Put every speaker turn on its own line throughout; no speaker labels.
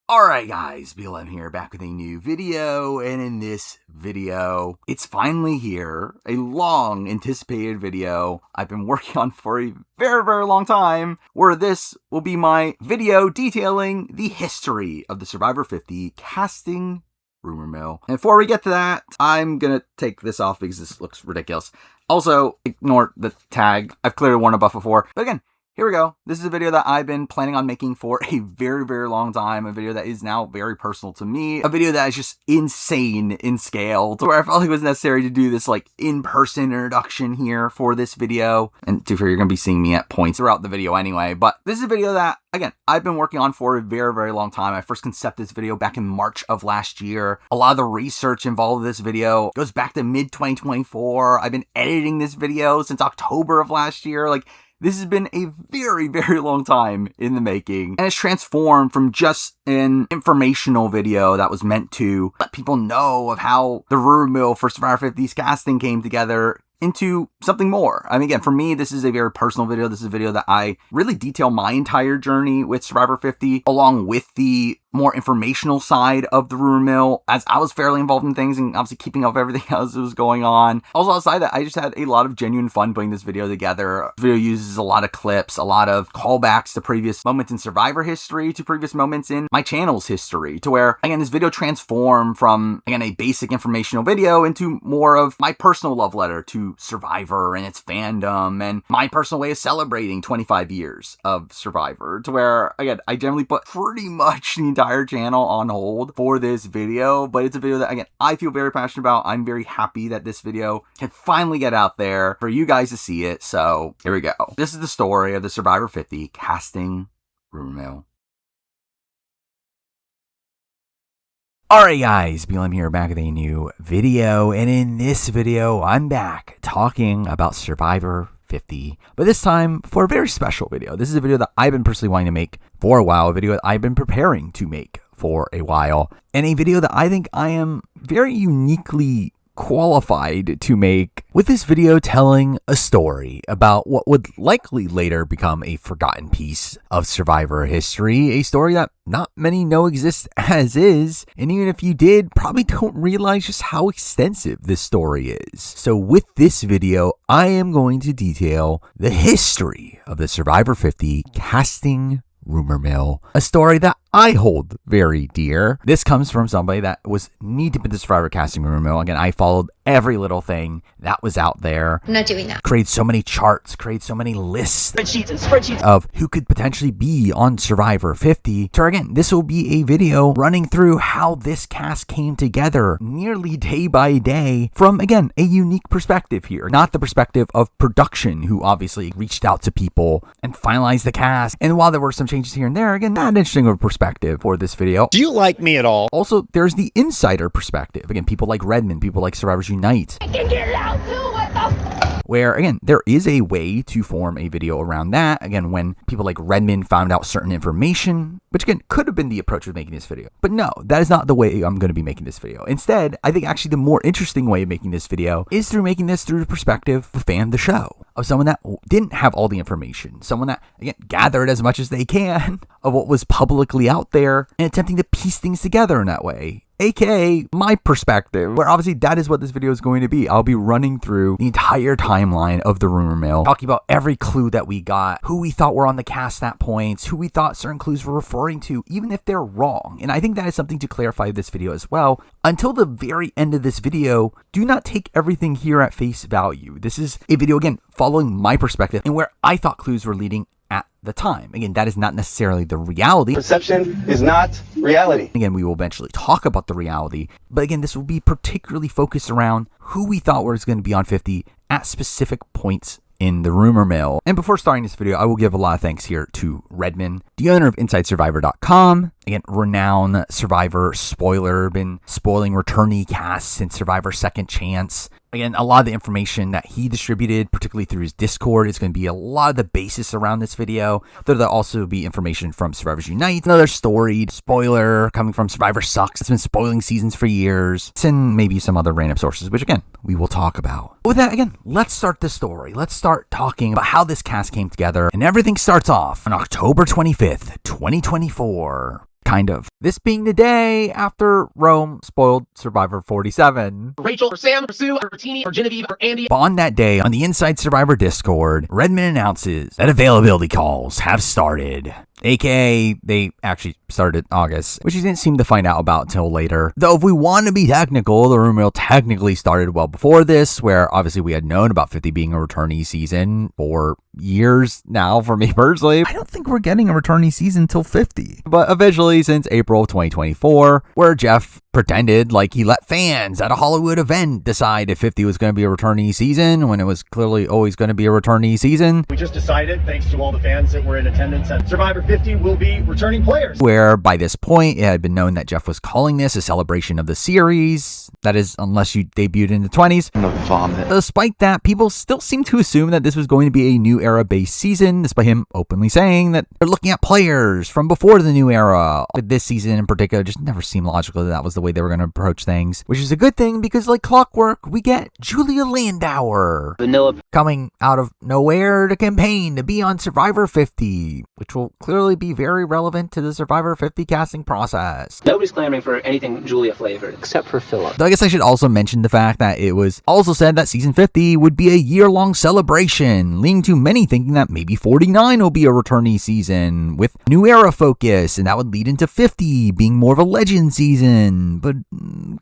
Alright guys, BLM here, back with a new video, and in this video, it's finally here, a long anticipated video I've been working on for a very long time, where this will be my video detailing the history of the Survivor 50 casting rumor mill. And before we get to that, I'm gonna take this off because this looks ridiculous. Also, ignore the tag, I've clearly worn a buff before, but again, here we go. This is a video that I've been planning on making for a very long time. A video that is now very personal to me. A video that is just insane in scale, to where I felt like it was necessary to do this like in-person introduction here for this video. And to be fair, you're going to be seeing me at points throughout the video anyway. But this is a video that, again, I've been working on for a very long time. I first conceived this video back in March of last year. A lot of the research involved with this video goes back to mid-2024. I've been editing this video since October of last year. Like, this has been a very long time in the making, and it's transformed from just an informational video that was meant to let people know of how the rumor mill for Survivor 50's casting came together into something more. I mean, again, for me, this is a very personal video. This is a video that I really detail my entire journey with Survivor 50, along with the more informational side of the rumor mill, as I was fairly involved in things and obviously keeping up everything else that was going on. Also, outside that, I just had a lot of genuine fun putting this video together. This video uses a lot of clips, a lot of callbacks to previous moments in Survivor history, to previous moments in my channel's history, to where, again, this video transformed from, again, a basic informational video into more of my personal love letter to Survivor and its fandom, and my personal way of celebrating 25 years of Survivor, to where, again, I generally put pretty much the entire channel on hold for this video, but it's a video that, again, I feel very passionate about. I'm very happy that this video can finally get out there for you guys to see it, so here we go. This is the story of the Survivor 50 casting rumor mill. Alright guys, BLM here, back with a new video, and in this video, I'm back talking about Survivor 50, but this time for a very special video. This is a video that I've been personally wanting to make for a while, a video that I've been preparing to make for a while, and a video that I think I am very uniquely qualified to make, with this video telling a story about what would likely later become a forgotten piece of Survivor history, a story that not many know exists as is, and even if you did, probably don't realize just how extensive this story is. So with this video, I am going to detail the history of the Survivor 50 casting rumor mill, a story that I hold very dear. This comes from somebody that was knee deep into Survivor casting rumor mill. Again, I followed every little thing that was out there. I'm not doing that. Created so many charts, created so many lists, spreadsheets of who could potentially be on Survivor 50. So again, this will be a video running through how this cast came together nearly day by day from, again, a unique perspective here. Not the perspective of production, who obviously reached out to people and finalized the cast. And while there were some changes here and there, again, not interesting of a perspective for this video.
Do you like me at all?
Also, there's the insider perspective. Again, people like Redmond, people like SurvivorSUnite. I can get loud too, what the where, again, there is a way to form a video around that. Again, when people like Redmond found out certain information, which again, could have been the approach of making this video. But no, that is not the way I'm going to be making this video. Instead, I think actually the more interesting way of making this video is through making this through the perspective of a fan of the show, of someone that didn't have all the information, someone that, again, gathered as much as they can of what was publicly out there and attempting to piece things together in that way. AKA my perspective, where obviously that is what this video is going to be. I'll be running through the entire timeline of the rumor mill, talking about every clue that we got, who we thought were on the cast at points, who we thought certain clues were referring to, even if they're wrong. And I think that is something to clarify this video as well. Until the very end of this video, do not take everything here at face value. This is a video, again, following my perspective and where I thought clues were leading at the time. Again, that is not necessarily the reality.
Perception is not reality.
Again, we will eventually talk about the reality, but again, this will be particularly focused around who we thought was going to be on 50 at specific points in the rumor mill. And before starting this video, I will give a lot of thanks here to Redmond, the owner of InsideSurvivor.com. Again, renowned Survivor spoiler, been spoiling returnee casts since Survivor Second Chance. Again, a lot of the information that he distributed, particularly through his Discord, is going to be a lot of the basis around this video. There'll also be information from SurvivorSUnite, another storied spoiler coming from SurvivorSucks. It's been spoiling seasons for years, and maybe some other random sources, which again, we will talk about. But with that, again, let's start the story. Let's start talking about how this cast came together, and everything starts off on October 25th, 2024. Kind of. This being the day after Rome spoiled Survivor 47.
Rachel, or Sam, or Sue, or Teeny, or Genevieve, or Andy.
But on that day, on the Inside Survivor Discord, Redmond announces that availability calls have started. AKA, they actually started August, which he didn't seem to find out about till later. Though if we want to be technical, the rumor mill technically started well before this, where obviously we had known about 50 being a returnee season for years now. For me personally, I don't think we're getting a returnee season till 50. But officially since April of 2024, where Jeff pretended like he let fans at a Hollywood event decide if 50 was going to be a returnee season when it was clearly always going to be a returnee season.
We just decided, thanks to all the fans that were in attendance at Survivor 50, will be returning players.
Where by this point, it had been known that Jeff was calling this a celebration of the series. That is, unless you debuted in the 20s.
I'm gonna vomit.
Despite that, people still seem to assume that this was going to be a new era-based season, despite him openly saying that they're looking at players from before the new era. Like this season in particular, just never seemed logical that was the way they were going to approach things, which is a good thing because like clockwork, we get Julia Landauer.
Vanilla.
Coming out of nowhere to campaign to be on Survivor 50, which will clearly be very relevant to the Survivor 50 casting process.
Nobody's clamoring for anything Julia flavored, except for Phillip.
Though I guess I should also mention the fact that it was also said that season 50 would be a year-long celebration, leading to many thinking that maybe 49 will be a returnee season with new era focus, and that would lead into 50 being more of a legend season. But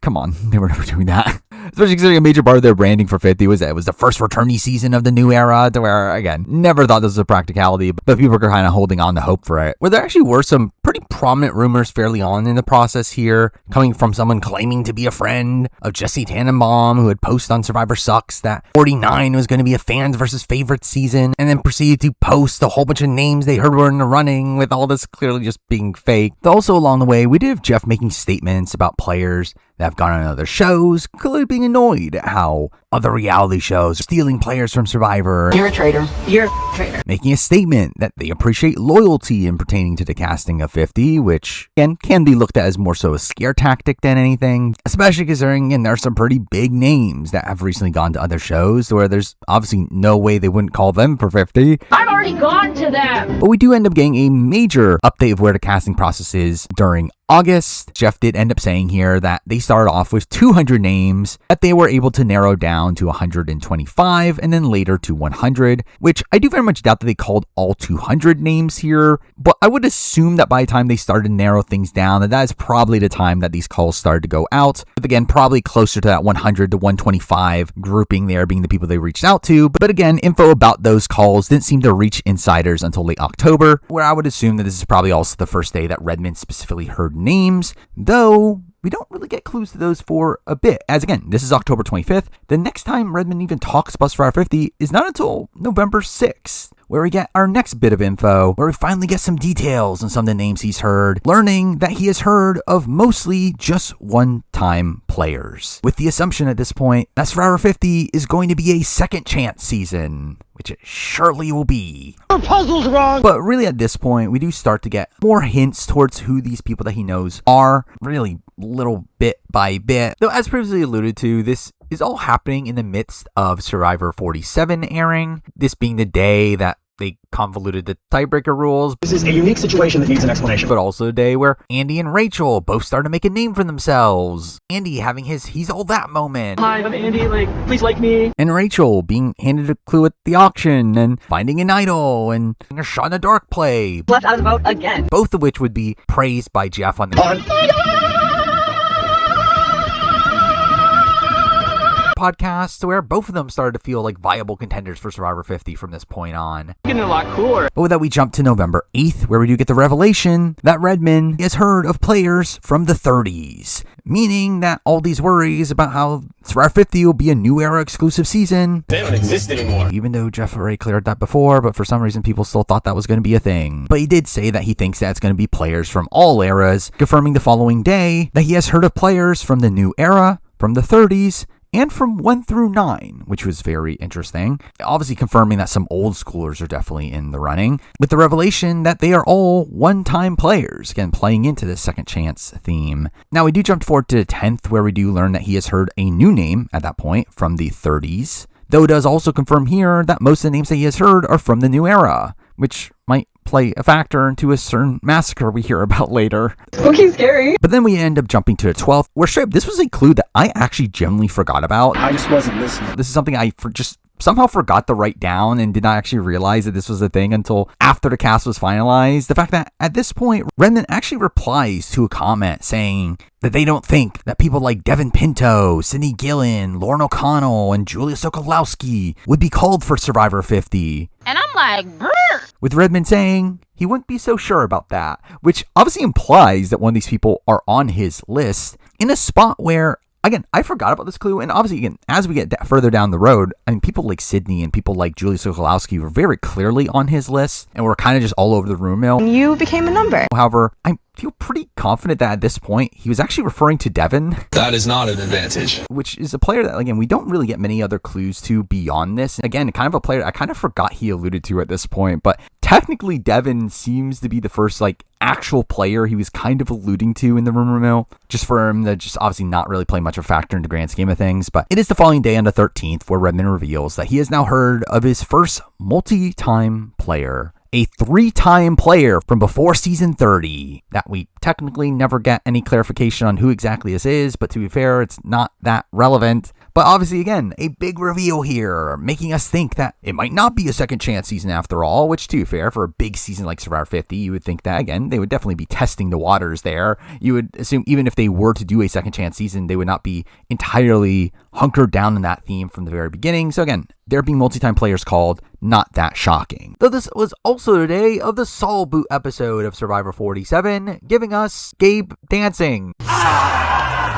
come on, they were never doing that. Especially considering a major part of their branding for 50 was that it was the first returnee season of the new era, to where, again, never thought this was a practicality, but people were kind of holding on to hope for it. Where there actually were some pretty prominent rumors fairly on in the process here, coming from someone claiming to be a friend of Jesse Tannenbaum, who had posted on SurvivorSucks that 49 was going to be a fans versus favorites season, and then proceeded to post a whole bunch of names they heard were in the running, with all this clearly just being fake. Also along the way, we did have Jeff making statements about players that have gone on other shows, clearly being annoyed at how other reality shows are stealing players from Survivor.
You're a traitor. You're a traitor.
Making a statement that they appreciate loyalty in pertaining to the casting of 50, which, again, can be looked at as more so a scare tactic than anything, especially considering, again, there are some pretty big names that have recently gone to other shows where there's obviously no way they wouldn't call them for 50.
I've already gone to them.
But we do end up getting a major update of where the casting process is during August. Jeff did end up saying here that they started off with 200 names that they were able to narrow down to 125 and then later to 100, which I do very much doubt that they called all 200 names here, but I would assume that by the time they started to narrow things down, that is probably the time that these calls started to go out. But again, probably closer to that 100 to 125 grouping there being the people they reached out to. But again, info about those calls didn't seem to reach insiders until late October, where I would assume that this is probably also the first day that Redmond specifically heard names, though we don't really get clues to those for a bit, as again, this is October 25th. The next time Redmond even talks about Survivor 50 is not until November 6th, where we get our next bit of info, where we finally get some details on some of the names he's heard, learning that he has heard of mostly just one-time players, with the assumption at this point that Survivor 50 is going to be a second chance season, which it surely will be.
Your puzzle's wrong!
But really at this point, we do start to get more hints towards who these people that he knows are, really little bit by bit. Though as previously alluded to, this is all happening in the midst of Survivor 47 airing, this being the day that they convoluted the tiebreaker rules.
This is a unique situation that needs an explanation.
But also a day where Andy and Rachel both started to make a name for themselves. Andy having his he's all that moment.
Hi, I'm Andy, please like me.
And Rachel being handed a clue at the auction and finding an idol and a shot in the dark play.
Left out of the vote again.
Both of which would be praised by Jeff on the podcast, where both of them started to feel like viable contenders for Survivor 50 from this point on.
Getting a lot cooler.
But with that, we jump to November 8th, where we do get the revelation that Redmond has heard of players from the 30s, meaning that all these worries about how Survivor 50 will be a new era exclusive season,
They don't exist anymore.
even though Jeff already cleared that before, but for some reason people still thought that was going to be a thing. But he did say that he thinks that it's going to be players from all eras, confirming the following day that he has heard of players from the new era, from the 30s, and from 1 through 9, which was very interesting. Obviously confirming that some old schoolers are definitely in the running, with the revelation that they are all one-time players, again playing into this second chance theme. Now we do jump forward to the 10th, where we do learn that he has heard a new name at that point from the 30s, though it does also confirm here that most of the names that he has heard are from the new era, which might play a factor into a certain massacre we hear about later.
Spooky scary.
But then we end up jumping to the 12th, where straight up, this was a clue that I actually genuinely forgot about.
I just wasn't listening.
This is something I just somehow forgot to write down and did not actually realize that this was a thing until after the cast was finalized. The fact that at this point, Redmond actually replies to a comment saying that they don't think that people like Devin Pinto, Sydney Gillen, Lauren O'Connell, and Julia Sokolowski would be called for Survivor 50.
And I'm like, brr.
With Redmond saying he wouldn't be so sure about that, which obviously implies that one of these people are on his list in a spot where, again, I forgot about this clue, and obviously, again, as we get further down the road, I mean, people like Sydney and people like Julia Sokolowski were very clearly on his list, and were kind of just all over the room mill.
You became a number.
However, I feel pretty confident that at this point, he was actually referring to Devin.
That is not an advantage.
Which is a player that, again, we don't really get many other clues to beyond this. Again, kind of a player I kind of forgot he alluded to at this point, but technically Devin seems to be the first, like, actual player he was kind of alluding to in the rumor mill, just for him to just obviously not really play much of a factor in the grand scheme of things. But it is the following day on the 13th where Redmond reveals that he has now heard of his first multi-time player, a 3-time player from before season 30, that we technically never get any clarification on who exactly this is, but to be fair, it's not that relevant. But obviously, again, a big reveal here, making us think that it might not be a second chance season after all, which, to be fair, for a big season like Survivor 50, you would think that, again, they would definitely be testing the waters there. You would assume even if they were to do a second chance season, they would not be entirely hunkered down in that theme from the very beginning. So again, there being multi-time players called, not that shocking. Though this was also the day of the Saul Boot episode of Survivor 47, giving us Gabe dancing.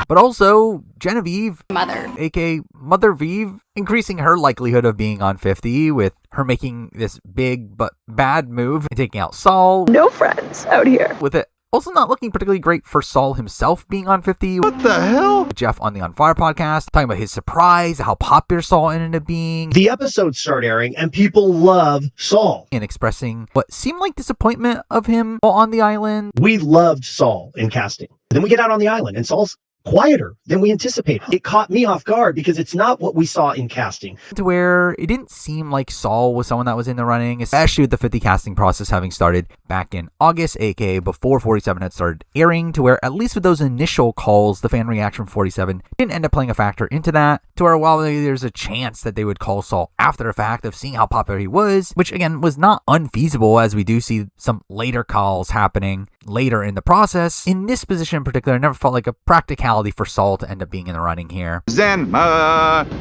But also Genevieve, aka Mothervieve, increasing her likelihood of being on 50 with her making this big but bad move and taking out Saul.
No friends out here.
With it also not looking particularly great for Saul himself being on 50.
What the hell?
Jeff on the On Fire podcast talking about his surprise, how popular Saul ended up being.
The episodes start airing, and people love Saul.
And expressing what seemed like disappointment of him while on the island.
We loved Saul in casting. Then we get out on the island, and Saul's quieter than we anticipated. It caught me off guard because it's not what we saw in casting.
To where it didn't seem like Saul was someone that was in the running, especially with the 50 casting process having started back in August, aka before 47 had started airing, to where at least with those initial calls, the fan reaction from 47 didn't end up playing a factor into that, to where while there's a chance that they would call Saul after the fact of seeing how popular he was, which again was not unfeasible as we do see some later calls happening later in the process. In this position in particular, I never felt like a practicality for Saul to end up being in the running here.
Zen,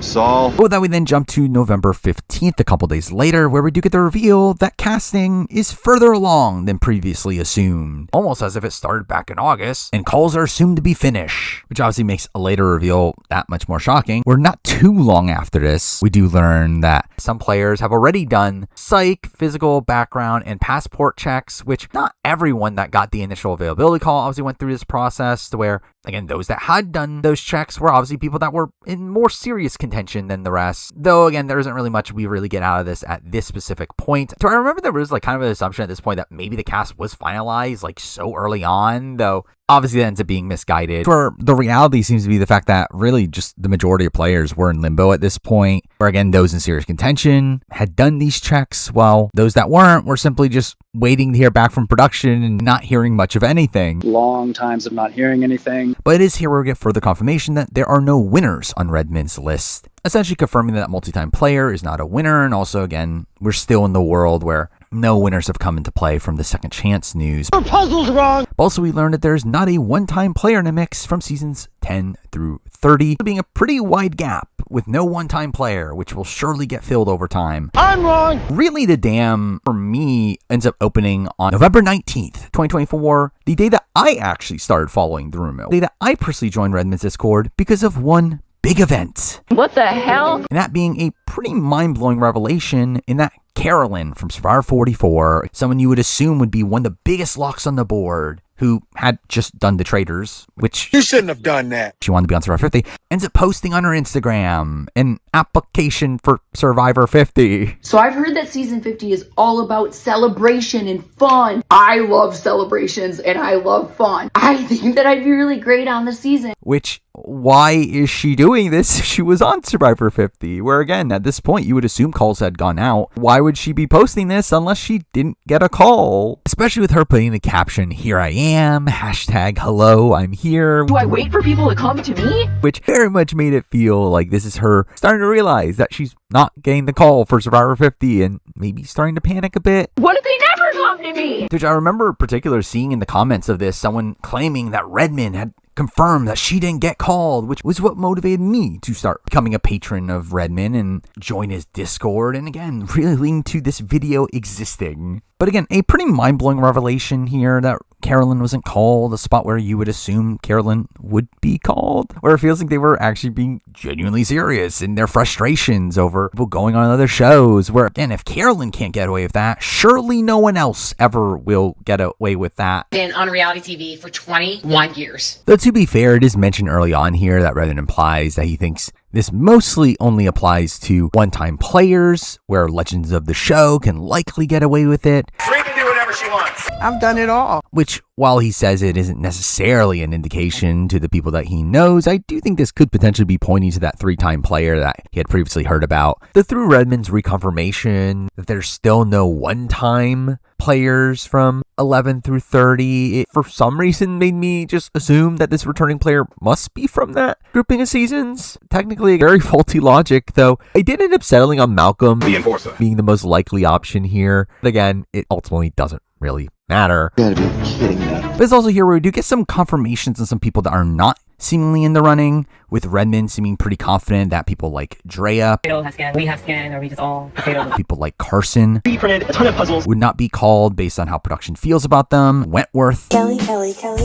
Saul.
But that we then jump to November 15th, a couple days later, where we do get the reveal that casting is further along than previously assumed. Almost as if it started back in August, and calls are assumed to be finished, which obviously makes a later reveal that much more shocking. We're not too long after this, we do learn that some players have already done psych, physical background, and passport checks, which not everyone that got the initial availability call obviously went through this process, to where, again, those that had done those checks were obviously people that were in more serious contention than the rest. Though, again, there isn't really much we really get out of this at this specific point. So I remember there was like kind of an assumption at this point that maybe the cast was finalized like so early on, though obviously that ends up being misguided. Where the reality seems to be the fact that really just the majority of players were in limbo at this point, where again, those in serious contention had done these checks, while those that weren't were simply just waiting to hear back from production and not hearing much of anything.
Long times of not hearing anything.
But it is here where we get further confirmation that there are no winners on Redmond's list, essentially confirming that multi-time player is not a winner. And also, again, we're still in the world where no winners have come into play from the second chance news.
Your puzzle's wrong.
Also, we learned that there's not a one-time player in the mix from seasons 10 through 30, being a pretty wide gap with no one-time player, which will surely get filled over time.
I'm wrong.
Really, the dam, for me, ends up opening on November 19th, 2024, the day that I actually started following the rumor mill. The day that I personally joined Redmond's Discord because of one big event.
What the hell?
And that being a pretty mind-blowing revelation in that Carolyn from Survivor 44, someone you would assume would be one of the biggest locks on the board, who had just done the Traders, which
You shouldn't have done that.
she wanted to be on Survivor 50, ends up posting on her Instagram an application for Survivor 50.
So I've heard that season 50 is all about celebration and fun. I love celebrations and I love fun. I think that I'd be really great on the season.
Which, why is she doing this if she was on Survivor 50? Where again, at this point, you would assume calls had gone out. Why would she be posting this unless she didn't get a call? Especially with her putting the caption, "Here I am, hashtag hello, I'm here."
Do I wait for people to come to me?
Which very much made it feel like this is her starting to realize that she's not getting the call for Survivor 50 and maybe starting to panic a bit.
What if they never come to me?
Which I remember in particular seeing in the comments of this, someone claiming that Redmond had confirmed that she didn't get called, which was what motivated me to start becoming a patron of Redmond and join his Discord, and again, really leading to this video existing. But again, a pretty mind-blowing revelation here that Carolyn wasn't called, a spot where you would assume Carolyn would be called, where it feels like they were actually being genuinely serious in their frustrations over people going on other shows, where again, if Carolyn can't get away with that, surely no one else ever will get away with that.
Been on reality TV for 21 years.
Though to be fair, it is mentioned early on here that Redmond implies that he thinks this mostly only applies to one-time players, where legends of the show can likely get away with it.
Free can do whatever she wants.
I've done it all.
Which, while he says it isn't necessarily an indication to the people that he knows, I do think this could potentially be pointing to that 3-time player that he had previously heard about. That through Redmond's reconfirmation that there's still no one-time players from 11 through 30, it for some reason made me just assume that this returning player must be from that grouping of seasons. Technically a very faulty logic, though I did end up settling on Malcolm
The enforcer.
being the most likely option here. But again, it ultimately doesn't really matter.
You gotta be kidding me.
But it's also here where we do get some confirmations on some people that are not seemingly in the running, with Redmond seeming pretty confident that people like Drea,
Have skin, we have skin, or we just all potato.
people like Carson
3D printed a ton of puzzles.
would not be called based on how production feels about them. Wentworth
Kelly.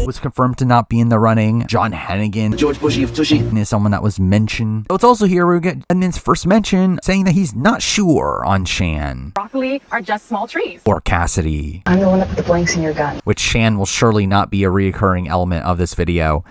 was confirmed to not be in the running. John Hennigan
George Bushy of Tushy.
is someone that was mentioned. So it's also here where we get Redmond's first mention saying that he's not sure on Shan
Broccoli are just small trees.
or Cassidy,
I'm the one that put the blanks in your gun.
which Shan will surely not be a reoccurring element of this video.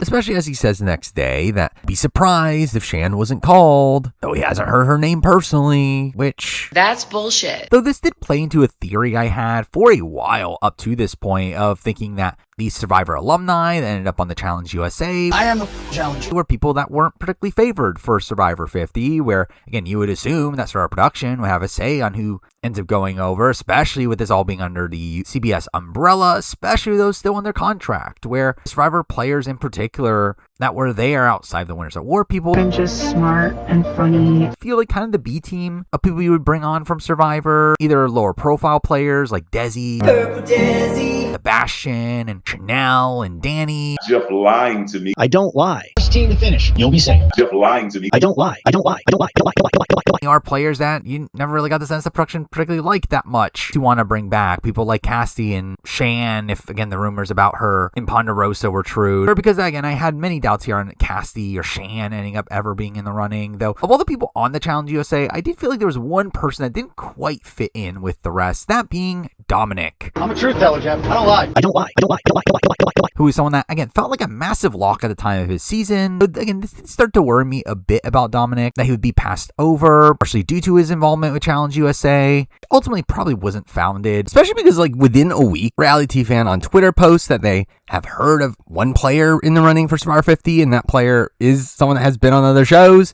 Especially as he says the next day that be surprised if Shan wasn't called, though he hasn't heard her name personally, which...
That's bullshit.
Though this did play into a theory I had for a while up to this point of thinking that these Survivor alumni that ended up on the Challenge USA
I am a challenge.
were people that weren't particularly favored for Survivor 50, where, again, you would assume that Survivor Production would have a say on who ends up going over, especially with this all being under the CBS umbrella, especially those still under contract, where Survivor players in particular that were there outside the Winners at War people
I'm just smart and funny.
feel like kind of the B team of people you would bring on from Survivor, either lower profile players like Desi, Sebastian, and Chanel, and Danny.
Jeff lying to me.
I don't lie.
First team to finish. You'll be safe.
Jeff lying to me.
I don't lie. I don't lie. I don't lie. I don't lie. I don't lie. I don't lie. I don't lie.
Are players that you never really got the sense that production particularly liked that much to want to bring back. People like Cassie and Shan, if again the rumors about her in Ponderosa were true, or because again I had many doubts here on Cassie or Shan ending up ever being in the running. Though of all the people on the Challenge USA, I did feel like there was one person that didn't quite fit in with the rest, that being Dominic.
I'm a truth teller, Jeff. I don't lie.
I don't lie. I don't lie. I don't lie. I don't lie. I don't lie. I don't lie.
Who is someone that, again, felt like a massive lock at the time of his season. But again, this did start to worry me a bit about Dominic, that he would be passed over, partially due to his involvement with Challenge USA. Ultimately, probably wasn't founded, especially because, like, within a week, Reality Fan on Twitter posts that they have heard of one player in the running for Survivor 50, and that player is someone that has been on other shows.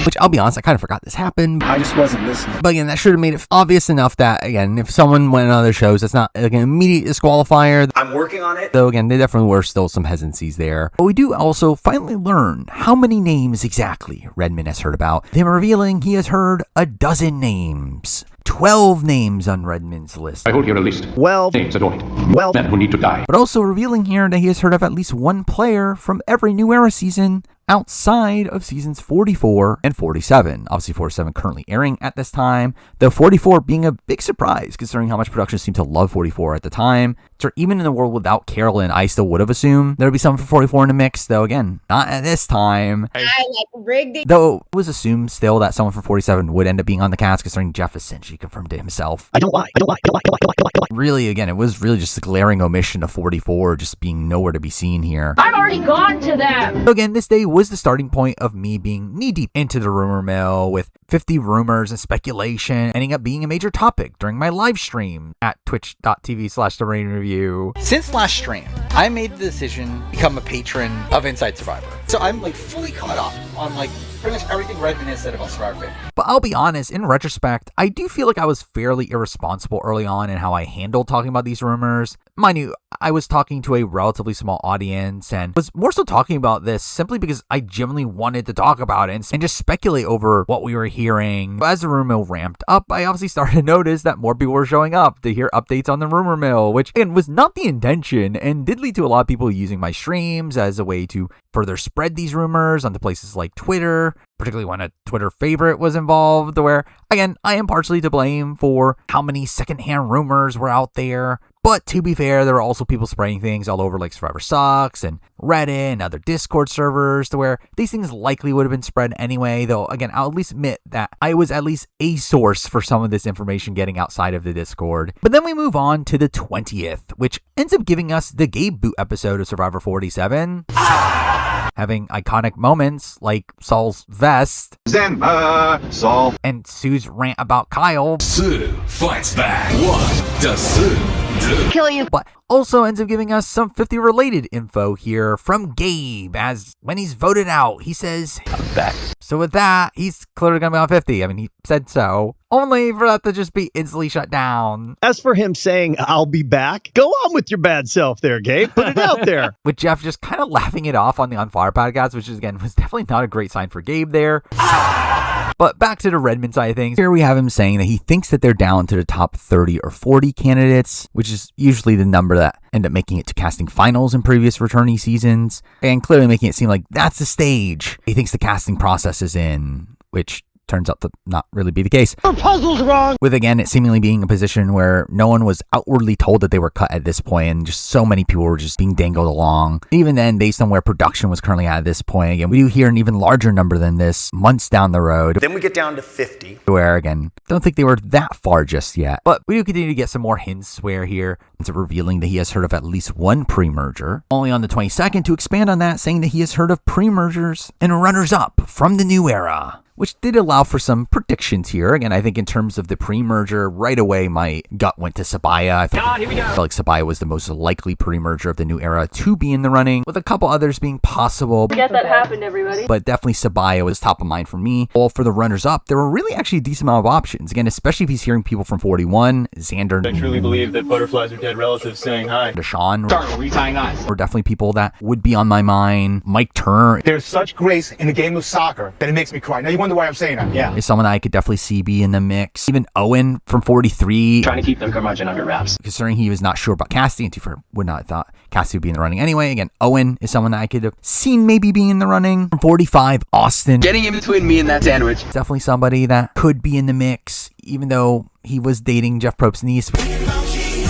Which, I'll be honest, I kind of forgot this happened.
I just wasn't listening.
But again, that should have made it obvious enough that, again, if someone went on other shows, that's not like an immediate disqualifier.
I'm working on it.
Though again, there definitely were still some hesitancies there. But we do also finally learn how many names exactly Redmond has heard about. Them revealing he has heard 12 names. 12 names on Redmond's list.
I hold here a list.
Well,
Names anointed.
well,
Men who need to die.
But also revealing here that he has heard of at least one player from every New Era season outside of seasons 44 and 47. Obviously 47 currently airing at this time, though 44 being a big surprise considering how much production seemed to love 44 at the time. So even in the world without Carolyn, I still would have assumed there would be something for 44 in the mix, though again, not at this time.
Rigged it.
Though it was assumed still that someone from 47 would end up being on the cast considering Jeff essentially confirmed it himself.
I don't lie.
Really, again, it was really just a glaring omission of 44 just being nowhere to be seen here.
I've already gone to them.
So again, this day was the starting point of me being knee-deep into the rumor mill with 50 rumors and speculation ending up being a major topic during my live stream at twitch.tv/TheRainReview.
Since last stream, I made the decision to become a patron of Inside Survivor. So I'm like fully caught up on like pretty much everything Redmond has said about Survivor.
But I'll be honest, in retrospect, I do feel like I was fairly irresponsible early on in how I handled talking about these rumors. Mind you, I was talking to a relatively small audience and was more so talking about this simply because I genuinely wanted to talk about it and just speculate over what we were hearing. But as the rumor mill ramped up, I obviously started to notice that more people were showing up to hear updates on the rumor mill, which again was not the intention and did lead to a lot of people using my streams as a way to further spread these rumors onto places like Twitter, particularly when a Twitter favorite was involved, where, again, I am partially to blame for how many secondhand rumors were out there. But to be fair, there were also people spreading things all over like SurvivorSucks and Reddit and other Discord servers to where these things likely would have been spread anyway, though again, I'll at least admit that I was at least a source for some of this information getting outside of the Discord. But then we move on to the 20th, which ends up giving us the Gabe Boot episode of Survivor 47. Having iconic moments like Saul's vest,
Zenma, Saul,
and Sue's rant about Kyle.
Sue fights back. What does Sue do?
Kill you.
But also ends up giving us some 50 related info here from Gabe, as when he's voted out, he says, I'm back. So with that, he's clearly going to be on 50. I mean, he said so, only for that to just be instantly shut down.
As for him saying, I'll be back, go on with your bad self there, Gabe. Put it out there.
With Jeff just kind of laughing it off on the On Fire podcast, which is, again, was definitely not a great sign for Gabe there. But back to the Redmond side of things. Here we have him saying that he thinks that they're down to the top 30 or 40 candidates, which is usually the number that end up making it to casting finals in previous returnee seasons, and clearly making it seem like that's the stage he thinks the casting process is in, which turns out to not really be the case.
Your puzzle's wrong.
With, again, it seemingly being a position where no one was outwardly told that they were cut at this point, and just so many people were just being dangled along. Even then, based on where production was currently at this point, again, we do hear an even larger number than this months down the road.
Then we get down to 50.
Where, again, don't think they were that far just yet. But we do continue to get some more hints where here ends up revealing that he has heard of at least one pre-merger. Only on the 22nd to expand on that, saying that he has heard of pre-mergers and runners-up from the new era, which did allow for some predictions here. Again, I think in terms of the pre-merger, right away my gut went to Sabaya. I felt like Sabaya was the most likely pre-merger of the new era to be in the running, with a couple others being possible.
Forget that happened, everybody.
But definitely Sabaya was top of mind for me. Well, for the runners-up, there were really actually a decent amount of options. Again, especially if he's hearing people from 41, Xander.
I truly believe that butterflies are dead relatives saying hi.
Deshaun.
Sorry, retying eyes.
Were definitely people that would be on my mind. Mike Turner.
There's such grace in the game of soccer that it makes me cry. Now you wonder why I'm saying that.
Yeah.
Is someone that I could definitely see be in the mix. Even Owen from 43.
Trying to keep their curmudgeon under wraps.
Considering he was not sure about Cassie, and would not have thought Cassie would be in the running anyway. Again, Owen is someone that I could have seen maybe being in the running. From 45, Austin.
Getting in between me and that sandwich.
Definitely somebody that could be in the mix, even though he was dating Jeff Probst's niece,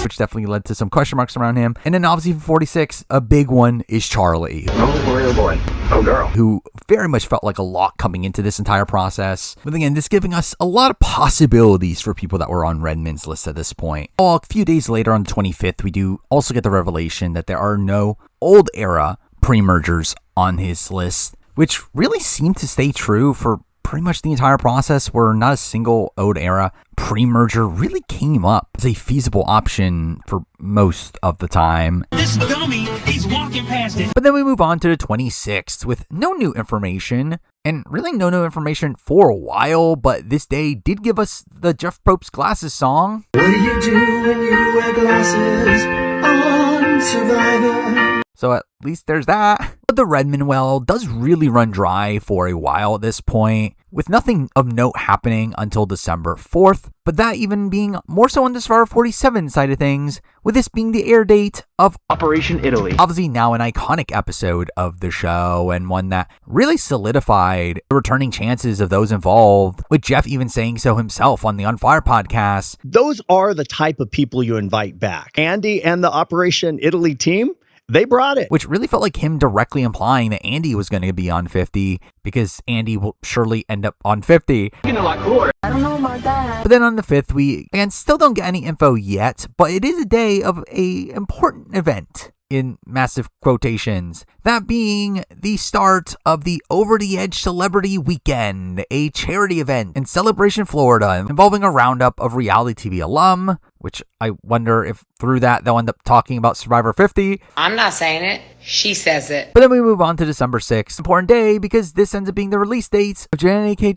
which definitely led to some question marks around him. And then obviously for 46, a big one is Charlie.
Oh boy, oh boy. Oh girl.
Who very much felt like a lock coming into this entire process. But again, this giving us a lot of possibilities for people that were on Redmond's list at this point. Well, a few days later on the 25th, we do also get the revelation that there are no old era pre-mergers on his list, which really seemed to stay true for pretty much the entire process, where not a single old era pre-merger really came up as a feasible option for most of the time.
This dummy, he's walking past it.
But then we move on to the 26th with no new information, and really no new information for a while, but this day did give us the Jeff Probst Glasses song.
What do you do when you wear glasses on Survivor?
So at least there's that. But the Redmond well does really run dry for a while at this point, with nothing of note happening until December 4th, but that even being more so on the Survivor 47 side of things, with this being the air date of
Operation Italy.
Obviously now an iconic episode of the show, and one that really solidified the returning chances of those involved, with Jeff even saying so himself on the On Fire podcast.
Those are the type of people you invite back. Andy and the Operation Italy team, they brought it.
Which really felt like him directly implying that Andy was going to be on 50, because Andy will surely end up on 50.
Getting a lot cooler.
I don't know about that.
But then on the 5th, we, again, still don't get any info yet, but it is a day of a important event in massive quotations. That being the start of the Over the Edge Celebrity Weekend, a charity event in Celebration, Florida, involving a roundup of reality TV alum, which I wonder if through that they'll end up talking about Survivor 50.
I'm not saying it. She says it.
But then we move on to December 6th. Important day because this ends up being the release dates of Jen aka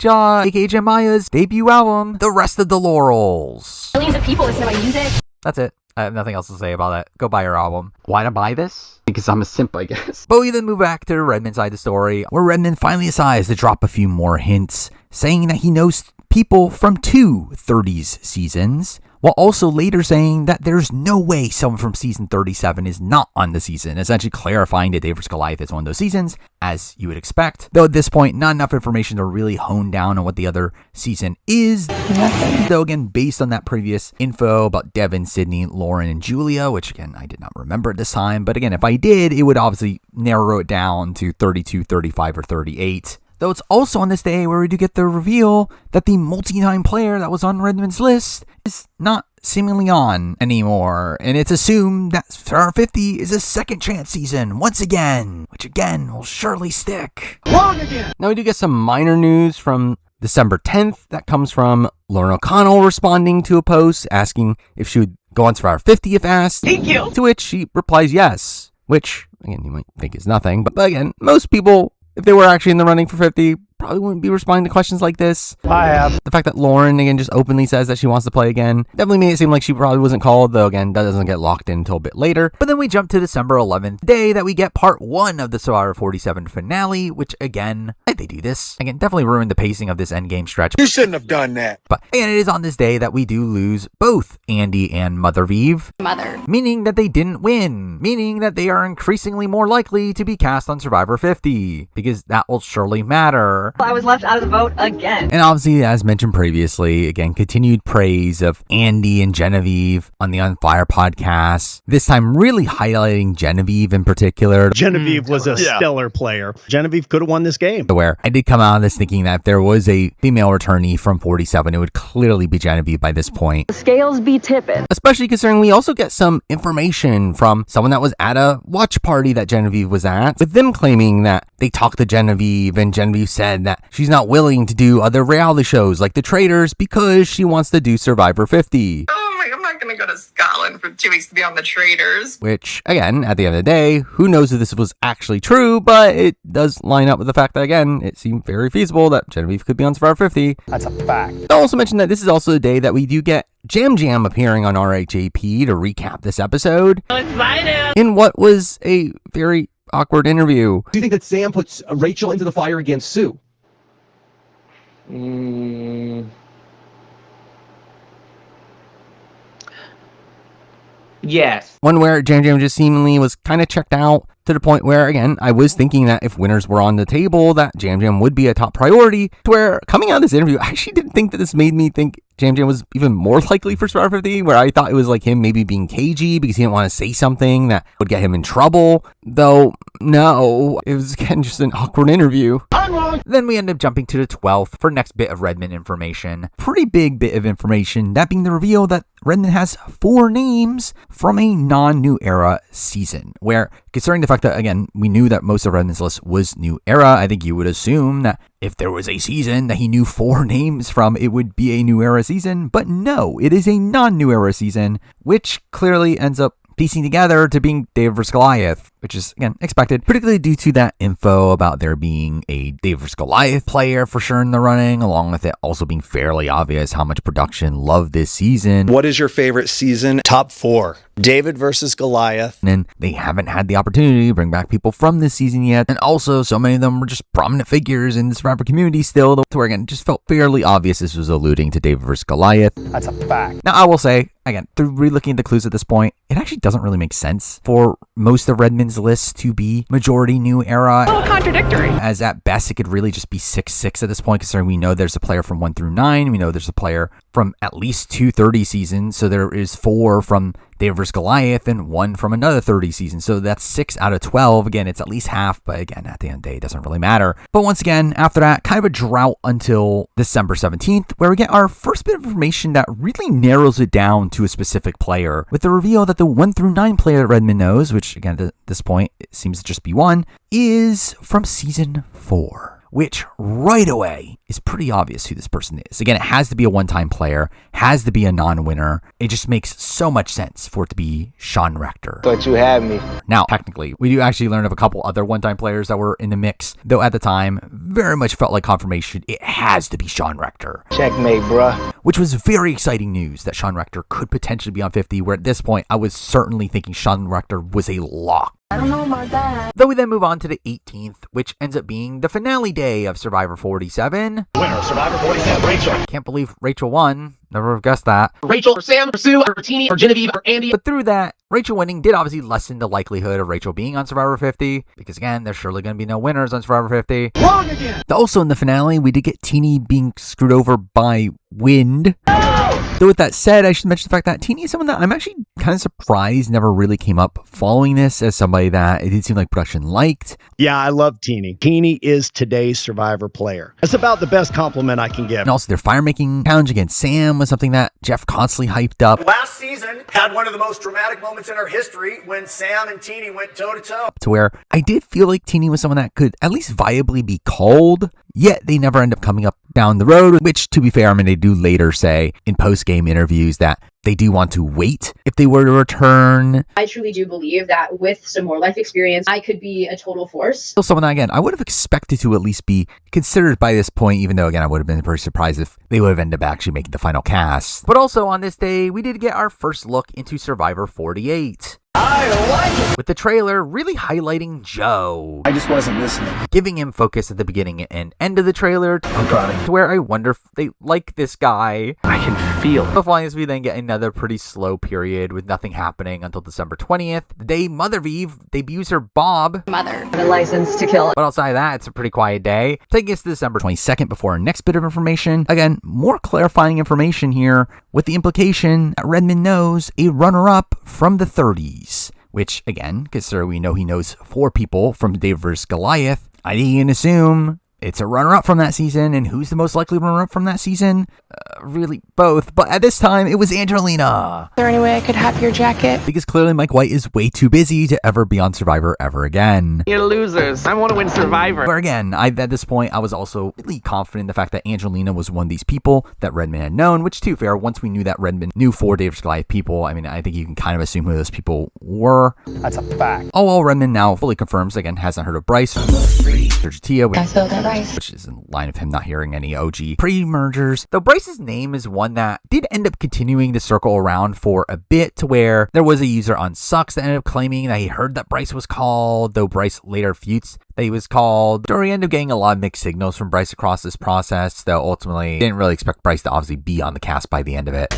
Jemiah's debut album, The Rest of the Laurels.
Millions of people listen to my music.
That's it. I have nothing else to say about that. Go buy her album. Why to buy this? Because I'm a simp, I guess. But we then move back to the Redmond side of the story, where Redmond finally decides to drop a few more hints, saying that he knows people from 2 30s seasons, while also later saying that there's no way someone from season 37 is not on the season, essentially clarifying that David Goliath is one of those seasons, as you would expect. Though at this point, not enough information to really hone down on what the other season is. Nothing. Though again, based on that previous info about Devin, Sydney, Lauren, and Julia, which again, I did not remember at this time, but again, if I did, it would obviously narrow it down to 32, 35, or 38. Though it's also on this day where we do get the reveal that the multi-time player that was on Redmond's list is not seemingly on anymore. And it's assumed that Survivor 50 is a second chance season once again, which again will surely stick.
Wrong again!
Now we do get some minor news from December 10th that comes from Lauren O'Connell responding to a post asking if she would go on Survivor 50 if asked.
Thank you!
To which she replies yes, which again you might think is nothing, but again, most people, if they were actually in the running for 50, probably wouldn't be responding to questions like this.
I have.
The fact that Lauren, again, just openly says that she wants to play again definitely made it seem like she probably wasn't called, though, again, that doesn't get locked in until a bit later. But then we jump to December 11th, day that we get part 1 of the Survivor 47 finale, which, again, why'd they do this? Again, definitely ruined the pacing of this endgame stretch.
You shouldn't have done that.
But again, it is on this day that we do lose both Andy and Mothervieve.
Mother.
Meaning that they didn't win. Meaning that they are increasingly more likely to be cast on Survivor 50. Because that will surely matter.
I was left out of the vote again.
And obviously, as mentioned previously, again, continued praise of Andy and Genevieve on the On Fire podcast. This time really highlighting Genevieve in particular.
Genevieve was a stellar player. Genevieve could have won this game.
Where I did come out of this thinking that if there was a female returnee from 47, it would clearly be Genevieve by this point.
The scales be tipping.
Especially considering we also get some information from someone that was at a watch party that Genevieve was at, with them claiming that they talked to Genevieve and Genevieve said that she's not willing to do other reality shows like The Traitors because she wants to do Survivor 50.
I'm not going to go to Scotland for 2 weeks to be on The Traitors.
Which, again, at the end of the day, who knows if this was actually true, but it does line up with the fact that, again, it seemed very feasible that Genevieve could be on Survivor 50.
That's a fact.
I'll also mention that this is also the day that we do get Jam Jam appearing on RHAP to recap this episode. In what was a very awkward interview.
Do you think that Sam puts Rachel into the fire against Sue?
Yes.
One where Jam Jam just seemingly was kind of checked out to the point where, again, I was thinking that if winners were on the table, that Jam Jam would be a top priority. To where, coming out of this interview, I actually didn't think that this made me think Jam Jam was even more likely for Survivor 50, where I thought it was like him maybe being cagey because he didn't want to say something that would get him in trouble. Though, no, it was, again, just an awkward interview. Then we end up jumping to the 12th for next bit of Redmond information. Pretty big bit of information, that being the reveal that Redmond has 4 names from a non-New Era season, where, considering the fact that, again, we knew that most of Redmond's list was New Era, I think you would assume that if there was a season that he knew 4 names from, it would be a New Era season, but no, it is a non-New Era season, which clearly ends up piecing together to being David vs. Goliath. which is, again, expected, particularly due to that info about there being a David vs. Goliath player for sure in the running, along with it also being fairly obvious how much production loved this season.
What is your favorite season? Top 4. David versus Goliath.
And they haven't had the opportunity to bring back people from this season yet. And also, so many of them were just prominent figures in the Survivor community still, to where, again, it just felt fairly obvious this was alluding to David vs. Goliath.
That's a fact.
Now, I will say, again, through relooking at the clues at this point, it actually doesn't really make sense for most of Redmond's lists to be majority new era.
A little contradictory.
As at best, it could really just be 6-6 at this point, considering we know there's a player from 1 through 9. We know there's a player from at least 2 30 seasons. So there is 4 from David vs. Goliath and 1 from another 30 season. So that's 6 out of 12. Again, it's at least half, but again, at the end of the day, it doesn't really matter. But once again, after that, kind of a drought until December 17th, where we get our first bit of information that really narrows it down to a specific player, with the reveal that the 1 through 9 player that Redmond knows, which again, at this point, it seems to just be 1, is from season 4. Which right away is pretty obvious who this person is. Again, it has to be a one-time player, has to be a non-winner. It just makes so much sense for it to be Sean Rector.
Thought you had me.
Now, technically, we do actually learn of a couple other one-time players that were in the mix, though at the time, very much felt like confirmation it has to be Sean Rector.
Checkmate, bruh.
Which was very exciting news that Sean Rector could potentially be on 50, where at this point, I was certainly thinking Sean Rector was a lock.
I don't know about that.
Though we then move on to the 18th, which ends up being the finale day of Survivor 47.
Winner, Survivor 47, Rachel.
Can't believe Rachel won. Never have guessed that.
Rachel, or Sam, or Sue, or Teeny, or Genevieve, or Andy.
But through that, Rachel winning did obviously lessen the likelihood of Rachel being on Survivor 50, because again, there's surely going to be no winners on Survivor 50.
Wrong again.
Also in the finale, we did get Teeny being screwed over by wind. Though with that said, I should mention the fact that Teeny is someone that I'm actually kind of surprised never really came up following this as somebody that it did seem like production liked.
Yeah, I love Teeny. Teeny is today's Survivor player. That's about the best compliment I can give.
And also their fire-making challenge against Sam was something that Jeff constantly hyped up.
Last season had one of the most dramatic moments in our history when Sam and Teeny went toe-to-toe.
To where I did feel like Teeny was someone that could at least viably be called, yet they never end up coming up down the road, which, to be fair, I mean, they do later say in post-game interviews that they do want to wait if they were to return.
I truly do believe that with some more life experience, I could be a total force.
So someone that, again, I would have expected to at least be considered by this point, even though, again, I would have been pretty surprised if they would have ended up actually making the final cast. But also on this day, we did get our first look into Survivor 48.
I like it.
With the trailer really highlighting Joe.
I just wasn't listening.
Giving him focus at the beginning and end of the trailer.
I'm proud of you.
To where I wonder if they like this guy.
I can feel it.
So following this, we then get another pretty slow period with nothing happening until December 20th. The day Mothervieve debuts her Bob.
Mother. The license to kill.
But outside of that, it's a pretty quiet day. Taking us to December 22nd before our next bit of information. Again, more clarifying information here with the implication that Redmond knows a runner-up from the 30s. Which, again, considering we know he knows 4 people from David vs. Goliath, I think you can assume it's a runner-up from that season. And who's the most likely runner-up from that season? Really, both. But at this time, it was Angelina.
Is there any way I could have your jacket?
Because clearly Mike White is way too busy to ever be on Survivor ever again.
You're losers. I want to win Survivor.
Where again, at this point, I was also really confident in the fact that Angelina was one of these people that Redmond had known, which, to be fair, once we knew that Redmond knew 4 David vs. Goliath people, I mean, I think you can kind of assume who those people were.
That's a fact.
All while Redmond now fully confirms, again, hasn't heard of Bryce. Tia, which is in line of him not hearing any OG pre-mergers. Though Bryce's name is one that did end up continuing to circle around for a bit, to where there was a user on Sucks that ended up claiming that he heard that Bryce was called, though Bryce later futes that he was called. Dory ended up getting a lot of mixed signals from Bryce across this process, though ultimately didn't really expect Bryce to obviously be on the cast by the end of it.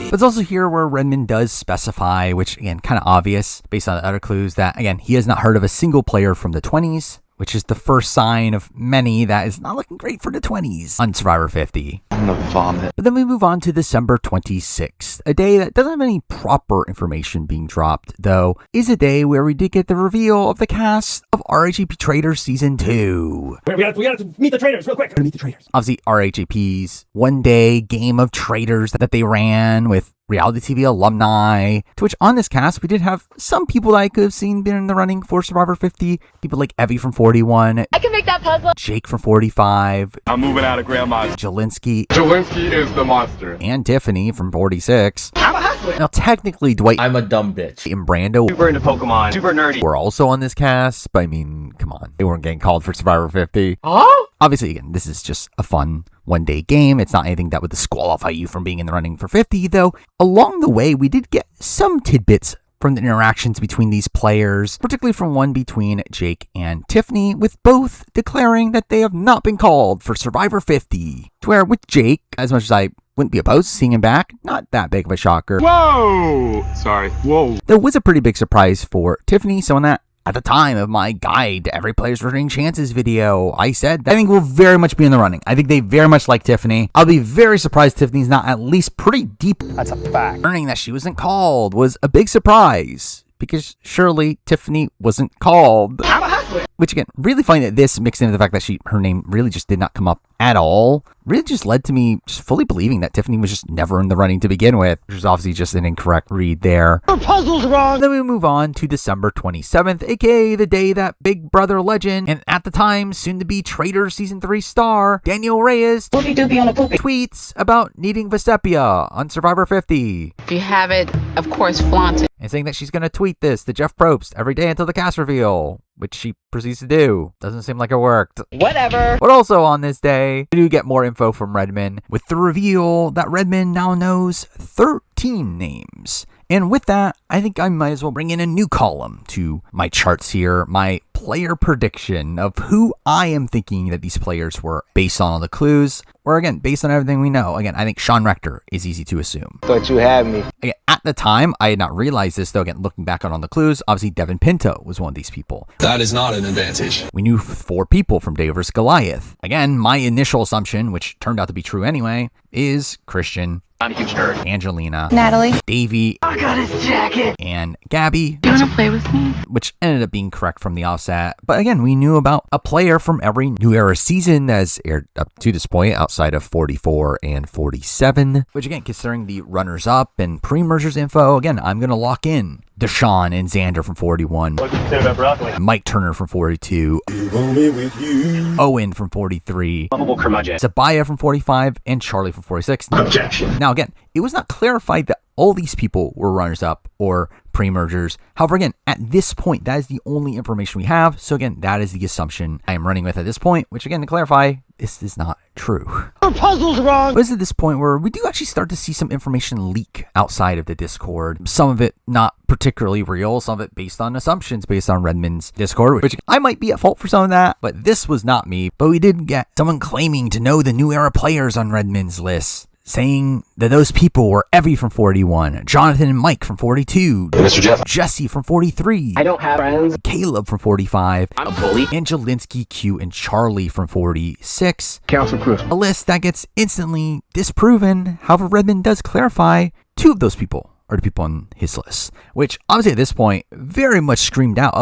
But it's also here where Redmond does specify, which again, kind of obvious based on the other clues, that again, he has not heard of a single player from the 20s, which is the first sign of many that is not looking great for the 20s on Survivor 50.
I'm gonna vomit.
But then we move on to December 26th, a day that doesn't have any proper information being dropped, though is a day where we did get the reveal of the cast of RHAP Traders Season 2.
We gotta meet the traders real quick. Gotta meet the traders.
Obviously, RHAP's one-day game of traders that they ran with reality TV alumni, to which on this cast, we did have some people that I could have seen been in the running for Survivor 50. People like Evie from 41.
I can make that puzzle.
Jake from 45.
I'm moving out of grandma's.
Jelinsky.
Jelinsky is the monster.
And Tiffany from 46.
I'm a
hustling.
Now, technically, Dwight
I'm a dumb bitch.
and Brando
Super into Pokemon. Super nerdy.
were also on this cast, but I mean, come on. They weren't getting called for Survivor 50.
Huh?
Obviously, again, this is just a fun one-day game. It's not anything that would disqualify you from being in the running for 50, though. Along the way, we did get some tidbits from the interactions between these players, particularly from one between Jake and Tiffany, with both declaring that they have not been called for Survivor 50. To where with Jake, as much as I wouldn't be opposed to seeing him back, not that big of a shocker.
Whoa! Sorry. Whoa.
There was a pretty big surprise for Tiffany, someone that at the time of my guide to every player's returning chances video, I said that I think we'll very much be in the running. I think they very much like Tiffany. I'll be very surprised Tiffany's not at least pretty deep.
That's a fact.
Learning that she wasn't called was a big surprise, because surely Tiffany wasn't called.
I'm a hustler.
Which again, really funny that this mixed into the fact that her name really just did not come up at all, really just led to me just fully believing that Tiffany was just never in the running to begin with, which was obviously just an incorrect read there.
Her puzzle's wrong.
Then we move on to December 27th, aka the day that Big Brother legend, and at the time, soon to be Traitor Season 3 star, Daniel Reyes tweets about needing Vestepia on Survivor 50.
If you have it, of course, flaunt it.
And saying that she's going to tweet this to Jeff Probst every day until the cast reveal, which she proceeds to do. Doesn't seem like it worked.
Whatever.
But also on this day, we do get more info from Redmond with the reveal that Redmond now knows 13 names. And with that, I think I might as well bring in a new column to my charts here, my player prediction of who I am thinking that these players were based on all the clues, or again, based on everything we know. Again, I think Sean Rector is easy to assume.
Thought you had me.
Again, at the time, I had not realized this, though. Again, looking back on all the clues, obviously Devin Pinto was one of these people.
That is not an advantage.
We knew 4 people from David vs. Goliath. Again, my initial assumption, which turned out to be true anyway, is Christian,
I'm a huge nerd.
Angelina,
Natalie,
Davey,
I got his jacket.
and Gabby.
you want to play with me?
Which ended up being correct from the offset. But again, we knew about a player from every New Era season that has aired up to this point, outside of 44 and 47. Which again, considering the runners-up and pre-mergers info, again, I'm going to lock in Deshaun and Xander from 41.
What did you say about broccoli?
Mike Turner from 42. Owen from 43.
Lovable curmudgeon.
Sabaya from 45 and Charlie from 46.
Objection.
Now again, it was not clarified that all these people were runners-up or pre-mergers. However, again, at this point, that is the only information we have. So again, that is the assumption I am running with at this point, which again, to clarify, this is not true.
Her puzzle's wrong.
But it's at this point where we do actually start to see some information leak outside of the Discord. Some of it not particularly real, some of it based on assumptions based on Redmond's Discord, which I might be at fault for some of that, but this was not me. But we did get someone claiming to know the New Era players on Redmond's list, saying that those people were Evie from 41, Jonathan and Mike from 42,
Mr. Jeff.
Jesse from 43,
I don't have friends.
Caleb from 45,
I'm a bully.
Angelinsky, Q, and Charlie from 46.
Council proof.
A list that gets instantly disproven. However, Redmond does clarify 2 of those people are the people on his list, which obviously at this point very much screamed out,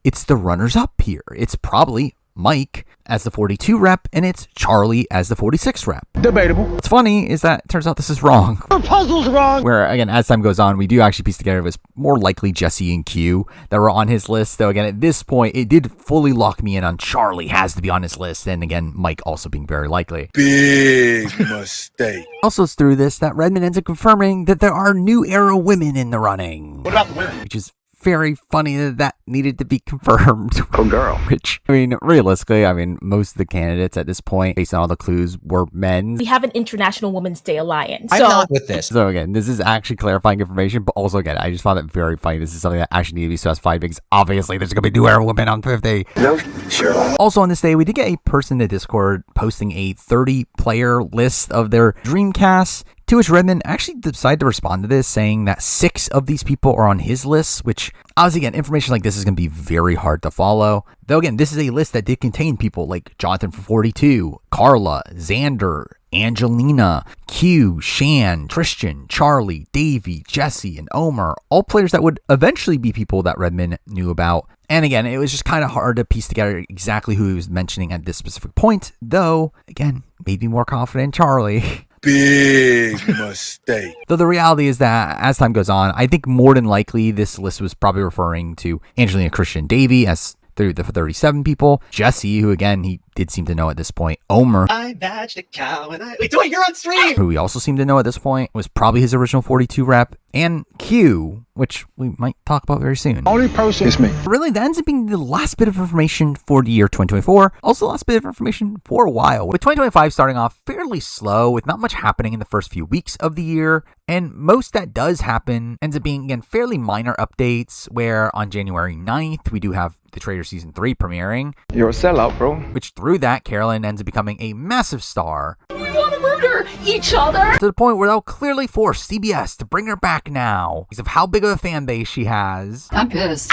it's the runners-up here. It's probably Mike as the 42 rep, and it's Charlie as the 46 rep.
Debatable.
What's funny is that it turns out this is wrong.
Her puzzle's wrong.
Where, again, as time goes on, we do actually piece together it was more likely Jesse and Q that were on his list. Though, again, at this point, it did fully lock me in on Charlie has to be on his list, and again, Mike also being very likely.
Big mistake.
Also, through this, that Redmond ends up confirming that there are New Era women in the running.
What about the women?
Which is very funny that needed to be confirmed.
Oh, girl.
Which, I mean, realistically, most of the candidates at this point, based on all the clues, were men.
We have an International Women's Day Alliance.
I'm not with this.
So again, this is actually clarifying information, but also again, I just found it very funny. This is something that actually needed to be specified because obviously there's going to be New Era women on 50.
No, sure.
Also on this day, we did get a person in the Discord posting a 30-player list of their Dreamcasts, to which Redmond actually decided to respond to this, saying that 6 of these people are on his list, which, obviously, again, information like this is going to be very hard to follow. Though, again, this is a list that did contain people like Jonathan from 42, Carla, Xander, Angelina, Q, Shan, Christian, Charlie, Davey, Jesse, and Omer, all players that would eventually be people that Redmond knew about. And again, it was just kind of hard to piece together exactly who he was mentioning at this specific point, though, again, made me more confident in Charlie.
Big mistake.
Though the reality is that as time goes on, I think more than likely this list was probably referring to Angelina, Christian, Davey as through the 37 people. Jesse, who again, he did seem to know at this point. Omer,
I badged a cow and I... Wait, you're on stream!
who we also seem to know at this point, was probably his original 42 rep. And Q, which we might talk about very soon.
Only person is me.
Really, that ends up being the last bit of information for the year 2024. Also, the last bit of information for a while. With 2025 starting off fairly slow, with not much happening in the first few weeks of the year. And most that does happen ends up being, again, fairly minor updates, where on January 9th, we do have the Trader Season 3 premiering.
You're a sellout, bro.
Which through that, Carolyn ends up becoming a massive star.
We want to murder each other.
To the point where they'll clearly force CBS to bring her back now because of how big of a fan base she has.
I'm pissed.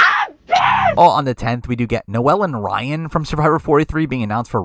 All on the 10th, we do get Noelle and Ryan from Survivor 43 being announced for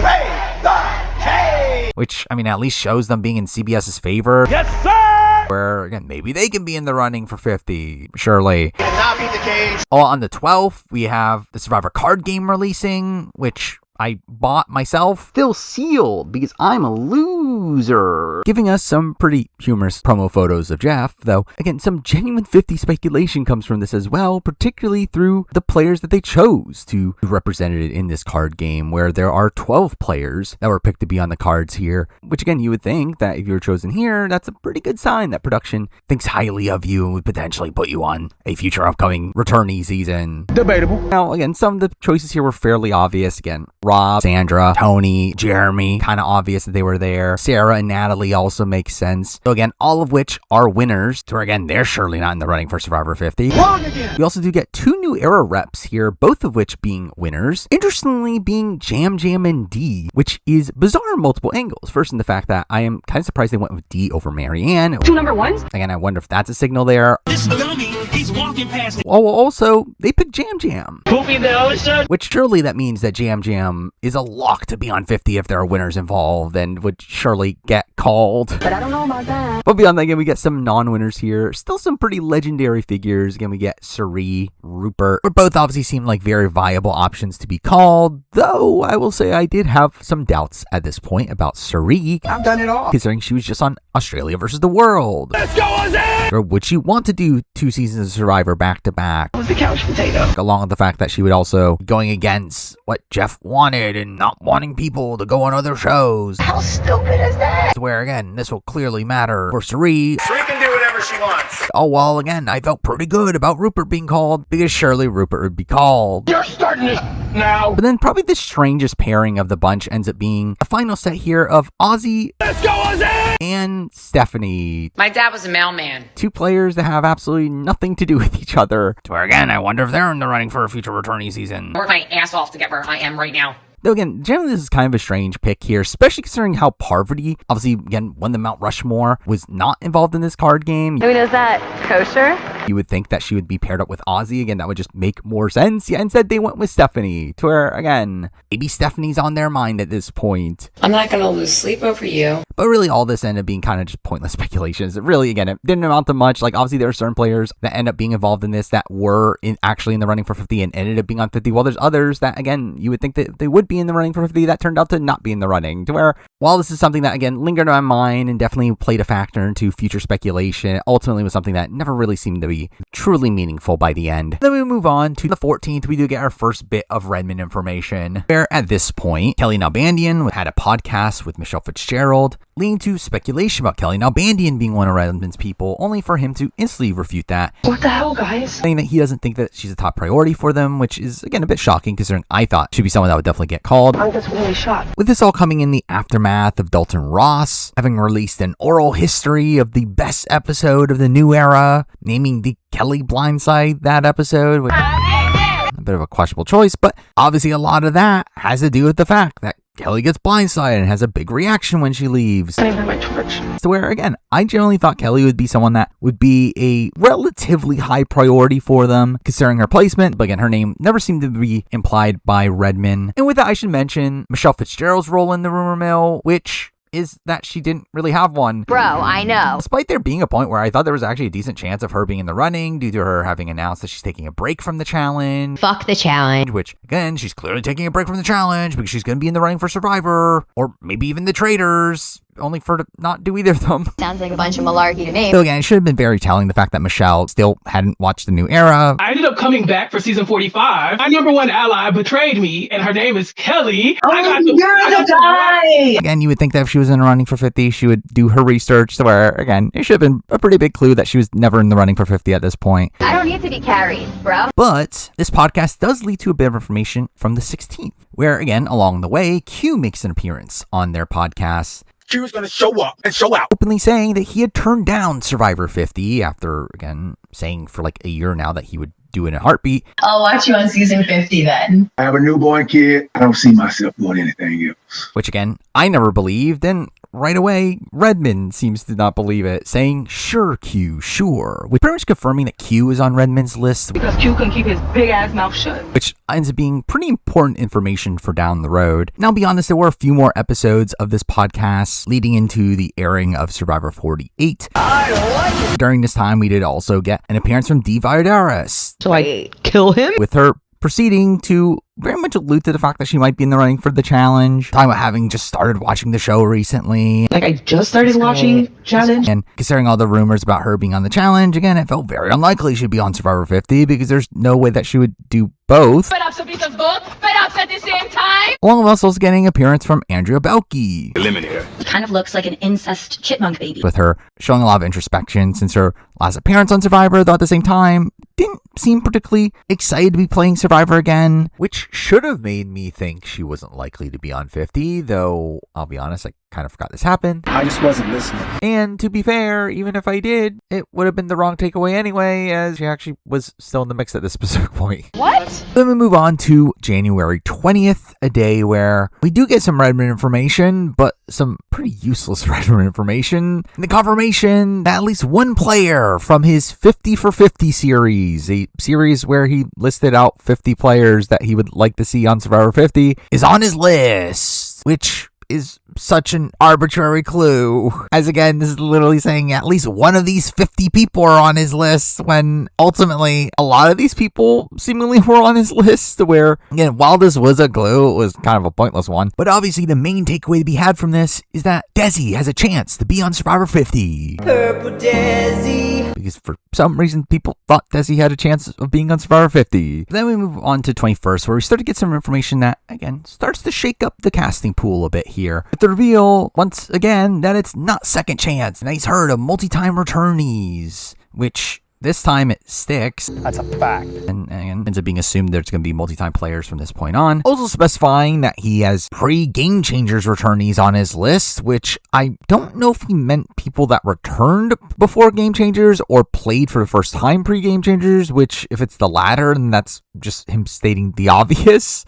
which, I mean, at least shows them being in CBS's favor.
Yes, sir!
Where, again, maybe they can be in the running for 50, surely.
Cannot beat the cage.
All on the 12th, we have the Survivor card game releasing, which I bought myself. Still sealed because I'm a loser. Giving us some pretty humorous promo photos of Jeff, though, again, some genuine 50 speculation comes from this as well, particularly through the players that they chose to be represented in this card game, where there are 12 players that were picked to be on the cards here, which again, you would think that if you were chosen here, that's a pretty good sign that production thinks highly of you and would potentially put you on a future upcoming returnee season.
Debatable.
Now, again, some of the choices here were fairly obvious. Again, Rob, Sandra, Tony, Jeremy, kind of obvious that they were there. Sarah and Natalie also make sense. So again, all of which are winners. So again, they're surely not in the running for Survivor 50.
Wrong again!
We also do get 2 new era reps here, both of which being winners. Interestingly, being Jam Jam and D, which is bizarre in multiple angles. First, in the fact that I am kind of surprised they went with D over Marianne.
2 number 1s?
Again, I wonder if that's a signal there.
This dummy, he's walking past it.
Oh, well, also, they picked Jam Jam.
Poopy the ocean!
Which surely that means that Jam Jam is a lock to be on 50 if there are winners involved and would surely get called.
But I don't know about that.
But beyond that, again, we get some non-winners here. Still some pretty legendary figures. Again, we get Suri, Rupert. But both obviously seem like very viable options to be called. Though, I will say I did have some doubts at this point about Suri.
I've done it all.
Considering she was just on Australia versus the World.
Let's go, Ozzy!
Or would she want to do 2 seasons of Survivor back to back?
What's the couch potato?
Along with the fact that she would also be going against what Jeff wanted and not wanting people to go on other shows.
How stupid is that?
Where again, this will clearly matter for Suri.
Suri can do whatever she wants.
Oh, well, again, I felt pretty good about Rupert being called because surely Rupert would be called.
You're starting this now.
But then probably the strangest pairing of the bunch ends up being a final set here of Ozzy.
Let's go, Ozzy!
And Stephenie.
My dad was a mailman.
2 players that have absolutely nothing to do with each other. To where again, I wonder if they're in the running for a future returnee season.
I work my ass off to get where I am right now.
Though again, generally this is kind of a strange pick here, especially considering how Parvati, obviously again, won the Mount Rushmore, was not involved in this card game.
I mean, is that kosher?
You would think that she would be paired up with Ozzy. Again, that would just make more sense. Yeah, instead they went with Stephenie, to where, again, maybe Stephenie's on their mind at this point.
I'm not gonna lose sleep over you.
But really, all this ended up being kind of just pointless speculations. It really, again, it didn't amount to much. Like, obviously, there are certain players that end up being involved in this that were actually in the running for 50 and ended up being on 50. While there's others that, again, you would think that they would be in the running for 50 that turned out to not be in the running. To where, while this is something that, again, lingered on my mind and definitely played a factor into future speculation, it ultimately was something that never really seemed to be truly meaningful by the end. Then we move on to the 14th. We do get our first bit of Redmond information, where at this point, Kelly Nalbandian had a podcast with Michelle Fitzgerald, leading to speculation about Kelly Nalbandian being one of Redmond's people, only for him to instantly refute that.
What the hell, guys?
Saying that he doesn't think that she's a top priority for them, which is, again, a bit shocking considering I thought she'd be someone that would definitely get called.
I'm just really shocked.
With this all coming in the aftermath of Dalton Ross having released an oral history of the best episode of the new era, naming the Kelly Blindside that episode, which a bit of a questionable choice, but obviously a lot of that has to do with the fact that Kelly gets blindsided and has a big reaction when she leaves.
I need my torch.
So where, again, I generally thought Kelly would be someone that would be a relatively high priority for them, considering her placement. But again, her name never seemed to be implied by Redmond. And with that, I should mention Michelle Fitzgerald's role in the rumor mill, which is that she didn't really have one.
Bro, I know.
Despite there being a point where I thought there was actually a decent chance of her being in the running due to her having announced that she's taking a break from the challenge.
Fuck the challenge.
Which, again, she's clearly taking a break from the challenge because she's going to be in the running for Survivor, or maybe even the Traitors. only for to not do either of them.
Sounds like a bunch of malarkey to me.
So again, it should have been very telling the fact that Michelle still hadn't watched the new era.
I ended up coming back for season 45. My number one ally betrayed me, and her name is Kelly.
You're the guy!
Again, you would think that if she was in the running for 50, she would do her research to where, again, it should have been a pretty big clue that she was never in the running for 50 at this point.
I don't need to be carried, bro.
But this podcast does lead to a bit of information from the 16th, where, again, along the way, Q makes an appearance on their podcast.
Q's gonna show up and show out.
Openly saying that he had turned down Survivor 50 after, again, saying for like a year now that he would do it in a heartbeat.
I'll watch you on season 50 then.
I have a newborn kid. I don't see myself doing anything else.
Which, again, I never believed, and right away, Redmond seems to not believe it, saying, sure, Q, sure. With pretty much confirming that Q is on Redmond's list.
Because Q can keep his big ass mouth shut.
Which ends up being pretty important information for down the road. Now, beyond this, there were a few more episodes of this podcast leading into the airing of Survivor 48.
I like it.
During this time, we did also get an appearance from DEVENS.
So I kill him?
With her proceeding to very much allude to the fact that she might be in the running for the challenge. Talking about having just started watching the show recently.
Like, I just started watching Challenge.
And considering all the rumors about her being on the challenge, again, it felt very unlikely she'd be on Survivor 50 because there's no way that she would do both.
Fed up, Sabrina's book. Fed up at the same time.
Along with also getting appearance from Andrea Belke.
Eliminator.
He kind of looks like an incest chipmunk baby.
With her showing a lot of introspection since her last appearance on Survivor, though at the same time, didn't seem particularly excited to be playing Survivor again, which should have made me think she wasn't likely to be on 50, though I'll be honest, I kind of forgot this happened.
I just wasn't listening.
And to be fair, even if I did, it would have been the wrong takeaway anyway, as she actually was still in the mix at this specific point.
What?
Then we move on to January 20th, a day where we do get some Redmond information, but some pretty useless Redmond information. And the confirmation that at least one player from his 50 for 50 series, a series where he listed out 50 players that he would like to see on Survivor 50, is on his list, which is such an arbitrary clue, as again, this is literally saying at least one of these 50 people are on his list, when ultimately a lot of these people seemingly were on his list, where, again, while this was a clue, it was kind of a pointless one, but obviously the main takeaway to be had from this is that Desi has a chance to be on Survivor 50.
Purple Desi.
Because for some reason, people thought Desi had a chance of being on Survivor 50. Then we move on to 21st, where we start to get some information that, again, starts to shake up the casting pool a bit here. With the reveal, once again, that it's not second chance, and he's heard of multi-time returnees, which this time it sticks.
That's a fact.
And ends up being assumed there's going to be multi-time players from this point on. Also specifying that he has pre-Game Changers returnees on his list, which I don't know if he meant people that returned before Game Changers or played for the first time pre-Game Changers, which if it's the latter, then that's just him stating the obvious.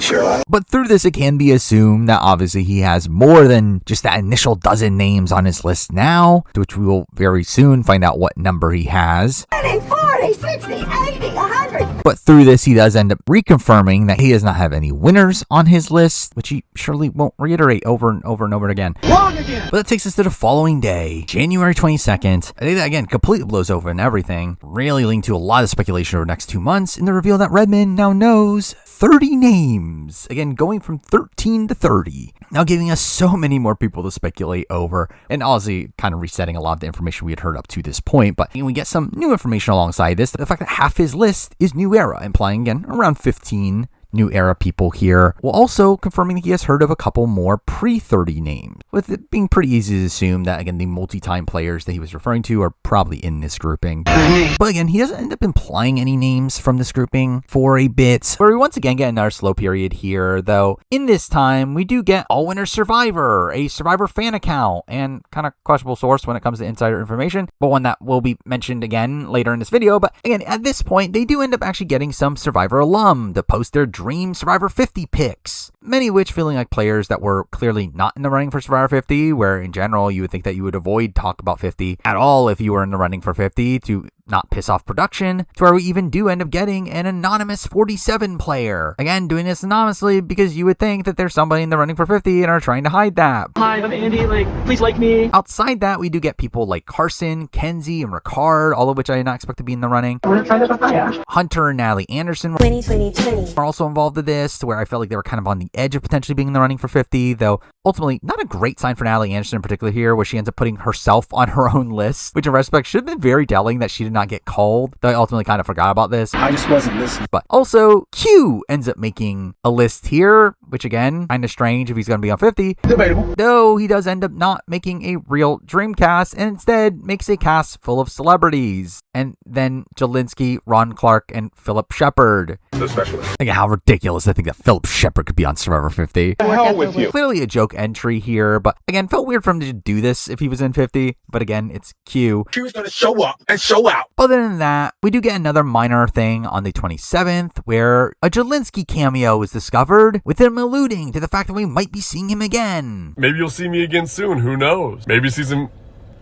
Sure.
But through this, it can be assumed that obviously he has more than just that initial dozen names on his list now, which we will very soon find out what number he has.
30, 40, 60, 80, 100.
But through this, he does end up reconfirming that he does not have any winners on his list, which he surely won't reiterate over and over and over again.
Wrong again.
But that takes us to the following day, January 22nd. A day that, again, completely blows over and everything, really leading to a lot of speculation over the next 2 months, in the reveal that Redmond now knows 30 names. Again, going from 13 to 30. Now giving us so many more people to speculate over, and honestly kind of resetting a lot of the information we had heard up to this point. But we get some new information alongside this. The fact that half his list is New Era, implying, again, around 15 New Era people here, while also confirming that he has heard of a couple more pre-30 names, with it being pretty easy to assume that, again, the multi-time players that he was referring to are probably in this grouping. But again, he doesn't end up implying any names from this grouping for a bit, where we once again get another slow period here, though in this time we do get All Winner Survivor, a Survivor fan account, and kind of questionable source when it comes to insider information, but one that will be mentioned again later in this video. But again, at this point, they do end up actually getting some Survivor alum to post their dream Survivor 50 picks, many of which feeling like players that were clearly not in the running for Survivor 50, where in general you would think that you would avoid talk about 50 at all if you were in the running for 50, to not piss off production, to where we even do end up getting an anonymous 47 player. Again, doing this anonymously because you would think that there's somebody in the running for 50 and are trying to hide that.
Hi, I'm Andy. Please like me.
Outside that, we do get people like Carson, Kenzie, and Ricard, all of which I did not expect to be in the running.
I want to try the papaya.
Hunter and Natalie Anderson
2020.
are also involved in this, to where I felt like they were kind of on the edge of potentially being in the running for 50, though ultimately not a great sign for Natalie Anderson in particular here, where she ends up putting herself on her own list, which in retrospect should have been very telling that she did not get called, though I ultimately kind of forgot about this.
I just wasn't listening.
But also, Q ends up making a list here, which again, kind of strange if he's going to be on 50.
Debatable.
Though he does end up not making a real dream cast and instead makes a cast full of celebrities. And then Jelinski, Ron Clark, and Phillip Shepard.
The specialist.
Like, how ridiculous I think that Phillip Shepard could be on Survivor 50.
The hell with you.
Clearly a joke entry here, but again, felt weird for him to do this if he was in 50. But again, it's Q.
Q's gonna show up and show out.
Other than that, we do get another minor thing on the 27th, where a Jelinski cameo is discovered, with him alluding to the fact that we might be seeing him again.
Maybe you'll see me again soon, who knows? Maybe season...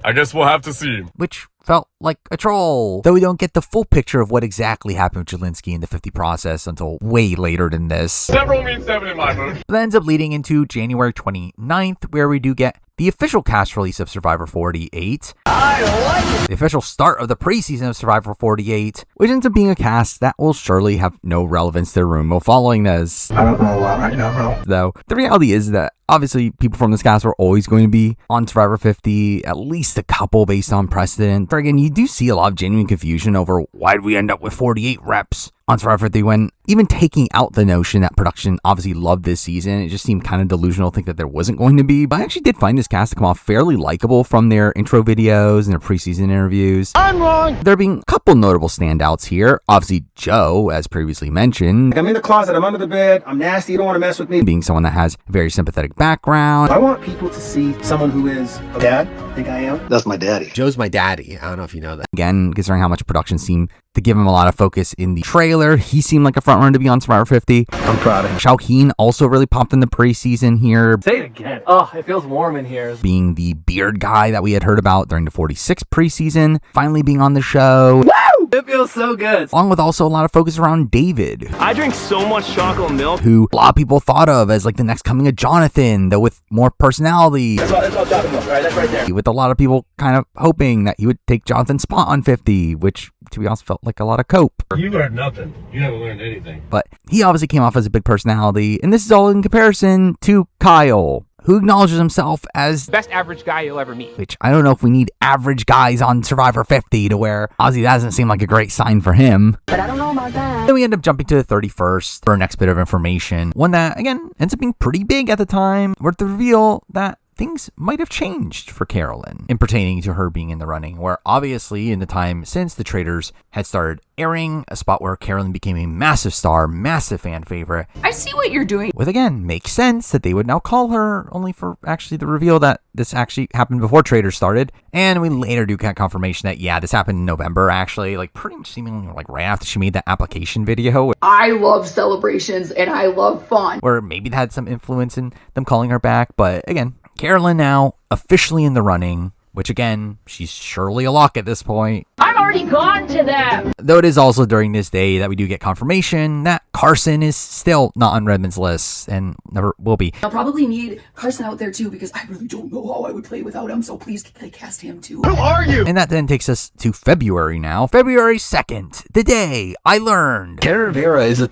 I guess we'll have to see.
Which felt like a troll. Though we don't get the full picture of what exactly happened with Jelinski in the 50 process until way later than this.
Several means 7 in my book.
That ends up leading into January 29th, where we do get the official cast release of Survivor 48.
I like it.
The official start of the preseason of Survivor 48, which ends up being a cast that will surely have no relevance to Rumo following this.
I don't know a lot right now, bro.
Though, the reality is that obviously people from this cast are always going to be on Survivor 50, at least a couple based on precedent. But again, you do see a lot of genuine confusion over why did we end up with 48 reps on Survivor 50 when even taking out the notion that production obviously loved this season, it just seemed kind of delusional to think that there wasn't going to be. But I actually did find this cast to come off fairly likable from their intro videos and their preseason interviews.
I'm wrong.
There being a couple notable standouts here. Obviously, Joe, as previously mentioned.
I'm in the closet, I'm under the bed, I'm nasty, you don't want to mess with me.
Being someone that has a very sympathetic background.
I want people to see someone who is a dad. I think I am.
That's my daddy.
Joe's my daddy. I don't know if you know that.
Again, considering how much production seemed to give him a lot of focus in the trailer, he seemed like a front runner to be on Survivor 50.
I'm proud of him.
Shauheen also really popped in the preseason here.
Say it again. Oh, it feels warm in here.
Being the beard guy that we had heard about during the 46th preseason, finally being on the show.
Woo! It feels so good.
Along with also a lot of focus around David.
I drink so much chocolate milk.
Who a lot of people thought of as like the next coming of Jonathan, though with more personality.
That's all chocolate milk. All right, that's right there.
With a lot of people kind of hoping that he would take Jonathan's spot on 50, which to be honest felt like a lot of cope.
You learned nothing. You haven't learned anything.
But he obviously came off as a big personality, and this is all in comparison to Kyle, who acknowledges himself as
best average guy you'll ever meet.
Which I don't know if we need average guys on Survivor 50 to where obviously that doesn't seem like a great sign for him.
But I don't know about that.
Then we end up jumping to the 31st for our next bit of information. One that, again, ends up being pretty big at the time. We're at the reveal that things might have changed for Carolyn in pertaining to her being in the running, where obviously in the time since the Traitors had started airing, a spot where Carolyn became a massive star, massive fan favorite.
I see what you're doing.
With again, makes sense that they would now call her, only for actually the reveal that this actually happened before Traitors started. And we later do get confirmation that, yeah, this happened in November, actually, like pretty much seemingly like right after she made that application video.
I love celebrations and I love fun.
Where maybe that had some influence in them calling her back, but again, Carolyn now officially in the running, which again, she's surely a lock at this point.
I'm already gone to them.
Though it is also during this day that we do get confirmation that Carson is still not on Redmond's list and never will be.
I'll probably need Carson out there too because I really don't know how I would play without him, so please cast him too.
Who are you?
And that then takes us to February now. February 2nd, the day I learned.
Karen Rivera is a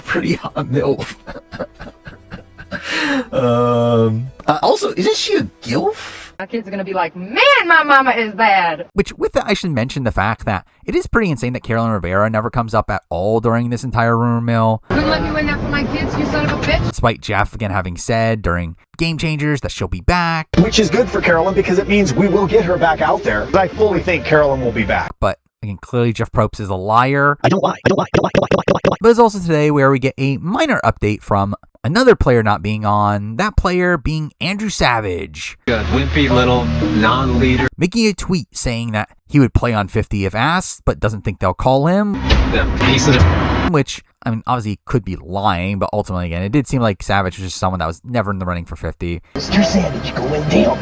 pretty hot MILF. Also, isn't she a GILF?
My kids are gonna be like, man, my mama is bad.
Which, with that, I should mention the fact that it is pretty insane that Carolyn Rivera never comes up at all during this entire rumor mill.
Couldn't let me win that for my kids, you son of a bitch.
Despite Jeff again having said during Game Changers that she'll be back.
Which is good for Carolyn because it means we will get her back out there. I fully think Carolyn will be back.
But again, clearly Jeff Probst is a liar.
I don't lie.
But it's also today where we get a minor update from another player not being on, that player being Andrew Savage.
Good, wimpy little non-leader.
Making a tweet saying that he would play on 50 if asked, but doesn't think they'll call him.
The piece of
which, I mean, obviously could be lying, but ultimately, again, it did seem like Savage was just someone that was never in the running for 50.
Mr. Savage going down.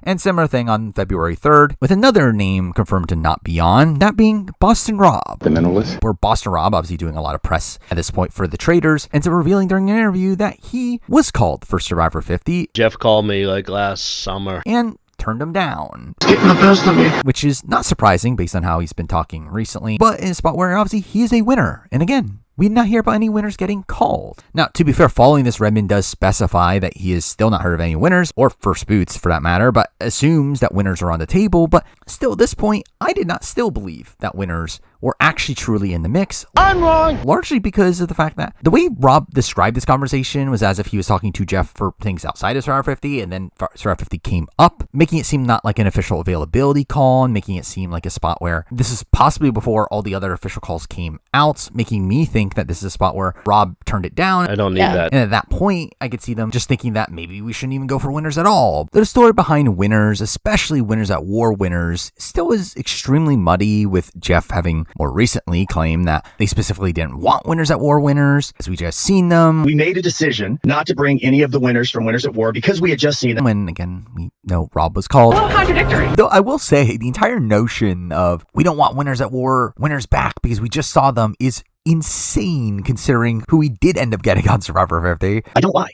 And similar thing on February 3rd, with another name confirmed to not be on, that being Boston Rob.
The Mentalist.
Where Boston Rob, obviously doing a lot of press at this point for the traders, ends up revealing during an interview that he was called for Survivor 50.
Jeff called me like last summer.
And turned him down.
It's getting the best of me.
Which is not surprising based on how he's been talking recently, but in a spot where obviously he is a winner. And again, we did not hear about any winners getting called. Now, to be fair, following this, Redmond does specify that he has still not heard of any winners, or first boots for that matter, but assumes that winners are on the table. But still, at this point, I did not still believe that winners were actually truly in the mix.
I'm wrong!
Largely because of the fact that the way Rob described this conversation was as if he was talking to Jeff for things outside of Survivor 50, and then Survivor 50 came up, making it seem not like an official availability call, and making it seem like a spot where this is possibly before all the other official calls came out, making me think that this is a spot where Rob turned it down.
I don't need that.
And at that point, I could see them just thinking that maybe we shouldn't even go for winners at all. The story behind winners, especially winners at war winners, still is extremely muddy, with Jeff having more recently claimed that they specifically didn't want winners at war winners, as we just seen them.
We made a decision not to bring any of the winners from Winners at War because we had just seen them.
When, again, we know Rob was called.
A little contradictory.
Though I will say, the entire notion of we don't want winners at war, winners back because we just saw them is insane considering who we did end up getting on Survivor 50.
I don't lie.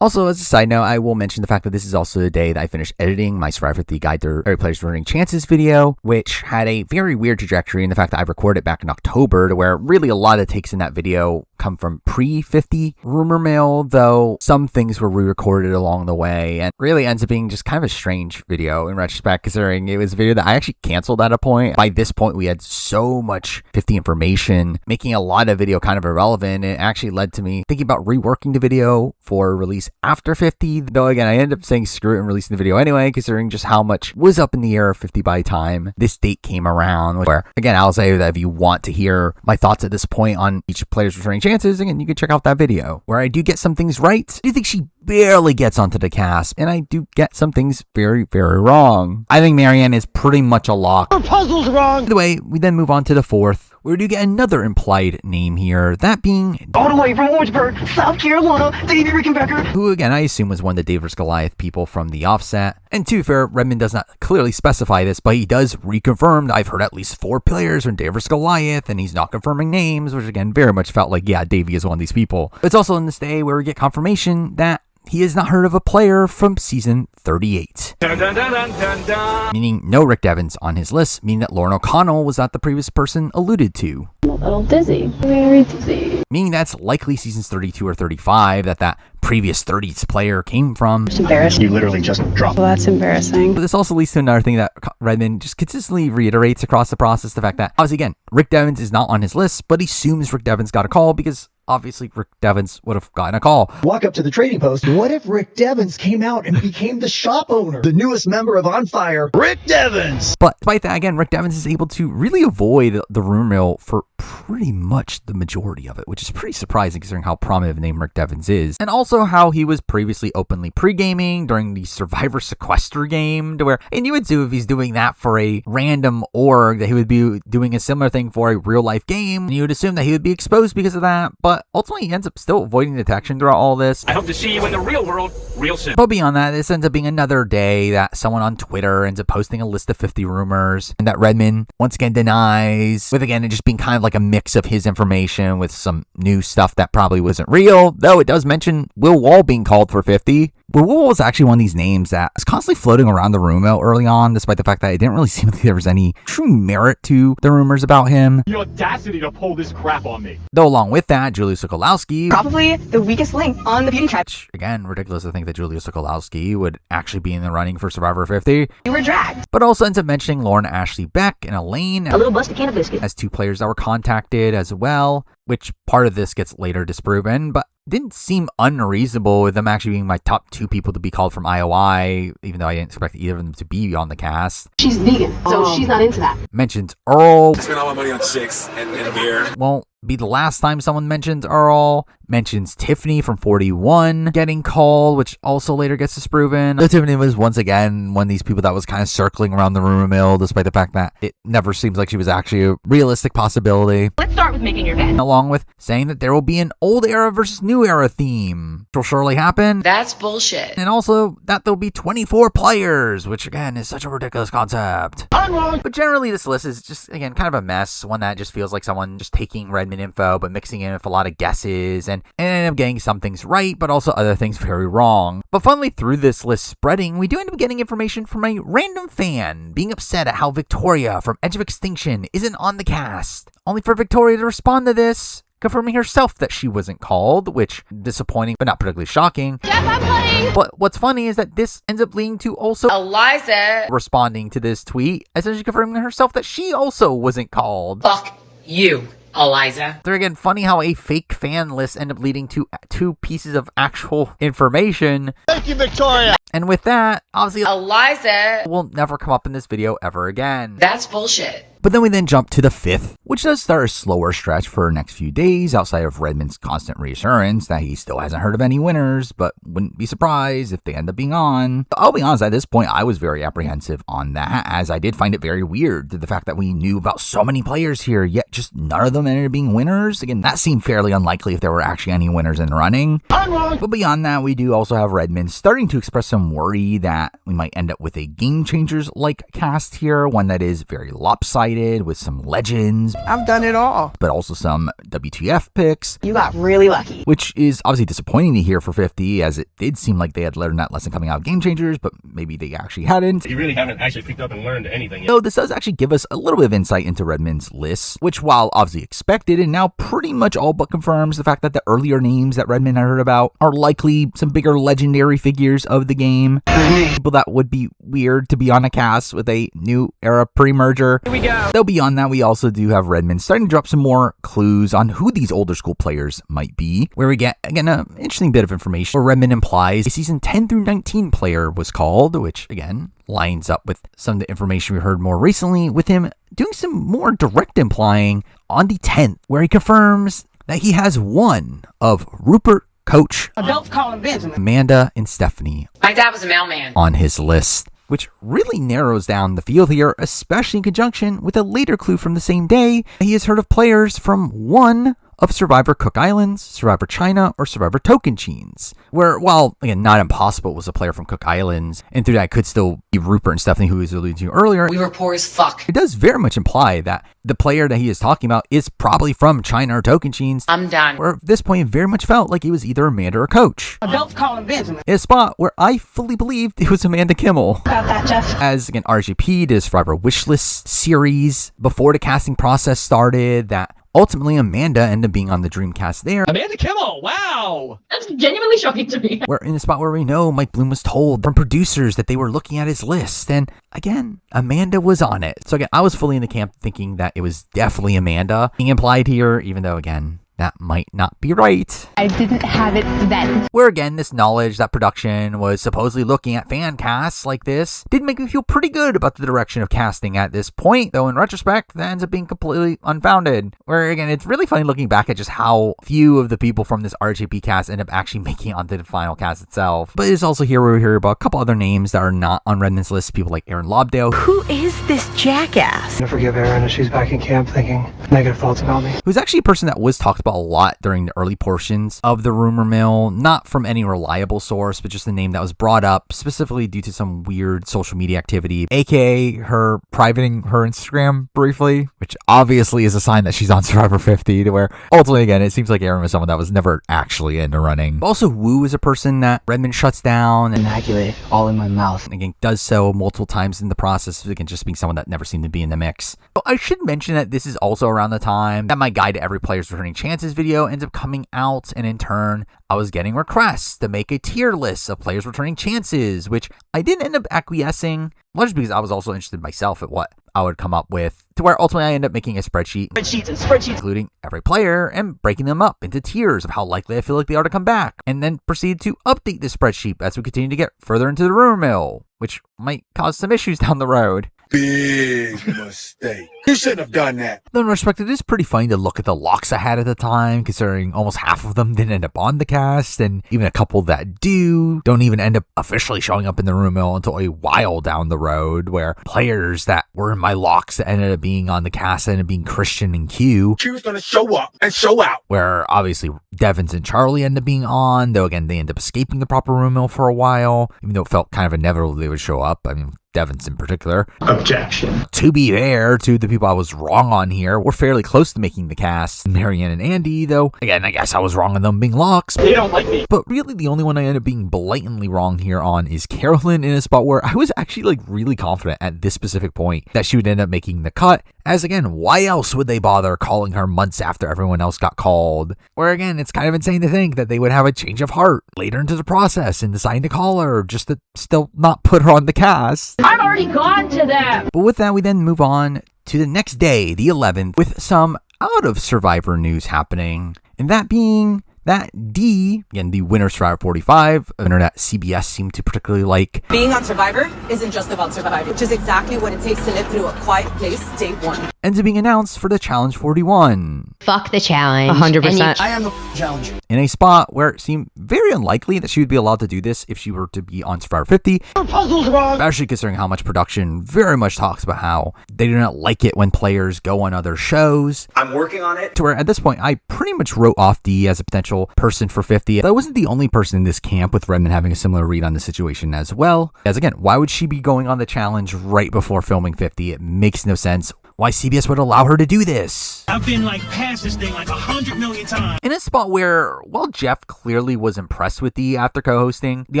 Also, as a side note, I will mention the fact that this is also the day that I finished editing my Survivor 50 Guide to Every Player's Running Chances video, which had a very weird trajectory in the fact that I recorded it back in October, to where really a lot of the takes in that video come from pre-50 rumor mill, though some things were re-recorded along the way, and really ends up being just kind of a strange video in retrospect, considering it was a video that I actually canceled at a point. By this point, we had so much 50 information, making a lot of video kind of irrelevant. It actually led to me thinking about reworking the video for release after 50, though again, I ended up saying screw it and releasing the video anyway, considering just how much was up in the air of 50 by the time this date came around. Where, again, I'll say that if you want to hear my thoughts at this point on each player's returning chances, again, you can check out that video, where I do get some things right. I do think she barely gets onto the cast, and I do get some things very, very wrong. I think Marianne is pretty much a lock.
Her puzzle's wrong!
By the way, we then move on to the 4th, where we do get another implied name here, that being
all the way from Orangeburg, South Carolina, Davey Rickenbacker,
who again I assume was one of the Dave vs. Goliath people from the offset. And to be fair, Redmond does not clearly specify this, but he does reconfirm that I've heard at least 4 players from Dave vs. Goliath, and he's not confirming names, which again very much felt like, yeah, Davey is one of these people. It's also in this day where we get confirmation that he has not heard of a player from season 38.
Dun, dun, dun, dun, dun, dun.
Meaning no Rick Devens on his list, meaning that Lauren O'Connell was not the previous person alluded to.
I'm a little dizzy. Very dizzy.
Meaning that's likely seasons 32 or 35 that previous 30s player came from.
It's embarrassing.
You literally just dropped.
Well, that's embarrassing.
But this also leads to another thing that Redmond just consistently reiterates across the process, the fact that, obviously again, Rick Devens is not on his list, but he assumes Rick Devens got a call because obviously Rick Devens would have gotten a call.
Walk up to the trading post. What if Rick Devens came out and became the shop owner? The newest member of On Fire, Rick Devens!
But despite that, again, Rick Devens is able to really avoid the rumor mill for pretty much the majority of it, which is pretty surprising considering how prominent of a name Rick Devens is. And also how he was previously openly pre-gaming during the Survivor Sequester game, to where, and you would do if he's doing that for a random org, that he would be doing a similar thing for a real life game, and you would assume that he would be exposed because of that, but ultimately he ends up still avoiding detection throughout all this.
I hope to see you in the real world real soon.
But beyond that, this ends up being another day that someone on Twitter ends up posting a list of 50 rumors, and that Redmond once again denies, with again it just being kind of like a mix of his information with some new stuff that probably wasn't real, though it does mention Will Wall being called for 50. Will Wall was actually one of these names that was constantly floating around the rumor mill early on, despite the fact that it didn't really seem like there was any true merit to the rumors about him.
The audacity to pull this crap on me.
Though along with that, Julius Sokolowski,
probably the weakest link on the beauty catch.
Again, ridiculous to think that Julius Sokolowski would actually be in the running for Survivor 50.
You were dragged.
But also ends up mentioning Lauren Ashley Beck and Elaine,
a little busted can of biscuit,
as 2 players that were contacted as well, which part of this gets later disproven, but didn't seem unreasonable with them actually being my top 2 people to be called from IOI, even though I didn't expect either of them to be on the cast.
She's vegan, so she's not into that.
Mentions Earl.
I spend all my money on chicks and beer.
Well, be the last time someone mentions Earl. Mentions Tiffany from 41 getting called, which also later gets disproven. So Tiffany was once again one of these people that was kind of circling around the rumor mill, despite the fact that it never seems like she was actually a realistic possibility.
Let's start with making your bed.
Along with saying that there will be an old era versus new era theme, which will surely happen.
That's bullshit.
And also that there'll be 24 players, which again is such a ridiculous concept. But generally this list is just, again, kind of a mess. One that just feels like someone just taking Redmond info, but mixing in with a lot of guesses and end up getting some things right, but also other things very wrong. But funnily, through this list spreading, we do end up getting information from a random fan being upset at how Victoria from Edge of Extinction isn't on the cast, only for Victoria to respond to this, confirming herself that she wasn't called, which disappointing but not particularly shocking.
Jeff, I'm playing.
But what's funny is that this ends up leading to also
Eliza
responding to this tweet, essentially confirming herself that she also wasn't called.
Fuck you, Eliza.
They're again funny how a fake fan list end up leading to 2 pieces of actual information.
Thank you, Victoria.
And with that, obviously
Eliza
will never come up in this video ever again.
That's bullshit.
But then we jump to the 5th, which does start a slower stretch for the next few days outside of Redmond's constant reassurance that he still hasn't heard of any winners, but wouldn't be surprised if they end up being on. But I'll be honest, at this point, I was very apprehensive on that, as I did find it very weird, the fact that we knew about so many players here, yet just none of them ended up being winners. Again, that seemed fairly unlikely if there were actually any winners in the running. But beyond that, we do also have Redmond starting to express some worry that we might end up with a Game Changers-like cast here, one that is very lopsided, with some legends.
I've done it all.
But also some WTF picks.
You got really lucky.
Which is obviously disappointing to hear for 50, as it did seem like they had learned that lesson coming out of Game Changers, but maybe they actually hadn't.
You really haven't actually picked up and learned anything yet.
So this does actually give us a little bit of insight into Redmond's lists, which, while obviously expected and now pretty much all but confirms the fact that the earlier names that Redmond had heard about are likely some bigger legendary figures of the game. People that would be weird to be on a cast with a new era pre-merger.
Here we go.
Though beyond that, we also do have Redmond starting to drop some more clues on who these older school players might be, where we get, again, an interesting bit of information where Redmond implies a season 10 through 19 player was called, which, again, lines up with some of the information we heard more recently, with him doing some more direct implying on the 10th, where he confirms that he has one of Rupert, Coach,
Adults call him Benjamin,
Amanda, and Stephenie
My dad was a mailman.
on his list, which really narrows down the field here, especially in conjunction with a later clue from the same day. He has heard of players from one of Survivor Cook Islands, Survivor China, or Survivor Tocantins, where, while, again, not impossible, it was a player from Cook Islands, and through that could still be Rupert and Stephenie, who he was alluding to earlier.
We were poor as fuck.
It does very much imply that the player that he is talking about is probably from China or Tocantins.
I'm done.
Where at this point, it very much felt like he was either Amanda or Coach.
adults call him Benjamin.
In a spot where I fully believed it was Amanda Kimmel.
Got that, Jeff?
As, again, RGP did a Survivor Wishlist series before the casting process started, that ultimately Amanda ended up being on the Dreamcast there.
Amanda Kimmel, wow!
That's genuinely shocking to me.
We're in a spot where we know Mike Bloom was told from producers that they were looking at his list, and again, Amanda was on it. So again, I was fully in the camp thinking that it was definitely Amanda being implied here, even though, again, that might not be right.
I didn't have it then.
Where again, this knowledge that production was supposedly looking at fan casts like this did make me feel pretty good about the direction of casting at this point, though in retrospect, that ends up being completely unfounded. Where again, it's really funny looking back at just how few of the people from this RGP cast end up actually making it onto the final cast itself. But it's also here where we hear about a couple other names that are not on Redmond's list, people like Aaron Lobdale.
Who is this jackass?
I forgive Erin if she's back in camp thinking negative thoughts about me.
Who's actually a person that was talked about a lot during the early portions of the rumor mill, not from any reliable source, but just a name that was brought up specifically due to some weird social media activity, aka her privating her Instagram briefly, which obviously is a sign that she's on Survivor 50, to where ultimately, again, it seems like Erin was someone that was never actually in the running. But also, Wu is a person that Redmond shuts down.
Immaculate, all in my mouth.
And again, does so multiple times in the process, again, just being someone that never seemed to be in the mix. But I should mention that this is also around the time that my Guide to Every Player's Returning Chances video ends up coming out, and in turn, I was getting requests to make a tier list of players returning chances, which I didn't end up acquiescing, largely because I was also interested myself at what I would come up with, to where ultimately I ended up making a spreadsheet, including every player and breaking them up into tiers of how likely I feel like they are to come back, and then proceed to update this spreadsheet as we continue to get further into the rumor mill, which might cause some issues down the road.
big mistake. You shouldn't have done that.
Though in retrospect, it is pretty funny to look at the locks I had at the time, considering almost half of them didn't end up on the cast, and even a couple that don't even end up officially showing up in the room until a while down the road, where players that were in my locks that ended up being on the cast ended up being Christian and Q.
She was going to show up and show out.
Where obviously Devens and Charlie end up being on, though again, they end up escaping the proper room mill for a while, even though it felt kind of inevitable they would show up. I mean, Devens in particular.
Objection.
To be fair to the people I was wrong on here, we're fairly close to making the cast. Marianne and Andy, though, again, I guess I was wrong on them being locks.
They don't like me.
But really, the only one I end up being blatantly wrong here on is Carolyn, in a spot where I was actually like really confident at this specific point that she would end up making the cut. As again, why else would they bother calling her months after everyone else got called? Where again, it's kind of insane to think that they would have a change of heart later into the process and decide to call her just to still not put her on the cast.
I'm already gone to them.
But with that, we then move on to the next day, the 11th, with some out of Survivor news happening, and that being that D, again, the winner of Survivor 45, a winner that CBS seemed to particularly like.
Being on Survivor isn't just about surviving, which is exactly what it takes to live through a quiet place day one.
Ends up being announced for the Challenge 41.
Fuck the challenge.
100%. I am the challenge.
In a spot where it seemed very unlikely that she would be allowed to do this if she were to be on Survivor 50. Especially considering how much production very much talks about how they do not like it when players go on other shows.
I'm working on it.
To where at this point, I pretty much wrote off D as a potential person for 50. I wasn't the only person in this camp, with Redmond having a similar read on the situation as well. As again, why would she be going on the challenge right before filming 50? It makes no sense why CBS would allow her to do this.
I've been like past this thing like 100 million times.
In a spot where, while Jeff clearly was impressed with D after co-hosting the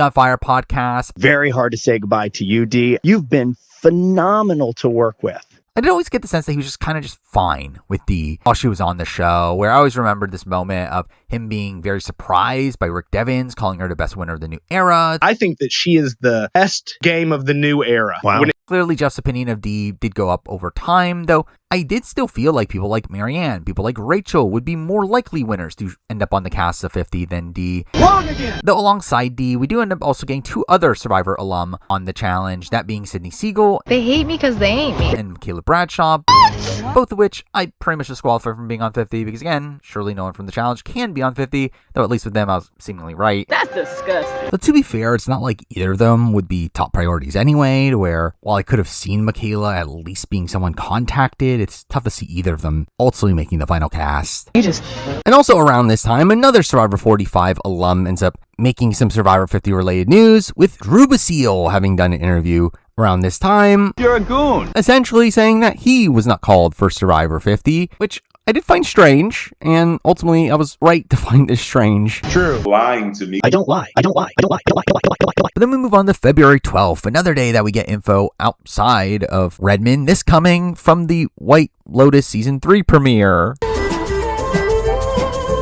On Fire podcast.
Very hard to say goodbye to you, D. You've been phenomenal to work with.
I did always get the sense that he was just kind of just fine with D while she was on the show, where I always remembered this moment of him being very surprised by Rick Devens calling her the best winner of the new era.
I think that she is the best game of the new era.
Wow.
Clearly, Jeff's opinion of D did go up over time, though I did still feel like people like Marianne, people like Rachel would be more likely winners to end up on the cast of 50 than D.
Wrong again!
Though alongside D, we do end up also getting two other Survivor alum on the challenge, that being Sydney Siegel.
They hate me because they ain't me.
And Michaela Bradshaw, both of which I pretty much disqualified from being on 50 because, again, surely no one from the challenge can be on 50, though at least with them I was seemingly right.
That's disgusting.
But to be fair, it's not like either of them would be top priorities anyway, to where while I could have seen Michaela at least being someone contacted, it's tough to see either of them ultimately making the final cast. And also around this time, another Survivor 45 alum ends up making some Survivor 50 related news, with Drew Basile having done an interview around this time.
You're a goon.
Essentially saying that he was not called for Survivor 50, which I did find strange, and ultimately I was right to find this strange.
True. Lying to me.
I don't lie. I don't lie. I don't lie. I don't lie. I don't lie. I don't lie.
But then we move on to February 12th, another day that we get info outside of Redmond, this coming from the White Lotus Season 3 premiere.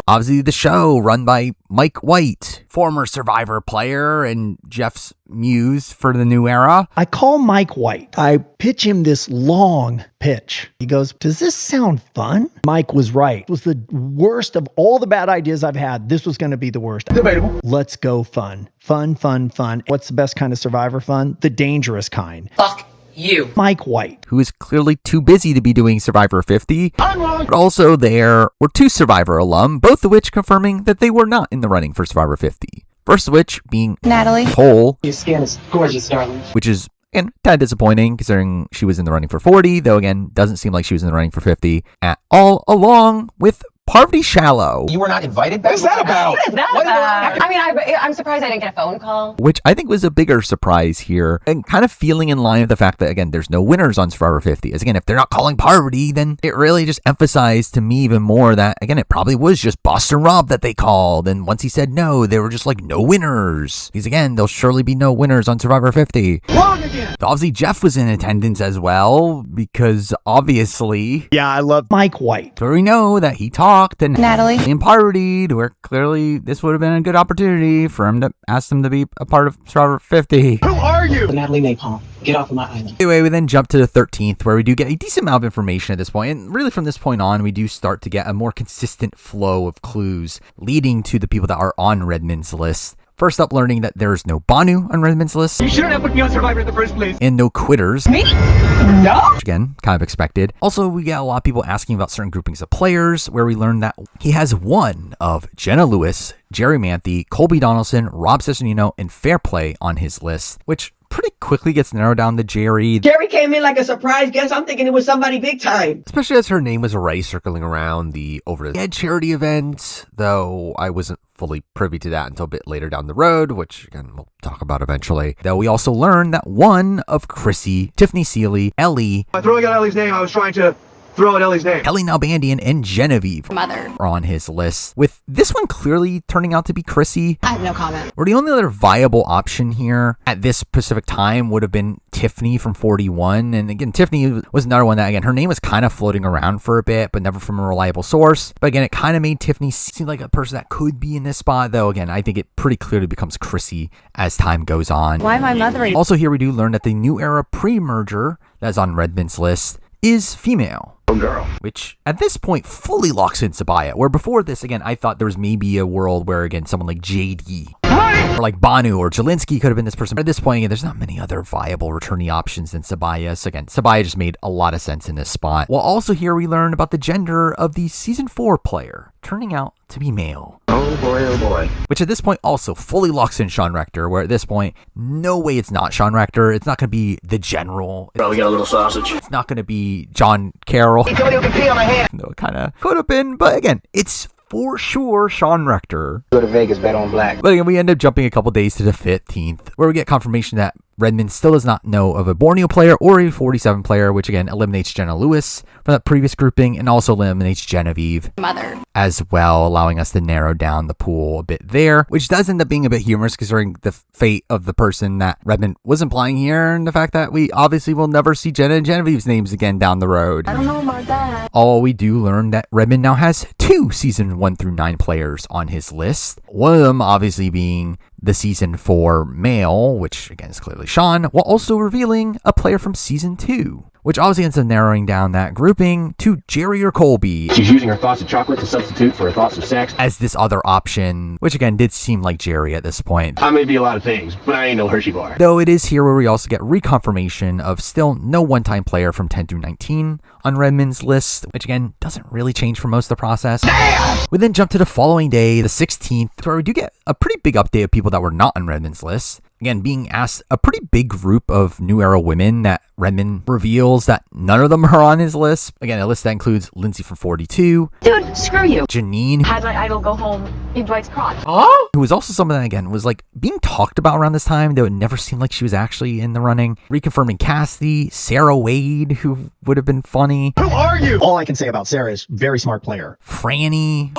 Obviously, the show run by Mike White, former Survivor player and Jeff's muse for the new era.
I call Mike White. I pitch him this long pitch. He goes, "Does this sound fun?" Mike was right. It was the worst of all the bad ideas I've had. This was going to be the worst.
Debatable.
Let's go fun. Fun, fun, fun. What's the best kind of Survivor fun? The dangerous kind.
Fuck you.
Mike White,
who is clearly too busy to be doing Survivor 50. But also there were two Survivor alum, both of which confirming that they were not in the running for Survivor 50. First of which being
Natalie
Cole.
Your skin is gorgeous, darling.
Which is, again, kind of disappointing considering she was in the running for 40, though again, doesn't seem like she was in the running for 50 at all, along with Parvati Shallow.
You were not invited back?
What is that about?
What is that about?
I mean, I'm surprised I didn't get a phone call.
Which I think was a bigger surprise here, and kind of feeling in line with the fact that, again, there's no winners on Survivor 50. As again, if they're not calling Parvati, then it really just emphasized to me even more that, again, it probably was just Boston Rob that they called, and once he said no, they were just like, no winners. Because again, there'll surely be no winners on Survivor 50.
Wrong again!
Obviously, Jeff was in attendance as well, because obviously...
Yeah, I love Mike White.
Where we know that he talked and...
Natalie.
And Parvati, to where clearly this would have been a good opportunity for him to ask them to be a part of Survivor 50.
Who are you?
Natalie Napalm. Get off of my island.
Anyway, we then jump to the 13th, where we do get a decent amount of information at this point, and really from this point on, we do start to get a more consistent flow of clues leading to the people that are on Redmond's list First up, learning that there's no Banu on Redmond's list.
You shouldn't have put me on Survivor in the first place.
And no quitters.
Me? No.
Which again, kind of expected. Also, we get a lot of people asking about certain groupings of players, where we learned that he has one of Jenna Lewis, Jerry Manthe, Colby Donaldson, Rob Cesternino, and Fairplay on his list, which pretty quickly gets narrowed down to Jerry.
Jerry came in like a surprise guest. I'm thinking it was somebody big time.
Especially as her name was already circling around the Over the Edge charity event, though I wasn't fully privy to that until a bit later down the road, which again we'll talk about eventually. Though we also learned that one of Chrissy, Tiffany Seeley, Ellie,
By throwing out Ellie's name, I was trying to throw out Ellie's name.
Kelly Nalbandian, and Genevieve
Mother
are on his list, with this one clearly turning out to be Chrissy.
I have no comment.
Or the only other viable option here at this specific time would have been Tiffany from 41. And again, Tiffany was another one that, again, her name was kind of floating around for a bit, but never from a reliable source. But again, it kind of made Tiffany seem like a person that could be in this spot, though again, I think it pretty clearly becomes Chrissy as time goes on.
Why my mother?
Also here we do learn that the New Era pre-merger that's on Redmond's list is female.
Girl.
Which at this point fully locks in Sabaya, where before this, again, I thought there was maybe a world where, again, someone like JD or like Banu or Jelinski could have been this person. But at this point, again, there's not many other viable returnee options than Sabaya. So again, Sabaya just made a lot of sense in this spot. Well, also here we learn about the gender of the season 4 player, turning out to be male.
Oh boy.
Which at this point also fully locks in Sean Rector, where at this point, no way it's not Sean Rector. It's not going to be the general.
Probably got a little sausage.
It's not going to be John Carroll.
Antonio can pee on my hand.
No, it kind of could have been, but again, it's for sure Sean Rector.
Go to Vegas, bet on black.
But again, we end up jumping a couple days to the 15th, where we get confirmation that Redmond still does not know of a Borneo player or a 47 player, which again eliminates Jenna Lewis from that previous grouping and also eliminates Genevieve
Mother
as well, allowing us to narrow down the pool a bit there, which does end up being a bit humorous considering the fate of the person that Redmond was implying here and the fact that we obviously will never see Jenna and Genevieve's names again down the road.
I don't know about that.
All we do learn that Redmond now has 2 season 1 through 9 players on his list. One of them obviously being the season 4 male, which again is clearly Sean, while also revealing a player from season 2, which obviously ends up narrowing down that grouping to Jerry or Colby.
She's using her thoughts of chocolate to substitute for her thoughts of sex
as this other option, which again did seem like Jerry at this point.
I may be a lot of things, but I ain't no Hershey bar.
Though it is here where we also get reconfirmation of still no one-time player from 10 through 19 on Redmond's list, which again doesn't really change for most of the process. Damn! We then jump to the following day, the 16th, where we do get a pretty big update of people that were not on Redmond's list. Again, being asked a pretty big group of New Era women that Redmond reveals that none of them are on his list. Again, a list that includes Lindsay from 42.
Dude, screw you.
Janine.
Had my idol go home in Dwight's crotch.
Oh? Who was also someone that, again, was like being talked about around this time, though it never seemed like she was actually in the running. Reconfirming Cassidy, Sarah Wade, who would have been funny.
Who are you? All I can say about Sarah is very smart player.
Franny.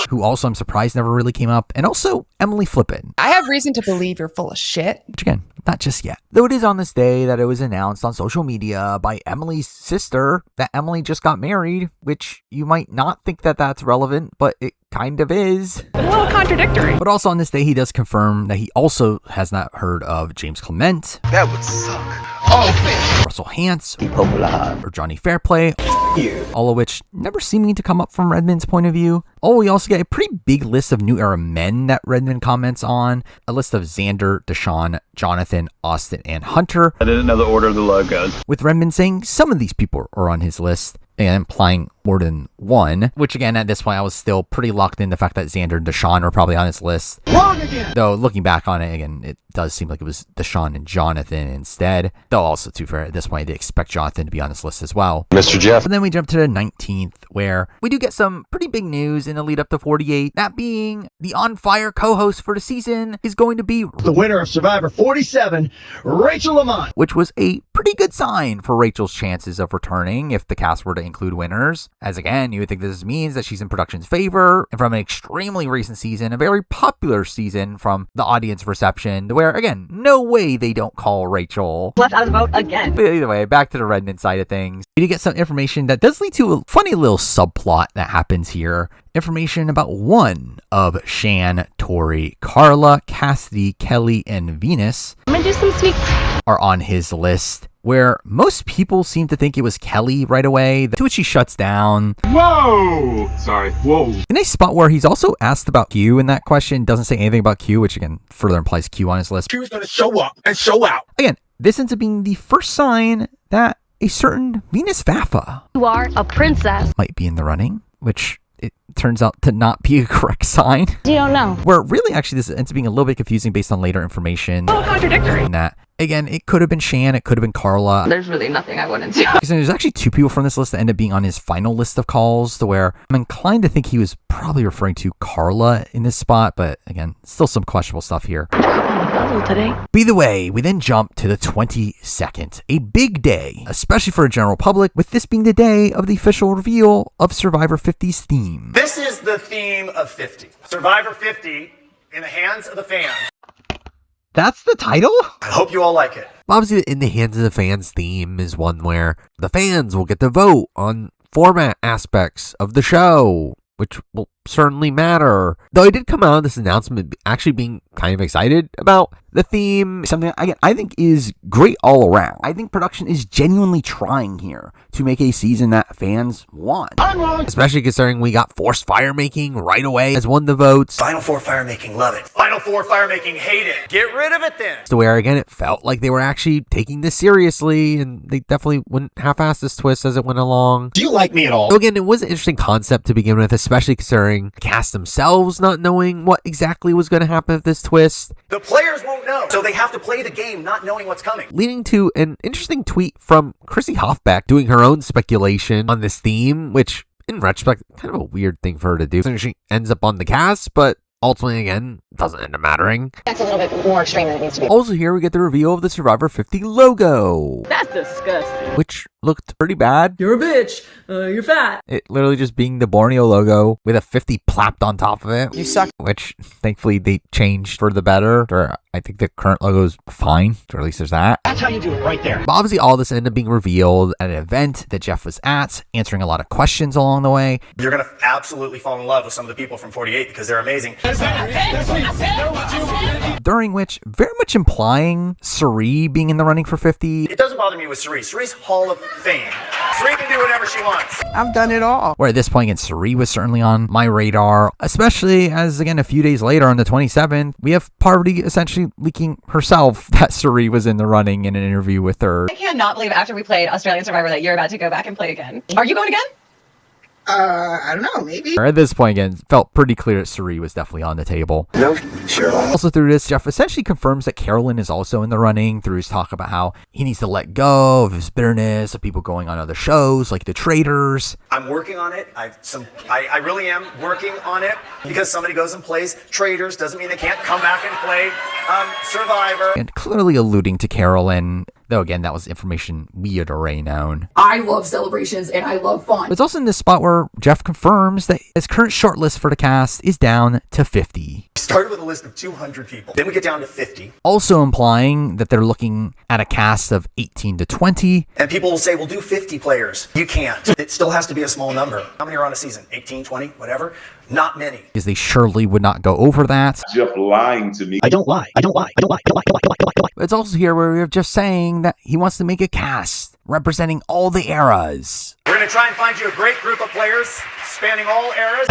Who also I'm surprised never really came up, and also Emily Flippin.
I have reason to believe you're full of shit.
Which again, not just yet. Though it is on this day that it was announced on social media by Emily's sister that Emily just got married, which you might not think that that's relevant, but it kind of is.
A little contradictory.
But also on this day, he does confirm that he also has not heard of James Clement.
That would suck. Oh, man.
Russell Hance. Or Johnny Fairplay.
You.
All of which never seeming to come up from Redmond's point of view. Oh, we also get a pretty big list of New Era men that Redmond comments on. A list of Xander, Deshaun, Jonathan, Austin, and Hunter.
I didn't know the order of the logos.
With Redmond saying some of these people are on his list and implying more than one, which again, at this point, I was still pretty locked in the fact that Xander and Deshaun were probably on his list.
Wrong again!
Though looking back on it, again, it does seem like it was Deshaun and Jonathan instead. Though also, too fair, at this point, they expect Jonathan to be on this list as well.
Mr. Jeff.
And then we jump to the 19th, where we do get some pretty big news in the lead up to 48. That being the on fire co-host for the season is going to be
the winner of Survivor 47, Rachel Lamont.
Which was a pretty good sign for Rachel's chances of returning if the cast were to include winners. As again, you would think this means that she's in production's favor, and from an extremely recent season, a very popular season from the audience reception, where again, no way they don't call Rachel.
Left out of the vote again.
But either way, back to the Redmond side of things. You do get some information that does lead to a funny little subplot that happens here. Information about one of Shan, Tori, Carla, Cassidy, Kelly, and Venus.
I'm gonna
you some sneak
are on his list, where most people seem to think it was Kelly right away, to which he shuts down.
Whoa! Sorry, whoa.
In a spot where he's also asked about Q in that question, doesn't say anything about Q, which again further implies Q on his list.
Q's gonna show up and show out.
Again, this ends up being the first sign that a certain Venus Fafa
You are a princess.
might be in the running, which it turns out to not be a correct sign.
You don't know.
Where really actually this ends up being a little bit confusing based on later information.
Oh, contradictory.
And that, again, it could have been Shan, it could have been Carla.
There's really nothing I wouldn't do.
Because there's actually two people from this list that end up being on his final list of calls, to where I'm inclined to think he was probably referring to Carla in this spot, but again, still some questionable stuff here.
Today.
But either way, we then jump to the 22nd, a big day, especially for a general public, with this being the day of the official reveal of Survivor 50's theme.
This is the theme of 50. Survivor 50 in the hands of the fans.
That's the title?
I hope you all like it.
Obviously, in the hands of the fans theme is one where the fans will get to vote on format aspects of the show, which will certainly matter. Though I did come out of this announcement actually being kind of excited about the theme, something again I think is great all around. I think production is genuinely trying here to make a season that fans want. Especially considering we got forced fire making right away as one of the votes.
Final Four fire making, love it. Final Four fire making, hate it. Get rid of it then.
To where again it felt like they were actually taking this seriously, and they definitely wouldn't half-ass this twist as it went along.
Do you like me at all?
So again, it was an interesting concept to begin with, especially considering the cast themselves not knowing what exactly was going to happen with this twist.
The players won't know, so they have to play the game not knowing what's coming.
Leading to an interesting tweet from Chrissy Hoffbeck doing her own speculation on this theme, which in retrospect, kind of a weird thing for her to do. So she ends up on the cast, but ultimately, again, doesn't end up mattering.
That's a little bit more extreme than it needs to be.
Also here we get the reveal of the Survivor 50 logo.
That's disgusting.
Which looked pretty bad.
You're a bitch. You're fat.
It literally just being the Borneo logo with a 50 plapped on top of it.
You suck.
Which thankfully they changed for the better. Or I think the current logo is fine. Or at least there's that.
That's how you do it right there.
But obviously all this ended up being revealed at an event that Jeff was at, answering a lot of questions along the way.
You're going to absolutely fall in love with some of the people from 48 because they're amazing.
During which, very much implying Suri being in the running for 50.
It doesn't bother me with Suri. Suri's Hall of Fame. Suri can do whatever she wants.
I've done it all.
Where at this point, again, Suri was certainly on my radar, especially as, again, a few days later on the 27th, we have Parvati essentially leaking herself that Suri was in the running in an interview with her.
I cannot believe after we played Australian Survivor that you're about to go back and play again. Are you going again?
I don't know, maybe.
At this point, again, it felt pretty clear that Suri was definitely on the table.
No, sure.
Also through this, Jeff essentially confirms that Carolyn is also in the running through his talk about how he needs to let go of his bitterness of people going on other shows like The Traitors.
I'm working on it. I really am working on it because somebody goes and plays Traitors doesn't mean they can't come back and play Survivor.
And clearly alluding to Carolyn, though again, that was information we had already known.
I love celebrations and I love fun.
But it's also in this spot where Jeff confirms that his current shortlist for the cast is down to 50.
We started with a list of 200 people. Then we get down to 50.
Also implying that they're looking at a cast of 18 to 20.
And people will say, we'll do 50 players. You can't. It still has to be a small number. How many are on a season? 18, 20, whatever? Not many.
Because they surely would not go over that.
Jeff lying to me.
I don't lie.
It's also here where we're just saying that he wants to make a cast representing all the eras.
We're going to try and find you a great group of players spanning all eras.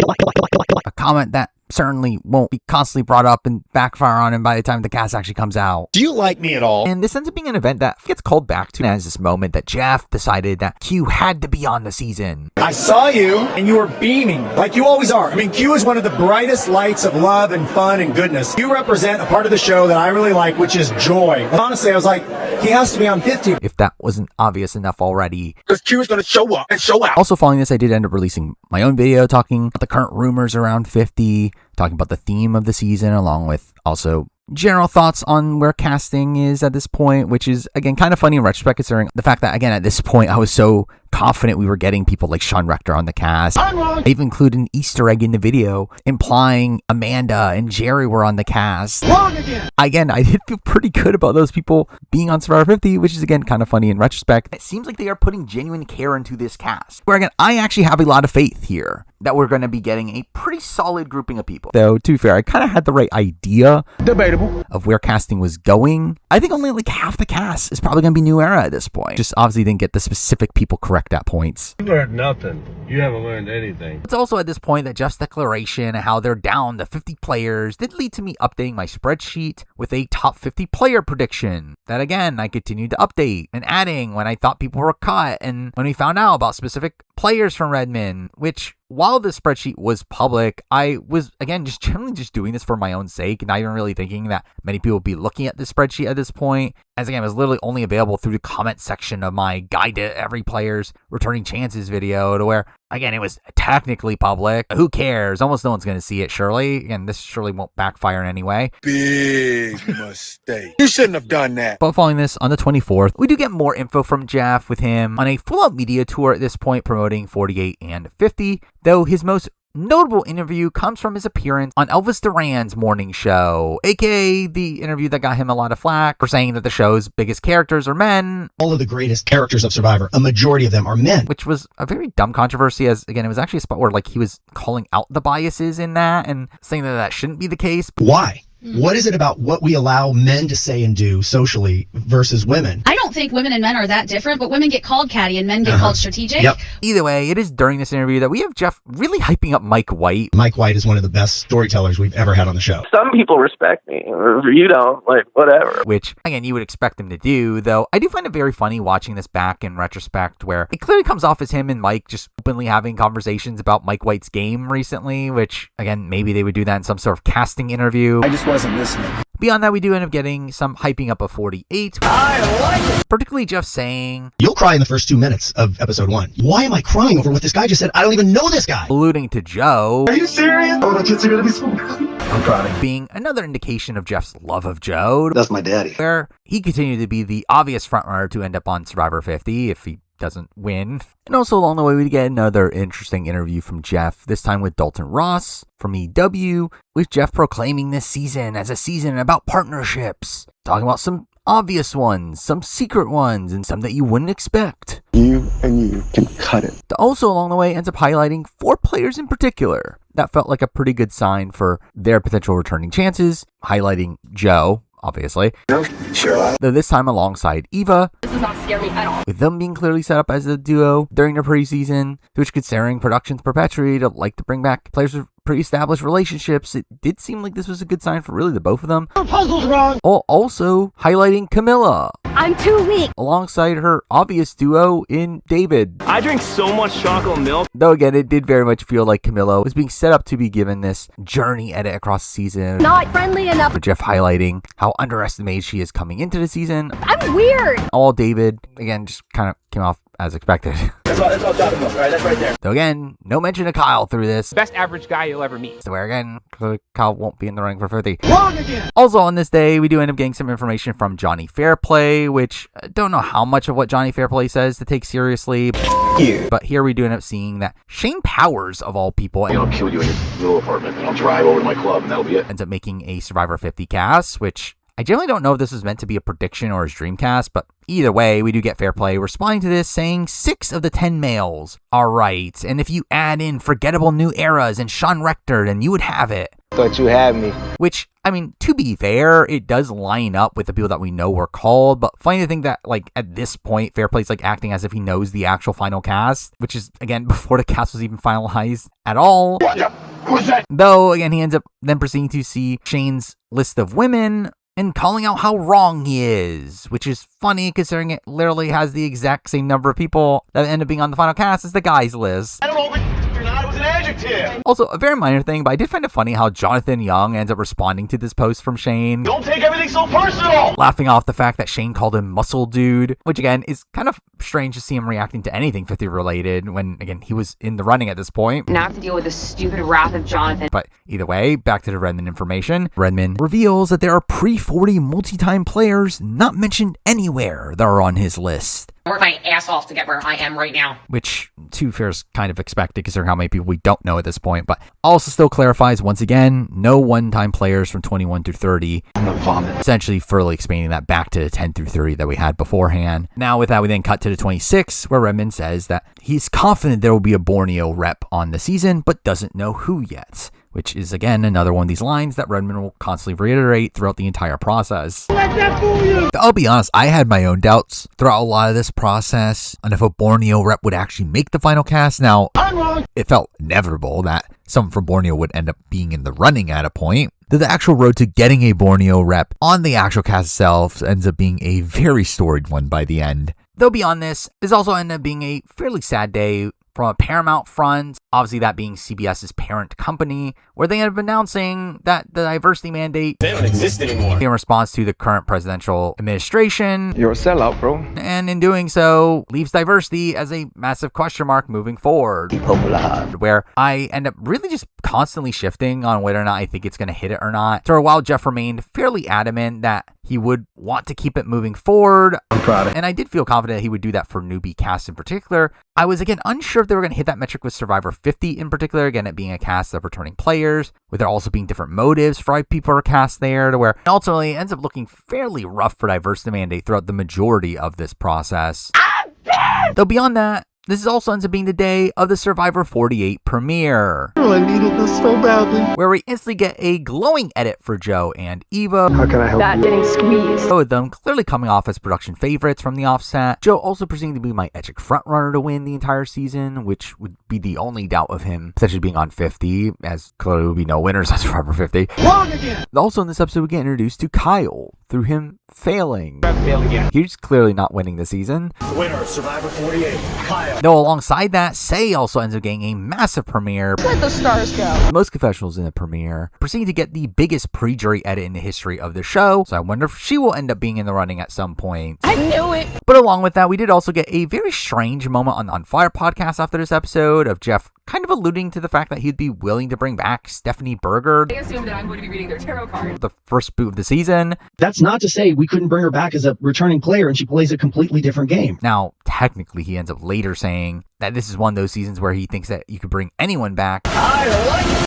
A comment that certainly won't be constantly brought up and backfire on him by the time the cast actually comes out.
Do you like me at all?
And this ends up being an event that gets called back to as this moment that Jeff decided that Q had to be on the season.
I saw you and you were beaming like you always are. I mean, Q is one of the brightest lights of love and fun and goodness. You represent a part of the show that I really like, which is joy. Honestly, I was like, he has to be on 50.
If that wasn't obvious enough already.
Because Q is going to show up and show out.
Also following this, I did end up releasing my own video talking about the current rumors around 50, talking about the theme of the season, along with also general thoughts on where casting is at this point, which is, again, kind of funny in retrospect, considering the fact that, again, at this point, I was so confident we were getting people like Sean Rector on the cast. I even included an Easter egg in the video implying Amanda and Jerry were on the cast.
Wrong again!
Again, I did feel pretty good about those people being on Survivor 50, which is again kind of funny in retrospect. It seems like they are putting genuine care into this cast. Where again, I actually have a lot of faith here that we're going to be getting a pretty solid grouping of people. Though, to be fair, I kind of had the right idea.
Debatable.
Of where casting was going. I think only like half the cast is probably going to be New Era at this point. Just obviously didn't get the specific people correct at points.
You learned nothing. You haven't learned anything.
It's also at this point that Jeff's declaration and how they're down to 50 players did lead to me updating my spreadsheet with a top 50 player prediction. That again, I continued to update and adding when I thought people were cut and when we found out about specific players from Redmond, which while the spreadsheet was public, I was, again, just generally just doing this for my own sake, not even really thinking that many people would be looking at the spreadsheet at this point. As again, it was literally only available through the comment section of my guide to every player's returning chances video, to where, again, it was technically public. Who cares? Almost no one's going to see it, surely. Again, this surely won't backfire in any way.
Big mistake. You shouldn't have done that.
But following this, on the 24th, we do get more info from Jeff with him on a full-out media tour at this point promoting 48 and 50, though his most notable interview comes from his appearance on Elvis Duran's morning show, aka the interview that got him a lot of flack for saying that the show's biggest characters are men.
All of the greatest characters of Survivor, a majority of them are men.
Which was a very dumb controversy, as again, it was actually a spot where like he was calling out the biases in that and saying that that shouldn't be the case.
Why? What is it about what we allow men to say and do socially versus women?
I don't think women and men are that different, but women get called catty and men get called strategic.
Yep.
Either way, it is during this interview that we have Jeff really hyping up Mike White.
Mike White is one of the best storytellers we've ever had on the show.
Some people respect me, or you don't, like, whatever.
Which, again, you would expect him to do, though I do find it very funny watching this back in retrospect, where it clearly comes off as him and Mike just openly having conversations about Mike White's game recently, which, again, maybe they would do that in some sort of casting interview.
I just wasn't listening.
Beyond that, we do end up getting some hyping up of 48. I like it! Particularly Jeff saying,
"You'll cry in the first 2 minutes of episode 1. Why am I crying over what this guy just said? I don't even know this guy."
Alluding to Joe.
Are you serious? Oh, the kids are gonna be so good. I'm crying.
Being another indication of Jeff's love of Joe.
That's my daddy.
Where he continued to be the obvious frontrunner to end up on Survivor 50 if he doesn't win. And also along the way, we get another interesting interview from Jeff, this time with Dalton Ross from EW, with Jeff proclaiming this season as a season about partnerships, talking about some obvious ones, some secret ones, and some that you wouldn't expect.
You and you can cut it.
Also along the way, ends up highlighting 4 players in particular. That felt like a pretty good sign for their potential returning chances, highlighting Joe, obviously.
Sure.
Though this time alongside Eva.
This does not scare me at all.
With them being clearly set up as a duo during the preseason, which considering productions perpetuate to like to bring back players with pre-established relationships, it did seem like this was a good sign for really the both of them.
Your puzzle's wrong.
Also highlighting Camilla.
I'm too weak.
Alongside her obvious duo in David.
I drink so much chocolate milk.
Though again, it did very much feel like Camilla was being set up to be given this journey edit across the season.
Not friendly enough.
With Jeff highlighting how underestimated she is coming into the season.
I'm weird.
All David, again, just kind of came off as expected.
That's all chocolate milk, right? That's right there.
Though again, no mention of Kyle through this.
Best average guy you'll ever meet.
So where again, Kyle won't be in the running for 50.
Wrong again!
Also on this day, we do end up getting some information from Jonny Fairplay, which I don't know how much of what Jonny Fairplay says to take seriously. But here we do end up seeing that Shane Powers, of all people,
I'll kill you in your little apartment and I'll drive over to my club and that'll be it.
Ends up making a Survivor 50 cast, which I generally don't know if this was meant to be a prediction or his dream cast, but either way, we do get Fairplay responding to this, saying 6 of the 10 males are right, and if you add in forgettable New Eras and Sean Rector, then you would have it.
Thought you had me.
Which, I mean, to be fair, it does line up with the people that we know were called, but funny to think that, like, at this point, Fairplay's, like, acting as if he knows the actual final cast, which is, again, before the cast was even finalized at all.
Who's that?
Though, again, he ends up then proceeding to see Shane's list of women and calling out how wrong he is, which is funny considering it literally has the exact same number of people that end up being on the final cast as the guys list.
I don't know if you're not. It was an adjective.
Also, a very minor thing, but I did find it funny how Jonathan Young ends up responding to this post from Shane.
Don't take everything so personal.
Laughing off the fact that Shane called him Muscle Dude, which again is kind of strange to see him reacting to anything 50 related when, again, he was in the running at this point.
Now I have to deal with the stupid wrath of Jonathan.
But either way, back to the Redmond information. Redmond reveals that there are pre-40 multi-time players not mentioned anywhere that are on his list.
I worked my ass off to get where I am right now.
Which, to be fair, is kind of expected considering how many people we don't know at this point, but also still clarifies once again, no one-time players from 21 through 30.
I'm gonna vomit.
Essentially further expanding that back to the 10 through 30 that we had beforehand. Now with that, we then cut to the 26, where Redmond says that he's confident there will be a Borneo rep on the season, but doesn't know who yet. Which is, again, another one of these lines that Redmond will constantly reiterate throughout the entire process.
Let that fool you!
I'll be honest, I had my own doubts throughout a lot of this process on if a Borneo rep would actually make the final cast. Now, it felt inevitable that someone from Borneo would end up being in the running at a point. The actual road to getting a Borneo rep on the actual cast itself ends up being a very storied one by the end. Though beyond this also ended up being a fairly sad day from a Paramount front, obviously that being CBS's parent company, where they ended up announcing that the diversity mandate
They don't exist anymore.
in response to the current presidential administration.
You're a sellout, bro.
And in doing so, leaves diversity as a massive question mark moving forward. Where I end up really just constantly shifting on whether or not I think it's going to hit it or not. For a while, Jeff remained fairly adamant that he would want to keep it moving forward.
I'm proud of it.
And I did feel confident he would do that for newbie cast in particular. I was, again, unsure if they were going to hit that metric with Survivor 50 in particular. Again, it being a cast of returning players, with there also being different motives for why people are cast there, to where ultimately it ends up looking fairly rough for diversity mandate throughout the majority of this process. Though beyond that, this also ends up being the day of the Survivor 48 premiere.
Oh, I needed this so badly.
Where we instantly get a glowing edit for Joe and Eva.
How can I help you?
Getting squeezed.
Both of them clearly coming off as production favorites from the offset. Joe also proceeding to be my epic frontrunner to win the entire season, which would be the only doubt of him potentially being on 50, as clearly would be no winners on Survivor 50.
Wrong again!
Also in this episode, we get introduced to Kyle through him failing. He's clearly not winning the season.
The winner of Survivor 48, Kyle.
Though alongside that, Say also ends up getting a massive premiere.
Let the stars go.
Most confessionals in the premiere, proceeding to get the biggest pre-jury edit in the history of the show, so I wonder if she will end up being in the running at some point.
I knew it.
But along with that, we did also get a very strange moment on the On Fire podcast after this episode of Jeff kind of alluding to the fact that he'd be willing to bring back Stephenie Berger.
They assume that I'm going to be reading their tarot card.
The first boot of the season.
That's not to say we couldn't bring her back as a returning player and she plays a completely different game.
Now, technically, he ends up later saying that this is one of those seasons where he thinks that you could bring anyone back.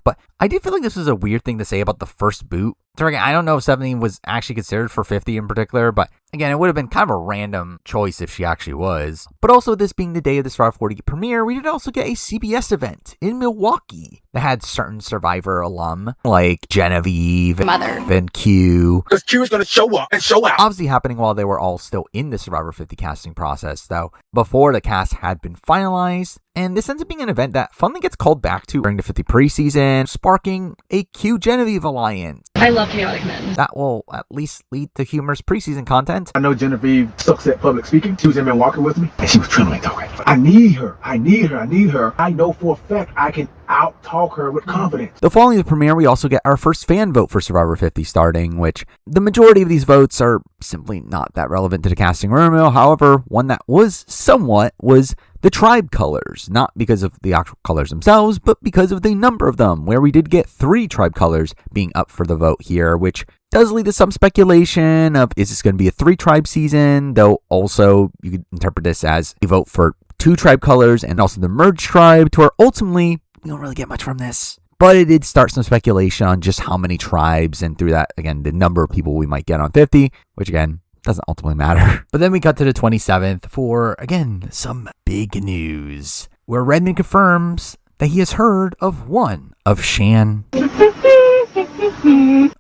But I did feel like this was a weird thing to say about the first boot. So again, I don't know if Stephenie was actually considered for 50 in particular, but again, it would have been kind of a random choice if she actually was. But also, this being the day of the Survivor 40 premiere, we did also get a CBS event in Milwaukee that had certain Survivor alum like Genevieve, and Q.
Because Q is going to show up and show out.
Obviously happening while they were all still in the Survivor 50 casting process, though, before the cast had been finalized. And this ends up being an event that finally gets called back to during the 50 preseason, sparking a Q-Genevieve alliance.
I love chaotic men.
That will at least lead to humorous preseason content.
I know Genevieve sucks at public speaking. She was in Milwaukee with me, and she was trembling talking. I need her. I need her. I need her. I know for a fact I can out-talk her with confidence.
The following the premiere, we also get our first fan vote for Survivor 50 starting, which the majority of these votes are simply not that relevant to the casting room. However, one that was somewhat was the tribe colors, not because of the actual colors themselves, but because of the number of them, where we did get 3 tribe colors being up for the vote here, which does lead to some speculation of, is this going to be a 3-tribe season? Though also, you could interpret this as a vote for 2 tribe colors and also the merged tribe, to where ultimately, we don't really get much from this. But it did start some speculation on just how many tribes, and through that, again, the number of people we might get on 50, which again, doesn't ultimately matter. But then we cut to the 27th for, again, some big news, where Redmond confirms that he has heard of one of Shan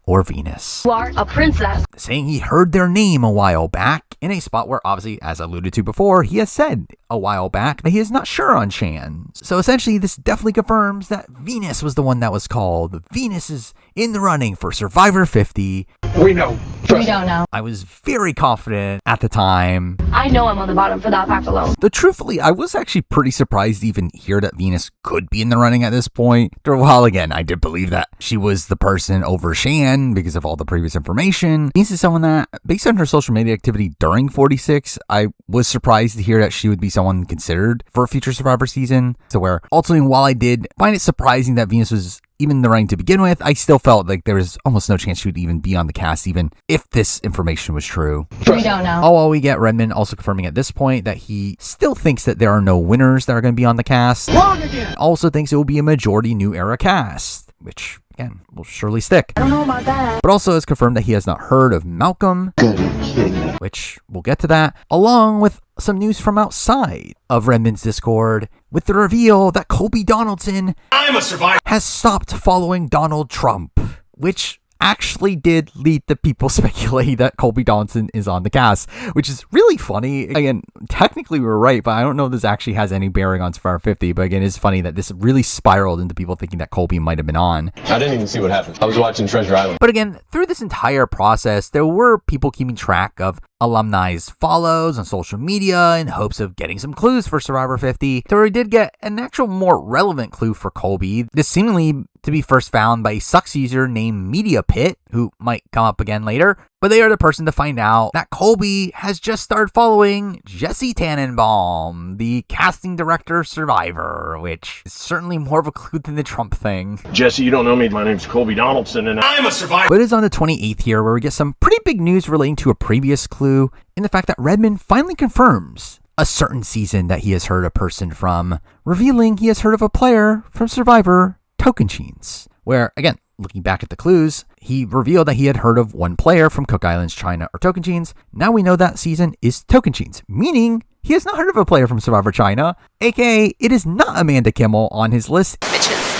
or Venus.
You are a princess.
Saying he heard their name a while back in a spot where, obviously, as alluded to before, he has said a while back that he is not sure on Shan. So essentially, this definitely confirms that Venus was the one that was called. Venus is in the running for Survivor 50.
We know.
We don't know.
I was very confident at the time.
I know I'm on the bottom for that fact alone.
Though truthfully, I was actually pretty surprised to even hear that Venus could be in the running at this point. While again, I did believe that she was the person person over Shan because of all the previous information. Venus is someone that, based on her social media activity during 46, I was surprised to hear that she would be someone considered for a future Survivor season. So where ultimately, while I did find it surprising that Venus was even in the running to begin with, I still felt like there was almost no chance she would even be on the cast, even if this information was true.
We don't know.
All while we get Redmond also confirming at this point that he still thinks that there are no winners that are going to be on the cast.
Wrong again.
Also thinks it will be a majority new era cast, which again will surely stick.
I don't know about that.
But also has confirmed that he has not heard of Malcolm,
Good, are you kidding me?
which we'll get to that, along with some news from outside of Redmond's Discord with the reveal that Colby Donaldson has stopped following Donald Trump, which actually did lead to people speculating that Colby Donaldson is on the cast, which is really funny. Again, technically we were right, but I don't know if this actually has any bearing on Survivor 50. But again, it's funny that this really spiraled into people thinking that Colby might have been on.
I didn't even see what happened. I was watching Treasure Island.
But again, through this entire process, there were people keeping track of alumni's follows on social media in hopes of getting some clues for Survivor 50. So we did get an actual more relevant clue for Colby. This seemingly to be first found by a Sucks user named Media Pit, who might come up again later. But they are the person to find out that Colby has just started following Jesse Tannenbaum, the casting director of Survivor, which is certainly more of a clue than the Trump thing.
Jesse, you don't know me. My name's Colby Donaldson, and I'm a survivor.
But it is on the 28th here where we get some pretty big news relating to a previous clue in the fact that Redmond finally confirms a certain season that he has heard a person from, revealing he has heard of a player from Survivor, Tocantins, where, again, looking back at the clues, he revealed that he had heard of one player from Cook Islands, China, or Tocantins. Now we know that season is Tocantins, meaning he has not heard of a player from Survivor China, aka it is not Amanda Kimmel on his list.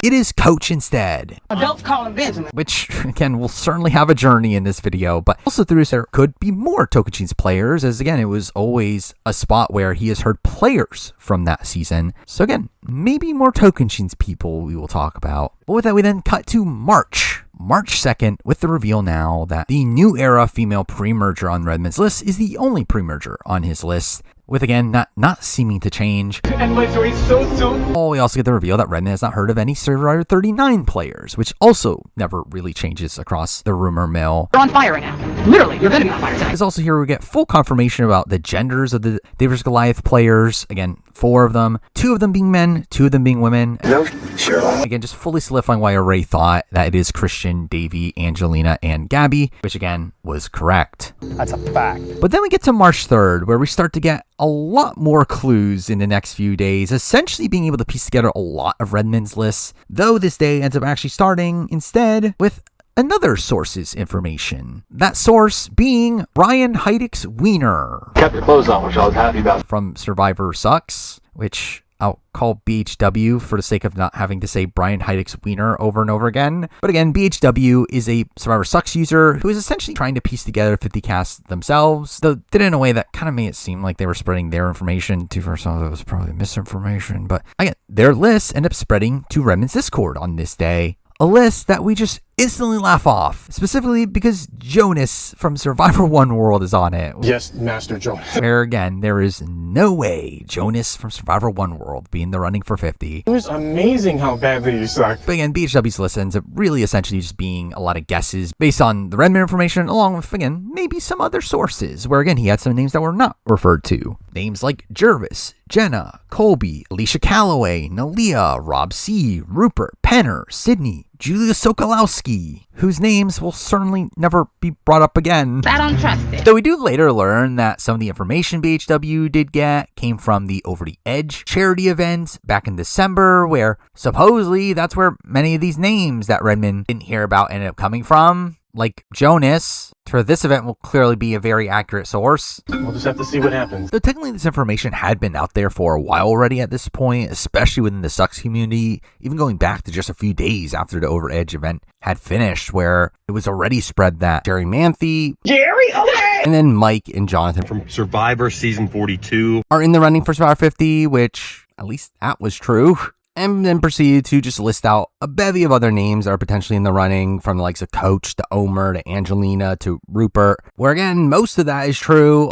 It is Coach instead.
Adults call him Benjamin.
Which, again, will certainly have a journey in this video, but also through this, there could be more Tocantins players, as again, it was always a spot where he has heard players from that season. So again, maybe more Tocantins people we will talk about. But with that, we then cut to March 2nd, with the reveal now that the new era female pre-merger on Redmond's list is the only pre-merger on his list, with again not seeming to change. Oh, we also get the reveal that Redmond has not heard of any Survivor 39 players, which also never really changes across the rumor mill.
You're on fire right now. Literally, you're gonna be on fire tonight.
There's also here we get full confirmation about the genders of the Davis Goliath players. Again, 4 of them, 2 of them being men, 2 of them being women.
No, sure.
Again, just fully solidifying why I already thought that it is Christian, Davey, Angelina, and Gabby, which again was correct.
That's a fact.
But then we get to March 3rd, where we start to get a lot more clues in the next few days, essentially being able to piece together a lot of Redmond's lists, though this day ends up actually starting instead with another source's information. That source being BrianHeidiksWeiner.
Kept your clothes on, which I was happy about.
From SurvivorSucks, which I'll call BHW for the sake of not having to say BrianHeidiksWeiner over and over again. But again, BHW is a SurvivorSucks user who is essentially trying to piece together 50 casts themselves, though did it in a way that kind of made it seem like they were spreading their information to for some of it was probably misinformation. But again, their lists end up spreading to Redmond's Discord on this day. A list that we just instantly laugh off, specifically because Jonas from Survivor 1 World is on it.
Yes, Master Jonas.
Where again, there is no way Jonas from Survivor 1 World be in the running for 50.
It was amazing how badly you sucked.
But again, BHW's list ends up really essentially just being a lot of guesses based on the Redmond information, along with, again, maybe some other sources, where again, he had some names that were not referred to. Names like Jervis, Jenna, Colby, Alicia Calloway, Nalia, Rob C., Rupert, Penner, Sydney, Julia Sokolowski, whose names will certainly never be brought up again.
I don't trust it.
Though we do later learn that some of the information BHW did get came from the Over the Edge charity event back in December, where supposedly that's where many of these names that Redmond didn't hear about ended up coming from. Like Jonas, for this event will clearly be a very accurate source.
We'll just have to see what happens.
Though technically this information had been out there for a while already at this point, especially within the Sucks community, even going back to just a few days after the Over Edge event had finished, where it was already spread that Jerry Manthe, and then Mike and Jonathan
from Survivor Season 42
are in the running for Survivor 50, which at least that was true. And then proceeded to just list out a bevy of other names that are potentially in the running, from the likes of Coach to Omer to Angelina to Rupert, where again, most of that is true.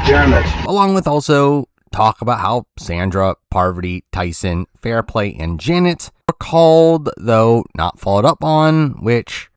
Along with also talk about how Sandra, Parvati, Tyson, Fairplay, and Janet were called, though not followed up on, which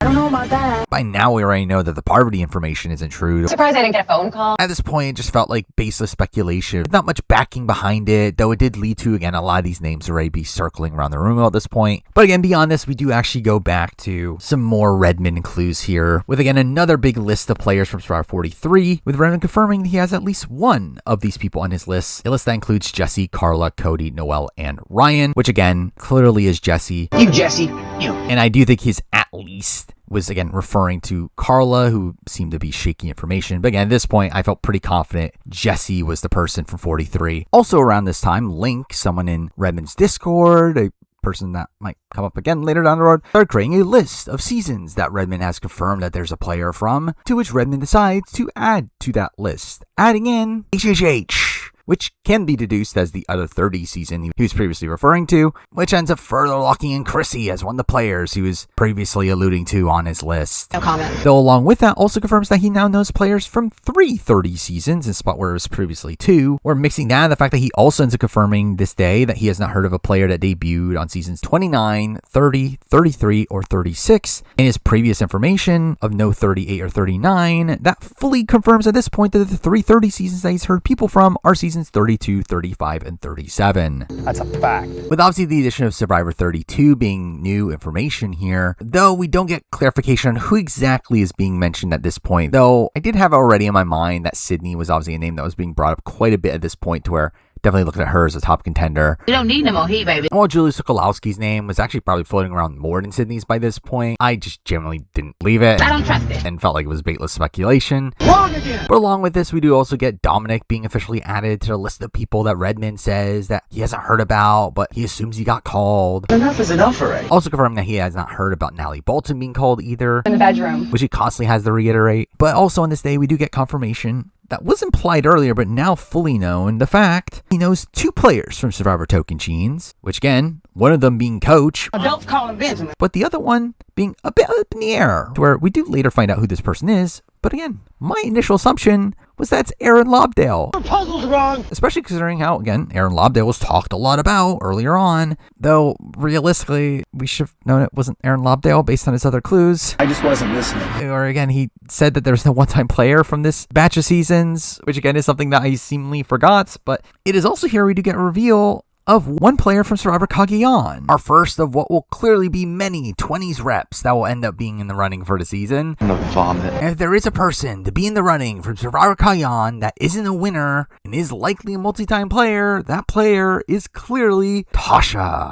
about that.
By now, we already know that the poverty information isn't true.
Surprised I didn't get a phone call.
At this point, it just felt like baseless speculation. Not much backing behind it, though it did lead to, again, a lot of these names already be circling around the room at this point. But again, beyond this, we do actually go back to some more Redmond clues here, with again another big list of players from Survivor 43, with Redmond confirming he has at least one of these people on his list. A list that includes Jesse, Carla, Cody, Noel, and Ryan, which again, clearly is Jesse.
You, Jesse. You.
And I do think his at least was again referring to Carla, who seemed to be shaky information. But again, at this point, I felt pretty confident Jesse was the person from 43. Also around this time, Link, someone in Redmond's Discord, a person that might come up again later down the road, started creating a list of seasons that Redmond has confirmed that there's a player from, to which Redmond decides to add to that list, adding in HHH, which can be deduced as the other 30 season he was previously referring to, which ends up further locking in Chrissy as one of the players he was previously alluding to on his list.
No comment.
Though along with that also confirms that he now knows players from 3 30 seasons in a spot where it was previously 2. We're mixing that and the fact that he also ends up confirming this day that he has not heard of a player that debuted on seasons 29, 30, 33, or 36 in his previous information of no 38 or 39. That fully confirms at this point that the 3 30 seasons that he's heard people from are seasons 32, 35, and 37.
That's a fact.
With obviously the addition of Survivor 32 being new information here, though we don't get clarification on who exactly is being mentioned at this point, though I did have already in my mind that Sydney was obviously a name that was being brought up quite a bit at this point, to where definitely looking at her as a top contender.
You don't need no more heat, baby.
And while Julie Sokolowski's name was actually probably floating around more than Sydney's by this point, I just generally didn't believe it.
I don't trust it.
And felt like it was baitless speculation.
Wrong again.
But along with this, we do also get Dominic being officially added to the list of people that Redmond says that he hasn't heard about, but he assumes he got called.
Enough is enough already.
Also confirming that he has not heard about Natalie Bolton being called either.
In the bedroom.
Which he constantly has to reiterate. But also on this day, we do get confirmation that was implied earlier, but now fully known, the fact he knows 2 players from Survivor Tocantins, which again, one of them being Coach,
Adults call him Benjamin.
but the other one being a bit up in the air, to where we do later find out who this person is. But again, my initial assumption was that's Aaron Lobdell.
Your puzzle's wrong.
Especially considering how, again, Aaron Lobdell was talked a lot about earlier on. Though, realistically, we should have known it wasn't Aaron Lobdell based on his other clues.
I just wasn't listening.
Or again, he said that there's no one-time player from this batch of seasons, which again is something that I seemingly forgot. But it is also here we do get a reveal of one player from Survivor Cagayan, our first of what will clearly be many 20s reps that will end up being in the running for the season.
I'm gonna vomit.
And if there is a person to be in the running from Survivor Cagayan that isn't a winner and is likely a multi-time player, that player is clearly Tasha.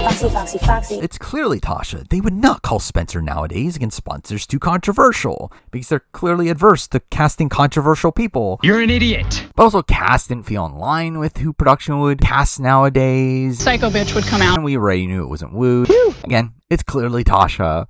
Foxy.
It's clearly Tasha. They would not call Spencer nowadays against sponsors too controversial, because they're clearly adverse to casting controversial people.
You're an idiot.
But also, cast didn't feel in line with who production would cast nowadays.
Psycho bitch would come out.
And we already knew it wasn't Woo. Again, it's clearly Tasha.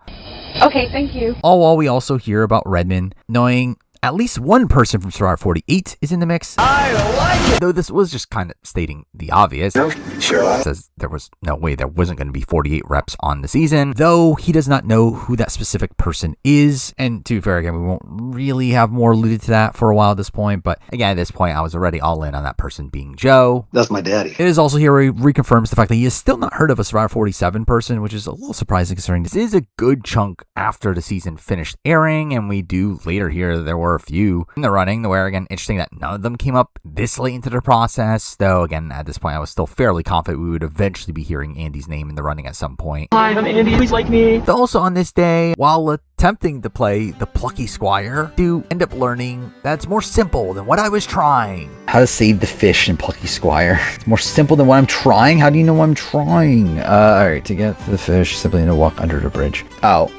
Okay, thank you.
All while we also hear about Redmond knowing at least one person from Survivor 48 is in the mix.
I like it.
Though this was just kind of stating the obvious.
No, sure.
It says there was no way there wasn't going to be 48 reps on the season, though he does not know who that specific person is. And to be fair, again, we won't really have more alluded to that for a while at this point. But again, at this point, I was already all in on that person being Joe.
That's my daddy.
It is also here where he reconfirms the fact that he has still not heard of a Survivor 47 person, which is a little surprising considering this is a good chunk after the season finished airing. And we do later hear that there were a few in the running, where again, interesting that none of them came up this late into the process, though again, at this point I was still fairly confident we would eventually be hearing Andy's name in the running at some point.
Hi, I'm Andy, please like me.
Though also on this day, while attempting to play the plucky squire, do end up learning that it's more simple than what I was trying.
How to save the fish in Plucky Squire. It's more simple than what I'm trying? How do you know what I'm trying? Alright, to get to the fish, simply need to walk under the bridge. Oh.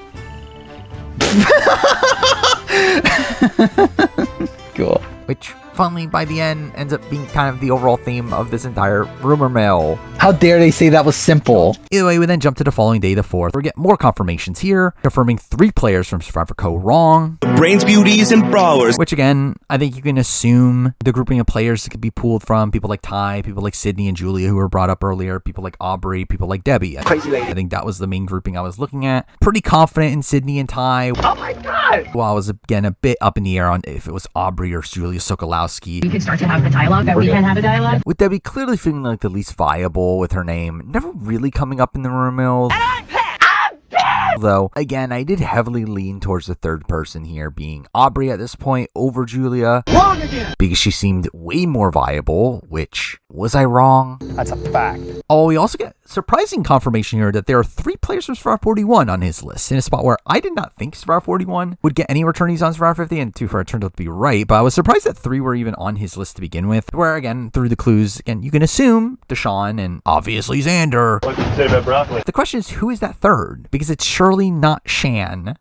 Cool. Which, funnily, by the end, ends up being kind of the overall theme of this entire rumor mill. How dare they say that was simple? Either way, we then jump to the following day, the 4th. We get more confirmations here, confirming 3 players from Survivor Co. wrong.
Brains, beauties, and brawlers.
Which again, I think you can assume the grouping of players that could be pulled from people like Ty, people like Sydney and Julia who were brought up earlier, people like Aubrey, people like Debbie.
Crazy lady.
I think that was the main grouping I was looking at. Pretty confident in Sydney and Ty.
Oh my god!
Well, I was again a bit up in the air on if it was Aubrey or Julia Sokolowski.
We could start to have the dialogue that we can have a dialogue.
With Debbie clearly feeling like the least viable with her name never really coming up in the rumor mills.
I'm pissed!
Though, again, I did heavily lean towards the third person here, being Aubrey at this point over Julia.
Wrong again!
Because she seemed way more viable, which, was I wrong?
That's a fact.
Oh, we also get surprising confirmation here that there are 3 players from Survivor 41 on his list, in a spot where I did not think Survivor 41 would get any returnees on Survivor 50, and 2 for it turned out to be right, but I was surprised that 3 were even on his list to begin with, where, again, through the clues, again, you can assume Deshaun and obviously Xander.
What did you say about broccoli?
The question is, who is that third? Because it's surely not Shan.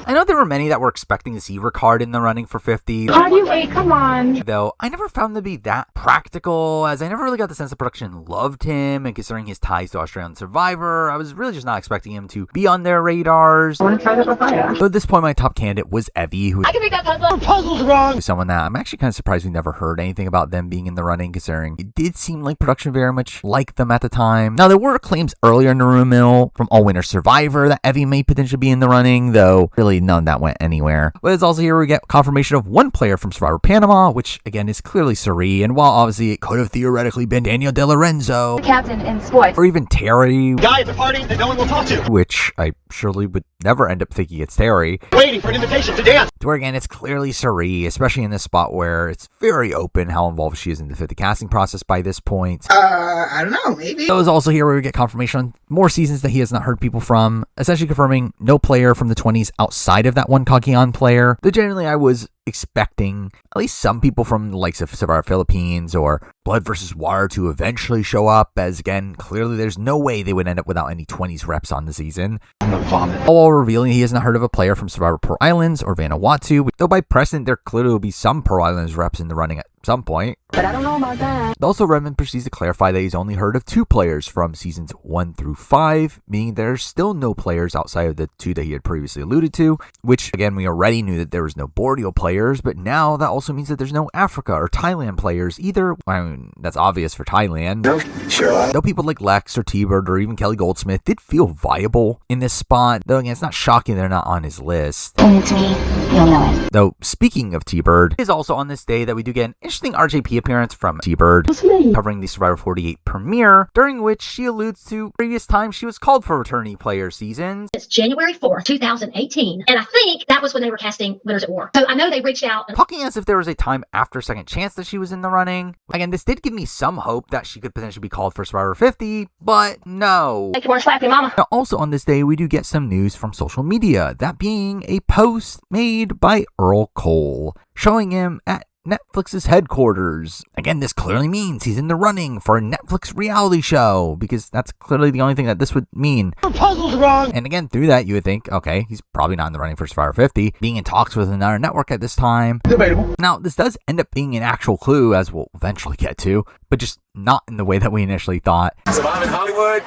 I know there were many that were expecting to see Ricard in the running for 50.
Party wait, come on.
Though I never found them to be that practical, as I never really got the sense the production loved him, and considering his ties to Australian Survivor, I was really just not expecting him to be on their radars.
I want to try that with Maya.
So at this point, my top candidate was Evie, who
I can make that puzzle. Puzzle's wrong.
someone that I'm actually kind of surprised we never heard anything about them being in the running, considering it did seem like production very much liked them at the time. Now, there were claims earlier in the rumor mill from All Winner Survivor that Evie may potentially be in the running, though really none of that went anywhere. But it's also here we get confirmation of 1 player from Survivor Panama, which again is clearly Suri, and while obviously it could have theoretically been Daniel De Lorenzo,
Captain in sports,
or even Terry,
Guy at the party that no one will talk to.
which I surely would never end up thinking it's Terry.
Waiting for an invitation to dance.
To where again, it's clearly Suri, especially in this spot where it's very open how involved she is in the 50 casting process by this point.
I don't know, maybe.
It was also here where we get confirmation on more seasons that he has not heard people from, essentially confirming no player from the 20s outside of that one Kakian player. Though generally I was expecting at least some people from the likes of Survivor Philippines or Blood vs. Water to eventually show up, as again, clearly there's no way they would end up without any 20s reps on the season.
I'm gonna vomit.
All while revealing he has not heard of a player from Survivor Pearl Islands or Vanuatu, though by precedent there clearly will be some Pearl Islands reps in the running at some point.
but I don't know about that.
Also, Redmond proceeds to clarify that he's only heard of 2 players from seasons 1 through 5, meaning there's still no players outside of the 2 that he had previously alluded to, which again, we already knew that there was no Borneo players, but now that also means that there's no Africa or Thailand players either. I mean, that's obvious for Thailand.
No, sure.
Though people like Lex or T-Bird or even Kelly Goldsmith did feel viable in this spot, though again, it's not shocking they're not on his list.
When it's me, you'll know it.
Though, speaking of T-Bird, it is also on this day that we do get an interesting RJP appearance from T-Bird, covering the Survivor 48 premiere, during which she alludes to previous times she was called for returnee player seasons.
It's January 4th, 2018, and I think that was when they were casting Winners at War. So I know they reached out.
Talking as if there was a time after Second Chance that she was in the running. Again, this did give me some hope that she could potentially be called for Survivor 50, but no.
Make you want to slap your mama.
Now, also on this day, we do get some news from social media, that being a post made by Earl Cole, showing him at Netflix's headquarters. Again, this clearly means he's in the running for a Netflix reality show, because that's clearly the only thing that this would mean.
Your puzzle's wrong.
And again, through that, you would think, okay, he's probably not in the running for Survivor 50, being in talks with another network at this time.
Debatable.
Now, this does end up being an actual clue, as we'll eventually get to, but just not in the way that we initially thought.
Survive in Hollywood?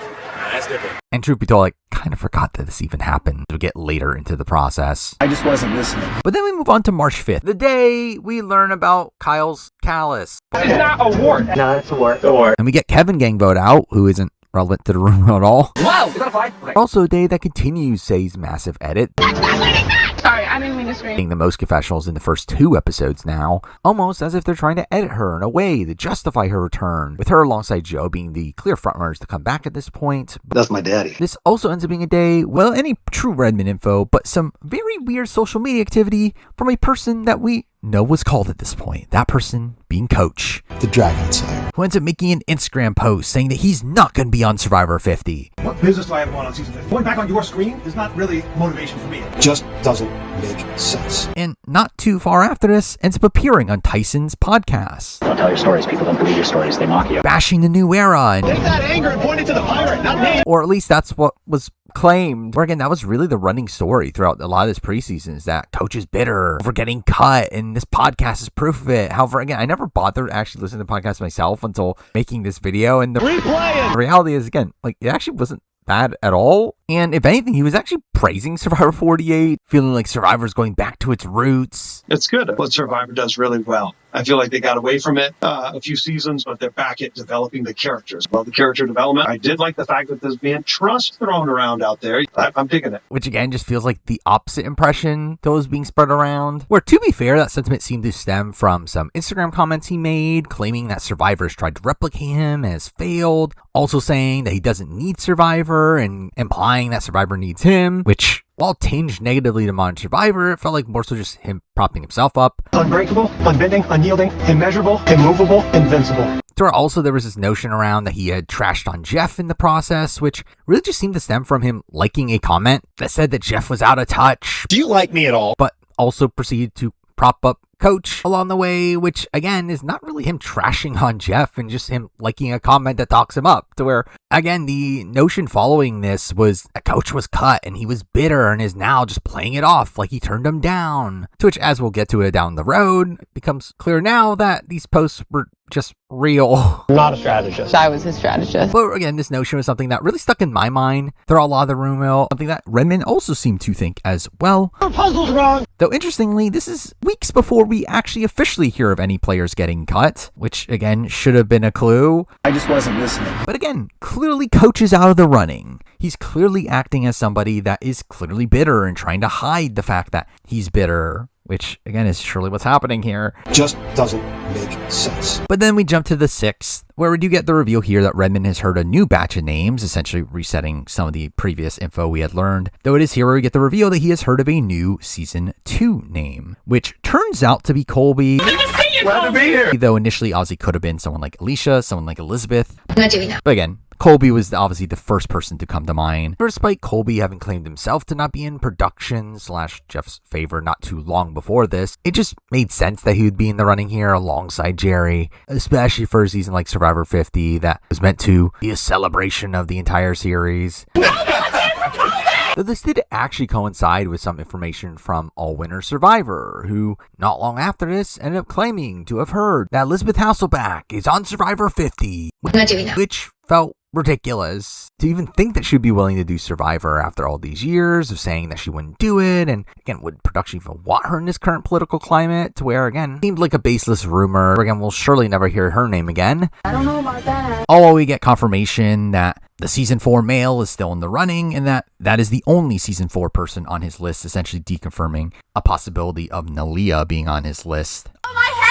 That's different.
And truth be told, I kind of forgot that this even happened to get later into the process.
I just wasn't listening.
But then we move on to March 5th, the day we learn about Kyle's callus.
It's not a wart.
No, it's a wart. A wart.
And we get Kevin Gang vote out, who isn't relevant to the rumor at all.
Wow, is that a fight?
Also a day that continues Say's massive edit.
Sorry, I didn't mean to scream.
Being the most confessionals in the first 2 episodes now, almost as if they're trying to edit her in a way to justify her return, with her alongside Joe being the clear frontrunners to come back at this point.
That's my daddy.
This also ends up being a day, well, any true Redmond info, but some very weird social media activity from a person that we know was called at this point. That person being Coach,
The Dragon Slayer.
who ends up making an Instagram post saying that he's not going to be on Survivor 50.
What business do I have going on season 50? Going back on your screen is not really motivation for me.
Just doesn't make sense.
And not too far after this, ends up appearing on Tyson's podcast.
Don't tell your stories. People don't believe your stories. They mock you.
Bashing the new era.
Take that anger and point it to the pirate, not me.
Or at least that's what was claimed. Where again, that was really the running story throughout a lot of this preseason, is that Coach is bitter for getting cut, and this podcast is proof of it. However, again, I never bothered to actually listen to the podcast myself until making this video, and the reality is, again, like, it actually wasn't bad at all. And if anything, he was actually praising Survivor 48, feeling like Survivor's going back to its roots.
It's good. What Survivor does really well
I feel like they got away from it a few seasons, but they're back at developing the characters. Well, the character development, I did like the fact that there's being trust thrown around out there. I'm digging it.
Which again just feels like the opposite impression that was being spread around. Where to be fair, that sentiment seemed to stem from some Instagram comments he made, claiming that Survivors tried to replicate him and has failed. Also saying that he doesn't need Survivor and implying that Survivor needs him, which, while tinged negatively to modern Survivor, it felt like more so just him propping himself up.
Unbreakable, unbending, unyielding, immeasurable, immovable, invincible.
Also, there was this notion around that he had trashed on Jeff in the process, which really just seemed to stem from him liking a comment that said that Jeff was out of touch.
Do you like me at all?
But also proceeded to prop up Coach along the way, which again is not really him trashing on Jeff and just him liking a comment that talks him up, to where again the notion following this was that Coach was cut and he was bitter and is now just playing it off like he turned him down, to which, as we'll get to it down the road, it becomes clear now that these posts were just real.
Not a strategist.
I was his strategist.
But again, this notion was something that really stuck in my mind throughout a lot of the rumor mill, something that Redmond also seemed to think as well.
Your puzzle's wrong.
Though interestingly, this is weeks before we actually officially hear of any players getting cut, which again should have been a clue.
I just wasn't listening.
But again, clearly Coach is out of the running. He's clearly acting as somebody that is clearly bitter and trying to hide the fact that he's bitter, which again is surely what's happening here.
Just doesn't make sense.
But then we jump to the 6th, where we do get the reveal here that Redmond has heard a new batch of names, essentially resetting some of the previous info we had learned. Though it is here where we get the reveal that he has heard of a new Season 2 name, which turns out to be Colby.
Glad to be here.
Though initially Ozzy could have been someone like Alicia, someone like Elizabeth.
Not doing that.
But again, Colby was obviously the first person to come to mind. Despite Colby having claimed himself to not be in production / Jeff's favor not too long before this, it just made sense that he would be in the running here alongside Jerry, especially for a season like Survivor 50 that was meant to be a celebration of the entire series. Though this did actually coincide with some information from All Winner Survivor, who not long after this ended up claiming to have heard that Elizabeth Hasselbeck is on Survivor 50,
Not doing that.
which felt ridiculous to even think that she'd be willing to do Survivor after all these years of saying that she wouldn't do it. And again, would production even want her in this current political climate, to where again seemed like a baseless rumor. Again, we'll surely never hear her name again.
I don't know about that.
All while we get confirmation that the Season 4 male is still in the running, and that is the only Season 4 person on his list, essentially deconfirming a possibility of Nalia being on his list.
Oh my head!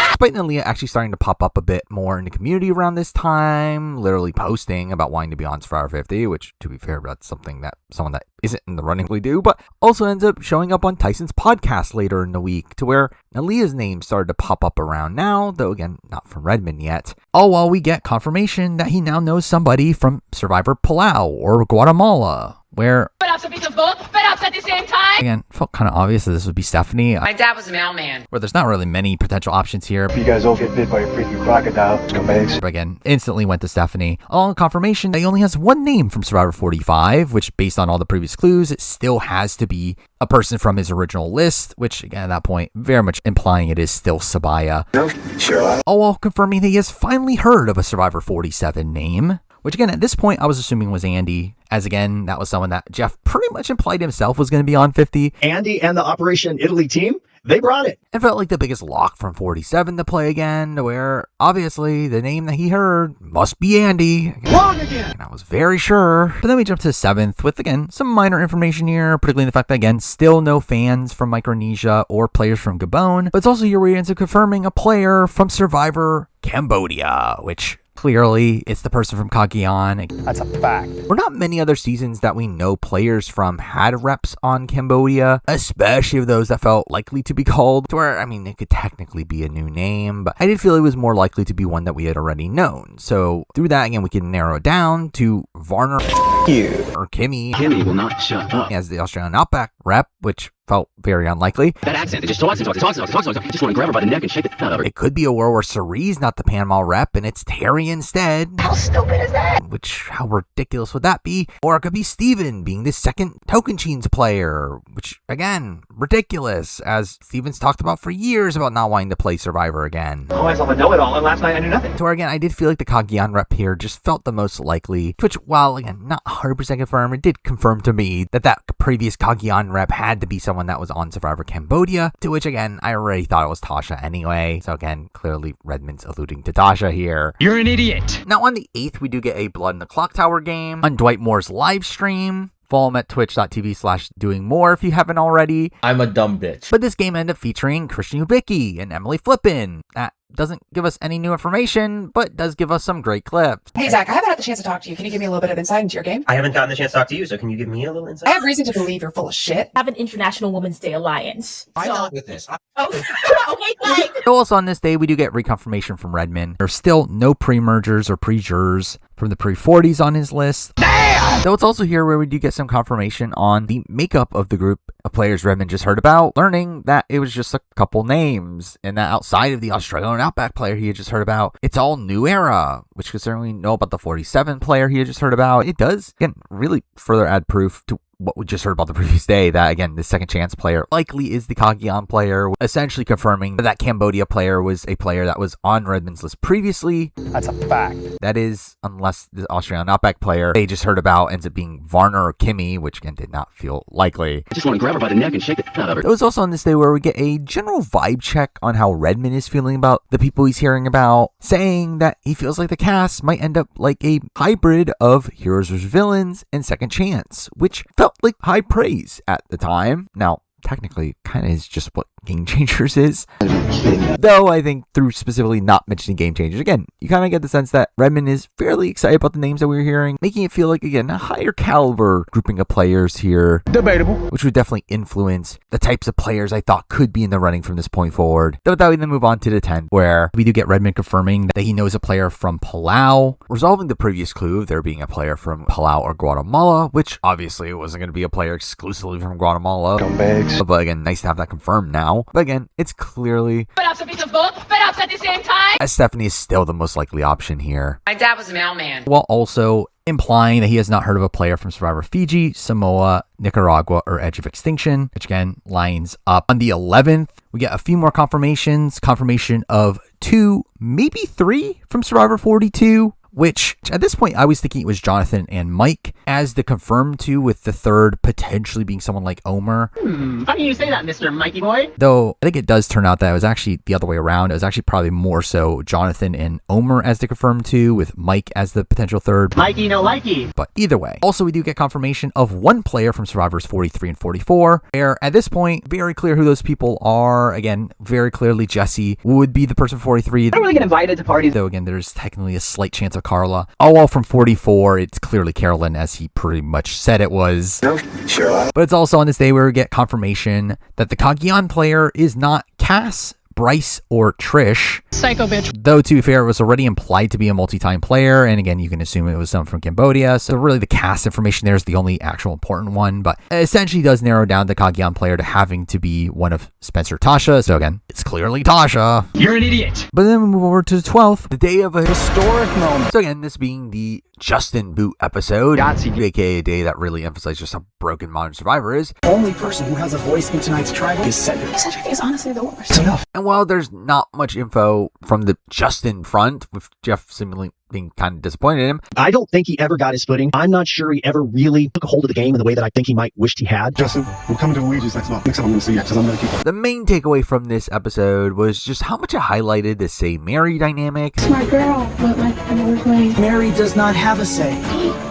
Despite Nalia actually starting to pop up a bit more in the community around this time, literally posting about wanting to be on Survivor 50, which, to be fair, that's something that someone that isn't in the running would do, but also ends up showing up on Tyson's podcast later in the week, to where Nalia's name started to pop up around now, though again, not from Redmond yet. All while we get confirmation that he now knows somebody from Survivor Palau or Guatemala, where
Perhaps a piece of both, perhaps at the same time.
again, felt kind of obvious that this would be Stephenie.
My dad was a mailman.
Where there's not really many potential options here.
You guys all get bit by a freaking crocodile, scumbags.
But again, instantly went to Stephenie. Along with confirmation that he only has one name from Survivor 45, which based on all the previous clues, it still has to be a person from his original list, which again at that point, very much implying it is still Sabaya.
Sure.
All while confirming that he has finally heard of a Survivor 47 name, which again at this point I was assuming was Andy, as again that was someone that Jeff pretty much implied himself was going to be on 50.
Andy and the Operation Italy team, they brought it.
It felt like the biggest lock from 47 to play again, to where obviously the name that he heard must be Andy.
Wrong again.
And I was very sure. But then we jumped to 7th with, again, some minor information here, particularly the fact that, again, still no fans from Micronesia or players from Gabon. But it's also here where he ends up confirming a player from Survivor Cambodia, which clearly it's the person from Cagayan.
That's a fact.
We're not many other seasons that we know players from had reps on Cambodia, especially of those that felt likely to be called, to where, I mean, it could technically be a new name, but I did feel it was more likely to be one that we had already known. So through that, again, we can narrow it down to Varner or Kimmy.
Kimmy will not shut up.
As the Australian Outback rep, which felt very unlikely.
That accent, it just talks. You just want to grab her by the neck and shake the hell out of her.
It could be a world where Cerie's not the Panama rep and it's Terry instead.
How stupid is that?
Which, how ridiculous would that be? Or it could be Steven being the second Tocantins player, which, again, ridiculous, as Steven's talked about for years about not wanting to play Survivor again.
I call myself a know-it-all, and last night I knew nothing.
So again, I did feel like the Cagayan rep here just felt the most likely, which, while, again, not 100% confirmed, it did confirm to me that that previous Cagayan rep had to be someone someone that was on Survivor Cambodia, to which again, I already thought it was Tasha anyway. So again, clearly Redmond's alluding to Tasha here.
You're an idiot.
Now on the 8th, we do get a Blood in the Clock Tower game on Dwight Moore's live stream. Follow him at twitch.tv/doingmore if you haven't already.
I'm a dumb bitch.
But this game ended up featuring Christian Ubicki and Emily Flippin. That doesn't give us any new information, but does give us some great clips.
Hey, Zach, I haven't had the chance to talk to you. Can you give me a little bit of insight into your game?
I haven't gotten the chance to talk to you, so can you give me a little insight?
I have reason to believe you're full of shit.
I have an International Women's Day Alliance.
I'm not with this.
Okay, fine.
Also on this day, we do get reconfirmation from Redmond. There's still no pre-mergers or pre-jurors from the pre-40s on his list. Though it's also here where we do get some confirmation on the makeup of the group of players Redmond just heard about, learning that it was just a couple names, and that outside of the Australian Outback player he had just heard about, it's all new era, which considering we know about the 47 player he had just heard about, it does, again, really further add proof to what we just heard about the previous day, that again, the second chance player likely is the Cagayan player, essentially confirming that Cambodia player was a player that was on Redmond's list previously.
That's a fact.
That is, unless the Australian Outback player they just heard about ends up being Varner or Kimmy, which again did not feel likely.
I just want to grab her by the neck and shake the out of her.
It was also on this day where we get a general vibe check on how Redmond is feeling about the people he's hearing about, saying that he feels like the cast might end up like a hybrid of Heroes vs. Villains and Second Chance, which felt like high praise at the time. Now, technically, kind of is just what Game Changers is. Though I think through specifically not mentioning Game Changers, again, you kind of get the sense that Redmond is fairly excited about the names that we're hearing, making it feel like, again, a higher caliber grouping of players here.
Debatable.
Which would definitely influence the types of players I thought could be in the running from this point forward. Though that we then move on to the 10th, where we do get Redmond confirming that he knows a player from Palau, resolving the previous clue of there being a player from Palau or Guatemala, which obviously wasn't going to be a player exclusively from Guatemala. But again, nice to have that confirmed now. But again, it's clearly
Perhaps a bit of both, perhaps at the same time.
as Stephenie is still the most likely option here.
My dad was a mailman.
While also implying that he has not heard of a player from Survivor Fiji, Samoa, Nicaragua, or Edge of Extinction, which again lines up. On the 11th, we get a few more confirmations. Confirmation of 2, maybe 3 from Survivor 42. Which, at this point, I was thinking it was Jonathan and Mike as the confirmed 2, with the third potentially being someone like Omer.
Funny you say that, Mr. Mikey Boy.
Though, I think it does turn out that it was actually the other way around. It was actually probably more so Jonathan and Omer as the confirmed 2, with Mike as the potential third.
Mikey no likey.
But either way. Also, we do get confirmation of one player from Survivors 43 and 44, where at this point, very clear who those people are. Again, very clearly Jesse would be the person 43.
I don't really get invited to parties.
Though, again, there's technically a slight chance of Carla. Oh, well, from 44, it's clearly Carolyn, as he pretty much said it was.
Sure.
But it's also on this day where we get confirmation that the Cagayan player is not Cass, Bryce, or Trish.
Psycho bitch.
Though, to be fair, it was already implied to be a multi-time player, and again, you can assume it was someone from Cambodia, so really the cast information there is the only actual important one, but it essentially does narrow down the Cagayan player to having to be one of Spencer Tasha, so again, it's clearly Tasha.
You're an idiot.
But then we move over to the 12th, the day of a historic moment. So again, this being the Justin Boot episode, aka a day that really emphasized just how broken Modern Survivor is.
The only person who has a voice in tonight's tribal is Cedric.
Cedric is honestly the worst.
It's enough.
And while there's not much info from the Justin front, with Jeff seemingly being kind of disappointed in him,
I don't think he ever got his footing. I'm not sure he ever really took a hold of the game in the way that I think he might wished he had.
Justin, we're coming to Luigi's next month. Next time I'm going to see you, because I'm going to keep
the main takeaway from this episode was just how much it highlighted the Say Mary dynamic.
It's my girl, but like we're playing.
Mary does not have a say.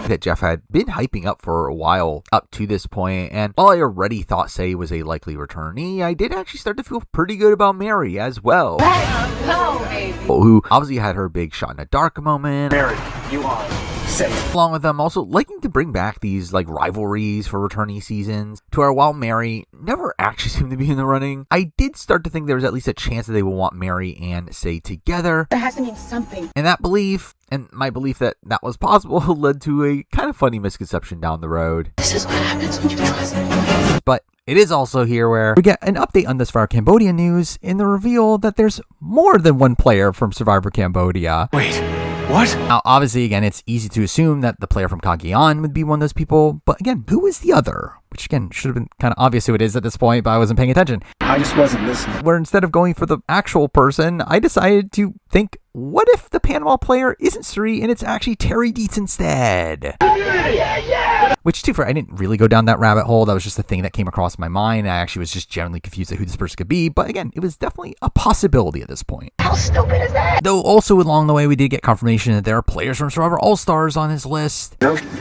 That Jeff had been hyping up for a while up to this point, and while I already thought Say was a likely returnee, I did actually start to feel pretty good about Mary as well.
No, baby.
Who obviously had her big shot in the dark moment.
Mary, you are safe.
Along with them also liking to bring back these like rivalries for returnee seasons, to where while Mary never actually seemed to be in the running, I did start to think there was at least a chance that they would want Mary and Say together.
That has to mean something.
And that belief, and my belief that that was possible, led to a kind of funny misconception down the road.
This is what happens when you trust me.
But it is also here where we get an update on this Survivor Cambodia news in the reveal that there's more than one player from Survivor Cambodia.
Wait, what?
Now, obviously, again, it's easy to assume that the player from Cagayan would be one of those people, but again, who is the other? Which, again, should have been kind of obvious who it is at this point, but I wasn't paying attention.
I just wasn't listening.
Where instead of going for the actual person, I decided to think, what if the Panama player isn't Suri and it's actually Terry Dietz instead? which to be fair, I didn't really go down that rabbit hole. That was just a thing that came across my mind. I actually was just generally confused at who this person could be, but again, it was definitely a possibility at this point.
How stupid is that?
Though also along the way, we did get confirmation that there are players from Survivor All-Stars on his list.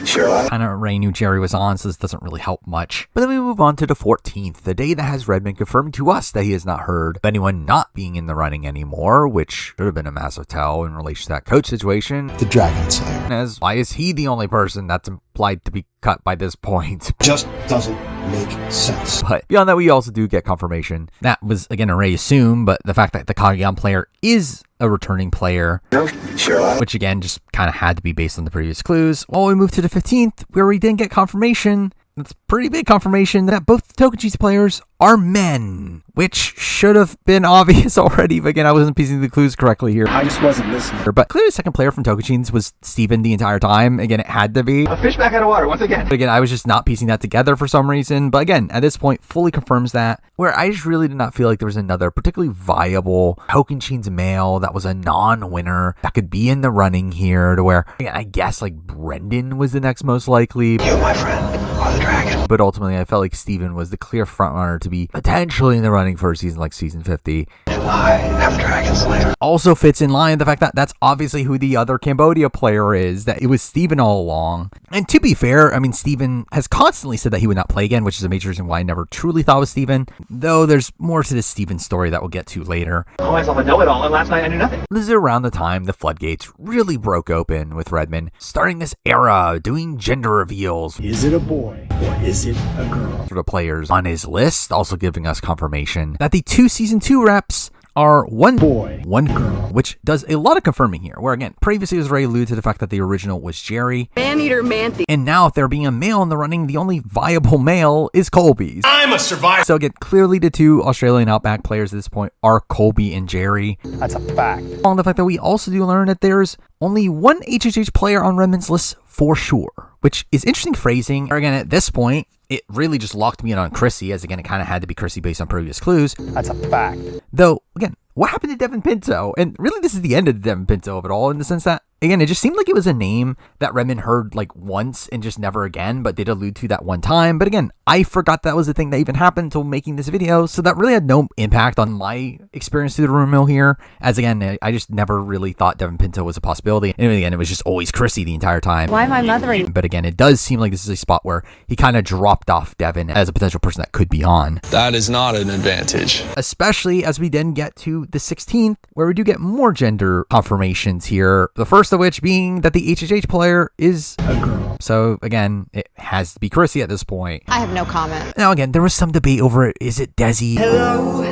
Sure.
Kind of already knew Jerry was on, so this doesn't really help much. But then we move on to the 14th, the day that has Redmond confirming to us that he has not heard of anyone not being in the running anymore, which should have been a massive tell in relation to that coach situation.
The Dragon Slayer.
As why is he the only person that's implied to be cut by this point?
Just doesn't make sense.
But beyond that, we also do get confirmation. That was, again, already assumed, but the fact that the Kagyan player is a returning player,
Sure.
which again just kind of had to be based on the previous clues. Well, we move to the 15th, where we didn't get confirmation. That's pretty big confirmation that both Token Cheese players are men, which should have been obvious already, but again, I wasn't piecing the clues correctly here.
I just wasn't listening.
But clearly the second player from Token Cheese was Steven the entire time. Again, it had to be.
A fish back out of water once again.
But again, I was just not piecing that together for some reason. But again, at this point, fully confirms that, where I just really did not feel like there was another particularly viable Token Cheese male that was a non-winner that could be in the running here, to where, again, I guess like Brendan was the next most likely.
You, my friend, are the dragon.
But ultimately, I felt like Steven was the clear frontrunner to be potentially in the running for a season like season 50.
And I am Dragon Slayer.
Also fits in line with the fact that that's obviously who the other Cambodia player is, that it was Steven all along. And to be fair, I mean, Steven has constantly said that he would not play again, which is a major reason why I never truly thought it was Steven, though there's more to this Steven story that we'll get to later.
I call myself a know-it-all, and last night I knew nothing.
This is around the time the floodgates really broke open with Redmond, starting this era, doing gender reveals.
Is it a boy or is it a girl?
For the players on his list, also giving us confirmation that the two season 2 reps are one boy, one girl, which does a lot of confirming here, where again, previously it was already alluded to the fact that the original was Jerry.
Man-eater man-thief.
And now, if there being a male in the running, the only viable male is Colby's.
I'm a survivor.
So again, clearly the two Australian Outback players at this point are Colby and Jerry.
That's a fact.
Along the fact that we also do learn that there's only one HHH player on Redmond's list for sure, which is interesting phrasing. Again, at this point, it really just locked me in on Chrissy, as again, it kind of had to be Chrissy based on previous clues.
That's a fact.
Though, again, what happened to Devin Pinto? And really, this is the end of the Devin Pinto of it all, in the sense that, again, it just seemed like it was a name that Redmond heard like once and just never again, but did allude to that one time. But again, I forgot that was the thing that even happened until making this video, so that really had no impact on my experience through the rumor mill here, as again, I just never really thought Devin Pinto was a possibility. And again, it was just always Chrissy the entire time.
Why am I mothering?
But again, it does seem like this is a spot where he kind of dropped off Devin as a potential person that could be on.
That is not an advantage.
Especially as we then get to the 16th, where we do get more gender confirmations here. The first of which being that the HHH player is a girl. So again, it has to be Chrissy at this point.
I have no comment.
Now again, there was some debate over it. Is it Desi?
Hello,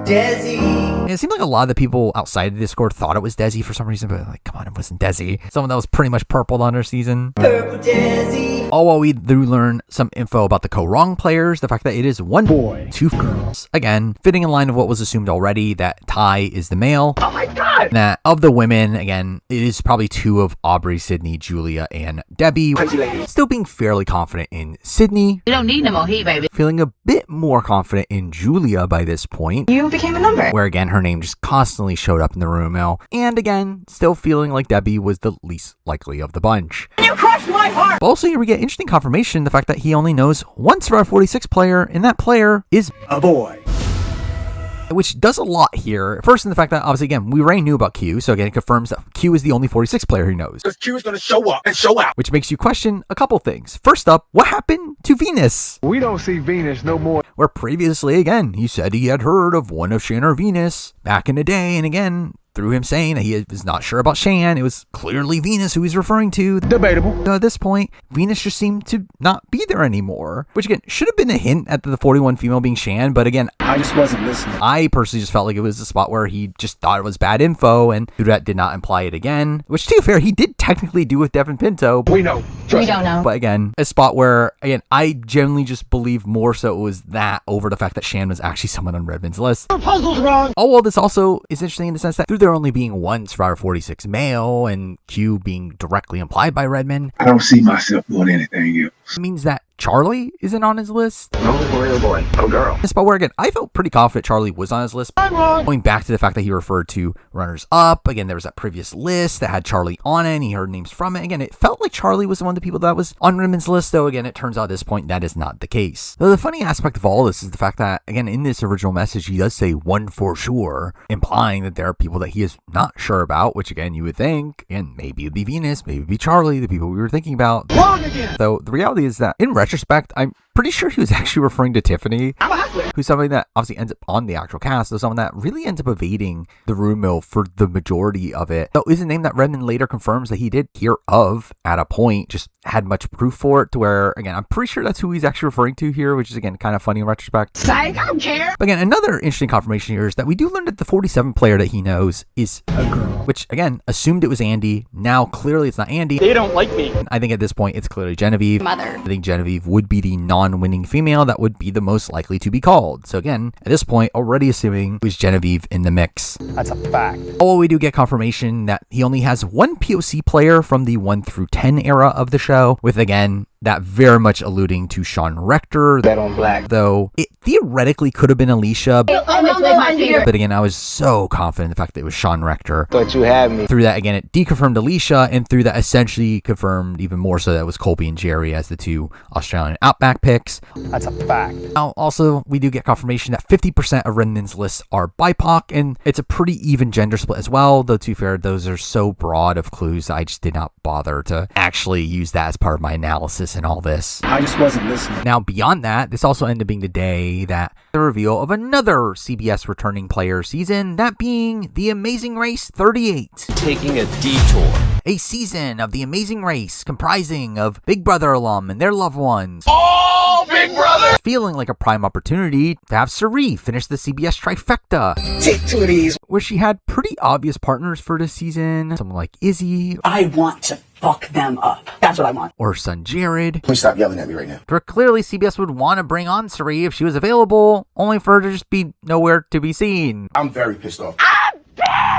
Desi.
And it seemed like a lot of the people outside of the Discord thought it was Desi for some reason, but like, come on, it wasn't Desi. Someone that was pretty much purpled on her season.
Purple Desi.
All while we do learn some info about the Ko-Rong players, the fact that it is one boy, two girls. Again, fitting in line of what was assumed already, that Ty is the male.
Oh my god!
That of the women, again, it is probably two of Aubrey, Sydney, Julia, and Debbie. Still being fairly confident in Sydney.
You don't need no more heat, baby.
Feeling a bit more confident in Julia by this point.
You became a number.
Where again, her name just constantly showed up in the rumor mill. And again, still feeling like Debbie was the least likely of the bunch.
You crushed my heart!
But also here we get interesting confirmation, the fact that he only knows one Survivor 46 player, and that player is
a boy.
Which does a lot here. First, in the fact that, obviously, again, we already knew about Q, so again, it confirms that Q is the only 46 player he knows.
Because Q is going to show up and show out.
Which makes you question a couple things. First up, what happened to Venus?
We don't see Venus no more.
Where previously, again, he said he had heard of one of Shan or Venus back in the day, and again, through him saying that he was not sure about Shan, it was clearly Venus who he's referring to.
Debatable.
So at this point, Venus just seemed to not be there anymore. Which again, should have been a hint at the 41 female being Shan, but again,
I just wasn't listening.
I personally just felt like it was a spot where he just thought it was bad info, and Dudet did not imply it again. Which, to be fair, he did technically do with Devin Pinto.
We know.
We don't know.
But again, a spot where, again, I generally just believe more so it was that over the fact that Shan was actually someone on Redmond's list.
The puzzle's wrong.
Oh, well, this also is interesting in the sense that through there only being one Survivor 46 male and Q being directly implied by Redmond,
I don't see myself doing anything here.
It means that Charlie isn't on his list.
Oh boy, oh boy. Oh girl.
This spot where, again, I felt pretty confident Charlie was on his list.
I'm wrong.
Going back to the fact that he referred to runners-up. Again, there was that previous list that had Charlie on it, and he heard names from it. Again, it felt like Charlie was one of the people that was on Redmond's list, though, again, it turns out at this point that is not the case. Though the funny aspect of all this is the fact that, again, in this original message, he does say one for sure, implying that there are people that he is not sure about, which, again, you would think, again, maybe it would be Venus, maybe it would be Charlie, the people we were thinking about.
Wrong again.
Though the reality is that, in retrospect, I'm pretty sure he was actually referring to Tiffany, who's somebody that obviously ends up on the actual cast, so someone that really ends up evading the rumor mill for the majority of it. Though is a name that Redmond later confirms that he did hear of at a point, just had much proof for it, to where, again, I'm pretty sure that's who he's actually referring to here, which is, again, kind of funny in retrospect.
Psych, I don't care.
But again, another interesting confirmation here is that we do learn that the 47 player that he knows is a girl, which, again, assumed it was Andy. Now, clearly it's not Andy.
They don't like me.
I think at this point, it's clearly Genevieve.
Mother.
I think Genevieve would be the non-winning female that would be the most likely to be called. So again, at this point, already assuming it was Genevieve in the mix.
That's a fact.
Oh, we do get confirmation that he only has one POC player from the 1 through 10 era of the show, with, again, that very much alluding to Sean Rector.
Bet on black.
Though it theoretically could have been Alicia. But again, I was so confident in the fact that it was Sean Rector.
Thought you had me.
Through that, again, it deconfirmed Alicia, and through that essentially confirmed even more so that it was Colby and Jerry as the two Australian Outback picks.
That's a fact.
Now, also, we do get confirmation that 50% of Redmond's lists are BIPOC, and it's a pretty even gender split as well, though to be fair, those are so broad of clues that I just did not bother to actually use that as part of my analysis in all this.
I just wasn't listening.
Now, beyond that, this also ended up being the day that the reveal of another CBS returning player season, that being The Amazing Race 38.
Taking a detour.
A season of The Amazing Race comprising of Big Brother alum and their loved ones.
Oh, Big Brother!
Feeling like a prime opportunity to have Suri finish the CBS trifecta.
Take two of these.
Where she had pretty obvious partners for this season. Someone like Izzy.
I want to fuck them up. That's what I want.
Or her son Jared.
Please stop yelling at me right now.
Where clearly CBS would want to bring on Suri if she was available, only for her to just be nowhere to be seen.
I'm very pissed off.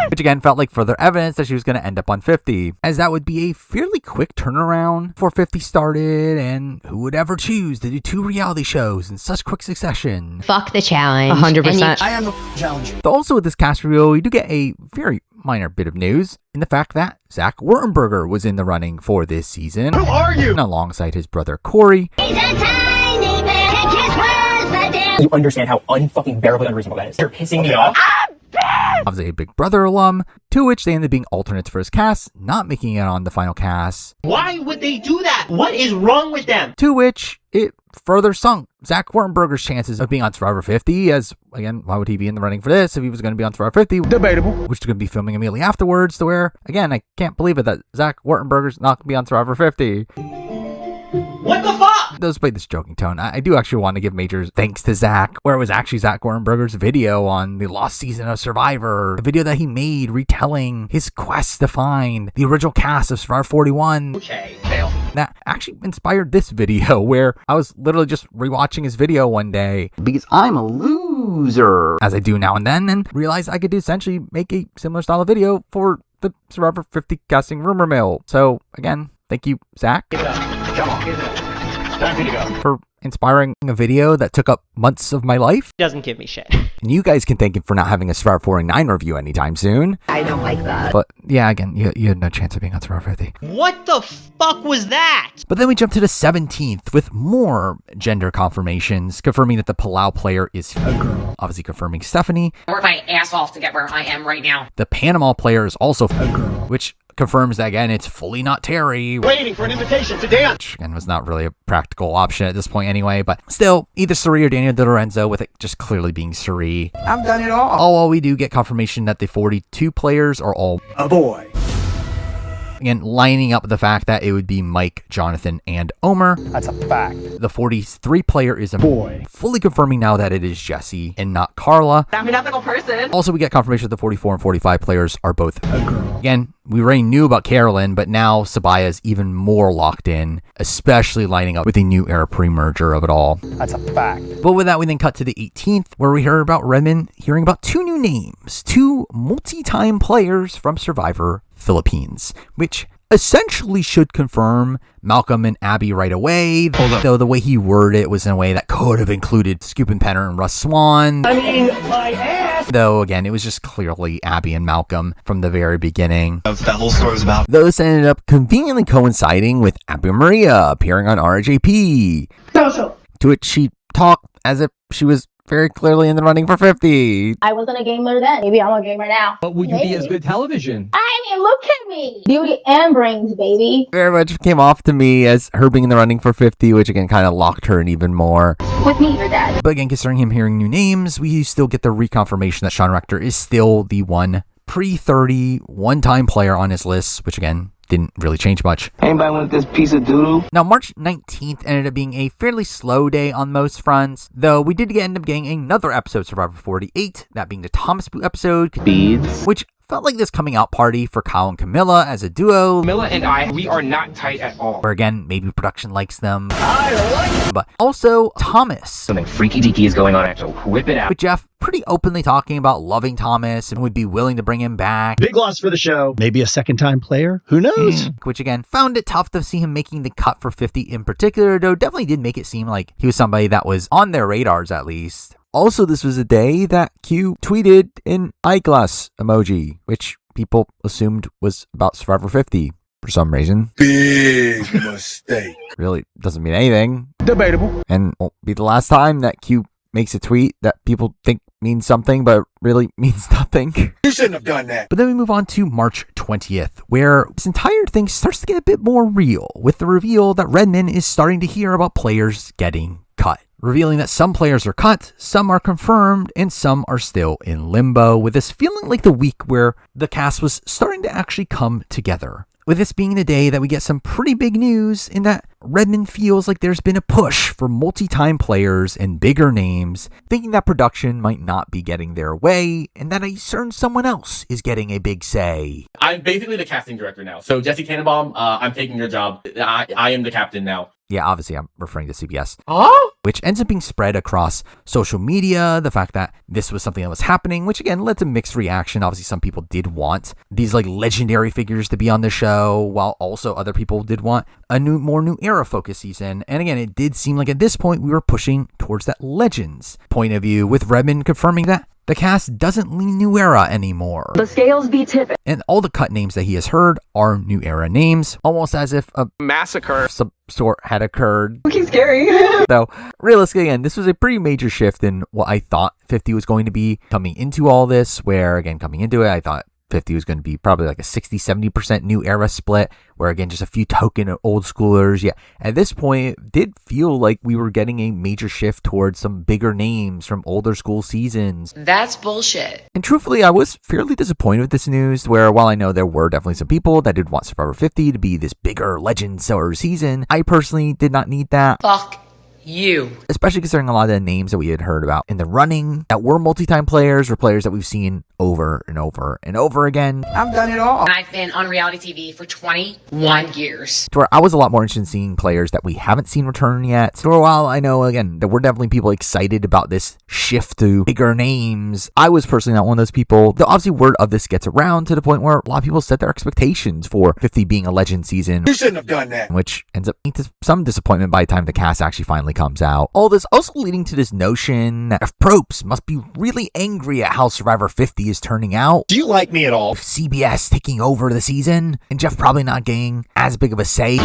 Which again felt like further evidence that she was going to end up on 50, as that would be a fairly quick turnaround before 50 started, and who would ever choose to do 2 reality shows in such quick succession?
Fuck the challenge.
100%. I am the challenge.
But also with this cast reveal, we do get a very minor bit of news in the fact that Zach Wurtenberger was in the running for this season.
Who are you?
Alongside his brother Corey.
He's a tiny man. Take his words, but damn.
You understand how unfucking bearably unreasonable that is. You're pissing me off.
Obviously a Big Brother alum, to which they ended up being alternates for his cast, not making it on the final cast.
Why would they do that? What is wrong with them?
To which it further sunk Zach Wurtenberger's chances of being on Survivor 50, as, again, why would he be in the running for this if he was going to be on Survivor 50?
Debatable.
Which they're going to be filming immediately afterwards, to where, again, I can't believe it that Zach Wurtenberger's not going to be on Survivor 50.
What the fuck?
Despite this joking tone, I do actually want to give major thanks to Zach, where it was actually Zach Wurtenberger's video on the lost season of Survivor, the video that he made retelling his quest to find the original cast of Survivor 41.
Okay, fail.
That actually inspired this video, where I was literally just rewatching his video one day, because I'm a loser, as I do now and then, and realized I could essentially make a similar style of video for the Survivor 50 casting rumor mill. So, again, thank you, Zach.
Give it up. Come on, give it up. Time for you to go.
For inspiring a video that took up months of my life.
Doesn't give me shit.
And you guys can thank him for not having a Survivor 49 review anytime soon.
I don't like that.
But yeah, again, you had no chance of being on Survivor 50.
What the fuck was that?
But then we jump to the 17th with more gender confirmations, confirming that the Palau player is a girl. Obviously confirming Stephenie.
I work my ass off to get where I am right now.
The Panama player is also a girl, which confirms that, again, it's fully not Terry.
Waiting for an invitation to dance.
Which, again, was not really a practical option at this point anyway, but still, either Suri or Daniel De Lorenzo, with it just clearly being Suri.
I've done it all.
All while we do get confirmation that the 42 players are all
A boy.
Again, lining up the fact that it would be Mike, Jonathan, and Omer.
That's a fact.
The 43 player is a
boy.
Fully confirming now that it is Jesse and not Carla.
I'm an ethical person.
Also, we get confirmation that the 44 and 45 players are both a girl. Again, we already knew about Carolyn, but now Sabaya is even more locked in, especially lining up with the new era pre-merger of it all.
That's a fact.
But with that, we then cut to the 18th, where we heard about Redmond hearing about 2 new names, 2 multi-time players from Survivor Philippines, which, essentially should confirm Malcolm and Abby right away. Though the way he worded it was in a way that could have included Scoop and Penner and Russ Swan.
I mean, my ass!
Though, again, it was just clearly Abby and Malcolm from the very beginning.
That's what that whole story was about.
Those ended up conveniently coinciding with Abby Maria appearing on RJP.
So.
To which she talked as if she was very clearly in the running for 50.
I wasn't a gamer then. Maybe I'm a gamer now.
But would you be as good television?
I mean, look at me. Beauty and brains, baby.
Very much came off to me as her being in the running for 50, which again kind of locked her in even more.
With me, your dad.
But again, considering him hearing new names, we still get the reconfirmation that Sean Rector is still the one pre-30 one-time player on his list, which again, didn't really change much.
Anybody want this piece of doodle?
Now, March 19th ended up being a fairly slow day on most fronts, though we did end up getting another episode of Survivor 48, that being the Thomas Boo episode.
Beads.
Which felt like this coming out party for Kyle and Camilla as a duo.
Camilla and I, we are not tight at all.
Where again, maybe production likes them. I like it. But also, Thomas.
Something freaky deaky is going on, so whip it out.
With Jeff pretty openly talking about loving Thomas and would be willing to bring him back.
Big loss for the show. Maybe a second-time player? Who knows?
Which again, found it tough to see him making the cut for 50 in particular, though definitely did make it seem like he was somebody that was on their radars at least. Also, this was a day that Q tweeted an eyeglass emoji, which people assumed was about Survivor 50 for some reason.
Big mistake.
Really doesn't mean anything.
Debatable.
And won't be the last time that Q makes a tweet that people think means something, but really means nothing.
You shouldn't have done that.
But then we move on to March 20th, where this entire thing starts to get a bit more real, with the reveal that Redmond is starting to hear about players getting cut. Revealing that some players are cut, some are confirmed, and some are still in limbo, with this feeling like the week where the cast was starting to actually come together. With this being the day that we get some pretty big news in that Redmond feels like there's been a push for multi-time players and bigger names, thinking that production might not be getting their way, and that a certain someone else is getting a big say.
I'm basically the casting director now. So Jesse Tannenbaum, I'm taking your job. I am the captain now.
Yeah, obviously I'm referring to CBS.
Huh?
Which ends up being spread across social media, the fact that this was something that was happening, which again led to mixed reaction. Obviously some people did want these like legendary figures to be on the show, while also other people did want a more new era focused season. And again, it did seem like at this point we were pushing towards that Legends point of view, with Redmond confirming that the cast doesn't lean New Era anymore.
The scales be tipping.
And all the cut names that he has heard are New Era names, almost as if a
massacre
some sort had occurred.
Looking scary.
Though, realistically, again, this was a pretty major shift in what I thought 50 was going to be coming into all this, where, again, coming into it, I thought 50 was going to be probably like a 60-70% New Era split, where again just a few token old schoolers. Yeah, at this point it did feel like we were getting a major shift towards some bigger names from older school seasons.
That's bullshit.
And truthfully, I was fairly disappointed with this news, where while I know there were definitely some people that did want Survivor 50 to be this bigger Legends or season, I personally did not need that.
Fuck you.
Especially considering a lot of the names that we had heard about in the running that were multi-time players or players that we've seen over and over and over again.
I've done it all.
And I've been on reality TV for 21 years.
To where I was a lot more interested in seeing players that we haven't seen return yet. So while I know, again, there were definitely people excited about this shift to bigger names, I was personally not one of those people. Though obviously word of this gets around to the point where a lot of people set their expectations for 50 being a Legend season.
You shouldn't have done that.
Which ends up being to some disappointment by the time the cast actually finally comes out. All this also leading to this notion that if Probes must be really angry at how Survivor 50 is turning out.
Do you like me at all?
If CBS taking over the season and Jeff probably not getting as big of a say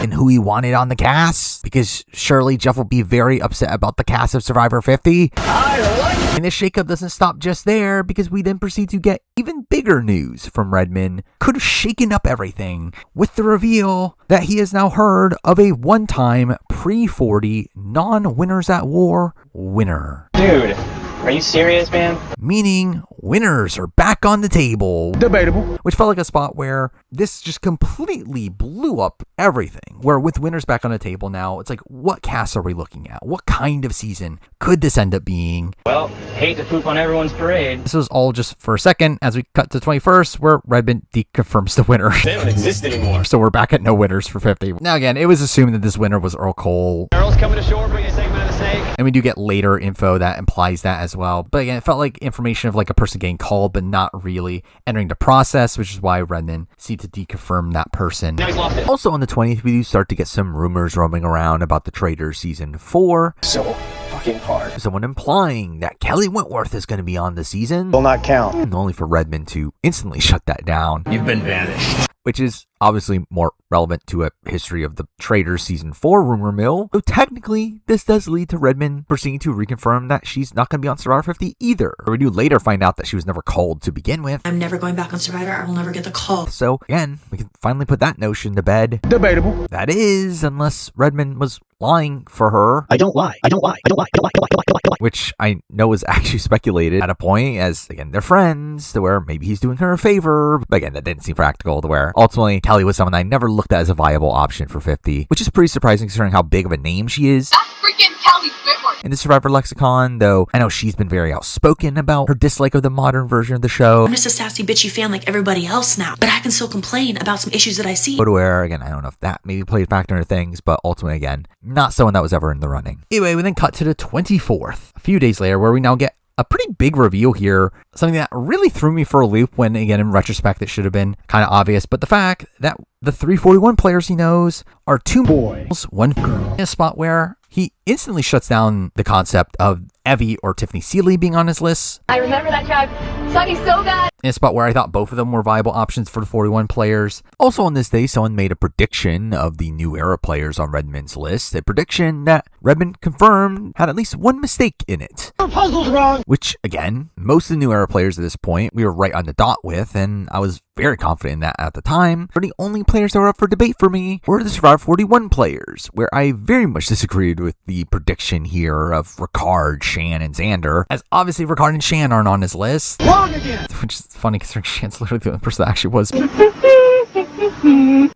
in who he wanted on the cast, because surely Jeff will be very upset about the cast of Survivor 50. And this shakeup doesn't stop just there, because we then proceed to get even bigger news from Redmond. Could have shaken up everything with the reveal that he has now heard of a one-time pre-40 non-winners at war winner.
Dude, are you serious, man?
Meaning winners are back on the table.
Debatable.
Which felt like a spot where this just completely blew up everything. Where with winners back on the table now, it's like, what cast are we looking at? What kind of season could this end up being?
Well, hate to poop on everyone's parade.
This was all just for a second as we cut to 21st, where Redmond deconfirms the winner.
They don't exist anymore.
So we're back at no winners for 50. Now again, it was assumed that this winner was Earl Cole.
Earl's coming ashore, bring a segment of the
sake.
And we do get later info that implies that as well. But again, it felt like information of like a person getting called, but not really entering the process, which is why Redmond seemed to deconfirm that person.
Now he's lost it.
Also on the 20th, we do start to get some rumors roaming around about the Traitors season 4.
So fucking hard.
Someone implying that Kelly Wentworth is going to be on the season.
Will not count.
And only for Redmond to instantly shut that down.
You've been banished.
Which is obviously more relevant to a history of the Traitors season 4 rumor mill. Though technically, this does lead to Redmond proceeding to reconfirm that she's not going to be on Survivor 50 either. We do later find out that she was never called to begin with.
I'm never going back on Survivor. I will never get the call.
So again, we can finally put that notion to bed.
Debatable.
That is, unless Redmond was lying for her.
I don't lie. I don't lie. I don't lie. I don't lie. I don't lie. I don't lie.
Which I know was actually speculated at a point, as again, they're friends, to where maybe he's doing her a favor. But again, that didn't seem practical, to where ultimately Kelly was someone I never looked at as a viable option for 50, which is pretty surprising considering how big of a name she is.
That's freaking Kelly Whitworth.
In the Survivor lexicon, though, I know she's been very outspoken about her dislike of the modern version of the show.
I'm just a sassy, bitchy fan like everybody else now, but I can still complain about some issues that I see.
But where, again, I don't know if that maybe played a factor into things, but ultimately, again, not someone that was ever in the running. Anyway, we then cut to the 24th, a few days later, where we now get a pretty big reveal here, something that really threw me for a loop when, again, in retrospect, it should have been kind of obvious. But the fact that the 341 players he knows are 2 boys, 1 girl, in a spot where he instantly shuts down the concept of Evie or Tiffany Seeley being on his list.
I remember that tribe. Sucky so bad.
In a spot where I thought both of them were viable options for the 41 players. Also on this day, someone made a prediction of the new era players on Redmond's list. A prediction that Redmond confirmed had at least 1 mistake in it.
Your puzzle's wrong.
Which, again, most of the new era players at this point, we were right on the dot with, and I was very confident in that at the time. But the only players that were up for debate for me were the Survivor 41 players, where I very much disagreed with the prediction here of Ricard, Shan, and Xander, as obviously Ricard and Shan aren't on his list.
Wrong again.
Which is funny considering Shan's literally the only person that actually was.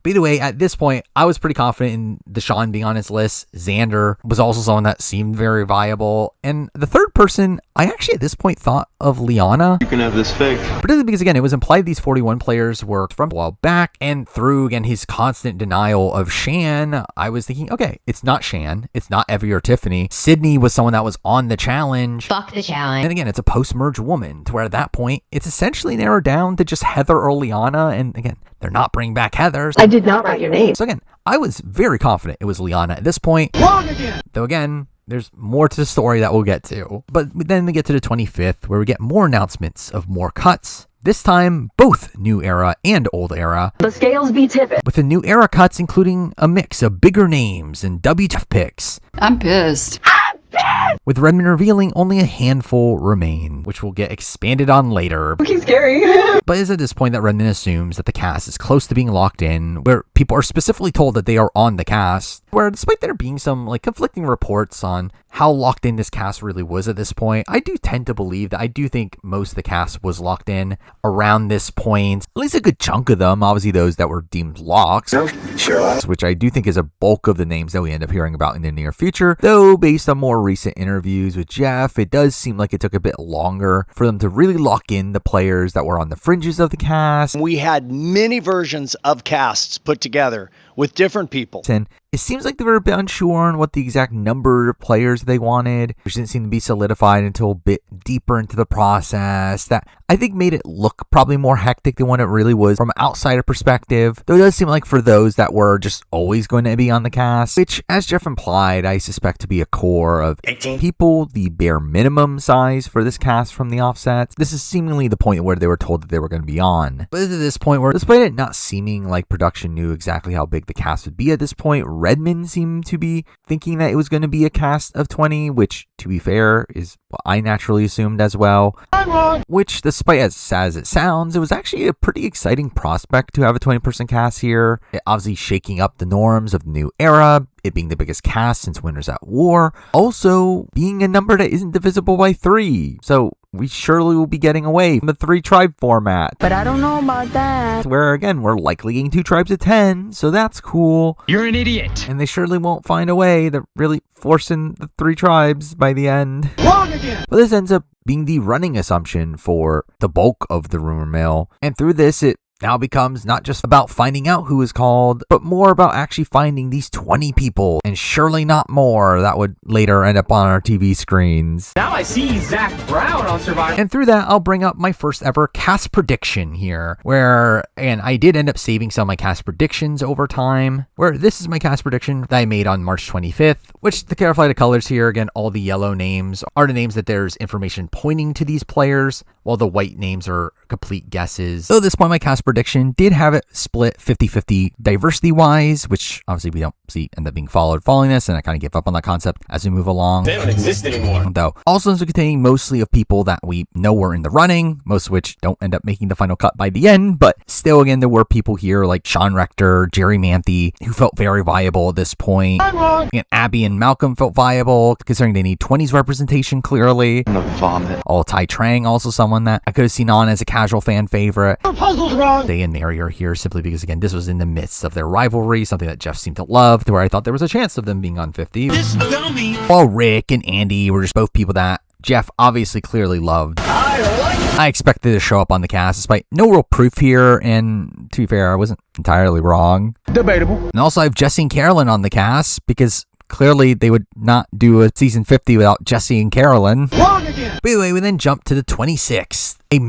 But either way, at this point, I was pretty confident in Deshaun being on his list. Xander was also someone that seemed very viable. And the third person, I actually at this point thought of Liana.
You can have this fake.
Particularly because, again, it was implied these 41 players were from a while back. And through, again, his constant denial of Shan, I was thinking, okay, it's not Shan. It's not Evie or Tiffany. Sydney was someone that was on the challenge.
Fuck the challenge.
And again, it's a post-merge woman, to where at that point, it's essentially narrowed down to just Heather or Liana. And again, they're not bringing back Heather.
I did not write your name.
So again, I was very confident it was Liana at this point.
Wrong again.
Though again, there's more to the story that we'll get to. But then we get to the 25th, where we get more announcements of more cuts. This time, both new era and old era.
The scales be tipping.
With the new era cuts including a mix of bigger names and WTF picks.
I'm pissed.
With Redmond revealing only a handful remain, which will get expanded on later.
Fucking scary.
But it's at this point that Redmond assumes that the cast is close to being locked in, where people are specifically told that they are on the cast, where despite there being some like conflicting reports on how locked in this cast really was at this point, I do tend to believe that I do think most of the cast was locked in around this point. At least a good chunk of them, obviously those that were deemed locks, which I do think is a bulk of the names that we end up hearing about in the near future. Though based on more recent interviews with Jeff, it does seem like it took a bit longer for them to really lock in the players that were on the fringes of the cast.
We had many versions of casts put together with different people.
And it seems like they were a bit unsure on what the exact number of players they wanted, which didn't seem to be solidified until a bit deeper into the process. That I think made it look probably more hectic than what it really was from an outsider perspective. Though it does seem like for those that were just always going to be on the cast, which as Jeff implied, I suspect to be a core of 18 people, the bare minimum size for this cast from the offset. This is seemingly the point where they were told that they were going to be on. But it's at this point where, despite it not seeming like production knew exactly how big the cast would be at this point, Redmond seemed to be thinking that it was going to be a cast of 20, which, to be fair, is what I naturally assumed as well.
I'm wrong.
Which, despite as sad as it sounds, it was actually a pretty exciting prospect to have a 20-person cast here. It obviously shaking up the norms of the new era, it being the biggest cast since Winners at War. Also, being a number that isn't divisible by 3. So, we surely will be getting away from the 3-tribe format.
But I don't know about that.
Where, again, we're likely getting 2 tribes of 10, so that's cool.
You're an idiot.
And they surely won't find a way to really force in the 3 tribes by the end.
Wrong again.
But this ends up being the running assumption for the bulk of the rumor mill. And through this, it now becomes not just about finding out who is called, but more about actually finding these 20 people, and surely not more that would later end up on our TV screens.
Now I see Zach Brown on Survivor.
And through that, I'll bring up my first ever cast prediction here, where, again, I did end up saving some of my cast predictions over time, where this is my cast prediction that I made on March 25th, which, to clarify the colors here, again, all the yellow names are the names that there's information pointing to these players, while the white names are complete guesses. So at this point, my cast prediction did have it split 50-50 diversity-wise, which obviously we don't see end up being following this, and I kind of give up on that concept as we move along.
They don't exist anymore.
Though, also ends up containing mostly of people that we know were in the running, most of which don't end up making the final cut by the end, but still, again, there were people here like Sean Rector, Jerry Manthe, who felt very viable at this point.
I'm wrong.
And Abby and Malcolm felt viable, considering they need 20s representation, clearly.
I'm gonna vomit.
Tai Trang, also someone that I could have seen on as a casual fan favorite.
Your puzzle's wrong.
They and Mary are here simply because, again, this was in the midst of their rivalry, something that Jeff seemed to love, to where I thought there was a chance of them being on 50.
This dummy.
While Rick and Andy were just both people that Jeff obviously clearly loved. I expected to show up on the cast despite no real proof here, and to be fair, I wasn't entirely wrong.
Debatable.
And also I have Jesse and Carolyn on the cast because clearly they would not do a season 50 without Jesse and Carolyn.
Wrong again.
But anyway, we then jump to the 26th. A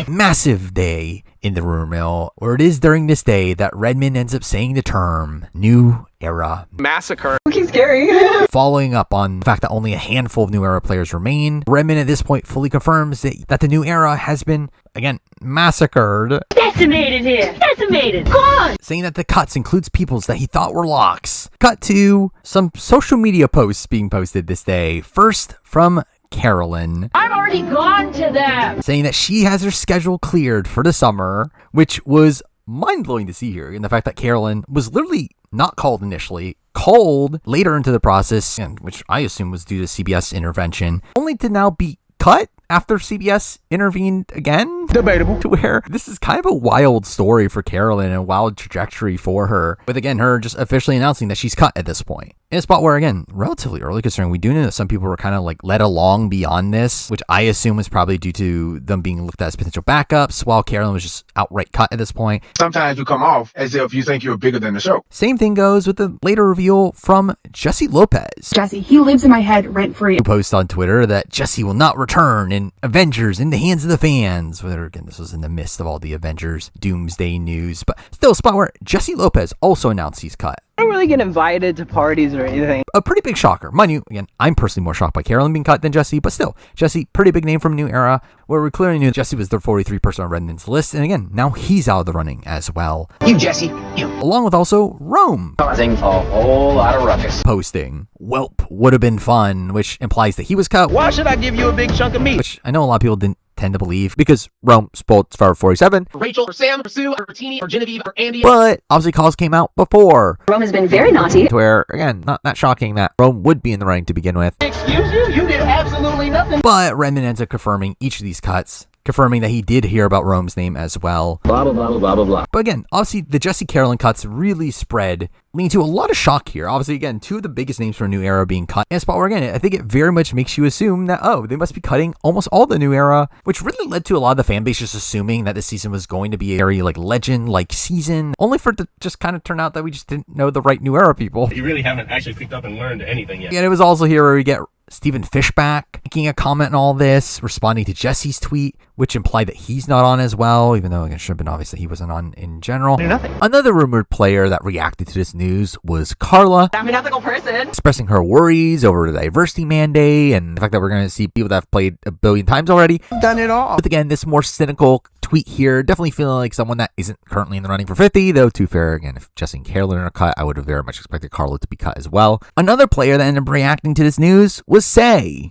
massive day in the rumor mill, where it is during this day that Redmond ends up saying the term New Era
Massacre. Okay, scary.
Following up on the fact that only a handful of New Era players remain, Redmond at this point fully confirms that the New Era has been, again, massacred.
Decimated here. Decimated. Gone.
Saying that the cuts includes peoples that he thought were locks. Cut to some social media posts being posted this day. First from Carolyn.
I've already gone to them.
Saying that she has her schedule cleared for the summer, which was mind-blowing to see here. And the fact that Carolyn was literally not called initially, called later into the process, and which I assume was due to CBS intervention, only to now be cut after CBS intervened again.
Debatable.
To where this is kind of a wild story for Carolyn and a wild trajectory for her. With, again, her just officially announcing that she's cut at this point. In a spot where, again, relatively early, considering we do know that some people were kind of like led along beyond this, which I assume was probably due to them being looked at as potential backups, while Carolyn was just outright cut at this point.
Sometimes you come off as if you think you're bigger than the show.
Same thing goes with the later reveal from Jesse Lopez.
Jesse, he lives in my head rent-free.
Who posts on Twitter that Jesse will not return in Avengers in the hands of the fans. Whether, again, this was in the midst of all the Avengers Doomsday news, but still a spot where Jesse Lopez also announced he's cut.
I don't really get invited to parties or anything.
A pretty big shocker. Mind you, again, I'm personally more shocked by Carolyn being cut than Jesse, but still, Jesse, pretty big name from New Era, where we clearly knew Jesse was the 43 person on Redmond's list, and again, now he's out of the running as well.
You, Jesse, you.
Along with also Rome.
Causing a whole lot of ruckus.
Posting, "Welp would have been fun," which implies that he was cut.
Why should I give you a big chunk of meat?
Which I know a lot of people didn't tend to believe, because Rome spoiled Survivor 47.
Rachel, or Sam, or Sue, or Tini, or Genevieve, or Andy.
But obviously calls came out before.
Rome has been very naughty.
To where, again, not that shocking that Rome would be in the running to begin with.
Excuse you? You did absolutely nothing.
But Redmond ends up confirming each of these cuts, confirming that he did hear about Rome's name as well.
Blah, blah, blah, blah, blah, blah.
But again, obviously the Jesse Carolyn cuts really spread, leading to a lot of shock here. Obviously, again, two of the biggest names for a New Era being cut. In a spot where, again, I think it very much makes you assume that, oh, they must be cutting almost all the New Era, which really led to a lot of the fan base just assuming that this season was going to be a very, like, legend-like season, only for it to just kind of turn out that we just didn't know the right New Era people.
You really haven't actually picked up and learned anything yet.
And it was also here where we get Stephen Fishback making a comment on all this, responding to Jesse's tweet, which implied that he's not on as well, even though it should have been obvious that he wasn't on in general.
Nothing.
Another rumored player that reacted to this news was Carla.
I'm an ethical person.
Expressing her worries over the diversity mandate and the fact that we're going to see people that have played a billion times already.
Done it all.
But again, this more cynical tweet here, definitely feeling like someone that isn't currently in the running for 50, though to be fair, again, if Jesse and Carolyn are cut, I would have very much expected Carla to be cut as well. Another player that ended up reacting to this news was Say,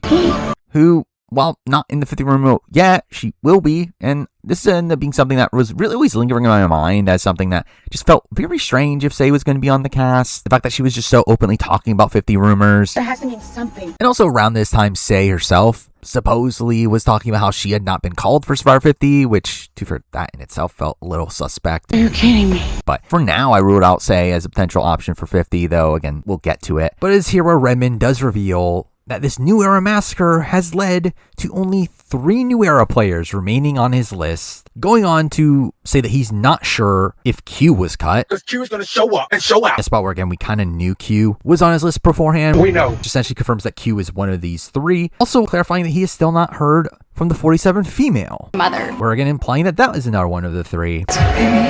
who, while not in the 50 remote yet, she will be, and this ended up being something that was really always lingering in my mind as something that just felt very strange if Say was going to be on the cast. The fact that she was just so openly talking about 50 rumors.
That has to mean something.
And also around this time, Say herself supposedly was talking about how she had not been called for Survivor 50, which, for that in itself, felt a little suspect.
Are you kidding me?
But for now, I ruled out Say as a potential option for 50, though, again, we'll get to it. But it's here where Redmond does reveal that this New Era Massacre has led to only 3 New Era players remaining on his list, going on to say that he's not sure if Q was cut.
Because Q is going to show up and show out.
A spot where, again, we kind of knew Q was on his list beforehand.
We know.
Which essentially confirms that Q is one of these 3. Also clarifying that he is still not heard from the 47 female.
Mother.
We're again implying that that is another one of the 3.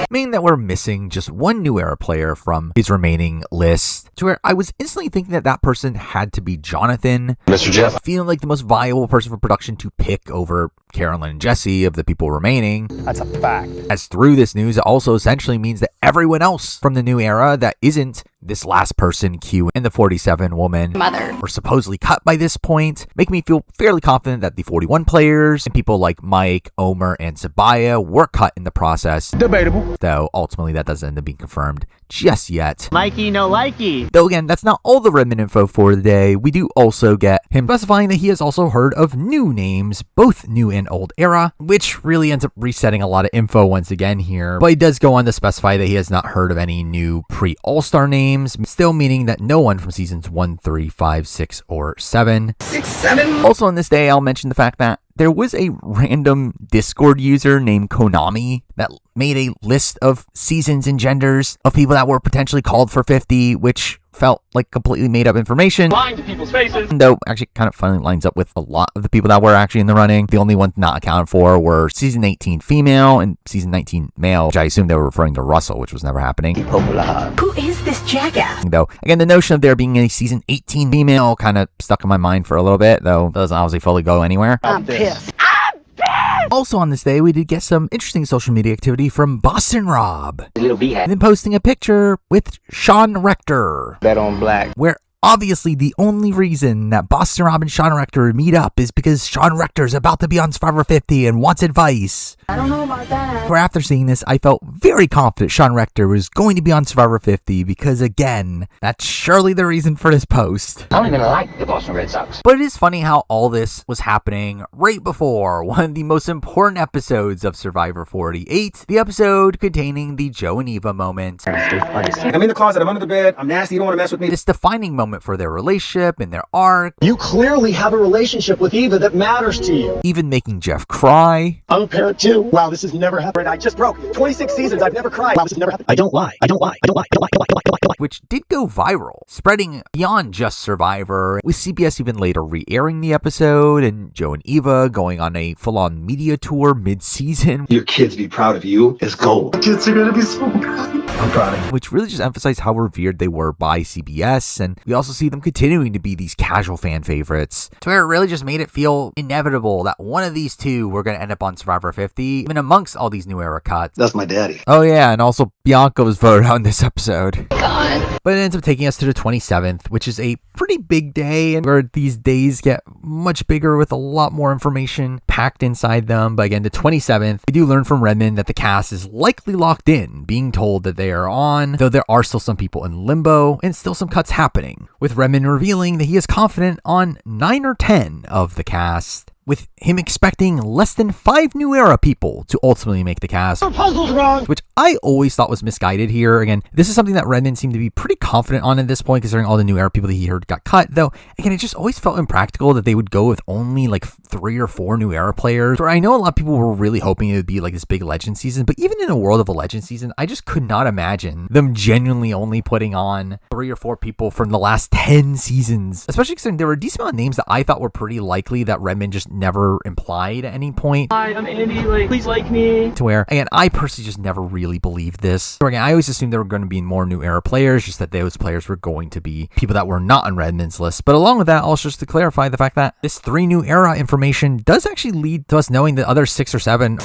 Meaning that we're missing just 1 New Era player from his remaining list. To where I was instantly thinking that that person had to be Jonathan.
Mr. Jeff.
Feeling like the most viable person for production to pick over Carolyn and Jesse of the people remaining.
That's a fact.
As through this news, it also essentially means that everyone else from the New Era that isn't this last person, Q, and the 47 woman,
Mother,
were supposedly cut by this point, making me feel fairly confident that the 41 players and people like Mike, Omer, and Sabaya were cut in the process.
Debatable.
Though ultimately that doesn't end up being confirmed just yet.
Mikey, no likey.
Though again, that's not all the Redmond info for the day. We do also get him specifying that he has also heard of new names, both new and old era, which really ends up resetting a lot of info once again here. But he does go on to specify that he has not heard of any new pre-All-Star names, still meaning that no one from seasons 1, 3, 5, 6, or 7.
6, 7.
Also on this day, I'll mention the fact that there was a random Discord user named Konami that made a list of seasons and genders of people that were potentially called for 50, which felt like completely made up information.
Lying to people's faces.
Though actually kind of funny lines up with a lot of the people that were actually in the running. The only ones not accounted for were season 18 female and season 19 male, which I assume they were referring to Russell, which was never happening.
Who is this jackass?
Though, again, the notion of there being a season 18 female kind of stuck in my mind for a little bit, though doesn't obviously fully go anywhere.
I'm pissed.
Also on this day, we did get some interesting social media activity from Boston Rob.
Little B hat.
And then posting a picture with Sean Rector.
Bet on black.
Where obviously the only reason that Boston Rob and Sean Rector meet up is because Sean Rector is about to be on Survivor 50 and wants advice.
I don't know about that.
Where after seeing this, I felt very confident Sean Rector was going to be on Survivor 50 because, again, that's surely the reason for this post.
I don't even like the Boston Red Sox.
But it is funny how all this was happening right before one of the most important episodes of Survivor 48, the episode containing the Joe and Eva moment.
I'm in the closet, I'm under the bed, I'm nasty, you don't want to mess with me.
This defining moment for their relationship and their arc.
You clearly have a relationship with Eva that matters to you.
Even making Jeff cry.
I'm a parent too. Wow, this has never happened. I just broke 26 seasons, I've never cried. Wow, this has never happened. I don't lie.
Which did go viral, spreading beyond just Survivor, with CBS even later re-airing the episode, and Joe and Eva going on a full-on media tour mid-season.
Your kids be proud of you as gold. Kids are gonna be so proud. I'm proud of you.
Which really just emphasized how revered they were by CBS, and we also see them continuing to be these casual fan favorites, to where it really just made it feel inevitable that one of these two were going to end up on Survivor 50, even amongst all these new era cuts.
That's my daddy.
Oh yeah, and also Bianca was voted on this episode. God. But it ends up taking us to the 27th, which is a pretty big day, and where these days get much bigger with a lot more information packed inside them. But again, the 27th, we do learn from Redmond that the cast is likely locked in, being told that they are on, though there are still some people in limbo and still some cuts happening, with Redmond revealing that he is confident on 9 or 10 of the cast, with him expecting less than 5 new era people to ultimately make the cast.
Puzzle's wrong.
Which I always thought was misguided here. Again, this is something that Redmond seemed to be pretty confident on at this point, considering all the new era people that he heard got cut. Though, again, it just always felt impractical that they would go with only like 3 or 4 new era players. Where I know a lot of people were really hoping it would be like this big legend season, but even in a world of a legend season, I just could not imagine them genuinely only putting on 3 or 4 people from the last 10 seasons. Especially considering there were a decent amount of names that I thought were pretty likely that Redmond just never implied at any point.
Hi, I'm Andy, please like me.
To where, again, I personally just never really believed this. So again, I always assumed there were going to be more new era players, just that those players were going to be people that were not on Redmond's list. But along with that, also just to clarify the fact that this 3 new era information does actually lead to us knowing that other 6 or 7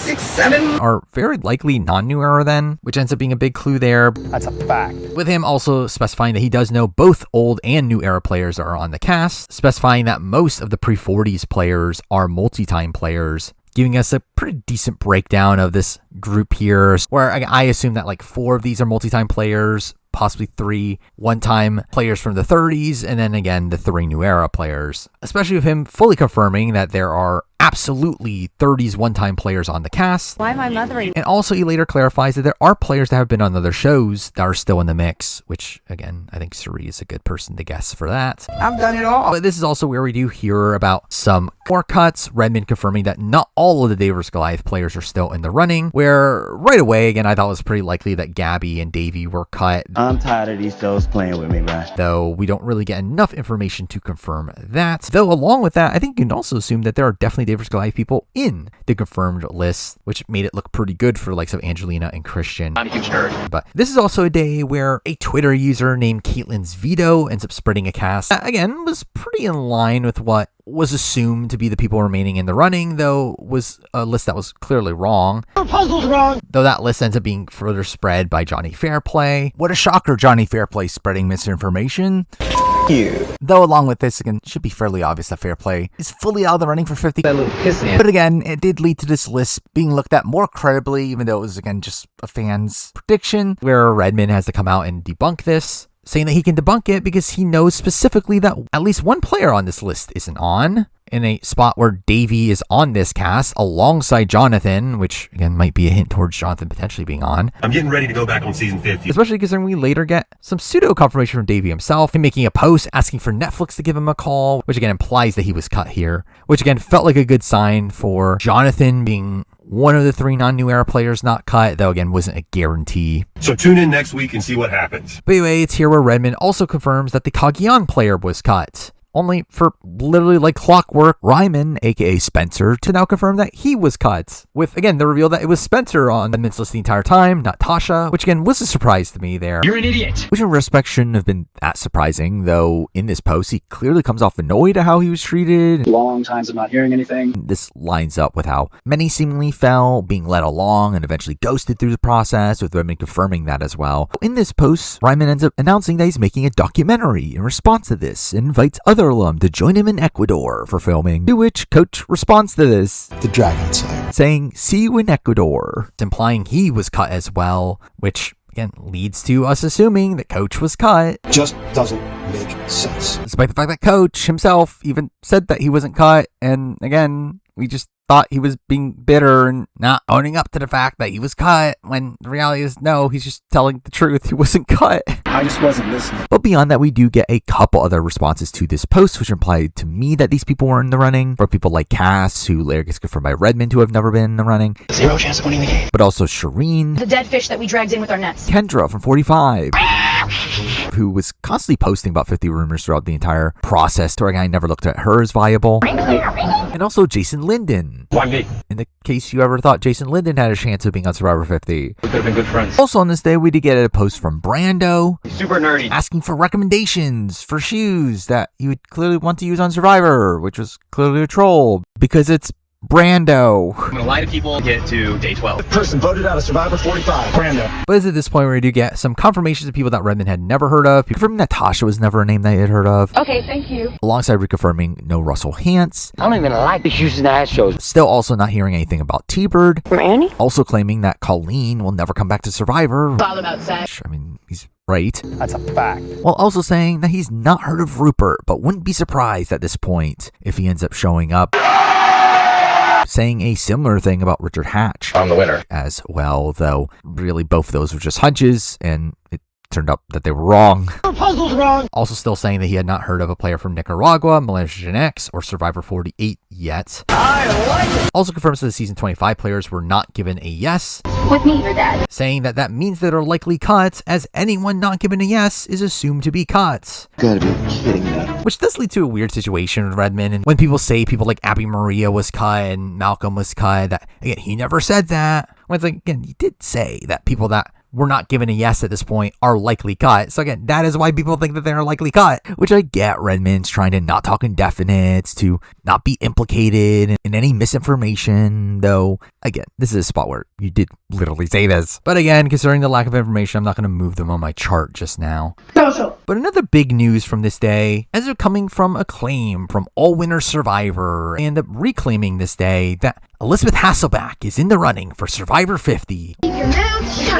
are very likely non-new era then, which ends up being a big clue there.
That's a fact.
With him also specifying that he does know both old and new era players are on the cast, specifying that most of the pre-40s players are multi-time players, giving us a pretty decent breakdown of this group here, where I assume that like 4 of these are multi-time players, possibly 3 one-time players from the 30s, and then again the 3 new era players, especially with him fully confirming that there are absolutely 30s one-time players on the cast.
Why am I mothering?
And also he later clarifies that there are players that have been on other shows that are still in the mix, which again, I think Suri is a good person to guess for that.
I've done it all.
But this is also where we do hear about some more cuts. Redmond confirming that not all of the Davis Goliath players are still in the running, where right away, again, I thought it was pretty likely that Gabby and Davey were cut.
I'm tired of these shows playing with me, man.
Though we don't really get enough information to confirm that. Though along with that, I think you can also assume that there are definitely Davis Goliath people in the confirmed list, which made it look pretty good for likes of Angelina and Christian.
I'm a huge nerd.
But this is also a day where a Twitter user named Caitlin's Veto ends up spreading a cast that, again, was pretty in line with what was assumed to be the people remaining in the running, though was a list that was clearly wrong.
Your puzzle's wrong.
Though that list ends up being further spread by Jonny Fairplay. What a shocker, Jonny Fairplay spreading misinformation.
You.
Though along with this, again, it should be fairly obvious that Fairplay is fully out of the running for 50.
That little piss in.
But again, it did lead to this list being looked at more credibly, even though it was, again, just a fan's prediction, where Redmond has to come out and debunk this, saying that he can debunk it because he knows specifically that at least one player on this list isn't on, in a spot where Davey is on this cast alongside Jonathan, which again might be a hint towards Jonathan potentially being on.
I'm getting ready to go back on season 50.
Especially considering we later get some pseudo confirmation from Davey himself, him making a post asking for Netflix to give him a call, which again implies that he was cut here, which again felt like a good sign for Jonathan being one of the 3 non-New Era players not cut, though again wasn't a guarantee.
So tune in next week and see what happens.
But anyway, it's here where Redmond also confirms that the Cagayan player was cut. Only for literally like clockwork, Ryman, aka Spencer, to now confirm that he was cut. With, again, the reveal that it was Spencer on the Mints list the entire time, not Tasha, which again was a surprise to me there.
You're an idiot.
Which in retrospect shouldn't have been that surprising, though in this post he clearly comes off annoyed at how he was treated.
Long times of not hearing anything.
This lines up with how many seemingly fell, being led along and eventually ghosted through the process, with Redmond confirming that as well. In this post, Ryman ends up announcing that he's making a documentary in response to this and invites other alum to join him in Ecuador for filming, to which Coach responds to this,
The Dragon Slayer,
saying, "See you in Ecuador," implying he was cut as well, which again leads to us assuming that Coach was cut.
just doesn't make sense.
Despite the fact that Coach himself even said that he wasn't cut, and again, we just thought he was being bitter and not owning up to the fact that he was cut, when the reality is no, he's just telling the truth, he wasn't cut.
I just wasn't listening.
But beyond that, we do get a couple other responses to this post, which implied to me that these people were in the running. For people like Cass, who later gets confirmed by Redmond, who have never been in the running.
0 chance of winning the game.
But also Shireen.
The dead fish that we dragged in with our nets.
Kendra from 45. Who was constantly posting about 50 rumors throughout the entire process, to where I never looked at her as viable. And also Jason Linden.
Why me?
In the case you ever thought Jason Linden had a chance of being on Survivor 50.
We could have been good friends.
Also on this day, we did get a post from Brando.
He's super nerdy.
Asking for recommendations for shoes that you would clearly want to use on Survivor, which was clearly a troll, because it's Brando.
I'm gonna lie to people and get to day 12.
Person voted out of Survivor 45.
Brando.
But it's at this point where we do get some confirmations of people that Redmond had never heard of, confirming that Tasha was never a name that he had heard of.
Okay, thank you.
Alongside reconfirming no Russell Hantz.
I don't even like the Houston Astros.
Still also not hearing anything about T-Bird.
From Annie?
Also claiming that Colleen will never come back to Survivor.
It's all about sex.
I mean, he's right.
That's a fact.
While also saying that he's not heard of Rupert, but wouldn't be surprised at this point if he ends up showing up. Saying a similar thing about Richard Hatch.
I'm the winner.
As well, though really both of those were just hunches, and it turned out that they were wrong.
Your puzzle's wrong.
Also still saying that he had not heard of a player from Nicaragua, Millennium Gen X, or Survivor 48 yet.
I like it.
Also confirms that the season 25 players were not given a yes.
With me, your dad.
Saying that that means that are likely cut, as anyone not given a yes is assumed to be cut.
Gotta be kidding me.
Which does lead to a weird situation with Redmond, and when people say people like Abby Maria was cut and Malcolm was cut, that again, he never said that. When it's like, again, he did say that people that were not given a yes at this point are likely cut. So again, that is why people think that they're likely cut, which I get. Redmond's trying to not talk indefinites, to not be implicated in any misinformation, though again, this is a spot where you did literally say this. But again, considering the lack of information, I'm not going to move them on my chart just now. But another big news from this day ends up coming from a claim from All Winner Survivor, and up reclaiming this day that Elizabeth Hasselbeck is in the running for Survivor 50.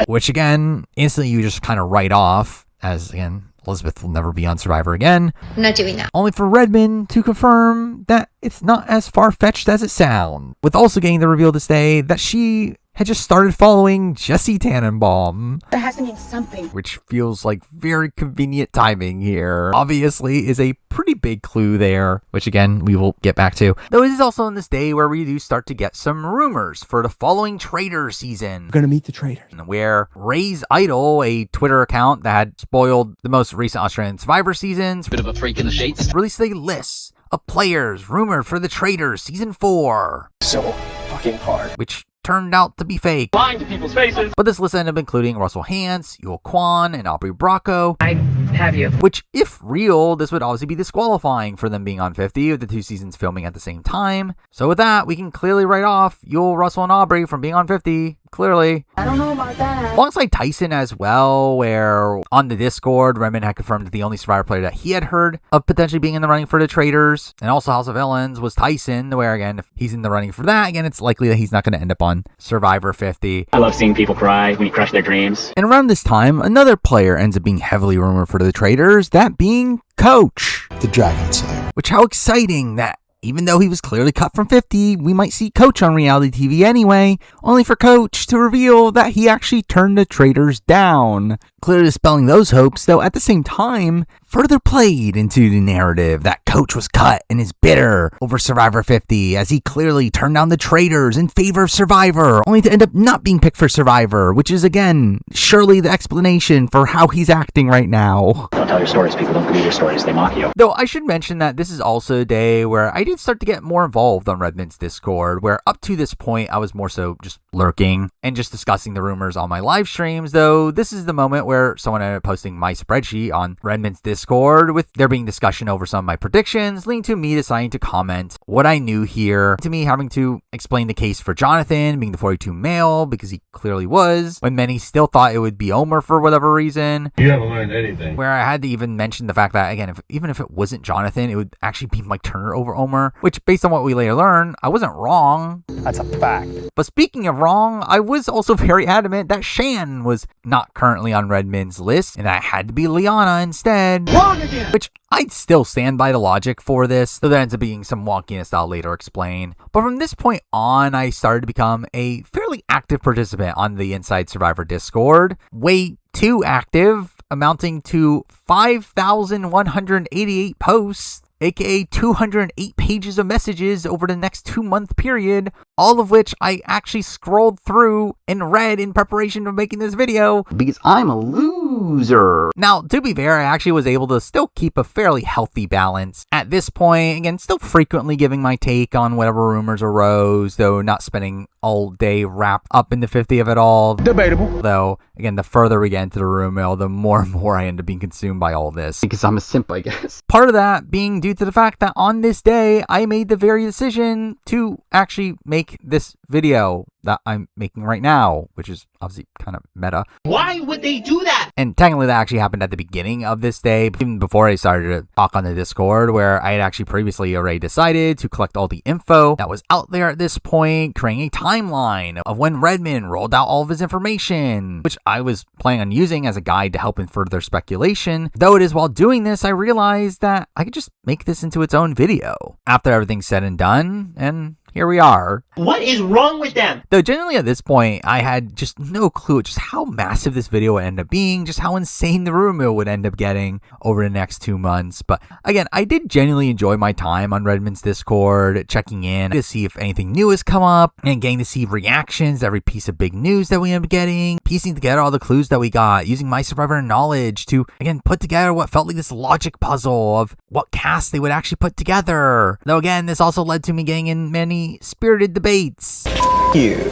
Which again, instantly you just kind of write off, as again, Elizabeth will never be on Survivor again.
I'm not doing that.
Only for Redmond to confirm that it's not as far-fetched as it sounds, with also getting the reveal this day that she had just started following Jesse Tannenbaum.
That has to mean something.
Which feels like very convenient timing here. Obviously is a pretty big clue there, which again, we will get back to. Though it is also on this day where we do start to get some rumors for the following Traitor season.
We're gonna meet the traitors.
Where Ray's Idol, a Twitter account that had spoiled the most recent Australian Survivor seasons,
Bit of a freak in the shades.
released a list of players rumored for the Traitors season 4.
So fucking hard.
Which turned out to be fake.
Lying to people's faces.
But this list ended up including Russell Hantz, Yul Kwan, and Aubrey Bracco.
I have you.
Which, if real, this would obviously be disqualifying for them being on 50 with the 2 seasons filming at the same time. So with that, we can clearly write off Yul, Russell, and Aubrey from being on 50. Clearly.
I don't know about that.
Alongside Tyson as well, where on the Discord, Redmond had confirmed that the only Survivor player that he had heard of potentially being in the running for the Traitors, and also House of Villains, was Tyson, where again, if he's in the running for that, again, it's likely that he's not going to end up on Survivor 50.
I love seeing people cry when you crush their dreams.
And around this time, another player ends up being heavily rumored for the Traitors, that being Coach.
The Dragon Slayer.
Which, how exciting that even though he was clearly cut from 50, we might see Coach on reality TV anyway, only for Coach to reveal that he actually turned the Traitors down. Clearly dispelling those hopes, though at the same time, further played into the narrative that Coach was cut and is bitter over Survivor 50, as he clearly turned down the Traitors in favor of Survivor, only to end up not being picked for Survivor, which is again, surely the explanation for how he's acting right now.
Don't tell your stories, people. Don't believe your stories. They mock you.
Though I should mention that this is also a day where I did start to get more involved on Redmond's Discord, where up to this point I was more so just lurking and just discussing the rumors on my live streams, though this is the moment where someone ended up posting my spreadsheet on Redmond's Discord, with there being discussion over some of my predictions, leading to me deciding to comment what I knew here, to me having to explain the case for Jonathan being the 42 male, because he clearly was, when many still thought it would be Omer for whatever reason.
You haven't learned anything.
Where I had to even mention the fact that, again, even if it wasn't Jonathan, it would actually be Mike Turner over Omer, which based on what we later learned, I wasn't wrong.
That's a fact.
But speaking of wrong, I was also very adamant that Shan was not currently on Redmond's list, and that it had to be Liana instead.
Wrong again!
Which I'd still stand by the logic for this, though there ends up being some wonkiness that I'll later explain. But from this point on, I started to become a fairly active participant on the Inside Survivor Discord. Way too active, amounting to 5,188 posts, aka 208 pages of messages over the next 2-month period, all of which I actually scrolled through and read in preparation of making this video, because I'm a loser. Now, to be fair, I actually was able to still keep a fairly healthy balance at this point, again, still frequently giving my take on whatever rumors arose, though not spending all day wrapped up in the 50 of it all.
Debatable.
Though, again, the further we get into the rumor mill, the more and more I end up being consumed by all this, because I'm a simp, I guess. Part of that being due to the fact that on this day, I made the very decision to actually make this video that I'm making right now, which is obviously kind of meta.
Why would they do that?
And technically that actually happened at the beginning of this day, even before I started to talk on the Discord, where I had actually previously already decided to collect all the info that was out there at this point, creating a timeline of when Redmond rolled out all of his information, which I was planning on using as a guide to help in further speculation. Though it is while doing this, I realized that I could just make this into its own video after everything's said and done, and here we are.
What is wrong with them?
Though generally at this point, I had just no clue just how massive this video would end up being, just how insane the rumor mill would end up getting over the next 2 months. But again, I did genuinely enjoy my time on Redmond's Discord, checking in to see if anything new has come up, and getting to see reactions to every piece of big news that we end up getting, piecing together all the clues that we got, using my Survivor knowledge to, again, put together what felt like this logic puzzle of what cast they would actually put together. Though again, this also led to me getting in many spirited debates.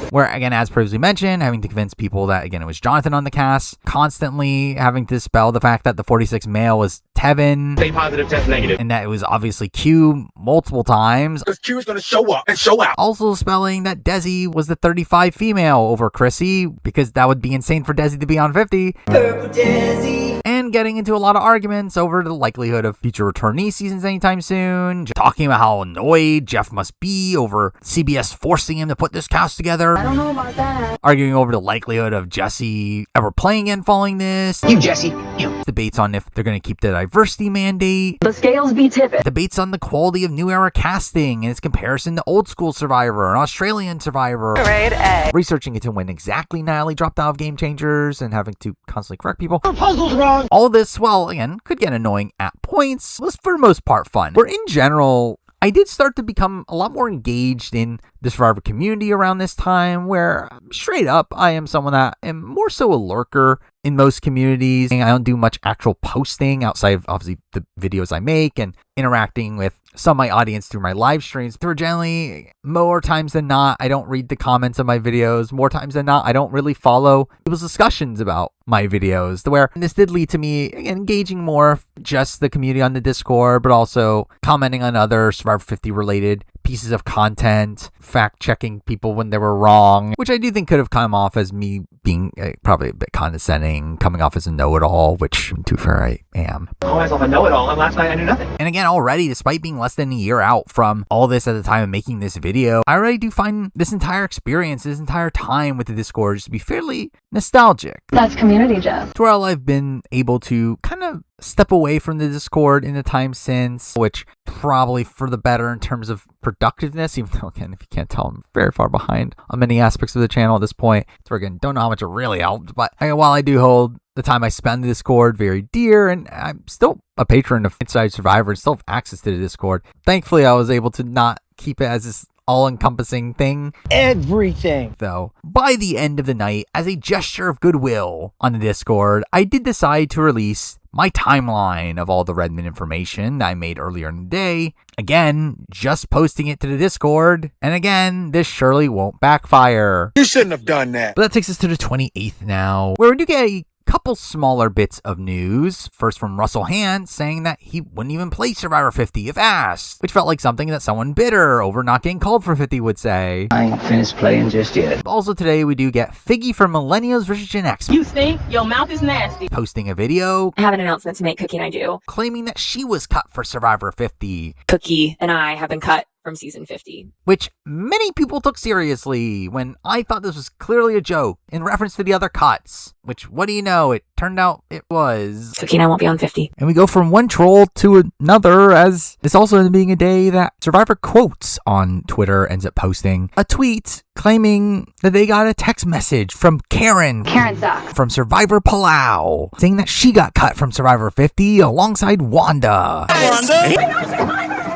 Where, again, as previously mentioned, having to convince people that, again, it was Jonathan on the cast, constantly having to dispel the fact that the 46 male was Tevin.
Stay positive, test negative.
And that it was obviously Q multiple times.
Because Q is going to show up and show out.
Also spelling that Desi was the 35 female over Chrissy, because that would be insane for Desi to be on 50. Purple Desi. And them getting into a lot of arguments over the likelihood of future returnee seasons anytime soon, talking about how annoyed Jeff must be over CBS forcing him to put this cast together.
I don't know about that.
Arguing over the likelihood of Jesse ever playing again following this.
You, Jesse, you.
Debates on if they're going to keep the diversity mandate.
The scales be tipping.
Debates on the quality of new era casting and its comparison to old school Survivor and Australian Survivor.
Grade A.
Researching into when exactly Natalie dropped out of Game Changers and having to constantly correct people.
Your puzzle's wrong.
All of this, well, again, could get annoying at points, was for the most part fun. Where in general, I did start to become a lot more engaged in the Survivor community around this time, where straight up, I am someone that am more so a lurker in most communities. I don't do much actual posting outside of obviously the videos I make and interacting with some of my audience through my live streams. For generally, more times than not, I don't read the comments of my videos. More times than not, I don't really follow people's discussions about my videos. Where this did lead to me engaging more just the community on the Discord, but also commenting on other Survivor 50 related pieces of content, fact-checking people when they were wrong, which I do think could have come off as me being probably a bit condescending, coming off as a know-it-all, which, to be fair, I am.
I call myself a know-it-all, and last night I knew nothing.
And again, already, despite being less than a year out from all this at the time of making this video, I already do find this entire experience, this entire time with the Discord just to be fairly nostalgic.
That's community, Jeff.
To where I've been able to kind of step away from the Discord in the time since, which probably for the better in terms of productiveness, even though, again, if you can't tell, I'm very far behind on many aspects of the channel at this point. So again, don't know how much it really helped, but while I do hold the time I spend in the Discord very dear, and I'm still a patron of Inside Survivor and still have access to the Discord, thankfully I was able to not keep it as this all-encompassing thing.
Everything.
Though, by the end of the night, as a gesture of goodwill on the Discord, I did decide to release my timeline of all the Redmond information that I made earlier in the day. Again, just posting it to the Discord. And again, this surely won't backfire.
You shouldn't have done that.
But that takes us to the 28th now, where we do get a couple smaller bits of news. First from Russell Hand saying that he wouldn't even play Survivor 50 if asked, which felt like something that someone bitter over not getting called for 50 would say.
I ain't finished playing just yet.
Also today we do get Figgy from Millennials vs. Gen X.
You stink. Your mouth is nasty.
Posting a video.
I have an announcement to make, Cookie and I do.
Claiming that she was cut for Survivor 50.
Cookie and I have been cut from season 50.
Which many people took seriously when I thought this was clearly a joke in reference to the other cuts. Which, what do you know, it turned out it was.
Cookie and I won't be on 50.
And we go from one troll to another, as this also ended up being a day that Survivor Quotes on Twitter ends up posting a tweet claiming that they got a text message from Karen.
Karen sucks.
From Survivor Palau, saying that she got cut from Survivor 50 alongside Wanda.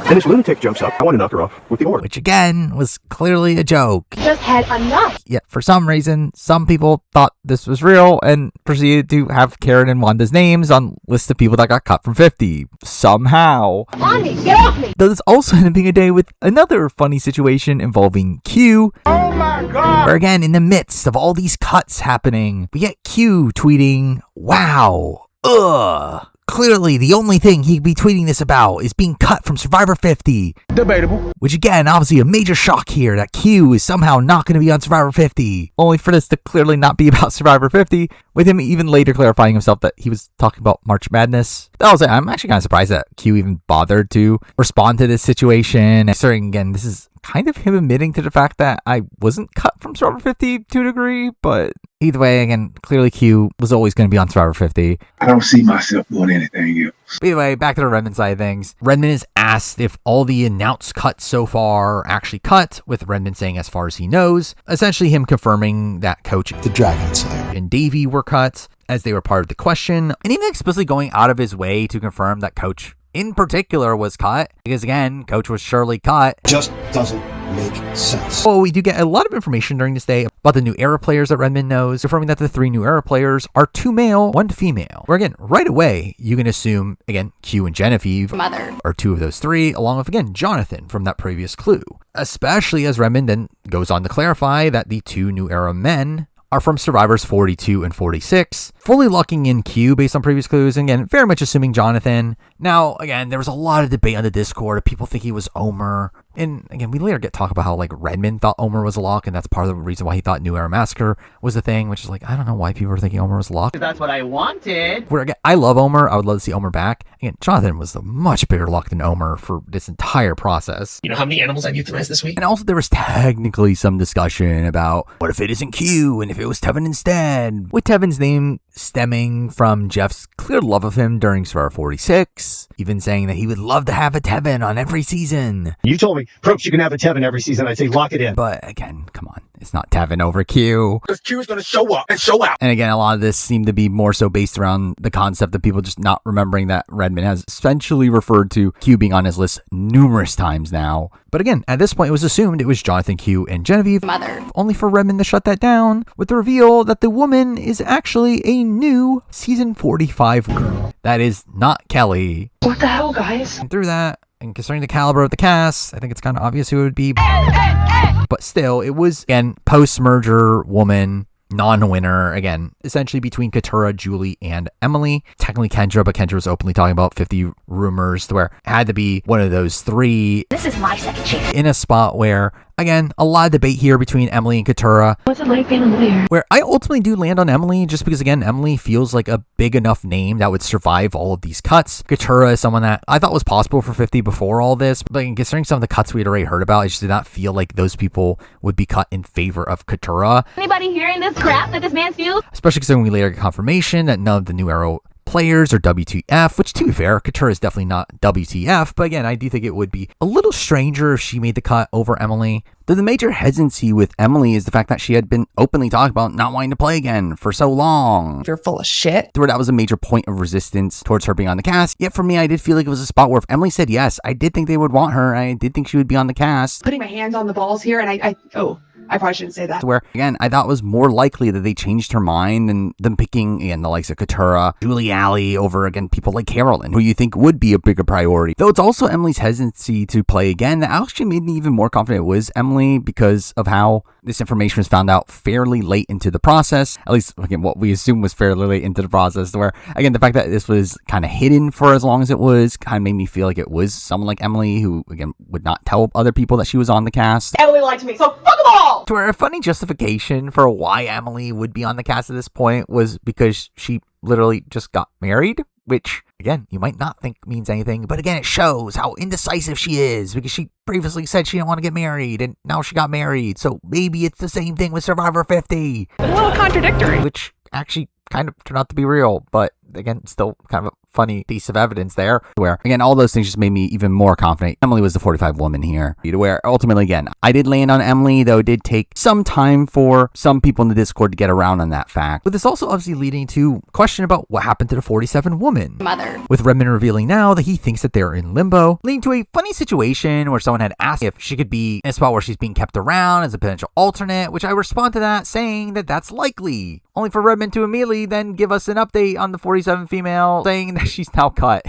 And this lunatic jumps up. I want to knock her off with the orb.
Which again was clearly a joke.
Just had enough.
Yet for some reason, some people thought this was real and proceeded to have Karen and Wanda's names on lists of people that got cut from 50. Somehow.
On me, get off me.
Though this also ended up being a day with another funny situation involving Q.
Oh my God!
Where again, in the midst of all these cuts happening, we get Q tweeting, "Wow, ugh." Clearly, the only thing he'd be tweeting this about is being cut from Survivor 50.
Debatable.
Which again, obviously a major shock here that Q is somehow not going to be on Survivor 50. Only for this to clearly not be about Survivor 50, with him even later clarifying himself that he was talking about March Madness. I'm actually kind of surprised that Q even bothered to respond to this situation. Considering, again, this is kind of him admitting to the fact that I wasn't cut from Survivor 50 to a degree, but either way, again, clearly Q was always going to be on Survivor 50.
I don't see myself doing anything else.
But either way, back to the Redmond side of things. Redmond is asked if all the announced cuts so far are actually cut, with Redmond saying as far as he knows, essentially him confirming that Coach,
the Dragon Slayer,
and Davey were cut, as they were part of the question, and even explicitly going out of his way to confirm that Coach in particular was cut, because again, Coach was surely cut.
Just doesn't make sense.
Well, we do get a lot of information during this day about the new era players that Redmond knows, confirming that the 3 new era players are 2 male, 1 female. Where again, right away, you can assume, again, Q and Genevieve are 2 of those 3, along with, again, Jonathan from that previous clue. Especially as Redmond then goes on to clarify that the 2 new era men are from Survivors 42 and 46, fully locking in Q based on previous clues, and again, very much assuming Jonathan. Now, again, there was a lot of debate on the Discord of people thinking it was Omer, And again, we later get talk about how like Redmond thought Omer was a lock, and that's part of the reason why he thought New Era Massacre was the thing, which is like, I don't know why people are thinking Omer was a lock.
That's what I wanted.
Where again, I love Omer. I would love to see Omer back. Again, Jonathan was the much bigger lock than Omer for this entire process.
You know how many animals I've euthanized this week?
And also there was technically some discussion about what if it isn't Q and if it was Tevin instead, with Tevin's name stemming from Jeff's clear love of him during Survivor 46, even saying that he would love to have a Tevin on every season.
You told me, Probst, you can have a Tevin every season. I'd say lock it in.
But again, come on. It's not Tevin over Q.
Because Q is going to show up and show out.
And again, a lot of this seemed to be more so based around the concept of people just not remembering that Redmond has essentially referred to Q being on his list numerous times now. But again, at this point, it was assumed it was Jonathan, Q, and Genevieve.
Mother.
Only for Redmond to shut that down with the reveal that the woman is actually a new season 45 girl. That is not Kelly.
What the hell, guys?
And through that, and considering the caliber of the cast, I think it's kind of obvious who it would be. But still, it was, again, post-merger woman, non-winner, again, essentially between Katurah, Julie, and Emily. Technically Kendra, but Kendra was openly talking about 50 rumors to where it had to be one of those three.
This is my second chance.
In a spot where, again, a lot of debate here between Emily and Katurah.
What's it like being a lawyer?
Where I ultimately do land on Emily just because, again, Emily feels like a big enough name that would survive all of these cuts. Katurah is someone that I thought was possible for 50 before all this, but considering some of the cuts we had already heard about, I just did not feel like those people would be cut in favor of Katurah.
Anybody hearing this crap that this man feels?
Especially considering we later get confirmation that none of the New Era players are WTF, which to be fair, Katurah is definitely not WTF, but again, I do think it would be a little stranger if she made the cut over Emily. Though the major hesitancy with Emily is the fact that she had been openly talking about not wanting to play again for so long.
You're full of shit.
Where that was a major point of resistance towards her being on the cast. Yet for me, I did feel like it was a spot where if Emily said yes, I did think they would want her. I did think she would be on the cast.
Putting my hands on the balls here, and I probably shouldn't say that.
Where, again, I thought it was more likely that they changed her mind than them picking, again, the likes of Katurah, Julie Alley over, again, people like Carolyn, who you think would be a bigger priority. Though it's also Emily's hesitancy to play again that actually made me even more confident it was Emily because of how this information was found out fairly late into the process. At least, again, what we assume was fairly late into the process. Where, again, the fact that this was kind of hidden for as long as it was kind of made me feel like it was someone like Emily who, again, would not tell other people that she was on the cast.
Emily lied to me, so fuck them all!
To where a funny justification for why Emily would be on the cast at this point was because she literally just got married, which, again, you might not think means anything, but again, it shows how indecisive she is because she previously said she didn't want to get married and now she got married. So maybe it's the same thing with Survivor 50.
A little contradictory.
Which actually kind of turned out to be real, but again, still kind of a funny piece of evidence there where, again, all those things just made me even more confident Emily was the 45 woman here. Where ultimately, again, I did land on Emily, though it did take some time for some people in the Discord to get around on that fact. But this also obviously leading to question about what happened to the 47 woman.
Mother.
With Redmond revealing now that he thinks that they're in limbo, leading to a funny situation where someone had asked if she could be in a spot where she's being kept around as a potential alternate, which I respond to that saying that that's likely. Only for Redmond to immediately then give us an update on the 47 female saying that she's now cut.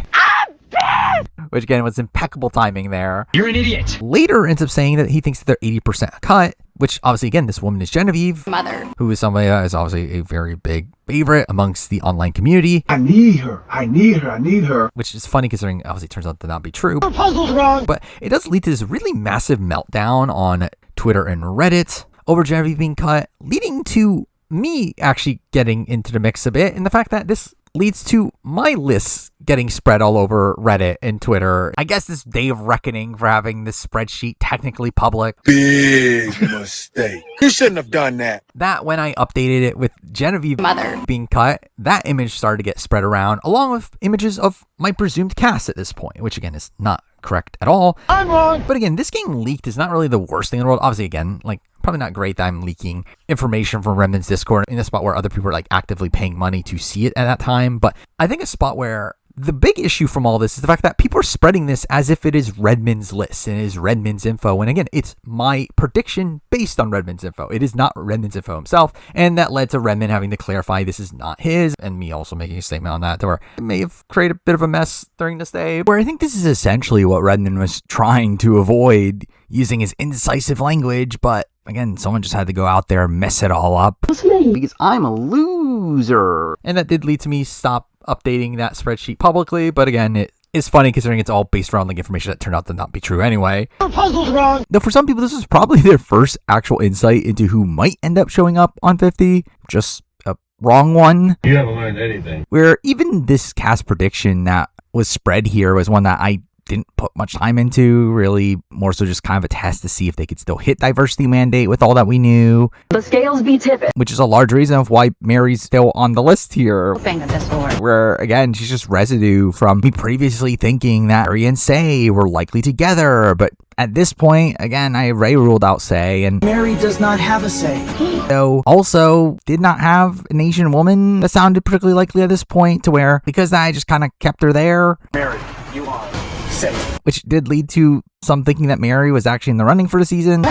Which again was impeccable timing there.
You're an idiot.
Later ends up saying that he thinks that they're 80% cut, which obviously again this woman is Genevieve.
Mother.
Who is somebody that is obviously a very big favorite amongst the online community.
I need her. I need her. I need her.
Which is funny considering obviously it turns out to not be true.
The puzzle's wrong.
But it does lead to this really massive meltdown on Twitter and Reddit over Genevieve being cut, leading to me actually getting into the mix a bit, and the fact that this leads to my lists getting spread all over Reddit and Twitter. I guess this day of reckoning for having this spreadsheet technically public.
Big mistake. You shouldn't have done that.
That when I updated it with Genevieve
Mother
being cut, that image started to get spread around along with images of my presumed cast at this point, which again is not correct at all.
I'm wrong.
But again, this getting leaked is not really the worst thing in the world. Obviously, again, like probably not great that I'm leaking information from Redmond's Discord in a spot where other people are like actively paying money to see it at that time. But I think a spot where the big issue from all this is the fact that people are spreading this as if it is Redmond's list and it is Redmond's info. And again, it's my prediction based on Redmond's info. It is not Redmond's info himself. And that led to Redmond having to clarify this is not his, and me also making a statement on that to where it may have created a bit of a mess during this day. Where I think this is essentially what Redmond was trying to avoid using his indecisive language, but again, someone just had to go out there and mess it all up. Because I'm a loser. And that did lead to me stop updating that spreadsheet publicly, but again, it is funny considering it's all based around like information that turned out to not be true anyway.
Your puzzle's wrong.
Though for some people, this was probably their first actual insight into who might end up showing up on 50. Just a wrong one.
You haven't learned anything.
Where even this cast prediction that was spread here was one that I didn't put much time into, really more so just kind of a test to see if they could still hit diversity mandate with all that we knew.
The scales be tipping.
Which is a large reason of why Mary's still on the list here.
This
where, again, she's just residue from me previously thinking that Mary and Say were likely together, but at this point, again, I already ruled out Say, and
Mary does not have a say.
So also did not have an Asian woman that sounded particularly likely at this point, to where, because I just kind of kept her there.
Mary, you are safe.
Which did lead to some thinking that Mary was actually in the running for the season.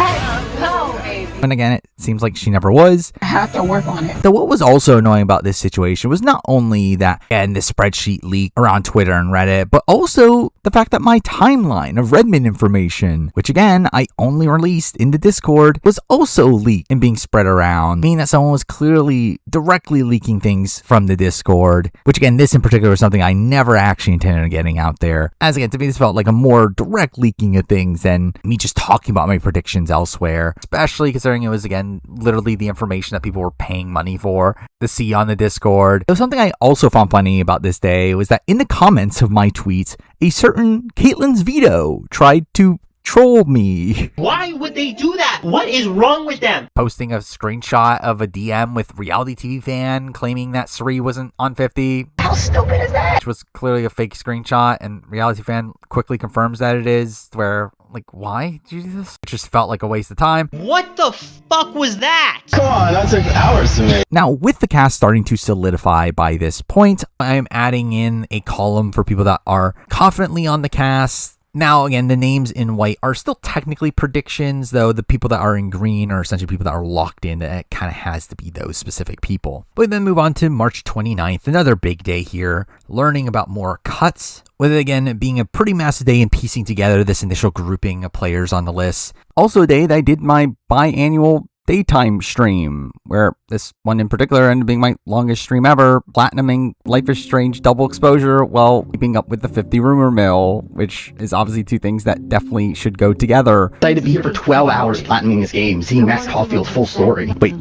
And again, it seems like she never was.
I have to work on it.
So what was also annoying about this situation was not only that, again, this spreadsheet leak around Twitter and Reddit, but also the fact that my timeline of Redmond information, which again, I only released in the Discord, was also leaked and being spread around, meaning that someone was clearly directly leaking things from the Discord, which again, this in particular was something I never actually intended on getting out there. As again, to me, this felt like a more direct leaking of things than me just talking about my predictions elsewhere, especially considering it was, again, literally the information that people were paying money for to see on the Discord. It was something I also found funny about this day was that in the comments of my tweets, a certain Caitlin's Veto tried to troll me.
Why would they do that? What is wrong with them?
Posting a screenshot of a DM with reality TV fan claiming that Suri wasn't on 50.
How stupid is that?
Which was clearly a fake screenshot, and reality fan quickly confirms that it is, where, like, why did you do this? It just felt like a waste of time.
What the fuck was that?
Come on, that took hours to make.
Now, with the cast starting to solidify by this point, I am adding in a column for people that are confidently on the cast. Now, again, the names in white are still technically predictions, though the people that are in green are essentially people that are locked in. It kind of has to be those specific people. But then move on to March 29th, another big day here, learning about more cuts, with it again being a pretty massive day in piecing together this initial grouping of players on the list. Also a day that I did my biannual daytime stream, where this one in particular ended up being my longest stream ever, platinuming Life is Strange double exposure while keeping up with the 50 rumor mill, which is obviously two things that definitely should go together.
Excited to be here for 12 hours platinuming this game, seeing Max Caulfield's full story. Wait.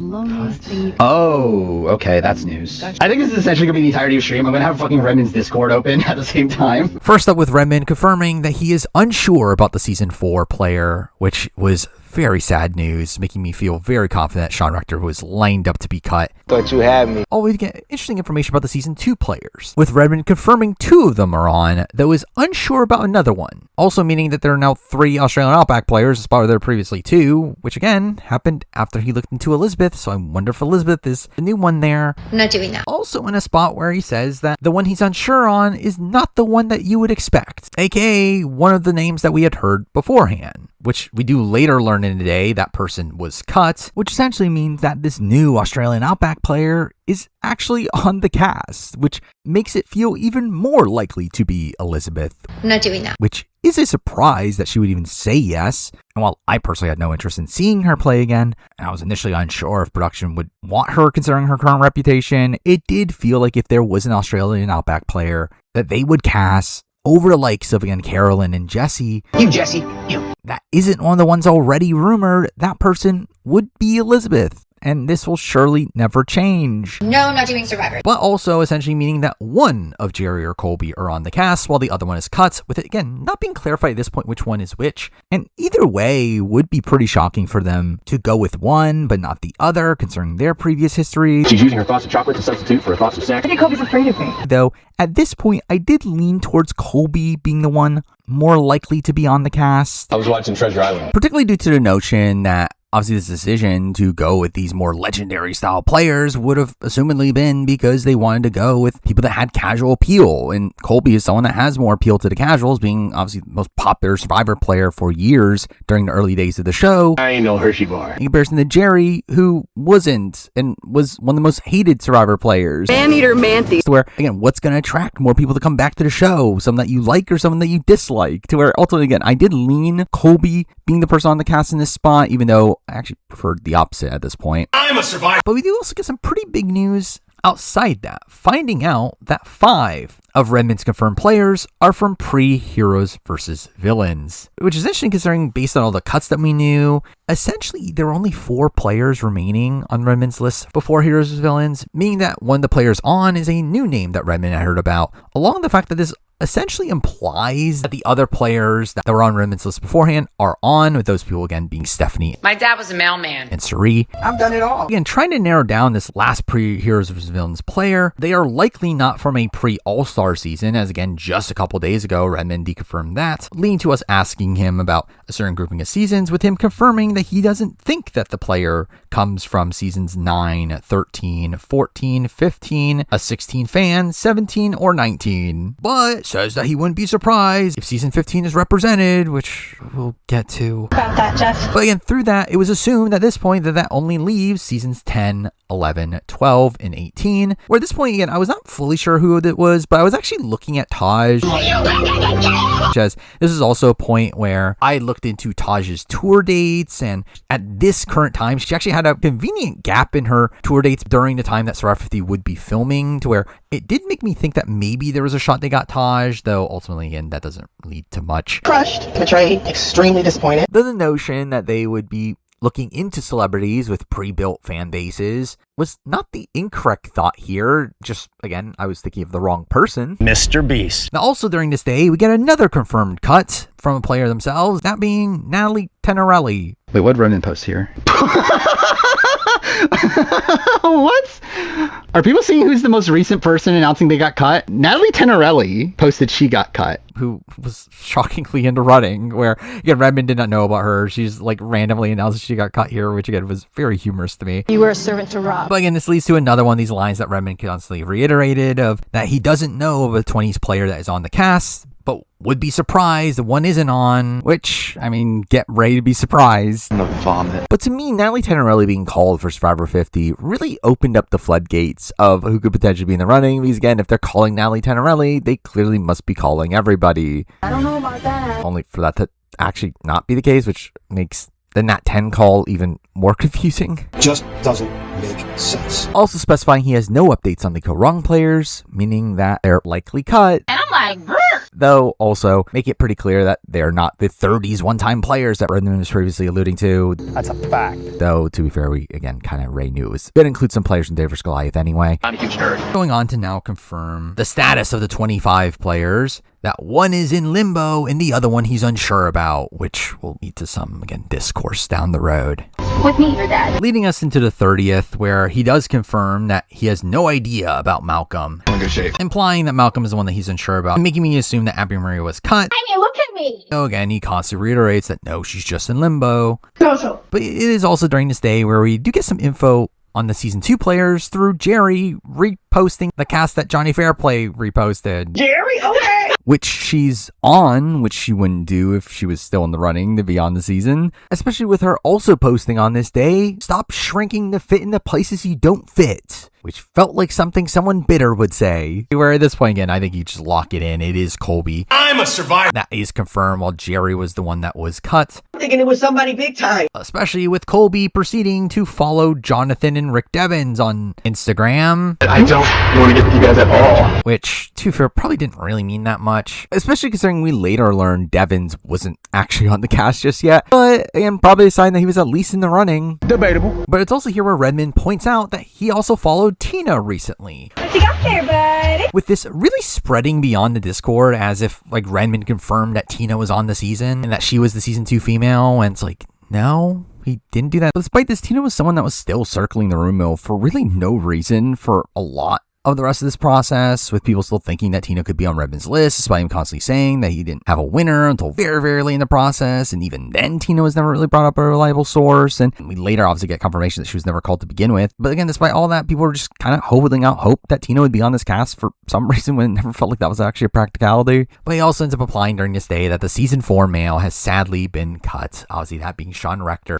Oh, okay, that's news. I think this is essentially going to be the entirety of the stream. I'm going to have fucking Redmond's Discord open at the same time.
First up with Redmond confirming that he is unsure about the Season 4 player, which was very sad news, making me feel very confident Sean Rector was lined up to be cut.
Thought you had me.
Always get interesting information about the Season 2 players, with Redmond confirming 2 of them are on, though is unsure about another one. Also meaning that there are now 3 Australian Outback players, as part of there previously 2, which again happened after he looked into Elizabeth, so I wonder if Elizabeth is the new one there.
I'm not doing that.
Also in a spot where he says that the one he's unsure on is not the one that you would expect, aka one of the names that we had heard beforehand, which we do later learn in the day that person was cut, which essentially means that this new Australian Outback player is actually on the cast, which makes it feel even more likely to be Elizabeth.
I'm not doing that.
Which is a surprise that she would even say yes. And while I personally had no interest in seeing her play again, and I was initially unsure if production would want her considering her current reputation, it did feel like if there was an Australian Outback player that they would cast over the likes of, again, Carolyn and Jesse.
You, Jesse, you.
That isn't one of the ones already rumored. That person would be Elizabeth. And this will surely never change.
No, not doing Survivor.
But also essentially meaning that one of Jerry or Colby are on the cast while the other one is cut, with it again not being clarified at this point which one is which. And either way would be pretty shocking for them to go with one but not the other, concerning their previous history.
She's using her frosted chocolate to substitute for a frosted snack.
I think Kobe's afraid of me.
Though at this point I did lean towards Colby being the one more likely to be on the cast.
I was watching Treasure Island.
Particularly due to the notion that obviously this decision to go with these more legendary style players would have assumedly been because they wanted to go with people that had casual appeal. And Colby is someone that has more appeal to the casuals, being obviously the most popular Survivor player for years during the early days of the show.
I ain't no Hershey bar.
In comparison to Jerry, who wasn't and was one of the most hated Survivor players.
Man-eater Manthe.
To where, again, what's going to attract more people to come back to the show? Someone that you like or someone that you dislike? To where ultimately, again, I did lean Colby being the person on the cast in this spot, even though I actually preferred the opposite at this point.
I'm a survivor.
But we do also get some pretty big news outside that, finding out that 5 of Redmond's confirmed players are from pre-Heroes versus Villains, which is interesting considering based on all the cuts that we knew, essentially there were only 4 players remaining on Redmond's list before Heroes vs. Villains, meaning that one of the players on is a new name that Redmond had heard about, along with the fact that this essentially implies that the other players that were on Redmond's list beforehand are on, with those people again being Stephenie
My dad was a mailman.
and Suri.
I've done it all.
Again, trying to narrow down this last pre-Heroes vs. Villains player, they are likely not from a pre-All-Star season, as again, just a couple days ago, Redmond deconfirmed that, leading to us asking him about a certain grouping of seasons, with him confirming that he doesn't think that the player comes from seasons 9, 13, 14, 15, a 16 fan, 17, or 19, but says that he wouldn't be surprised if season 15 is represented, which we'll get to.
About that, Jeff.
But again, through that, it was assumed at this point that only leaves seasons 10, 11, 12, and 18, where at this point, again, I was not fully sure who it was, but I was actually looking at Taj. As this is also a point where I looked into Taj's tour dates, and at this current time, she actually had a convenient gap in her tour dates during the time that Survivor 50 would be filming, to where it did make me think that maybe there was a shot they got Taj, though ultimately, again, that doesn't lead to much.
Crushed, betrayed, extremely disappointed.
Though the notion that they would be looking into celebrities with pre-built fan bases was not the incorrect thought here. Just, again, I was thinking of the wrong person.
Mr. Beast.
Now, also during this day, we get another confirmed cut from a player themselves, that being Natalie Tenorelli.
Wait, what Redmond post here? What? Are people seeing who's the most recent person announcing they got cut? Natalie Tenorelli posted she got cut.
Who was shockingly into running, where, again, Redmond did not know about her. She's like randomly announced she got cut here, which again was very humorous to me.
You were a servant to Rob.
But again, this leads to another one of these lines that Redmond constantly reiterated of that he doesn't know of a 20s player that is on the cast, but would be surprised that one isn't on, which, I mean, get ready to be surprised.
I'm gonna vomit.
But to me, Natalie Tenorelli being called for Survivor 50 really opened up the floodgates of who could potentially be in the running, because again, if they're calling Natalie Tenorelli, they clearly must be calling everybody.
I don't know about that.
Only for that to actually not be the case, which makes the Nat 10 call even more confusing.
Just doesn't make sense.
Also specifying he has no updates on the Korong players, meaning that they're likely cut.
And I'm like, brr.
Though also make it pretty clear that they're not the 30s one-time players that Redmond was previously alluding to.
That's a fact.
Though, to be fair, we, again, kind of Ray knew it was going to include some players from Dave vs. Goliath anyway.
I'm a huge nerd.
Going on to now confirm the status of the 25 players. That one is in limbo and the other one he's unsure about, which will lead to some, again, discourse down the road.
With me, your dad.
Leading us into the 30th, where he does confirm that he has no idea about Malcolm.
I'm in good shape.
Implying that Malcolm is the one that he's unsure about, making me assume that Abby Maria was cut.
I mean, look at me.
So again, he constantly reiterates that no, she's just in limbo.
So.
But it is also during this day where we do get some info on the season 2 players through Jerry reposting the cast that Johnny Fairplay reposted.
Jerry, okay.
Which she's on, which she wouldn't do if she was still in the running to be on the season. Especially with her also posting on this day, stop shrinking to fit in the places you don't fit. Which felt like something someone bitter would say. Where at this point, again, I think you just lock it in. It is Colby.
I'm a survivor.
That is confirmed, while Jerry was the one that was cut.
I'm thinking it was somebody big time.
Especially with Colby proceeding to follow Jonathan and Rick Devens on Instagram.
I don't want to get with you guys at all.
Which, to be fair, probably didn't really mean that much. Especially considering we later learned Devens wasn't actually on the cast just yet. But, again, probably a sign that he was at least in the running.
Debatable.
But it's also here where Redmond points out that he also followed Tina recently.
What you got there, buddy?
With this really spreading beyond the Discord, as if, like, Redmond confirmed that Tina was on the season and that she was the season 2 female, and it's like, no, he didn't do that. But despite this, Tina was someone that was still circling the room mill for really no reason for a lot of the rest of this process, with people still thinking that Tina could be on Redmond's list, despite him constantly saying that he didn't have a winner until very, very late in the process. And even then, Tina was never really brought up a reliable source. And we later obviously get confirmation that she was never called to begin with. But again, despite all that, people were just kind of holding out hope that Tina would be on this cast for some reason, when it never felt like that was actually a practicality. But he also ends up applying during this day that the season 4 male has sadly been cut. Obviously, that being Sean Rector.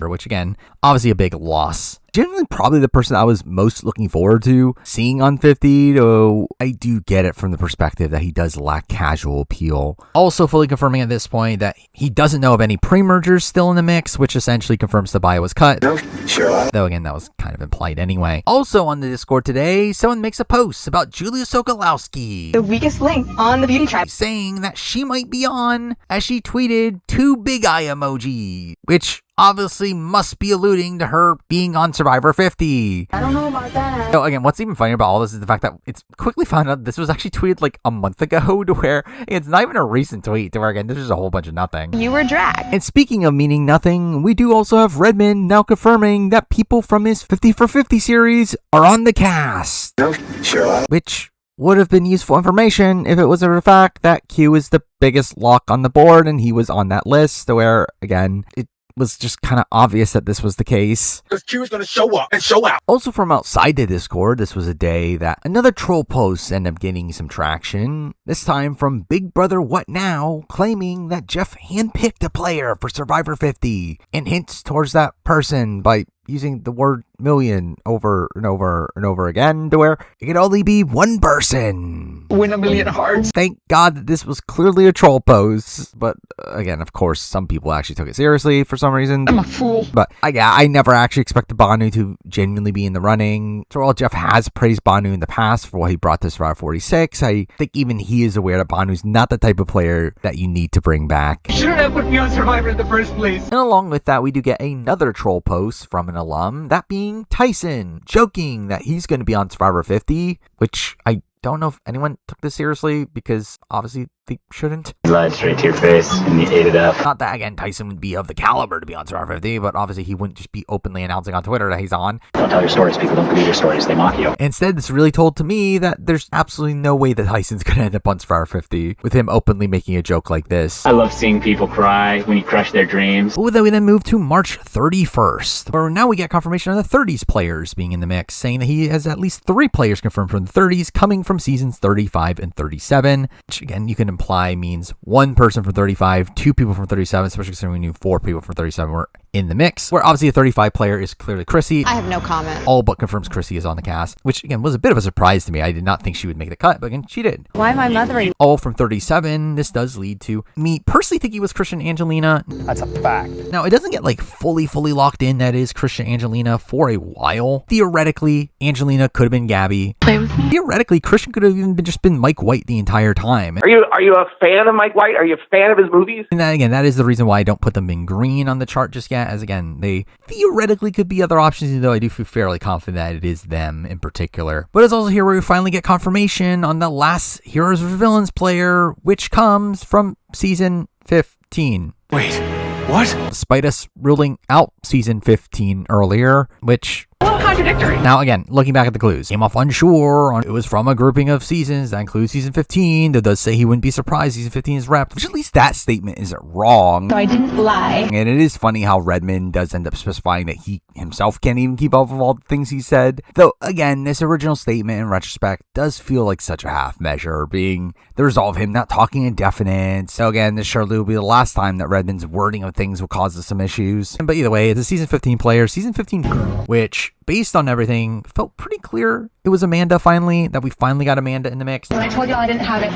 Which again, obviously a big loss. generally probably the person I was most looking forward to seeing on 50, though I do get it from the perspective that he does lack casual appeal. Also fully confirming at this point that he doesn't know of any pre-mergers still in the mix, which essentially confirms the bio was cut.
Sure.
Though again, that was kind of implied anyway. Also on the Discord today, someone makes a post about Julia Sokolowski,
The weakest link on the beauty tribe,
saying that she might be on, as she tweeted 2 big eye emoji, which obviously must be alluding to her being on Survivor 50.
I don't know about that.
So again, what's even funnier about all this is the fact that it's quickly found out this was actually tweeted like a month ago, to where it's not even a recent tweet, to where again, this is a whole bunch of nothing.
You were dragged.
And speaking of meaning nothing, we do also have Redmond now confirming that people from his 50 for 50 series are on the cast.
Sure.
Which would have been useful information if it was a fact that Q is the biggest lock on the board and he was on that list, to where again, it was just kind of obvious that this was the case.
Because Q is going to show up and show out.
Also from outside the Discord, this was a day that another troll post ended up getting some traction, this time from Big Brother What Now, claiming that Jeff handpicked a player for Survivor 50 and hints towards that person by using the word million over and over and over again, to where it could only be one person.
Win a million hearts.
Thank God that this was clearly a troll post, but again, of course, some people actually took it seriously for some reason.
I'm a fool.
But I never actually expected Banu to genuinely be in the running. So while Jeff has praised Banu in the past for what he brought to Survivor 46, I think even he is aware that Banu's not the type of player that you need to bring back.
Shouldn't have put me on Survivor in the first place.
And along with that, we do get another troll post from an alum, that being Tyson, joking that he's going to be on Survivor 50, which I don't know if anyone took this seriously, because obviously they shouldn't.
You lied straight to your face and you ate it up.
Not that, again, Tyson would be of the caliber to be on Survivor 50, but obviously he wouldn't just be openly announcing on Twitter that he's on.
Don't tell your stories. People don't believe your stories. They mock you.
Instead, this really told to me that there's absolutely no way that Tyson's going to end up on Survivor 50 with him openly making a joke like this.
I love seeing people cry when you crush their dreams.
But then we move to March 31st, where now we get confirmation of the 30s players being in the mix, saying that he has at least 3 players confirmed from the 30s coming from seasons 35 and 37, which again, you can imply means 1 person from 35, 2 people from 37, especially considering we knew 4 people from 37 were in the mix, where obviously a 35 player is clearly Chrissy.
I have no comment.
All but confirms Chrissy is on the cast, which again was a bit of a surprise to me. I did not think she would make the cut, but again, she did.
Why am I mothering?
All from 37, this does lead to me personally thinking it was Christian Angelina.
That's a fact.
Now, it doesn't get like fully locked in that is Christian Angelina for a while. Theoretically, Angelina could have been Gabby.
Play with me.
Theoretically, Christian could have even just been Mike White the entire time.
Are you a fan of Mike White? Are you a fan of his movies?
And that, again, that is the reason why I don't put them in green on the chart just yet, as again, they theoretically could be other options, even though I do feel fairly confident that it is them in particular. But it's also here where we finally get confirmation on the last Heroes vs. Villains player, which comes from season 15.
Wait, what?
Despite us ruling out season 15 earlier, which...
a little contradictory.
Now again, looking back at the clues, came off unsure on it was from a grouping of seasons that includes season 15, that does say he wouldn't be surprised season 15 is wrapped, which at least that statement isn't wrong.
So I didn't lie.
And it is funny how Redmond does end up specifying that he himself can't even keep up with all the things he said. Though again, this original statement in retrospect does feel like such a half measure, being the result of him not talking indefinite. So again, this surely will be the last time that Redmond's wording of things will cause us some issues. But either way, it's a season 15 player, season 15 girl, which based on everything, felt pretty clear it was Amanda finally, that we finally got Amanda in the mix.
When I told y'all I didn't have it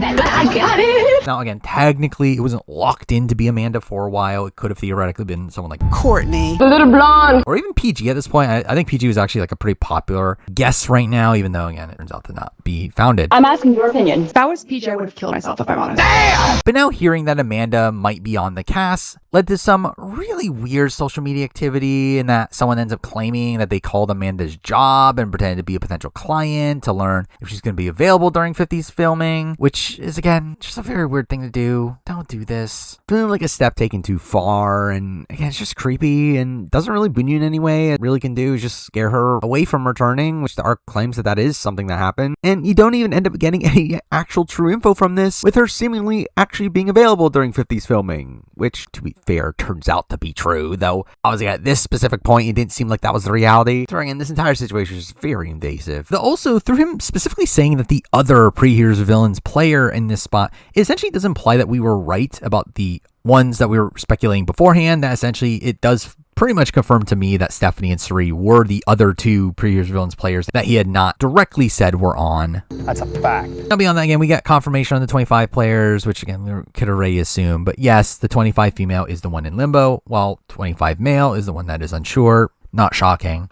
then, but I got it.
Now again, technically, it wasn't locked in to be Amanda for a while. It could have theoretically been someone like
Courtney,
the little blonde,
or even PG at this point. I think PG was actually like a pretty popular guess right now, even though again, it turns out to not be founded.
I'm asking your opinion.
If I was PJ, I would have killed myself if I'm honest.
But now hearing that Amanda might be on the cast led to some really weird social media activity, and that someone ends up claiming that they called Amanda's job and pretended to be a potential client to learn if she's going to be available during 50's filming, which is again just a very weird thing to do. Don't do this. Feeling like a step taken too far, and again, it's just creepy and doesn't really boon you in any way. It really can do is just scare her away from returning, which the arc claims that is something that happened. And you don't even end up getting any actual true info from this, with her seemingly actually being available during 50's filming, which to be fair turns out to be true, though obviously at this specific point it didn't seem like that was the reality. In this entire situation is very invasive. Though also through him specifically saying that the other pre-Heroes of Villains player in this spot, it essentially does imply that we were right about the ones that we were speculating beforehand, that essentially it does pretty much confirmed to me that Stephenie and Suri were the other two previous villains players that he had not directly said were on.
That's a fact.
Now beyond that, again, we got confirmation on the 25 players, which again, we could already assume. But yes, the 25 female is the one in limbo, while 25 male is the one that is unsure. Not shocking.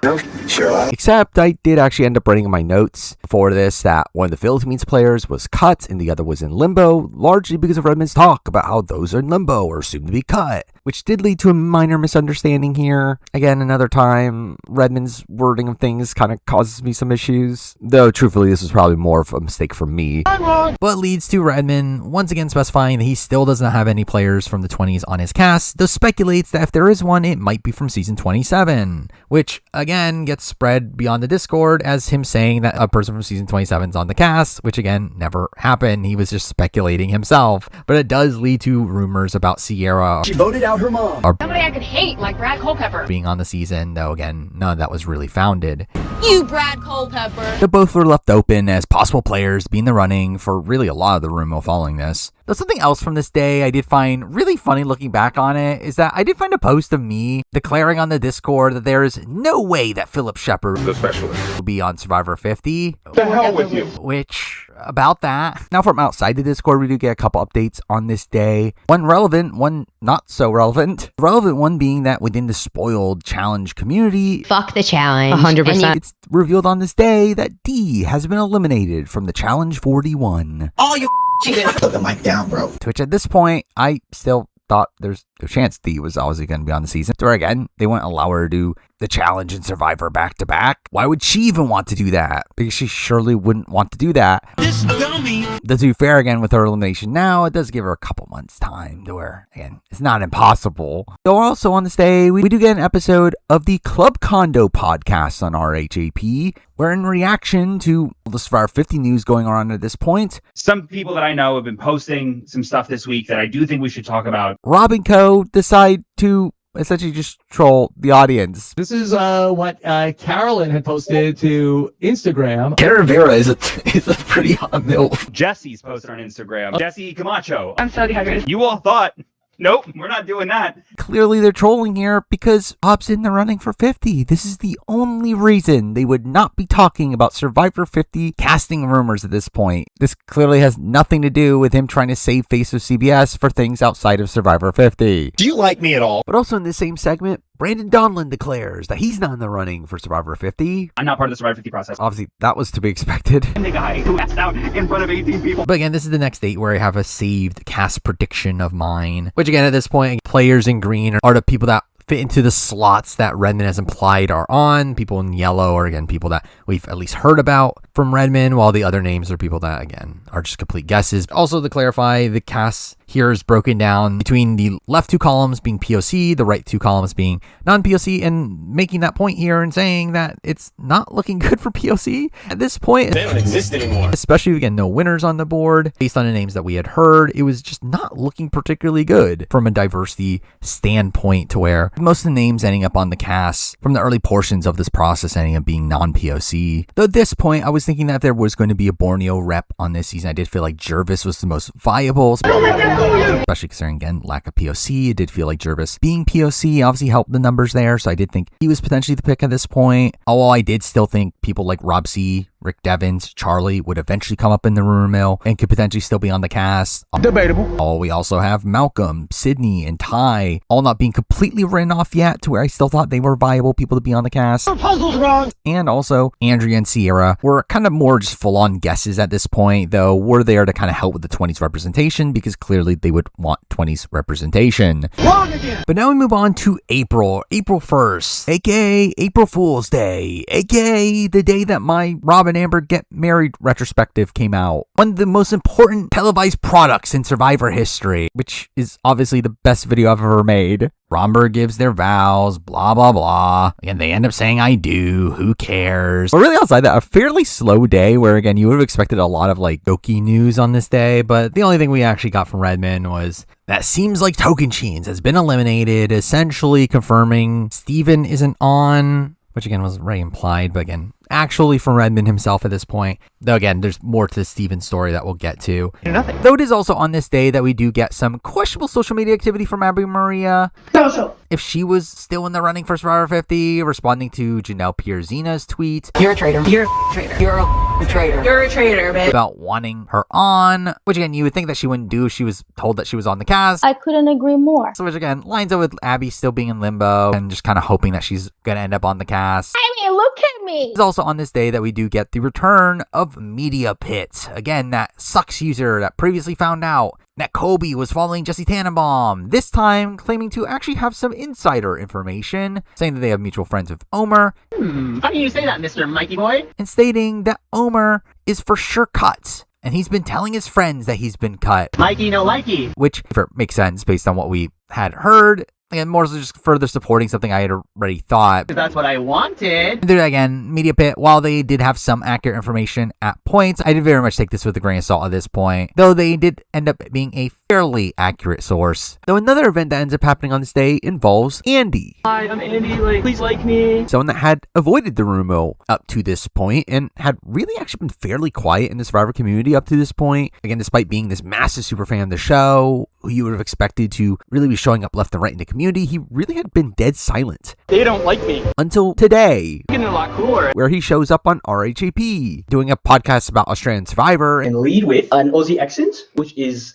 Sure.
Except I did actually end up writing in my notes for this that one of the Philippines players was cut and the other was in limbo, largely because of Redmond's talk about how those are in limbo or soon to be cut, which did lead to a minor misunderstanding here. Again, another time, Redmond's wording of things kind of causes me some issues, though truthfully this was probably more of a mistake from me. But leads to Redmond once again specifying that he still doesn't have any players from the 20s on his cast, though speculates that if there is one, it might be from season 27. Which, again, gets spread beyond the Discord as him saying that a person from season 27 is on the cast, which, again, never happened. He was just speculating himself. But it does lead to rumors about Sierra.
She voted out her mom.
Somebody I could hate, like Brad Culpepper.
Being on the season, though, again, none of that was really founded.
You, Brad Culpepper.
They both were left open as possible players being the running for really a lot of the rumor following this. Though something else from this day I did find really funny looking back on it is that I did find a post of me declaring on the Discord that there is no way that Phillip Shepard, the specialist, will be on Survivor 50.
The hell with you.
Which, about that. Now from outside the Discord, we do get a couple updates on this day. One relevant, one not so relevant. The relevant one being that within the spoiled challenge community,
Fuck the challenge.
100%. It's revealed on this day that D has been eliminated from the Challenge 41.
All you cheated.
Put the mic down, bro.
To which at this point, I still thought there's a chance D was obviously going to be on the season. Or again, they wouldn't allow her to do the challenge and Survivor back to back. Why would she even want to do that? Because she surely wouldn't want to do that.
This dummy.
To be fair, again, with her elimination now, it does give her a couple months time to where, again, it's not impossible. Though also on this day, we do get an episode of the Club Condo podcast on RHAP, where in reaction to the Survivor 50 news going on at this point,
Some people that I know have been posting some stuff this week that I do think we should talk about.
Rob and Co. decide to essentially just troll the audience.
This is what Carolyn had posted to Instagram.
Cara Rivera is a pretty hot MILF.
Jesse's posted on Instagram. Jesse Camacho.
I'm so dehydrated.
You all thought, nope, we're not doing that.
Clearly they're trolling here because Bob's in the running for 50. This is the only reason they would not be talking about Survivor 50 casting rumors at this point. This clearly has nothing to do with him trying to save face of CBS for things outside of Survivor 50.
Do you like me at all?
But also in this same segment, Brandon Donlin declares that he's not in the running for Survivor 50.
I'm not part of the Survivor 50 process.
Obviously, that was to be expected.
I'm the guy who asked out in front of 18 people.
But again, this is the next date where I have a saved cast prediction of mine. Which again, at this point, players in green are the people that fit into the slots that Redmond has implied are on. People in yellow are, again, people that we've at least heard about from Redmond, while the other names are people that, again, are just complete guesses. Also, to clarify, the cast here is broken down between the left two columns being POC, the right two columns being non-POC, and making that point here and saying that it's not looking good for POC at this point.
They don't exist anymore.
Especially, again, no winners on the board. Based on the names that we had heard, it was just not looking particularly good from a diversity standpoint, to where most of the names ending up on the cast from the early portions of this process ending up being non-POC. Though at this point, I was thinking that if there was going to be a Borneo rep on this season, I did feel like Jervis was the most viable. Especially considering, again, lack of POC. It did feel like Jervis being POC obviously helped the numbers there, so I did think he was potentially the pick at this point. Although I did still think people like Rob C., Rick Devens, Charlie would eventually come up in the rumor mill and could potentially still be on the cast.
Debatable.
We also have Malcolm, Sydney, and Ty all not being completely written off yet, to where I still thought they were viable people to be on the cast.
Puzzle's wrong.
And also, Andrea and Sierra were kind of more just full-on guesses at this point, though were there to kind of help with the 20s representation, because clearly they would want 20s representation.
Wrong again.
But now we move on to April 1st, aka April Fool's Day, aka the day that my Rob and Amber Get Married retrospective came out. One of the most important televised products in Survivor history, which is obviously the best video I've ever made. Romberg gives their vows, blah, blah, blah. And they end up saying, I do, who cares? But really outside that, a fairly slow day where, again, you would have expected a lot of, like, Doki news on this day. But the only thing we actually got from Redmond was that seems like Tocantins has been eliminated, essentially confirming Steven isn't on, which, again, was very implied. But, again, actually from Redmond himself at this point. Though again, there's more to the Steven story that we'll get to.
Nothing.
Though it is also on this day that we do get some questionable social media activity from Abby Maria.
Social.
If she was still in the running for Survivor 50, responding to Janelle Pierzina's tweet.
You're a traitor. You're a traitor. You're a traitor. You're a traitor, babe.
About wanting her on, which again, you would think that she wouldn't do if she was told that she was on the cast.
I couldn't agree more.
So which again, lines up with Abby still being in limbo and just kind of hoping that she's going to end up on the cast.
I mean, look at me.
It's also on this day that we do get the return of Media Pit. Again, that sucks user that previously found out that Kobe was following Jesse Tannenbaum, this time claiming to actually have some insider information, saying that they have mutual friends with Omer.
How do you say that, Mr. Mikey Boy?
And stating that Omer is for sure cut. And he's been telling his friends that he's been cut.
Mikey, no likey.
Which makes sense based on what we had heard. Again, more so just further supporting something I had already thought.
That's what I wanted.
There again, Media Pit, while they did have some accurate information at points, I did very much take this with a grain of salt at this point. Though they did end up being a fairly accurate source. Though another event that ends up happening on this day involves Andy.
Hi, I'm Andy. Please like me.
Someone that had avoided the rumor mill up to this point and had really actually been fairly quiet in the Survivor community up to this point. Again, despite being this massive super fan of the show, who you would have expected to really be showing up left and right in the community, he really had been dead silent.
They don't like me.
Until today.
Getting a lot cooler.
Where he shows up on RHAP, doing a podcast about Australian Survivor.
And lead with an Aussie accent, which is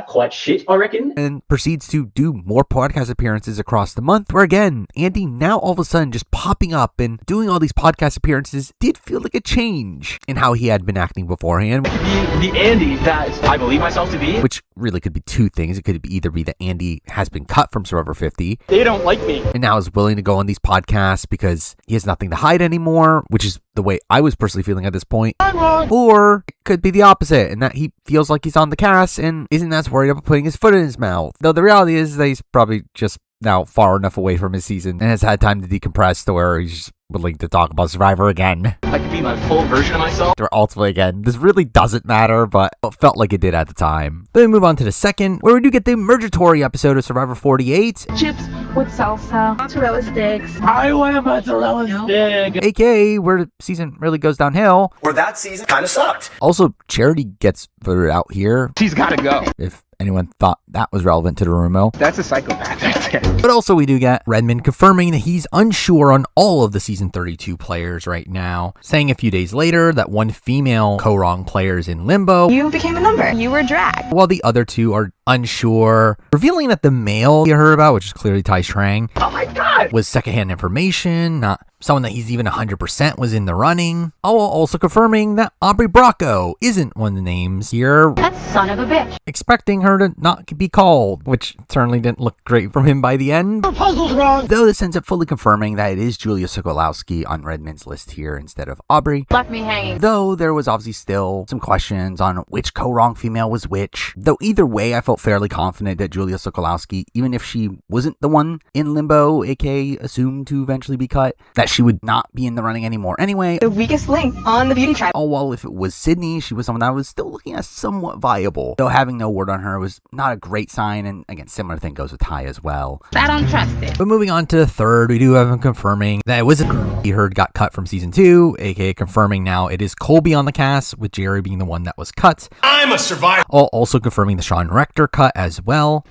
quite shit, I reckon.
And proceeds to do more podcast appearances across the month, where again, Andy now all of a sudden just popping up and doing all these podcast appearances did feel like a change in how he had been acting beforehand.
The Andy that I believe myself to be.
Which really could be two things. It could either be that Andy has been cut from Survivor 50.
They don't like me.
And now is willing to go on these podcasts because he has nothing to hide anymore, which is the way I was personally feeling at this point.
I'm wrong.
Or it could be the opposite, and that he feels like he's on the cast and isn't as worried about putting his foot in his mouth. Though the reality is that he's probably just now far enough away from his season and has had time to decompress to where he's willing to talk about Survivor again.
I could be my full version of myself.
Or ultimately, again, this really doesn't matter, but it felt like it did at the time. Then we move on to the second, where we do get the Emergatory episode of Survivor 48.
Chips with salsa, mozzarella sticks.
I want a mozzarella stick.
AKA where the season really goes downhill.
Where that season kind of sucked.
Also, Charity gets voted out here.
She's gotta go.
If anyone thought that was relevant to the rumor.
That's a psychopath.
But also we do get Redmond confirming that he's unsure on all of the season 32 players right now, saying a few days later that one female co-wrong player is in limbo.
You became a number. You were dragged.
While the other two are unsure, revealing that the male you heard about, which is clearly Tai Shrang,
Oh my god!
was secondhand information, not someone that he's even 100% was in the running. Also confirming that Aubrey Bracco isn't one of the names here.
That son of a bitch.
Expecting her to not be called, which certainly didn't look great from him by the end.
The puzzle's wrong.
Though this ends up fully confirming that it is Julia Sokolowski on Redmond's list here instead of Aubrey.
Left me hanging.
Though there was obviously still some questions on which co-wrong female was which. Though either way, I felt fairly confident that Julia Sokolowski, even if she wasn't the one in limbo, aka assumed to eventually be cut, that she would not be in the running anymore anyway.
The weakest link on the beauty tribe.
All while if it was Sydney, she was someone that was still looking at somewhat viable. Though having no word on her was not a great sign, and again, similar thing goes with Ty as well.
I don't trust it.
But moving on to the third, we do have him confirming that it was a girl he heard got cut from season 2, aka confirming now it is Colby on the cast, with Jerry being the one that was cut.
I'm a survivor.
Also confirming the Sean Rector cut as well.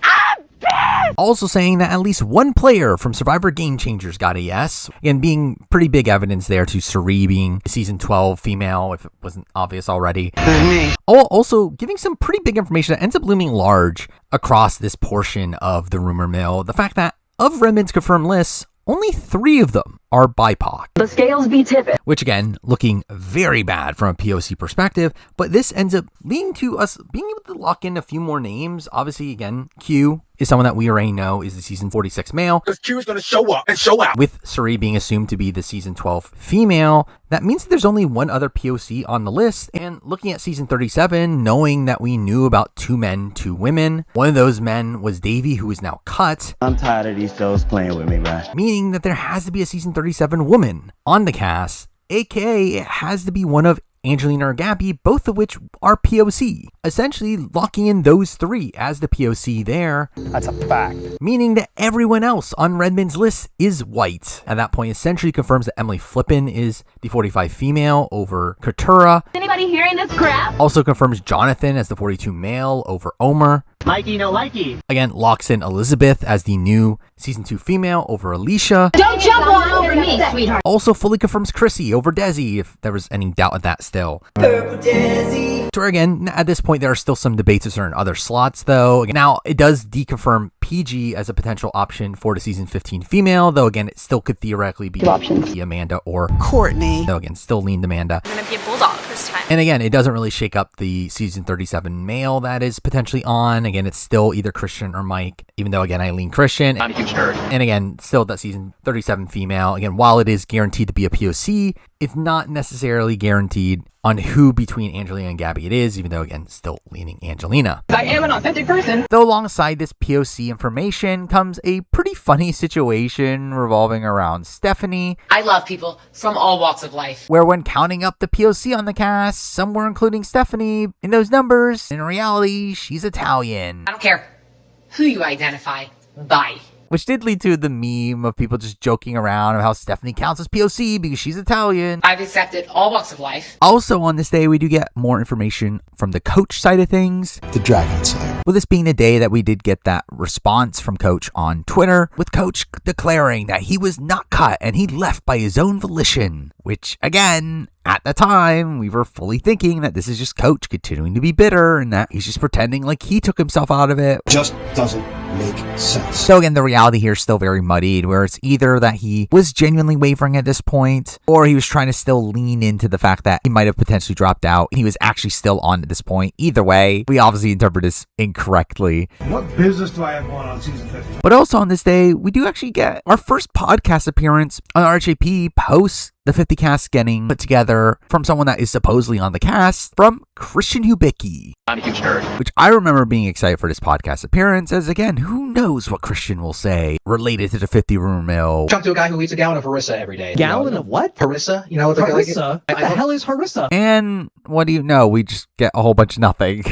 Also saying that at least one player from Survivor Game Changers got a yes. Again, being pretty big evidence there to Suri being season 12 female, if it wasn't obvious already.
Me.
Also giving some pretty big information that ends up looming large across this portion of the rumor mill. The fact that of Redmond's confirmed lists, only 3 of them are BIPOC.
The scales be tipping.
Which again, looking very bad from a POC perspective, but this ends up leading to us being able to lock in a few more names. Obviously, again, Q is someone that we already know is the season 46 male.
Because Q is going to show up and show out.
With Suri being assumed to be the season 12 female, that means that there's only one other POC on the list. And looking at season 37, knowing that we knew about 2 men, 2 women, one of those men was Davey, who is now cut.
I'm tired of these shows playing with me, man.
Meaning that there has to be a season 37 woman on the cast, aka it has to be one of Angelina or Gabby, both of which are POC. Essentially locking in those three as the POC there.
That's a fact.
Meaning that everyone else on Redmond's list is white. At that point, essentially confirms that Emily Flippin is the 45 female over Katura.
Anybody hearing this crap?
Also confirms Jonathan as the 42 male over Omer.
Likey, no likey.
Again, locks in Elizabeth as the new season 2 female over Alicia.
Don't jump all over me, sweetheart.
Also fully confirms Chrissy over Desi, if there was any doubt of that still.
Purple Desi.
So again, at this point, there are still some debates with certain other slots, though. Now, it does deconfirm PG as a potential option for the season 15 female, though again, it still could theoretically be Amanda or
Courtney.
Though again, still leaned Amanda.
I'm gonna be a bulldog this time.
And again, it doesn't really shake up the season 37 male that is potentially on. Again, it's still either Christian or Mike, even though again, I lean Christian.
I'm a huge nerd.
And again, still that season 37 female. Again, while it is guaranteed to be a POC, it's not necessarily guaranteed on who between Angelina and Gabby it is, even though again, still leaning Angelina.
I am an authentic person.
Though alongside this POC information comes a pretty funny situation revolving around Stephenie.
I love people from all walks of life.
Where when counting up the POC on the cast, some were including Stephenie in those numbers. In reality, she's Italian.
I don't care who you identify. Bye.
Which did lead to the meme of people just joking around of how Stephenie counts as POC because she's Italian.
I've accepted all walks of life.
Also on this day, we do get more information from the coach side of things.
The Dragon Slayer.
With this being the day that we did get that response from Coach on Twitter, with Coach declaring that he was not cut and he left by his own volition. Which, again, at the time, we were fully thinking that this is just Coach continuing to be bitter and that he's just pretending like he took himself out of it.
Just doesn't make sense.
So again, the reality here is still very muddied, where it's either that he was genuinely wavering at this point, or he was trying to still lean into the fact that he might have potentially dropped out. He was actually still on at this point. Either way, we obviously interpret this incorrectly.
What business do I have going on season 50?
But also on this day, we do actually get our first podcast appearance on RHAP post the 50 cast getting put together from someone that is supposedly on the cast, from Christian Hubicki.
I'm a huge nerd.
Which I remember being excited for this podcast appearance, as again, who knows what Christian will say related to the 50 rumor mill.
Talk to a guy who eats a gallon of harissa every day.
Gallon of what?
Harissa? You know what
harissa? What the hell is harissa?
And what do you know? We just get a whole bunch of nothing.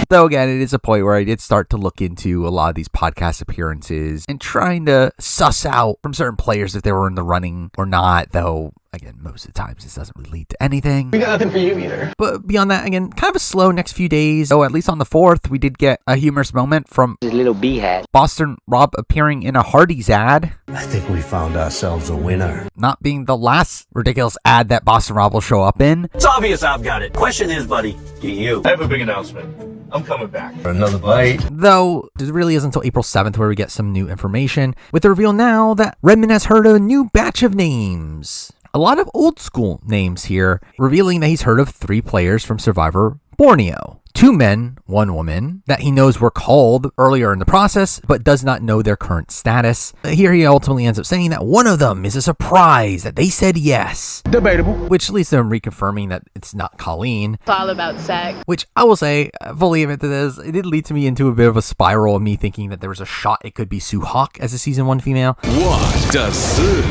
Though again, it is a point where I did start to look into a lot of these podcast appearances and trying to suss out from certain players if they were in the running or not, though again, most of the times this doesn't really lead to anything.
We got nothing for you either.
But beyond that, again, kind of a slow next few days. Oh, at least on the 4th, we did get a humorous moment from
his little bee hat.
Boston Rob appearing in a Hardee's ad.
I think we found ourselves a winner.
Not being the last ridiculous ad that Boston Rob will show up in.
It's obvious I've got it. Question is, buddy, do you?
I have a big announcement. I'm coming back.
For another bite.
Though, it really is until April 7th where we get some new information, with the reveal now that Redmond has heard a new batch of names. A lot of old school names here, revealing that he's heard of 3 players from Survivor Borneo. 2 men, 1 woman, that he knows were called earlier in the process, but does not know their current status. Here he ultimately ends up saying that one of them is a surprise, that they said yes.
Debatable.
Which leads to him reconfirming that it's not Colleen.
It's all about sex.
Which I will say, fully admit to this, it did lead to me into a bit of a spiral of me thinking that there was a shot it could be Sue Hawk as a season 1 female.
What does Sue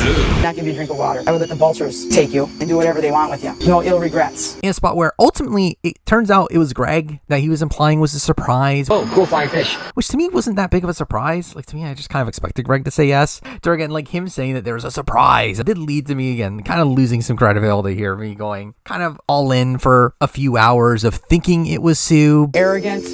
do?
Not give you a drink of water. I would let the vultures take you and do whatever they want with you. No ill regrets.
In a spot where ultimately it turns out it was Greg that he was implying was a surprise.
Oh, cool flying fish.
Which to me wasn't that big of a surprise. Like to me, I just kind of expected Greg to say yes. To again, like him saying that there was a surprise. It did lead to me again, kind of losing some credibility here. Me going kind of all in for a few hours of thinking it was Sue.
Arrogant,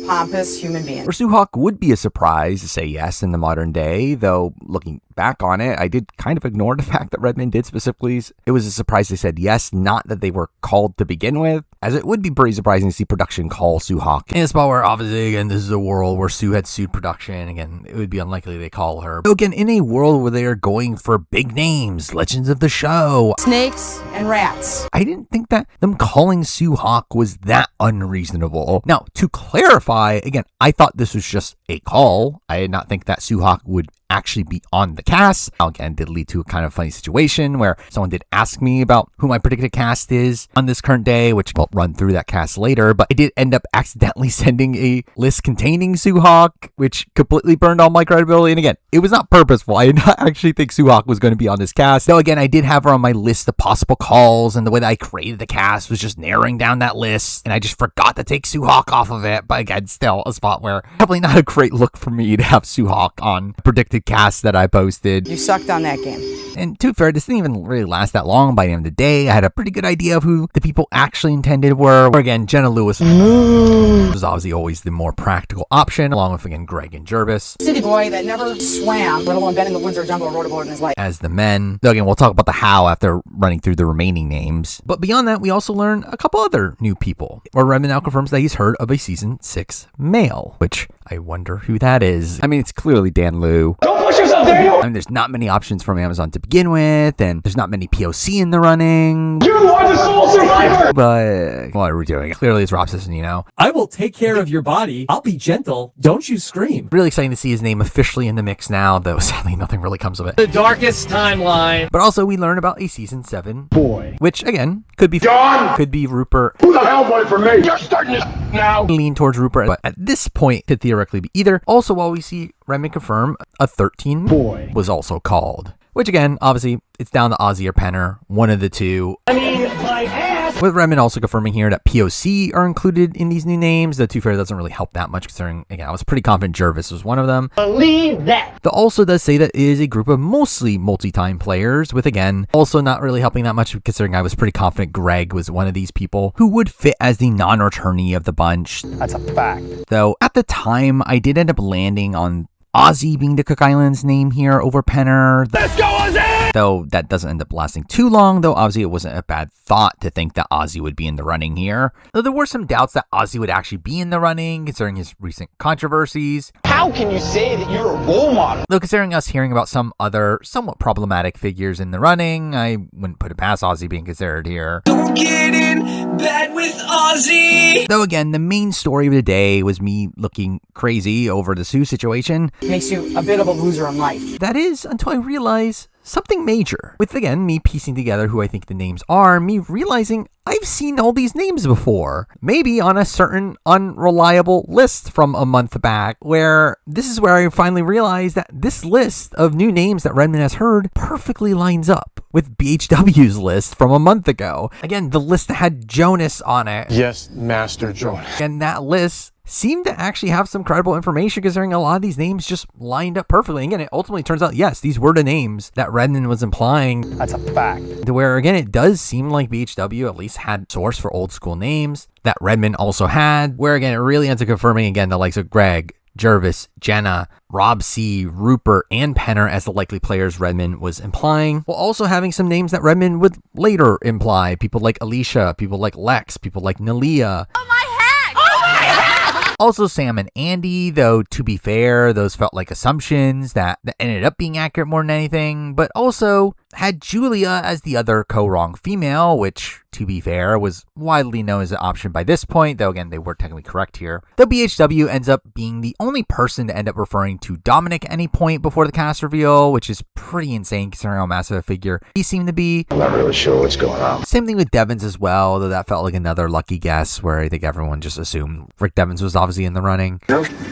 pompous human being.
Or Sue Hawk would be a surprise to say yes in the modern day, though looking back on it, I did kind of ignore the fact that Redmond did specifically. It was a surprise they said yes, not that they were called to begin with, as it would be pretty surprising to see production call Sue Hawk. In a spot where obviously, again, this is a world where Sue had sued production. Again, it would be unlikely they call her. So again, in a world where they are going for big names, legends of the show,
snakes and rats.
I didn't think that them calling Sue Hawk was that unreasonable. Now, to clarify, again, I thought this was just a call. I did not think that Sue Hawk would actually be on the cast. Again, did lead to a kind of funny situation where someone did ask me about who my predicted cast is on this current day, which we'll run through that cast later, but I did end up accidentally sending a list containing Suhawk, which completely burned all my credibility. And again, it was not purposeful. I did not actually think Suhawk was going to be on this cast. Though again, I did have her on my list of possible calls, and the way that I created the cast was just narrowing down that list, and I just forgot to take Suhawk off of it. But again, still a spot where probably not a great look for me to have Suhawk on the predicted cast that I posted.
You sucked on that game.
And to be fair, this didn't even really last that long. By the end of the day, I had a pretty good idea of who the people actually intended were. Where again, Jenna Lewis was obviously always the more practical option, along with again Greg and Jervis.
City boy that never swam, let alone been in the woods or jungle or rode a boat in his life.
As the men. Though again, we'll talk about the how after running through the remaining names. But beyond that, we also learn a couple other new people. Where Redmond now confirms that he's heard of a season 6 male, which I wonder who that is. I mean, it's clearly Dan Liu.
Don't push yourself, Daniel!
I mean, there's not many options from Amazon to begin with, and there's not many POC in the running.
You are the sole survivor!
But what are we doing? Clearly it's Rob Ciccinino.
I will take care of your body. I'll be gentle. Don't you scream.
Really exciting to see his name officially in the mix now, though sadly nothing really comes of it.
The darkest timeline.
But also we learn about a season 7
boy,
which again could be
John!
Could be Rupert.
Who the hell voted for me? You're starting this now.
Lean towards Rupert, but at this point could theoretically be either. Also, while we see Redmond confirm a 13
boy
was also called, which again, obviously, it's down to Ozzy or Penner, one of the two.
I mean, my ass!
With Redmond also confirming here that POC are included in these new names, though to be fair, doesn't really help that much considering, again, I was pretty confident Jervis was one of them.
Believe that!
Though also does say that it is a group of mostly multi-time players, with again, also not really helping that much considering I was pretty confident Greg was one of these people who would fit as the non-returnee of the bunch.
That's a fact.
Though at the time, I did end up landing on Ozzy being the Cook Islands name here over Penner.
Let's go, Ozzy!
Though that doesn't end up lasting too long, though obviously it wasn't a bad thought to think that Ozzy would be in the running here. Though there were some doubts that Ozzy would actually be in the running, considering his recent controversies.
How can you say that you're a role model?
Though considering us hearing about some other somewhat problematic figures in the running, I wouldn't put it past Ozzy being considered here.
Don't get in bed with Ozzy!
Though again, the main story of the day was me looking crazy over the Sue situation.
Makes you a bit of a loser in life.
That is, until I realize something major. With again, me piecing together who I think the names are, me realizing I've seen all these names before. Maybe on a certain unreliable list from a month back, where this is where I finally realized that this list of new names that Redmond has heard perfectly lines up with BHW's list from a month ago. Again, the list that had Jonas on it.
Yes, Master Jonas.
And that list seemed to actually have some credible information considering a lot of these names just lined up perfectly. Again, it ultimately turns out, yes, these were the names that Redmond was implying.
That's a fact.
To where, again, it does seem like BHW at least had source for old school names that Redmond also had, where, again, it really ends up confirming, again, the likes of Greg, Jervis, Jenna, Rob C, Rupert, and Penner as the likely players Redmond was implying, while also having some names that Redmond would later imply. People like Alicia, people like Lex, people like Nalia.
Oh my head! Oh my head!
Also Sam and Andy, though to be fair, those felt like assumptions that ended up being accurate more than anything, but also had Julia as the other co-wrong female, which, to be fair, was widely known as an option by this point, though again, they were technically correct here. The BHW ends up being the only person to end up referring to Dominic at any point before the cast reveal, which is pretty insane considering how massive a figure he seemed to be.
I'm not really sure what's going on.
Same thing with Devens as well, though that felt like another lucky guess where I think everyone just assumed Rick Devens was obviously in the running.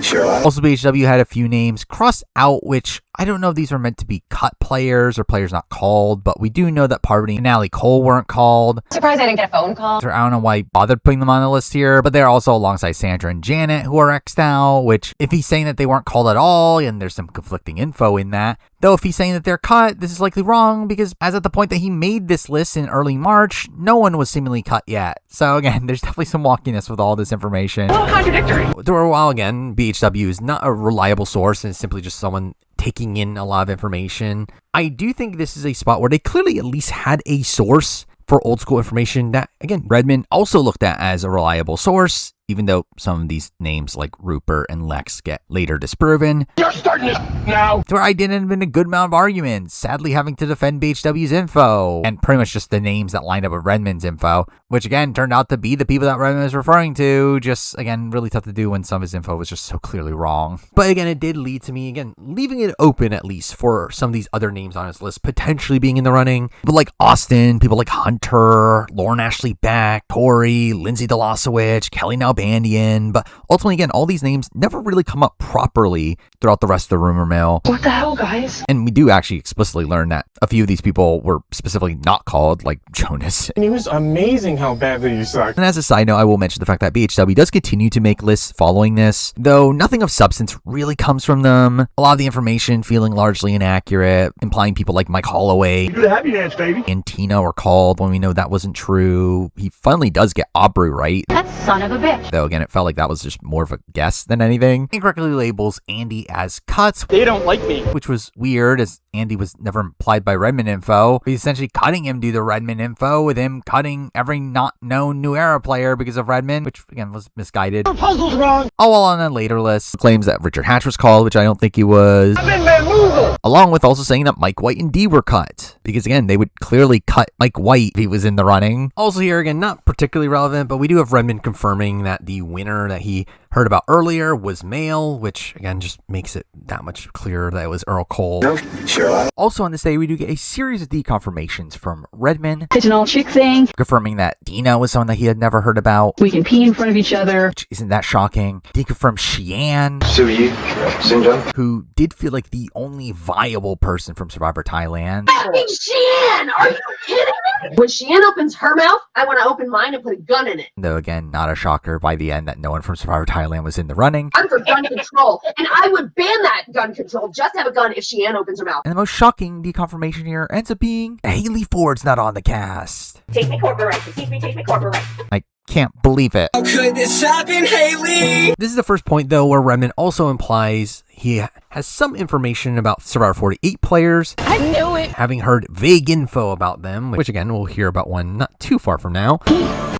Sure.
Also, BHW had a few names crossed out, which I don't know if these were meant to be cut players or players not called, but we do know that Parvati and Allie Cole weren't called.
Surprised I didn't get a phone call.
So I don't know why he bothered putting them on the list here, but they're also alongside Sandra and Janet, who are X'd out, which if he's saying that they weren't called at all, and there's some conflicting info in that, though if he's saying that they're cut, this is likely wrong, because as at the point that he made this list in early March, no one was seemingly cut yet. So again, there's definitely some wonkiness with all this information.
A little contradictory.
For a while, again, BHW is not a reliable source, and it's simply just someone taking in a lot of information. I do think this is a spot where they clearly at least had a source for old school information that, again, Redmond also looked at as a reliable source, even though some of these names like Rupert and Lex get later disproven.
You're starting it now.
To where I didn't been a good amount of arguments, sadly having to defend BHW's info, and pretty much just the names that lined up with Redmond's info, which again turned out to be the people that Redmond was referring to. Just again, really tough to do when some of his info was just so clearly wrong. But again, it did lead to me, again, leaving it open at least for some of these other names on his list potentially being in the running. But like Austin, people like Hunter, Lauren Ashley Beck, Tori, Lindsay Delosowicz, Kelly Nalbandian. But ultimately, again, all these names never really come up properly throughout the rest of the rumor mill.
What the hell, guys?
And we do actually explicitly learn that a few of these people were specifically not called, like Jonas.
And it was amazing how badly you sucked.
And as a side note, I will mention the fact that BHW does continue to make lists following this, though nothing of substance really comes from them. A lot of the information feeling largely inaccurate, implying people like Mike Holloway
Do the happy dance, baby.
and Tina were called when we know that wasn't true. He finally does get Aubrey right.
That son of a bitch.
Though again, it felt like that was just more of a guess than anything. Incorrectly labels Andy as Cuts,
They don't like me.
which was weird as Andy was never implied by Redmond info. He's essentially cutting him due to Redmond info, with him cutting every not known New Era player because of Redmond, which again was misguided.
Your puzzle's wrong.
All while on a later list claims that Richard Hatch was called, which I don't think he was.
I've been bamboozled.
Along with also saying that Mike White and D were cut, because again, they would clearly cut Mike White if he was in the running. Also here again, not particularly relevant, but we do have Redmond confirming that the winner that he heard about earlier was male, which again just makes it that much clearer that it was Earl Cole.
Sure.
Also on this day, we do get a series of deconfirmations from Redmond,
Pigeonhole chick thing.
confirming that Dina was someone that he had never heard about,
We can pee in front of each other.
which isn't that shocking. Deconfirmed Xian,
Suyi syndrome.
who did feel like the only viable person from Survivor Thailand.
Fucking Sheehan! Are you kidding me? When Sheehan opens her mouth, I want to open mine and put a gun in it.
Though again, not a shocker by the end that no one from Survivor Thailand was in the running.
I'm for gun control, and I would ban that gun control. Just have a gun if Sheehan opens her mouth.
And the most shocking deconfirmation here ends up being Haley Ford's not on the cast.
Take me corporate rights. Take me corporate rights.
I can't believe it.
How could this happen, Haley?
This is the first point, though, where Redmond also implies he has some information about Survivor 48 players.
I knew it.
Having heard vague info about them, which again, we'll hear about one not too far from now.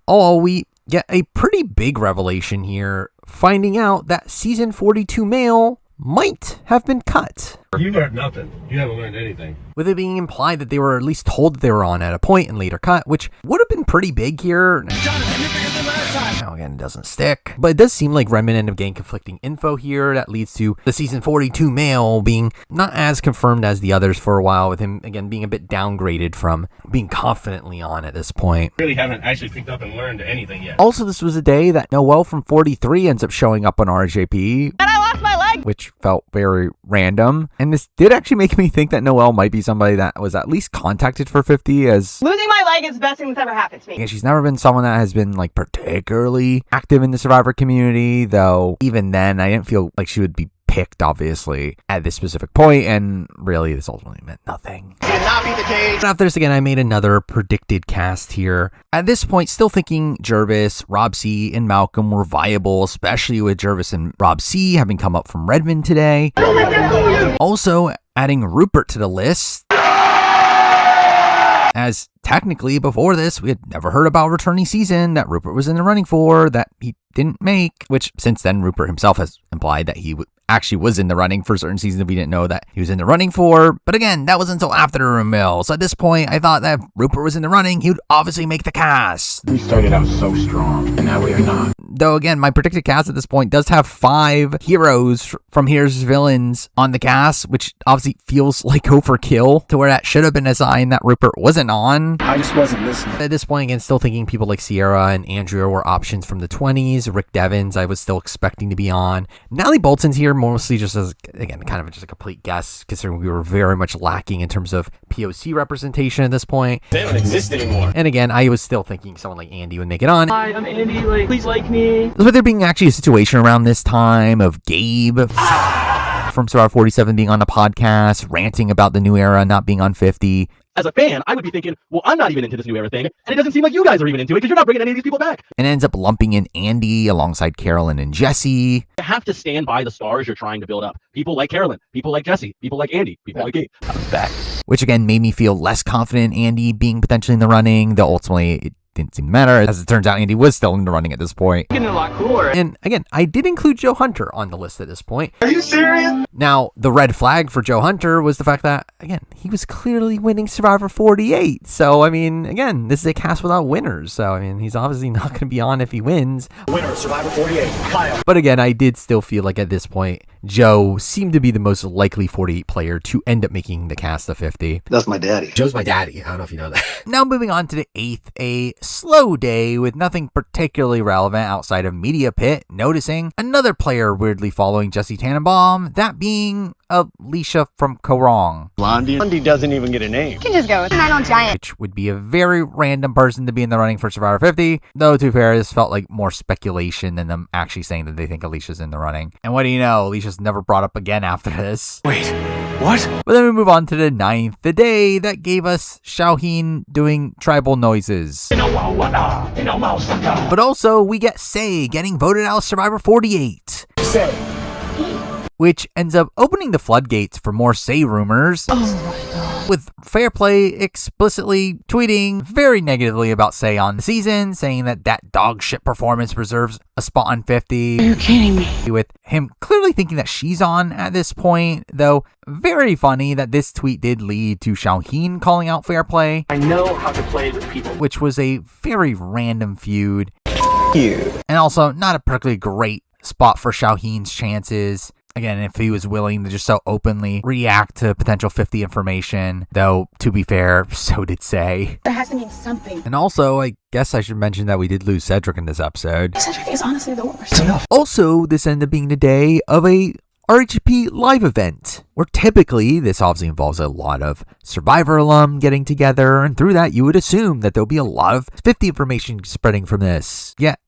Oh, we get a pretty big revelation here, finding out that season 42 male might have been cut.
You learned nothing. You haven't learned anything.
With it being implied that they were at least told that they were on at a point and later cut, which would have been pretty big here. Now again, it doesn't stick. But it does seem like Redmond ended up getting conflicting info here that leads to the season 42 male being not as confirmed as the others for a while, with him again being a bit downgraded from being confidently on at this point.
Really haven't actually picked up and learned anything yet.
Also, this was a day that Noelle from 43 ends up showing up on RJP.
And I lost my leg!
Which felt very random. And this did actually make me think that Noelle might be somebody that was at least contacted for 50, as
Losing my leg is the best thing that's ever happened to me.
she's never been someone that has been like particularly active in the Survivor community, though even then I didn't feel like she would be picked, obviously, at this specific point, and really this ultimately meant nothing.
Did not be the case.
After this, again, I made another predicted cast here. At this point, still thinking Jervis, Rob C, and Malcolm were viable, especially with Jervis and Rob C having come up from Redmond today. Also, adding Rupert to the list, as technically before this, we had never heard about returning season that Rupert was in the running for, that he didn't make, which since then Rupert himself has implied that he actually was in the running for certain seasons that we didn't know that he was in the running for. But again, that was until after the room mill. So at this point, I thought that if Rupert was in the running, he would obviously make the cast.
We started out so strong, and now we are not.
Though again, my predicted cast at this point does have 5 heroes from Here's Villains on the cast, which obviously feels like overkill to where that should have been a sign that Rupert wasn't on.
I just wasn't listening.
At this point, again, still thinking people like Sierra and Andrea were options from the 20s. Rick Devens, I was still expecting to be on. Natalie Bolton's here mostly just as, again, kind of just a complete guess, considering we were very much lacking in terms of POC representation at this point.
They don't exist anymore.
And again, I was still thinking someone like Andy would make it on.
Hi, I'm Andy. Please like me.
With there being actually a situation around this time of Gabe from Survivor 47 being on the podcast, ranting about the New Era not being on 50.
As a fan, I would be thinking, well, I'm not even into this New Era thing, and it doesn't seem like you guys are even into it because you're not bringing any of these people back.
And ends up lumping in Andy alongside Carolyn and Jesse.
You have to stand by the stars you're trying to build up. People like Carolyn, people like Jesse, people like Andy, people like Gabe.
Which again made me feel less confident in Andy being potentially in the running, though ultimately it didn't seem to matter. As it turns out, Andy was still in the running at this point.
Getting a lot cooler.
And again, I did include Joe Hunter on the list at this point.
Are you serious?
Now, the red flag for Joe Hunter was the fact that, again, he was clearly winning Survivor 48. So, I mean, again, this is a cast without winners. So, I mean, he's obviously not going to be on if he wins.
Winner of Survivor 48, Kyle.
But again, I did still feel like at this point, Joe seemed to be the most likely 48 player to end up making the cast of 50.
That's my daddy.
Joe's my daddy. I don't know if you know that.
Now moving on to the 8th, a slow day with nothing particularly relevant outside of Media Pit noticing another player weirdly following Jesse Tannenbaum, that being Alicia from Corinne.
Blondie doesn't even get a name.
You can just go with an idle giant.
Which would be a very random person to be in the running for Survivor 50. Though, to be fair, this felt like more speculation than them actually saying that they think Alicia's in the running. And what do you know? Alicia's never brought up again after this.
Wait, what?
But then we move on to the 9th, the day that gave us Xiaoheen doing tribal noises. But also, we get Say getting voted out of Survivor 48.
Say.
Which ends up opening the floodgates for more Say rumors.
Oh my god.
With Fairplay explicitly tweeting very negatively about Say on the season, saying that dog shit performance reserves a spot on 50.
Are you kidding me?
With him clearly thinking that she's on at this point, though very funny that this tweet did lead to Xiaoheen calling out Fairplay.
I know how to play with people.
Which was a very random feud.
You.
And also not a particularly great spot for Xiaoheen's chances. Again, if he was willing to just so openly react to potential 50 information, though, to be fair, so did Say.
That has to mean something.
And also, I guess I should mention that we did lose Cedric in this episode.
Cedric is honestly the worst.
Also, this ended up being the day of a RHP live event, where typically this obviously involves a lot of Survivor alum getting together, and through that, you would assume that there'll be a lot of 50 information spreading from this. Yet,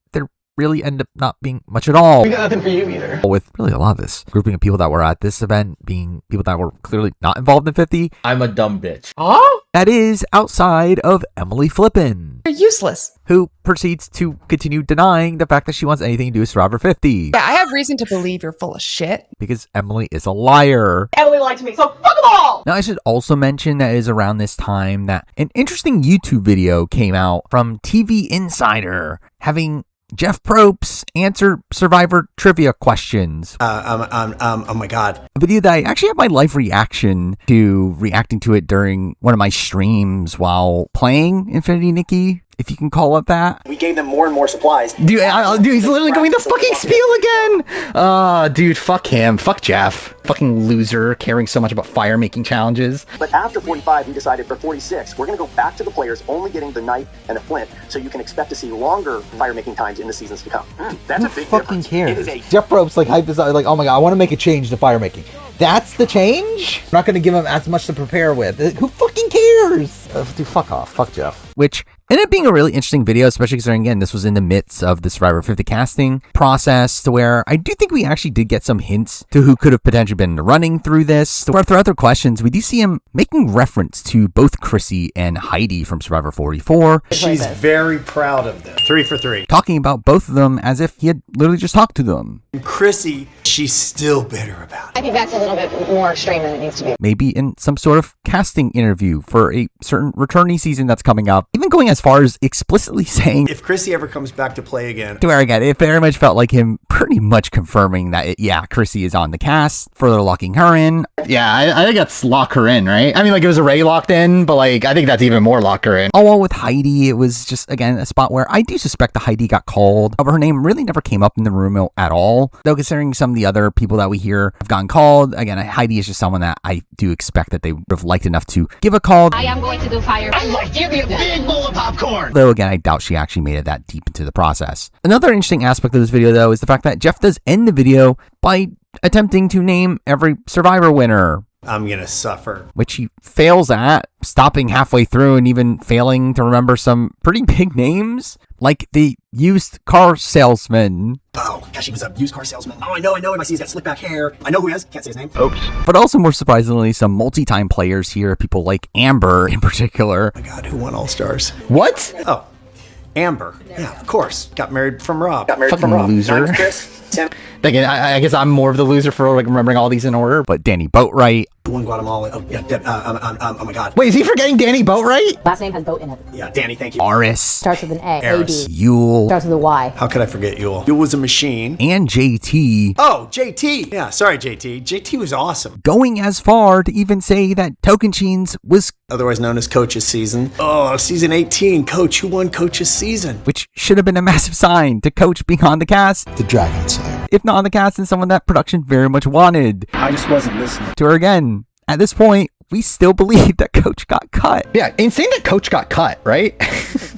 really end up not being much at all.
We got nothing for you either.
With really a lot of this grouping of people that were at this event being people that were clearly not involved in 50.
I'm a dumb bitch.
Oh? That is outside of Emily Flippin.
You're useless.
Who proceeds to continue denying the fact that she wants anything to do with Survivor 50.
Yeah, I have reason to believe you're full of shit.
Because Emily is a liar.
Emily lied to me, so fuck them all!
Now, I should also mention that it is around this time that an interesting YouTube video came out from TV Insider having Jeff Probst answer Survivor trivia questions.
Oh my god.
A video that I actually have my live reaction to reacting to it during one of my streams while playing Infinity Nikki, if you can call it that.
We gave them more and more supplies.
Dude, he's literally going the fucking spiel again. Dude, fuck him. Fuck Jeff. Fucking loser, caring so much about fire making challenges.
But after 45, we decided for 46, we're going to go back to the players only getting the knife and the flint, so you can expect to see longer fire making times in the seasons to come.
That's a big
fucking
difference.
cares?
It is a
Jeff Probst hyped this out like, oh my god, I want to make a change to fire making. That's the change? I'm not going to give him as much to prepare with. Who fucking cares? Dude, fuck off. Fuck Jeff. Which ended up being a really interesting video, especially considering, again, this was in the midst of the Survivor 50 casting process, to where I do think we actually did get some hints to who could have potentially been running through this. To where throughout their questions, we do see him making reference to both Chrissy and Heidi from Survivor 44.
She's very proud of them. 3 for 3.
Talking about both of them as if he had literally just talked to them.
And Chrissy, she's still bitter about it.
I think that's a little bit more extreme than it needs to be.
Maybe in some sort of casting interview for a certain returnee season that's coming up. Even going as far as explicitly saying,
if Chrissy ever comes back to play again.
To where again, it very much felt like him pretty much confirming that, Chrissy is on the cast, further locking her in. Yeah, I think that's lock her in, right? I mean, like, it was already locked in, but like, I think that's even more lock her in. Oh, well, with Heidi, it was just, again, a spot where I do suspect that Heidi got called. However, her name really never came up in the room at all. Though, considering some of the other people that we hear have gotten called, again, Heidi is just someone that I do expect that they would have liked enough to give a call.
I am going to do fire.
I'm like, give me a big bowl of popcorn.
Though, again, I doubt she actually made it that deep into the process. Another interesting aspect of this video, though, is the fact that Jeff does end the video by attempting to name every Survivor winner.
I'm gonna suffer.
Which he fails at, stopping halfway through and even failing to remember some pretty big names, like the used car salesman.
Oh, gosh, he was a used car salesman. Oh, I know him. I see he's got slick back hair. I know who he is. Can't say his name.
Oops. But also, more surprisingly, some multi-time players here, people like Amber in particular.
Oh my god, who won All Stars?
What?
Oh, Amber. Yeah, of course. Got married from Rob.
Fucking loser.
Chris, Tim.
Again, I guess I'm more of the loser for like remembering all these in order. But Danny Boatwright,
One Guatemala. Oh, yeah, oh my God.
Wait, is he forgetting Danny Boatwright?
Last name has boat in it.
Yeah, Danny, thank you.
Aris.
Starts with an A.
Aris.
A-D.
Yule.
Starts with a Y.
How could I forget Yule? Yule was a machine.
And JT.
Oh, JT. Yeah, sorry, JT. JT was awesome.
Going as far to even say that Tocantins was
otherwise known as Coach's Season. Oh, season 18. Coach, who won Coach's Season?
Which should have been a massive sign to Coach being on the cast.
The Dragon Slayer.
If not on the cast, then someone that production very much wanted.
I just wasn't listening.
To her again. At this point, we still believe that Coach got cut. Yeah, insane that Coach got cut, right?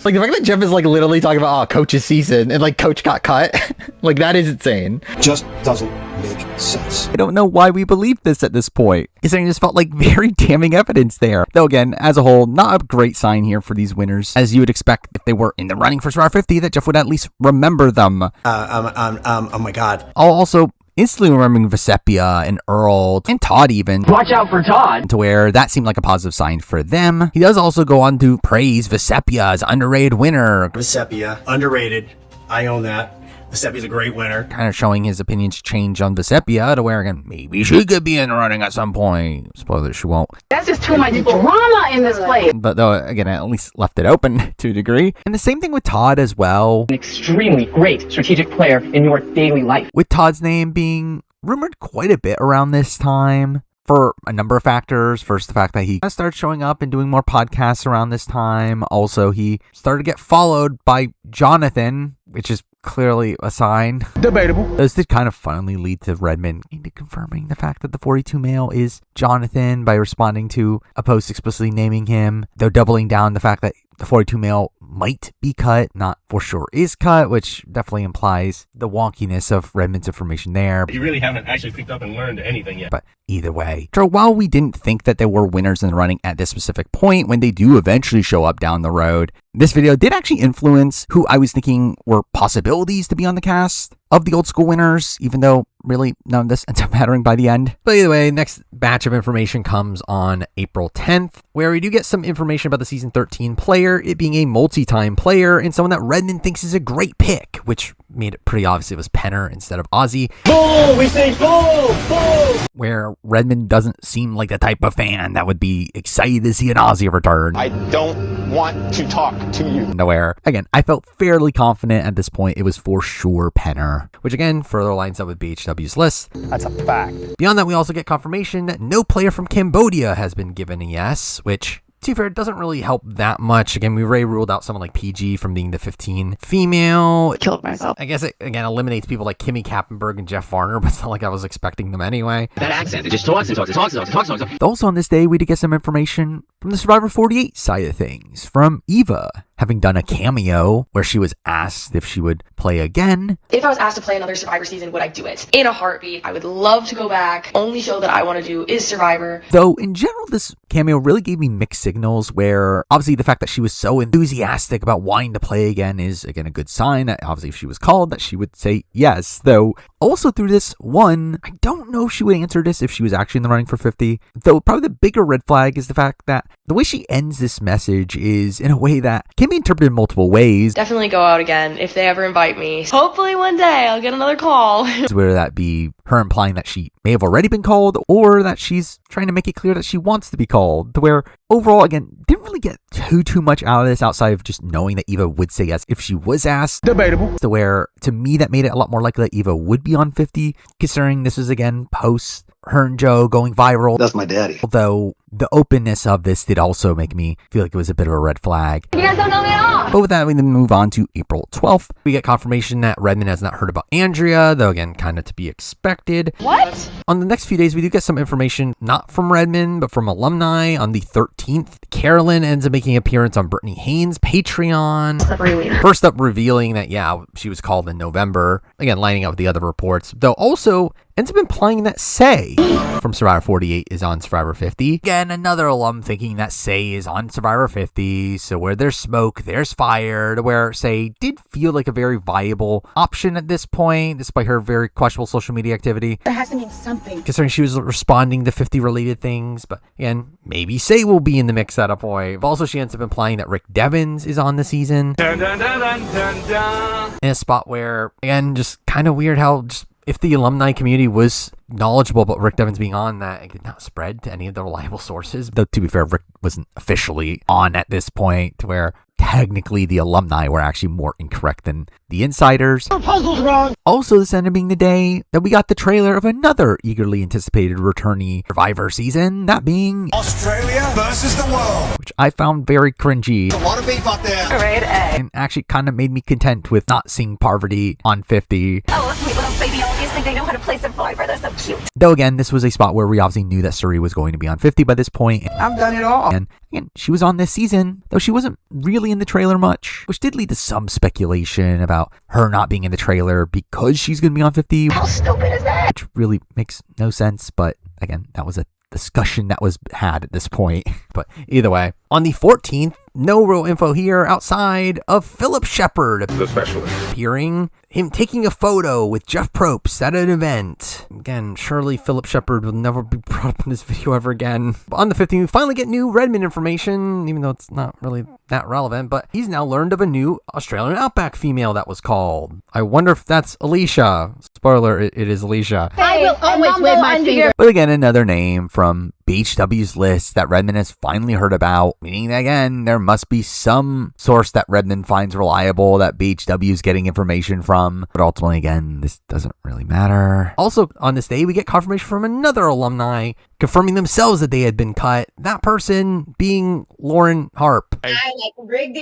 Like the fact that Jeff is like literally talking about, Coach's season and like Coach got cut. Like that is insane.
Just doesn't make sense.
I don't know why we believe this at this point. It's just felt like very damning evidence there. Though again, as a whole, not a great sign here for these winners. As you would expect if they were in the running for Survivor 50, that Jeff would at least remember them.
Oh my God.
I'll also instantly remembering Vesepia and Earl and Todd even.
Watch out for Todd.
To where that seemed like a positive sign for them. He does also go on to praise Vesepia as underrated winner.
Vesepia, underrated. I own that. Vesepia's a great winner.
Kind of showing his opinions change on Vesepia to where again, maybe she could be in the running at some point. Spoiler, she won't.
That's just too much drama in this place.
But though, again, I at least left it open to a degree. And the same thing with Todd as well.
An extremely great strategic player in your daily life.
With Todd's name being rumored quite a bit around this time. For a number of factors. First, the fact that he started showing up and doing more podcasts around this time. Also, he started to get followed by Jonathan, which is clearly a sign.
Debatable.
This did kind of finally lead to Redmond into confirming the fact that the 42 male is Jonathan by responding to a post explicitly naming him, though doubling down the fact that the 42 male might be cut, not for sure is cut, which definitely implies the wonkiness of Redmond's information there.
You really haven't actually picked up and learned anything yet.
But either way, so while we didn't think that there were winners in the running at this specific point, when they do eventually show up down the road, this video did actually influence who I was thinking were possibilities to be on the cast of the old school winners, even though really none of this ends up mattering by the end. But either way, next batch of information comes on April 10th, where we do get some information about the season 13 player, it being a multi-time player and someone that Redmond thinks is a great pick, which made it pretty obvious it was Penner instead of Ozzy.
Bull! We say bull! Bull!
Where Redmond doesn't seem like the type of fan that would be excited to see an Ozzy return.
I don't want to talk to you.
Nowhere. Again, I felt fairly confident at this point it was for sure Penner, which again further lines up with BHW's list.
That's a fact.
Beyond that, we also get confirmation that no player from Cambodia has been given a yes, which, to be fair, it doesn't really help that much. Again, we already ruled out someone like PG from being the 15 female.
Killed myself.
I guess it, again, eliminates people like Kimmy Kappenberg and Jeff Varner, but it's not like I was expecting them anyway.
That accent, it just talks and talks and talks and talks and talks.
Also on this day, we did get some information from the Survivor 48 side of things, from Eva, having done a cameo where she was asked if she would play again.
If I was asked to play another Survivor season, would I do it? In a heartbeat. I would love to go back. Only show that I want to do is Survivor.
Though, in general, this cameo really gave me mixed signals where, obviously, the fact that she was so enthusiastic about wanting to play again is, again, a good sign that, obviously, if she was called, that she would say yes. Though, also through this one, I don't know if she would answer this if she was actually in the running for 50. Though, probably the bigger red flag is the fact that the way she ends this message is in a way that can be interpreted in multiple ways.
Definitely go out again if they ever invite me. Hopefully one day I'll get another call.
Whether that be her implying that she may have already been called or that she's trying to make it clear that she wants to be called. To where overall, again, didn't really get too much out of this outside of just knowing that Eva would say yes if she was asked.
Debatable.
To where, to me, that made it a lot more likely that Eva would be on 50, considering this was, again, post her and Joe going viral.
That's my daddy.
Although the openness of this did also make me feel like it was a bit of a red flag.
You guys don't know me at all.
But with that, we then move on to April 12th. We get confirmation that Redmond has not heard about Andrea, though again, kind of to be expected.
What?
On the next few days, we do get some information, not from Redmond, but from alumni. On the 13th, Carolyn ends up making an appearance on Brittany Haynes' Patreon. First up, revealing that, yeah, she was called in November. Again, lining up with the other reports, though also ends up implying that Say from Survivor 48 is on Survivor 50. Again, another alum thinking that Say is on Survivor 50. So where there's smoke, there's fire. To where Say did feel like a very viable option at this point, despite her very questionable social media activity.
That has to mean something.
Considering she was responding to 50 related things. But again, maybe Say will be in the mix at a point. But also she ends up implying that Rick Devens is on the season.
Dun, dun, dun, dun, dun, dun.
In a spot where, again, just kind of weird how just if the alumni community was knowledgeable about Rick Devens being on, that it did not spread to any of the reliable sources. Though, to be fair, Rick wasn't officially on at this point, to where technically the alumni were actually more incorrect than the insiders.
Your puzzle's wrong.
Also, this ended up being the day that we got the trailer of another eagerly anticipated returnee Survivor season, that being
Australia versus the world,
which I found very cringy.
A lot of beef up there.
Rated A.
And actually kind of made me content with not seeing Parvati on 50.
Oh, sweet little baby always think they know how to play Survivor. They're so cute.
Though again, this was a spot where we obviously knew that Suri was going to be on 50 by this point.
I've done it all.
And again, she was on this season, though she wasn't really in the trailer much, which did lead to some speculation about her not being in the trailer because she's going to be on 50.
How stupid is that?
Which really makes no sense, but again, that was a discussion that was had at this point. But either way, on the 14th, no real info here outside of Phillip Shepard,
The specialist.
appearing, him taking a photo with Jeff Probst at an event. Again, surely Phillip Shepard will never be brought up in this video ever again. But on the 15th, we finally get new Redmond information, even though it's not really that relevant, but he's now learned of a new Australian Outback female that was called. I wonder if that's Alicia. Spoiler, it is Alicia.
I will always wave my finger.
But again, another name from BHW's list that Redmond has finally heard about, meaning that again, there must be some source that Redmond finds reliable that BHW is getting information from. But ultimately, again, this doesn't really matter. Also, on this day, we get confirmation from another alumni confirming themselves that they had been cut. That person being Lauren Harp.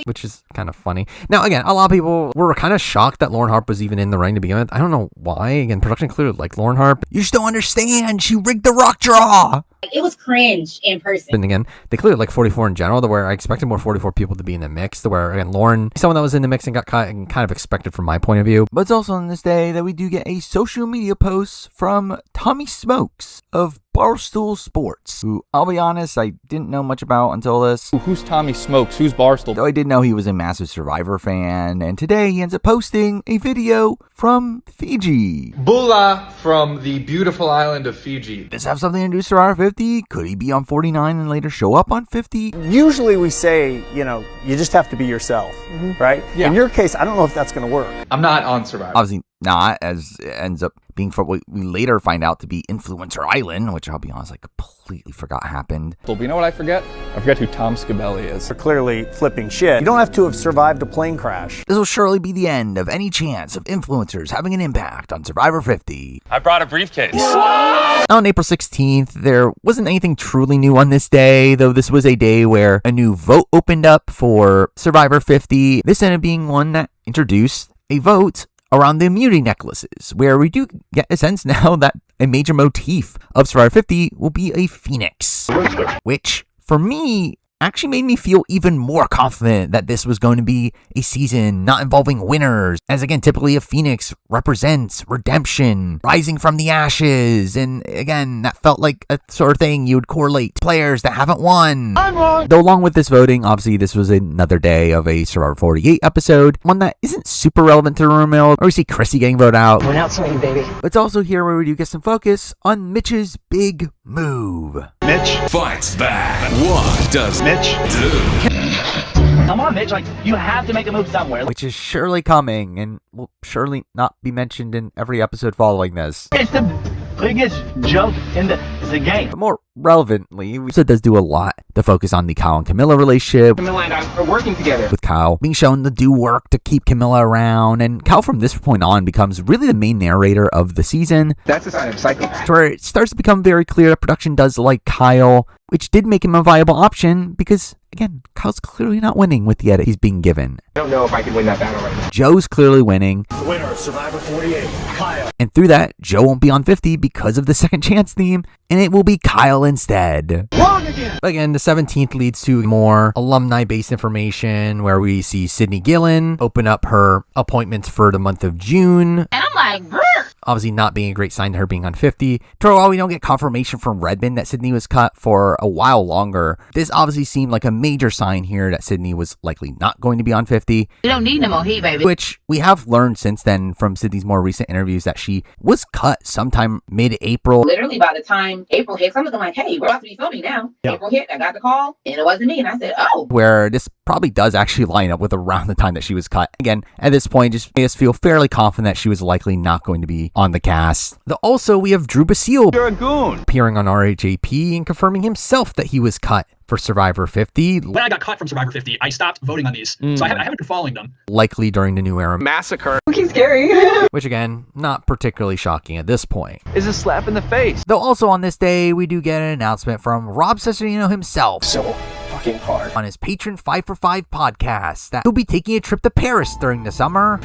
Which is kind of funny. Now, again, a lot of people were kind of shocked that Lauren Harp was even in the ring to begin with. I don't know why. Again, production clearly like Lauren Harp. You just don't understand. She rigged the rock draw.
It was cringe in person.
And again, they cleared like 44 in general, to where I expected more 44 people to be in the mix, to where, again, Lauren, someone that was in the mix and got cut, and kind of expected from my point of view. But it's also on this day that we do get a social media post from Tommy Smokes of Barstool Sports, who, I'll be honest, I didn't know much about until this.
Who's Tommy Smokes? Who's Barstool?
Though I did know he was a massive Survivor fan, and today he ends up posting a video from Fiji.
Bula from the beautiful island of Fiji.
Does this have something to do with Survivor 50? Could he be on 49 and later show up on 50?
Usually we say, you just have to be yourself, right?
Yeah.
In your case, I don't know if that's going to work.
I'm not on Survivor.
Obviously not, as it ends up being for what we later find out to be Influencer Island, which I'll be honest, I completely forgot happened.
But you know what I forget? I forget who Tom Scabelli is.
They're clearly flipping shit. You don't have to have survived a plane crash.
This will surely be the end of any chance of influencers having an impact on Survivor 50.
I brought a briefcase.
On April 16th, there wasn't anything truly new on this day, though this was a day where a new vote opened up for Survivor 50. This ended up being one that introduced a vote around the immunity necklaces, where we do get a sense now that a major motif of Survivor 50 will be a phoenix, which for me actually made me feel even more confident that this was going to be a season not involving winners, as again, typically a phoenix represents redemption, rising from the ashes, and again, that felt like a sort of thing you would correlate to players that haven't won.
I'm wrong.
Though along with this voting, obviously this was another day of a Survivor 48 episode, one that isn't super relevant to the rumor mill, or we see Chrissy getting voted out.
We're not swinging, baby.
But it's also here where we do get some focus on Mitch's big move.
Mitch fights back. What does Mitch do?
Come on, Mitch. You have to make a move somewhere.
Which is surely coming and will surely not be mentioned in every episode following this.
It's the biggest joke in the game.
But more relevantly, we also does do a lot to focus on the Kyle and Camilla relationship.
Camilla and I are working together.
With Kyle being shown to do work to keep Camilla around, and Kyle from this point on becomes really the main narrator of the season.
That's a sign of psychopath.
To where it starts to become very clear that production does like Kyle, which did make him a viable option because, again, Kyle's clearly not winning with the edit he's being given.
I don't know if I can win that battle right now.
Joe's clearly winning.
The winner of Survivor 48, Kyle.
And through that, Joe won't be on 50 because of the second chance theme, and it will be Kyle instead.
Wrong again.
Again, the 17th leads to more alumni-based information where we see Sydney Gillen open up her appointments for the month of June.
And I'm like, brr.
Obviously not being a great sign to her being on 50. While we don't get confirmation from Redmond that Sydney was cut for a while longer, this obviously seemed like a major sign here that Sydney was likely not going to be on 50.
You don't need no more heat, baby.
Which we have learned since then from Sydney's more recent interviews that she was cut sometime mid-April.
Literally by the time April hit, some of them like, hey, we're about to be filming now. Yep. April hit, I got the call, and it wasn't me. And I said, oh.
Where this probably does actually line up with around the time that she was cut. Again, at this point, just made us feel fairly confident that she was likely not going to be 50 on the cast. Also, we have Drew Basile.
You're a goon.
Appearing on RHAP and confirming himself that he was cut for Survivor 50.
When I got cut from Survivor 50, I stopped voting on these. So I haven't been following them.
Likely during the New Era
Massacre.
Looking scary.
which again, not particularly shocking at this point.
Is a slap in the face.
Though also on this day, we do get an announcement from Rob Cesternino himself.
So fucking hard.
On his Patron 5 for 5 podcast that he'll be taking a trip to Paris during the summer.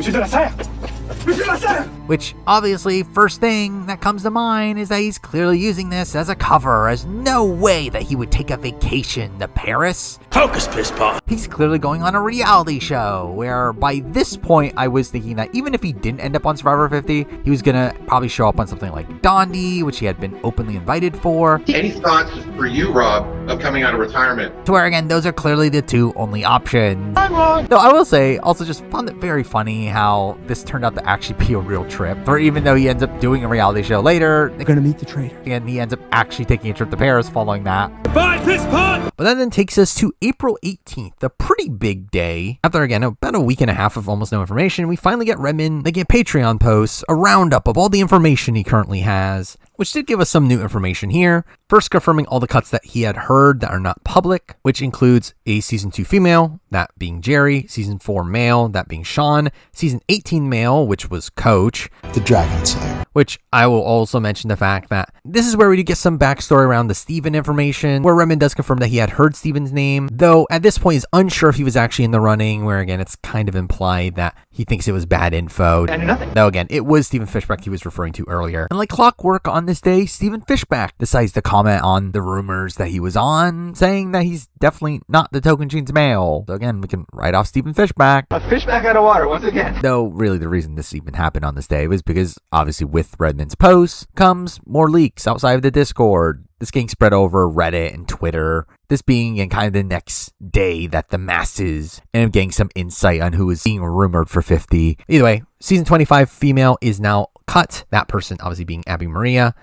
Which, obviously, first thing that comes to mind is that he's clearly using this as a cover, as no way that he would take a vacation to Paris.
Focus, piss pot.
He's clearly going on a reality show, where by this point, I was thinking that even if he didn't end up on Survivor 50, he was gonna probably show up on something like Dondi, which he had been openly invited for.
Any thoughts for you, Rob, of coming out of retirement?
To where, again, those are clearly the two only options. Though I will say, also just found it very funny how this turned out to actually be a real trip. Or even though he ends up doing a reality show later, they're gonna meet the traitor. And he ends up actually taking a trip to Paris following that.
Bye, piss pot!
But that then takes us to April 18th, a pretty big day. After, again, about a week and a half of almost no information, we finally get Redmond, they get Patreon posts, a roundup of all the information he currently has, which did give us some new information here. First, confirming all the cuts that he had heard that are not public, which includes a Season 2 female, that being Jerry, Season 4 male, that being Sean, Season 18 male, which was Coach,
The Dragon Slayer.
Which I will also mention the fact that this is where we do get some backstory around the Steven information, where Redmond does confirm that he had heard Steven's name, though at this point is unsure if he was actually in the running, where again, it's kind of implied that he thinks it was bad info.
I knew nothing.
Though again, it was Stephen Fishback he was referring to earlier. And like clockwork on this day, Stephen Fishback decides to comment on the rumors that he was on, saying that he's definitely not the Tocantins male. So again, we can write off Stephen Fishback.
A fishback out of water once again.
Though really the reason this even happened on this day was because obviously with Redmond's posts comes more leaks outside of the Discord. This getting spread over Reddit and Twitter. This being in kind of the next day that the masses end up getting some insight on who is being rumored for 50. Either way, Season 25 female is now cut. That person obviously being Abby Maria.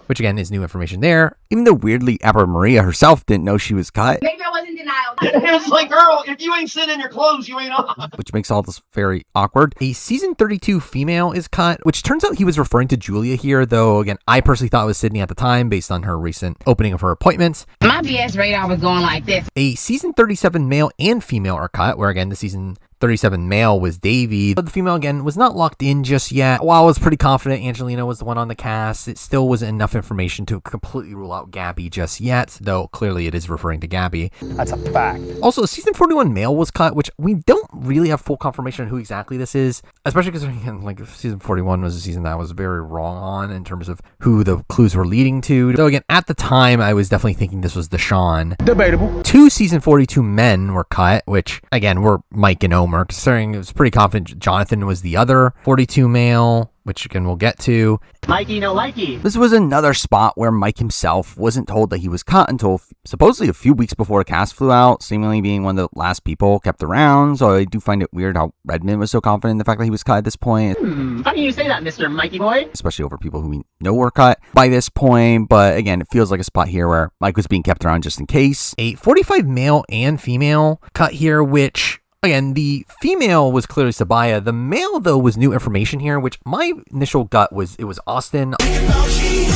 Which again is new information there. Even though weirdly Abby Maria herself didn't know she was cut.
Maybe I was in denial.
It's like, girl, if you ain't sitting in your clothes, you ain't on.
Which makes all this very awkward. A Season 32 female is cut, which turns out he was referring to Julia here, though again, I personally thought it was Sydney at the time based on her recent opening of her appointments.
My BS radar was going like this.
A Season 37 male and female are cut, where again, the Season 37 male was Davey, but the female again was not locked in just yet. While I was pretty confident Angelina was the one on the cast, it still wasn't enough information to completely rule out Gabby just yet, though clearly it is referring to Gabby.
That's a fact.
Also, Season 41 male was cut, which we don't really have full confirmation on who exactly this is, especially because again, like Season 41 was a season that I was very wrong on in terms of who the clues were leading to. Though again, at the time, I was definitely thinking this was Deshaun.
Debatable.
2 Season 42 men were cut, which again were Mike and Omer, considering it was pretty confident Jonathan was the other 42 male, which again we'll get to.
Mikey, no likey.
This was another spot where Mike himself wasn't told that he was cut until supposedly a few weeks before the cast flew out, seemingly being one of the last people kept around. So I do find it weird how Redmond was so confident in the fact that he was cut at this point.
How do you say that, Mr. Mikey boy?
Especially over people who we know were cut by this point. But again, it feels like a spot here where Mike was being kept around just in case. A 45 male and female cut here, which again, the female was clearly Sabaya. The male, though, was new information here, which my initial gut was it was Austin.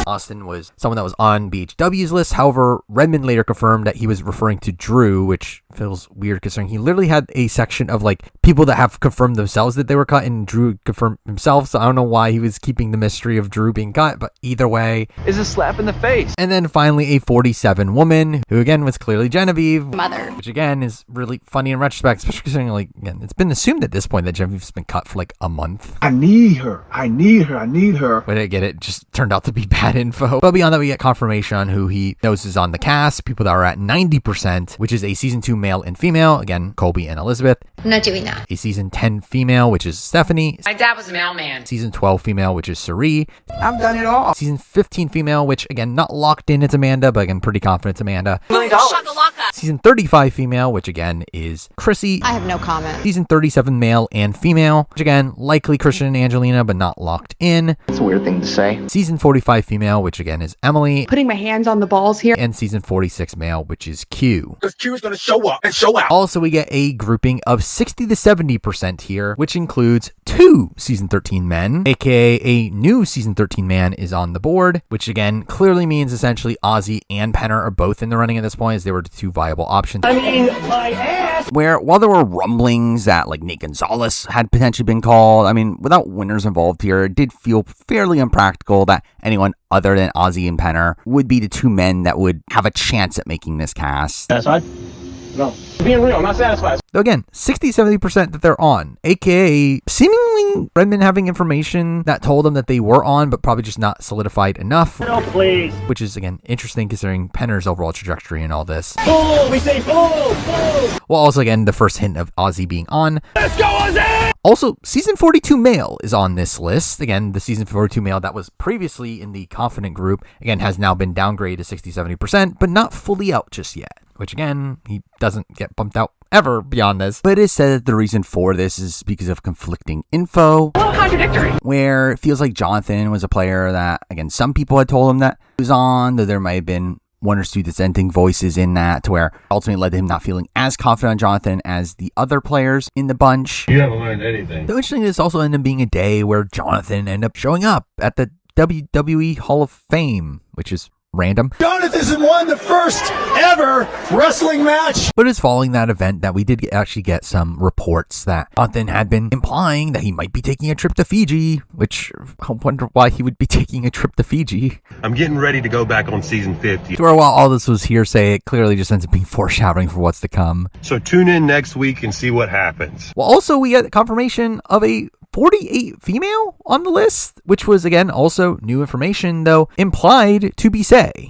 Austin was someone that was on BHW's list. However, Redmond later confirmed that he was referring to Drew, which feels weird considering he literally had a section of like people that have confirmed themselves that they were cut and Drew confirmed himself. So I don't know why he was keeping the mystery of Drew being cut, but either way.
Is a slap in the face.
And then finally a 47 woman who again was clearly Genevieve.
Mother.
Which again is really funny in retrospect, especially considering like, again, it's been assumed at this point that Genevieve's been cut for like a month.
I need her. I need her. I need her.
But I get it, just turned out to be bad info. But beyond that, we get confirmation on who he knows is on the cast, people that are at 90%, which is a Season 2 male and female, again, Colby and Elizabeth.
I'm not doing that.
A Season 10 female, which is Stephenie.
My dad was a mailman.
Season 12 female, which is Suri.
I've done it all.
Season 15 female, which again, not locked in, it's Amanda, but again, pretty confident it's Amanda.
$1 million. Shut the lock up.
Season 35 female, which again is Chrissy.
I have
no comment.
Season 37 male and female, which again, likely Christian and Angelina, but not locked in.
It's a weird thing to say.
Season 45 female, which again is Emily.
Putting my hands on the balls here.
And season 46 male, which is Q.
Because Q is going to show up and show out.
Also, we get a grouping of 60 to 70% here, which includes 2 season 13 men, aka a new season 13 man is on the board, which again clearly means essentially Ozzy and Penner are both in the running at this point, as they were the 2 viable options.
I mean, my ass!
Where while there were rumblings that like Nate Gonzalez had potentially been called, I mean, without winners involved here, it did feel fairly impractical that anyone other than Ozzy and Penner would be the 2 men that would have a chance at making this cast.
Satisfied? No. Being real, I'm not satisfied.
So again, 60-70% that they're on, aka seemingly Redmond having information that told them that they were on, but probably just not solidified enough.
No, please.
Which is again interesting considering Penner's overall trajectory and all this.
Bull! We say bull! Bull!
Well, also again, the first hint of Ozzy being on.
Let's go, Ozzy!
Also, season 42 male is on this list. Again, the season 42 male that was previously in the confident group, again, has now been downgraded to 60-70%, but not fully out just yet. Which again, he doesn't get bumped out ever beyond this. But it is said that the reason for this is because of conflicting info.
A little contradictory.
Where it feels like Jonathan was a player that, again, some people had told him that he was on, though there might have been 1 or 2 dissenting voices in that, to where ultimately led to him not feeling as confident on Jonathan as the other players in the bunch.
You haven't learned anything.
Though interesting, this also ended up being a day where Jonathan ended up showing up at the WWE Hall of Fame, which is random.
Jonathan won the first ever wrestling match.
But it's following that event that we did actually get some reports that Jonathan had been implying that he might be taking a trip to Fiji, which I wonder why he would be taking a trip to Fiji.
I'm getting ready to go back on season 50.
So while all this was hearsay, it clearly just ends up being foreshadowing for what's to come.
So tune in next week and see what happens.
Well, also we get confirmation of a 48 female on the list, which was again also new information, though implied to be Say.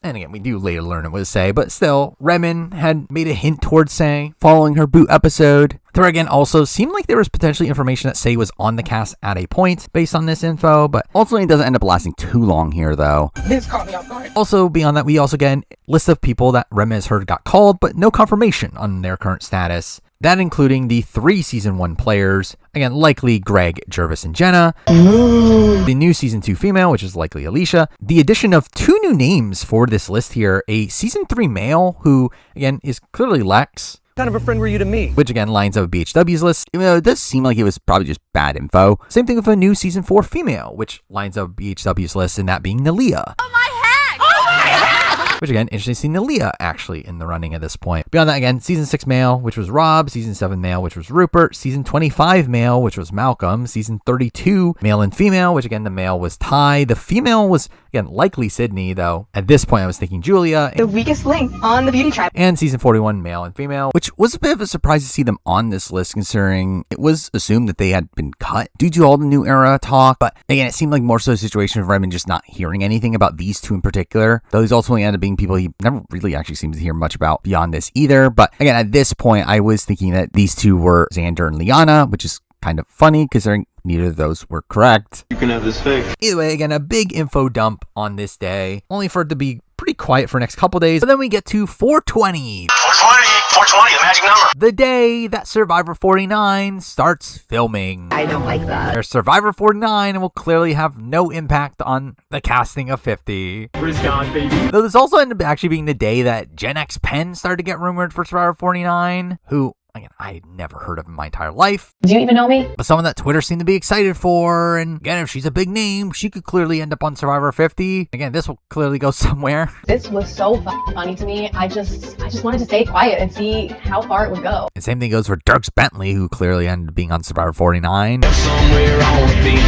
And again, we do later learn it was Say, but still, Redmond had made a hint towards Say following her boot episode. There again also seemed like there was potentially information that Say was on the cast at a point based on this info, but ultimately it doesn't end up lasting too long here though.
This caught me off guard.
Also, beyond that, we also get a list of people that Redmond has heard got called, but no confirmation on their current status. That including the 3 season 1 players, again, likely Greg, Jervis, and Jenna. The new season 2 female, which is likely Alicia. The addition of 2 new names for this list here. A season 3 male, who, again, is clearly Lex.
What kind of a friend were you to me?
Which again lines up with BHW's list, even though it does seem like it was probably just bad info. Same thing with a new season 4 female, which lines up with BHW's list, and that being Nalia.
Oh my head! Oh my head!
Which again, interesting to see Nalia actually in the running at this point. Beyond that, again, season 6 male, which was Rob, season 7 male, which was Rupert, season 25 male, which was Malcolm, season 32 male and female, which again, the male was Ty. The female was, again, likely Sydney, though at this point I was thinking Julia.
The weakest link on the beauty tribe.
And season 41 male and female, which was a bit of a surprise to see them on this list, considering it was assumed that they had been cut due to all the new era talk. But again, it seemed like more so a situation of Redmond just not hearing anything about these 2 in particular, though these ultimately ended up being people he never really actually seems to hear much about beyond this either. But again, at this point, I was thinking that these 2 were Xander and Liana, which is kind of funny considering neither of those were correct.
You can have this fixed.
Either way, again, a big info dump on this day, only for it to be pretty quiet for the next couple days. But then we get to 420.
420, the magic number.
The day that Survivor 49 starts filming.
I don't like that.
There's Survivor 49 and will clearly have no impact on the casting of 50.
Where's gone, baby?
Though this also ended up actually being the day that Gen X Penn started to get rumored for Survivor 49, who, again, I had never heard of in my entire life.
Do you even know me?
But someone that Twitter seemed to be excited for, and again, if she's a big name, she could clearly end up on Survivor 50. Again, this will clearly go somewhere.
This was so funny to me. I just wanted to stay quiet and see how far it would go.
And same thing goes for Dirks Bentley, who clearly ended up being on Survivor 49.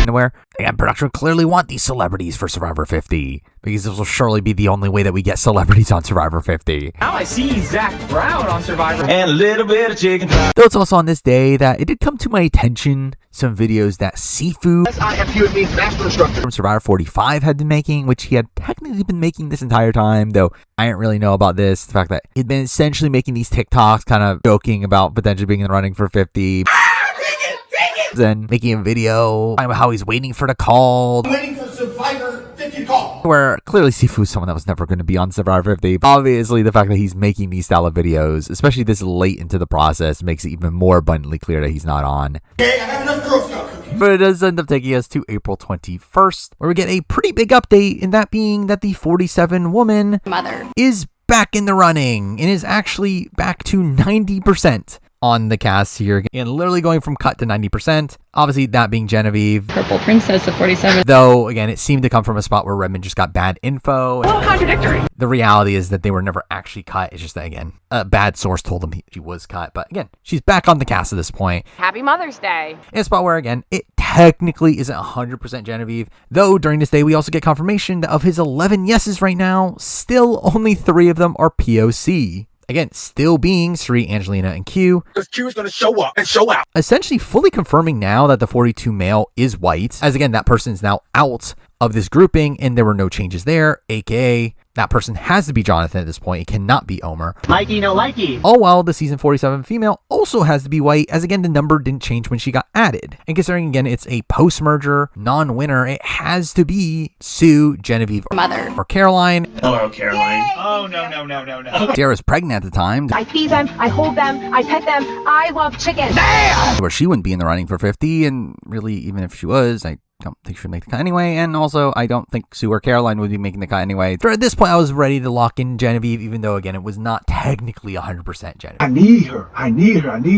Where, again, production clearly want these celebrities for Survivor 50, because this will surely be the only way that we get celebrities on Survivor 50.
Now I see Zach Brown on Survivor. And a little bit of chicken.
Though it's also on this day that it did come to my attention some videos that Sifu from Survivor 45 had been making, which he had technically been making this entire time, though I didn't really know about this. The fact that he'd been essentially making these TikToks kind of joking about potentially being in the running for 50. And making a video about how he's waiting for the call.
Waiting for Survivor 50.
Where clearly Sifu's someone that was never going to be on Survivor if they obviously the fact that he's making these style of videos, especially this late into the process, makes it even more abundantly clear that he's not on.
Okay, I have enough Girl Scout cookies.
But it does end up taking us to April 21st, where we get a pretty big update, in that being that the 47 woman
Mother
is back in the running and is actually back to 90% on the cast here, and literally going from cut to 90%. Obviously, that being Genevieve.
Purple Princess of 47.
Though, again, it seemed to come from a spot where Redmond just got bad info.
Oh, contradictory.
The reality is that they were never actually cut. It's just that, again, a bad source told them she was cut. But again, she's back on the cast at this point.
Happy Mother's Day.
In a spot where, again, it technically isn't 100% Genevieve. Though, during this day, we also get confirmation that of his 11 yeses right now, still only 3 of them are POC. Again, still being Sri, Angelina, and Q.
Because Q is going to show up and show out.
Essentially fully confirming now that the 42 male is white, as again, that person is now out of this grouping and there were no changes there, aka that person has to be Jonathan at this point. It cannot be Omer.
Likey, no likey.
All while the season 47 female also has to be white, as again, the number didn't change when she got added. And considering, again, it's a post-merger non-winner, it has to be Sue, Genevieve,
Mother,
or Caroline.
Hello, Caroline. Oh, no.
Dara's pregnant at the time.
I feed them, I hold them, I pet them. I love chicken.
Where she wouldn't be in the running for 50, and really, even if she was, I don't think she'd make the cut anyway, and also I don't think Sue or Caroline would be making the cut anyway. So at this point, I was ready to lock in Genevieve, even though, again, it was not technically 100% Genevieve.
I need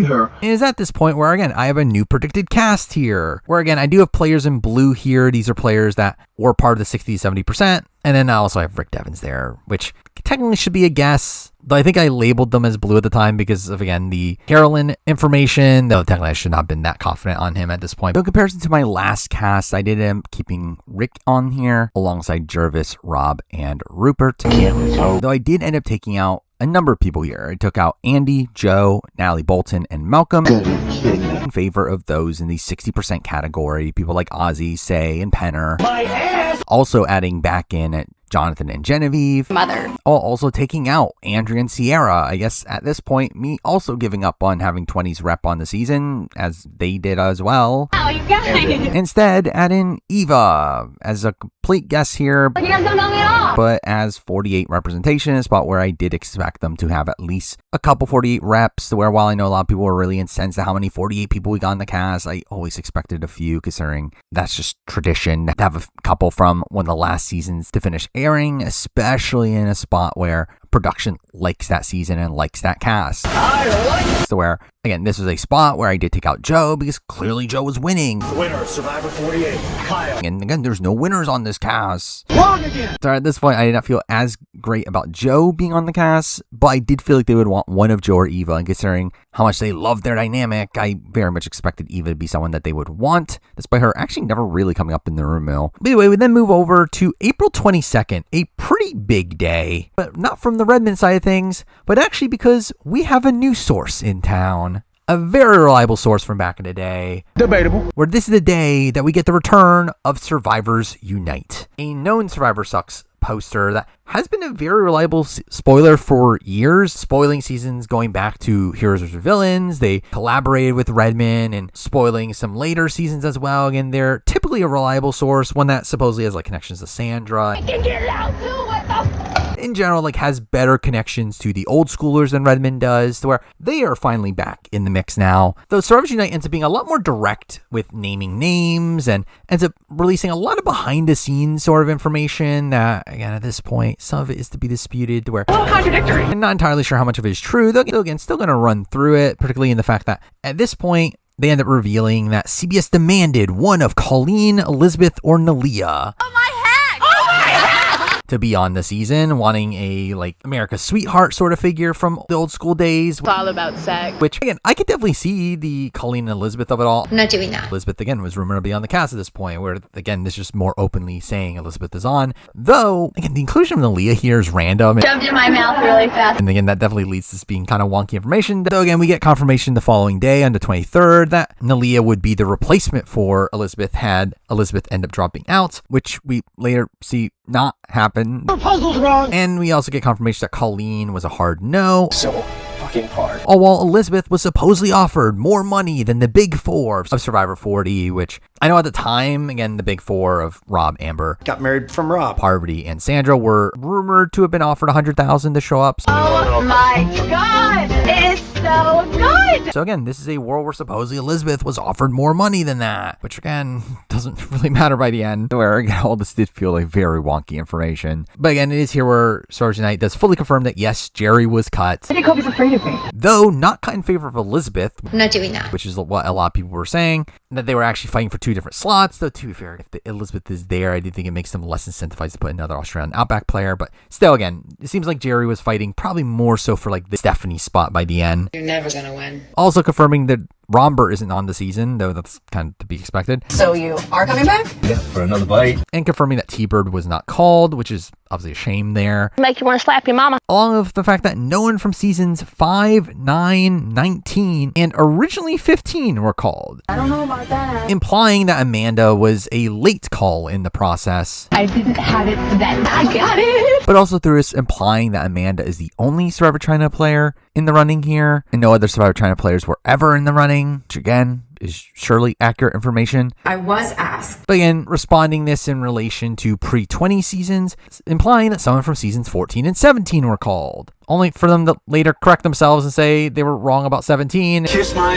her.
And it's at this point where, again, I have a new predicted cast here, where, again, I do have players in blue here. These are players that were part of the 60 to 70%, and then I also have Rick Devens there, which technically should be a guess. Though I think I labeled them as blue at the time because of, again, the Carolyn information, though technically I should not have been that confident on him at this point. But in comparison to my last cast, I did end up keeping Rick on here alongside Jervis, Rob, and Rupert. Though I did end up taking out a number of people here. I took out Andy, Joe, Natalie Bolton, and Malcolm in favor of those in the 60% category. People like Ozzy, Say, and Penner.
My ass!
Also adding back in Jonathan and Genevieve.
Mother.
Also taking out Andrea and Sierra. I guess at this point, me also giving up on having 20's rep on the season, as they did as well.
Oh, you guys.
Instead, add in Eva as a complete guess here.
You guys don't know me at all.
But as 48 representation, a spot where I did expect them to have at least a couple 48 reps, where while I know a lot of people were really incensed at how many 48 people we got in the cast, I always expected a few, considering that's just tradition to have a couple from one of the last seasons to finish airing, especially in a spot where production likes that season and likes that cast. So where, again, this was a spot where I did take out Joe because clearly Joe was winning.
Winner of Survivor 48, Kyle.
And again, there's no winners on this cast.
Wrong again.
So at this point, I did not feel as great about Joe being on the cast, but I did feel like they would want one of Joe or Eva, and considering how much they love their dynamic, I very much expected Eva to be someone that they would want, despite her actually never really coming up in the room mill. But anyway, we then move over to April 22nd, a pretty big day, but not from the Redmond side of things, but actually because we have a new source in town. A very reliable source from back in the day.
Debatable.
Where this is the day that we get the return of SurvivorSUnite, a known SurvivorSucks poster that has been a very reliable spoiler for years, spoiling seasons going back to Heroes vs. Villains. They collaborated with Redmond and spoiling some later seasons as well. Again, they're typically a reliable source, one that supposedly has like connections to Sandra.
I can get it out too. What the?
In general, like has better connections to the old schoolers than Redmond does, to where they are finally back in the mix now. Though SurvivorSUnite ends up being a lot more direct with naming names and ends up releasing a lot of behind the scenes sort of information that, again, at this point, some of it is to be disputed, to where
Contradictory.
I'm not entirely sure how much of it is true, though again, still going to run through it, particularly in the fact that at this point, they end up revealing that CBS demanded one of Colleen, Elizabeth, or Nalia.
Oh, my head! Oh, my head!
To be on the season, wanting a like America's sweetheart sort of figure from the old school days.
It's all about sex.
Which, again, I could definitely see the Colleen and Elizabeth of it all.
I'm not doing that.
Elizabeth, again, was rumored to be on the cast at this point, where, again, this is just more openly saying Elizabeth is on. Though, again, the inclusion of Nalia here is random.
Jumped in my mouth really fast.
And again, that definitely leads to this being kind of wonky information. Though, again, we get confirmation the following day on the 23rd that Nalia would be the replacement for Elizabeth had Elizabeth end up dropping out, which we later see not happen.
The puzzle's wrong.
And we also get confirmation that Colleen was a hard no.
So,
fucking hard.
All while Elizabeth was supposedly offered more money than the big four of Survivor 40, which I know at the time, again, the big four of Rob, Amber,
Got married from Rob.
Parvati, and Sandra were rumored to have been offered $100,000 to show up.
Oh my god! It's so good!
So again, this is a world where supposedly Elizabeth was offered more money than that, which again, doesn't really matter by the end, where again, all this did feel like very wonky information. But again, it is here where SurvivorSunite does fully confirm that yes, Jerry was cut.
I think Kobe's afraid of me.
Though not cut in favor of Elizabeth.
I'm not doing that.
Which is what a lot of people were saying, that they were actually fighting for two different slots. Though to be fair, if Elizabeth is there, I do think it makes them less incentivized to put another Australian Outback player. But still, again, it seems like Jerry was fighting probably more so for like the Stephenie spot by the end.
You're never gonna win.
Also confirming that Romber isn't on the season, though that's kind of to be expected.
So you are coming back?
Yeah, for another bite.
And confirming that T-Bird was not called, which is obviously a shame there.
Make you want to slap your mama.
Along with the fact that no one from seasons 5, 9, 19, and originally 15 were called.
I don't know about that.
Implying that Amanda was a late call in the process.
I didn't have it then. I got it!
But also through this implying that Amanda is the only Survivor China player in the running here, and no other Survivor China players were ever in the running, which again is surely accurate information.
I was asked.
But again, responding this in relation to pre-20 seasons, implying that someone from seasons 14 and 17 were called. Only for them to later correct themselves and say they were wrong about 17.
Kiss my...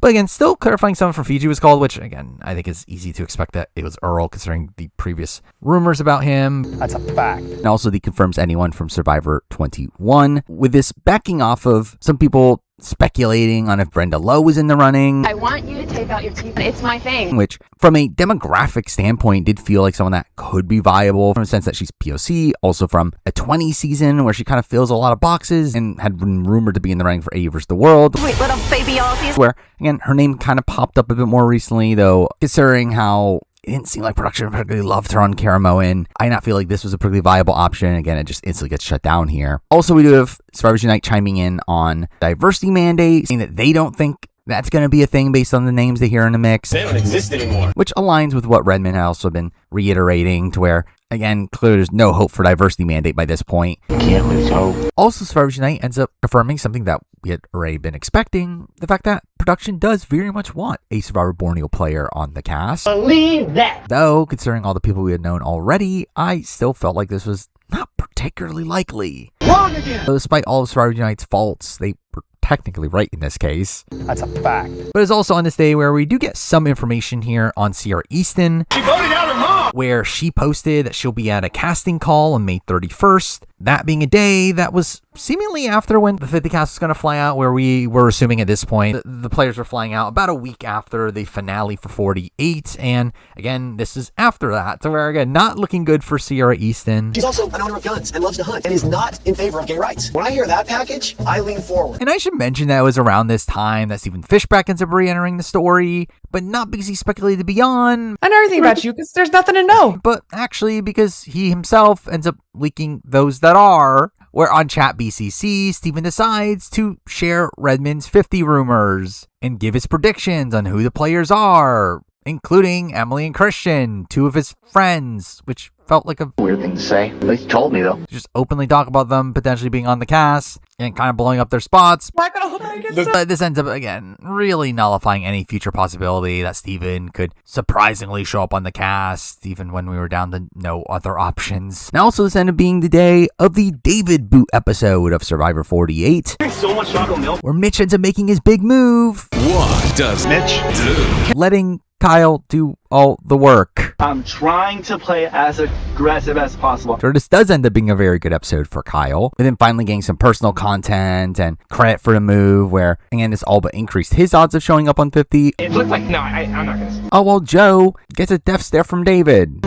But again, still clarifying someone from Fiji was called, which again, I think is easy to expect that it was Earl, considering the previous rumors about him.
That's a fact.
And also the confirms anyone from Survivor 21. With this backing off of some people speculating on if Brenda Lowe was in the running.
I want you to take out your teeth. It's my thing.
Which, from a demographic standpoint, did feel like someone that could be viable from the sense that she's POC. Also from a 20 season where she kind of fills a lot of boxes and had been rumored to be in the running for AE vs. the World.
Sweet little baby Aussies.
Where, again, her name kind of popped up a bit more recently, though, considering how it didn't seem like production particularly loved her on Karamoan. I did not feel like this was a particularly viable option. Again, it just instantly gets shut down here. Also, we do have SurvivorSunite chiming in on diversity mandate, saying that they don't think that's going to be a thing based on the names they hear in the mix.
They don't exist anymore.
Which aligns with what Redmond had also been reiterating, to where, again, clearly there's no hope for diversity mandate by this point.
Can't lose hope.
Also, SurvivorSunite ends up affirming something that we had already been expecting, the fact that production does very much want a Survivor Borneo player on the cast.
Believe that.
Though, considering all the people we had known already, I still felt like this was not particularly likely.
Wrong again.
So despite all of SurvivorUnite's faults, they were technically right in this case.
That's a fact.
But it's also on this day where we do get some information here on Sierra Easton,
She voted out her mom.
where she posted that she'll be at a casting call on May 31st. That being a day that was seemingly after when the 50 cast was going to fly out, where we were assuming at this point the players were flying out about a week after the finale for 48. And again, this is after that, so we're again not looking good for Sierra Easton.
She's also an owner of guns and loves to hunt and is not in favor of gay rights. When I hear that package, I lean forward.
And I should mention that it was around this time that Stephen Fishback ends up re-entering the story, but not because he's speculated to be on.
I know everything about you because there's nothing to know.
But actually because he himself ends up leaking those that are, where on Chat BCC, Stephen decides to share Redmond's 50 rumors and give his predictions on who the players are, including Emily and Christian, two of his friends, which felt like a
Weird thing to say. At least he told me though.
just openly talk about them potentially being on the cast and kind of blowing up their spots. But this ends up, again, really nullifying any future possibility that Steven could surprisingly show up on the cast, even when we were down to no other options. And also, this ended up being the day of the David boot episode of Survivor 48,
So much chocolate milk.
where Mitch ends up making his big move,
What does
Mitch
do?
letting Kyle do all the work.
I'm trying to play as aggressive as possible.
So this does end up being a very good episode for Kyle, with him finally getting some personal content and credit for the move, where, again, this all but increased his odds of showing up on 50.
It looked like, no, I'm not going to.
Oh, well, Joe gets a death stare from David.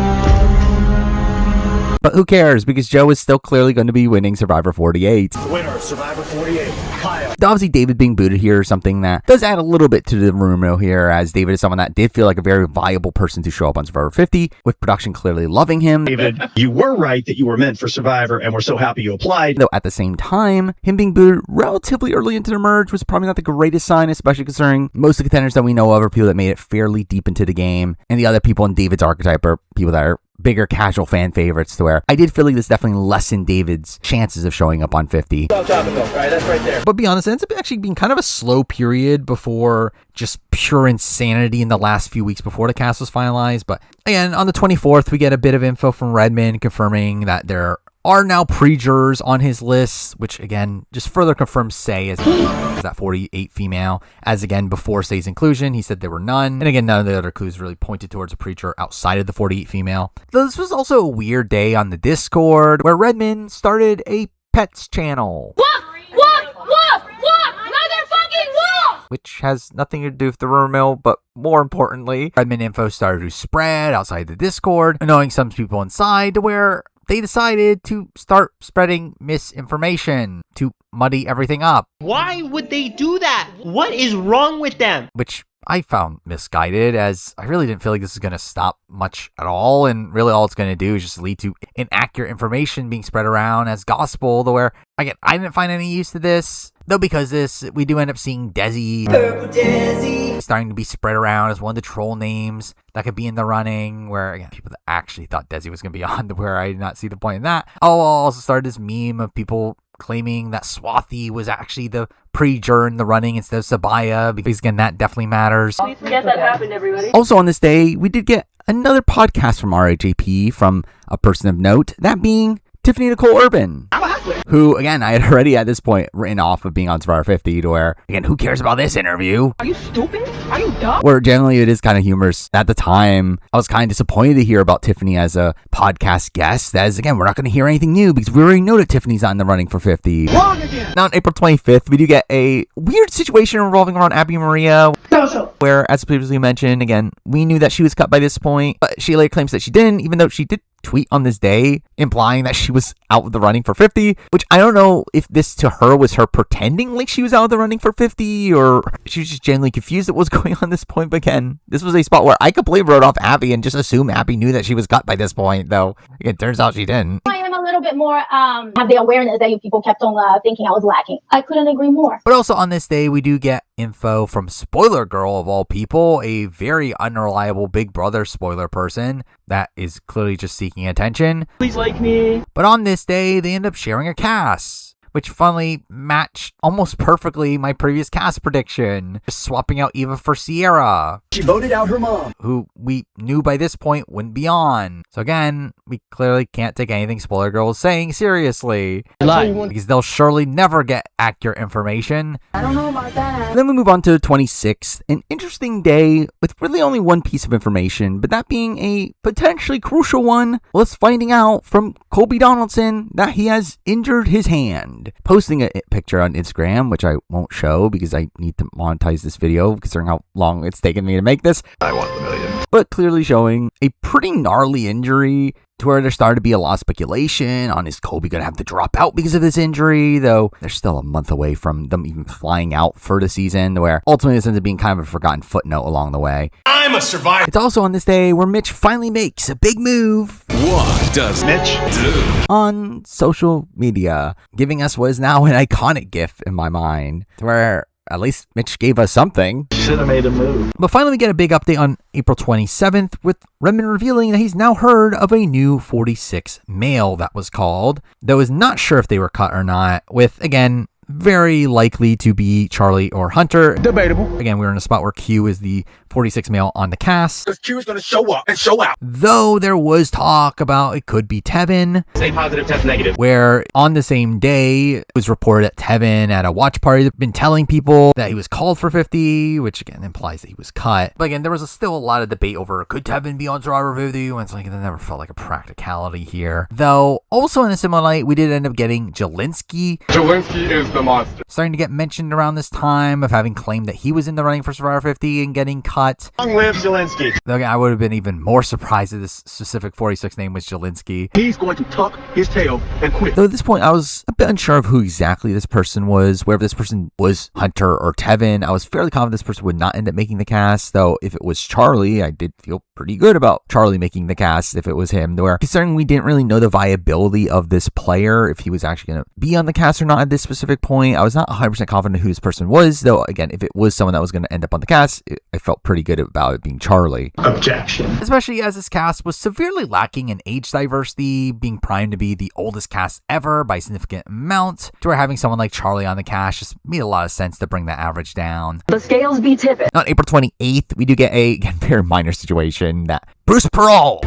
But who cares, because Joe is still clearly going to be winning Survivor 48.
The winner of Survivor 48, Kyle.
Obviously, David being booted here is something that does add a little bit to the rumor mill here, as David is someone that did feel like a very viable person to show up on Survivor 50, with production clearly loving him.
David, you were right that you were meant for Survivor, and we're so happy you applied.
Though at the same time, him being booted relatively early into the merge was probably not the greatest sign, especially considering most of the contenders that we know of are people that made it fairly deep into the game, and the other people in David's archetype are people that are bigger casual fan favorites to where I did feel like this definitely lessened David's chances of showing up on 50.
Right, that's right there.
But be honest, it ends up actually being kind of a slow period before just pure insanity in the last few weeks before the cast was finalized. But again, on the 24th, we get a bit of info from Redmond confirming that there are now pre-jurors on his list, which again just further confirms Say as that 48 female, as again before Say's inclusion he said there were none, and again none of the other clues really pointed towards a pre-juror outside of the 48 female. Though this was also a weird day on the Discord where Redmond started a pets channel. Which has nothing to do with the rumor mill, but more importantly, Redmond info started to spread outside the Discord, annoying some people inside to where they decided to start spreading misinformation to muddy everything up.
Why would they do that? What is wrong with them?
Which I found misguided, as I really didn't feel like this is going to stop much at all, and really all it's going to do is just lead to inaccurate information being spread around as gospel, to where, again, I didn't find any use to this, though because we do end up seeing Desi starting to be spread around as one of the troll names that could be in the running, where, again, people that actually thought Desi was going to be on, to where I did not see the point in that. I'll also start this meme of people claiming that Swathy was actually the pre-juror in the running instead of Sabaya, because again, that definitely matters.
Please forget that happened, everybody.
Also on this day, we did get another podcast from RHAP from a person of note, that being Tiffany Nicole Urban, who, again, I had already at this point written off of being on Survivor 50 to where, again, who cares about this interview?
Are you stupid? Are you dumb?
Where generally it is kind of humorous. At the time, I was kind of disappointed to hear about Tiffany as a podcast guest, as, again, we're not going to hear anything new because we already know that Tiffany's not in the running for 50.
Wrong again.
Now, on April 25th, we do get a weird situation revolving around Abby Maria, where, as previously mentioned, again, we knew that she was cut by this point, but she later claims that she didn't, even though she did tweet on this day implying that she was out of the running for 50, which I don't know if this to her was her pretending like she was out of the running for 50, or she was just genuinely confused at what's going on at this point. But again, this was a spot where I completely wrote off Abby and just assumed Abby knew that she was cut by this point, though it turns out she didn't.
I am a little bit more have the awareness that you people kept on thinking I was lacking. I couldn't agree more.
But also on this day, we do get info from Spoiler Girl of all people, a very unreliable Big Brother spoiler person that is clearly just seeking attention.
Please like me.
But on this day, they end up sharing a cast, which funnily matched almost perfectly my previous cast prediction, just swapping out Eva for Sierra.
She voted out her mom,
who we knew by this point wouldn't be on. So again, we clearly can't take anything Spoiler Girl is saying seriously, because they'll surely never get accurate information.
I don't know about that.
And then we move on to the 26th, an interesting day with really only one piece of information, but that being a potentially crucial one. Let's finding out from Colby Donaldson that he has injured his hand, posting a picture on Instagram, which I won't show because I need to monetize this video considering how long it's taken me to make this.
I want the million.
But clearly showing a pretty gnarly injury, to where there started to be a lot of speculation on is Colby going to have to drop out because of this injury, though they're still a month away from them even flying out for the season, to where ultimately this ends up being kind of a forgotten footnote along the way.
I'm a survivor.
It's also on this day where Mitch finally makes a big move.
What does Mitch do?
On social media, giving us what is now an iconic gif in my mind, to where at least Mitch gave us something.
Should have made a move.
But finally, we get a big update on April 27th with Redmond revealing that he's now heard of a new 46 male that was called, though is not sure if they were cut or not, with, again, very likely to be Charlie or Hunter.
Debatable.
Again, we're in a spot where Q is the 46 male on the cast.
Because Q is going to show up and show out.
Though there was talk about it could be Tevin.
Say positive, test negative.
Where on the same day, it was reported that Tevin at a watch party had been telling people that he was called for 50, which again implies that he was cut. But again, there was still a lot of debate over could Tevin be on Survivor 50, and it's like it never felt like a practicality here. Though, also in a similar light, we did end up getting Jelinski.
Jelinski is the monster.
Starting to get mentioned around this time of having claimed that he was in the running for Survivor 50 and getting cut.
Long live Jelinski.
Though again, I would have been even more surprised if this specific 46 name was Jelinski.
He's going to tuck his tail and quit.
Though at this point, I was a bit unsure of who exactly this person was, whether this person was Hunter or Tevin. I was fairly confident this person would not end up making the cast, though if it was Charlie, I did feel pretty good about Charlie making the cast if it was him, where considering we didn't really know the viability of this player, if he was actually going to be on the cast or not at this specific point, I was not 100% confident who this person was, though again, if it was someone that was going to end up on the cast, I felt pretty good about it being Charlie.
Objection.
Especially as this cast was severely lacking in age diversity, being primed to be the oldest cast ever by a significant amount, to where having someone like Charlie on the cast just made a lot of sense to bring that average down.
The scales be tipping.
On April 28th, we do get a very minor situation that Bruce Pearl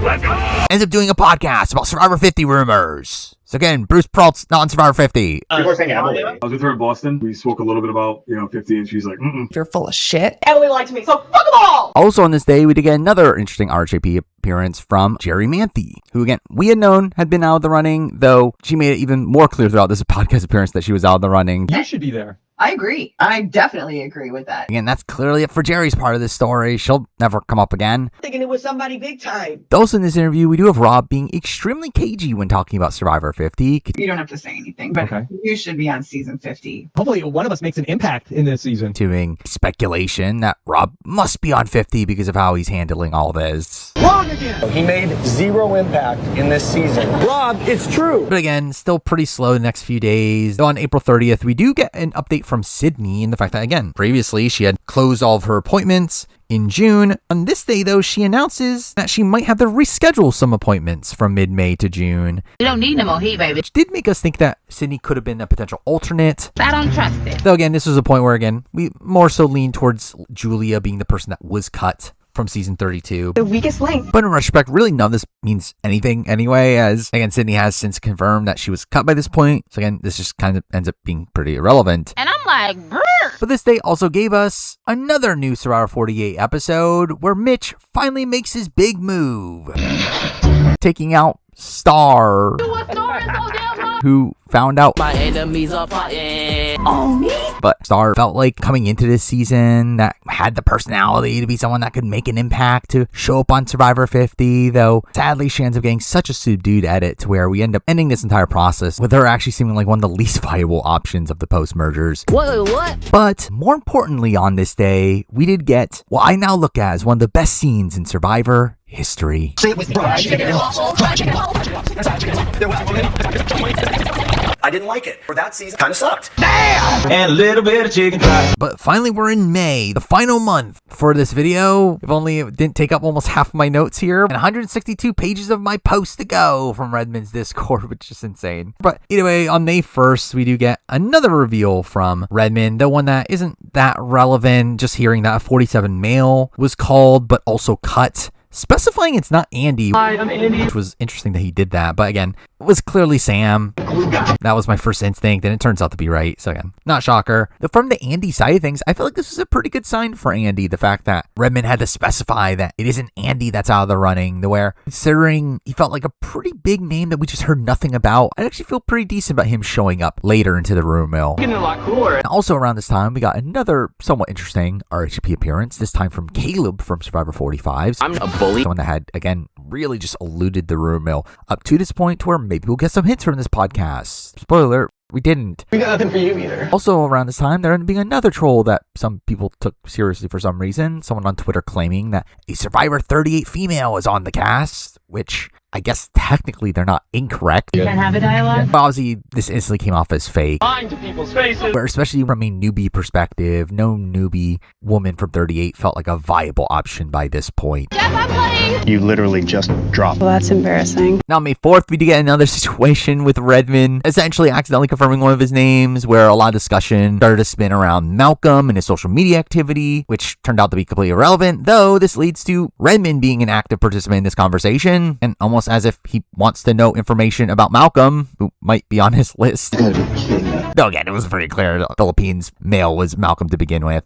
ends up doing a podcast about Survivor 50 rumors. So again, Bruce Pearl's not on Survivor 50.
I was with her in Boston. We spoke a little bit about, 50, and she's like,
You're full of shit.
Emily lied to me, so fuck them all!
Also on this day, we did get another interesting RHAP appearance from Jerry Manthe, who again, we had known had been out of the running, though she made it even more clear throughout this podcast appearance that she was out of the running.
You should be there.
I agree. I definitely agree with that.
Again, that's clearly it for Jerry's part of this story. She'll never come up again.
Thinking it was somebody big time.
Also in this interview, we do have Rob being extremely cagey when talking about Survivor 50.
You don't have to say anything, but you should be on season 50.
Hopefully one of us makes an impact in this season.
Doing speculation that Rob must be on 50 because of how he's handling all this.
Wrong again! He made 0 impact in this season. Rob, it's true!
But again, still pretty slow the next few days. Though on April 30th, we do get an update from Sydney and the fact that, again, previously she had closed all of her appointments in June. On this day, though, she announces that she might have to reschedule some appointments from mid-May to June.
You don't need no more heat, baby.
Which did make us think that Sydney could have been a potential alternate.
I don't trust it.
Though, again, this was a point where, again, we more so lean towards Julia being the person that was cut from season 32.
The weakest link.
But in retrospect, really none of this means anything anyway, as, again, Sydney has since confirmed that she was cut by this point. So again, this just kind of ends up being pretty irrelevant.
And I'm like, brr.
But this day also gave us another new Survivor 48 episode where Mitch finally makes his big move, taking out Star, who found out
My enemies are plotting
on me. But Star felt like coming into this season that had the personality to be someone that could make an impact to show up on Survivor 50, though sadly she ends up getting such a subdued edit to where we end up ending this entire process with her actually seeming like one of the least viable options of the post-mergers.
What?
But more importantly on this day, we did get what I now look at as one of the best scenes in Survivor history.
Say it with me. I didn't like it. For that season, kind of sucked.
And a little bit of chicken fried.
But finally, we're in May, the final month for this video. If only it didn't take up almost half of my notes here. And 162 pages of my post to go from Redmond's Discord, which is insane. But anyway, on May 1st, we do get another reveal from Redmond, the one that isn't that relevant. Just hearing that a 47 male was called, but also cut, specifying it's not Andy.
Hi, I'm Andy.
Which was interesting that he did that, but again, it was clearly Sam. That was my first instinct, and it turns out to be right. So again, not shocker. But from the Andy side of things, I feel like this was a pretty good sign for Andy. The fact that Redmond had to specify that it isn't Andy that's out of the running, where considering he felt like a pretty big name that we just heard nothing about, I actually feel pretty decent about him showing up later into the rumor mill.
Getting a lot cooler.
And also around this time, we got another somewhat interesting RHP appearance, this time from Caleb from Survivor 45.
I'm a bully.
Someone that had, again, really just eluded the rumor mill up to this point to where maybe we'll get some hints from this podcast. Spoiler alert, we didn't.
We got nothing for you either.
Also around this time, there ended up being another troll that some people took seriously for some reason. Someone on Twitter claiming that a Survivor 38 female is on the cast, which I guess technically they're not incorrect.
You can have a dialogue.
But obviously, this instantly came off as fake.
Lying to people's faces.
But especially from a newbie perspective, no newbie woman from 38 felt like a viable option by this point.
You literally just dropped.
Well, that's embarrassing.
Now, May 4th, we do get another situation with Redmond essentially accidentally confirming one of his names, where a lot of discussion started to spin around Malcolm and his social media activity, which turned out to be completely irrelevant, though this leads to Redmond being an active participant in this conversation, and almost as if he wants to know information about Malcolm, who might be on his list. Though again, it was very clear the Philippines male was Malcolm to begin with.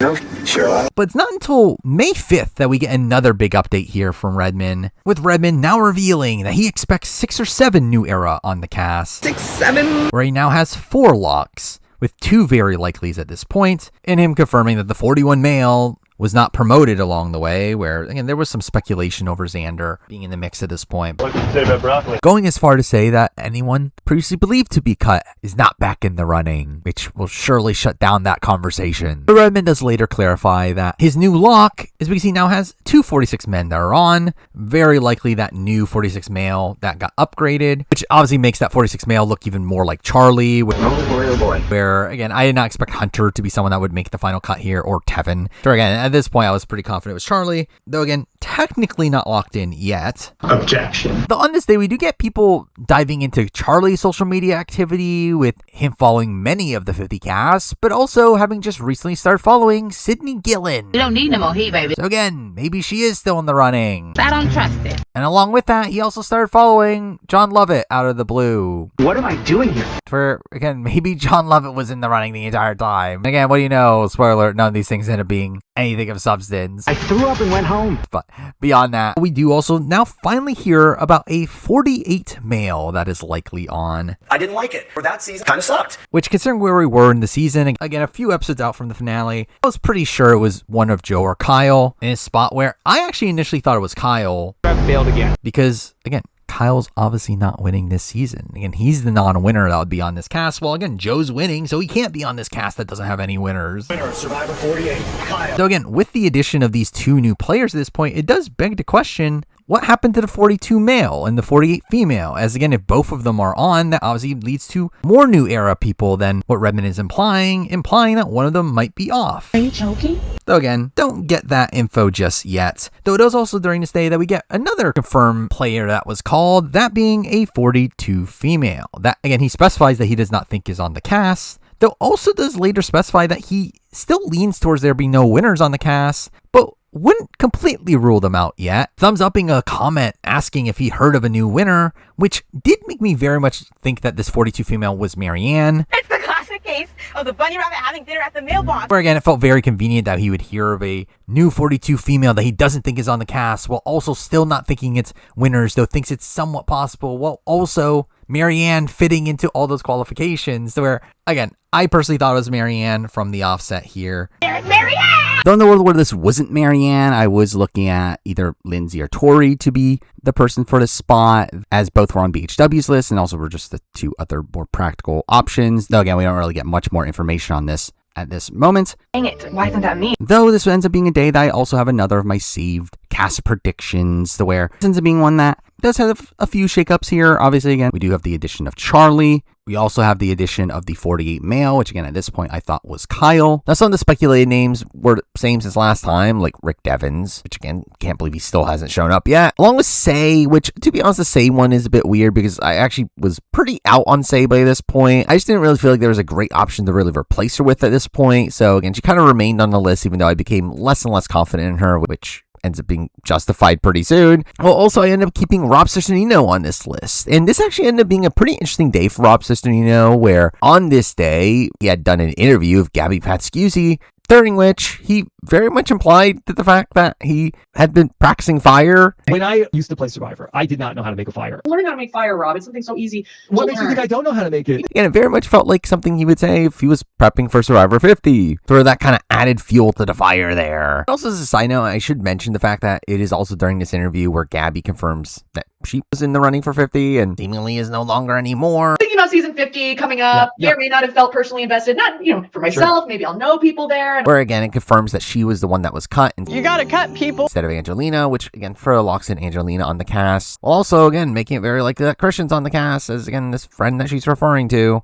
Sure.
But it's not until May 5th that we get another big update here from Redmond, with Redmond now revealing that he expects 6 or 7 new era on the cast.
6, 7.
Where he now has 4 locks, with 2 very likelies at this point, and him confirming that the 41 male was not promoted along the way, where, again, there was some speculation over Xander being in the mix at this point.
What can you say about broccoli?
Going as far to say that anyone previously believed to be cut is not back in the running, which will surely shut down that conversation. But Redmond does later clarify that his new lock is because he now has 2 46 men that are on. Very likely that new 46 male that got upgraded, which obviously makes that 46 male look even more like Charlie.
Oh boy.
Where, again, I did not expect Hunter to be someone that would make the final cut here, or Tevin. So again, at this point, I was pretty confident it was Charlie, though again, technically not locked in yet.
Objection.
Though on this day, we do get people diving into Charlie's social media activity, with him following many of the 50 casts, but also having just recently started following Sydney Gillen.
You don't need no more heat, baby.
So again, maybe she is still in the running.
I don't trust it.
And along with that, he also started following John Lovett out of the blue.
What am I doing here?
For, again, maybe John Lovett was in the running the entire time. And again, what do you know? Spoiler alert, none of these things end up being anything of substance.
I threw up and went home.
But beyond that, we do also now finally hear about a 48 male that is likely on.
I didn't like it. For that season, kind of sucked.
Which, considering where we were in the season, again, a few episodes out from the finale, I was pretty sure it was one of Joe or Kyle in a spot where I actually initially thought it was Kyle.
I failed again.
Because, again, Kyle's obviously not winning this season. Again, he's the non-winner that would be on this cast. Well, again, Joe's winning, so he can't be on this cast that doesn't have any winners.
Winner, Survivor 48, Kyle.
So again, with the addition of these 2 new players at this point, it does beg to question what happened to the 42 male and the 48 female? As again, if both of them are on, that obviously leads to more new era people than what Redmond is implying that one of them might be off.
Are you joking?
Though again, don't get that info just yet. Though it is also during this day that we get another confirmed player that was called, that being a 42 female. That, again, he specifies that he does not think is on the cast, though also does later specify that he still leans towards there being no winners on the cast, but wouldn't completely rule them out yet. Thumbs upping a comment asking if he heard of a new winner, which did make me very much think that this 42 female was Marianne.
It's the classic case of the bunny rabbit having dinner at the mailbox.
Where again, it felt very convenient that he would hear of a new 42 female that he doesn't think is on the cast, while also still not thinking it's winners, though thinks it's somewhat possible, while also Marianne fitting into all those qualifications. So where, again, I personally thought it was Marianne from the offset here.
There's Marianne!
Though in the world where this wasn't Marianne, I was looking at either Lindsay or Tori to be the person for this spot, as both were on BHW's list and also were just the 2 other more practical options. Though again, we don't really get much more information on this at this moment.
Dang it, why isn't that me?
Though this ends up being a day that I also have another of my saved cast predictions, to where this ends up being one that does have a few shakeups here. Obviously, again, we do have the addition of Charlie. We also have the addition of the 48 male, which again, at this point, I thought was Kyle. Now, some of the speculated names were the same since last time, like Rick Devens, which again, can't believe he still hasn't shown up yet. Along with Say, which, to be honest, the Say one is a bit weird because I actually was pretty out on Say by this point. I just didn't really feel like there was a great option to really replace her with at this point. So again, she kind of remained on the list, even though I became less and less confident in her, which ends up being justified pretty soon. Well, also, I ended up keeping Rob Cesternino on this list. And this actually ended up being a pretty interesting day for Rob Cesternino, where on this day, he had done an interview of Gabby Patscusi, during which he very much implied to the fact that he had been practicing fire.
When I used to play Survivor, I did not know how to make a fire.
Learning how to make fire, Rob. It's something so easy.
What makes you think I don't know how to make it?
And it very much felt like something he would say if he was prepping for Survivor 50. Throw that kind of added fuel to the fire there. Also, as a side note, I should mention the fact that it is also during this interview where Gabby confirms that she was in the running for 50 and seemingly is no longer anymore.
Thinking about season 50 coming up, may or may not have felt personally invested. Not, for myself, maybe I'll know people there.
Where again, it confirms that she was the one that was cut.
You gotta cut people.
Instead of Angelina, which again, further locks in Angelina on the cast. Also, again, making it very likely that Christian's on the cast as, again, this friend that she's referring to.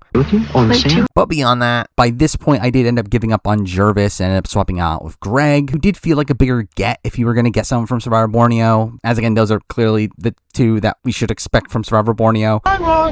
But beyond that, by this point, I did end up giving up on Jervis and ended up swapping out with Greg, who did feel like a bigger get if you were going to get someone from Survivor Borneo. As again, those are clearly the 2 that we should expect from Survivor Borneo.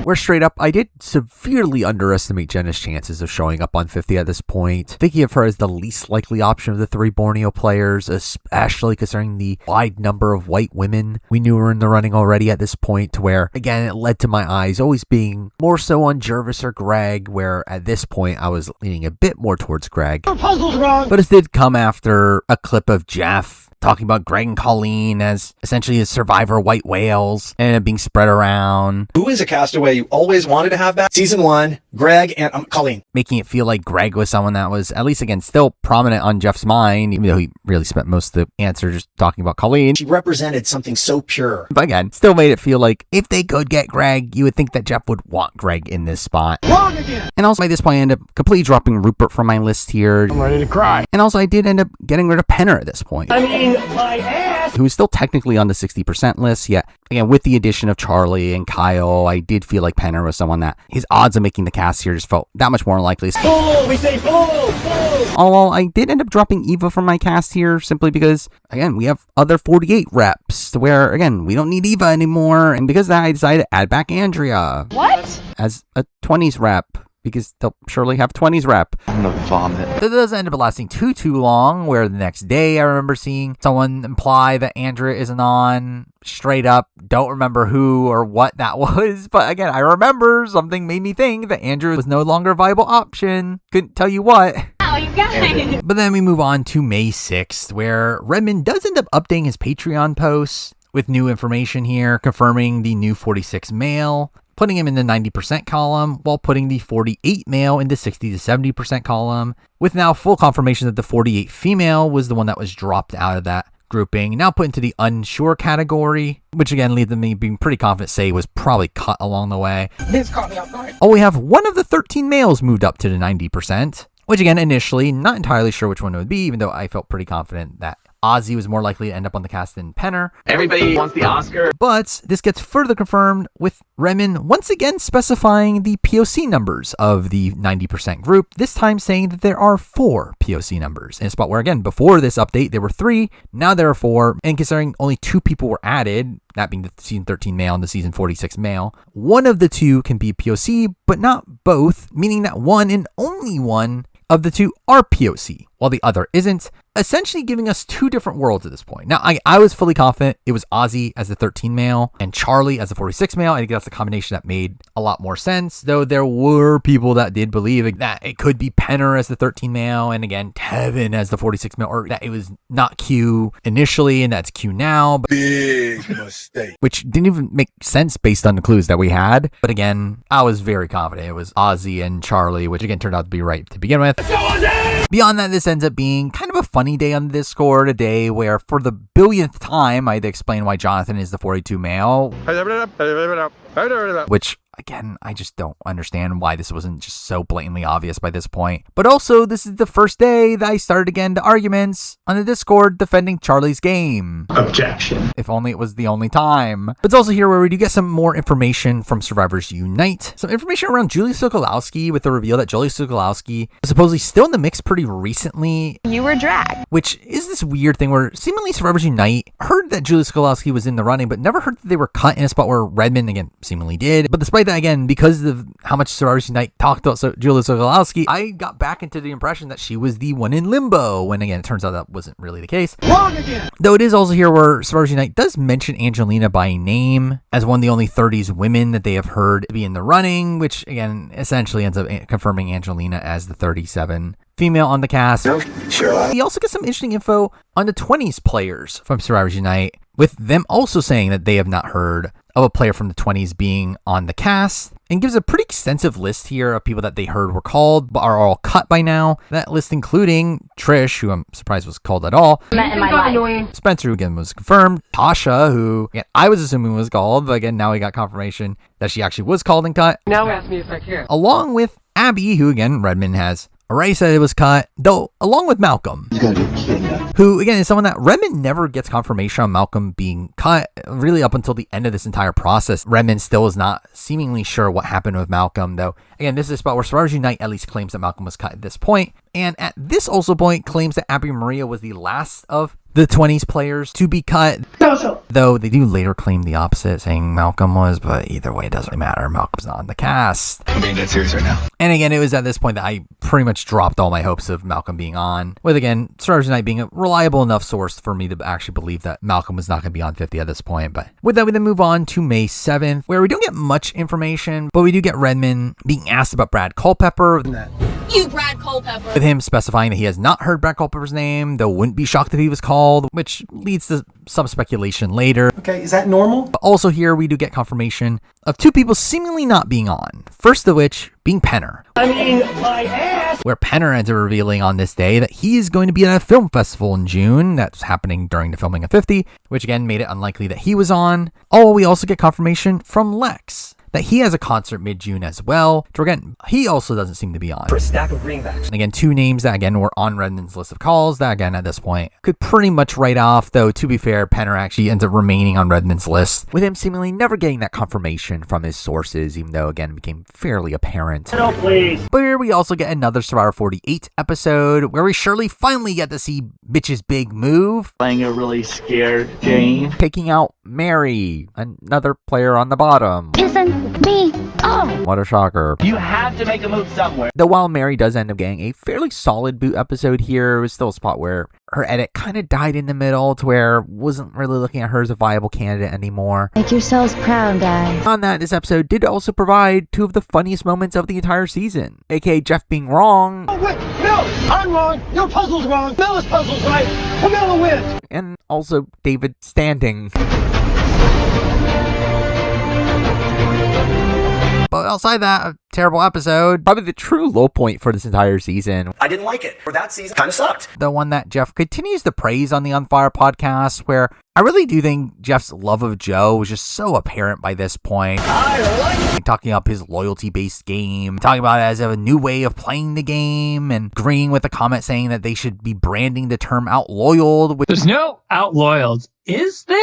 Where straight up, I did severely underestimate Jenna's chances of showing up on 50 at this point. Thinking of her as the least likely option of the 3 Borneo players, especially considering the wide number of white women we knew were in the running already at this point, to where, again, it led to my eyes always being more so on Jervis or Greg, where at this point I was leaning a bit more towards Greg.
Your puzzle's wrong.
But it did come after a clip of Jeff talking about Greg and Colleen as essentially as Survivor white whales and being spread around.
Who is a castaway you always wanted to have back? Season 1, Greg and Colleen.
Making it feel like Greg was someone that was, at least again, still prominent on Jeff's mind, even though he really spent most of the answer just talking about Colleen.
She represented something so pure.
But again, still made it feel like if they could get Greg, you would think that Jeff would want Greg in this spot.
Wrong again.
And also by this point, I ended up completely dropping Rupert from my list here.
I'm ready to cry.
And also I did end up getting rid of Penner at this point.
I mean, my ass.
Who is still technically on the 60% list, yet again, with the addition of Charlie and Kyle, I did feel like Penner was someone that his odds of making the cast here just felt that much more unlikely.
Bull, we say bull, bull.
Although I did end up dropping Eva from my cast here simply because, again, we have other 48 reps to where, again, we don't need Eva anymore. And because of that, I decided to add back Andrea.
What?
As a 20s rep. Because they'll surely have 20s rep.
I'm gonna vomit.
It doesn't end up lasting too long, where the next day I remember seeing someone imply that Andrea isn't on. Straight up, don't remember who or what that was. But again, I remember something made me think that Andrea was no longer a viable option. Couldn't tell you what.
Oh, you guys.
But then we move on to May 6th, where Redmond does end up updating his Patreon posts with new information here, confirming the new 46 male, putting him in the 90% column, while putting the 48 male in the 60 to 70% column, with now full confirmation that the 48 female was the one that was dropped out of that grouping, now put into the unsure category, which again leads to me being pretty confident say was probably cut along the way.
This caught me off guard.
Oh, we have one of the 13 males moved up to the 90%, which again, initially, not entirely sure which one it would be, even though I felt pretty confident that Ozzy was more likely to end up on the cast than Penner.
Everybody wants the Oscar.
But this gets further confirmed with Redmond once again specifying the POC numbers of the 90% group, this time saying that there are 4 POC numbers. In a spot where, again, before this update, there were 3, now there are 4, and considering only 2 people were added, that being the season 13 male and the season 46 male, one of the 2 can be POC, but not both, meaning that one and only one of the 2 are POC, while the other isn't, essentially giving us 2 different worlds at this point. Now, I was fully confident it was Ozzy as the 13 male and Charlie as the 46 male. I think that's a combination that made a lot more sense, though there were people that did believe that it could be Penner as the 13 male and again, Tevin as the 46 male, or that it was not Q initially and that's Q now.
Big mistake. Which
didn't even make sense based on the clues that we had. But again, I was very confident it was Ozzy and Charlie, which again turned out to be right to begin with. Beyond that, this ends up being kind of a funny day on the Discord, a day where for the billionth time I had to explain why Jonathan is the 42 male, which again, I just don't understand why this wasn't just so blatantly obvious by this point. But also, this is the first day that I started again to arguments on the Discord defending Charlie's game.
Objection.
If only it was the only time. But it's also here where we do get some more information from SurvivorSUnite. Some information around Julie Sokolowski with the reveal that Julie Sokolowski was supposedly still in the mix pretty recently.
You were dragged.
Which is this weird thing where seemingly SurvivorSUnite heard that Julie Sokolowski was in the running, but never heard that they were cut in a spot where Redmond, again, seemingly did. But despite that, again, because of how much SurvivorSUnite talked about Julie Sokolowski, I got back into the impression that she was the one in limbo, when again, it turns out that wasn't really the case.
Wrong again!
Though it is also here where SurvivorSUnite does mention Angelina by name as one of the only 30s women that they have heard to be in the running, which again, essentially ends up confirming Angelina as the 37 female on the cast.
Sure.
We also get some interesting info on the 20s players from SurvivorSUnite, with them also saying that they have not heard of a player from the 20s being on the cast, and gives a pretty extensive list here of people that they heard were called but are all cut by now. That list including Trish, who I'm surprised was called at all,
Met in my life.
Spencer, who again was confirmed, Tasha, who again, I was assuming was called, but again, now we got confirmation that she actually was called and cut.
Now ask me if I can.
Along with Abby, who again, Redmond has already said it was cut, though along with Malcolm,
You gotta be kidding me.
who again is someone that Redmond never gets confirmation on Malcolm being cut, really up until the end of this entire process. Redmond still is not seemingly sure what happened with Malcolm, though again, this is a spot where SurvivorSUnite at least claims that Malcolm was cut at this point, and at this also point claims that Abby Maria was the last of the 20s players to be cut. Though they do later claim the opposite, saying Malcolm was, but either way, it doesn't really matter. Malcolm's not on the cast.
I'm being dead serious right now.
And again, it was at this point that I pretty much dropped all my hopes of Malcolm being on, with again, SurvivorSUnite being a reliable enough source for me to actually believe that Malcolm was not going to be on 50 at this point. But with that, we then move on to May 7th, where we don't get much information, but we do get Redmond being asked about Brad Culpepper.
you, Brad Culpepper.
With him specifying that he has not heard Brad Culpepper's name, though wouldn't be shocked if he was called, which leads to some speculation later.
Okay, is that normal?
But also here we do get confirmation of two people seemingly not being on. First of which being Penner.
I mean, my ass!
Where Penner ends up revealing on this day that he is going to be at a film festival in June. That's happening during the filming of 50, which again made it unlikely that he was on. Oh, we also get confirmation from Lex that he has a concert mid-June as well, which again, he also doesn't seem to be on.
For a stack of greenbacks.
And again, two names that again were on Redmond's list of calls that again at this point could pretty much write off, though to be fair, Penner actually ends up remaining on Redmond's list, with him seemingly never getting that confirmation from his sources, even though again it became fairly apparent.
No, please.
But here we also get another Survivor 48 episode, where we surely finally get to see Bitch's big move.
Playing a really scared Jane.
Taking out Mary, another player on the bottom.
Isn't me. Oh.
What a shocker.
You have to make a move somewhere.
Though while Mary does end up getting a fairly solid boot episode here, it was still a spot where her edit kind of died in the middle to where wasn't really looking at her as a viable candidate anymore.
Make yourselves proud, guys.
On that, this episode did also provide two of the funniest moments of the entire season, aka Jeff being wrong.
Oh, wait, no, I'm wrong. Your puzzle's wrong. Bella's puzzle's right. Camilla wins.
And also David standing. But outside that, a terrible episode. Probably the true low point for this entire season.
I didn't like it. For that season, kind of sucked.
The one that Jeff continues to praise on the On Fire podcast, where I really do think Jeff's love of Joe was just so apparent by this point. Talking up his loyalty-based game, talking about it as a new way of playing the game, and agreeing with the comment saying that they should be branding the term outloyaled.
There's no outloyaled, is there?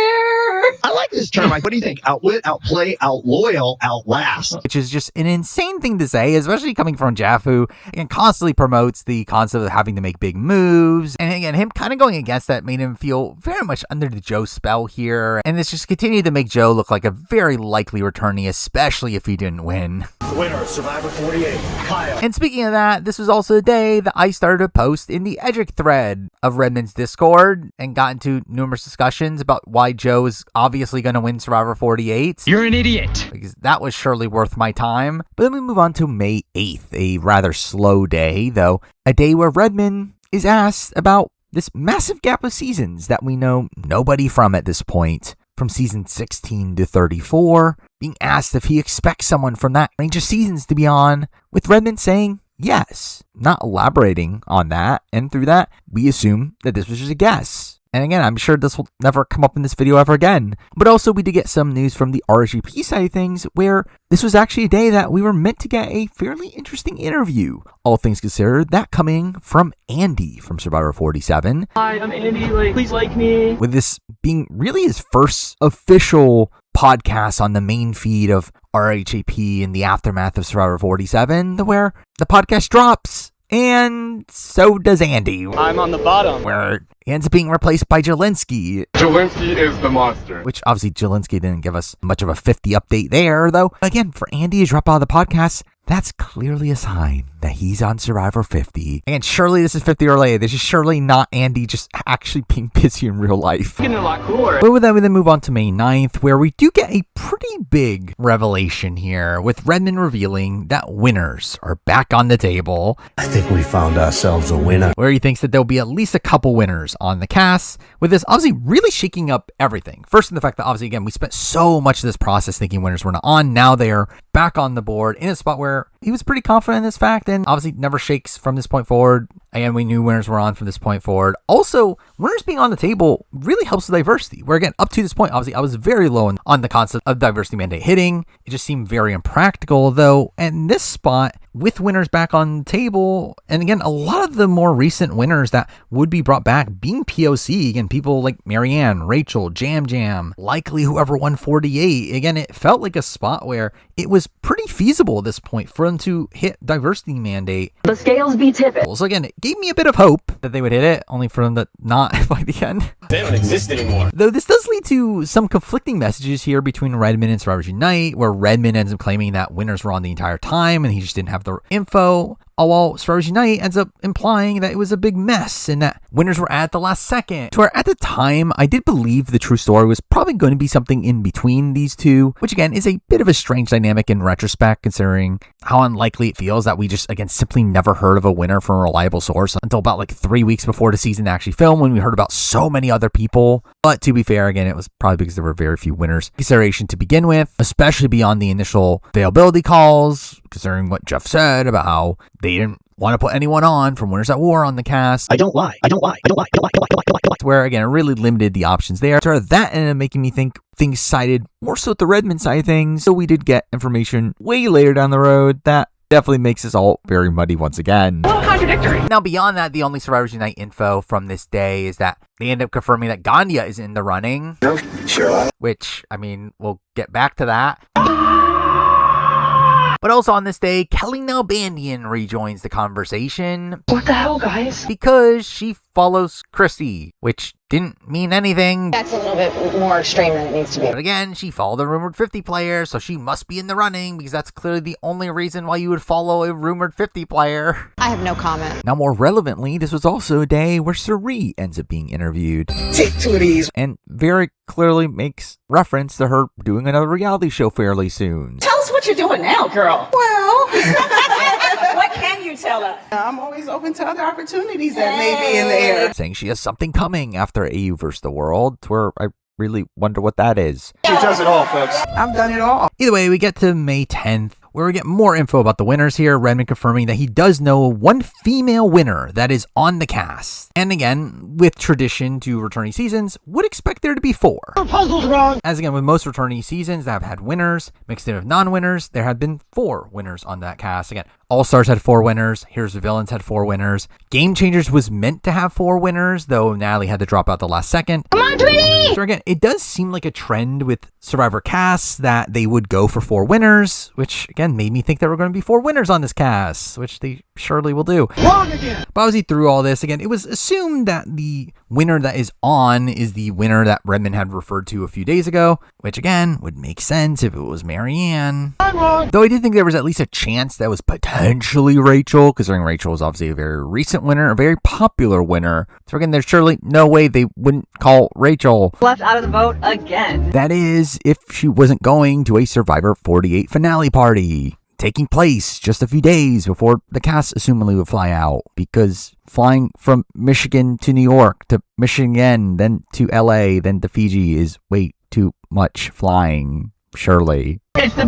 I like this term. What do you think? Outwit, outplay, outloyal, outlast.
Which is just an insane thing to say, especially coming from Jeff, who again constantly promotes the concept of having to make big moves. And again, him kind of going against that made him feel very much under the Joe spell here. And this just continued to make Joe look like a very likely returnee, especially if he didn't win.
Winner, Survivor 48, Kyle.
And speaking of that, this was also the day that I started to post in the Edgic thread of Redmond's Discord and got into numerous discussions about why Joe is obviously going to win Survivor 48.
You're an idiot.
Because that was surely worth my time. But then we move on to May 8th, a rather slow day, though. A day where Redmond is asked about this massive gap of seasons that we know nobody from at this point. From season 16 to 34, being asked if he expects someone from that range of seasons to be on, with Redmond saying yes, not elaborating on that, and through that, we assume that this was just a guess. And again, I'm sure this will never come up in this video ever again. But also, we did get some news from the RSVP side of things, where this was actually a day that we were meant to get a fairly interesting interview. All things considered, that coming from Andy from Survivor 47.
Hi, I'm Andy. Please like me.
With this being really his first official podcast on the main feed of RHAP in the aftermath of Survivor 47, where the podcast drops. And so does Andy.
I'm on the bottom.
Where he ends up being replaced by Jelinski.
Jelinski is the monster.
Which obviously Jelinski didn't give us much of a 50 update there, though. Again, for Andy to drop out of the podcast, that's clearly a sign that he's on Survivor 50. And surely this is 50 or later. This is surely not Andy just actually being busy in real life.
Getting a lot cooler.
But with that, we then move on to May 9th, where we do get a pretty big revelation here, with Redmond revealing that winners are back on the table.
I think we found ourselves a winner.
Where he thinks that there'll be at least a couple winners on the cast, with this obviously really shaking up everything. First, in the fact that obviously, again, we spent so much of this process thinking winners were not on. Now they are back on the board in a spot where he was pretty confident in this fact, and obviously never shakes from this point forward. Again, we knew winners were on from this point forward. Also, winners being on the table really helps with diversity, where again, up to this point, obviously I was very low on the concept of diversity mandate hitting. It just seemed very impractical, though. And this spot, with winners back on the table, and again, a lot of the more recent winners that would be brought back being POC, again, people like Marianne, Rachel, Jam, likely whoever won 48. Again, it felt like a spot where it was pretty feasible at this point for them to hit diversity mandate.
The scales be tipping.
So again, it gave me a bit of hope that they would hit it, only for them to not by the end.
They don't exist anymore.
Though this does lead to some conflicting messages here between Redmond and SurvivorSUnite, where Redmond ends up claiming that winners were on the entire time and he just didn't have the info. all while SurvivorSUnite ends up implying that it was a big mess and that winners were at the last second. To where at the time, I did believe the true story was probably going to be something in between these two, which again is a bit of a strange dynamic in retrospect, considering how unlikely it feels that we just, again, simply never heard of a winner from a reliable source until about like 3 weeks before the season actually filmed, when we heard about so many other people. But to be fair, again, it was probably because there were very few winners consideration to begin with, especially beyond the initial availability calls, considering what Jeff said about how they didn't want to put anyone on from Winners at War on the cast.
I don't lie.
Where, again, it really limited the options there. So that ended up making me think things sided more so with the Redmond side of things. So we did get information way later down the road that definitely makes this all very muddy once again.
A little contradictory.
Now, beyond that, the only SurvivorSUnite info from this day is that they end up confirming that Ganya is in the running.
Sure.
Which, I mean, we'll get back to that. But also on this day, Kelly Nalbandian rejoins the conversation.
What the hell, guys?
Because she follows Chrissy, which didn't mean anything.
That's a little bit more extreme than it needs to be.
But again, she followed a rumored 50 player, so she must be in the running, because that's clearly the only reason why you would follow a rumored 50 player.
I have no comment.
Now, more relevantly, this was also a day where Suri ends up being interviewed.
Take two of these.
And very clearly makes reference to her doing another reality show fairly soon.
Tell us what you're doing now, girl. Well, what can you tell us?
I'm always open to other opportunities that may be in the air.
Saying she has something coming after AU vs. the World, where I really wonder what that is.
She does it all, folks.
I've done it all.
Either way, we get to May 10th, where we get more info about the winners here. Redmond confirming that he does know one female winner that is on the cast. And again, with tradition to returning seasons, would expect there to be 4.
Your puzzle's wrong.
As again, with most returning seasons that have had winners, mixed in with non-winners, there have been 4 winners on that cast. Again, All-Stars had 4 winners. Here's the Villains had 4 winners. Game Changers was meant to have 4 winners, though Natalie had to drop out the last second.
Come on, Tiffany!
So again, it does seem like a trend with Survivor casts that they would go for 4 winners, which again made me think there were going to be 4 winners on this cast, which they surely will do.
Wrong again.
But obviously through all this, again, it was assumed that the winner that is on is the winner that Redmond had referred to a few days ago, which again would make sense if it was Marianne. Though I did think there was at least a chance that was potentially Rachel, considering Rachel was obviously a very recent winner, a very popular winner. So again, there's surely no way they wouldn't call Rachel.
Left out of the vote again.
That is, if she wasn't going to a Survivor 48 finale party, taking place just a few days before the cast assumably would fly out, because flying from Michigan to New York to Michigan, then to LA, then to Fiji is way too much flying, surely.
It's the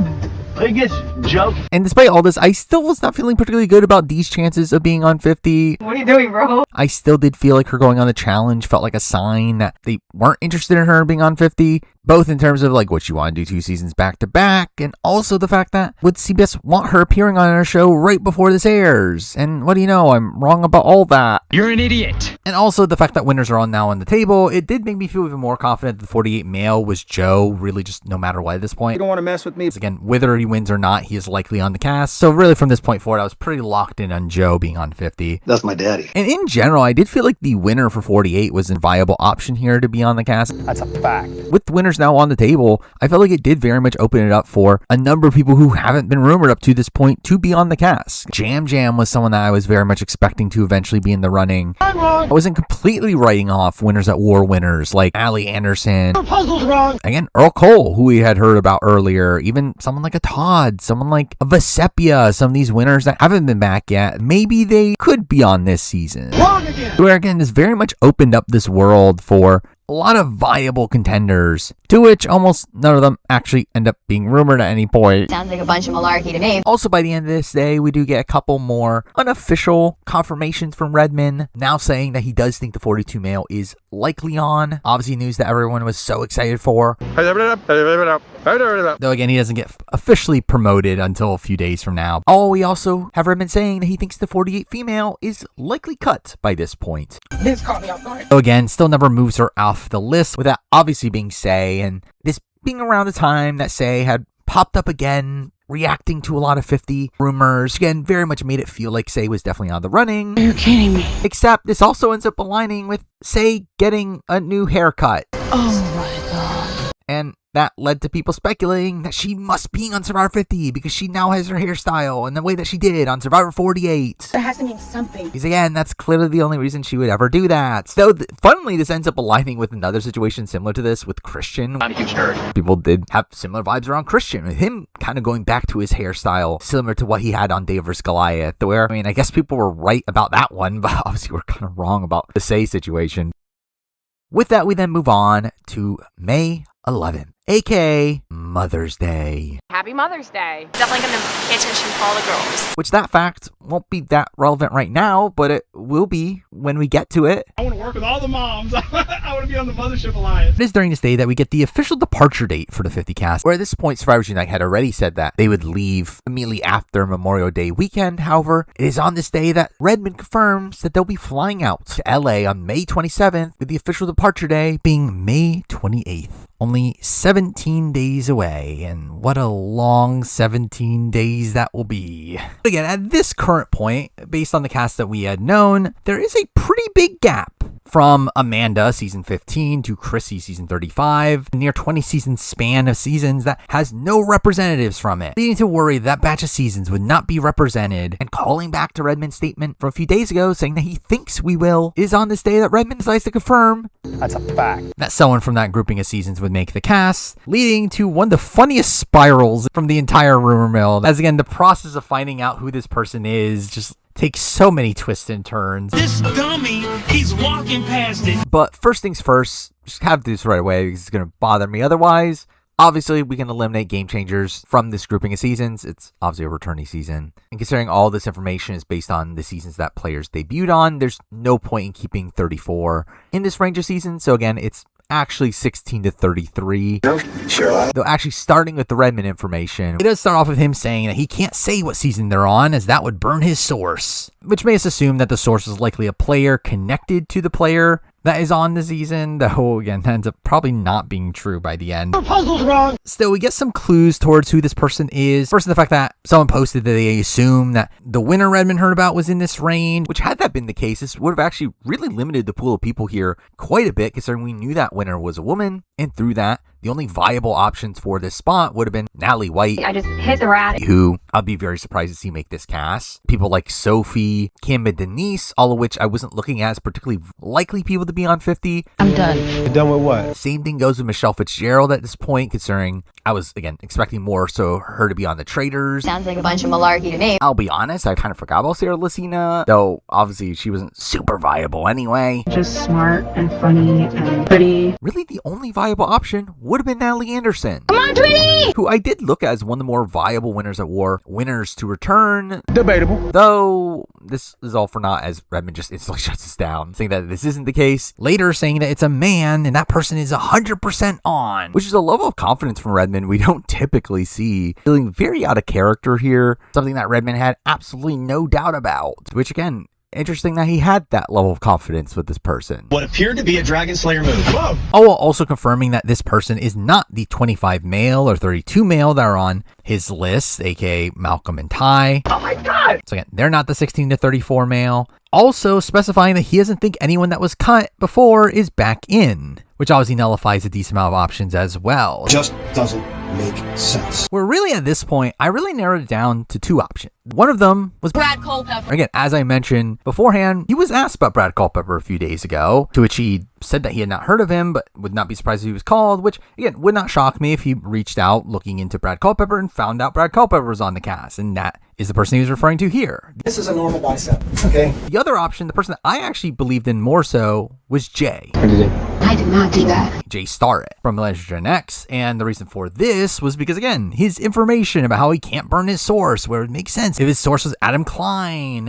biggest joke.
And despite all this, I still was not feeling particularly good about Dee's chances of being on 50.
What are you doing, bro?
I still did feel like her going on the challenge felt like a sign that they weren't interested in her being on 50, both in terms of like what she wanted to do 2 seasons back to back, and also the fact that would CBS want her appearing on our show right before this airs? And what do you know, I'm wrong about all that.
You're an idiot.
And also the fact that winners are on now on the table, it did make me feel even more confident that the 48 male was Joe, really just no matter what at this point.
You don't want to mess with me.
Again, whether he wins or not, he is likely on the cast. So really from this point forward, I was pretty locked in on Joe being on 50.
That's my daddy.
And in general, I did feel like the winner for 48 was a viable option here to be on the cast.
That's a fact.
With the winners now on the table, I felt like it did very much open it up for a number of people who haven't been rumored up to this point to be on the cast. Jam Jam was someone that I was very much expecting to eventually be in the running. I wasn't completely writing off Winners at War winners like Allie Anderson.
Your puzzle's wrong.
Again, Earl Cole, who we had heard about earlier, even someone like a Todd, someone like a Vesepia, some of these winners that haven't been back yet, maybe they could be on this season.
Wrong again.
Where again, this very much opened up this world for a lot of viable contenders, to which almost none of them actually end up being rumored at any point.
Sounds like a bunch of malarkey to me.
Also, by the end of this day, we do get a couple more unofficial confirmations from Redmond, now saying that he does think the 42 male is likely on. Obviously, news that everyone was so excited for. Though again, he doesn't get officially promoted until a few days from now. Oh, we also have Redmond saying that he thinks the 48 female is likely cut by this point.
This caught me off guard.
So again, still never moves her off the list without obviously being Say, and this being around the time that Say had popped up again, reacting to a lot of 50 rumors. Again, very much made it feel like Say was definitely on the running.
Are you kidding me?
Except this also ends up aligning with Say getting a new haircut.
Oh my god.
and that led to people speculating that she must be on Survivor 50 because she now has her hairstyle and the way that she did on Survivor 48.
That has to mean something.
Because again, that's clearly the only reason she would ever do that. So, funnily, this ends up aligning with another situation similar to this with Christian.
I'm a huge nerd.
People did have similar vibes around Christian, with him kind of going back to his hairstyle, similar to what he had on David vs. Goliath, where, I mean, I guess people were right about that one, but obviously we're kind of wrong about the Say situation. With that, we then move on to May 11th, aka Mother's Day.
Happy Mother's Day. Definitely gonna pay attention to all the girls.
Which that fact won't be that relevant right now, but it will be when we get to it.
I want to work with all the moms. I want to be on the Mothership Alliance.
It is during this day that we get the official departure date for the 50 cast, where at this point SurvivorSUnite had already said that they would leave immediately after Memorial Day weekend. However, it is on this day that Redmond confirms that they'll be flying out to LA on May 27th, with the official departure day being May 28th. Only 17 days away, and what a long 17 days that will be. But again, at this current point, based on the cast that we had known, there is a pretty big gap from Amanda season 15 to Chrissy season 35, a near 20 season span of seasons that has no representatives from it, leading to worry that batch of seasons would not be represented, and calling back to Redmond's statement from a few days ago saying that he thinks we will, is on this day that Redmond decides to confirm
That's a fact.
that someone from that grouping of seasons would make the cast, leading to one of the funniest spirals from the entire rumor mill, as again the process of finding out who this person is just takes so many twists and turns.
This dummy, he's walking past it.
But first things first, just have to do this right away because it's going to bother me otherwise. Obviously, we can eliminate game changers from this grouping of seasons. It's obviously a returning season. And considering all this information is based on the seasons that players debuted on, there's no point in keeping 34 in this range of seasons. So again, it's actually 16 to 33.
Sure.
Though actually starting with the Redmond information, it does start off with him saying that he can't say what season they're on as that would burn his source, which makes us assume that the source is likely a player connected to the player that is on the season, though again, that ends up probably not being true by the end.
Your puzzle's wrong.
Still, we get some clues towards who this person is. First, the fact that someone posted that they assume that the winner Redmond heard about was in this range, which had that been the case, this would have actually really limited the pool of people here quite a bit, considering we knew that winner was a woman, and through that, the only viable options for this spot would have been Natalie White.
I just hit the rat.
Who I'd be very surprised to see make this cast. People like Sophie, Kim, and Denise, all of which I wasn't looking at as particularly likely people to be on 50.
I'm done.
You're done with what?
Same thing goes with Michelle Fitzgerald at this point, considering I was, again, expecting more so her to be on the Traders.
Sounds like a bunch of malarkey to me.
I'll be honest, I kind of forgot about Sarah Lucina, though obviously she wasn't super viable anyway.
Just smart and funny and pretty.
Really, the only viable option would have been Natalie Anderson.
Come on, Twitty!
Who I did look at as one of the more viable winners at war. Winners to return.
Debatable.
Though, this is all for naught as Redmond just instantly shuts us down, saying that this isn't the case. Later saying that it's a man and that person is 100% on, which is a level of confidence from Redmond we don't typically see. Feeling very out of character here. Something that Redmond had absolutely no doubt about. Which again, interesting that he had that level of confidence with this person.
What appeared to be a Dragon Slayer move. Whoa.
Oh, while also confirming that this person is not the 25 male or 32 male that are on his list, aka Malcolm and Ty.
Oh my god!
So again, they're not the 16 to 34 male. Also specifying that he doesn't think anyone that was cut before is back in, which obviously nullifies a decent amount of options as well.
Just doesn't make sense.
We're really at this point, I really narrowed it down to two options. One of them was
Brad Culpepper.
Again, as I mentioned beforehand, he was asked about Brad Culpepper a few days ago, to which he said that he had not heard of him, but would not be surprised if he was called, which, again, would not shock me if he reached out looking into Brad Culpepper and found out Brad Culpepper was on the cast, and that is the person he was referring to here.
This is a normal bicep, okay?
The other option, the person that I actually believed in more so, was Jay.
I did not do that.
Jay Starrett from Millennium Gen X, and the reason for this was because, again, his information about how he can't burn his source, where it makes sense if his source was Adam Klein.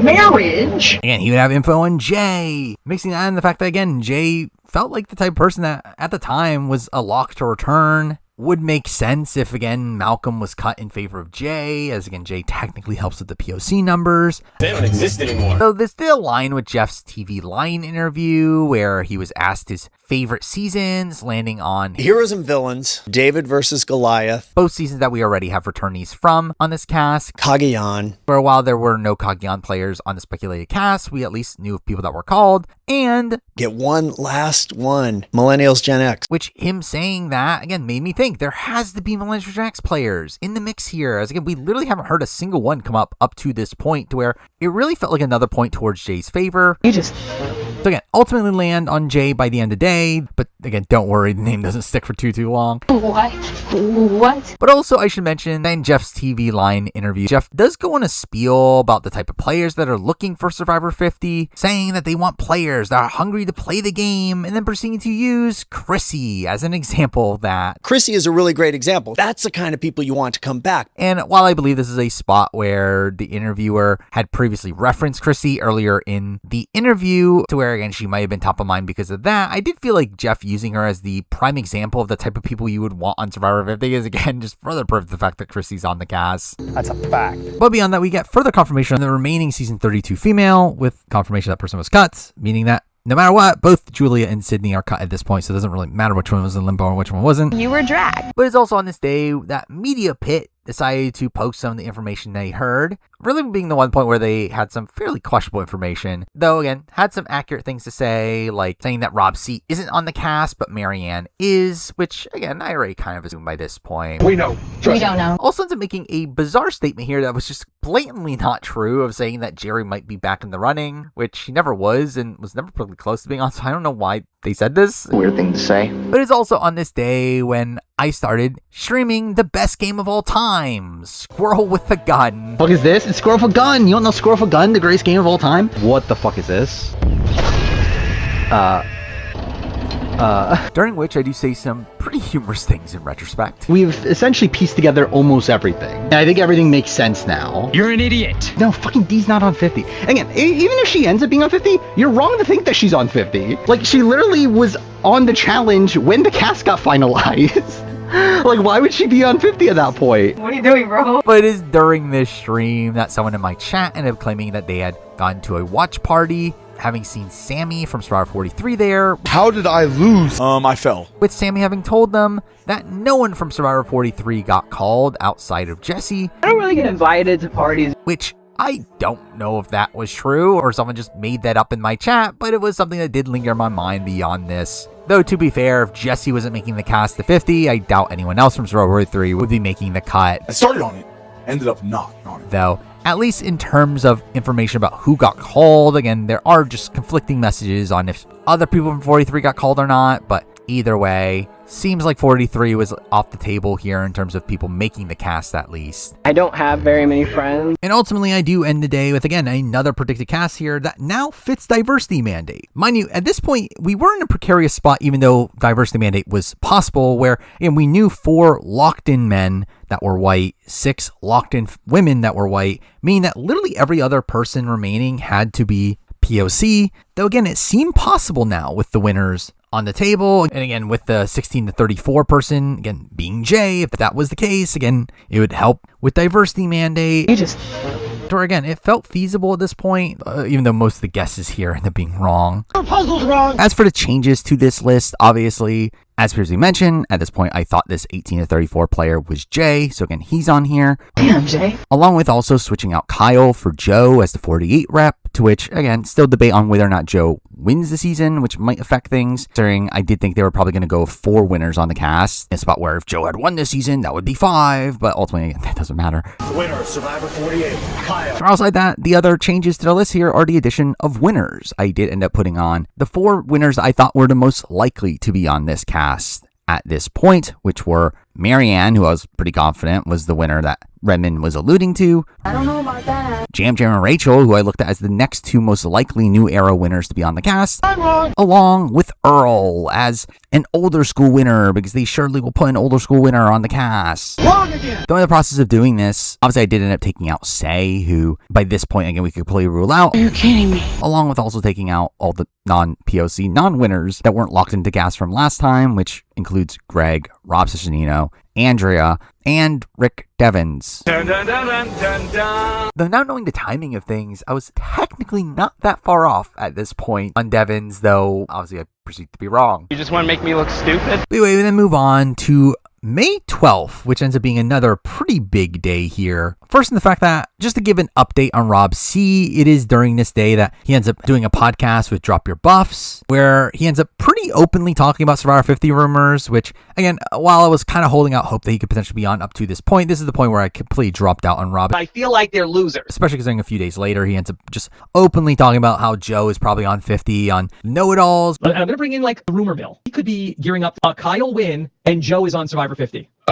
Marriage?
And he would have info on Jay. Mixing that in the fact that, again, Jay felt like the type of person that, at the time, was a lock to return. Would make sense if, again, Malcolm was cut in favor of Jay, as, again, Jay technically helps with the POC numbers.
They don't exist anymore.
So this did align with Jeff's TV Line interview, where he was asked his favorite seasons, landing on
Heroes and Villains, David versus Goliath,
both seasons that we already have returnees from on this cast.
Cagayan.
For a while, there were no Cagayan players on the speculated cast. We at least knew of people that were called. and
get one last one. Millennials Gen X.
Which him saying that, again, made me think there has to be Millennials Gen X players in the mix here. As again, we literally haven't heard a single one come up to this point to where it really felt like another point towards Jay's favor. So again, ultimately land on Jay by the end of the day, but again, don't worry, the name doesn't stick for too long.
What?
But also, I should mention that in Jeff's TV Line interview, Jeff does go on a spiel about the type of players that are looking for Survivor 50, saying that they want players that are hungry to play the game, and then proceeding to use Chrissy as an example of that.
Chrissy is a really great example. That's the kind of people you want to come back.
And while I believe this is a spot where the interviewer had previously referenced Chrissy earlier in the interview, to where again she might have been top of mind because of that, I did feel like Jeff using her as the prime example of the type of people you would want on Survivor 50 is again just further proof of the fact that Chrissy's on the cast.
That's a fact.
But beyond that, we get further confirmation on the remaining season 32 female, with confirmation that person was cut, meaning that no matter what, both Julia and Sydney are cut at this point, so it doesn't really matter which one was in limbo or which one wasn't.
You were dragged.
But it's also on this day that Media Pit decided to post some of the information they heard, really being the one point where they had some fairly questionable information, though again, had some accurate things to say, like saying that Rob C isn't on the cast, but Marianne is, which again, I already kind of assumed by this point.
We know.
We don't know.
Also ends up making a bizarre statement here that was just blatantly not true, of saying that Jerry might be back in the running, which he never was and was never pretty close to being on, so I don't know why they said this.
Weird thing to say.
But it's also on this day when I started streaming the best game of all time, Squirrel with a Gun.
What is this? It's Squirrel with a Gun. You don't know Squirrel with a Gun, the greatest game of all time? What the fuck is this?
During which I do say some pretty humorous things in retrospect.
We've essentially pieced together almost everything. And I think everything makes sense now.
You're an idiot.
No, fucking D's not on 50. Again, even if she ends up being on 50, you're wrong to think that she's on 50. Like, she literally was on the challenge when the cast got finalized. Like, why would she be on 50 at that point?
What are you doing, bro?
But it is during this stream that someone in my chat ended up claiming that they had gone to a watch party, having seen Sammy from Survivor 43 there.
How did I lose? I fell.
With Sammy having told them that no one from Survivor 43 got called outside of Jesse.
I don't really get invited to parties.
Which I don't know if that was true or someone just made that up in my chat, but it was something that did linger in my mind beyond this. Though, to be fair, if Jesse wasn't making the cast to 50, I doubt anyone else from Survivor 43 would be making the cut.
I started on it, ended up not on it.
Though, at least in terms of information about who got called, again, there are just conflicting messages on if other people from 43 got called or not, but either way, seems like 43 was off the table here in terms of people making the cast at least.
I don't have very many friends.
And ultimately, I do end the day with, again, another predicted cast here that now fits diversity mandate. Mind you, at this point, we were in a precarious spot even though diversity mandate was possible, where again, we knew 4 locked-in men that were white, 6 locked-in women that were white, meaning that literally every other person remaining had to be POC, though again, it seemed possible now with the winners on the table, and again with the 16 to 34 person again being Jay. If that was the case, again it would help with diversity mandate. Or again, it felt feasible at this point, even though most of the guesses here end up being wrong.
Your puzzle's wrong.
As for the changes to this list, obviously, as previously mentioned, at this point I thought this 18 to 34 player was Jay, so again he's on here.
Damn, Jay.
Along with also switching out Kyle for Joe as the 48 rep, to which, again, still debate on whether or not Joe wins the season, which might affect things. Considering I did think they were probably going to go 4 winners on the cast, in a spot where if Joe had won this season, that would be 5, but ultimately, again, that doesn't matter.
The winner of Survivor 48, Kyle.
Outside that, the other changes to the list here are the addition of winners. I did end up putting on the 4 winners I thought were the most likely to be on this cast at this point, which were Marianne, who I was pretty confident was the winner that Redmond was alluding to.
I don't know about that.
Jam and Rachel, who I looked at as the next 2 most likely new era winners to be on the cast.
I'm wrong.
Along with Earl as an older school winner, because they surely will put an older school winner on the cast.
Wrong again.
Though in the process of doing this, obviously I did end up taking out Say, who by this point, again, we could completely rule out.
Are you kidding me?
Along with also taking out all the non-POC, non-winners that weren't locked into cast from last time, which includes Greg, Rob Ciccinino, Andrea, and Rick DEVENS.
Dun, dun, dun, dun, dun, dun.
Though now knowing the timing of things, I was technically not that far off at this point on DEVENS, though obviously I perceived to be wrong.
You just want to make me look stupid?
But anyway, we then move on to May 12th, which ends up being another pretty big day here. First, in the fact that, just to give an update on Rob C, it is during this day that he ends up doing a podcast with Drop Your Buffs, where he ends up pretty openly talking about Survivor 50 rumors, which, again, while I was kind of holding out hope that he could potentially be on up to this point, this is the point where I completely dropped out on Rob.
I feel like they're losers.
Especially considering a few days later, he ends up just openly talking about how Joe is probably on 50 on Know-It-Alls.
I'm going to bring in like the rumor mill. He could be gearing up Kyle win and Joe is on Survivor 50.
Where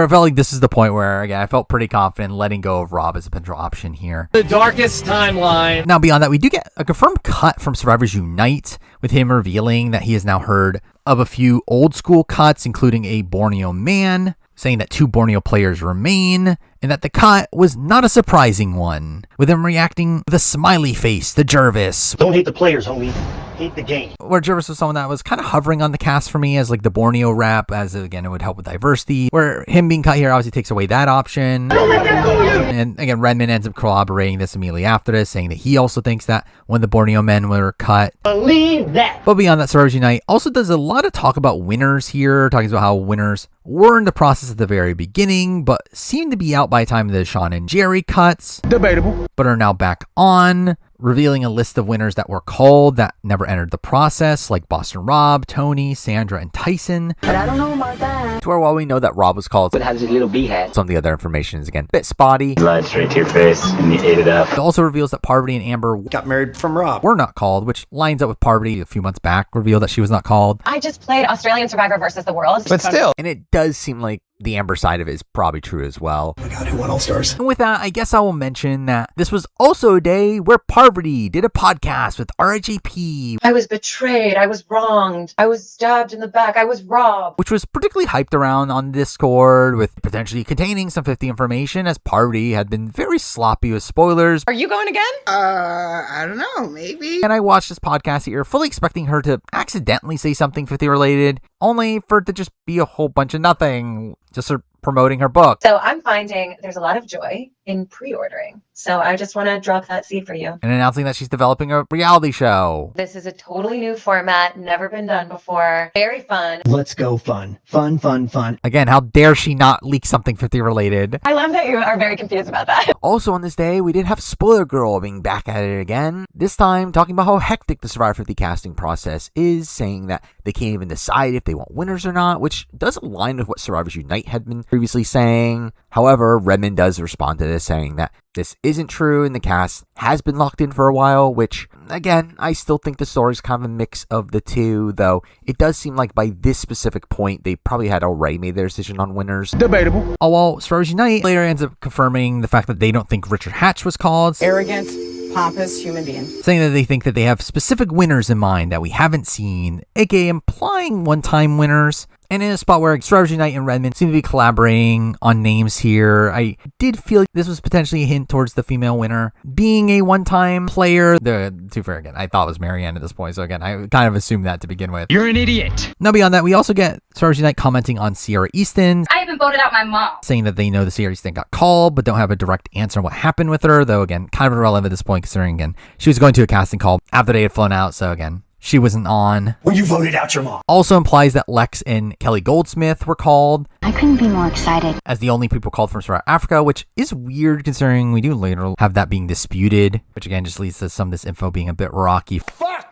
I felt like this is the point where, again, I felt pretty confident letting go of Rob as a potential option here.
The darkest timeline.
Now, beyond that, we do get a confirmed cut from Survivors Unite, with him revealing that he has now heard of a few old school cuts, including a Borneo man, saying that 2 Borneo players remain, and that the cut was not a surprising one, with him reacting with a smiley face to Jervis.
Don't hate the players, homie. Hate the game.
Where Jervis was someone that was kind of hovering on the cast for me as like the Borneo rap, as again, it would help with diversity, where him being cut here obviously takes away that option. And again, Redmond ends up corroborating this immediately after this, saying that he also thinks that when the Borneo men were cut.
Believe that.
But beyond that, Survivors Unite also does a lot of talk about winners here, talking about how winners were in the process at the very beginning, but seemed to be out by the time of the Sean and Jerry cuts.
Debatable.
But are now back on, revealing a list of winners that were called that never entered the process, like Boston Rob, Tony, Sandra, and Tyson.
But I don't know about that.
To where while we know that Rob was called,
It has a little bee hat.
some of the other information is again a bit spotty.
Lied straight to your face and you ate it up.
It also reveals that Parvati and Amber
Got married from Rob.
were not called, which lines up with Parvati a few months back, revealed that she was not called.
I just played Australian Survivor versus the World.
But still, and it does seem like the Amber side of it is probably true as well.
Oh my God, who won All Stars?
And with that, I guess I will mention that this was also a day where Parvati did a podcast with RHAP.
I was betrayed. I was wronged. I was stabbed in the back. I was robbed.
Which was particularly hyped around on Discord with potentially containing some 50 information, as Parvati had been very sloppy with spoilers.
Are you going again? I don't know, maybe.
And I watched this podcast here fully expecting her to accidentally say something 50 related, only for it to just be a whole bunch of nothing, just her promoting her book.
So I'm finding there's a lot of joy in pre-ordering. So I just want to drop that seed for you.
And announcing that she's developing a reality show.
This is a totally new format, never been done before. Very fun.
Let's go fun. Fun, fun, fun.
Again, how dare she not leak something 50 related?
I love that you are very confused about that.
Also on this day, we did have Spoiler Girl being back at it again. This time, talking about how hectic the Survivor 50 casting process is, saying that they can't even decide if they want winners or not, which does align with what Survivors Unite had been previously saying. However, Redmond does respond to this, saying that this isn't true and the cast has been locked in for a while, which, again, I still think the story's kind of a mix of the two, though it does seem like by this specific point, they probably had already made their decision on winners.
Debatable.
While Survivors Unite later ends up confirming the fact that they don't think Richard Hatch was called.
Arrogant, pompous human being.
Saying that they think that they have specific winners in mind that we haven't seen, aka implying one-time winners. And in a spot where Survivors Unite and Redmond seem to be collaborating on names here, I did feel like this was potentially a hint towards the female winner being a one-time player. To fair again, I thought it was Marianne at this point, so again, I kind of assumed that to begin with.
You're an idiot.
Now beyond that, we also get Survivors Unite commenting on Sierra Easton.
I even voted out my mom.
Saying that they know the Sierra Easton got called, but don't have a direct answer on what happened with her, though again, kind of irrelevant at this point, considering again, she was going to a casting call after they had flown out, so again, she wasn't on.
Well, you voted out your mom.
Also implies that Lex and Kelly Goldsmith were called.
I couldn't be more excited.
As the only people called from Survivor Africa, which is weird considering we do later have that being disputed, which again just leads to some of this info being a bit rocky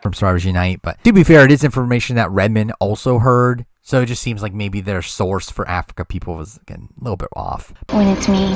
from Survivors Unite. But to be fair, it is information that Redmond also heard. So it just seems like maybe their source for Africa people was, again, a little bit off.
When it's me,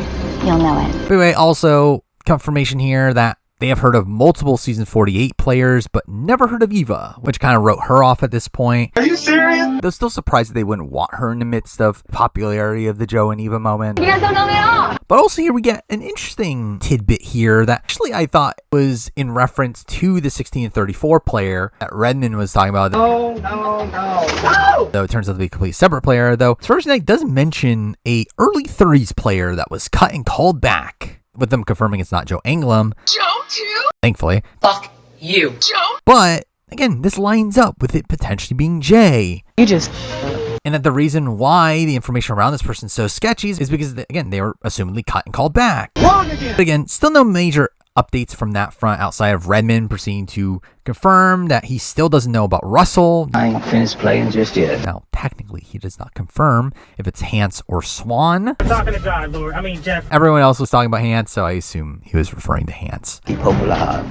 you'll know it.
But anyway, also confirmation here that they have heard of multiple Season 48 players, but never heard of Eva, which kind of wrote her off at this point.
Are you serious?
They're still surprised that they wouldn't want her in the midst of popularity of the Joe and Eva moment.
You guys don't know me at all.
But also here we get an interesting tidbit here that actually I thought was in reference to the 16-34 player that Redmond was talking about.
No.
Though it turns out to be a completely separate player, though Survivors Unite does mention a early 30s player that was cut and called back, with them confirming it's not Joe Anglum.
Joe too?
Thankfully.
Fuck you. Joe?
But, again, this lines up with it potentially being Jay.
You just...
And that the reason why the information around this person's so sketchy is because, again, they were assumedly cut and called back.
Wrong again.
But again, still no major updates from that front outside of Redmond proceeding to confirm that he still doesn't know about Russell.
I ain't finished playing just yet.
Now, technically, he does not confirm if it's Hans or Swan.
Talking to God, Lord. I mean, Jeff.
Everyone else was talking about Hans, so I assume he was referring to Hans.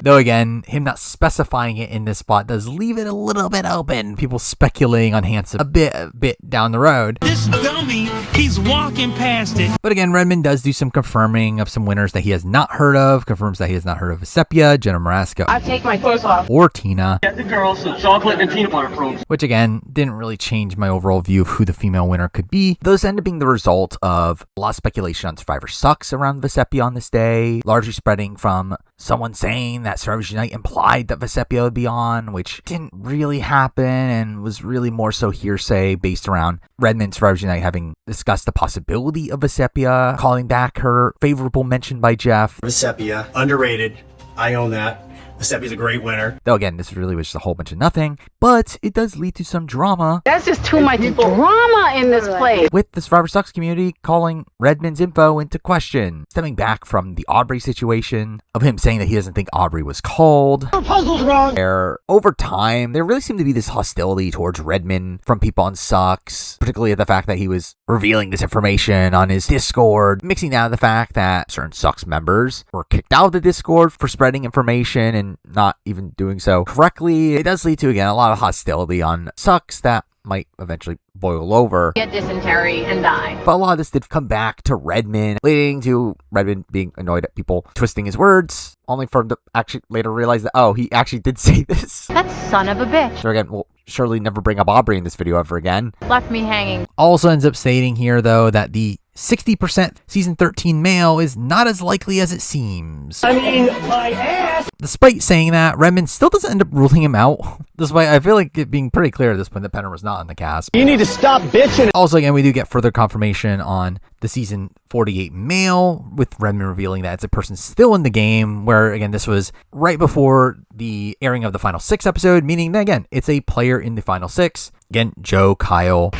Though again, him not specifying it in this spot does leave it a little bit open. People speculating on Hans a bit down the road.
This dummy, he's walking past it.
But again, Redmond does do some confirming of some winners that he has not heard of. Confirms that he has not heard of Vesepia, Jenna Marasco,
I take my clothes off.
or Tina.
Get the girls some chocolate and peanut butter crumbs.
Which again, didn't really change my overall view of who the female winner could be. Those end up being the result of a lot of speculation on SurvivorSucks around Vesepia on this day, largely spreading from someone saying that SurvivorSUnite implied that Vesepia would be on, which didn't really happen and was really more so hearsay based around Redmond SurvivorSUnite having discussed the possibility of Vesepia calling back her favorable mention by Jeff.
Vesepia, underrated. I own that. Vesepia's a great winner.
Though again, this really was just a whole bunch of nothing, but it does lead to some drama.
That's just too much drama in this place.
With the SurvivorSucks community calling Redmond's info into question, stemming back from the Aubrey situation, of him saying that he doesn't think Aubrey was called.
Your puzzle's wrong.
Where, over time, there really seemed to be this hostility towards Redmond from people on Sucks, particularly the fact that he was revealing this information on his Discord, mixing that with the fact that certain Sucks members were kicked out of the Discord for spreading information and not even doing so correctly. It does lead to, again, a lot of hostility on Sucks that might eventually boil over.
Get dysentery and die.
But a lot of this did come back to Redmond, leading to Redmond being annoyed at people twisting his words, only for him to actually later realize that, oh, he actually did say this.
That son of a bitch.
So again, we'll surely never bring up Aubrey in this video ever again.
Left me hanging.
Also ends up stating here, though, that the 60% season 13 male is not as likely as it seems.
I mean, my ass.
Despite saying that, Redmond still doesn't end up ruling him out. Despite, I feel like it being pretty clear at this point that Penner was not in the cast.
You need to stop bitching.
Also, again, we do get further confirmation on the season 48 male, with Redmond revealing that it's a person still in the game, where, again, this was right before the airing of the final 6 episode, meaning that, again, it's a player in the final 6. Again, Joe, Kyle,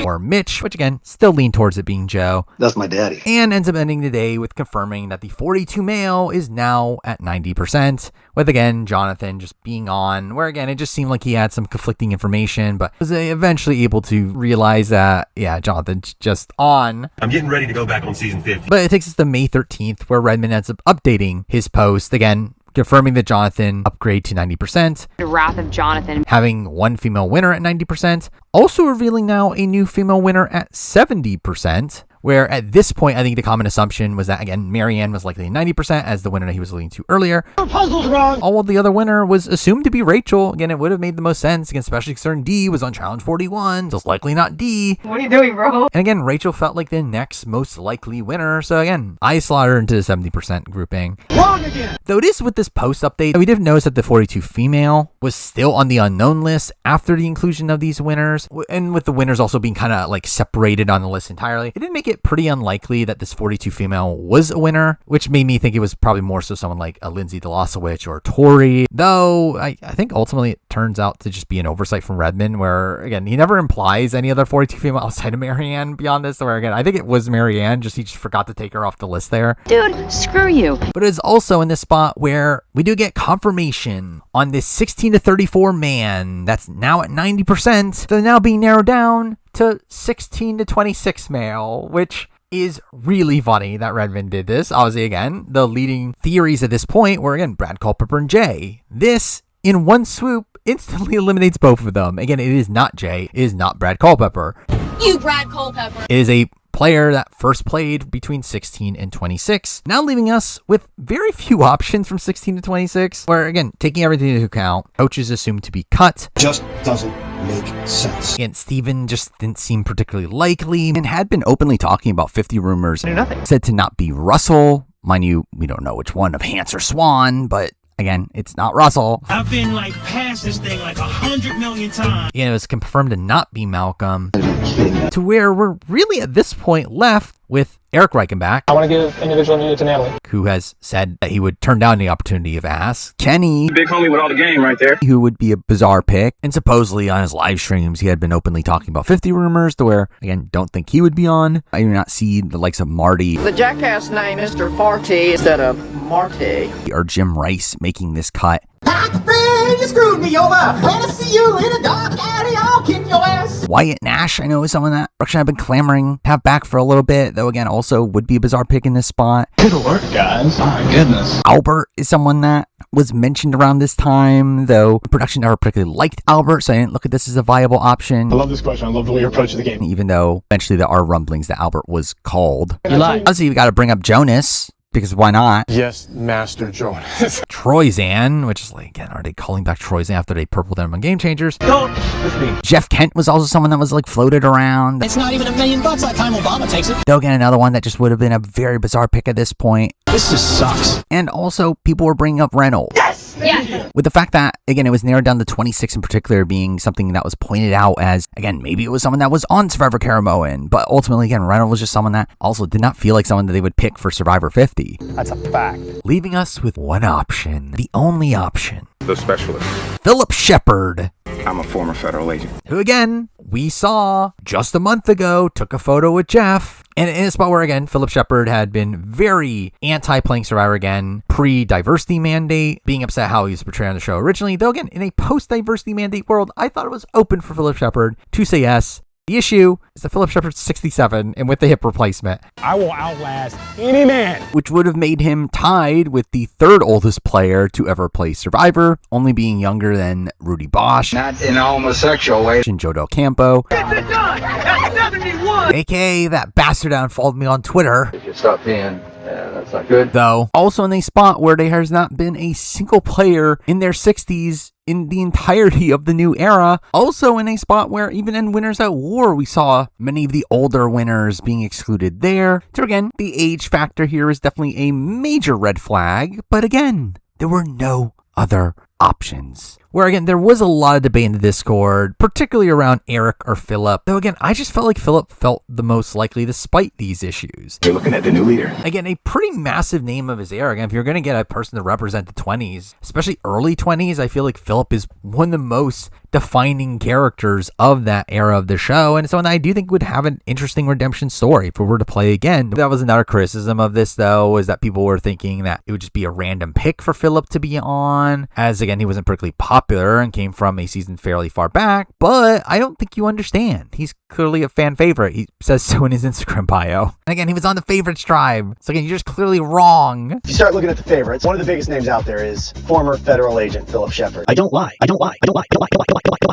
or Mitch, which again, still lean towards it being Joe.
That's my daddy.
And ends up ending the day with confirming that the 42 male is now at 90%, with again, Jonathan just being on, where again, it just seemed like he had some conflicting information, but was eventually able to realize that, yeah, Jonathan's just on.
I'm getting ready to go back on season 50.
But it takes us to May 13th, where Redmond ends up updating his post, again, confirming that Jonathan upgrade to 90%.
The Wrath of Jonathan.
Having one female winner at 90%. Also revealing now a new female winner at 70%. Where at this point, I think the common assumption was that, again, Marianne was likely 90% as the winner that he was alluding to earlier.
Your puzzle's wrong.
All of the other winner was assumed to be Rachel. Again, it would have made the most sense, again, especially considering D was on challenge 41, so it's likely not D.
What are you doing, bro?
And again, Rachel felt like the next most likely winner. So again, I slot her into the 70% grouping.
Wrong again.
Though it is with this post update, we did notice that the 42 female was still on the unknown list after the inclusion of these winners. And with the winners also being kind of like separated on the list entirely, it did make it pretty unlikely that this 42 female was a winner, which made me think it was probably more so someone like a Lindsay Delosowicz or Tori. Though I think ultimately it turns out to just be an oversight from Redmond, where again, he never implies any other 42 female outside of Marianne beyond this, where again, I think it was Marianne, he just forgot to take her off the list there.
Dude, screw you.
But it is also in this spot where we do get confirmation on this 16 to 34 man that's now at 90%, they're now being narrowed down to 16 to 26 male, which is really funny that Redmond did this. Obviously, again, the leading theories at this point were, again, Brad Culpepper and Jay. This, in one swoop, instantly eliminates both of them. Again, it is not Jay. It is not Brad Culpepper.
You, Brad Culpepper.
It is a player that first played between 16 and 26, now leaving us with very few options from 16 to 26, where, again, taking everything into account, coach is assumed to be cut.
Just doesn't make sense.
Again, Steven just didn't seem particularly likely and had been openly talking about 50 rumors. Said to not be Russell. Mind you, we don't know which one of Hans or Swan, but again, it's not Russell.
I've been like past this thing like 100 million times.
Again, it was confirmed to not be Malcolm. To where we're really at this point left with Eric Reichenbach.
I want to give individual immunity to Natalie,
who has said that he would turn down the opportunity if asked. Kenny,
big homie with all the game right there,
who would be a bizarre pick. And supposedly on his live streams, he had been openly talking about 50 rumors to where, again, don't think he would be on. I do not see the likes of Marty.
The jackass name Mr. Farty instead of Marty.
Or Jim Rice making this cut.
You screwed me over. When I see you in a dark alley, I'll kick your ass.
Wyatt Nash, I know, is someone that actually I've been clamoring to have back for a little bit, though again, also would be a bizarre pick in this spot.
Good work, guys. My goodness.
Albert is someone that was mentioned around this time, though the production never particularly liked Albert, so I didn't look at this as a viable option.
I love this question. I love the way you're approaching the game.
Even though eventually there are rumblings that Albert was called.
You lied.
Obviously, you got to bring up Jonas. Because why not?
Yes, Master Jonas.
Troyzan, which is like, again, are they calling back Troyzan after they purpled him on Game Changers?
Don't with me.
Jeff Kent was also someone that was like floated around.
It's not even $1 million by the time Obama takes it.
Though again, another one that just would have been a very bizarre pick at this point.
This just sucks.
And also, people were bringing up Reynolds.
Yes!
Yeah.
With the fact that, again, it was narrowed down to 26 in particular being something that was pointed out as, again, maybe it was someone that was on Survivor Caramoan, but ultimately, again, Reynolds was just someone that also did not feel like someone that they would pick for Survivor 50.
That's a fact.
Leaving us with one option, the only option.
the specialist.
Phillip Shepard.
I'm a former federal agent.
Who, again, we saw just a month ago, took a photo with Jeff. And in a spot where, again, Phillip Shepard had been very anti-playing Survivor again, pre-diversity mandate, being upset how he was portrayed on the show originally. Though, again, in a post-diversity mandate world, I thought it was open for Phillip Shepard to say yes. The issue is that Phillip Shepard's 67 and with the hip replacement.
I will outlast any man.
Which would have made him tied with the third oldest player to ever play Survivor, only being younger than Rudy Bosch.
Not in a homosexual way.
And Joe Del Campo.
Get it done! That's 71!
AKA that bastard that unfollowed me on Twitter.
If you stop being, that's not good.
Though, also in a spot where there has not been a single player in their 60s in the entirety of the new era. Also in a spot where even in Winners at War, we saw many of the older winners being excluded there. So again, the age factor here is definitely a major red flag. But again, there were no other options. Where again, there was a lot of debate in the Discord, particularly around Eric or Phillip. Though again, I just felt like Phillip felt the most likely despite these issues.
You're looking at the new leader.
Again, a pretty massive name of his era. Again, if you're going to get a person to represent the 20s, especially early 20s, I feel like Phillip is one of the most defining characters of that era of the show, and someone I do think would have an interesting redemption story if we were to play again. That was another criticism of this, though, is that people were thinking that it would just be a random pick for Phillip to be on, as again, he wasn't particularly popular and came from a season fairly far back, but I don't think you understand. He's clearly a fan favorite. He says so in his Instagram bio. And again, he was on the favorites tribe. So again, you're just clearly wrong.
If you start looking at the favorites, one of the biggest names out there is former federal agent Phillip Shepard. I don't lie.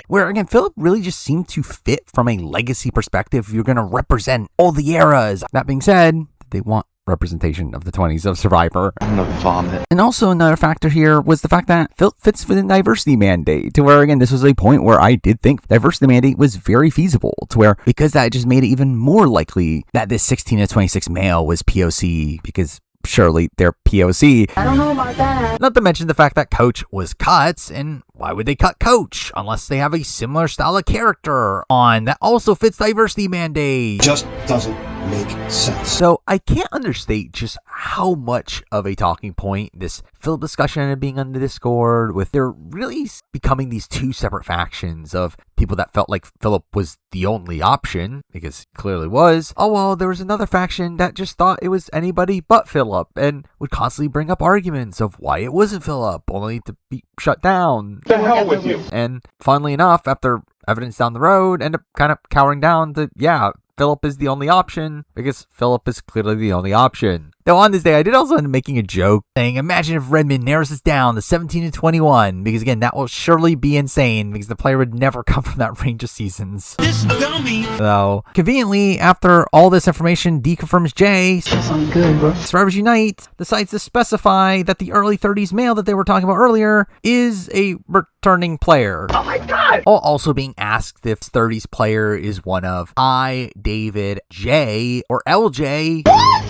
Where again, Phillip really just seemed to fit from a legacy perspective. You're going to represent all the eras. That being said, they want representation of the 20s of Survivor.
I'm gonna vomit.
And also another factor here was the fact that Phillip fits within diversity mandate, to where again, this was a point where I did think diversity mandate was very feasible, to where because that just made it even more likely that this 16 to 26 male was POC, because surely they're POC.
I don't know about that.
Not to mention the fact that Coach was cut, and why would they cut Coach unless they have a similar style of character on that also fits diversity mandate?
Just doesn't make sense.
So I can't understate just how much of a talking point this Phillip discussion ended up being on the Discord, with there really becoming these two separate factions of people that felt like Phillip was the only option, because he clearly was. Oh, well, there was another faction that just thought it was anybody but Phillip, and would constantly bring up arguments of why it wasn't Phillip, only to be shut down.
The hell with you.
And funnily enough, after evidence down the road, end up kind of cowering down to, yeah, Phillip is the only option, because Phillip is clearly the only option. Though on this day, I did also end up making a joke saying, imagine if Redmond narrows this down to 17 to 21, because again, that will surely be insane, because the player would never come from that range of seasons.
This dummy.
So, conveniently, after all this information deconfirms Jay,
good, bro.
SurvivorSUnite decides to specify that the early 30s male that they were talking about earlier is a returning player.
Oh my god!
While also being asked if 30s player is one of I, David, J, or LJ,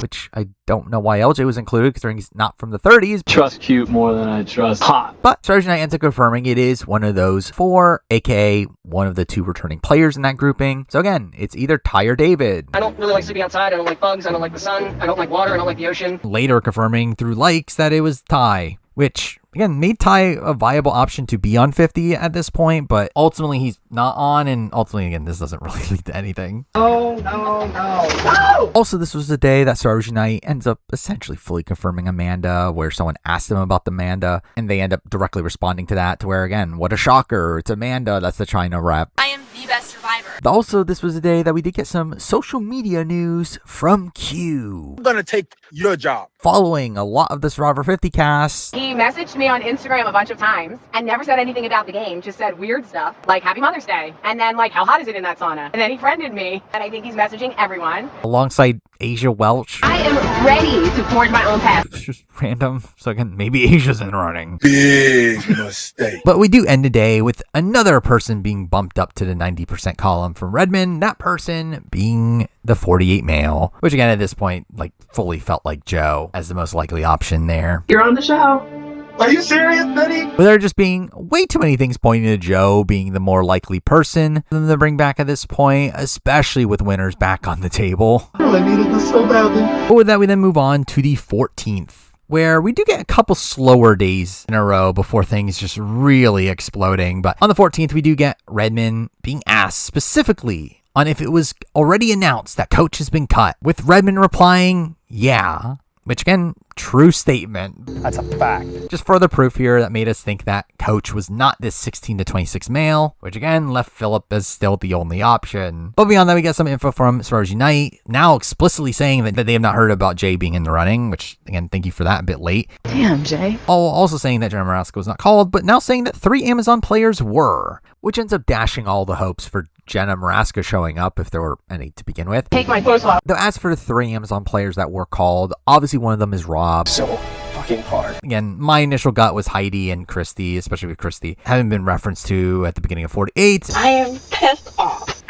which I don't know why LJ was included, considering he's not from the 30s.
Trust cute more than I trust hot.
But SurvivorSucks ends up confirming it is one of those 4, aka one of the 2 returning players in that grouping. So again, it's either Ty or David.
I don't really like sleeping outside. I don't like bugs. I don't like the sun. I don't like water. I don't like the ocean.
Later confirming through likes that it was Ty, which again made Ty a viable option to be on 50 at this point, but ultimately he's not on, and ultimately again this doesn't really lead to anything.
Oh, no.
Also, this was the day that SurvivorSucks ends up essentially fully confirming Amanda, where someone asked them about the Amanda, and they end up directly responding to that, to where again, what a shocker, it's Amanda, that's the China rep.
I am the best survivor.
Also, this was the day that we did get some social media news from Q.
I'm gonna take your job.
Following a lot of the Survivor 50 cast.
He messaged me on Instagram a bunch of times and never said anything about the game, just said weird stuff like Happy Mother's Day, and then like how hot is it in that sauna, and then he friended me, and I think he's messaging everyone.
Alongside Asia Welch.
I am ready to forge my own path.
It's just random, so again, maybe Asia's in running.
Big mistake.
But we do end the day with another person being bumped up to the 90% column from Redmond, that person being the 48 male, which again at this point like fully felt like Joe as the most likely option there.
You're on the show.
Are you serious, Betty?
But there just being way too many things pointing to Joe being the more likely person for them to bring back at this point, especially with winners back on the table.
I needed this so badly.
But with that, we then move on to the 14th, where we do get a couple slower days in a row before things just really exploding. But on the 14th, we do get Redmond being asked specifically on if it was already announced that Coach has been cut, with Redmond replying, yeah. Which again, true statement.
That's a fact.
Just further proof here that made us think that Coach was not this 16 to 26 male, which again left Phillip as still the only option. But beyond that, we get some info from SurvivorSunite, now explicitly saying that they have not heard about Jay being in the running, which again, thank you for that, a bit late.
Damn, Jay.
Also saying that Jenna Marasco was not called, but now saying that 3 Amazon players were, which ends up dashing all the hopes for Jenna Marasco showing up, if there were any to begin with.
Take my clothes off.
Though as for the 3 Amazon players that were called, obviously one of them is Rob.
So fucking hard.
Again, my initial gut was Heidi and Christy, especially with Christy having been referenced to at the beginning of 48.
I am pissed off.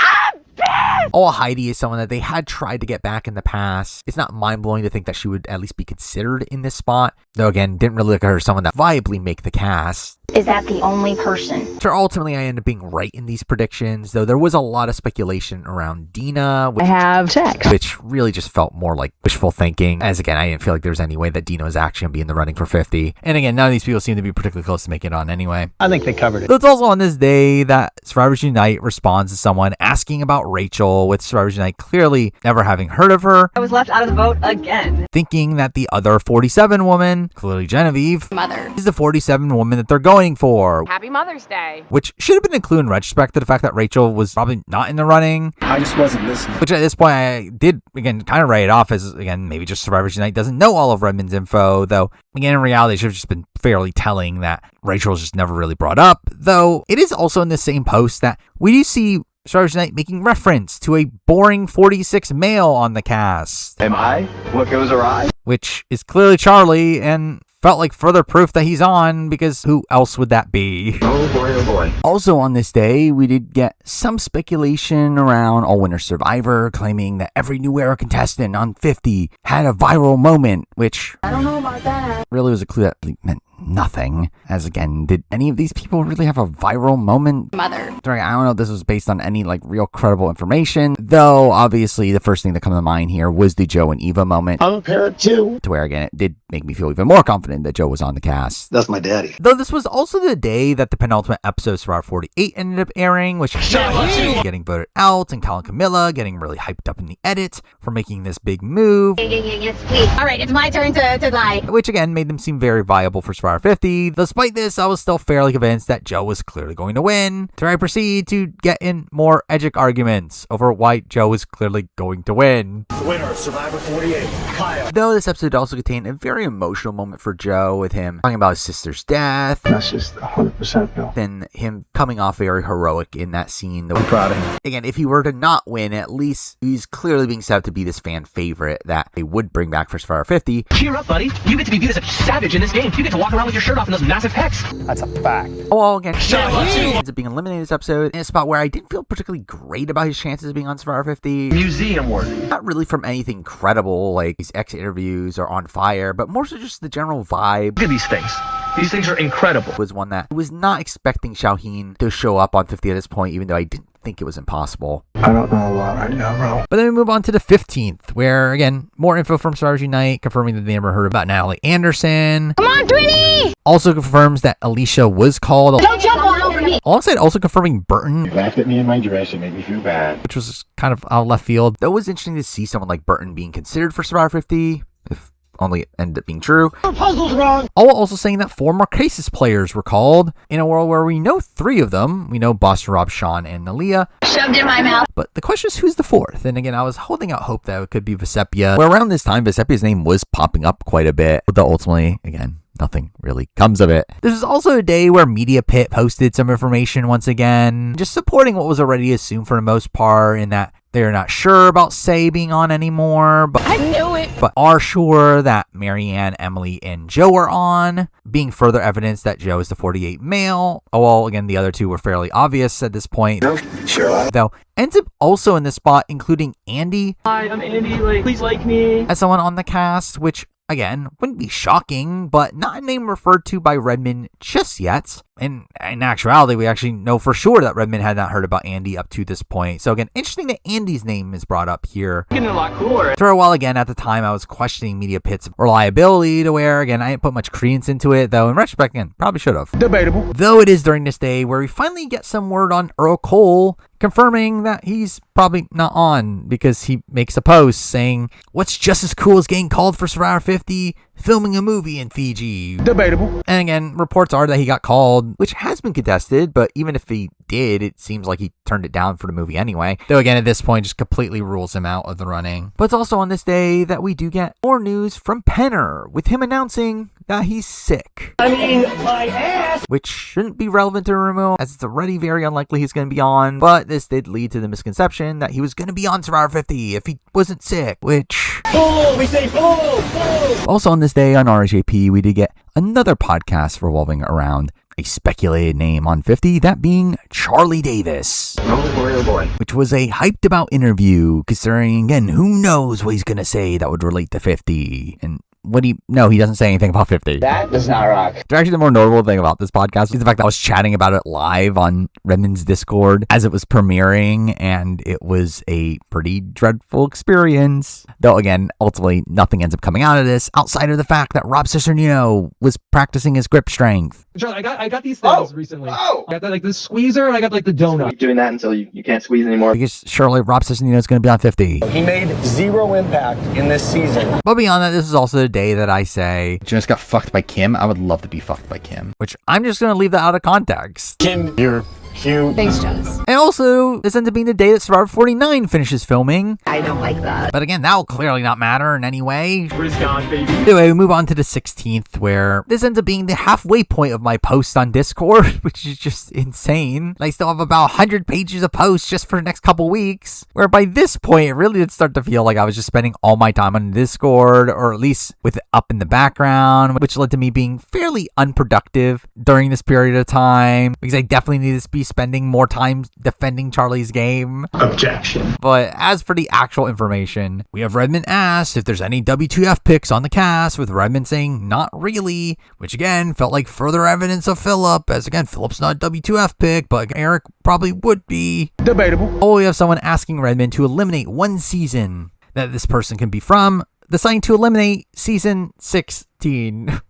Oh, Heidi is someone that they had tried to get back in the past. It's not mind-blowing to think that she would at least be considered in this spot. Though again, didn't really look at her as someone that viably make the cast.
Is that the only person?
So ultimately, I ended up being right in these predictions, though there was a lot of speculation around Dina.
I have checked.
Which really just felt more like wishful thinking. As again, I didn't feel like there was any way that Dina was actually going to be in the running for 50. And again, none of these people seem to be particularly close to making it on anyway.
I think they covered it.
So it's also on this day that SurvivorSunite responds to someone asking about Rachel, with SurvivorSunite clearly never having heard of her.
I was left out of the vote again.
Thinking that the other 47 woman, clearly Genevieve,
Mother.
is the 47 woman that they're going for.
Happy Mother's Day.
Which should have been included in retrospect to the fact that Rachel was probably not in the running.
I just wasn't listening.
Which at this point I did, again, kind of write it off as, again, maybe just SurvivorSunite doesn't know all of Redmond's info, though, again, in reality, it should have just been fairly telling that Rachel was just never really brought up. Though, it is also in the same post that we do see SurvivorSunite making reference to a boring 46 male on the cast.
Am I? What goes awry?
Which is clearly Charlie, and felt like further proof that he's on, because who else would that be?
Oh boy, oh boy.
Also on this day, we did get some speculation around All Winner Survivor claiming that every New Era contestant on 50 had a viral moment, which
I don't know about that.
really was a clue that meant nothing. As again, did any of these people really have a viral moment?
Mother.
I don't know if this was based on any like real credible information, though obviously the first thing that comes to mind here was the Joe and Eva moment.
I'm a parent too.
To where again, it did make me feel even more confident that Joe was on the cast.
That's my daddy.
Though this was also the day that the penultimate episode of Survivor 48 ended up airing, which getting voted out, and Colin Camilla getting really hyped up in the edit for making this big move.
Yes, please. All right, it's my turn to lie.
Which again made them seem very viable for Survivor 50. Despite this, I was still fairly convinced that Joe was clearly going to win. So I proceed to get in more edgic arguments over why Joe was clearly going to win.
The winner of Survivor 48, Kyle.
Though this episode also contained a very emotional moment for Joe, with him talking about his sister's death.
That's just 100% Bill.
Then him coming off very heroic in that scene.
I'm proud of him.
Again, if he were to not win, at least he's clearly being set up to be this fan favorite that they would bring back for Survivor 50.
Cheer up, buddy. You get to be viewed as a savage in this game. You get to walk around around with your shirt off and those massive pecs.
That's a fact.
Oh, well, again, he ends up being eliminated this episode in a spot where I didn't feel particularly great about his chances of being on Survivor 50.
Museum worthy.
Not really from anything credible, like these exit interviews are on fire, but more so just the general vibe.
Look at these things. These things are incredible.
Was one that I was not expecting Shaheen to show up on 50 at this point, even though I didn't think it was impossible.
I don't know a lot right now, bro.
But then we move on to the 15th, where, again, more info from SurvivorSUnite, confirming that they never heard about Natalie Anderson.
Come on, Twinny!
Also confirms that Alicia was called.
Don't jump all over me!
Alongside also confirming Burton.
You laughed at me in my dress and made me feel bad.
Which was kind of out of left field. Though it was interesting to see someone like Burton being considered for Survivor 50, if only it ended up being true.
Your puzzle's wrong.
Also saying that 4 more Crisis players were called in a world where we know 3 of them. We know Boston Rob, Sean, and Nalia.
Shoved in my mouth.
But the question is, who's the 4th? And again, I was holding out hope that it could be Vesepia. Where around this time, Vesepia's name was popping up quite a bit. But ultimately, again, nothing really comes of it. This is also a day where Media Pit posted some information once again, just supporting what was already assumed for the most part, in that they're not sure about Say being on anymore, but
I knew it.
But are sure that Marianne, Emily, and Joe are on, being further evidence that Joe is the 48 male. Oh, well, again, the other 2 were fairly obvious at this point.
Sure.
Though, ends up also in this spot, including Andy.
Hi, I'm Andy. Please like me.
As someone on the cast, which, again, wouldn't be shocking, but not a name referred to by Redmond just yet. And in actuality, we actually know for sure that Redmond had not heard about Andy up to this point. So again, interesting that Andy's name is brought up here.
Getting a lot cooler.
For a while, again, at the time, I was questioning Media Pit's reliability to where, again, I didn't put much credence into it, though in retrospect, again, probably should have.
Debatable.
Though it is during this day where we finally get some word on Earl Cole, confirming that he's probably not on, because he makes a post saying, "What's just as cool as getting called for Survivor 50? Filming a movie in Fiji."
Debatable.
And again, reports are that he got called, which has been contested, but even if he did, it seems like he turned it down for the movie anyway. Though again, at this point, just completely rules him out of the running. But it's also on this day that we do get more news from Penner, with him announcing that he's sick.
I mean, my ass!
Which shouldn't be relevant to Remo, as it's already very unlikely he's going to be on, but this did lead to the misconception that he was going to be on Survivor 50 if he wasn't sick, which...
Bull! We say bull! Bull!
Also on this day on RJP, we did get another podcast revolving around a speculated name on 50, that being Charlie Davis.
Oh boy.
Which was a hyped about interview, considering, again, who knows what he's going to say that would relate to 50. And he doesn't say anything about 50.
That does not rock.
Actually, the more notable thing about this podcast is the fact that I was chatting about it live on Redmond's Discord as it was premiering, and it was a pretty dreadful experience. Though, again, ultimately, nothing ends up coming out of this outside of the fact that Rob Cisternino was practicing his grip strength.
Charlie, I got these things recently. I got the squeezer and I got the donut.
Keep doing that until you can't squeeze anymore.
Because surely Rob Cisternino is going to be on 50.
He made 0 impact in this season.
But beyond that, this is also the day that I say, just got fucked by Kim. I would love to be fucked by Kim. Which I'm just going to leave that out of context.
Kim, you're cute.
Thanks, Jonas.
And also, this ends up being the day that Survivor 49 finishes filming.
I don't like that.
But again, that will clearly not matter in any way.
Where's God, baby?
Anyway, we move on to the 16th, where this ends up being the halfway point of my post on Discord, which is just insane. I still have about 100 pages of posts just for the next couple weeks, where by this point, it really did start to feel like I was just spending all my time on Discord, or at least with it up in the background, which led to me being fairly unproductive during this period of time, because I definitely needed to be spending more time defending Charlie's game.
Objection.
But as for the actual information, we have Redmond asked if there's any W2F picks on the cast, with Redmond saying not really, which again felt like further evidence of Phillip, as again, Phillip's not a W2F pick, but Eric probably would be.
Debatable.
Oh, we have someone asking Redmond to eliminate one season that this person can be from, deciding to eliminate season 16.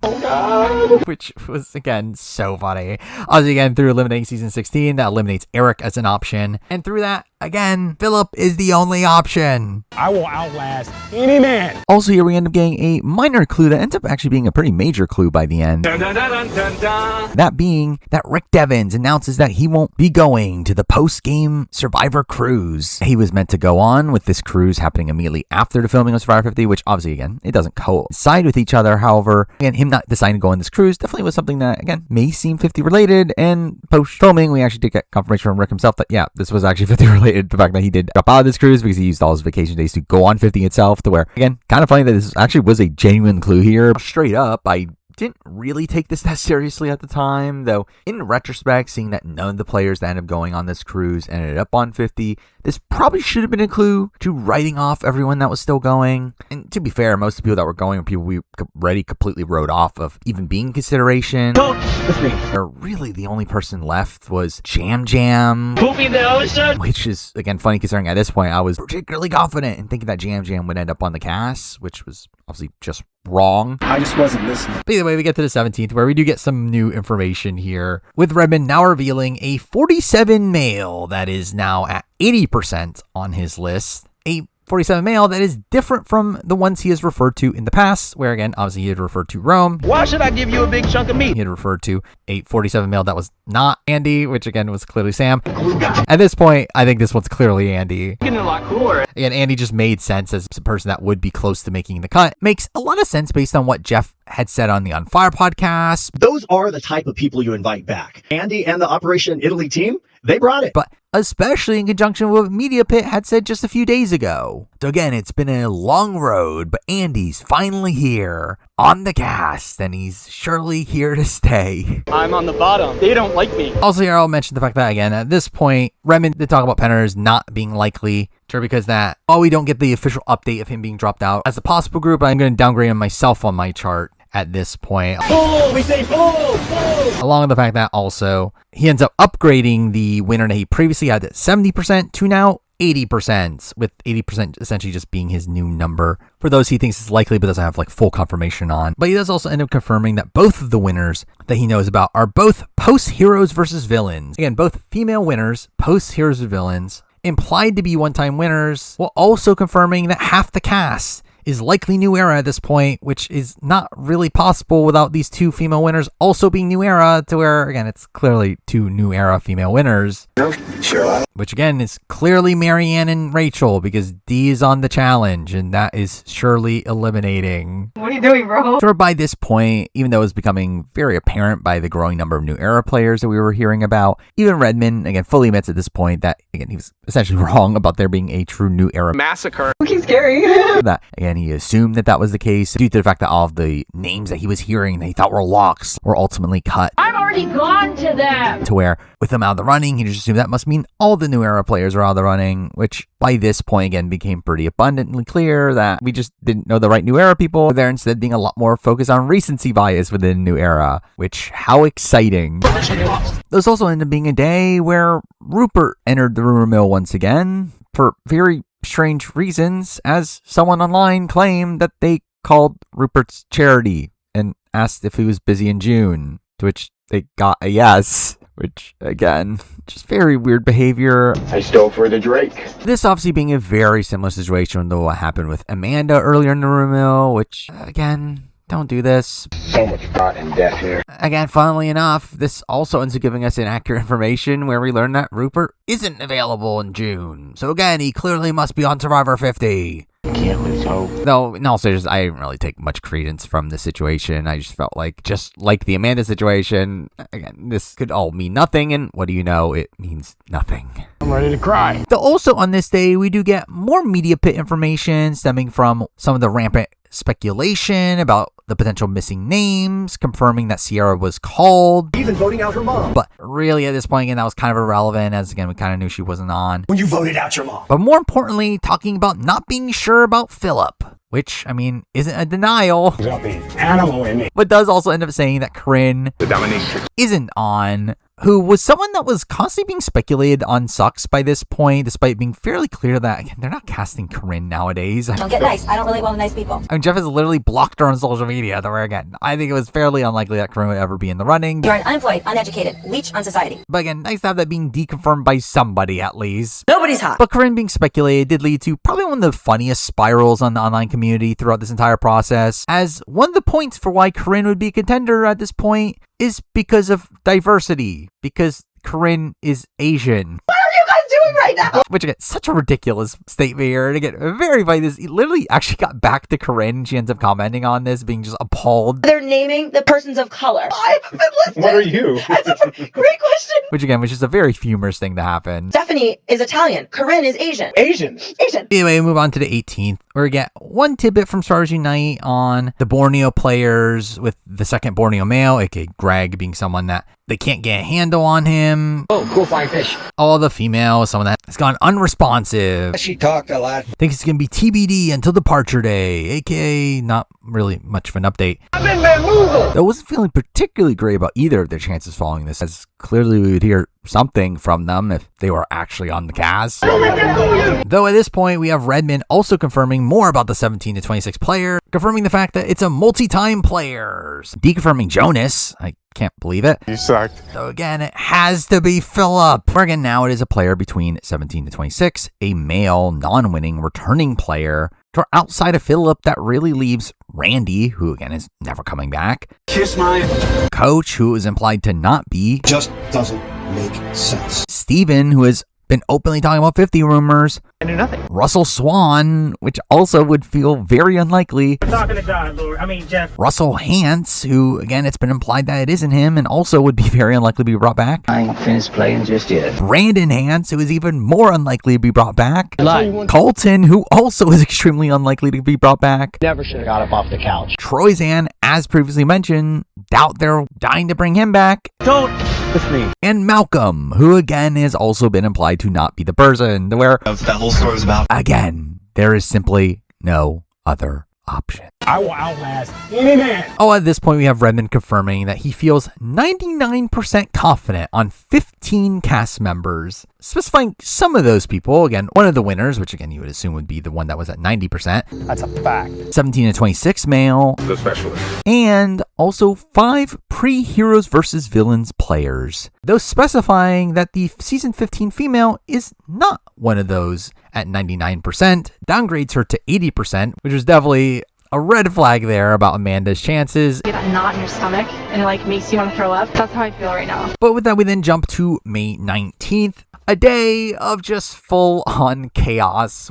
Oh God!
Which was, again, so funny. Also, again, through eliminating season 16, that eliminates Eric as an option. And through that, again, Phillip is the only option.
I will outlast any man.
Also, here we end up getting a minor clue that ends up actually being a pretty major clue by the end.
Dun, dun, dun, dun, dun, dun.
That being that Rick Devens announces that he won't be going to the post-game Survivor cruise. He was meant to go on, with this cruise happening immediately after the filming of Survivor 50, which obviously, again, it doesn't coincide with each other. However, again, him not deciding to go on this cruise definitely was something that, again, may seem 50 related. And post-filming, we actually did get confirmation from Rick himself that, yeah, this was actually 50 related. The fact that he did drop out of this cruise because he used all his vacation days to go on 50 itself, to where, again, kind of funny that this actually was a genuine clue here. Straight up, I didn't really take this that seriously at the time, though in retrospect, seeing that none of the players that ended up going on this cruise ended up on 50, this probably should have been a clue to writing off everyone that was still going. And to be fair, most of the people that were going were people we already completely wrote off of even being in consideration. Or really the only person left was Jam Jam.
Poopy the ocean.
Which is, again, funny considering at this point I was particularly confident in thinking that Jam Jam would end up on the cast, which was obviously just wrong.
I just wasn't listening.
But either way, we get to the 17th where we do get some new information here, with Redmond now revealing a 47 male that is now at 80% on his list. A 47 male that is different from the ones he has referred to in the past, where again, obviously he had referred to Rome.
Why should I give you a big chunk of meat?
He had referred to a 47 male that was not Andy, which again was clearly Sam. At this point, I think this one's clearly Andy.
Getting a lot cooler.
Again, Andy just made sense as a person that would be close to making the cut. Makes a lot of sense based on what Jeff had said on the On Fire podcast.
Those are the type of people you invite back. Andy and the Operation Italy team, they brought it.
But especially in conjunction with what Media Pit had said just a few days ago. So again, it's been a long road, but Andy's finally here on the cast, and he's surely here to stay.
I'm on the bottom. They don't like me.
Also, here I'll mention the fact that, again, at this point, Redmond did talk about Penner's not being likely, because that, we don't get the official update of him being dropped out as a possible group. I'm going to downgrade him myself on my chart at this point.
We say full.
Along with the fact that also he ends up upgrading the winner that he previously had at 70% to now 80%, with 80% essentially just being his new number for those he thinks is likely but doesn't have like full confirmation on. But he does also end up confirming that both of the winners that he knows about are both post Heroes versus Villains. Again, both female winners, post Heroes versus Villains, implied to be one-time winners, while also confirming that half the cast is likely New Era at this point, which is not really possible without these two female winners also being New Era, to where, again, it's clearly two New Era female winners.
Sure.
Which, again, is clearly Marianne and Rachel, because D is on the challenge, and that is surely eliminating.
What are you doing, bro?
So by this point, even though it was becoming very apparent by the growing number of New Era players that we were hearing about, even Redmond, again, fully admits at this point that, again, he was essentially wrong about there being a true New Era
Massacre.
Fucking scary.
That, again, he assumed that was the case due to the fact that all of the names that he was hearing that he thought were locks were ultimately cut.
I'm already gone to them.
To where, with them out of the running, he just assumed that must mean all the New Era players are out of the running, which by this point, again, became pretty abundantly clear that we just didn't know the right New Era people. There instead being a lot more focus on recency bias within New Era, which, how exciting. This also ended up being a day where Rupert entered the rumor mill once again for very strange reasons, as someone online claimed that they called Rupert's charity and asked if he was busy in June, to which they got a yes, which, again, just very weird behavior.
I stole for the Drake.
This obviously being a very similar situation to what happened with Amanda earlier in the rumor mill, which, again, don't do this.
So much thought and death here.
Again, funnily enough, this also ends up giving us inaccurate information where we learn that Rupert isn't available in June. So again, he clearly must be on Survivor 50.
Can't lose hope.
Though, in all seriousness, I didn't really take much credence from this situation. I just felt like, just like the Amanda situation, again, this could all mean nothing, and what do you know, it means nothing.
I'm ready to cry.
Though also on this day, we do get more media pit information stemming from some of the rampant speculation about the potential missing names, confirming that Sierra was called.
Even voting out her mom.
But really, at this point, again, that was kind of irrelevant, as again, we kind of knew she wasn't on.
When you voted out your mom.
But more importantly, talking about not being sure about Phillip, which, I mean, isn't a denial.
Animal in me.
But does also end up saying that Corinne
The domination.
isn't on, who was someone that was constantly being speculated on Sucks by this point, despite being fairly clear that, again, they're not casting Corinne nowadays.
Don't get nice. I don't relate well to nice people.
I mean, Jeff has literally blocked her on social media, to where, again, I think it was fairly unlikely that Corinne would ever be in the running.
You're an unemployed, uneducated leech on society.
But again, nice to have that being deconfirmed by somebody, at least.
Nobody's hot.
But Corinne being speculated did lead to probably one of the funniest spirals on the online community throughout this entire process, as one of the points for why Corinne would be a contender at this point is because of diversity, because Corinne is Asian.
What are you guys doing right
right now.
Which again, such a ridiculous statement here. And again, very funny. This literally actually got back to Corinne. She ends up commenting on this, being just appalled.
They're naming the persons of color. I haven't been listening.
What are you?
That's a great question.
Which again, was just a very humorous thing to happen.
Stephenie is Italian. Corinne is Asian.
Asian.
Anyway, we move on to the 18th, where we get one tidbit from SurvivorSUnite on the Borneo players, with the second Borneo male, aka Greg, being someone that they can't get a handle on him.
Oh, cool flying fish.
All the females, someone that has gone unresponsive.
She talked a lot.
Thinks it's going to be TBD until departure day, aka not really much of an update.
I've been bamboozled.
Though I wasn't feeling particularly great about either of their chances following this, as clearly we would hear something from them if they were actually on the cast. Though at this point, we have Redmond also confirming more about the 17 to 26 player, confirming the fact that it's a multi-time player, deconfirming Jonas. I can't believe it.
You sucked.
So again, it has to be Phillip. Where again, now it is a player between 17 to 26, a male, non-winning, returning player. To outside of Phillip, that really leaves Randy, who again is never coming back.
Kiss my
Coach, who is implied to not be.
just doesn't make sense.
Steven, who has been openly talking about 50 rumors.
I knew nothing.
Russell Swan, which also would feel very unlikely.
I'm talking to God, Lord. I mean, Jeff.
Russell Hance, who, again, it's been implied that it isn't him and also would be very unlikely to be brought back.
I ain't finished playing just yet.
Brandon Hance, who is even more unlikely to be brought back.
Lie.
Colton, who also is extremely unlikely to be brought back.
Never should have got up off the couch.
Troyzan, as previously mentioned, doubt they're dying to bring him back.
Don't with me.
And Malcolm, who again has also been implied to not be the person, where
That's what that whole story was about.
again, there is simply no other option.
I will outlast any man.
Oh, at this point, we have Redmond confirming that he feels 99% confident on 15 cast members, specifying some of those people. Again, one of the winners, which again, you would assume would be the one that was at 90%.
That's a fact.
17 to 26 male.
The specialist.
And also 5 pre-Heroes versus Villains players. Though specifying that the season 15 female is not one of those at 99%, downgrades her to 80%, which is definitely a red flag there about Amanda's chances.
You get that knot in your stomach and it like makes you want to throw up. That's how I feel right now.
But with that, we then jump to May 19th, a day of just full-on chaos.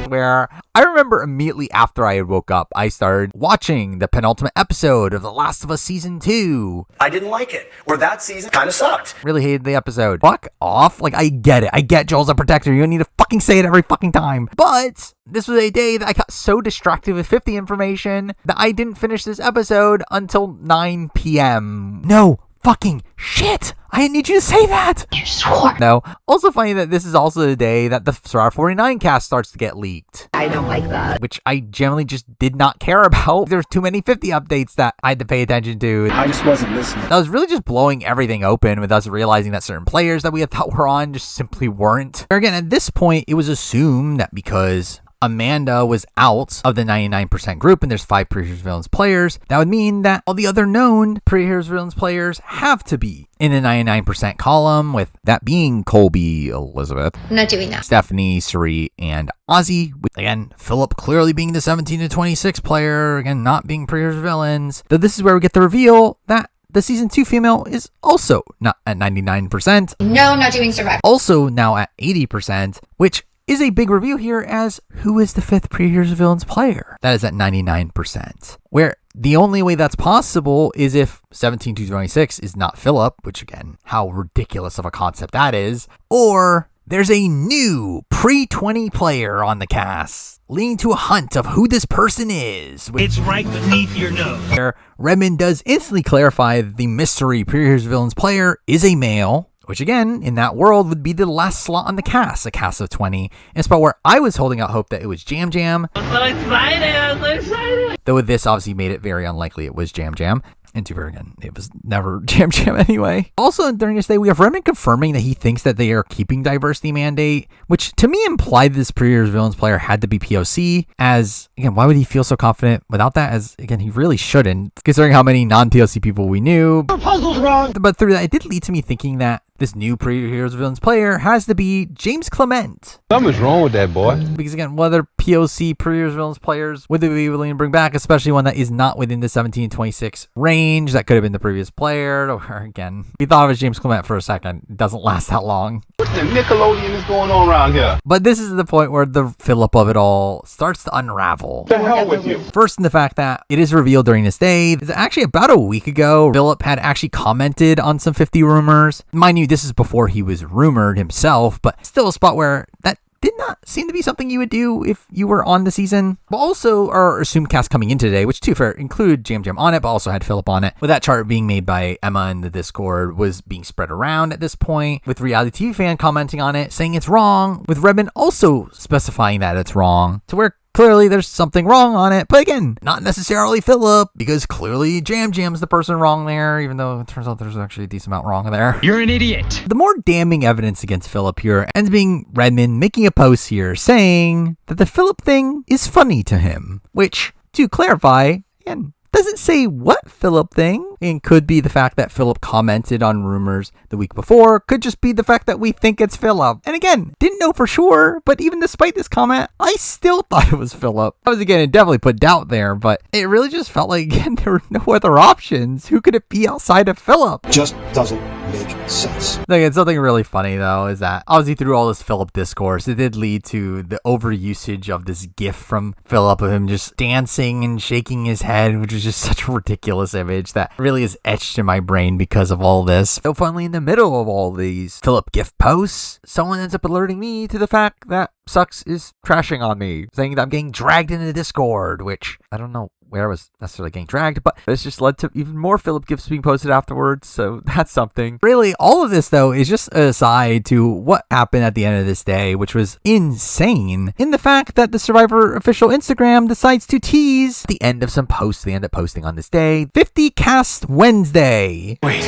Where I remember immediately after I had woke up, I started watching the penultimate episode of The Last of Us Season 2.
I didn't like it. Or that season kind of sucked.
Really hated the episode. Fuck off. Like, I get it. I get Joel's a protector. You don't need to fucking say it every fucking time. But this was a day that I got so distracted with 50 information that I didn't finish this episode until 9 p.m. No fucking shit. I didn't need you to say that.
You swore.
No. Also funny that this is also the day that the Survivor 49 cast starts to get leaked.
I don't like that.
Which I generally just did not care about. There's too many 50 updates that I had to pay attention to.
I just wasn't listening.
That was really just blowing everything open with us realizing that certain players that we had thought were on just simply weren't. Again, at this point, it was assumed that because Amanda was out of the 99% group and there's 5 pre-Heroes Villains players, that would mean that all the other known pre-Heroes Villains players have to be in the 99% column, with that being Colby, Elizabeth,
I'm not doing that.
Stephenie, Suri, and Ozzy. With, again, Phillip clearly being the 17 to 26 player, again, not being pre-Heroes Villains. Though this is where we get the reveal that the season 2 female is also not at 99%.
No, I'm not doing Survivor.
Also now at 80%, which is a big reveal here as who is the 5th pre-Heroes Villains player. That is at 99%. Where the only way that's possible is if 17 to 26 is not Phillip, which again, how ridiculous of a concept that is, or there's a new pre-20 player on the cast, leading to a hunt of who this person is.
It's right beneath your nose.
Where Redmond does instantly clarify that the mystery pre-Heroes Villains player is a male, which again, in that world, would be the last slot on the cast, a cast of 20. And a spot where I was holding out hope that it was Jam Jam.
I'm so excited.
Though with this obviously made it very unlikely it was Jam Jam. And to very again, it was never Jam Jam anyway. Also, during this day, we have Redmond confirming that he thinks that they are keeping diversity mandate, which to me implied this pre-Heroes Villains player had to be POC, as, again, why would he feel so confident without that? As, again, he really shouldn't, considering how many non-POC people we knew.
Puzzle's wrong.
But through that, it did lead to me thinking that this new pre-Heroes Villains player has to be James Clement.
Something's wrong with that boy.
Because again, what other POC pre-Heroes Villains players would they be willing to bring back, especially one that is not within the 17 to 26 range? That could have been the previous player. Or again, we thought of as James Clement for a second. It doesn't last that long.
What
the Nickelodeon is going on around here?
But this is the point where the Phillip of it all starts to unravel.
The hell with you.
First, in the fact that it is revealed during this day, it's actually about a week ago, Phillip had actually commented on some 50 rumors. Mind you, this is before he was rumored himself, but still a spot where that did not seem to be something you would do if you were on the season. But also, our assumed cast coming in today, which to be fair, included Jam Jam on it, but also had Phillip on it. With that chart being made by Emma in the Discord, was being spread around at this point, with Reality TV Fan commenting on it, saying it's wrong, with Redmond also specifying that it's wrong, to where clearly there's something wrong on it, but again, not necessarily Phillip, because clearly Jam Jam's the person wrong there, even though it turns out there's actually a decent amount wrong there.
You're an idiot.
The more damning evidence against Phillip here ends being Redmond making a post here saying that the Phillip thing is funny to him, which, to clarify, again, doesn't say what Phillip thing, and could be the fact that Phillip commented on rumors the week before, could just be the fact that we think it's Phillip. And again, didn't know for sure, but even despite this comment, I still thought it was Phillip. I was, again, it definitely put doubt there, but it really just felt like, again, there were no other options. Who could it be outside of Phillip?
Just doesn't make sense.
Like, it's something really funny, though, is that obviously through all this Phillip discourse, it did lead to the overusage of this gif from Phillip of him just dancing and shaking his head, which is just such a ridiculous image that really is etched in my brain because of all this. So finally, in the middle of all these Phillip gif posts, someone ends up alerting me to the fact that Sucks is trashing on me, saying that I'm getting dragged into the Discord, which I don't know where I was necessarily getting dragged, but this just led to even more Phillip gifs being posted afterwards, so that's something. Really, all of this, though, is just an aside to what happened at the end of this day, which was insane, in the fact that the Survivor official Instagram decides to tease the end of some posts they end up posting on this day, 50 Cast Wednesday.
Wait,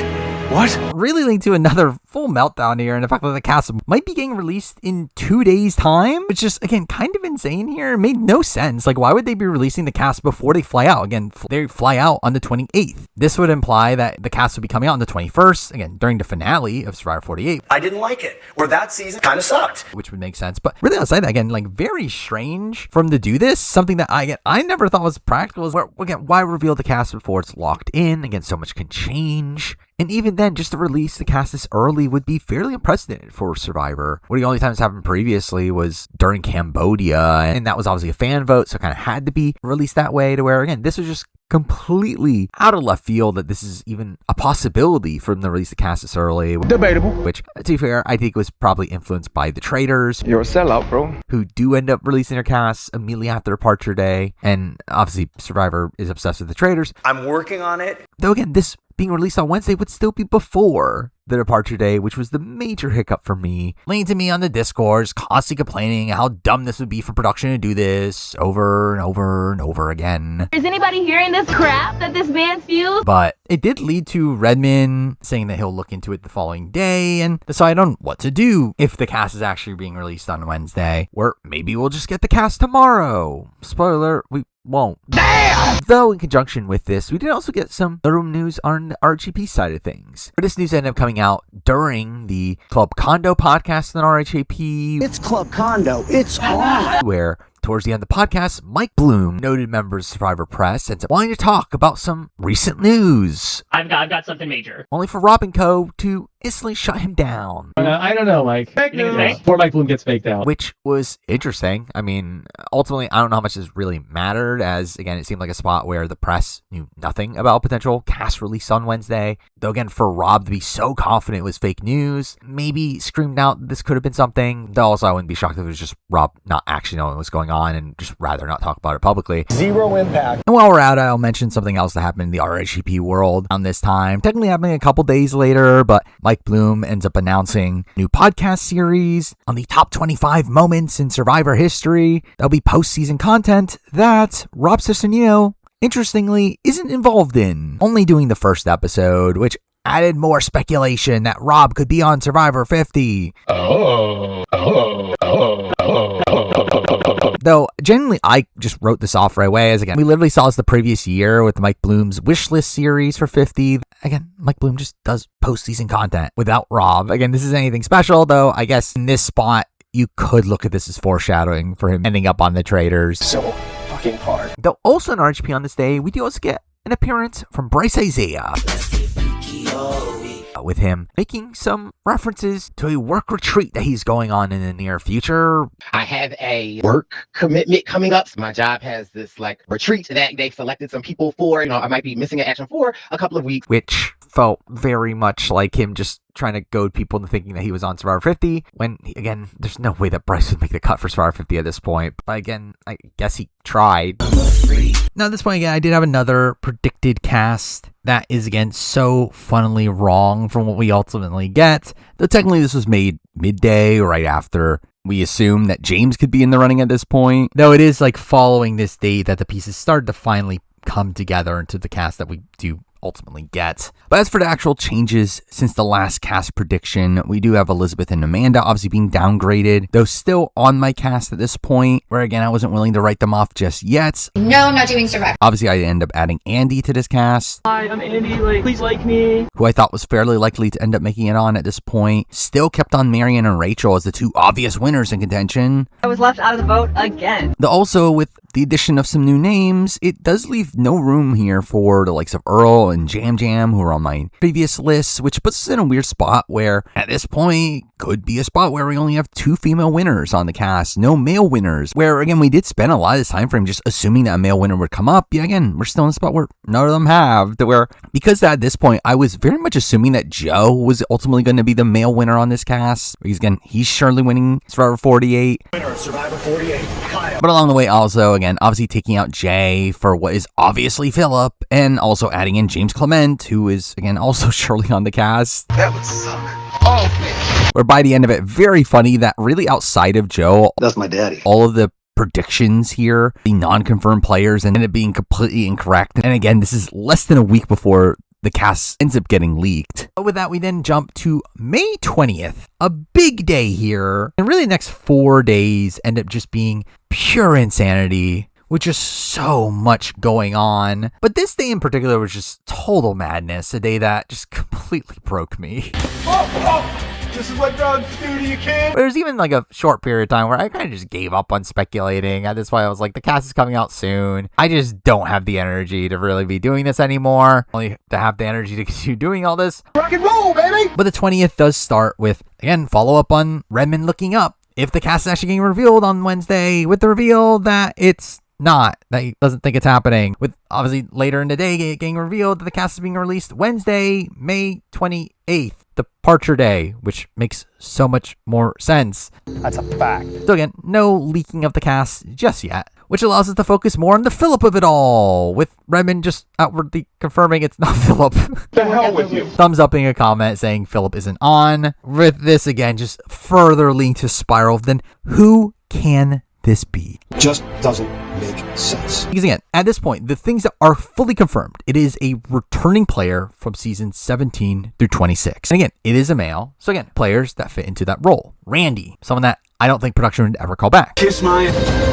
what?
Really leading to another full meltdown here, and the fact that the cast might be getting released in 2 days' time, which is, again, kind of insane here. It made no sense. Like, why would they be releasing the cast before they fly out? Again, they fly out on the 28th. This would imply that the cast would be coming out on the 21st, again, during the finale of Survivor 48.
I didn't like it, or that season kind of sucked.
Which would make sense. But really outside that, again, like, very strange for them to do this. Something that I never thought was practical is, again, why reveal the cast before it's locked in? Again, so much can change. And even then, just to release the cast this early would be fairly unprecedented for Survivor. One of the only times it happened previously was during Cambodia, and that was obviously a fan vote, so it kind of had to be released that way, to where, again, this was just completely out of left field that this is even a possibility for them to release the cast this early.
Debatable.
Which, to be fair, I think was probably influenced by the traders.
You're a sellout, bro.
Who do end up releasing their casts immediately after departure day. And obviously, Survivor is obsessed with the traders.
I'm working on it.
Though again, this being released on Wednesday would still be before the departure day, which was the major hiccup for me. Leaning to me on the Discord, constantly complaining how dumb this would be for production to do this over and over and over again.
Is anybody hearing this crap that this man spews?
But it did lead to Redmond saying that he'll look into it the following day and decide on what to do if the cast is actually being released on Wednesday, or maybe we'll just get the cast tomorrow. Spoiler, we won't. Damn! Though in conjunction with this, we did also get some room news on the RHAP side of things. But this news ended up coming out during the Club Condo podcast on RHAP.
It's Club Condo. It's on.
Where towards the end of the podcast, Mike Bloom, noted member of Survivor Press, ends up wanting to talk about some recent news.
I've got something major.
Only for Rob and Co. to instantly shut him down.
I don't know, Mike. Before Mike Bloom gets faked out.
Which was interesting. I mean, ultimately, I don't know how much this really mattered, as, again, it seemed like a spot where the press knew nothing about potential cast release on Wednesday. Though, again, for Rob to be so confident it was fake news, maybe screamed out this could have been something. Though also, I wouldn't be shocked if it was just Rob not actually knowing what was going on and just rather not talk about it publicly.
Zero impact.
And while we're at it, I'll mention something else that happened in the RHAP world on this time. Technically happening a couple days later, but Mike Bloom ends up announcing a new podcast series on the top 25 moments in Survivor history. There'll be post-season content that Rob Cesternino, interestingly, isn't involved in. Only doing the first episode, which added more speculation that Rob could be on Survivor 50. Though, genuinely, I just wrote this off right away, as again, we literally saw this the previous year with Mike Bloom's wish list series for 50. Again, Mike Bloom just does post-season content without Rob. Again, this isn't anything special, though. I guess in this spot, you could look at this as foreshadowing for him ending up on the Traders.
So fucking hard.
Though also in RHP on this day, we do also get an appearance from Bryce Isaiah. with him making some references to a work retreat that he's going on in the near future.
I have a work commitment coming up. My job has this like retreat that they've selected some people for. I might be missing an action for a couple of weeks.
Which felt very much like him just trying to goad people into thinking that he was on Survivor 50, when, again, there's no way that Bryce would make the cut for Survivor 50 at this point. But again, I guess he tried. Now, at this point, again, I did have another predicted cast that is, again, so funnily wrong from what we ultimately get. Though technically this was made midday or right after we assume that James could be in the running at this point. Though it is like following this date that the pieces started to finally come together into the cast that we do ultimately get. But as for the actual changes since the last cast prediction, we do have Elizabeth and Amanda obviously being downgraded, though still on my cast at this point, where again I wasn't willing to write them off just yet.
No, not doing Survivor.
Obviously I end up adding Andy to this cast.
Hi, I'm Andy, please like me.
Who I thought was fairly likely to end up making it on at this point. Still kept on Marion and Rachel as the two obvious winners in contention.
I was left out of the vote again.
Though also with the addition of some new names, it does leave no room here for the likes of Earl and Jam Jam, who are on my previous lists, which puts us in a weird spot where at this point could be a spot where we only have 2 female winners on the cast, no male winners, where again we did spend a lot of this time frame just assuming that a male winner would come up. Yeah, again, we're still in a spot where none of them have, to where, because at this point I was very much assuming that Joe was ultimately going to be the male winner on this cast, because again, he's surely winning Survivor 48.
Winner, Survivor 48, Kyle.
But along the way also, again, obviously taking out Jay for what is obviously Phillip, and also adding in James Clement, who is again also surely on the cast.
That would suck. Oh, man.
Where by the end of it, very funny that really outside of Joe,
That's my daddy.
all of the predictions here, the non-confirmed players, ended up being completely incorrect. And again, this is less than a week before the cast ends up getting leaked. But with that, we then jump to May 20th, a big day here. And really the next 4 days end up just being pure insanity, with just so much going on. But this day in particular was just total madness, a day that just completely broke me.
This is what drugs do to you, kid.
There's even like a short period of time where I kind of just gave up on speculating. At this point, I was like, the cast is coming out soon. I just don't have the energy to really be doing this anymore. Only to have the energy to continue doing all this.
Rock and roll, baby.
But the 20th does start with, again, follow up on Redmond looking up. If the cast is actually getting revealed on Wednesday, with the reveal that it's not, that he doesn't think it's happening, with obviously later in the day getting revealed that the cast is being released Wednesday, May 28th, departure day, which makes so much more sense.
That's a fact.
So again, no leaking of the cast just yet, which allows us to focus more on the Phillip of it all, with Redmond just outwardly confirming it's not Phillip.
The hell with you.
Thumbs upping a comment saying Phillip isn't on, with this again just further leading to spiral. Then who can this be?
Just doesn't make sense.
Because again, at this point, the things that are fully confirmed, it is a returning player from season 17 through 26. And again, it is a male. So again, players that fit into that role. Randy, someone that I don't think production would ever call back.
Kiss my...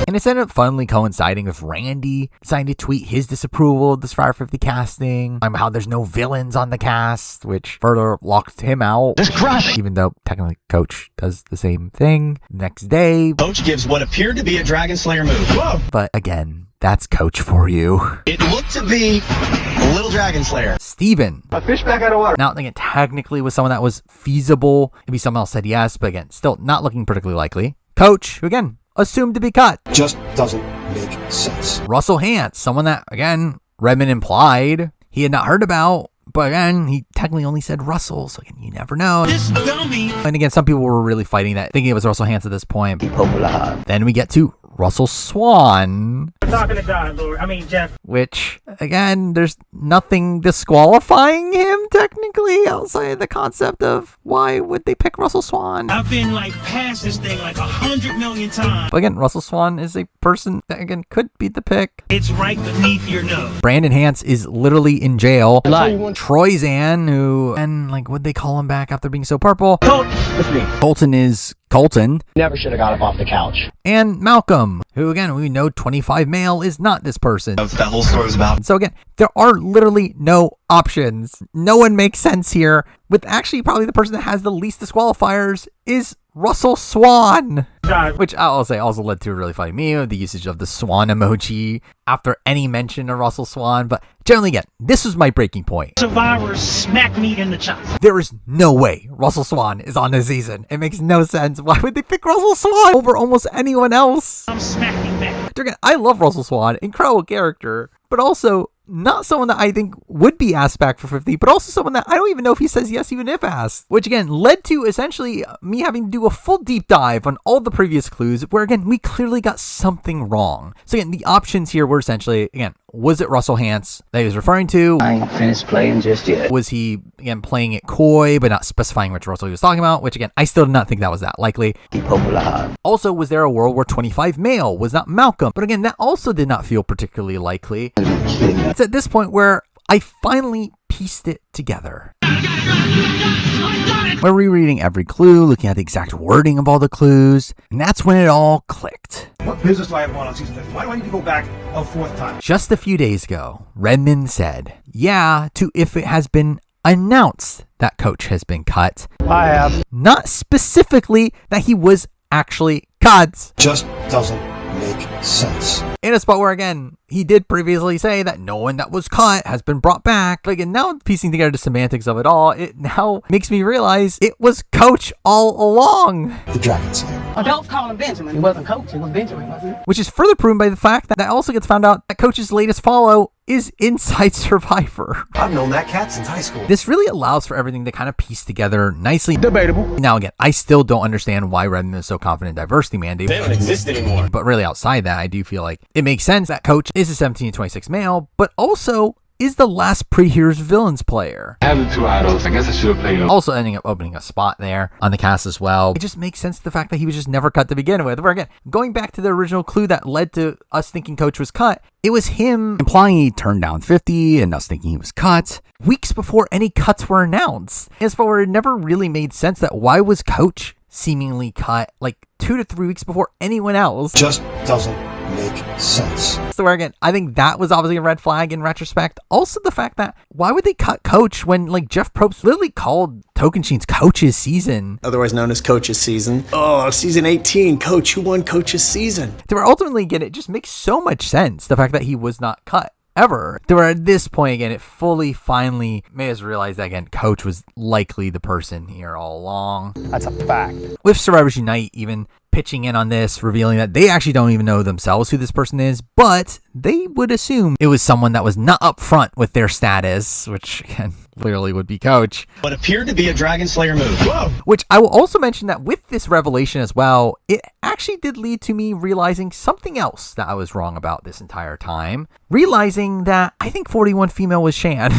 And it's ended up finally coinciding with Randy deciding to tweet his disapproval of the Survivor 50 casting, how there's no villains on the cast, which further locked him out.
This graphic.
Even though technically Coach does the same thing. Next day,
Coach gives what appeared to be a Dragon Slayer move. Whoa.
But again, that's Coach for you.
It looked to be a little Dragon Slayer.
Steven.
A fish back out of water.
Now, again, technically was someone that was feasible. Maybe someone else said yes, but again, still not looking particularly likely. Coach, who again, assumed to be cut.
Just doesn't make sense.
Russell Hance, someone that, again, Redmond implied he had not heard about. But again, he technically only said Russell, so again, you never know.
This dummy.
And again, some people were really fighting that, thinking it was Russell Hance at this point. Then we get to Russell Swan.
I'm talking to God, Lord. I mean, Jeff.
Which, again, there's nothing disqualifying him, technically, outside of the concept of why would they pick Russell Swan.
I've been, past this thing 100 million times.
But again, Russell Swan is a person that, again, could be the pick.
It's right beneath your nose.
Brandon Hance is literally in jail. Troy Zan, who, and, what'd they call him back after being so purple?
That's me.
Colton is Colton.
Never should have got up off the couch.
And Malcolm, who, again, we know 25 minutes male is not this person.
That's what that whole story was about.
So again, there are literally no options. No one makes sense here. With actually probably the person that has the least disqualifiers is Russell Swan. Which I'll say also led to a really funny meme, the usage of the Swan emoji after any mention of Russell Swan. But generally, again, this was my breaking point.
Survivors smack me in the chops.
There is no way Russell Swan is on this season. It makes no sense. Why would they pick Russell Swan over almost anyone else?
I'm smacking back.
Again, I love Russell Swan, incredible character, but also not someone that I think would be asked back for 50, but also someone that I don't even know if he says yes even if asked. Which again led to essentially me having to do a full deep dive on all the previous clues where again we clearly got something wrong. So again, the options here were essentially, again, was it Russell Hantz that he was referring to?
I ain't finished playing just yet.
Was he, again, playing it coy but not specifying which Russell he was talking about? Which again, I still did not think that was that likely. Also, was there a world where 25 male was not Malcolm? But again, that also did not feel particularly likely. It's at this point where I finally pieced it together. We're rereading every clue, looking at the exact wording of all the clues, and that's when it all clicked.
What business do I have on season 50? Why do I need to go back a fourth time?
Just a few days ago, Redmond said, yeah, to if it has been announced that Coach has been cut.
I have.
Not specifically that he was actually cut.
Just doesn't make sense.
In a spot where, again, he did previously say that no one that was cut has been brought back. Like, and now piecing together the semantics of it all, it now makes me realize it was Coach all along.
The Dragon Slayer.
Oh, don't call him Benjamin. He wasn't Coach. It was Benjamin, wasn't it?
Which is further proven by the fact that also gets found out that Coach's latest follow is inside Survivor.
I've known that cat since high school.
This really allows for everything to kind of piece together nicely.
Debatable.
Now again, I still don't understand why Redmond is so confident in diversity mandate.
They don't exist anymore.
But really outside that, I do feel like it makes sense that Coach is a 17 to 26 male, but also is the last pre-Heroes Villains player.
I have the two idols. I guess I should have played them.
Also ending up opening a spot there on the cast as well. It just makes sense the fact that he was just never cut to begin with. Where again, going back to the original clue that led to us thinking Coach was cut, it was him implying he turned down 50 and us thinking he was cut weeks before any cuts were announced. As far as it never really made sense that why was Coach seemingly cut like 2 to 3 weeks before anyone else.
Just doesn't make sense.
So where again, I think that was obviously a red flag in retrospect. Also the fact that why would they cut Coach when like Jeff Probst literally called Tokenshine's Coach's season,
otherwise known as Coach's season. Oh, season 18, Coach, who won Coach's season?
To where ultimately again, it just makes so much sense the fact that he was not cut ever. To where at this point again, it finally made us realize that again, Coach was likely the person here all along.
That's a fact.
With SurvivorSUnite even pitching in on this, revealing that they actually don't even know themselves who this person is, but they would assume it was someone that was not upfront with their status, which again, clearly would be Coach.
What appeared to be a Dragon Slayer move. Whoa!
Which I will also mention that with this revelation as well, it actually did lead to me realizing something else that I was wrong about this entire time. Realizing that I think 41 female was Shan.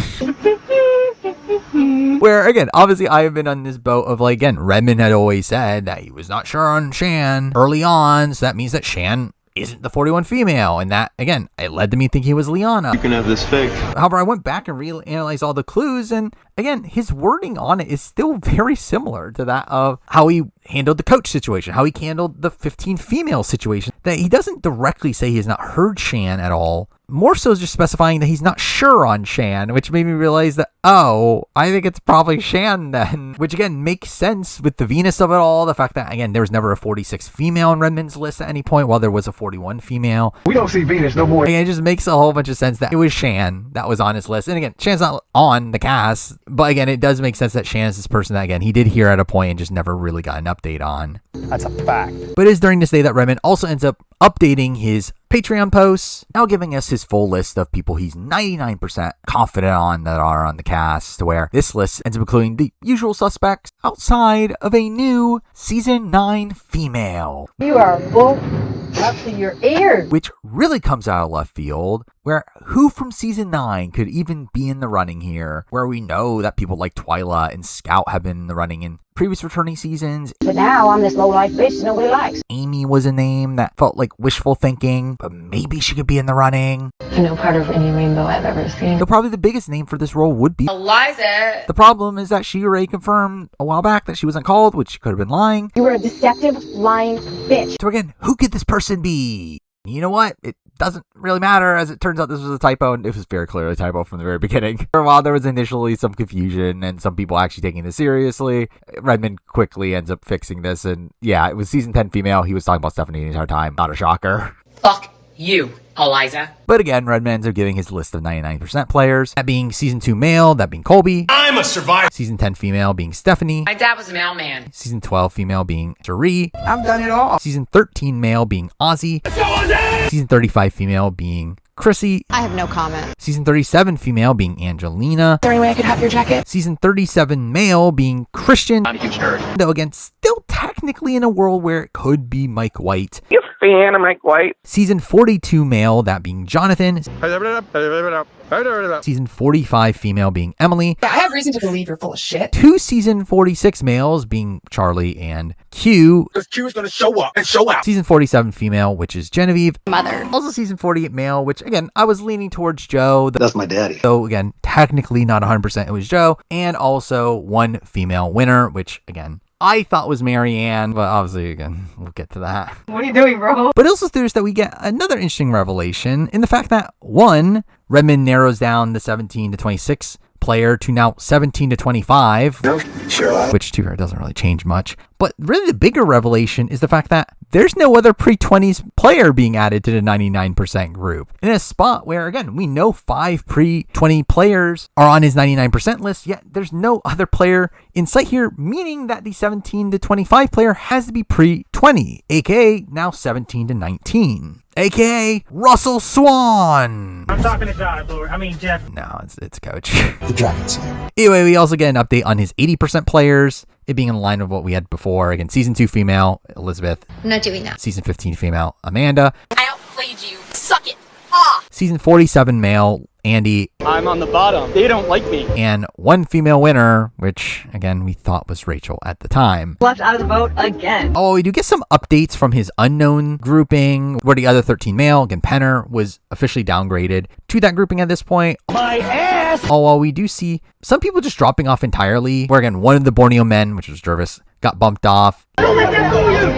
Where, again, obviously I have been on this boat of, like, again, Redmond had always said that he was not sure on Shan early on, so that means that Shan isn't the 41 female, and that, again, it led to me thinking he was Liana.
You can have this fake.
However, I went back and reanalyzed all the clues, and again, his wording on it is still very similar to that of how he handled the Coach situation, how he handled the 15 female situation, that he doesn't directly say he has not heard Shan at all. More so just specifying that he's not sure on Shan, which made me realize that, oh, I think it's probably Shan then. Which again, makes sense with the Venus of it all. The fact that, again, there was never a 46 female on Redmond's list at any point, while there was a 41 female.
We don't see Venus no more.
Again, it just makes a whole bunch of sense that it was Shan that was on his list. And again, Shan's not on the cast, but again, it does make sense that Shan is this person that, again, he did hear at a point and just never really got an update on.
That's a fact.
But it is during this day that Redmond also ends up updating his Patreon posts, now giving us his full list of people he's 99% confident on that are on the cast, to where this list ends up including the usual suspects outside of a new Season 9 female.
You are both up to your ears.
Which really comes out of left field, where who from Season 9 could even be in the running here, where we know that people like Twyla and Scout have been in the running in previous returning seasons.
But now I'm this low-life bitch nobody likes.
Amy was a name that felt like wishful thinking, but maybe she could be in the running.
No part of any rainbow I've ever seen.
Though probably the biggest name for this role would be
Eliza.
The problem is that she already confirmed a while back that she wasn't called, which she could have been lying.
You were a deceptive, lying bitch.
So again, who could this person be? You know what? It doesn't really matter, as it turns out this was a typo, and it was very clearly a typo from the very beginning. For a while, there was initially some confusion and some people actually taking this seriously. Redmond quickly ends up fixing this, and yeah, it was season 10 female. He was talking about Stephenie the entire time. Not a shocker.
Fuck you, Eliza.
But again, Redmond ends up giving his list of 99% players. That being season 2 male, that being Colby.
I'm a survivor.
Season 10 female being Stephenie.
My dad was a mailman.
Season 12 female being Cherie.
I've done it all.
Season 13 male being Ozzy. Season 35 female being Chrissy.
I have no comment.
Season 37 female being Angelina.
Is there any way I could have your jacket?
Season 37 male being Christian.
I'm a huge nerd.
Though again, still technically in a world where it could be Mike White.
You fan of Mike White.
Season 42 male, that being Jonathan. Season 45 female being Emily.
I have reason to believe you're full of shit.
2 season 46 males being Charlie and Q.
Because Q is going to show up and show out.
Season 47 female, which is Genevieve.
Mother.
Also season 48 male, which again, I was leaning towards Joe.
That's my daddy.
So again, technically not 100% it was Joe. And also 1 female winner, which again, I thought was Marianne, but obviously, again, we'll get to that.
What are you doing, bro?
But also there's that we get another interesting revelation in the fact that, 1, Redmond narrows down the 17 to 26 player to now 17 to 25, which to her doesn't really change much. But really the bigger revelation is the fact that there's no other pre-20s player being added to the 99% group. In a spot where, again, we know 5 pre-20 players are on his 99% list, yet there's no other player in sight here, meaning that the 17 to 25 player has to be pre-20, aka now 17 to 19. AKA Russell Swan.
I'm talking to God, Lord. I mean, Jeff.
No, it's Coach.
The Dragon Slayer.
Anyway, we also get an update on his 80% players, it being in line with what we had before. Again, season 2 female, Elizabeth.
I'm not doing that.
Season 15 female, Amanda.
I outplayed you. Suck it. Ah.
Season 47 male, Andy.
I'm on the bottom. They don't like me.
And 1 female winner, which again we thought was Rachel at the time.
Left out of the vote again.
Oh, we do get some updates from his unknown grouping, where the other 13 male, again Penner, was officially downgraded to that grouping at this point.
My ass!
Oh, while we do see some people just dropping off entirely, where again one of the Borneo men, which was Jervis, got bumped off.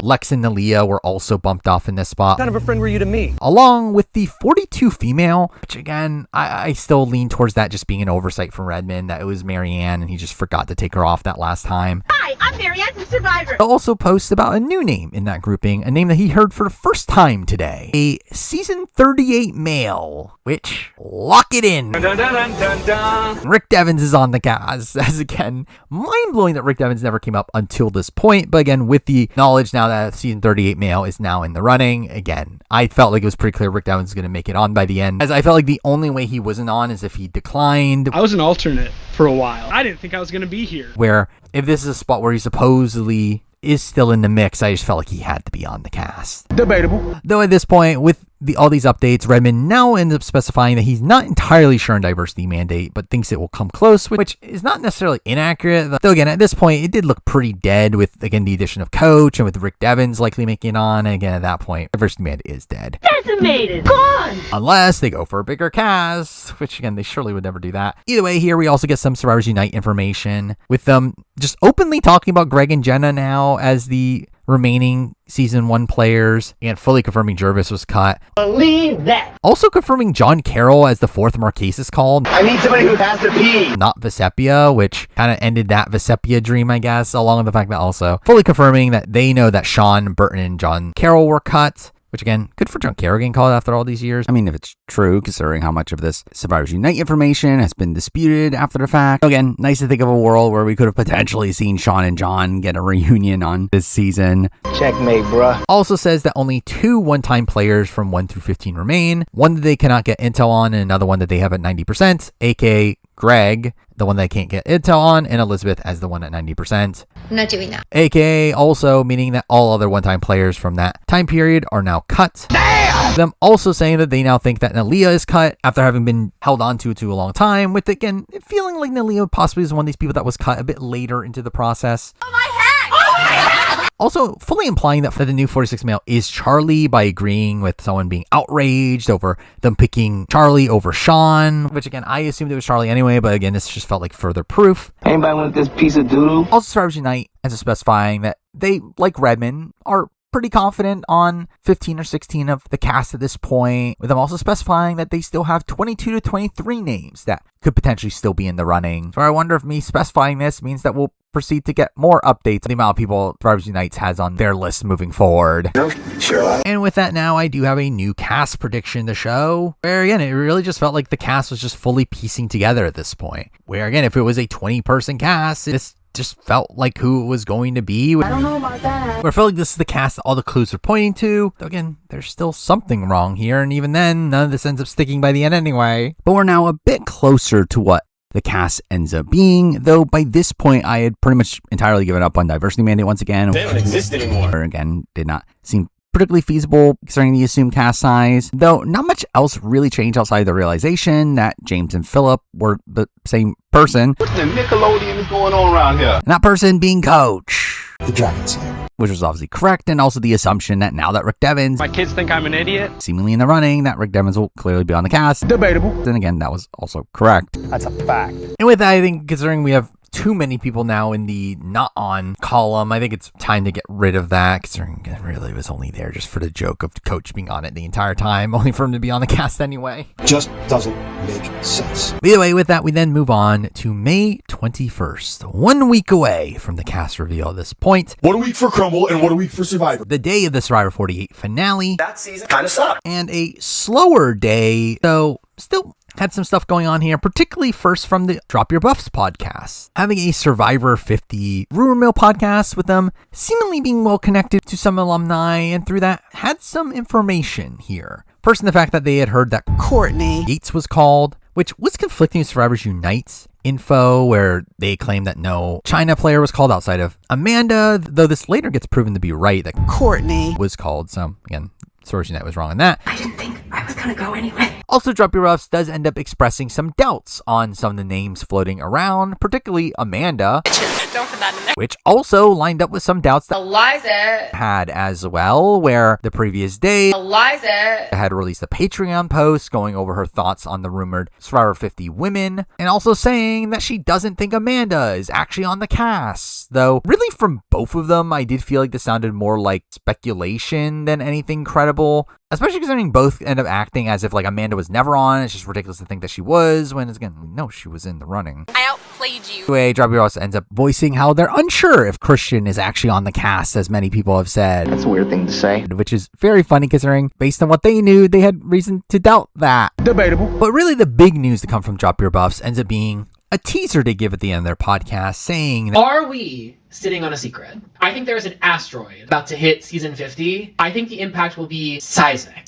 Lex and Nalia were also bumped off in this spot.
What kind of a friend were you to me?
Along with the 42 female, which again, I still lean towards that just being an oversight from Redmond, that it was Marianne and he just forgot to take her off that last time.
Hi, I'm Marianne from Survivor.
He'll also post about a new name in that grouping, a name that he heard for the first time today. A season 38 male, which, lock it in.
Dun, dun, dun, dun, dun.
Rick Devens is on the cast, as again, mind-blowing that Rick Devens never came up until this point, but again, with the knowledge now that season 38 male is now in the running, again, I felt like it was pretty clear Rick Devens was going to make it on by the end, as I felt like the only way he wasn't on is if he declined.
I was an alternate for a while. I didn't think I was going to be here.
Where, if this is a spot where he supposedly is still in the mix, I just felt like he had to be on the cast.
Debatable.
Though at this point, with all these updates, Redmond now ends up specifying that he's not entirely sure on diversity mandate, but thinks it will come close, which is not necessarily inaccurate. Though again, at this point, it did look pretty dead with, again, the addition of Coach and with Rick Devens likely making it on. And again, at that point, diversity mandate is dead.
Decimated. Gone.
Unless they go for a bigger cast, which again, they surely would never do that. Either way, here we also get some Survivors Unite information with them just openly talking about Greg and Jenna now as the remaining season 1 players, and fully confirming Jervis was cut.
Believe that.
Also confirming John Carroll as the 4th Marquesas called.
I need somebody who has to pee.
Not Vesepia, which kind of ended that Vesepia dream, I guess, along with the fact that also fully confirming that they know that Sean, Burton, and John Carroll were cut. Which again, good for John Carroll getting called after all these years. I mean, if it's true, considering how much of this Survivors Unite information has been disputed after the fact. Again, nice to think of a world where we could have potentially seen Sean and John get a reunion on this season.
Checkmate, bruh.
Also says that only 2 one-time players from 1 through 15 remain. One that they cannot get intel on, and another one that they have at 90%, aka Greg, the one that I can't get intel on, and Elizabeth as the one at 90%.
I'm not doing that.
AKA also meaning that all other one-time players from that time period are now cut. Damn! Them also saying that they now think that Nalia is cut after having been held on to a long time, with, again, feeling like Nalia possibly is one of these people that was cut a bit later into the process.
Oh, my head! Oh, my head!
Also, fully implying that the new 46 male is Charlie by agreeing with someone being outraged over them picking Charlie over Sean, which again, I assumed it was Charlie anyway, but again, this just felt like further proof.
Anybody want this piece of doodle?
Also, Survivors Unite ends up specifying that they, like Redmond, are pretty confident on 15 or 16 of the cast at this point, with them also specifying that they still have 22 to 23 names that could potentially still be in the running. So I wonder if me specifying this means that we'll proceed to get more updates on the amount of people SurvivorSUnite has on their list moving forward.
Sure.
And with that now, I do have a new cast prediction to show, where again, it really just felt like the cast was just fully piecing together at this point. Where again, if it was a 20-person cast, this just felt like who it was going to be.
I don't know about that.
Where I feel like this is the cast that all the clues are pointing to. Though again, there's still something wrong here, and even then, none of this ends up sticking by the end anyway. But we're now a bit closer to what the cast ends up being, though by this point I had pretty much entirely given up on diversity mandate once again.
They don't exist anymore.
Or again, did not seem particularly feasible considering the assumed cast size, though not much else really changed outside the realization that James and Phillip were the same person.
What the Nickelodeon is going on around here?
And that person being Coach.
The Dragon Slayer.
Which was obviously correct, and also the assumption that now that Rick Devens,
My kids think I'm an idiot.
seemingly in the running, that Rick Devens will clearly be on the cast.
Debatable.
Then again, that was also correct.
That's a fact.
And with that, I think considering we have too many people now in the not on column, I think it's time to get rid of that, considering it really was only there just for the joke of Coach being on it the entire time, only for him to be on the cast anyway.
Just doesn't make sense.
But anyway, with that, we then move on to May 21st, 1 week away from the cast reveal at this point.
1 week for Crumble and 1 week for Survivor.
The day of the Survivor 48 finale.
That season kind of sucked.
And a slower day, though still had some stuff going on here, particularly first from the Drop Your Buffs podcast. Having a Survivor 50 rumor mill podcast with them seemingly being well connected to some alumni, and through that had some information here. First in the fact that they had heard that Courtney Gates was called, which was conflicting with SurvivorSUnite's info, where they claimed that no China player was called outside of Amanda, though this later gets proven to be right, that Courtney was called. So again, SurvivorSUnite was wrong on that.
I didn't think I was gonna go anyway.
Also, Drop Your Buffs does end up expressing some doubts on some of the names floating around, particularly Amanda,
Don't put that in there.
which also lined up with some doubts that
Eliza.
had as well, where the previous day
Eliza.
had released a Patreon post going over her thoughts on the rumored Survivor 50 women, and also saying that she doesn't think Amanda is actually on the cast. Though, really from both of them, I did feel like this sounded more like speculation than anything credible, especially considering both end up acting as if like Amanda was never on. It's just ridiculous to think that she was, when again, we know she was in the running.
I outplayed you.
Anyway, Drop Your Buffs ends up voicing how they're unsure if Christian is actually on the cast, as many people have said.
That's a weird thing to say.
Which is very funny considering, based on what they knew, they had reason to doubt that.
Debatable.
But really the big news to come from Drop Your Buffs ends up being a teaser they give at the end of their podcast saying that,
are we sitting on a secret? I think there's an asteroid about to hit season 50. I think the impact will be seismic.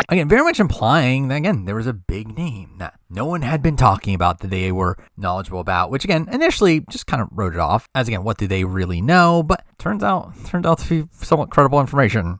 again, very much implying that, again, there was a big name that no one had been talking about that they were knowledgeable about, which again, initially just kind of wrote it off as, again, what do they really know? But turned out to be somewhat credible information.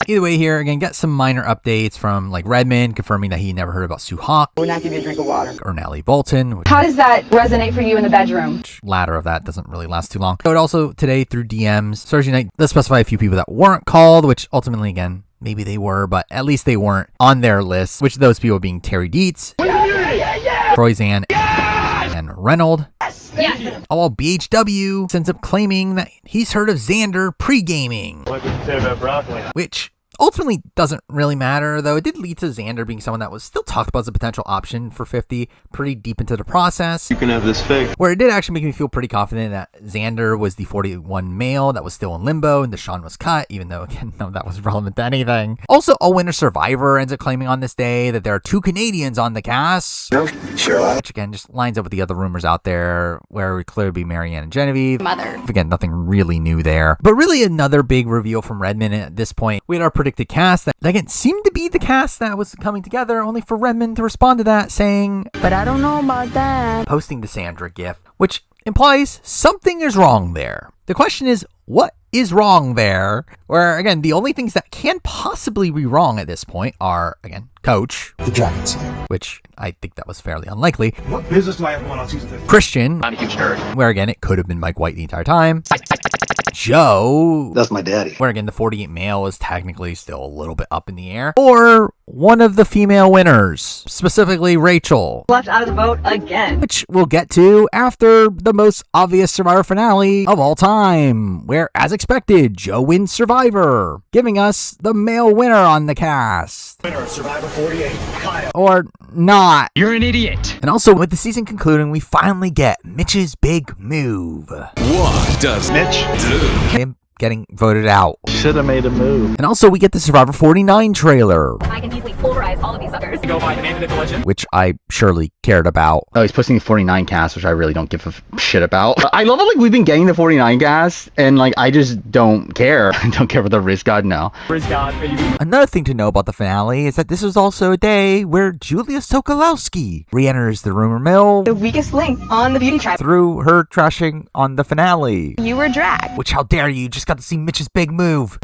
Either way here, again, get some minor updates from like Redmond confirming that he never heard about Sue Hawk.
We're not giving you a drink of water.
Or Natalie Bolton.
How does that resonate for you in the bedroom?
Latter of that doesn't really last too long. But also today through DMs, SurvivorSUnite does specify a few people that weren't called, which ultimately, again, maybe they were, but at least they weren't on their list, which those people being Terry Dietz, Troyzan, and Reynolds.
Yes.
All while BHW ends up claiming that he's heard of Xander pre-gaming.
What did you say about broccoli?
Which ultimately doesn't really matter, though it did lead to Xander being someone that was still talked about as a potential option for 50 pretty deep into the process.
You can have this fixed.
Where it did actually make me feel pretty confident that Xander was the 41 male that was still in limbo and Deshaun was cut, even though, again, none of that was relevant to anything. Also, All Winter Survivor ends up claiming on this day that there are 2 Canadians on the cast.
Sure.
Which, again, just lines up with the other rumors out there, where it would clearly be Marianne and Genevieve.
Mother.
Again, nothing really new there. But really another big reveal from Redmond at this point. We had our predicted cast that, again, seemed to be the cast that was coming together, only for Redmond to respond to that saying,
but I don't know about that.
Posting the Sandra gif, which implies something is wrong there. The question is, what is wrong there? Where, again, the only things that can possibly be wrong at this point are, again, Coach,
the Dragon Slayer,
which I think that was fairly unlikely.
What business do I have going on season 50?
Christian,
I'm a huge nerd.
where, again, it could have been Mike White the entire time. Joe.
That's my daddy.
Where again, the 48 male is technically still a little bit up in the air. Or one of the female winners, specifically Rachel.
Left out of the vote again.
Which we'll get to after the most obvious Survivor finale of all time, where, as expected, Joe wins Survivor, giving us the male winner on the cast.
Winner of Survivor 48, Kyle.
Or not.
You're an idiot.
And also, with the season concluding, we finally get Mitch's big move.
What does Mitch do?
Him getting voted out.
Should have made a move.
And also, we get the Survivor 49 trailer.
I can easily pulverize all of these suckers.
Go by the name of the legend.
Which I surely cared about.
Oh, he's posting the 49 cast, which I really don't give a shit about. I love it, like, we've been getting the 49 cast, and, like, I just don't care. I don't care what the Riz God now.
Riz God, baby.
Another thing to know about the finale is that this was also a day where Julia Sokolowski re-enters the rumor mill.
The weakest link on the beauty tribe.
Through her trashing on the finale.
You were dragged.
Which, how dare you, just got to see Mitch's big move.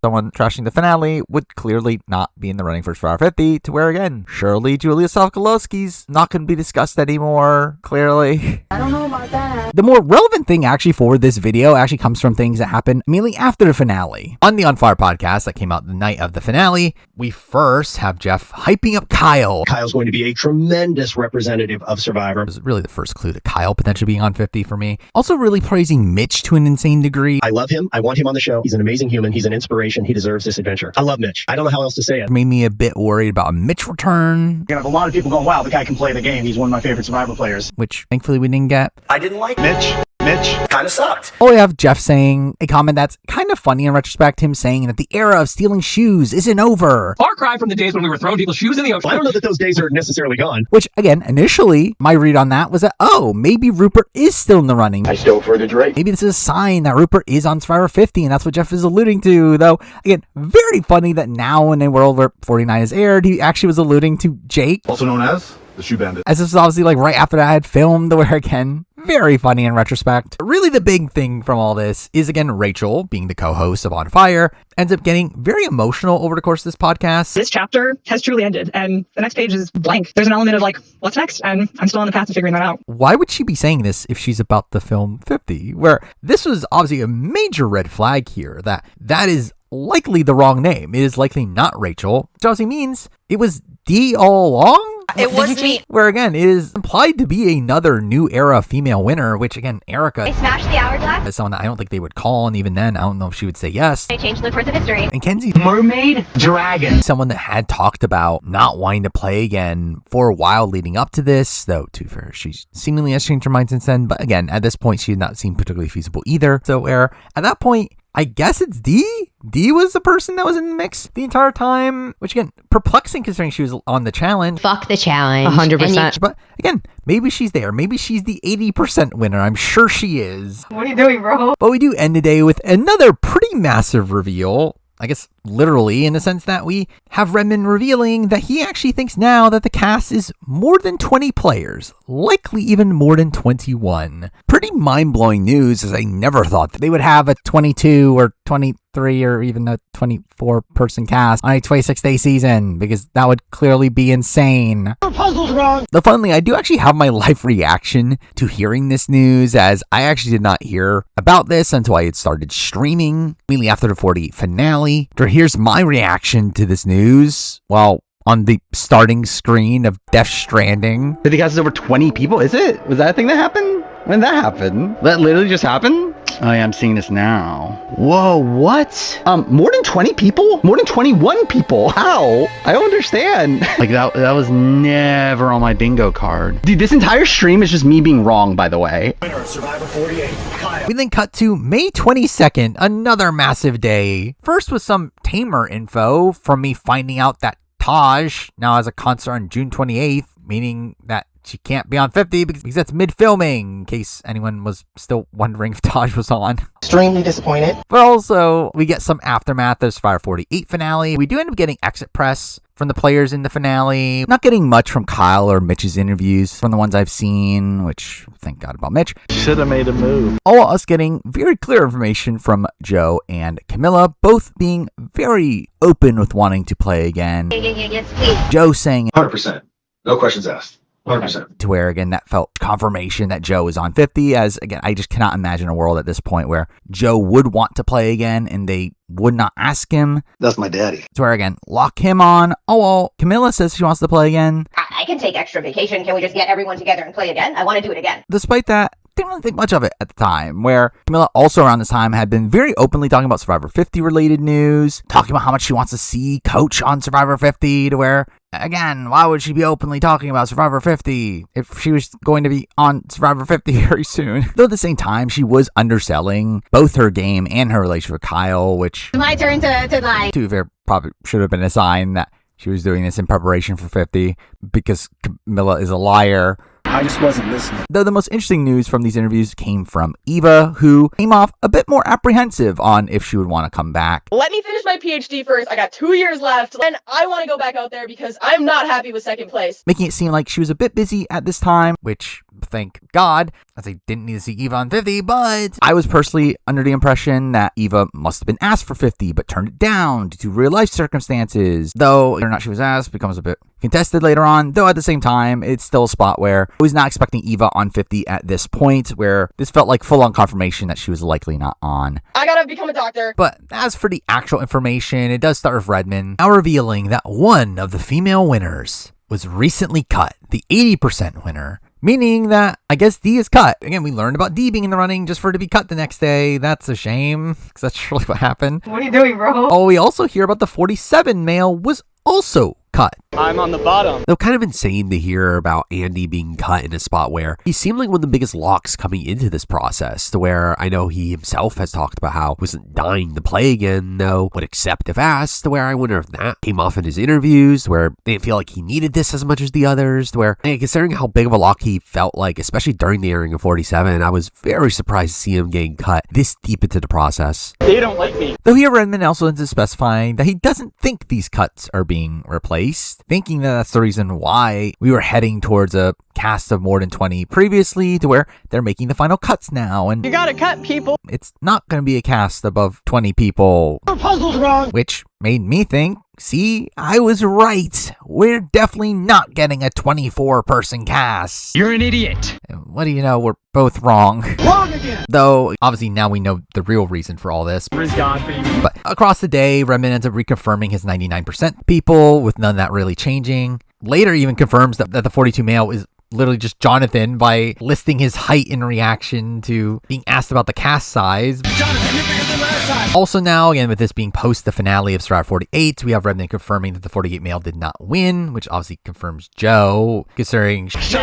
Someone trashing the finale would clearly not be in the running for Survivor 50, to where again, surely Julia Sokolowski's not going to be discussed anymore, clearly.
I don't know about that.
The more relevant thing actually for this video actually comes from things that happened immediately after the finale. On the On Fire podcast that came out the night of the finale, we first have Jeff hyping up Kyle.
Kyle's going to be a tremendous representative of Survivor.
It was really the first clue to Kyle potentially being on 50 for me. Also really praising Mitch to an insane degree.
I love him. I want him on the show. He's an amazing human. He's an inspiration. He deserves this adventure. I love Mitch. I don't know how else to say it.
Made me a bit worried about a Mitch return.
You're gonna have a lot of people going, wow, the guy can play the game. He's one of my favorite Survivor players.
Which thankfully we didn't get.
I didn't like Mitch. Mitch kind of sucked.
Oh, we have Jeff saying a comment that's kind of funny in retrospect, him saying that the era of stealing shoes isn't over.
Far cry from the days when we were throwing people's shoes in the ocean.
I don't know that those days are necessarily gone.
Which, again, initially, my read on that was that, oh, maybe Rupert is still in the running.
I stole for the Drake.
Maybe this is a sign that Rupert is on Survivor 50, and that's what Jeff is alluding to. Though, again, very funny that now in a world where 49 is aired, he actually was alluding to Jake.
Also known as the Shoe Bandit.
As this was obviously like right after I had filmed, where again, very funny in retrospect. Really the big thing from all this is, again, Rachel, being the co-host of On Fire, ends up getting very emotional over the course of this podcast.
This chapter has truly ended, and the next page is blank. There's an element of like, what's next? And I'm still on the path to figuring that out.
Why would she be saying this if she's about to film 50? Where this was obviously a major red flag here, that is likely the wrong name. It is likely not Rachel, which obviously means it was D all along?
It was me.
Where again, it is implied to be another new era female winner, which again, Erica.
I smashed the hourglass.
Is someone that I don't think they would call, and even then, I don't know if she would say yes.
I changed the course of history.
And Kenzie.
Mermaid Dragon.
Someone that had talked about not wanting to play again for a while leading up to this, though, to be fair, she seemingly has changed her mind since then. But again, at this point, she did not seem particularly feasible either. So where, at that point, I guess it's D? D was the person that was in the mix the entire time, which again, perplexing considering she was on the challenge.
Fuck the challenge. 100%.
But again, maybe she's there. Maybe she's the 80% winner. I'm sure she is.
What are you doing, bro?
But we do end the day with another pretty massive reveal. I guess literally in the sense that we have Redmond revealing that he actually thinks now that the cast is more than 20 players, likely even more than 21. Pretty mind-blowing news, as I never thought that they would have a 22 or 23 or even a 24 person cast on a 26-day season, because that would clearly be insane.
The puzzle's wrong.
Though funnily, I do actually have my live reaction to hearing this news, as I actually did not hear about this until I had started streaming immediately after the 48 finale. Here's my reaction to this news. Well, on the starting screen of Death Stranding.
The cast is over 20 people, is it? Was that a thing that happened? When did that happen? That literally just happened? Oh yeah, I'm seeing this now. Whoa, what? More than 20 people? More than 21 people? How? I don't understand. Like that was never on my bingo card. Dude, this entire stream is just me being wrong, by the way.
Winner of Survivor 48, Kyle.
We then cut to May 22nd, another massive day. First with some Tamer info from me finding out that Taj now has a concert on June 28th, meaning that she can't be on 50 because that's mid-filming, in case anyone was still wondering if Taj was on.
Extremely disappointed.
But also, we get some aftermath of Survivor 48 finale. We do end up getting exit press from the players in the finale. Not getting much from Kyle or Mitch's interviews from the ones I've seen, which, thank God about Mitch.
Should have made a move.
All of us getting very clear information from Joe and Camilla, both being very open with wanting to play again.
Yes, please.
Joe saying,
100%. No questions asked. 100%.
To where, again, that felt confirmation that Joe is on 50, as, again, I just cannot imagine a world at this point where Joe would want to play again and they would not ask him.
That's my daddy.
To where, again, lock him on. Oh, well, Camilla says she wants to play again.
I can take extra vacation. Can we just get everyone together and play again? I want to do it again.
Despite that, didn't really think much of it at the time, where Camilla also around this time had been very openly talking about Survivor 50 related news, talking about how much she wants to see Coach on Survivor 50, to where, again, why would she be openly talking about Survivor 50 if she was going to be on Survivor 50 very soon? Though at the same time, she was underselling both her game and her relationship with Kyle, which...
My turn to lie.
To be fair, probably should have been a sign that she was doing this in preparation for 50, because Camilla is a liar.
I just wasn't listening.
Though the most interesting news from these interviews came from Eva, who came off a bit more apprehensive on if she would want to come back.
Let me finish my PhD first. I got 2 years left, and I want to go back out there because I'm not happy with second place.
Making it seem like she was a bit busy at this time, which, thank God, as I didn't need to see Eva on 50, but I was personally under the impression that Eva must have been asked for 50, but turned it down due to real life circumstances. Though, whether or not she was asked becomes a bit contested later on, though at the same time, it's still a spot where I was not expecting Eva on 50 at this point, where this felt like full-on confirmation that she was likely not on.
I gotta become a doctor.
But as for the actual information, it does start with Redmond now revealing that one of the female winners was recently cut, the 80% winner. Meaning that, I guess, D is cut. Again, we learned about D being in the running just for it to be cut the next day. That's a shame, because that's really what happened.
What are you doing, bro?
Oh, we also hear about the 47 male was also cut.
I'm on the bottom.
Though kind of insane to hear about Andy being cut in a spot where he seemed like one of the biggest locks coming into this process, to where I know he himself has talked about how he wasn't dying to play again, though would accept if asked, to where I wonder if that came off in his interviews, where they didn't feel like he needed this as much as the others, to where, considering how big of a lock he felt like, especially during the airing of 47, I was very surprised to see him getting cut this deep into the process.
They don't like me.
Though here Redmond also ends up specifying that he doesn't think these cuts are being replaced, thinking that that's the reason why we were heading towards a cast of more than 20 previously, to where they're making the final cuts now, and
You gotta cut people.
it's not going to be a cast above 20 people.
Your puzzle's wrong.
Which made me think, see, I was right. We're definitely not getting a 24-person cast.
You're an idiot.
And what do you know? We're both wrong.
Wrong again.
Though, obviously, now we know the real reason for all this.
Riz God, baby.
But across the day, Redmond ends up reconfirming his 99% people, with none of that really changing. Later, even confirms that the 42 male is literally just Jonathan by listing his height in reaction to being asked about the cast size.
Jonathan, you're bigger than last time.
Also now, again, with this being post the finale of Survivor 48, we have Redmond confirming that the 48 male did not win, which obviously confirms Joe, considering she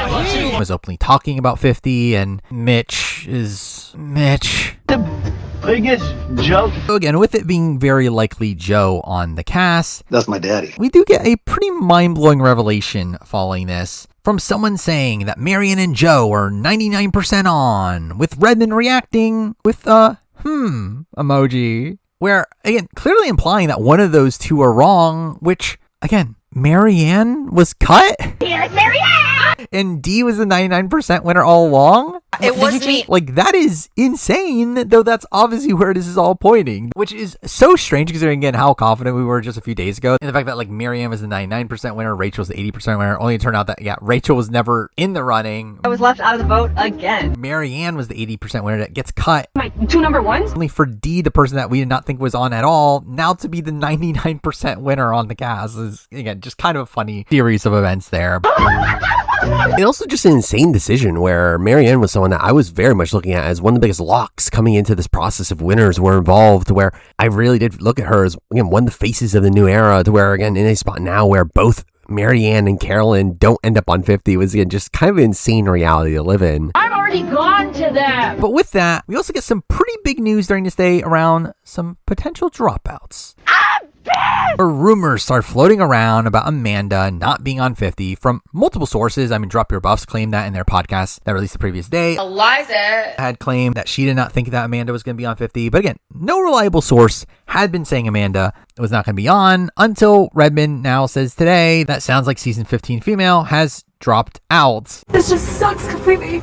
was openly talking about 50, and Mitch is Mitch.
The biggest joke.
So again, with it being very likely Joe on the cast,
That's my daddy.
we do get a pretty mind-blowing revelation following this, from someone saying that Marion and Joe are 99% on, with Redmond reacting with a emoji, where, again, clearly implying that one of those two are wrong, which, again, Marianne was cut?
Here's Marianne!
And D was the 99% winner all along?
It was me.
Like, that is insane, though that's obviously where this is all pointing, which is so strange considering, again, how confident we were just a few days ago. And the fact that, like, Marianne was the 99% winner, Rachel was the 80% winner, only to turn out that, yeah, Rachel was never in the running.
I was left out of the vote again.
Marianne was the 80% winner that gets cut.
My 2 number ones?
Only for D, the person that we did not think was on at all, now to be the 99% winner on the cast is, again, just kind of a funny series of events there.
It also just an insane decision where Marianne was someone that I was very much looking at as one of the biggest locks coming into this process of winners were involved, where I really did look at her as, again, one of the faces of the new era, to where, again, in a spot now where both Marianne and Carolyn don't end up on 50 was, again, just kind of an insane reality to live in.
I'm already gone to them.
But with that, we also get some pretty big news during this day around some potential dropouts. Or rumors start floating around about Amanda not being on 50 from multiple sources. I mean, Drop Your Buffs claimed that in their podcast that released the previous day.
Eliza
Had claimed that she did not think that Amanda was going to be on 50. But again, no reliable source had been saying Amanda was not going to be on until Redmond now says today that sounds like season 15 female has dropped out.
This just sucks completely.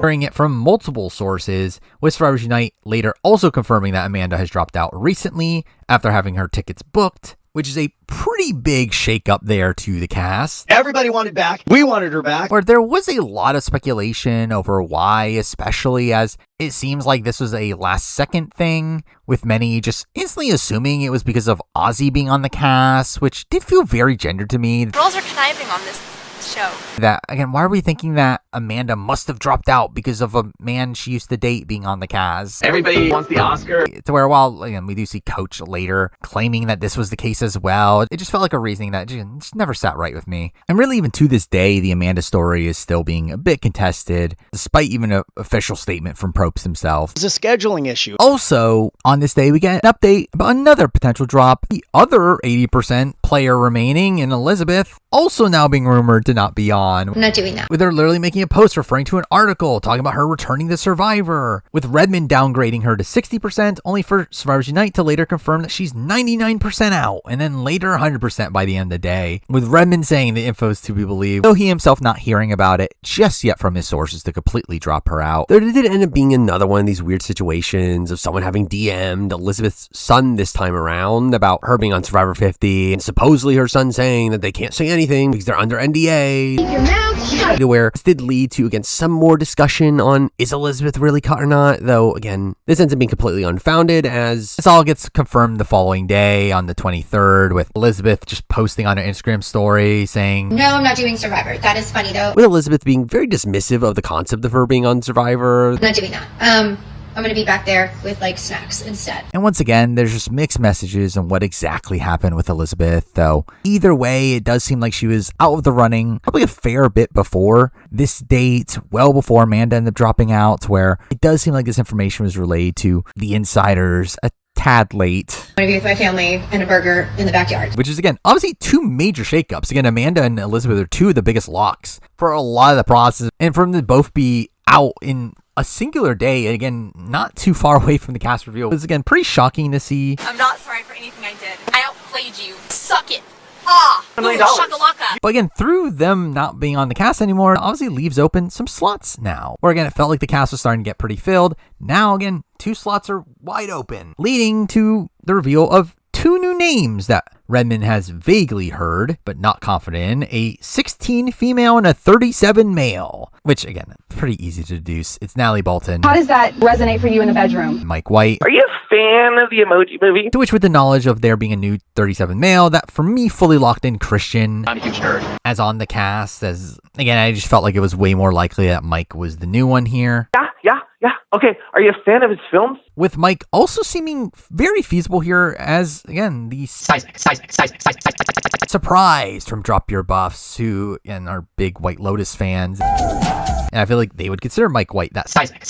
Hearing it from multiple sources, with SurvivorSUnite later also confirming that Amanda has dropped out recently after having her tickets booked. which is a pretty big shakeup there to the cast.
Everybody wanted back. We wanted her back.
Where there was a lot of speculation over why, especially as it seems like this was a last second thing, with many just instantly assuming it was because of Ozzy being on the cast, which did feel very gendered to me.
Girls are conniving on this show.
That, again, why are we thinking that Amanda must have dropped out because of a man she used to date being on the cast?
Everybody wants the Oscar.
To where, while again, we do see Coach later claiming that this was the case as well, it just felt like a reasoning that just never sat right with me. And really, even to this day, the Amanda story is still being a bit contested, despite even an official statement from Probst himself.
It's a scheduling issue.
Also, on this day, we get an update about another potential drop. The other 80% player remaining in Elizabeth, also now being rumored to not be on.
I'm not doing that.
With her literally making a post referring to an article talking about her returning to Survivor, with Redmond downgrading her to 60%, only for SurvivorSUnite to later confirm that she's 99% out, and then later 100% by the end of the day, with Redmond saying the info is to be believed, though he himself not hearing about it just yet from his sources to completely drop her out.
There did end up being another one of these weird situations of someone having DM'd Elizabeth's son this time around about her being on Survivor 50, and supposedly her son saying that they can't say anything because they're under NDA.
Keep your mouth shut.
Where this did lead to, again, some more discussion on is Elizabeth really cut or not, though, again, this ends up being completely unfounded as
this all gets confirmed the following day on the 23rd, with Elizabeth just posting on her Instagram story saying,
No, I'm not doing Survivor. That is funny though.
with Elizabeth being very dismissive of the concept of her being on Survivor.
I'm not doing that. I'm gonna be back there with like snacks instead.
And once again, there's just mixed messages on what exactly happened with Elizabeth, though either way, it does seem like she was out of the running probably a fair bit before this date, well before Amanda ended up dropping out, where it does seem like this information was relayed to the insiders a tad late.
I'm gonna be with my family and a burger in the backyard.
Which is, again, obviously two major shakeups. Again, Amanda and Elizabeth are two of the biggest locks for a lot of the process, and for them to both be out in a singular day, again, not too far away from the cast reveal, was, again, pretty shocking to see.
I'm not sorry for anything I did. I outplayed you. Suck it. Ah! Boom, shakalaka.
But again, through them not being on the cast anymore, obviously leaves open some slots now. Where again, it felt like the cast was starting to get pretty filled. Now, again, 2 slots are wide open, leading to the reveal of 2 new names that Redmond has vaguely heard, but not confident in. A 16 female and a 37 male. Which, again, pretty easy to deduce. It's Natalie Bolton.
How does that resonate for you in the bedroom?
Mike White.
Are you a fan of the Emoji Movie?
To which, with the knowledge of there being a new 37 male, that for me fully locked in Christian.
I'm a huge nerd.
As on the cast, as, again, I just felt like it was way more likely that Mike was the new one here.
Yeah. Okay, are you a fan of his films?
With Mike also seeming very feasible here as, again, the
Seismic.
surprised from Drop Your Buffs, who, again, are big White Lotus fans. And I feel like they would consider Mike White that
Seismic.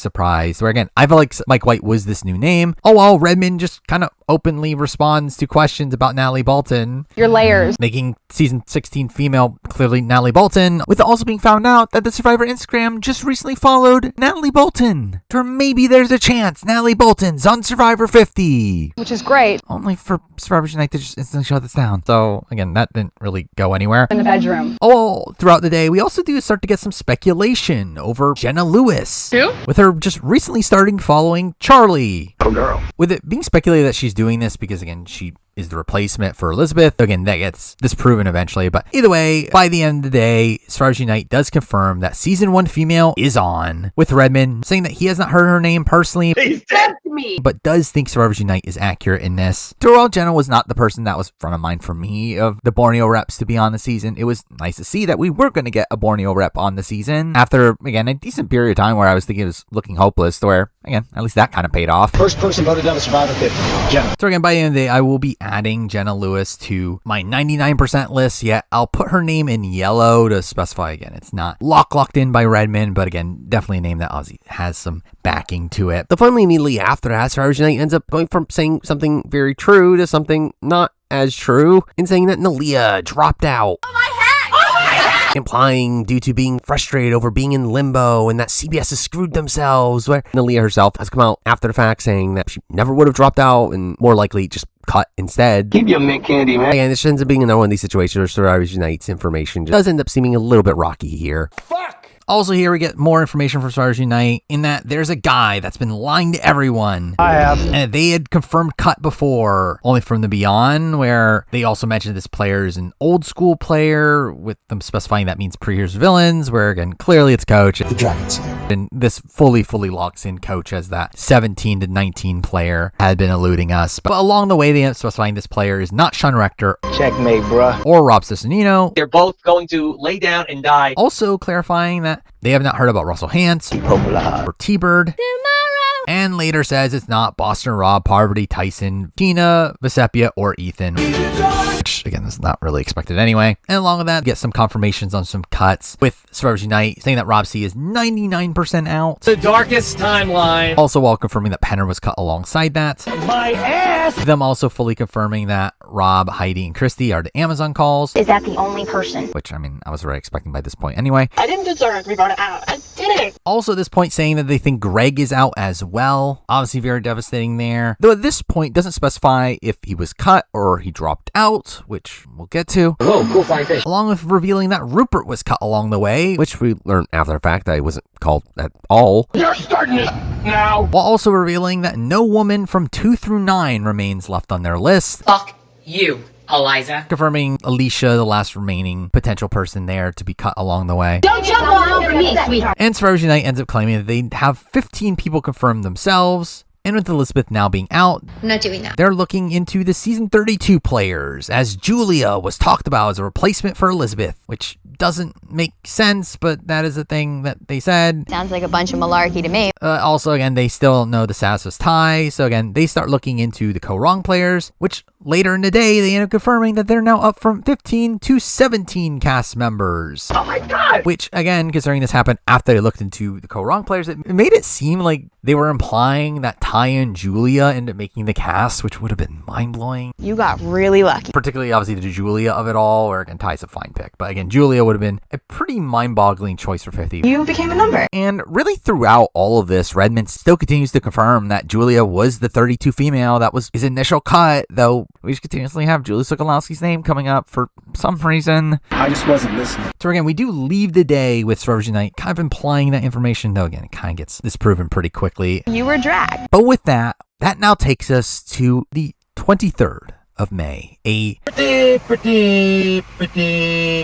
surprise. Where, again, I feel like Mike White was this new name. Oh, while Redmond just kind of openly responds to questions about Natalie Bolton.
Your layers.
Making season 16 female clearly Natalie Bolton, with also being found out that the Survivor Instagram just recently followed Natalie Bolton. Or maybe there's a chance Natalie Bolton's on Survivor 50.
Which is great.
Only for SurvivorSUnite to just instantly shut this down. So, again, that didn't really go anywhere.
In the bedroom.
Oh, throughout the day, we also do start to get some speculation over Jenna Lewis.
Who?
With her just recently starting following Charlie.
Oh, girl.
With it being speculated that she's doing this because, again, she is the replacement for Elizabeth. Again, that gets disproven eventually. But either way, by the end of the day, SurvivorSUnite does confirm that season 1 female is on, with Redmond saying that he has not heard her name personally.
He's dead
to me.
But does think SurvivorSUnite is accurate in this. While Jenna was not the person that was front of mind for me of the Borneo reps to be on the season, it was nice to see that we were going to get a Borneo rep on the season after, again, a decent period of time where I was thinking it was looking hopeless, to where, again, at least that kind of paid off.
First person voted down the Survivor 50, Jenna.
So again, by the end of the day, I will be adding Jenna Lewis to my 99% list, yet I'll put her name in yellow to specify, again, it's not locked in by Redmond, but again, definitely a name that Ozzy has some backing to it.
The finally immediately after that, SurvivorSUnite ends up going from saying something very true to something not as true, and saying that Nalia dropped out. Implying due to being frustrated over being in limbo and that CBS has screwed themselves, where Nalia herself has come out after the fact saying that she never would have dropped out and more likely just cut instead.
Keep your mint candy, man.
And this ends up being another one of these situations where SurvivorSUnite's information just does end up seeming a little bit rocky here.
Fuck!
Also here we get more information from SurvivorSUnite in that there's a guy that's been lying to everyone.
I have.
And they had confirmed cut before, only from the Beyond, where they also mentioned this player is an old school player, with them specifying that means previous villains, where again, clearly it's Coach.
The Dragon Slayer.
And this fully locks in Coach as that 17 to 19 player had been eluding us. But along the way, they end up specifying this player is not Sean Rector.
Checkmate, bruh.
Or Rob Cesternino.
They're both going to lay down and die.
Also clarifying that they have not heard about Russell Hance or T-Bird. And later says it's not Boston Rob, Parvati, Tyson, Tina, Vesepia, or Ethan. Which, again, is not really expected anyway. And along with that, get some confirmations on some cuts with SurvivorSUnite saying that Rob C is 99% out.
The darkest timeline.
Also while confirming that Penner was cut alongside that.
My ass!
Them also fully confirming that Rob, Heidi, and Christy are the Amazon calls.
Is that the only person?
Which, I mean, I was already expecting by this point anyway.
I didn't deserve to be voted out. I didn't.
Also at this point saying that they think Greg is out as well. Obviously very devastating there. Though at this point doesn't specify if he was cut or he dropped out, which we'll get to.
Whoa, cool flying fish.
Along with revealing that Rupert was cut along the way, which we learned after the fact that he wasn't called at all.
You're starting it now.
While also revealing that no woman from 2 through 9 remains left on their list.
Fuck you, Eliza.
Confirming Alicia, the last remaining potential person there to be cut along the way.
Don't jump all over me, sweetheart.
And SurvivorSUnite ends up claiming that they have 15 people confirmed themselves. And with Elizabeth now being out,
I'm not doing that.
they're looking into the season 32 players, as Julia was talked about as a replacement for Elizabeth, which doesn't make sense, but that is a thing that they said.
Sounds like a bunch of malarkey to me.
Also, again, they still don't know the status of Ty, so again, they start looking into the co-wrong players, which later in the day, they end up confirming that they're now up from 15 to 17 cast members.
Oh my god!
Which, again, considering this happened after they looked into the co-wrong players, it made it seem like they were implying that Ty and Julia ended up making the cast, which would have been mind-blowing.
You got really lucky.
Particularly, obviously, the Julia of it all, where, again, Ty's a fine pick. But, again, Julia would have been a pretty mind-boggling choice for 50.
You became a number.
And really throughout all of this, Redmond still continues to confirm that Julia was the 32 female that was his initial cut, though we just continuously have Julia Sokolowski's name coming up for some reason.
I just wasn't listening.
So again, we do leave the day with SurvivorSUnite kind of implying that information, though again, it kind of gets disproven pretty quickly.
You were dragged.
But with that now takes us to the 23rd of May, a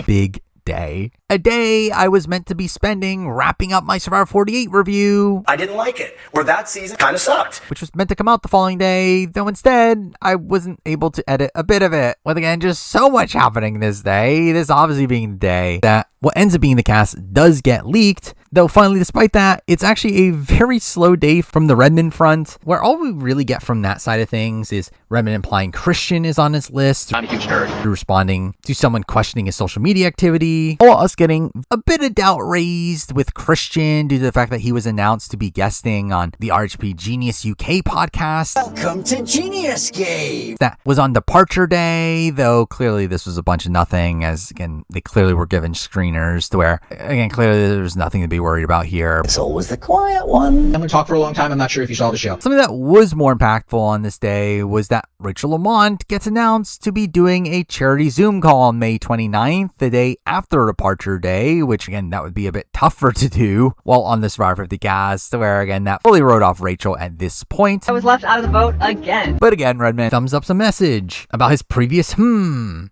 big day. A day I was meant to be spending wrapping up my Survivor 48 review.
I didn't like it, or that season kind of sucked.
Which was meant to come out the following day, though instead I wasn't able to edit a bit of it. With again, just so much happening this day. This obviously being the day that what ends up being the cast does get leaked. Though finally, despite that, it's actually a very slow day from the Redmond front, where all we really get from that side of things is Redmond implying Christian is on his list.
I'm a huge nerd.
Responding to someone questioning his social media activity, or us getting a bit of doubt raised with Christian due to the fact that he was announced to be guesting on the RHP Genius UK podcast.
Welcome to Genius Game!
That was on departure day, though clearly this was a bunch of nothing, as again, they clearly were given screeners to where, again, clearly there was nothing to be worried about here.
It's always the quiet one.
I'm going to talk for a long time. I'm not sure if you saw the show.
Something that was more impactful on this day was that Rachel Lamont gets announced to be doing a charity Zoom call on May 29th, the day after departure day, which again, that would be a bit tougher to do while on the Survivor 50 cast, where again, that fully wrote off Rachel at this point.
I was left out of the vote again.
But again, Redmond thumbs up a message about his previous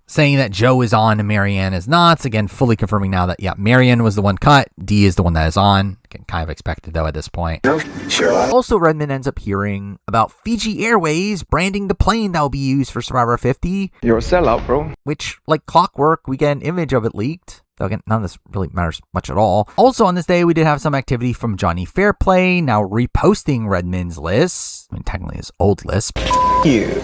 saying that Joe is on and Marianne is not. Again, fully confirming now that, yeah, Marianne was the one cut, D is the one that is on. Kind of expected though at this point.
Sure.
Also, Redmond ends up hearing about Fiji Airways branding the plane that will be used for Survivor 50.
You're a sellout, bro.
Which, like clockwork, we get an image of it leaked. Though again, none of this really matters much at all. Also on this day, we did have some activity from Jonny Fairplay, now reposting Redmond's list. I mean, technically his old list.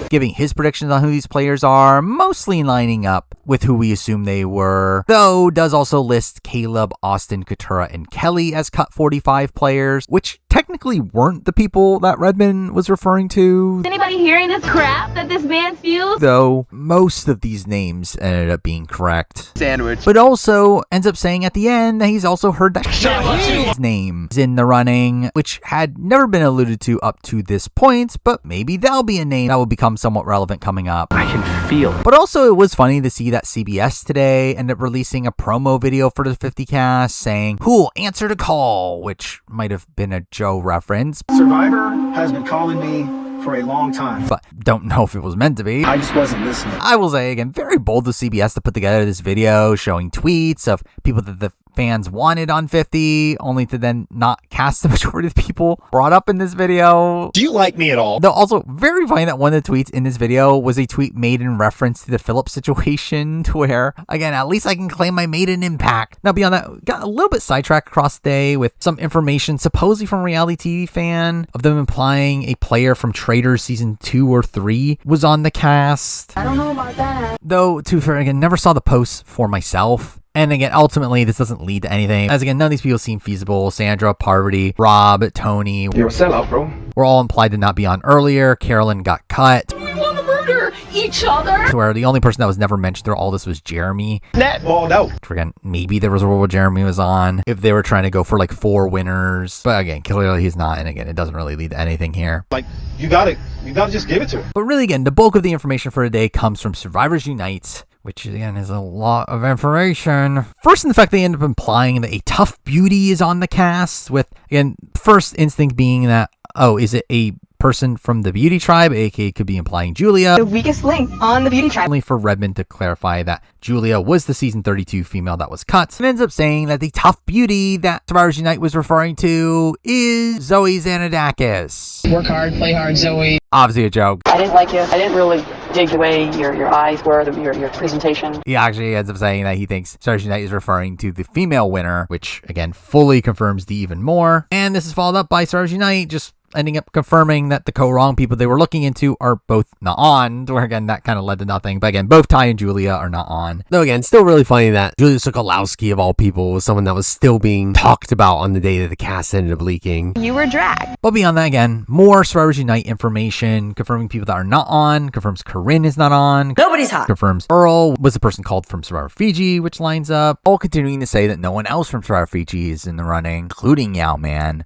Giving his predictions on who these players are, mostly lining up with who we assume they were. Though, does also list Caleb, Austin, Katura, and Kelly as cut 45 players, which technically weren't the people that Redmond was referring to.
Is anybody hearing this crap that this man spews?
Though most of these names ended up being correct.
Sandwich.
But also ends up saying at the end that he's also heard that his name is in the running, which had never been alluded to up to this point, but maybe that'll be a name that will become somewhat relevant coming up.
I can feel it.
But also it was funny to see that CBS today ended up releasing a promo video for the 50 cast saying, "Who'll answer the call?" which might have been a Joe reference.
Survivor has been calling me for a long time,
but don't know if it was meant to be.
I just wasn't listening.
I will say again, very bold of CBS to put together this video showing tweets of people that the fans wanted on 50, only to then not cast the majority of the people brought up in this video.
Do you like me at all?
Though also very funny that one of the tweets in this video was a tweet made in reference to the Phillip situation, to where, again, at least I can claim I made an impact. Now beyond that, got a little bit sidetracked across the day with some information supposedly from a reality TV fan of them implying a player from Traitors season 2 or 3 was on the cast.
I don't know about that.
Though, to be fair, again, never saw the post for myself. And again, ultimately, this doesn't lead to anything. As again, none of these people seem feasible. Sandra, Parvati, Rob, Tony.
You're a sellout, bro.
Were all implied to not be on earlier. Carolyn got cut.
We want to murder each other.
To where the only person that was never mentioned through all this was Jeremy.
Net balled out.
Again, maybe there was a role where Jeremy was on if they were trying to go for like 4 winners. But again, clearly he's not. And again, it doesn't really lead to anything here.
Like, you gotta just give it to him.
But really, again, the bulk of the information for today comes from SurvivorSUnite, which again is a lot of information. First, in the fact they end up implying that a tough beauty is on the cast, with, again, first instinct being that, oh, is it a person from the beauty tribe, aka could be implying Julia.
The weakest link on the beauty tribe.
Only for Redmond to clarify that Julia was the season 32 female that was cut. It ends up saying that the tough beauty that SurvivorSUnite was referring to is Zoe Xanadakis.
Work hard, play hard, Zoe.
Obviously a joke.
I didn't like you. I didn't really dig the way your eyes were, your presentation.
He actually ends up saying that he thinks SurvivorSUnite is referring to the female winner, which again fully confirms the even more. And this is followed up by SurvivorSUnite just ending up confirming that the co-wrong people they were looking into are both not on, where again that kind of led to nothing. But again, both Ty and Julia are not on.
Though again, still really funny that Julia Sokolowski of all people was someone that was still being talked about on the day that the cast ended up leaking.
You were dragged.
But beyond that, again, more SurvivorSUnite information confirming people that are not on, confirms Corinne is not on.
Nobody's hot.
Confirms Earl was the person called from Survivor Fiji, which lines up. All continuing to say that no one else from Survivor Fiji is in the running, including Yao Man.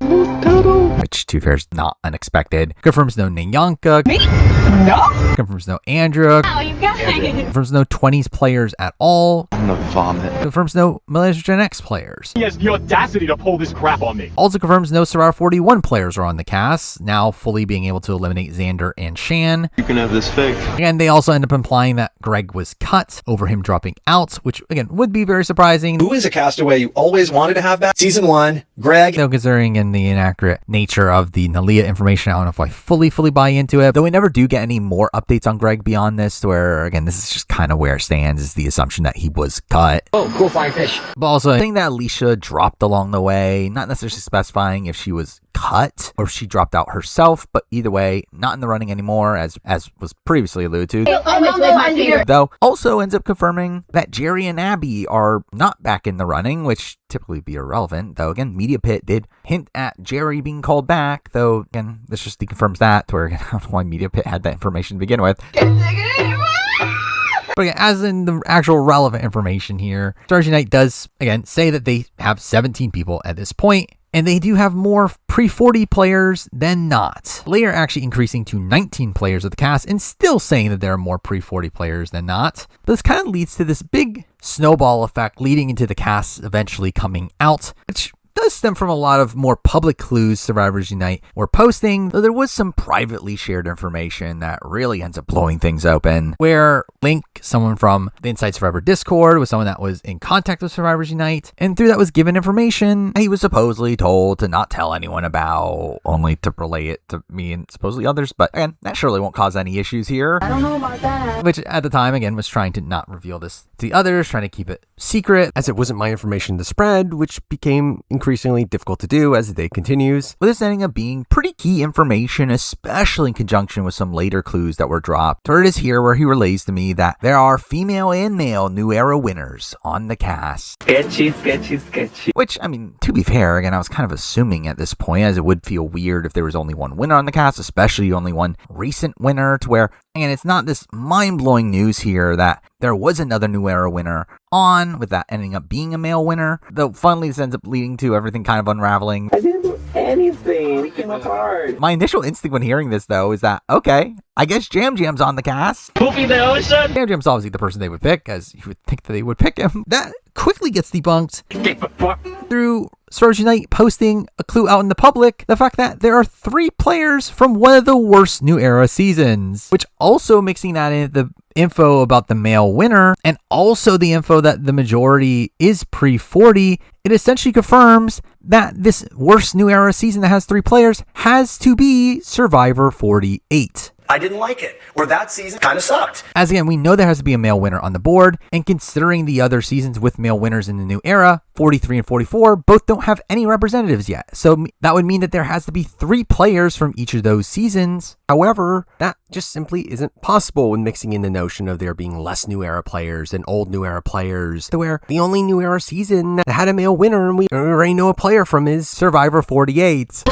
Which, to be fair, is not unexpected. Confirms no Nyanka.
Me? No.
Confirms no Andrew.
Oh, you guys.
Confirms no 20s players at all.
I'm gonna vomit.
Confirms no Millennials Gen X players.
He has the audacity to pull this crap on me.
Also confirms no Survivor 41 players are on the cast, now fully being able to eliminate Xander and Shan.
You can have this fixed.
And they also end up implying that Greg was cut over him dropping out, which again would be very surprising.
Who is a castaway you always wanted to have back? Season 1, Greg.
Though considering in the inaccurate nature of the Nalia information, I don't know if I fully buy into it. Though we never do get any more updates on Greg beyond this, where again, this is just kind of where it stands, is the assumption that he was cut.
Oh, cool flying fish.
But also, I think that Alicia dropped along the way, not necessarily specifying if she was cut or if she dropped out herself, but either way, not in the running anymore, as was previously alluded to. Though also ends up confirming that Jerry and Abby are not back in the running, which typically be irrelevant. Though again, Media Pit did hint at Jerry being called back, though again, this just confirms that, to where again, I don't know why Media Pit had that information to begin with. But again, as in the actual relevant information here, SurvivorSUnite does, again, say that they have 17 people at this point, and they do have more pre-40 players than not. Later actually increasing to 19 players of the cast, and still saying that there are more pre-40 players than not. But this kind of leads to this big snowball effect leading into the cast eventually coming out, which does stem from a lot of more public clues SurvivorSUnite were posting, though there was some privately shared information that really ends up blowing things open, where Link, someone from the Inside Survivor Discord, was someone that was in contact with SurvivorSUnite, and through that was given information he was supposedly told to not tell anyone about, only to relay it to me and supposedly others. But again, that surely won't cause any issues here.
I don't know about that.
which at the time, again, was trying to not reveal this to the others, trying to keep it secret,
as it wasn't my information to spread, which became increasingly difficult to do as the day continues.
with this ending up being pretty key information, especially in conjunction with some later clues that were dropped. Third is here where he relays to me that there are female and male New Era winners on the cast.
Sketchy, sketchy, sketchy.
Which, I mean, to be fair, again, I was kind of assuming at this point, as it would feel weird if there was only one winner on the cast, especially only one recent winner, to where, and it's not this mind-blowing news here that there was another New Era winner on, with that ending up being a male winner, though finally this ends up leading to everything kind of unraveling.
I didn't do anything. We came apart.
My initial instinct when hearing this, though, is that, okay, I guess Jam Jam's on the cast.
Poopy the ocean.
Jam Jam's obviously the person they would pick, as you would think that they would pick him. That quickly gets debunked through SurvivorSunite posting a clue out in the public, the fact that there are 3 players from one of the worst New Era seasons, which also mixing that in the info about the male winner and also the info that the majority is pre-40, it essentially confirms that this worst New Era season that has 3 players has to be Survivor 48.
I didn't like it, or that season kind of sucked.
As again, we know there has to be a male winner on the board, and considering the other seasons with male winners in the New Era, 43 and 44, both don't have any representatives yet. So that would mean that there has to be 3 players from each of those seasons.
However, that just simply isn't possible when mixing in the notion of there being less New Era players than old New Era players, to where the only New Era season that had a male winner and we already know a player from is
Survivor 48.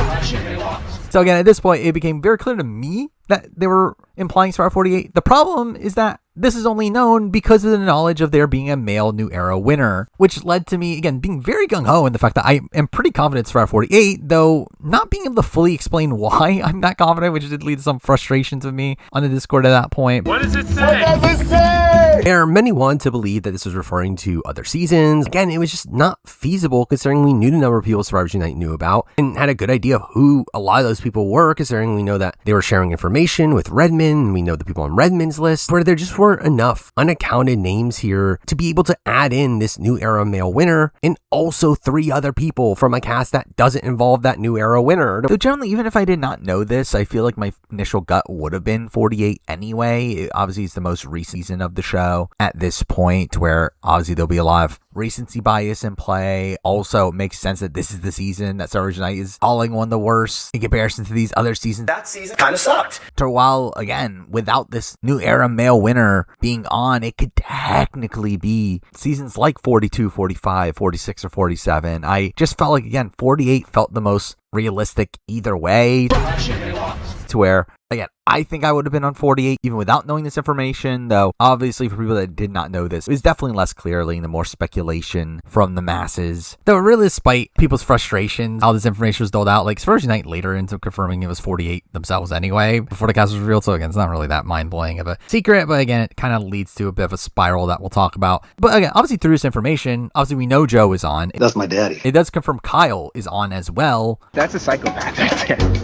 So again, at this point, it became very clear to me that they were implying Survivor 48. The problem is that this is only known because of the knowledge of there being a male New Era winner, which led to me, again, being very gung-ho in the fact that I am pretty confident Survivor 48, though not being able to fully explain why I'm that confident, which did lead to some frustrations with me on the Discord at that point.
What does it say?
What does it say?
There, many wanted to believe that this was referring to other seasons. Again, it was just not feasible considering we knew the number of people SurvivorSunite knew about and had a good idea of who a lot of those people were, considering we know that they were sharing information with Redmond, and we know the people on Redmond's list, where there just weren't enough unaccounted names here to be able to add in this New Era male winner and also 3 other people from a cast that doesn't involve that New Era winner.
So generally, even if I did not know this, I feel like my initial gut would have been 48 anyway. Obviously, it's the most recent season of the show at this point, where obviously there'll be a lot of recency bias in play. Also, it makes sense that this is the season that SurvivorSunite is calling one of the worst in comparison to these other seasons.
That season kind of sucked.
So while, again, without this New Era male winner being on, it could technically be seasons like 42, 45, 46, or 47. I just felt like, again, 48 felt the most realistic either way, to where, again, I think I would have been on 48 even without knowing this information, though obviously for people that did not know this, it was definitely less clearly and the more speculation from the masses. Though really, despite people's frustrations, how this information was doled out, like SurvivorSunite later ended up confirming it was 48 themselves anyway, before the cast was revealed, so again, it's not really that mind-blowing of a secret, but again, it kind of leads to a bit of a spiral that we'll talk about. But again, obviously through this information, obviously we know Joe is on.
That's my daddy.
It does confirm Kyle is on as well.
That's a psychopath.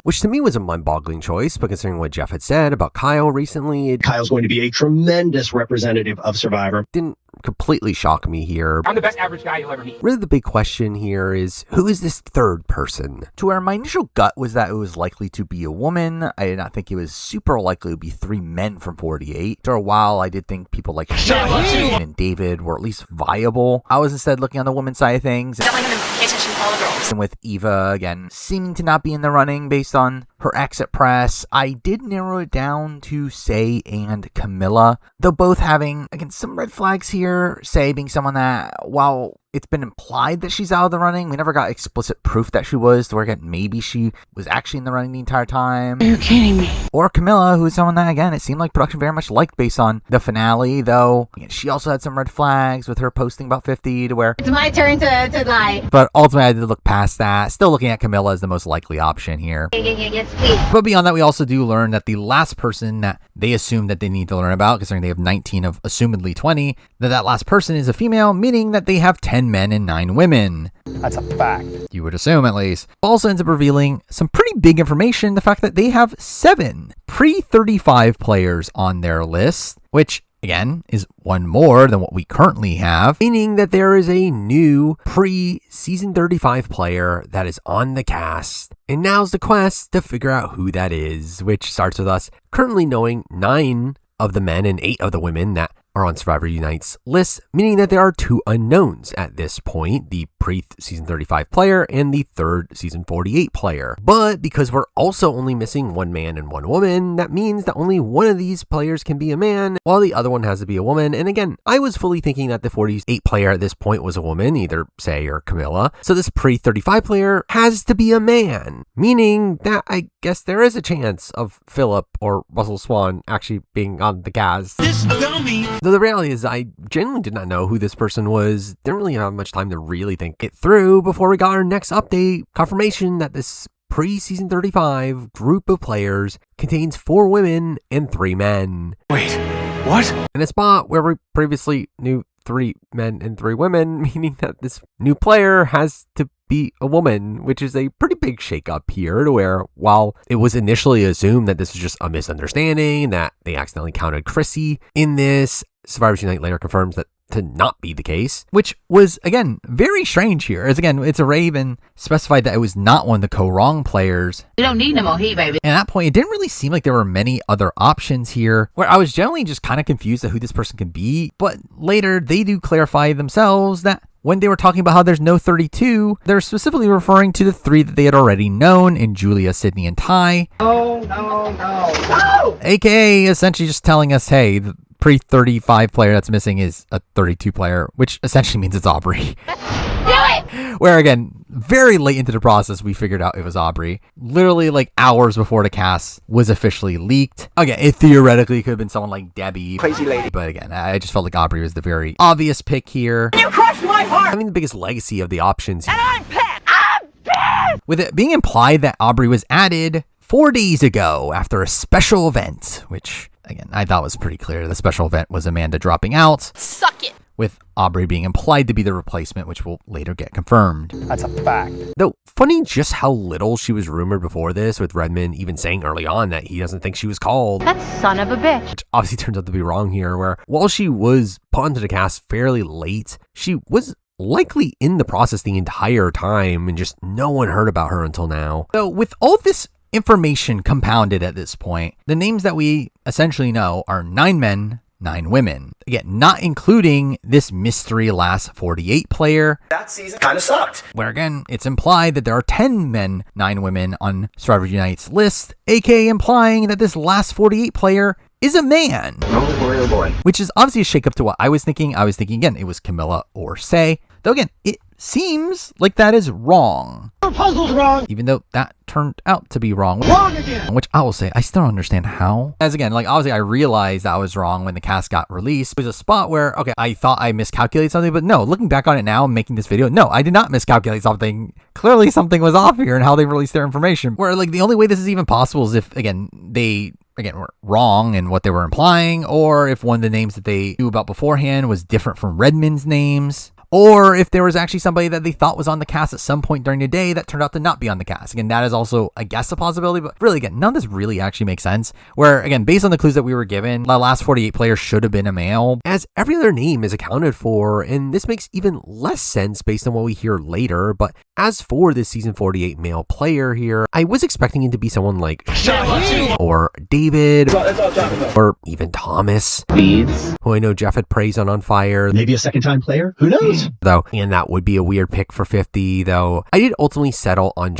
Which to me was a mind-boggling choice, but considering what Jeff had said about Kyle recently,
Kyle's going to be a tremendous representative of Survivor.
Didn't completely shock me here.
I'm the best average guy you'll ever meet.
Really the big question here is, who is this third person?
To where my initial gut was that it was likely to be a woman. I did not think it was super likely to be 3 men from 48. After a while, I did think people like Shane and David were at least viable. I was instead looking on the woman's side of things.
Definitely gonna pay attention to all the girls.
And with Eva, again, seeming to not be in the running based on her exit press, I did narrow it down to Say and Camilla, though both having, again, some red flags here. Say being someone that, while it's been implied that she's out of the running, we never got explicit proof that she was, to where again, maybe she was actually in the running the entire time.
Are you kidding me?
Or Camilla, who is someone that, again, it seemed like production very much liked based on the finale, though again, she also had some red flags with her posting about 50, to where
It's my turn to lie.
but ultimately I did look past that, still looking at Camilla as the most likely option here.
Yes, please.
But beyond that, we also do learn that the last person that they assume that they need to learn about, considering they have 19 of assumedly 20, that last person is a female, meaning that they have 10 men and 9 women.
That's a fact.
You would assume, at least. Also ends up revealing some pretty big information, the fact that they have 7 pre-35 players on their list, which again is 1 more than what we currently have,
meaning that there is a new pre-season 35 player that is on the cast. And now's the quest to figure out who that is, which starts with us currently knowing 9 of the men and 8 of the women that are on Survivor Unite's list, meaning that there are 2 unknowns at this point, the pre-season 35 player and the third season 48 player. But because we're also only missing 1 man and 1 woman, that means that only one of these players can be a man, while the other one has to be a woman. And again, I was fully thinking that the 48 player at this point was a woman, either Say or Camilla. So this pre-35 player has to be a man, meaning that I guess there is a chance of Phillip or Russell Swan actually being on the cast. This dummy! Though the reality is I genuinely did not know who this person was, didn't really have much time to really think it through before we got our next update, confirmation that this pre-season 35 group of players contains 4 women and 3 men.
Wait, what?
In a spot where we previously knew 3 men and 3 women, meaning that this new player has to be a woman, which is a pretty big shakeup here, to where while it was initially assumed that this was just a misunderstanding, that they accidentally counted Chrissy in this, Survivors Unite later confirms that to not be the case, which was, again, very strange here. As again, it's a Raven specified that it was not one of the co-wrong players.
You don't need no more heat, baby.
And at that point, it didn't really seem like there were many other options here, where I was generally just kind of confused at who this person could be. But later, they do clarify themselves that when they were talking about how there's no 32, they're specifically referring to the 3 that they had already known in Julia, Sydney, and Ty.
No.
AKA essentially just telling us, hey, the pre-35 player that's missing is a 32 player, which essentially means it's Aubrey.
Do it!
Where, again, very late into the process, we figured out it was Aubrey. Literally, like, hours before the cast was officially leaked. Again, it theoretically could have been someone like Debbie.
Crazy lady.
But again, I just felt like Aubrey was the very obvious pick here.
You crushed my heart!
Having the biggest legacy of the options.
And I'm pissed! I'm pissed!
With it being implied that Aubrey was added 4 days ago after a special event, which, again, I thought was pretty clear. The special event was Amanda dropping out.
Suck it.
With Aubrey being implied to be the replacement, which will later get confirmed.
That's a fact.
Though, funny just how little she was rumored before this, with Redmond even saying early on that he doesn't think she was called.
That son of a bitch.
Which obviously turns out to be wrong here, where while she was put into the cast fairly late, she was likely in the process the entire time, and just no one heard about her until now. So with all this information compounded at this point, the names that we essentially know are 9 men, 9 women. Again, not including this mystery last 48 player.
That season kind of sucked.
Where again, it's implied that there are 10 men, 9 women on Survivor Unite's list, aka implying that this last 48 player is a man.
Oh boy, oh boy.
Which is obviously a shakeup to what I was thinking. I was thinking, again, it was Camilla or Say. Though again, it seems like that is wrong.
Your puzzle's wrong.
Even though that turned out to be wrong.
Wrong again.
Which I will say, I still don't understand how. As again, like obviously I realized I was wrong when the cast got released. There's a spot where, okay, I thought I miscalculated something, but no, looking back on it now and making this video, no, I did not miscalculate something. Clearly something was off here in how they released their information. Where like the only way this is even possible is if, again, they were wrong in what they were implying, or if one of the names that they knew about beforehand was different from Redmond's names, or if there was actually somebody that they thought was on the cast at some point during the day that turned out to not be on the cast. Again, that is also, I guess, a possibility, but really, again, none of this really actually makes sense. Where, again, based on the clues that we were given, the last 48 players should have been a male,
as every other name is accounted for, and this makes even less sense based on what we hear later. But as for this season 48 male player here, I was expecting it to be someone like or David, or even Thomas, who I know Jeff had praised on Fire.
Maybe a second-time player? Who knows?
Though, and that would be a weird pick for 50, though I did ultimately settle on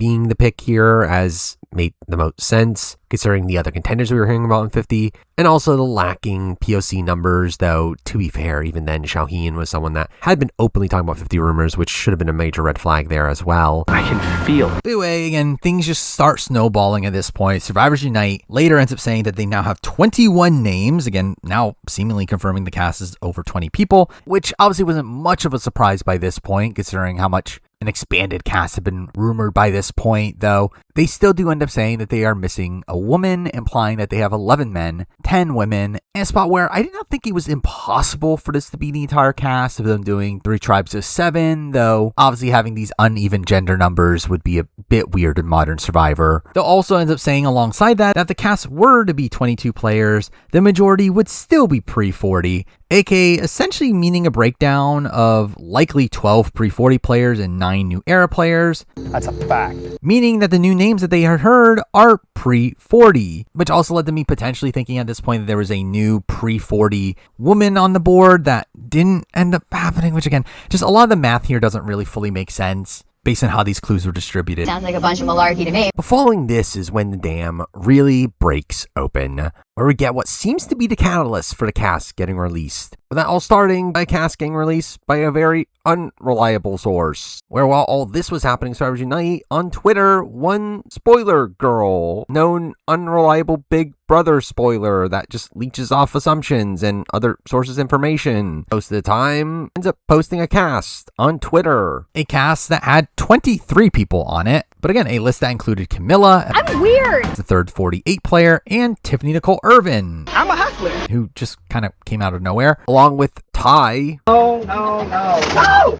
being the pick here, as made the most sense considering the other contenders we were hearing about in 50, and also the lacking POC numbers, though to be fair, even then Shaheen was someone that had been openly talking about 50 rumors, which should have been a major red flag there as well.
I can feel it.
Anyway, again, things just start snowballing at this point. Survivors Unite later ends up saying that they now have 21 names, again, now seemingly confirming the cast is over 20 people, which obviously wasn't much of a surprise by this point, considering how much an expanded cast had been rumored by this point, though they still do end up saying that they are missing a woman, implying that they have 11 men, 10 women, in a spot where I did not think it was impossible for this to be the entire cast of them doing 3 tribes of 7, though obviously having these uneven gender numbers would be a bit weird in modern Survivor. They'll also end up saying alongside that if the cast were to be 22 players, the majority would still be pre-40, aka essentially meaning a breakdown of likely 12 pre-40 players and 9 new era players.
That's a fact.
Meaning that the new names that they had heard are pre-40, which also led to me potentially thinking at this point that there was a new pre-40 woman on the board that didn't end up happening, which again, just a lot of the math here doesn't really fully make sense based on how these clues were distributed.
Sounds like a bunch of malarkey to me.
But following this is when the dam really breaks open, where we get what seems to be the catalyst for the cast getting released. But that all starting by a cast getting released by a very unreliable source. Where while all this was happening, SurvivorSunite on Twitter, one spoiler girl, known unreliable Big Brother spoiler that just leeches off assumptions and other sources' information, most of the time ends up posting a cast on Twitter.
A cast that had 23 people on it, but again, a list that included Camilla,
I'm weird,
the third 48 player, and Tiffany Nicole Irvin,
I'm a hustler,
who just kind of came out of nowhere, along with Ty,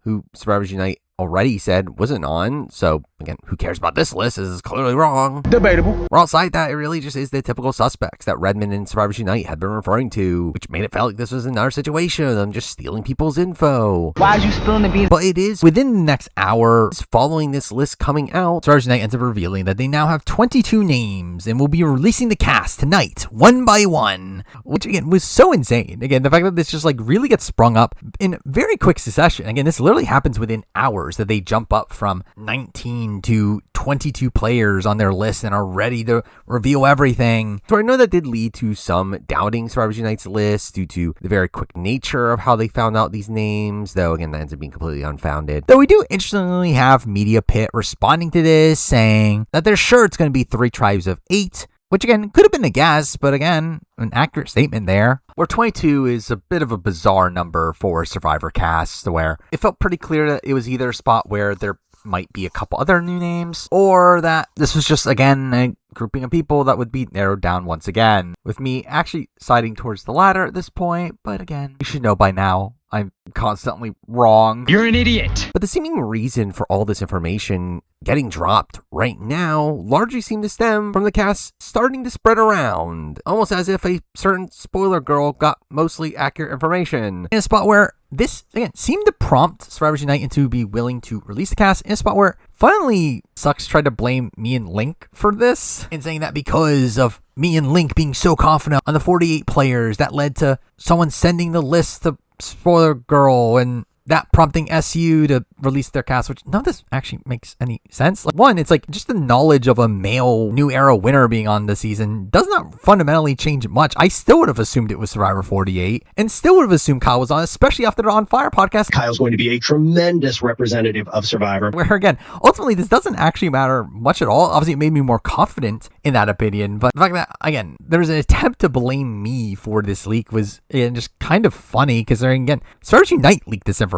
who SurvivorSunite already said wasn't on. So again, who cares about this list? This is clearly wrong.
Debatable.
We're outside that. It really just is the typical suspects that Redmond and SurvivorSunite had been referring to, which made it feel like this was another situation of them just stealing people's info.
Why'd you spilling the beans?
But it is within the next hour following this list coming out, SurvivorSunite ends up revealing that they now have 22 names and will be releasing the cast tonight, one by one, which again was so insane. Again, the fact that this just like really gets sprung up in very quick succession. Again, this literally happens within hours that they jump up from 19 to 22 players on their list and are ready to reveal everything. So I know that did lead to some doubting SurvivorSunite's list due to the very quick nature of how they found out these names, though again that ends up being completely unfounded. Though we do interestingly have Media Pit responding to this, saying that they're sure it's going to be 3 tribes of 8, which again could have been a guess, but again, an accurate statement there. Where 22 is a bit of a bizarre number for Survivor casts, where it felt pretty clear that it was either a spot where there might be a couple other new names, or that this was just again a grouping of people that would be narrowed down once again, with me actually siding towards the latter at this point. But again, you should know by now I'm constantly wrong.
You're an idiot.
But the seeming reason for all this information getting dropped right now largely seemed to stem from the cast starting to spread around, almost as if a certain spoiler girl got mostly accurate information. In a spot where this, again, seemed to prompt SurvivorSunite into be willing to release the cast, in a spot where finally Sucks tried to blame me and Link for this, and saying that because of me and Link being so confident on the 48 players, that led to someone sending the list to Spoiler Girl and that prompting SU to release their cast, which none of this actually makes any sense. Like, one, it's like just the knowledge of a male New Era winner being on the season does not fundamentally change much. I still would have assumed it was Survivor 48 and still would have assumed Kyle was on, especially after the On Fire podcast.
Kyle's going to be a tremendous representative of Survivor.
Where again, ultimately, this doesn't actually matter much at all. Obviously, it made me more confident in that opinion, but the fact that, again, there was an attempt to blame me for this leak was just kind of funny, because again, SurvivorSunite leaked this information.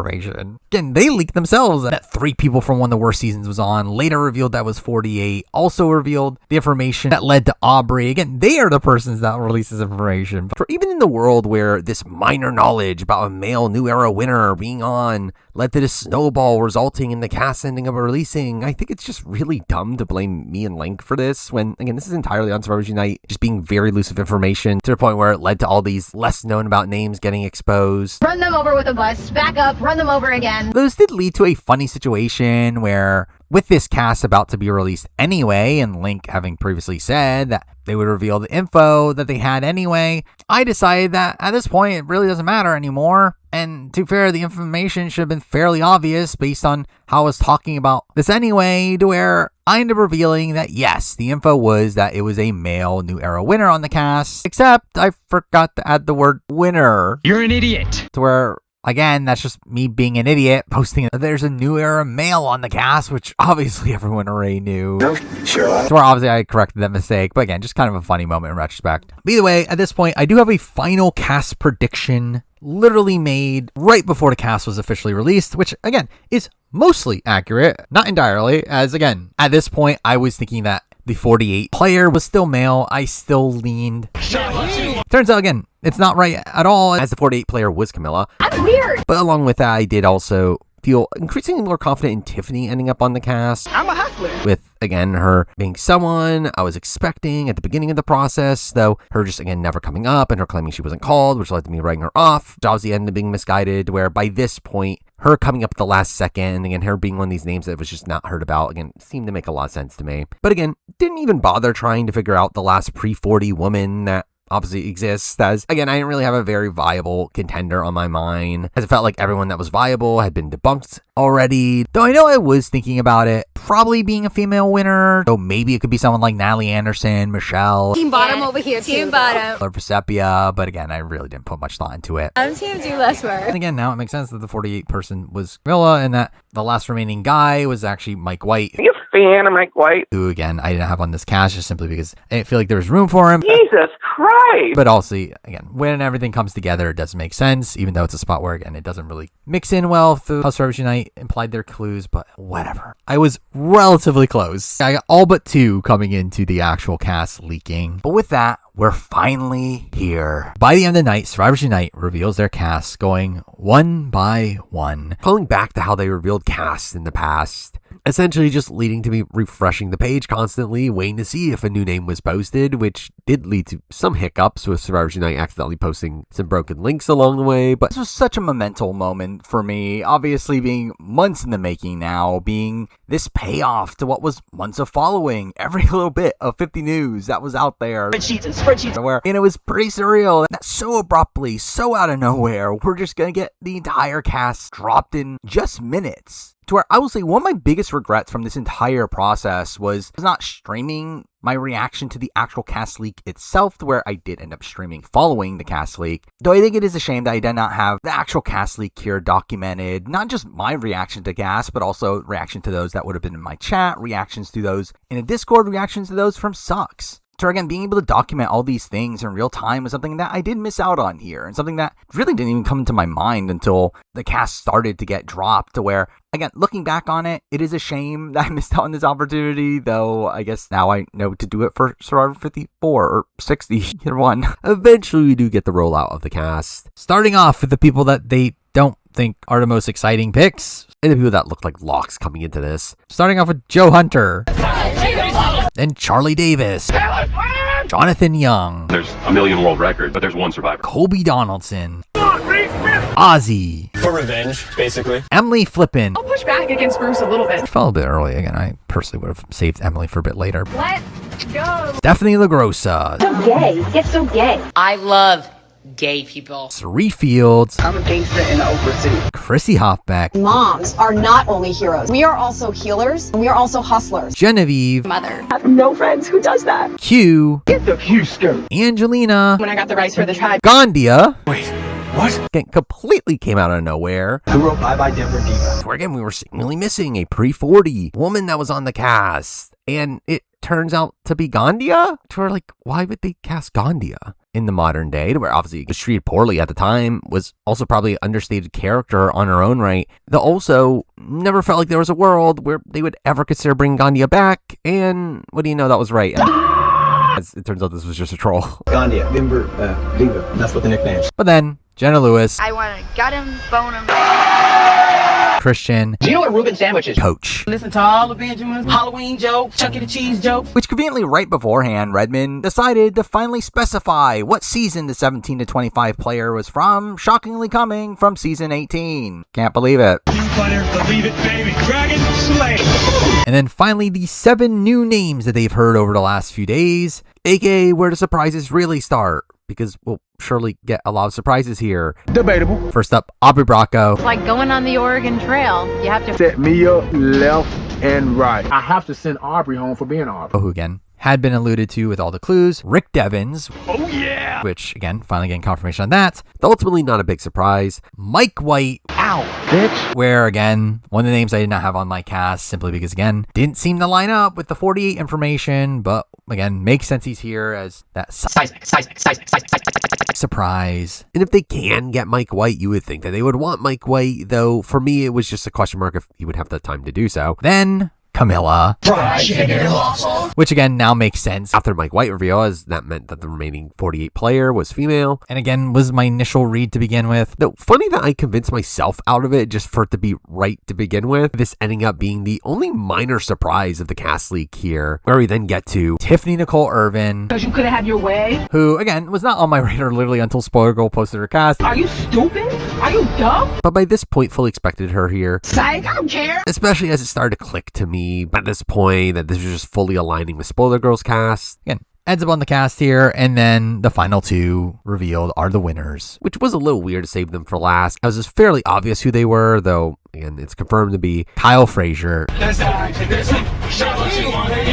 Again, they leaked themselves that 3 people from one of the worst seasons was on, later revealed that was 48, also revealed the information that led to Aubrey. Again, they are the persons that released this information. But for even in the world where this minor knowledge about a male New Era winner being on led to this snowball resulting in the cast ending up releasing, I think it's just really dumb to blame me and Link for this, when, again, this is entirely on SurvivorSunite just being very loose of information to the point where it led to all these less known about names getting exposed.
Run them over with a bus, back up, run them over again.
Those did lead to a funny situation where, with this cast about to be released anyway, and Link having previously said that they would reveal the info that they had anyway, I decided that at this point it really doesn't matter anymore. And to be fair, the information should have been fairly obvious based on how I was talking about this anyway, to where I ended up revealing that yes, the info was that it was a male New Era winner on the cast, except I forgot to add the word winner.
You're an idiot.
To where, again, that's just me being an idiot, posting that there's a New Era male on the cast, which obviously everyone already knew.
Sure.
So obviously I corrected that mistake, but again, just kind of a funny moment in retrospect. But either way, at this point, I do have a final cast prediction literally made right before the cast was officially released, which again is mostly accurate, not entirely, as again, at this point, I was thinking that the 48 player was still male. I still leaned. Turns out, again, it's not right at all, as the 48 player was Camilla.
I'm weird.
But along with that, I did also
feel increasingly more confident in Tiffany ending up on the cast.
I'm a hustler.
With, again, her being someone I was expecting at the beginning of the process, though her just, again, never coming up and her claiming she wasn't called, which led to me writing her off. Which obviously ended up being misguided, where by this point, her coming up at the last second, and again, her being one of these names that was just not heard about, again, seemed to make a lot of sense to me. But again, didn't even bother trying to figure out the last pre-40 woman that obviously exists, as again, I didn't really have a very viable contender on my mind, as it felt like everyone that was viable had been debunked already. Though I know I was thinking about it probably being a female winner, so maybe it could be someone like Natalie Anderson, Michelle,
Team bottom over here. Team bottom.
or Persepia, but again, I really didn't put much thought into it.
I'm team do less work.
And again, now it makes sense that the 48 person was Camilla and that the last remaining guy was actually Mike White.
Are you a fan of Mike White?
Who, again, I didn't have on this cast just simply because I didn't feel like there was room for him.
Jesus Christ!
But also, again, when everything comes together, it does make sense, even though it's a spot where, again, it doesn't really mix in well through how SurvivorSunite implied their clues, but whatever. I was relatively close. I got all but 2 coming into the actual cast leaking. But with that, we're finally here. By the end of the night, SurvivorSunite reveals their casts going one by one, calling back to how they revealed casts in the past. Essentially just leading to me refreshing the page constantly, waiting to see if a new name was posted, which did lead to some hiccups with SurvivorSunite accidentally posting some broken links along the way. But this was such a monumental moment for me, obviously being months in the making now, being this payoff to what was months of following every little bit of 50 News that was out there. Spreadsheets. And it was pretty surreal that so abruptly, so out of nowhere, we're just going to get the entire cast dropped in just minutes. To where I will say one of my biggest regrets from this entire process was not streaming my reaction to the actual cast leak itself, to where I did end up streaming following the cast leak. Though I think it is a shame that I did not have the actual cast leak here documented, not just my reaction to cast, but also reaction to those that would have been in my chat, reactions to those in a Discord, reactions to those from Sucks. So again, being able to document all these things in real time was something that I did miss out on here, and something that really didn't even come into my mind until the cast started to get dropped, to where, again, looking back on it, it is a shame that I missed out on this opportunity, though I guess now I know to do it for Survivor 54 or 60, either one. Eventually we do get the rollout of the cast. Starting off with the people that they don't think are the most exciting picks, and the people that look like locks coming into this. Starting off with Joe Hunter. Then Charlie Davis. Jonathan Young.
There's a million world records, but there's one survivor.
Colby Donaldson. Ozzy.
For revenge, basically.
Emily Flippin.
I'll push back against Bruce a little bit.
Fell a bit early. Again, I personally would have saved Emily for a bit later.
Let's go.
Stephenie LaGrossa.
So gay. It's so gay.
I love gay people.
Sari Fields.
I'm a gangster in the Oprah City.
Chrissy Hoffbeck.
Moms are not only heroes. We are also healers. And we are also hustlers.
Genevieve.
Mother.
I have no friends. Who does that?
Q.
Get the Q skirt.
Angelina.
When I got the rights for the tribe.
Gandia.
Wait, what?
Again, completely came out of nowhere.
Who wrote Bye Bye Denver Diva?
Where again, we were seemingly missing a pre-40 woman that was on the cast. And it turns out to be Gandia? To where, like, why would they cast Gandia in the modern day? To where obviously was treated poorly at the time, was also probably an understated character on her own right. Though also never felt like there was a world where they would ever consider bringing Gandia back. And what do you know, that was right. As it turns out, this was just a troll.
Gandia, Denver Diva. That's what the nickname is.
But then Jenna Lewis.
I want to gut him, bone him.
Christian.
Do you know what Reuben sandwich is?
Coach.
Listen to all the Benjamins, Halloween joke, Chuck E. Cheese joke.
Which conveniently right beforehand, Redmond decided to finally specify what season the 17 to 25 player was from, shockingly coming from season 18. Can't believe it.
You better believe it, baby. Dragon Slay.
And then finally, the 7 new names that they've heard over the last few days, aka where the surprises really start, because we'll surely get a lot of surprises here.
Debatable.
First up, Aubrey Bracco.
It's like going on the Oregon Trail. You have to
Set me up left and right. I have to send Aubrey home for being Aubrey.
Who again had been alluded to with all the clues. Rick Devens.
Oh yeah.
Which again, finally getting confirmation on that. Though ultimately not a big surprise. Mike White.
Ow, bitch.
Where again, one of the names I did not have on my cast simply because again, didn't seem to line up with the 48 information, but again, makes sense he's here as that seismic surprise. And if they can get Mike White, you would think that they would want Mike White, though for me it was just a question mark if he would have the time to do so. Then
Camilla.
Fried chicken and waffle.
Which again now makes sense after Mike White reveal, as that meant that the remaining 48 player was female.
And again, was my initial read to begin with.
Though funny that I convinced myself out of it just for it to be right to begin with. This ending up being the only minor surprise of the cast leak here, where we then get to
Tiffany Nicole Irvin.
Because you could have had your way.
Who, again, was not on my radar literally until Spoiler Girl posted her cast.
Are you stupid? Are you dumb?
But by this point, fully expected her here.
Psych, I don't care.
Especially as it started to click to me at this point that this was just fully aligning with Spoiler Girl's cast.
Again, ends up on the cast here, and then the final two revealed are the winners.
Which was a little weird to save them for last, as it's fairly obvious who they were, though, again, it's confirmed to be Kyle Frazier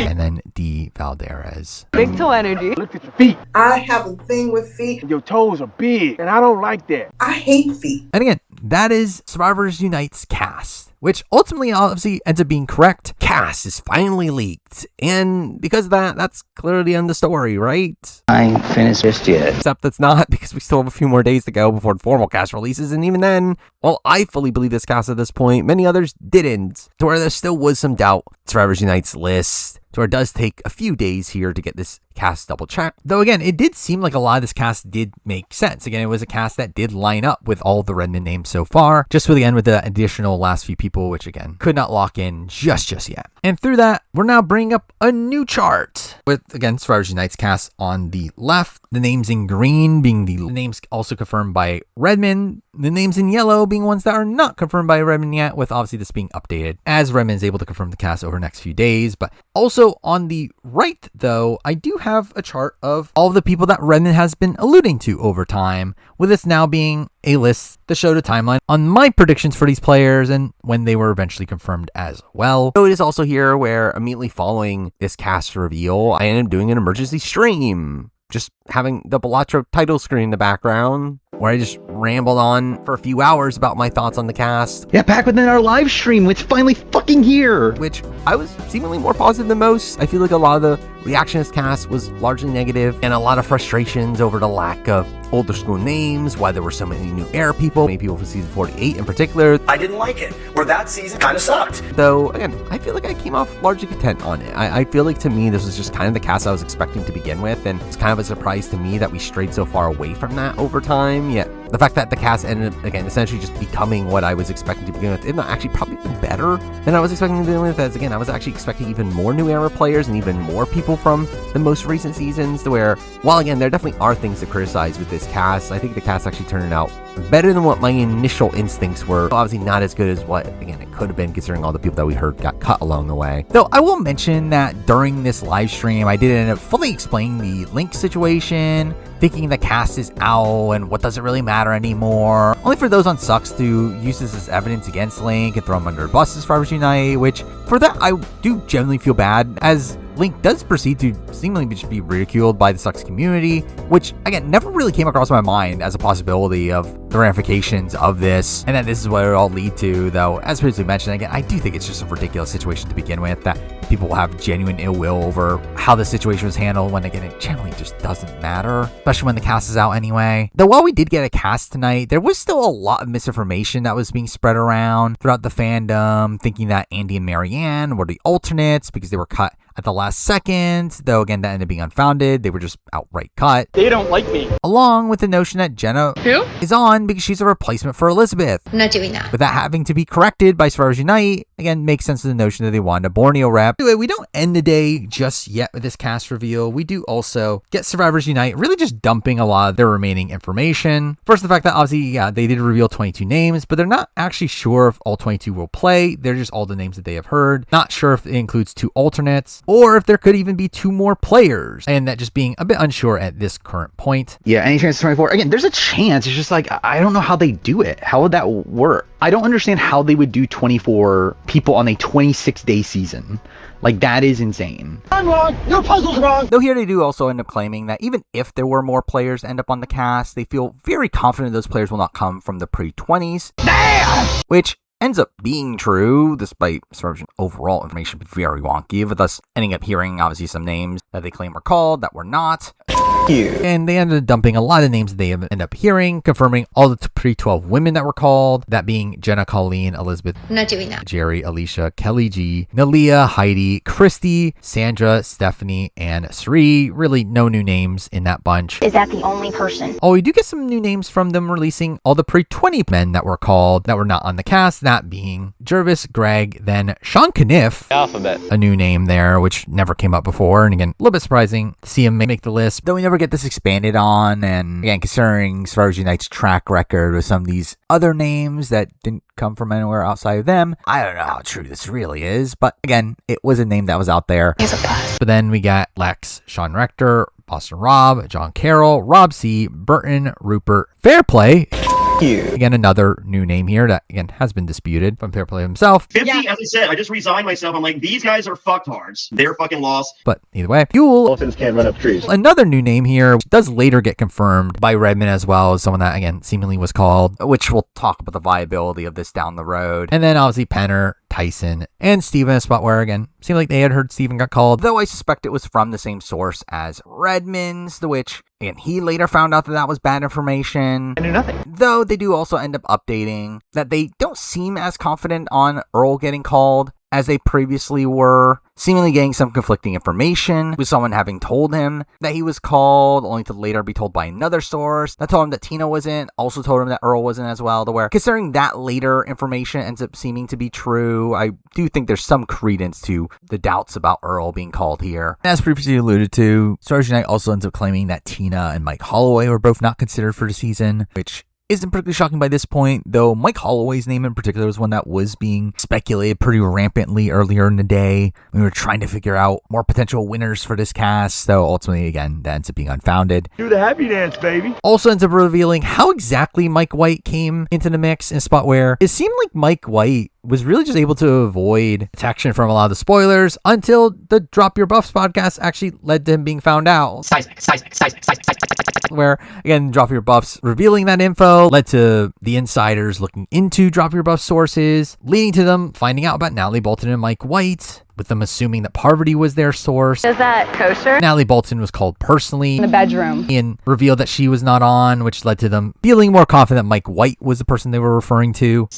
and then Dee Valderez.
Big toe energy.
Look at your feet.
I have a thing with feet.
Your toes are big, and I don't like that.
I hate feet.
And again, that is Survivors Unite's cast, which ultimately obviously ends up being correct.
Cast is finally leaked, and because of that, that's clearly the end of the story, right?
I ain't finished just yet.
Except that's not, because we still have a few more days to go before the formal cast releases, and even then, well, I fully believe this cast at this point. Many others didn't, to where there still was some doubt. Survivors Unite's list, to where it does take a few days here to get this cast double checked.
Though again, it did seem like a lot of this cast did make sense. Again, it was a cast that did line up with all the Redmond names so far, just for the end with the additional last few people, which again, could not lock in just yet. And through that, we're now bringing up a new chart with, again, Survivors Unite's cast on the left, the names in green being the names also confirmed by Redmond, the names in yellow being ones that are not confirmed by Redmond yet, with obviously this being updated as Redmond is able to confirm the cast over the next few days. But also on the right, though, I do have a chart of all of the people that Redmond has been alluding to over time, with this now being a list to show the timeline on my predictions for these players and when they were eventually confirmed as well.
So it is also here where immediately following this cast reveal, I ended up doing an emergency stream. Just having the Balatro title screen in the background, where I just rambled on for a few hours about my thoughts on the cast.
Yeah, back within our live stream, which finally fucking here.
Which I was seemingly more positive than most. I feel like a lot of the reaction to this cast was largely negative, and a lot of frustrations over the lack of older school names, why there were so many new era people, many people from season 48 in particular.
I didn't like it, or that season kind of sucked.
Though, again, I feel like I came off largely content on it. I feel like to me, this was just kind of the cast I was expecting to begin with, and it's kind of a surprise to me that we strayed so far away from that over time. Yet the fact that the cast ended up, again, essentially just becoming what I was expecting to begin with, if not actually probably even better than I was expecting to begin with, as again, I was actually expecting even more new era players and even more people from the most recent seasons, to where, while again, there definitely are things to criticize with this cast, I think the cast actually turned out better than what my initial instincts were. Obviously not as good as what, again, it could have been considering all the people that we heard got cut along the way.
Though I will mention that during this live stream, I did end up fully explaining the Link situation, thinking the cast is out and what doesn't really matter anymore. Only for those on Sucks to use this as evidence against Link and throw him under a bus as Survivors Unite, which for that I do genuinely feel bad, as Link does proceed to seemingly just be ridiculed by the Sucks community, which again never really came across my mind as a possibility of the ramifications of this, and that this is what it will all lead to. Though, as previously mentioned, again, I do think it's just a ridiculous situation to begin with, that people will have genuine ill will over how the situation was handled, when again it generally just doesn't matter, especially when the cast is out anyway. Though while we did get a cast tonight, there was still a lot of misinformation that was being spread around throughout the fandom, thinking that Andy and Marianne were the alternates because they were cut at the last second, though again that ended up being unfounded. They were just outright cut.
They don't like me.
Along with the notion that Jenna is on because she's a replacement for Elizabeth.
I'm not doing that.
With that having to be corrected by Survivors Unite, again, makes sense to the notion that they wanted a Borneo rep. Anyway, we don't end the day just yet with this cast reveal. We do also get Survivors Unite really just dumping a lot of their remaining information. First, the fact that obviously, yeah, they did reveal 22 names, but they're not actually sure if all 22 will play. They're just all the names that they have heard. Not sure if it includes 2 alternates, or if there could even be 2 more players, and that just being a bit unsure at this current point. Yeah, any chance of 24? Again, there's a chance. It's just like, I don't know how they do it. How would that work? I don't understand how they would do 24 people on a 26-day season. Like, that is insane.
I'm wrong. Your puzzle's wrong.
Though here they do also end up claiming that even if there were more players end up on the cast, they feel very confident those players will not come from the pre-20s. Which, ends up being true, despite sort of overall information being very wonky, with us ending up hearing obviously some names that they claim were called that were not. And they ended up dumping a lot of names that they ended up hearing, confirming all the pre-12 women that were called, that being Jenna, Colleen, Elizabeth,
I'm not doing that.
Jerry, Alicia, Kelly G, Nalia, Heidi, Christy, Sandra, Stephenie, and Sri. Really no new names in that bunch.
Is that the only person?
Oh, we do get some new names from them releasing all the pre-20 men that were called that were not on the cast, that being Jervis, Greg, then Sean Caniff.
Alphabet.
A new name there, which never came up before. And again, a little bit surprising to see him make the list, though we never get this expanded on. And again, considering SurvivorSunite's track record with some of these other names that didn't come from anywhere outside of them, I don't know how true this really is. But again, it was a name that was out there. But then we got Lex, Sean Rector, Boston Rob, John Carroll, Rob C, Burton, Rupert, Fairplay. Again, another new name here that, again, has been disputed from Fairplay himself.
50, as I said, I just resigned myself. I'm like, these guys are fucktards. They're fucking lost.
But either way, Fuel.
Elephants can't run up trees.
Another new name here, which does later get confirmed by Redmond as well as someone that, again, seemingly was called, which we'll talk about the viability of this down the road. And then obviously Penner, Tyson, and Steven, a spot where, again, seemed like they had heard Steven got called, though I suspect it was from the same source as Redmond's, the which, again, he later found out that that was bad information.
I knew nothing.
Though they do also end up updating that they don't seem as confident on Earl getting called as they previously were, seemingly getting some conflicting information, with someone having told him that he was called, only to later be told by another source that told him that Tina wasn't, also told him that Earl wasn't as well, to where, considering that later information ends up seeming to be true, I do think there's some credence to the doubts about Earl being called here. As previously alluded to, SurvivorSunite also ends up claiming that Tina and Mike Holloway were both not considered for the season, which isn't particularly shocking by this point, though Mike Holloway's name in particular was one that was being speculated pretty rampantly earlier in the day. We were trying to figure out more potential winners for this cast, so ultimately, again, that ends up being unfounded.
Do the happy dance, baby.
Also ends up revealing how exactly Mike White came into the mix in a spot where it seemed like Mike White was really just able to avoid detection from a lot of the spoilers until the Drop Your Buffs podcast actually led to him being found out. Where, again, Drop Your Buffs revealing that info led to the insiders looking into Drop Your Buff sources, leading to them finding out about Natalie Bolton and Mike White, with them assuming that Parvati was their source.
Is that kosher?
Natalie Bolton was called personally
In the bedroom.
and revealed that she was not on, which led to them feeling more confident that Mike White was the person they were referring to.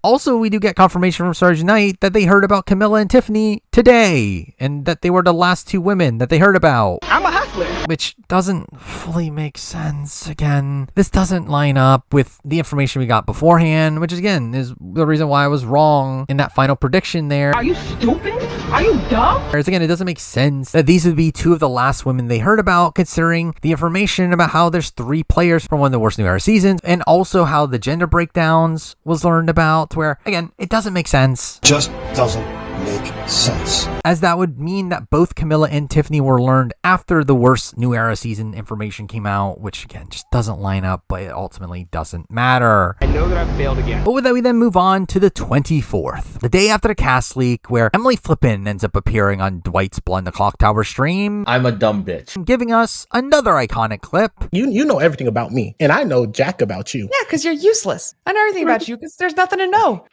Also, we do get confirmation from SurvivorSunite that they heard about Camilla and Tiffany today, and that they were the last two women that they heard about.
I'm a hustler.
Which doesn't fully make sense. Again, this doesn't line up with the information we got beforehand, which again is the reason why I was wrong in that final prediction there.
Are you stupid? Are you dumb?
Whereas again, it doesn't make sense that these would be two of the last women they heard about, considering the information about how there's 3 players from one of the worst New Era seasons, and also how the gender breakdowns was learned about, where, again, it doesn't make sense.
Just doesn't make sense.
As that would mean that both Camilla and Tiffany were learned after the worst New Era season information came out, which again just doesn't line up, but it ultimately doesn't matter.
I know that I've failed again.
But with that, we then move on to the 24th, the day after the cast leak, where Emily Flippin ends up appearing on Dwight's Blood in the Clock Tower stream.
I'm a dumb bitch.
Giving us another iconic clip.
You know everything about me, and I know jack about you.
Yeah, because you're useless. I know everything about you because there's nothing to know.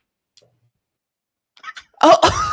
Oh.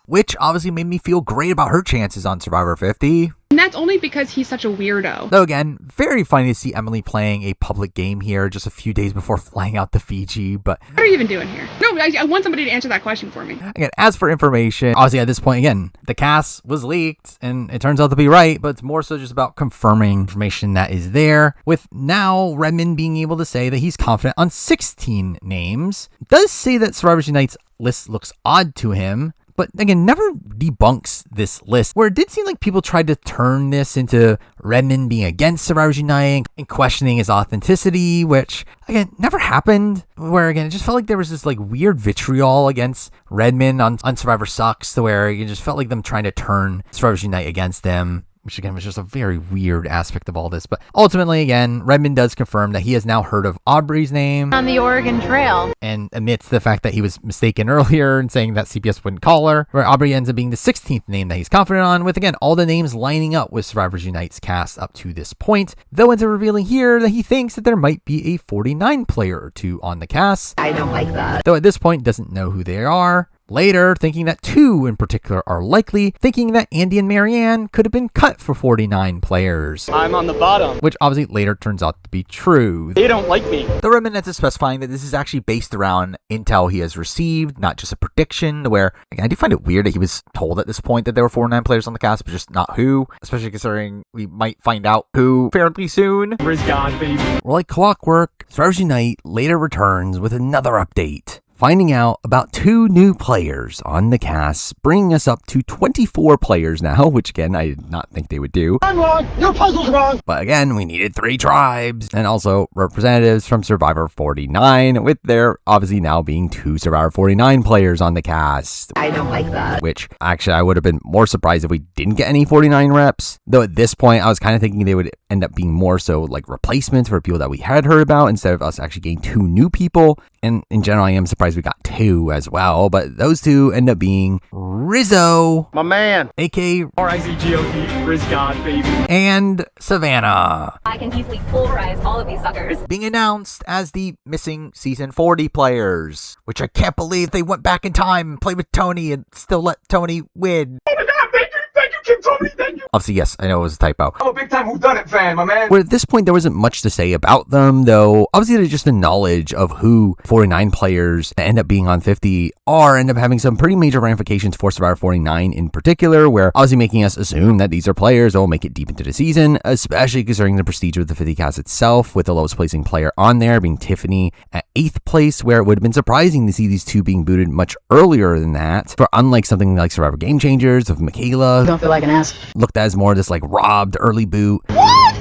Which obviously made me feel great about her chances on Survivor 50.
And that's only because he's such a weirdo.
Though again, very funny to see Emily playing a public game here just a few days before flying out to Fiji, but...
What are you even doing here? No, I want somebody to answer that question for me.
Again, as for information, obviously at this point, again, the cast was leaked, and it turns out to be right, but it's more so just about confirming information that is there, with now Redmond being able to say that he's confident on 16 names. It does say that SurvivorSunite's list looks odd to him, but again, never debunks this list, where it did seem like people tried to turn this into Redmond being against SurvivorSunite and questioning his authenticity, which again, never happened, where again, it just felt like there was this like weird vitriol against Redmond on SurvivorSucks, to where it just felt like them trying to turn SurvivorSunite against them. which again was just a very weird aspect of all this. But ultimately, again, Redmond does confirm that he has now heard of Aubrey's name
on the Oregon Trail
and admits the fact that he was mistaken earlier in saying that CPS wouldn't call her, where Aubrey ends up being the 16th name that he's confident on, with again all the names lining up with Survivors Unite's cast up to this point, though ends up revealing here that he thinks that there might be a 49 player or two on the cast.
I don't like that.
Though at this point doesn't know who they are. Later, thinking that 2 in particular are likely, thinking that Andy and Marianne could have been cut for 49 players.
I'm on the bottom.
Which obviously later turns out to be true.
They don't like me.
The Redmond ends up specifying that this is actually based around intel he has received, not just a prediction, where again, I do find it weird that he was told at this point that there were 49 players on the cast, but just not who, especially considering we might find out who fairly soon.
Where's God, baby?
Well, like clockwork, Survivors Unite later returns with another update, finding out about 2 new players on the cast, bringing us up to 24 players now, which again, I did not think they would do.
I'm wrong. Your puzzle's wrong.
But again, we needed 3 tribes and also representatives from Survivor 49, with there obviously now being 2 Survivor 49 players on the cast.
I don't like that.
Which actually, I would have been more surprised if we didn't get any 49 reps. Though at this point, I was kind of thinking they would end up being more so like replacements for people that we had heard about instead of us actually getting 2 new people. And in general, I am surprised we got 2 as well, but those 2 end up being Rizo,
My man.
aka
R-I-Z-G-O-D, Riz God, baby.
and Savannah,
I can easily pulverize all of these suckers.
being announced as the missing season 40 players, which I can't believe they went back in time and played with Tony and still let Tony win.
Oh my God, thank you, Kim Tony, thank you.
Obviously, yes, I know it was a typo.
I'm a big time whodunit fan, my man.
Where at this point, there wasn't much to say about them, though obviously there's just the knowledge of who 49 players that end up being on 50 end up having some pretty major ramifications for Survivor 49 in particular, where obviously making us assume that these are players that will make it deep into the season, especially considering the prestige of the 50 cast itself, with the lowest placing player on there being Tiffany at 8th place, where it would have been surprising to see these 2 being booted much earlier than that, for unlike something like Survivor Game Changers of Michaela,
Don't feel like an ass.
looked at as more this like robbed early boot.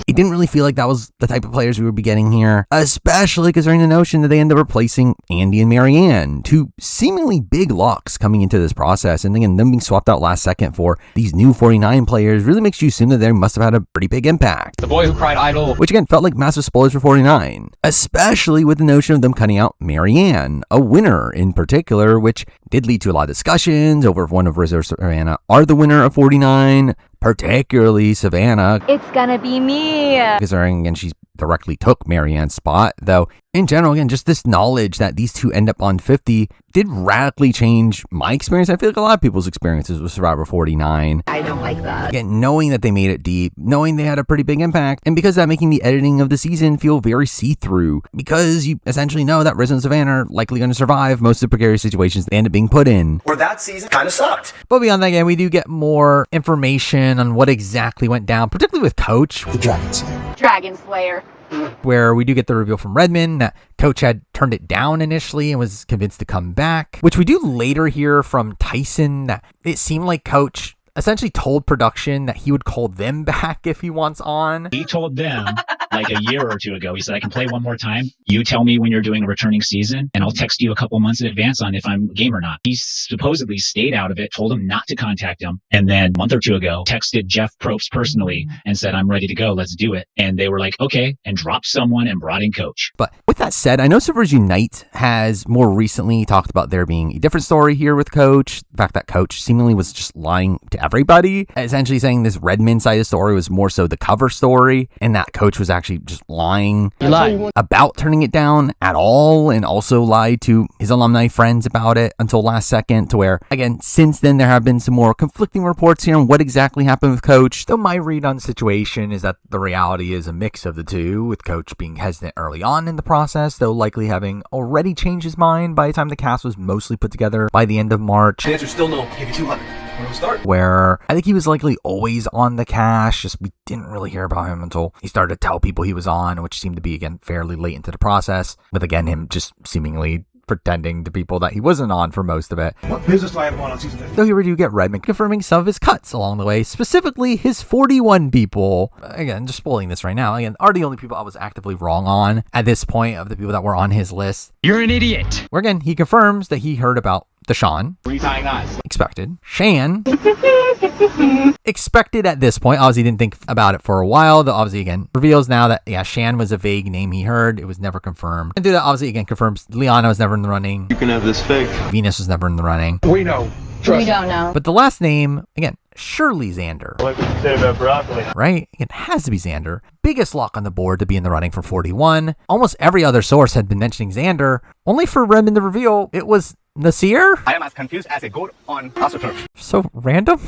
It didn't really feel like that was the type of players we would be getting here, especially considering the notion that they end up replacing Andy and Marianne, 2 seemingly big locks coming into this process, and again, them being swapped out last second for these new 49 players really makes you assume that they must have had a pretty big impact.
The boy who cried idol.
Which again felt like massive spoilers for 49, especially with the notion of them cutting out Marianne, a winner in particular, which did lead to a lot of discussions over if one of Rizo or Savannah are the winner of 49, particularly Savannah.
It's gonna be me.
Considering again she directly took Marianne's spot, though in general, again, just this knowledge that these 2 end up on 50 did radically change my experience. I feel like a lot of people's experiences with Survivor 49.
I don't like that.
Again, knowing that they made it deep, knowing they had a pretty big impact, and because that making the editing of the season feel very see-through, because you essentially know that Rizo and Savannah are likely going to survive most of the precarious situations they end up being put in.
Or that season kind of sucked.
But beyond that, again, we do get more information on what exactly went down, particularly with Coach.
The Dragon Slayer.
Dragon Slayer.
Where we do get the reveal from Redmond that Coach had turned it down initially and was convinced to come back, which we do later hear from Tyson that it seemed like Coach essentially told production that he would call them back if he wants on.
He told them like a year or 2 ago, he said, I can play one more time. You tell me when you're doing a returning season and I'll text you a couple months in advance on if I'm game or not. He supposedly stayed out of it, told him not to contact him. And then a month or 2 ago, texted Jeff Probst personally and said, I'm ready to go. Let's do it. And they were like, okay, and dropped someone and brought in Coach.
But with that said, I know Survivors Unite has more recently talked about there being a different story here with Coach. The fact that Coach seemingly was just lying to everybody, essentially saying this Redmond side of the story was more so the cover story, and that Coach was actually just lying about turning it down at all, and also lied to his alumni friends about it until last second, to where, again, since then there have been some more conflicting reports here on what exactly happened with Coach, though my read on the situation is that the reality is a mix of the two, with Coach being hesitant early on in the process, though likely having already changed his mind by the time the cast was mostly put together by the end of March.
The answer's still no. Give you 200. When we start.
Where I think he was likely always on the cast, just we didn't really hear about him until he started to tell people he was on, which seemed to be, again, fairly late into the process, with, again, him just seemingly pretending to people that he wasn't on for most of it.
What business do I have on season 50?
Though here we do get Redmond confirming some of his cuts along the way, specifically his 41 people. Again, just spoiling this right now, again, are the only people I was actively wrong on at this point of the people that were on his list.
You're an idiot.
Where again, he confirms that he heard about Deshaun.
Retying knots.
Expected. Shan. Expected at this point. Obviously didn't think about it for a while. Though obviously again reveals now that Shan was a vague name he heard. It was never confirmed. And through that obviously again confirms Liana was never in the running.
You can have this fake.
Venus was never in the running.
We know.
We don't know.
But the last name, again, surely Xander.
What did you say about broccoli?
Right? It has to be Xander. Biggest lock on the board to be in the running for 41. Almost every other source had been mentioning Xander. Only for Redmond to reveal it was Nasir?
I am as confused as a goat on AstroTurf.
So random?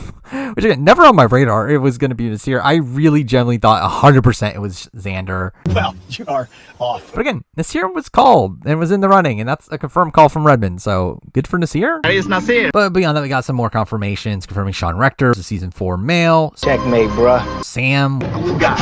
Which again, never on my radar it was going to be Nasir. I really genuinely thought 100% it was Xander.
Well, you are off.
But again, Nasir was called and was in the running, and that's a confirmed call from Redmond. So good for Nasir.
Hey, it's Nasir.
But beyond that, we got some more confirmations confirming Sean Rector was the season 4 male.
Checkmate, bruh.
Sam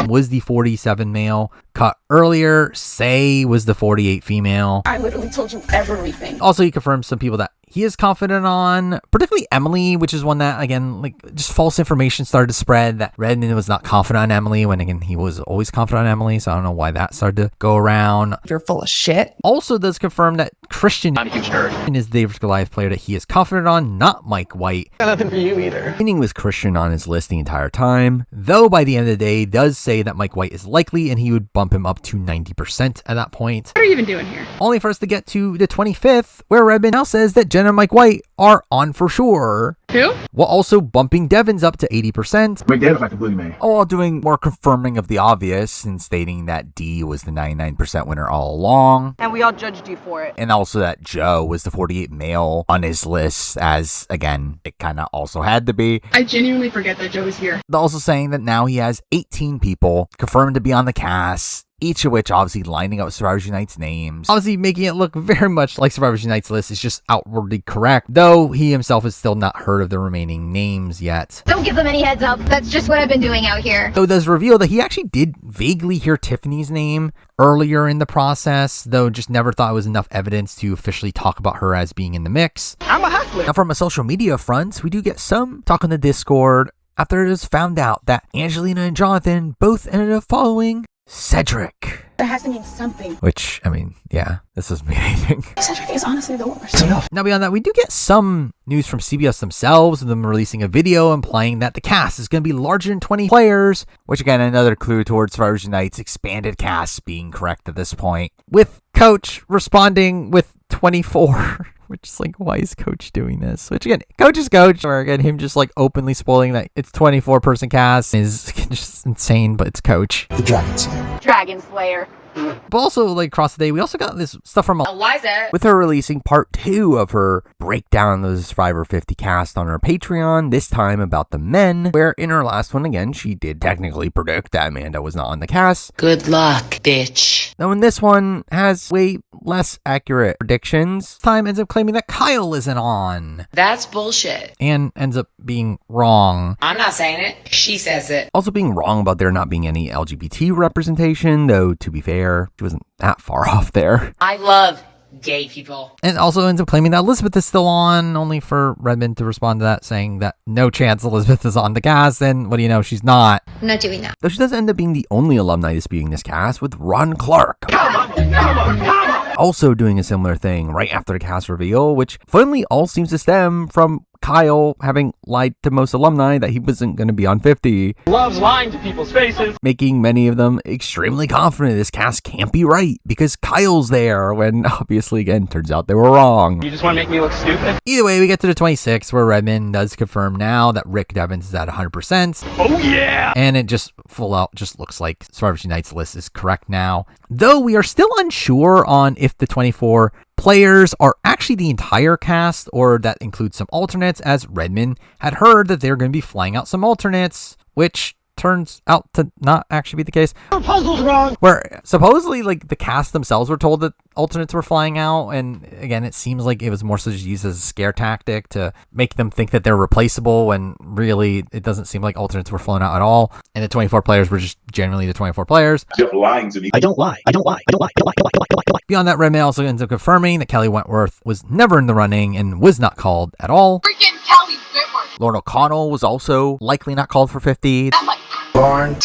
was the 47 male. Cut earlier, Say was the 48 female.
I literally told you everything.
Also, he confirmed some people that he is confident on, particularly Emily, which is one that, again, like just false information started to spread that Redmond was not confident on Emily when, again, he was always confident on Emily. So I don't know why that started to go around.
You're full of shit.
Also does confirm that Christian
Not a huge nerd.
is the David Goliath player that he is confident on, not Mike White.
Got nothing for you either.
Meaning was Christian on his list the entire time, though by the end of the day does say that Mike White is likely and he would bump him up to 90% at that point.
What are you even doing here?
Only for us to get to the 25th, where Redmond now says that Jen and Mike White are on for sure.
Who?
While also bumping Devens up to 80%.
Make Devens like the boogeyman.
While doing more confirming of the obvious and stating that D was the 99% winner all along.
And we all judged you for it.
And also that Joe was the 48 male on his list, as again, it kind of also had to be.
I genuinely forget that Joe is here.
Also saying that now he has 18 people confirmed to be on the cast, each of which obviously lining up Survivors Unite's names. Obviously making it look very much like Survivors Unite's list is just outwardly correct, though he himself has still not heard of the remaining names yet.
Don't give them any heads up. That's just what I've been doing out here.
Though it does reveal that he actually did vaguely hear Tiffany's name earlier in the process, though just never thought it was enough evidence to officially talk about her as being in the mix.
I'm a hustler.
Now from a social media front, we do get some talk on the Discord after it was found out that Angelina and Jonathan both ended up following Cedric.
That has to mean something.
Which, I mean, yeah, this doesn't mean anything.
Cedric is honestly the worst.
Now, beyond that, we do get some news from CBS themselves, of them releasing a video implying that the cast is going to be larger than 20 players, which, again, another clue towards Survivors Unite's expanded cast being correct at this point. With Coach responding with 24. Which is like, why is Coach doing this? Which again, Coach is Coach. Or again, him just like openly spoiling that it's 24-person cast is just insane, but it's Coach.
The Dragon Slayer.
Dragon Slayer.
But also, like, across the day, we also got this stuff from
Eliza.
with her releasing part 2 of her breakdown of the Survivor 50 cast on her Patreon, this time about the men, where in her last one, again, she did technically predict that Amanda was not on the cast.
Good luck, bitch.
Now, in this one, has way less accurate predictions. This time ends up claiming that Kyle isn't on.
That's bullshit.
And ends up being wrong.
I'm not saying it. She says it.
Also being wrong about there not being any LGBT representation, though, to be fair, she wasn't that far off there.
I love gay people.
And also ends up claiming that Elizabeth is still on, only for Redmond to respond to that, saying that no chance Elizabeth is on the cast, and what do you know, she's not.
I'm not doing that.
Though she does end up being the only alumni disputing this cast, with Ron Clark also doing a similar thing right after the cast reveal, which finally all seems to stem from Kyle having lied to most alumni that he wasn't going to be on 50.
Loves lying to people's faces.
Making many of them extremely confident this cast can't be right because Kyle's there, when obviously, again, turns out they were wrong.
You just want to make me look stupid?
Either way, we get to the 26th, where Redmond does confirm now that Rick Devens is at 100%.
Oh yeah!
And it just full out just looks like Survivors Unite's list is correct now. Though we are still unsure on if the 24 players are actually the entire cast, or that includes some alternates, as Redmond had heard that they're going to be flying out some alternates, which turns out to not actually be the case.
Your puzzle's wrong!
Where supposedly, like, the cast themselves were told that alternates were flying out, and again, it seems like it was more so just used as a scare tactic to make them think that they're replaceable, when really it doesn't seem like alternates were flown out at all, and the 24 players were just generally the 24 players.
You're lying to me.
I don't lie.
Beyond that, Redmond also ends up confirming that Kelly Wentworth was never in the running and was not called at all.
Freaking Kelly Wentworth.
Lauren O'Connell was also likely not called for 50.
I'm like,
Barn.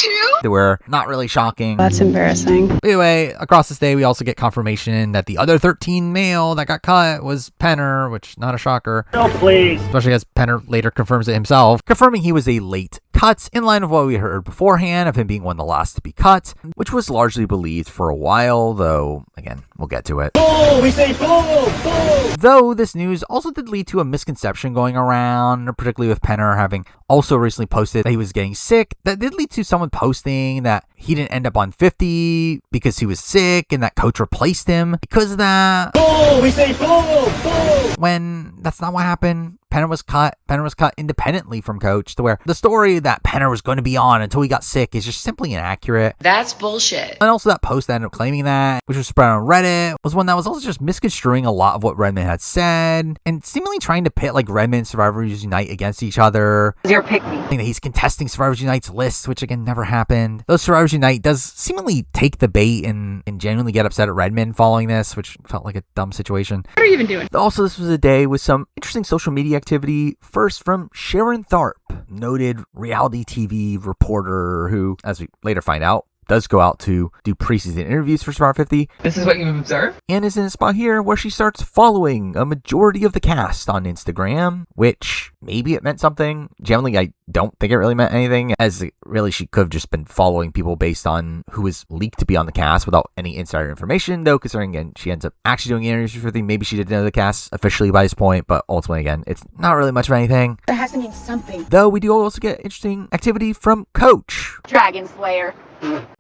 They were not really shocking.
That's embarrassing.
Anyway, across this day, we also get confirmation that the other 13 male that got cut was Penner, which not a shocker.
Oh, please.
Especially as Penner later confirms it himself, confirming he was a late cut, in line with what we heard beforehand of him being one of the last to be cut, which was largely believed for a while, though, again, we'll get to it.
Bull! We say bull! Bull!
Though this news also did lead to a misconception going around, particularly with Penner having also recently posted that he was getting sick. That did lead to someone posting that he didn't end up on 50 because he was sick and that coach replaced him because of that.
Bull! We say bull! Bull!
When that's not what happened. Penner was cut. Penner was cut independently from coach, to where the story that Penner was going to be on until he got sick is just simply inaccurate.
That's bullshit.
And also that post that ended up claiming that, which was spread on Reddit, was one that was also just misconstruing a lot of what Redmond had said and seemingly trying to pit like Redmond and Survivors Unite against each other.
You're pick me.
Saying that he's contesting Survivors Unite's list, which again never happened. Though Survivors Unite does seemingly take the bait and genuinely get upset at Redmond following this, which felt like a dumb situation.
What are you even doing?
Also, this was a day with some interesting social media activity. First from Sharon Tharp, noted reality TV reporter who, as we later find out, does go out to do preseason interviews for Survivor 50.
This is what you've observed?
And is in a spot here where she starts following a majority of the cast on Instagram, which maybe it meant something. Generally, I don't think it really meant anything, as really she could have just been following people based on who was leaked to be on the cast without any insider information, though, considering, again, she ends up actually doing interviews for 50. Maybe she did know the cast officially by this point, but ultimately, again, it's not really much of anything.
That has to mean something.
Though we do also get interesting activity from Coach.
Dragon Slayer.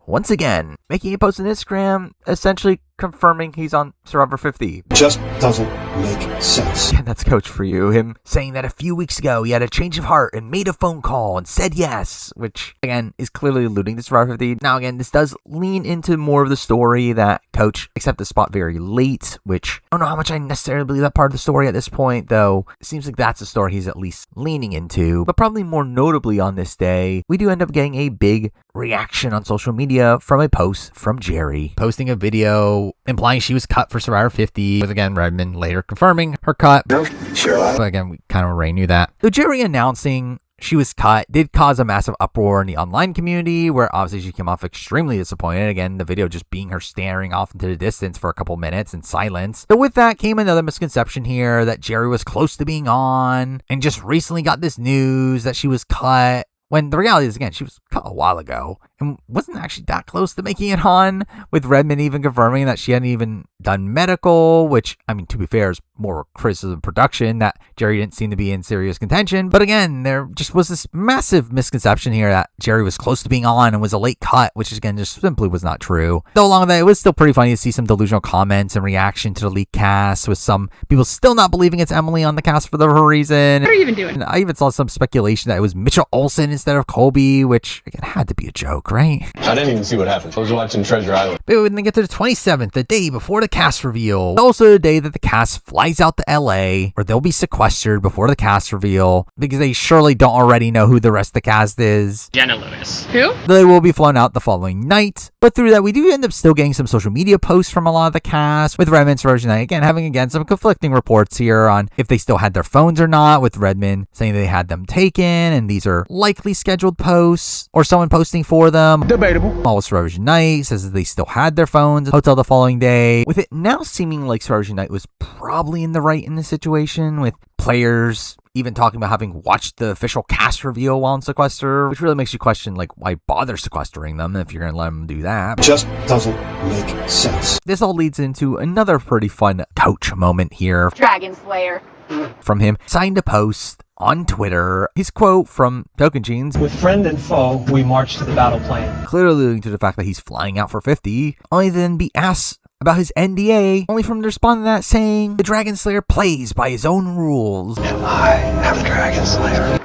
Once again, making a post on Instagram, essentially confirming he's on Survivor 50.
Just doesn't make sense.
And that's Coach for you. Him saying that a few weeks ago he had a change of heart and made a phone call and said yes, which again is clearly alluding to Survivor 50. Now again, this does lean into more of the story that Coach accepted the spot very late, which I don't know how much I necessarily believe that part of the story at this point, though it seems like that's a story he's at least leaning into. But probably more notably on this day, we do end up getting a big reaction on social media from a post from Jerry, posting a video implying she was cut for Survivor 50, with again Redmond later confirming her cut.
Sure.
But again, we kind of already knew that. Though Jerry announcing she was cut did cause a massive uproar in the online community, where obviously she came off extremely disappointed. Again, the video just being her staring off into the distance for a couple minutes in silence. But with that came another misconception here that Jerry was close to being on and just recently got this news that she was cut, when the reality is, again, she was cut a while ago and wasn't actually that close to making it on, with Redmond even confirming that she hadn't even done medical, which, I mean, to be fair, is more criticism of production, that Jerry didn't seem to be in serious contention. But again, there just was this massive misconception here that Jerry was close to being on and was a late cut, which again just simply was not true. Though along with that, it was still pretty funny to see some delusional comments and reaction to the leaked cast, with some people still not believing it's Emily on the cast for whatever reason.
What are you even doing?
And I even saw some speculation that it was Mitchell Olsen instead of Colby, which again had to be a joke, right?
I didn't even see what happened. I was watching Treasure Island.
But when they get to the 27th, the day before the cast reveal, also the day that the cast flies out to LA, where they'll be sequestered before the cast reveal, because they surely don't already know who the rest of the cast is.
Jenna Lewis.
Who?
They will be flown out the following night. But through that, we do end up still getting some social media posts from a lot of the cast, with Redmond's version again having some conflicting reports here on if they still had their phones or not, with Redmond saying they had them taken and these are likely scheduled posts or someone posting for them.
Debatable.
All SurvivorSuNite says that they still had their phones at hotel the following day, with it now seeming like SurvivorSuNite was probably in the right in this situation, with players even talking about having watched the official cast reveal while in sequester, which really makes you question, like, why bother sequestering them if you're going to let them do that.
Just doesn't make sense.
This all leads into another pretty fun Coach moment here.
Dragon Slayer.
From him, signed a post on Twitter. His quote from Token Jeans:
"With friend and foe, we march to the battle plan."
Clearly alluding to the fact that he's flying out for 50, only to then be asked about his NDA, only for him to respond to that saying, "The Dragon Slayer plays by his own rules."
And I am the Dragon Slayer.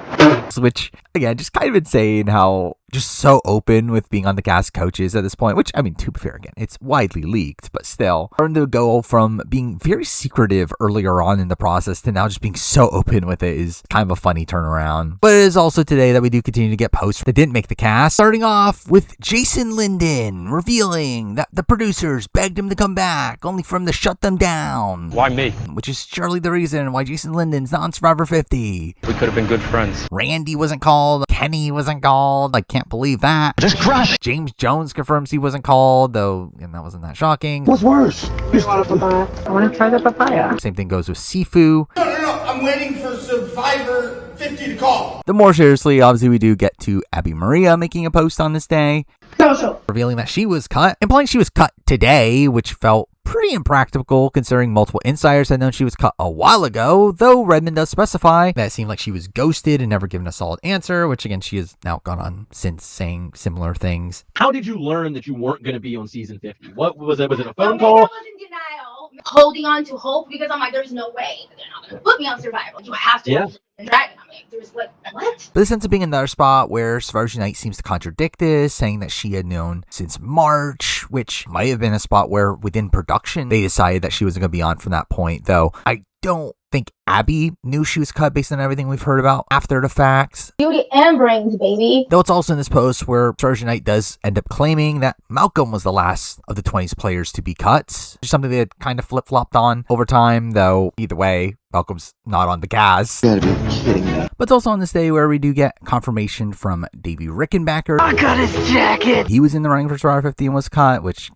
Which, again, just kind of insane how just so open with being on the cast coaches at this point, which, I mean, to be fair, again, it's widely leaked, but still, starting to go from being very secretive earlier on in the process to now just being so open with it is kind of a funny turnaround. But it is also today that we do continue to get posts that didn't make the cast, starting off with Jason Linden revealing that the producers begged him to come back, only for him to shut them down.
Why me?
Which is surely the reason why Jason Linden's not on Survivor 50.
We could have been good friends.
Randy wasn't called, Kenny wasn't called, I can't Can't believe that.
Just crush.
James Jones confirms he wasn't called, though, and that wasn't that shocking.
What's worse?
You want a papaya? I want to try the papaya.
Same thing goes with Sifu.
No. I'm waiting for Survivor 50 to call.
The more seriously, obviously, we do get to Abby Maria making a post on this day,
Social.
revealing that she was cut, implying she was cut today, which felt pretty impractical considering multiple insiders had known she was cut a while ago, though Redmond does specify that it seemed like she was ghosted and never given a solid answer, which again, she has now gone on since saying similar things.
How did you learn that you weren't going to be on season 50? What was it? Was it a phone call?
I was in denial, holding on to hope because I'm like, there's no way that they're not going to put me on Survival. You have to.
Yeah.
Dragon. I'm like, there's what?
But this ends up being another spot where SurvivorSunite seems to contradict this, saying that she had known since March, which might have been a spot where within production they decided that she wasn't going to be on from that point, though I don't think Abby knew she was cut based on everything we've heard about after the facts.
Beauty and brains, baby.
Though it's also in this post where SurvivorSunite does end up claiming that Malcolm was the last of the 20s players to be cut. Something they had kind of flip-flopped on over time, though either way, Malcolm's not on the cast.
You gotta be kidding me.
But it's also on this day where we do get confirmation from Davey Rickenbacker.
I got his jacket.
He was in the running for Survivor 50 and was cut, which...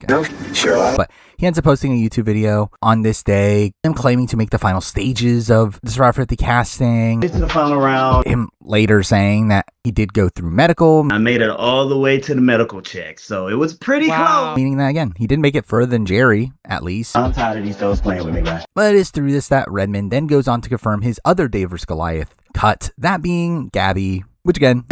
Sure.
But he ends up posting a YouTube video on this day, him claiming to make the final stages of the Survivor 50 casting.
To the final round.
Him later saying that he did go through medical.
I made it all the way to the medical check, so it was pretty close.
Meaning that, again, he did make it further than Jerry, at least.
I'm tired of these dogs playing with me, guys.
But it is through this that Redmond then goes on to confirm his other Dave vs. Goliath cut, that being Gabby, which again,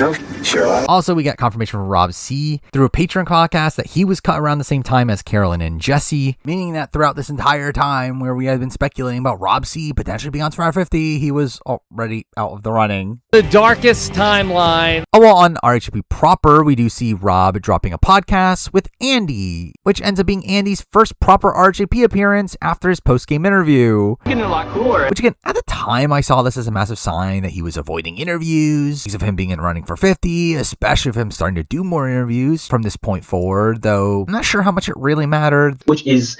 Sure.
also we got confirmation from Rob C through a Patreon podcast that he was cut around the same time as Carolyn and Jesse, meaning that throughout this entire time where we had been speculating about Rob C potentially being on Survivor 50, he was already out of the running.
The darkest timeline.
Oh, well, on RHP proper, we do see Rob dropping a podcast with Andy, which ends up being Andy's first proper RHP appearance after his post-game interview.
Getting a lot cooler.
Which again, at the time, I saw this as a massive sign that he was avoiding interviews because of him being in running for 50, especially of him starting to do more interviews from this point forward, though I'm not sure how much it really mattered.
Which is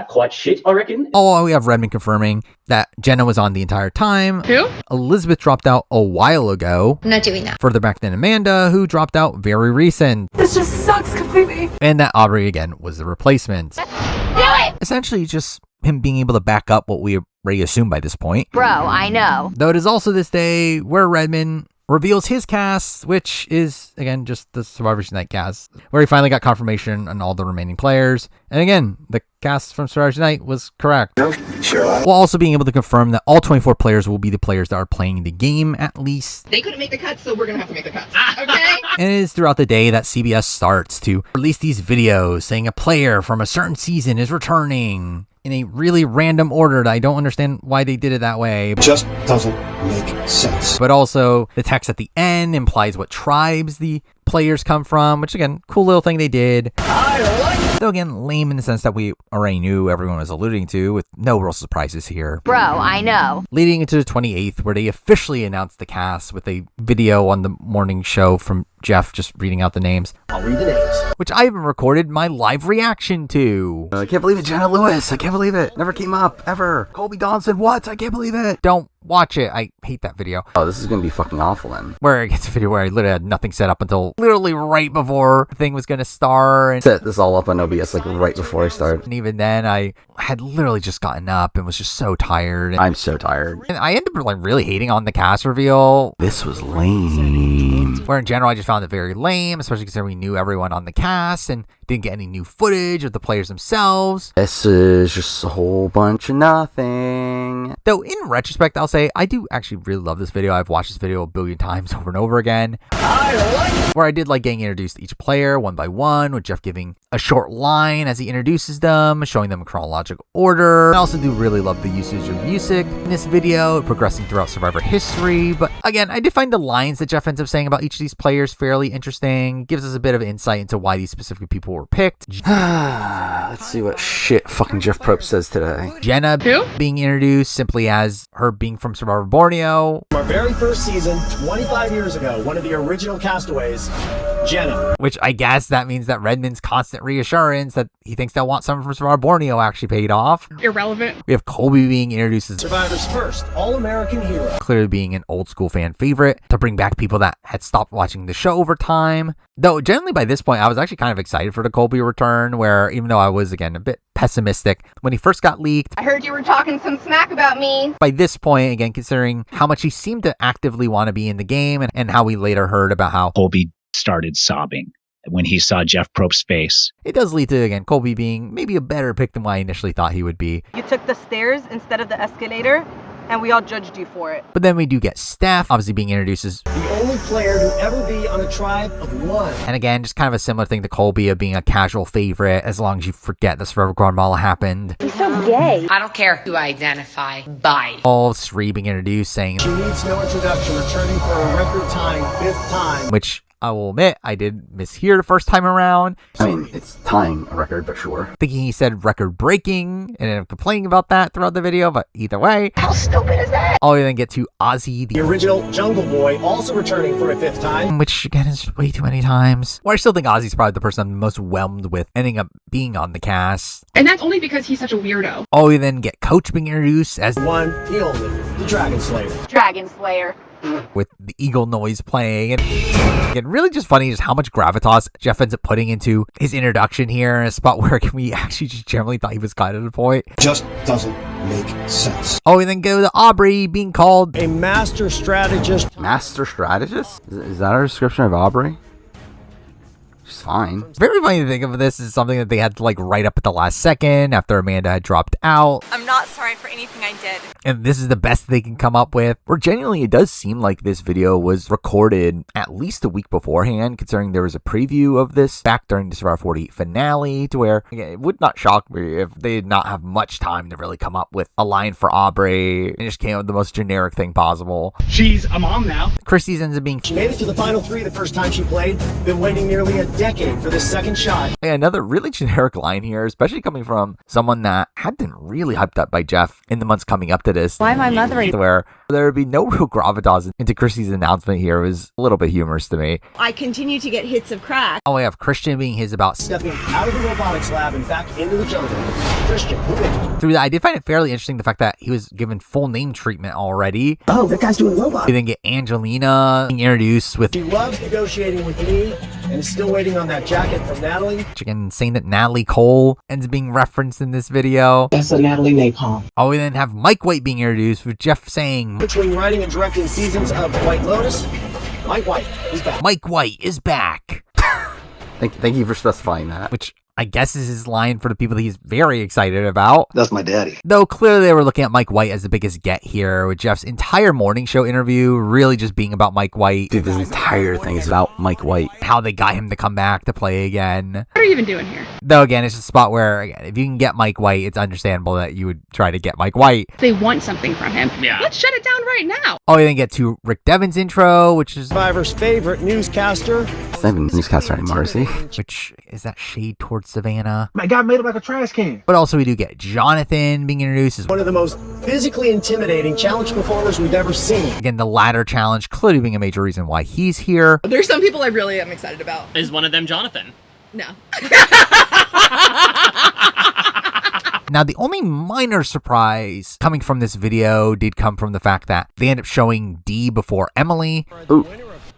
quite shit, I reckon.
Oh, we have Redmond confirming that Jenna was on the entire time.
Who?
Elizabeth dropped out a while ago.
I'm not doing that.
Further back than Amanda, who dropped out very recent.
This just sucks completely.
And that Aubrey, again, was the replacement.
Do it!
Essentially just him being able to back up what we already assumed by this point.
Bro, I know.
Though it is also this day where Redmond reveals his cast, which is, again, just the SurvivorSunite cast, where he finally got confirmation on all the remaining players. And again, the cast from SurvivorSunite was correct.
Sure.
While also being able to confirm that all 24 players will be the players that are playing the game, at least.
They couldn't make the cuts, so we're gonna have to make the cuts. Okay?
And it is throughout the day that CBS starts to release these videos saying a player from a certain season is returning in a really random order that I don't understand why they did it that way.
Just doesn't make sense.
But also, the text at the end implies what tribes the players come from, which again, cool little thing they did. Though again, lame in the sense that we already knew everyone was alluding to, with no real surprises here.
Bro, I know.
Leading into the 28th, where they officially announced the cast with a video on the morning show from Jeff just reading out the names.
I'll read the names.
Which I even recorded my live reaction to. I can't believe it, Jenna Lewis. I can't believe it. Never came up, ever. Colby Donson, what? I can't believe it. Don't watch it. I hate that video.
Oh, this is gonna be fucking awful then.
Where it gets a video where I literally had nothing set up until literally right before the thing was gonna start. And
Set this all up on OBS like right before I start.
And even then, I had literally just gotten up and was just so tired.
I'm so tired.
And I ended up like really hating on the cast reveal.
This was lame.
Where in general, I just found it very lame, especially considering we knew everyone on the cast and didn't get any new footage of the players themselves.
This is just a whole bunch of nothing.
Though in retrospect, I'll say I do actually really love this video. I've watched this video a billion times over and over again. Where I did like getting introduced to each player one by one, with Jeff giving a short line as he introduces them, showing them in chronological order. I also do really love the usage of music in this video, progressing throughout Survivor history. But again, I did find the lines that Jeff ends up saying about each of these players fairly interesting. Gives us a bit of insight into why these specific people were picked.
Let's see what shit fucking Jeff Probst says today.
Jenna being introduced simply as her being from Survivor Borneo.
Our very first season, 25 years ago, one of the original castaways, Jenna.
Which I guess that means that Redmond's constant reassurance that he thinks they'll want someone from Survivor Borneo actually paid off.
Irrelevant.
We have Colby being introduced as
Survivor's first all-American hero.
Clearly being an old school fan favorite to bring back people that had stopped watching the show over time. Though generally by this point, I was actually kind of excited for the Colby return, where even though I was, again, a bit pessimistic when he first got leaked.
I heard you were talking some smack about me.
By this point, again, considering how much he seemed to actively want to be in the game and how we later heard about how
Colby started sobbing when he saw Jeff Probst's face.
It does lead to, again, Colby being maybe a better pick than what I initially thought he would be.
You took the stairs instead of the escalator, and we all judged you for it.
But then we do get Steph, obviously being introduced as
the only player to ever be on a tribe of one.
And again, just kind of a similar thing to Colby of being a casual favorite, as long as you forget the Survivor Guatemala happened.
He's so gay.
I don't care who I identify by.
All Sri being introduced, saying
she needs no introduction, returning for a record time, 5th time.
Which I will admit, I did mishear the first time around.
I mean, it's tying a record, but sure.
Thinking he said record breaking, and ended up complaining about that throughout the video, but either way.
How stupid is that?
All we then get to Ozzy,
the original Jungle Boy, also returning for a 5th time.
Which, again, is way too many times. Well, I still think Ozzy's probably the person I'm most whelmed with ending up being on the cast.
And that's only because he's such a weirdo.
Oh, we then get Coach being introduced as
one, the only, the Dragon Slayer.
Dragon Slayer.
With the eagle noise playing. And again, really just funny just how much gravitas Jeff ends up putting into his introduction here in a spot where we actually just generally thought he was kind of the point.
Just doesn't make sense.
Oh, and then go to Aubrey being called
a master strategist.
Master strategist? Is that our description of Aubrey? She's fine.
It's very funny to think of this as something that they had to like write up at the last second after Amanda had dropped out.
I'm not sorry for anything I did.
And this is the best they can come up with. Or genuinely, it does seem like this video was recorded at least a week beforehand, considering there was a preview of this back during the Survivor 48 finale, to where, again, it would not shock me if they did not have much time to really come up with a line for Aubrey and just came up with the most generic thing possible.
She's a mom now.
Christie's ends up being...
She made it to the final 3 the first time she played. Been waiting nearly a decade for this second shot.
Yeah, another really generic line here, especially coming from someone that had been really hyped up by Jeff in the months coming up to this.
Why am I mothering?
Where there would be no real gravitas into Christie's announcement here. It was a little bit humorous to me.
I continue to get hits of crack.
Oh, we have Christian being his about
stepping out of the robotics lab and back into the jungle. Christian, who is?
Through that, I did find it fairly interesting the fact that he was given full name treatment already.
Oh, that guy's doing robots.
We then get Angelina being introduced with...
She loves negotiating with me and is still waiting on that jacket from Natalie.
Again, saying that Natalie Cole ends up being referenced in this video.
That's a Natalie Napalm.
Oh, we then have Mike White being introduced with Jeff saying...
Between writing and directing seasons of White Lotus, Mike White is back.
Mike White is back.
Thank you for specifying that.
Which I guess is his line for the people that he's very excited about.
That's my daddy.
Though clearly they were looking at Mike White as the biggest get here, with Jeff's entire morning show interview really just being about Mike White.
Dude, this entire thing is about Mike White.
How they got him to come back to play again.
What are you even doing here?
Though again, it's just a spot where, again, if you can get Mike White, it's understandable that you would try to get Mike White.
They want something from him.
Yeah.
Let's shut it down right now.
Oh, we then get to Rick Devens' intro, which is
Survivor's favorite newscaster.
It's not even a newscaster anymore, is he?
Which is that shade towards Savannah.
My guy made it like a trash can.
But also we do get Jonathan being introduced as
one of the most physically intimidating challenge performers we've ever seen.
Again, the ladder challenge clearly being a major reason why he's here.
There's some people I really am excited about.
Is one of them Jonathan?
No.
Now, the only minor surprise coming from this video did come from the fact that they end up showing D before Emily.
Ooh.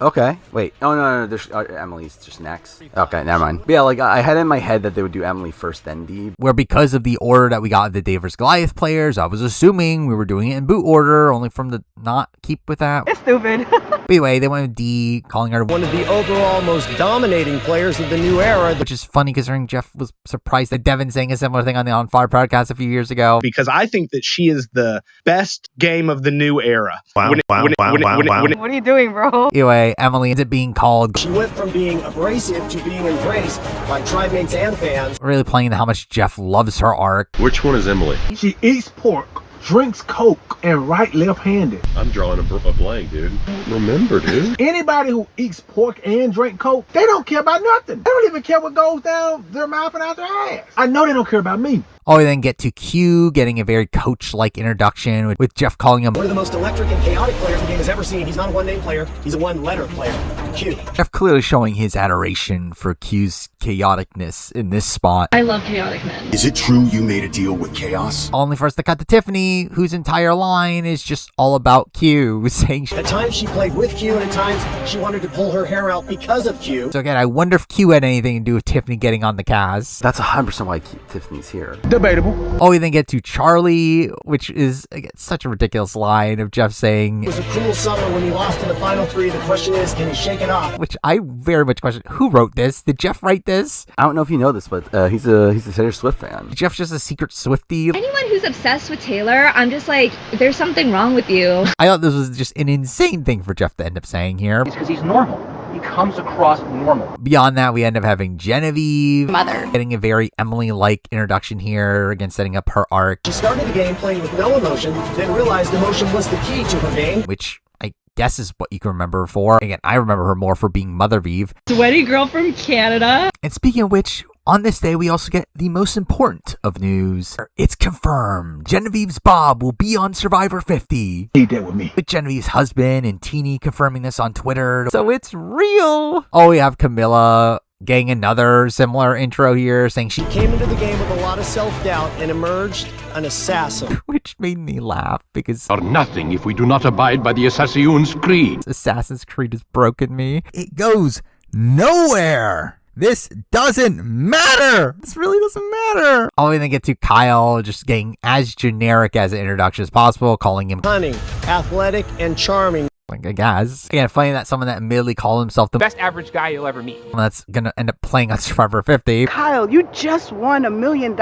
Okay. Wait. Oh, no. There's Emily's just next. Okay, never mind. But yeah, like, I had in my head that they would do Emily first, then D.
Where because of the order that we got of the Dave vs. Goliath players, I was assuming we were doing it in boot order, only from the not keep with that.
It's stupid.
But anyway, they went with D, calling her
one of the overall most dominating players of the new era.
Which is funny considering Jeff was surprised that Devin saying a similar thing on the On Fire podcast a few years ago.
Because I think that she is the best game of the new era.
What are you doing, bro?
Anyway, Emily ends up being called.
She went from being abrasive to being embraced by tribe mates and fans.
Really playing how much Jeff loves her arc.
Which one is Emily?
She eats pork, drinks Coke, and right left-handed.
I'm drawing a blank, dude. Remember, dude.
Anybody who eats pork and drink Coke, they don't care about nothing. They don't even care what goes down their mouth and out their ass. I know they don't care about me.
Oh, we then get to Q getting a very coach-like introduction with Jeff calling him
one of the most electric and chaotic players the game has ever seen. He's not a one-name player. He's a one-letter player. Q.
Jeff clearly showing his adoration for Q's chaoticness in this spot.
I love chaotic men.
Is it true you made a deal with chaos?
Only for us to cut to Tiffany, whose entire line is just all about Q, saying
at times she played with Q, and at times she wanted to pull her hair out because of Q.
So again, I wonder if Q had anything to do with Tiffany getting on the cast.
That's 100% why Tiffany's here.
Debatable.
Oh, we then get to Charlie, which is again, such a ridiculous line of Jeff saying,
it was a cruel summer when you lost in the final three. The question is, can you shake it off?
Which I very much question, who wrote this? Did Jeff write this?
I don't know if you know this, but he's a Taylor Swift fan.
Jeff's just a secret Swiftie.
Anyone who's obsessed with Taylor, I'm just like, there's something wrong with you.
I thought this was just an insane thing for Jeff to end up saying here.
It's because he's normal. He comes across normal.
Beyond that, we end up having Genevieve.
Mother.
Getting a very Emily-like introduction here, again setting up her arc.
She started the game playing with no emotion, then realized emotion was the key to her game.
Which I guess is what you can remember her for. Again, I remember her more for being Mothervieve.
Sweaty girl from Canada.
And speaking of which, on this day, we also get the most important of news. It's confirmed. Genevieve's Bob will be on Survivor 50.
He did with me.
With Genevieve's husband and Teeny confirming this on Twitter. So it's real. Oh, we have Camilla getting another similar intro here, saying she
came into the game with a lot of self-doubt and emerged an assassin.
Which made me laugh because
are nothing if we do not abide by the Assassin's Creed.
Assassin's Creed has broken me. It goes nowhere. This doesn't matter. This really doesn't matter. I'll even get to Kyle just getting as generic as an introduction as possible, calling him
cunning, athletic, and charming.
Like, I guess. Again, funny that someone that admittedly called himself the
best average guy you'll ever meet.
That's gonna end up playing on Survivor 50.
Kyle, you just won $1 million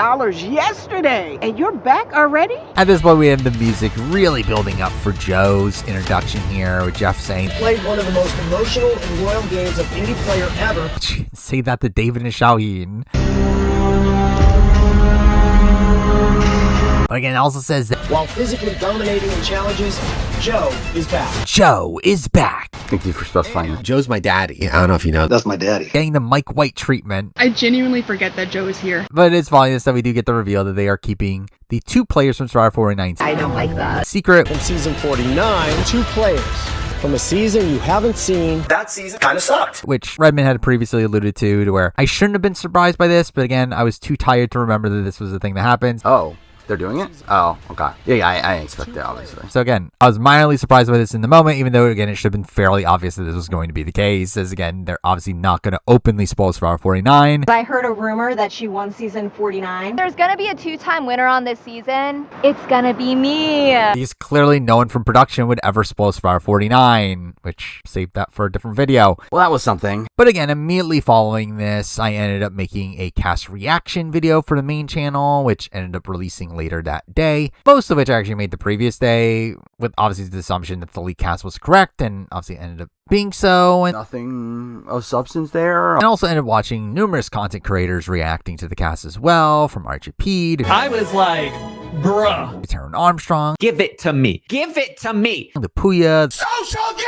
yesterday, and you're back already?
At this point, we have the music really building up for Joe's introduction here, with Jeff saying,
played one of the most emotional and loyal games of any player ever.
Say that to David and Shaoyin. But again, it also says that
while physically dominating in challenges, Joe is back.
Joe is back.
Thank you for specifying that.
Joe's my daddy. I don't know if you know.
That's my daddy.
Getting the Mike White treatment.
I genuinely forget that Joe is here.
But it's funny that we do get the reveal that they are keeping the 2 players from Survivor 49.
I don't like that.
Secret.
From season 49, 2 players from a season you haven't seen. That season kind of sucked.
Which Redmond had previously alluded to where I shouldn't have been surprised by this, but again, I was too tired to remember that this was the thing that happens.
Oh. They're doing it? Oh, okay. Yeah, I expect that, obviously.
So again, I was mildly surprised by this in the moment, even though, again, it should have been fairly obvious that this was going to be the case, as, again, they're obviously not going to openly spoil Survivor 49.
I heard a rumor that she won season 49.
There's gonna be a 2-time winner on this season. It's gonna be me.
Because clearly no one from production would ever spoil Survivor 49, which saved that for a different video.
Well, that was something.
But again, immediately following this, I ended up making a cast reaction video for the main channel, which ended up releasing later that day. Most of which I actually made the previous day, with obviously the assumption that the leak cast was correct, and obviously it ended up being so. And
nothing of substance there.
And also ended up watching numerous content creators reacting to the cast as well, from RGP to
I was like, bruh.
Taryn Armstrong.
Give it to me. Give it to me.
The Puya.
Social game!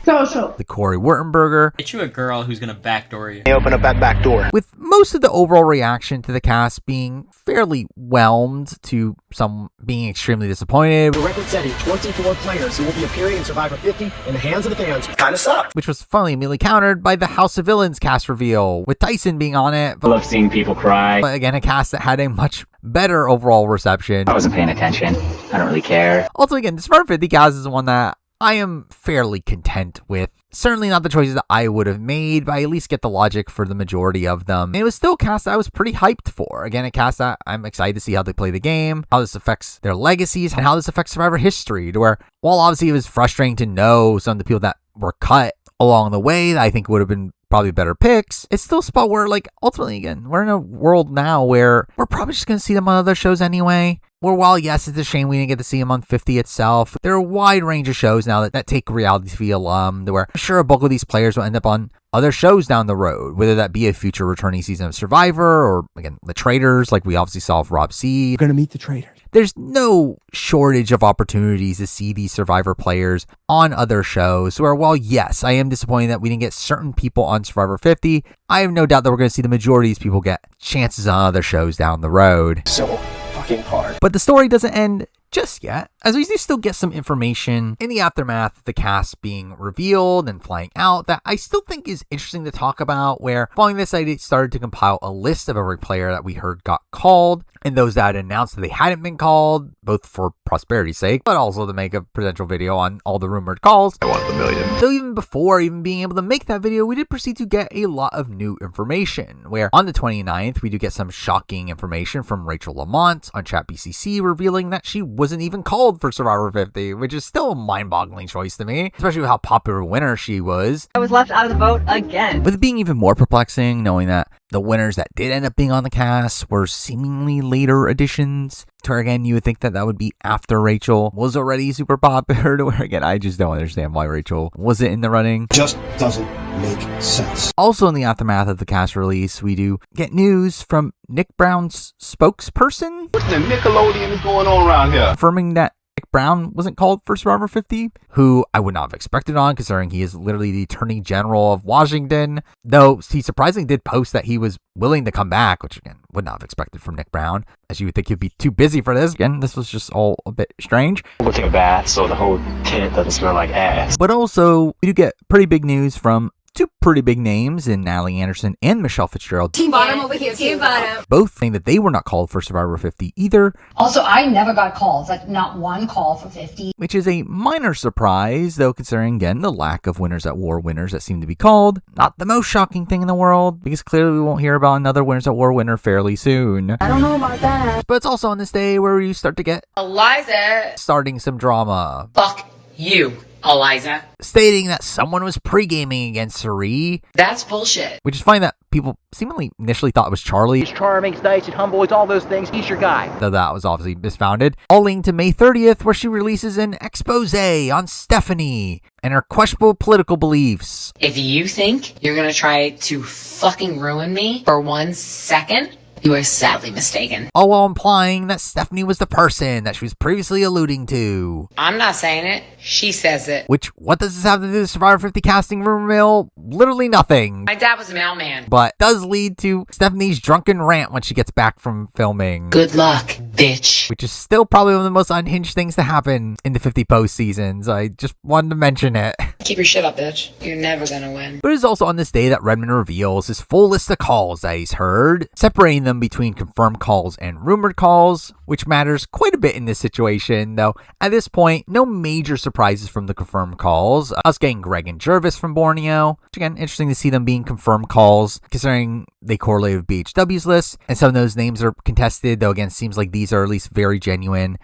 Social.
The Corey Wurtenberger.
Get you a girl who's gonna backdoor you.
They open up that back door.
With most of the overall reaction to the cast being fairly whelmed to some being extremely disappointed.
The record-setting 24 players who will be appearing in Survivor 50 in the hands of the fans kind of sucked.
Which was finally immediately countered by the House of Villains cast reveal, with Tyson being on it.
I love seeing people cry.
But again, a cast that had a much better overall reception.
I wasn't paying attention. I don't really care.
Also, again, the Survivor 50 cast is one that I am fairly content with. Certainly not the choices that I would have made, but I at least get the logic for the majority of them. And it was still a cast that I was pretty hyped for. Again, a cast that I'm excited to see how they play the game, how this affects their legacies, and how this affects Survivor history. To where, while obviously it was frustrating to know some of the people that were cut along the way that I think would have been probably better picks, it's still a spot where, like, ultimately, again, we're in a world now where we're probably just going to see them on other shows anyway. Where while, yes, it's a shame we didn't get to see them on 50 itself, there are a wide range of shows now that take reality TV alum, where I'm sure a bulk of these players will end up on other shows down the road, whether that be a future returning season of Survivor or, again, the Traitors, like we obviously saw with Rob C.
You're going to meet the Traitors.
there's no shortage of opportunities to see these Survivor players on other shows, where while yes, I am disappointed that we didn't get certain people on Survivor 50, I have no doubt that we're going to see the majority of these people get chances on other shows down the road.
So fucking hard.
But the story doesn't end just yet, as we do still get some information in the aftermath of the cast being revealed and flying out that I still think is interesting to talk about, where following this I started to compile a list of every player that we heard got called, and those that announced that they hadn't been called, both for prosperity's sake, but also to make a potential video on all the rumored calls.
I want the million.
So even before even being able to make that video, we did proceed to get a lot of new information, where on the 29th, we do get some shocking information from Rachel Lamont on Chat BCC revealing that she wasn't even called for Survivor 50, which is still a mind-boggling choice to me, especially with how popular a winner she was.
I was left out of the vote again.
With it being even more perplexing, knowing that the winners that did end up being on the cast were seemingly later additions, to where again, you would think that that would be after Rachel was already super popular, to where again, I just don't understand why Rachel wasn't in the running.
Just doesn't make sense.
Also in the aftermath of the cast release, we do get news from Nick Brown's spokesperson.
What the Nickelodeon is going on around here?
Confirming that Nick Brown wasn't called for Survivor 50, who I would not have expected on, considering he is literally the Attorney General of Washington, though he surprisingly did post that he was willing to come back, which again, would not have expected from Nick Brown, as you would think he'd be too busy for this. Again, this was just all a bit strange.
We'll take a bath so the whole tent doesn't smell like ass.
But also, we do get pretty big news from two pretty big names in Natalie Anderson and Michelle Fitzgerald.
Team bottom over here. Team bottom.
Both saying that they were not called for Survivor 50 either.
Also, I never got calls. Like, not one call for 50.
Which is a minor surprise, though, considering, again, the lack of Winners at War winners that seem to be called. Not the most shocking thing in the world, because clearly we won't hear about another Winners at War winner fairly soon.
I don't know about that.
But it's also on this day where you start to get
Eliza.
starting some drama.
Fuck you, Eliza.
Stating that someone was pre-gaming against Suri.
That's bullshit.
Which is funny that people seemingly initially thought it was Charlie.
He's charming, he's nice, and humble, he's all those things. He's your guy.
Though that was obviously misfounded. All linked to May 30th, where she releases an expose on Stephenie and her questionable political beliefs.
If you think you're gonna try to fucking ruin me for 1 second, you are sadly mistaken.
All while implying that Stephenie was the person that she was previously alluding to.
I'm not saying it. She says it.
Which, what does this have to do with Survivor 50 casting rumor mill? Literally nothing.
My dad was a mailman.
But does lead to Stephenie's drunken rant when she gets back from filming.
Good luck, bitch.
Which is still probably one of the most unhinged things to happen in the 50 post seasons. I just wanted to mention it.
Keep your shit up, bitch. You're never gonna win.
But it is also on this day that Redmond reveals his full list of calls that he's heard, separating them between confirmed calls and rumored calls, which matters quite a bit in this situation, though at this point, no major surprises from the confirmed calls. Us getting Greg and Jervis from Borneo, which again, interesting to see them being confirmed calls, considering they correlate with BHW's list, and some of those names are contested, though again, seems like these are at least very genuine.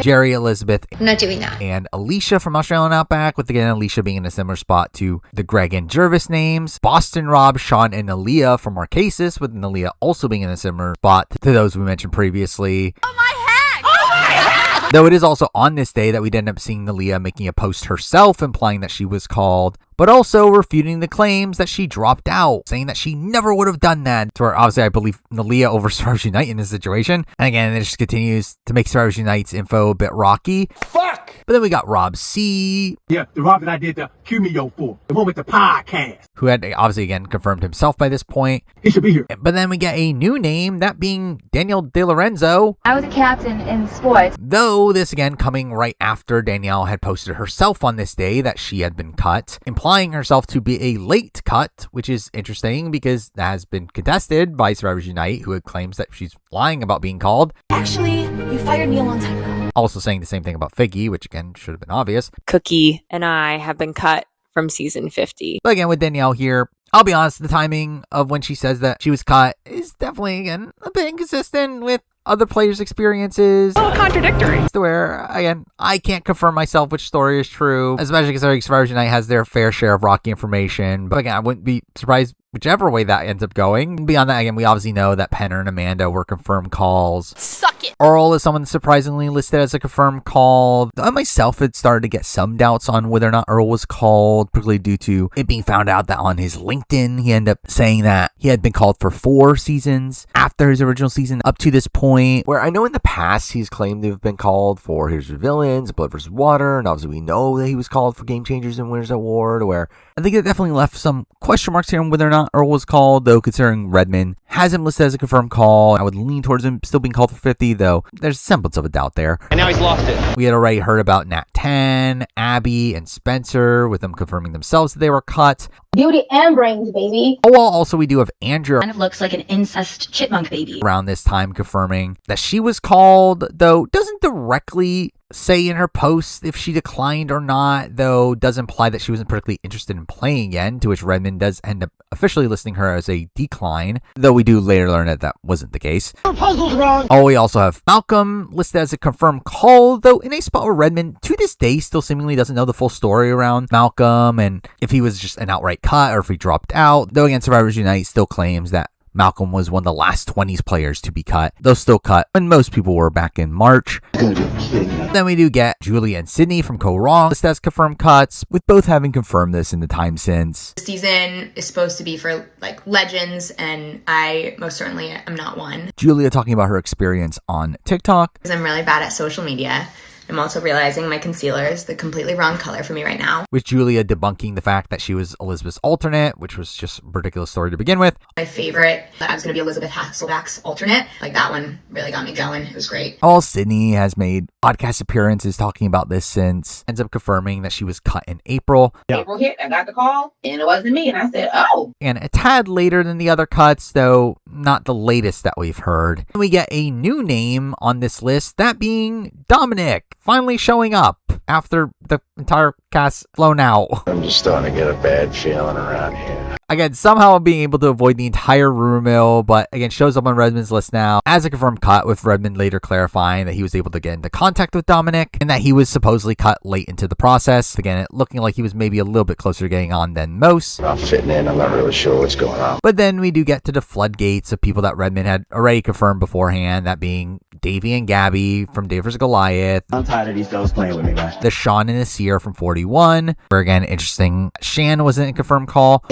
Jerry, Elizabeth,
I'm not doing that.
and Alicia from Australian Outback, with again Alicia being in a similar spot to the Greg and Jervis names. Boston Rob, Sean, and Aaliyah from Marquesas, with Aaliyah also being in a similar spot to those we mentioned previously.
Oh my head! Oh my head!
Though it is also on this day that we'd end up seeing Aaliyah making a post herself implying that she was called, but also refuting the claims that she dropped out, saying that she never would have done that. To where obviously I believe Aaliyah over SurvivorSUnite in this situation. And again, it just continues to make SurvivorSUnite's info a bit rocky.
Fuck!
But then we got Rob C.
Yeah, the Rob that I did the Cumio for. The one with the podcast.
Who had obviously again confirmed himself by this point.
He should be here.
But then we get a new name, that being Danielle De Lorenzo.
I was a captain in sports.
Though this again coming right after Danielle had posted herself on this day that she had been cut, implying herself to be a late cut, which is interesting because that has been contested by SurvivorSUnite, who claims that she's lying about being called.
Actually, you fired me a long time ago.
Also saying the same thing about Figgy, which again should have been obvious.
Cookie and I have been cut from season 50.
But again, with Danielle here, I'll be honest, the timing of when she says that she was cut is definitely, again, a bit inconsistent with other players' experiences.
A little contradictory.
To where, again, I can't confirm myself which story is true, especially considering SurvivorSUnite has their fair share of rocky information. But again, I wouldn't be surprised whichever way that ends up going. Beyond that, again, we obviously know that Penner and Amanda were confirmed calls.
Suck it.
Earl is someone surprisingly listed as a confirmed call. I myself had started to get some doubts on whether or not Earl was called, particularly due to it being found out that on his LinkedIn, he ended up saying that he had been called for 4 seasons after his original season up to this point, where I know in the past he's claimed to have been called for Here's Your Villains, Blood vs. Water, and obviously we know that he was called for Game Changers and Winners Award, where I think it definitely left some question marks here on whether or not Earl was called, though considering Redmond has him listed as a confirmed call, I would lean towards him still being called for 50, though there's a semblance of a doubt there.
And now he's lost it.
We had already heard about Nat 10, Abby, and Spencer, with them confirming themselves that they were cut.
Beauty and brains, baby.
Oh, well, also we do have Andrew.
Kind of looks like an incest chipmunk baby.
Around this time confirming that she was called, though doesn't directly say in her post if she declined or not, though does imply that she wasn't particularly interested in playing again, to which Redmond does end up officially listing her as a decline, though we do later learn that that wasn't the case.
Your puzzle's wrong.
Oh, we also have Malcolm listed as a confirmed call, though in a spot where Redmond to this day still seemingly doesn't know the full story around Malcolm and if he was just an outright cut or if he dropped out, though again Survivors Unite still claims that Malcolm was one of the last 20s players to be cut, though still cut when most people were back in March. Then we do get Julia and Sydney from Co-Wrong listed as confirmed cuts, with both having confirmed this in the time since.
The season is supposed to be for like legends, and I most certainly am not one.
Julia talking about her experience on TikTok.
Because I'm really bad at social media. I'm also realizing my concealer is the completely wrong color for me right now.
With Julia debunking the fact that she was Elizabeth's alternate, which was just a ridiculous story to begin with.
My favorite, I was going to be Elizabeth Hasselbeck's alternate. Like that one really got me going. It was great.
All Sydney has made podcast appearances talking about this since. Ends up confirming that she was cut in April.
April hit, I got the call, and it wasn't me. And I said, oh.
And a tad later than the other cuts, though not the latest that we've heard. And we get a new name on this list, that being Dominic, finally showing up after the entire cast flown out.
I'm just starting to get a bad feeling around here.
Again, somehow being able to avoid the entire rumor mill, but again, shows up on Redmond's list now as a confirmed cut, with Redmond later clarifying that he was able to get into contact with Dominic and that he was supposedly cut late into the process. Again, it looking like he was maybe a little bit closer to getting on than most.
I'm fitting in. I'm not really sure what's going on.
But then we do get to the floodgates of people that Redmond had already confirmed beforehand, that being Davey and Gabby from Dave vs. Goliath.
I'm tired of these girls playing with me, man.
The Sean and Nasir from 41, where again, interesting, Shan wasn't a confirmed call.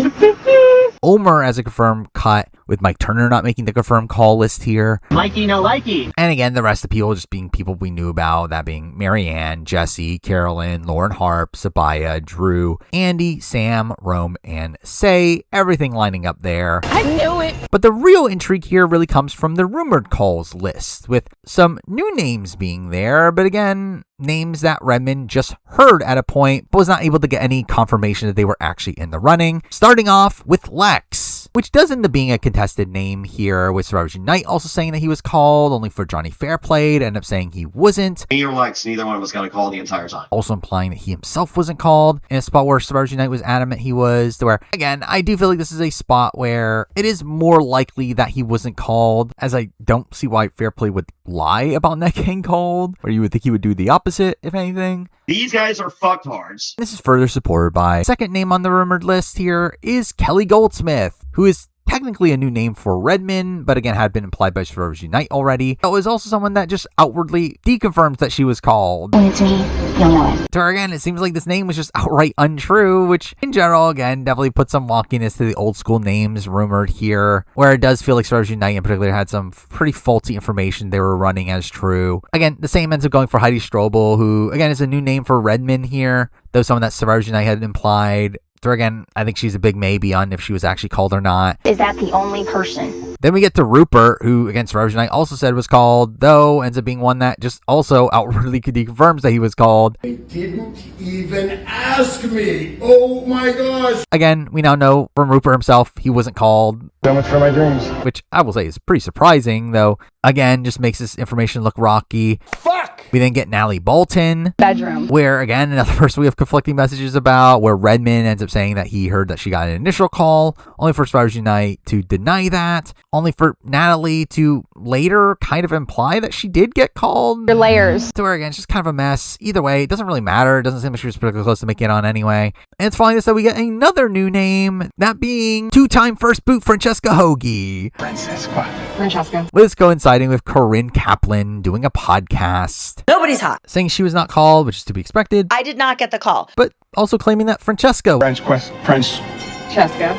Omer as a confirmed cut, with Mike Turner not making the confirmed call list here.
Mikey, no likey.
And again, the rest of the people just being people we knew about, that being Marianne, Jesse, Carolyn, Lauren Harp, Sabaya, Drew, Andy, Sam, Rome, and Say. Everything lining up there.
I knew it.
But the real intrigue here really comes from the rumored calls list, with some new names being there, but again, names that Redmond just heard at a point, but was not able to get any confirmation that they were actually in the running. Starting off with Lex, which does end up being a contested name here, with Survivors Unite also saying that he was called, only for Jonny Fairplay to end up saying he wasn't.
Me or Lex, neither one of us got a call the entire time.
Also implying that he himself wasn't called, in a spot where Survivors Unite was adamant he was, to where, again, I do feel like this is a spot where it is more likely that he wasn't called, as I don't see why Fairplay would lie about not getting called, or you would think he would do the opposite, if anything.
These guys are fucktards.
This is further supported by second name on the rumored list here is Kelly Goldsmith, who is technically a new name for Redmond, but again had been implied by Survivors Unite already. It was also someone that just outwardly deconfirms that she was called.
When it's me, you'll know it.
So again, it seems like this name was just outright untrue, which in general, again, definitely puts some wonkiness to the old school names rumored here, where it does feel like Survivors Unite in particular had some pretty faulty information they were running as true. Again, the same ends up going for Heidi Strobel, who again is a new name for Redmond here, though someone that Survivors Unite had implied. Again, I think she's a big maybe on if she was actually called or not.
Is that the only person?
Then we get to Rupert, who, again, Survivors Unite also said was called, though ends up being one that just also outwardly confirms that he was called.
They didn't even ask me. Oh my gosh.
Again, we now know from Rupert himself he wasn't called.
So much for my dreams.
Which I will say is pretty surprising, though. Again, just makes this information look rocky.
Fuck!
We then get Natalie Bolton.
Bedroom.
Where, again, another person we have conflicting messages about, where Redmond ends up saying that he heard that she got an initial call, only for SurvivorSUnite to deny that, only for Natalie to later kind of imply that she did get called.
Your layers.
So, again, it's just kind of a mess. Either way, it doesn't really matter. It doesn't seem like she was particularly close to making it on anyway. And it's following this that we get another new name, that being two-time first boot Francesca Hoagie.
Francesca.
With this coinciding with Corinne Kaplan doing a podcast.
Nobody's hot.
Saying she was not called, which is to be expected.
I did not get the call.
But also claiming that Francesca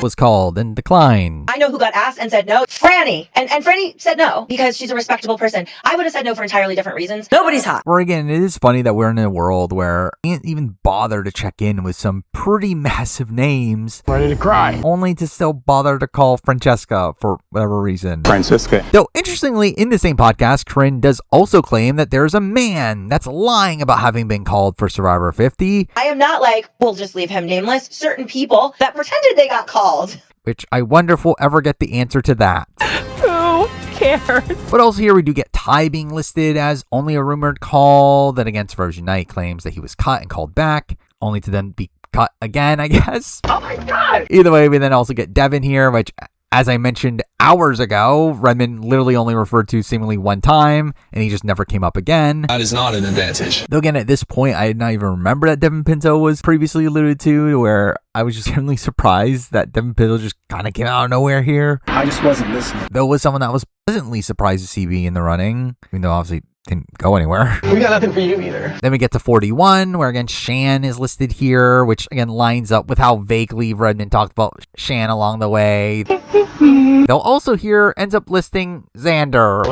was called and declined.
I know who got asked and said no. Franny. And Franny said no because she's a respectable person. I would have said no for entirely different reasons. Nobody's hot.
Where again, it is funny that we're in a world where we can't even bother to check in with some pretty massive names.
Ready to cry.
Only to still bother to call Francesca for whatever reason.
Francesca.
Though, interestingly, in the same podcast, Corinne does also claim that there's a man that's lying about having been called for Survivor 50.
I am not like, we'll just leave him nameless. Certain people that pretended they got called.
Which I wonder if we'll ever get the answer to that.
Who cares?
But also here we do get Ty being listed as only a rumored call. Then again, SurvivorSUnite claims that he was cut and called back, only to then be cut again, I guess.
Oh my god!
Either way, we then also get Devin here, which, as I mentioned hours ago, Redmond literally only referred to seemingly one time, and he just never came up again.
That is not an advantage.
Though again, at this point, I did not even remember that Devin Pinto was previously alluded to where I was just genuinely surprised that Devin Pinto just kind of came out of nowhere here.
I just wasn't listening.
Though was someone that was pleasantly surprised to see be in the running, even though obviously didn't go anywhere.
We got nothing for you either.
Then we get to 41, where again Shan is listed here, which again lines up with how vaguely Redmond talked about Shan along the way. They'll also here ends up listing Xander,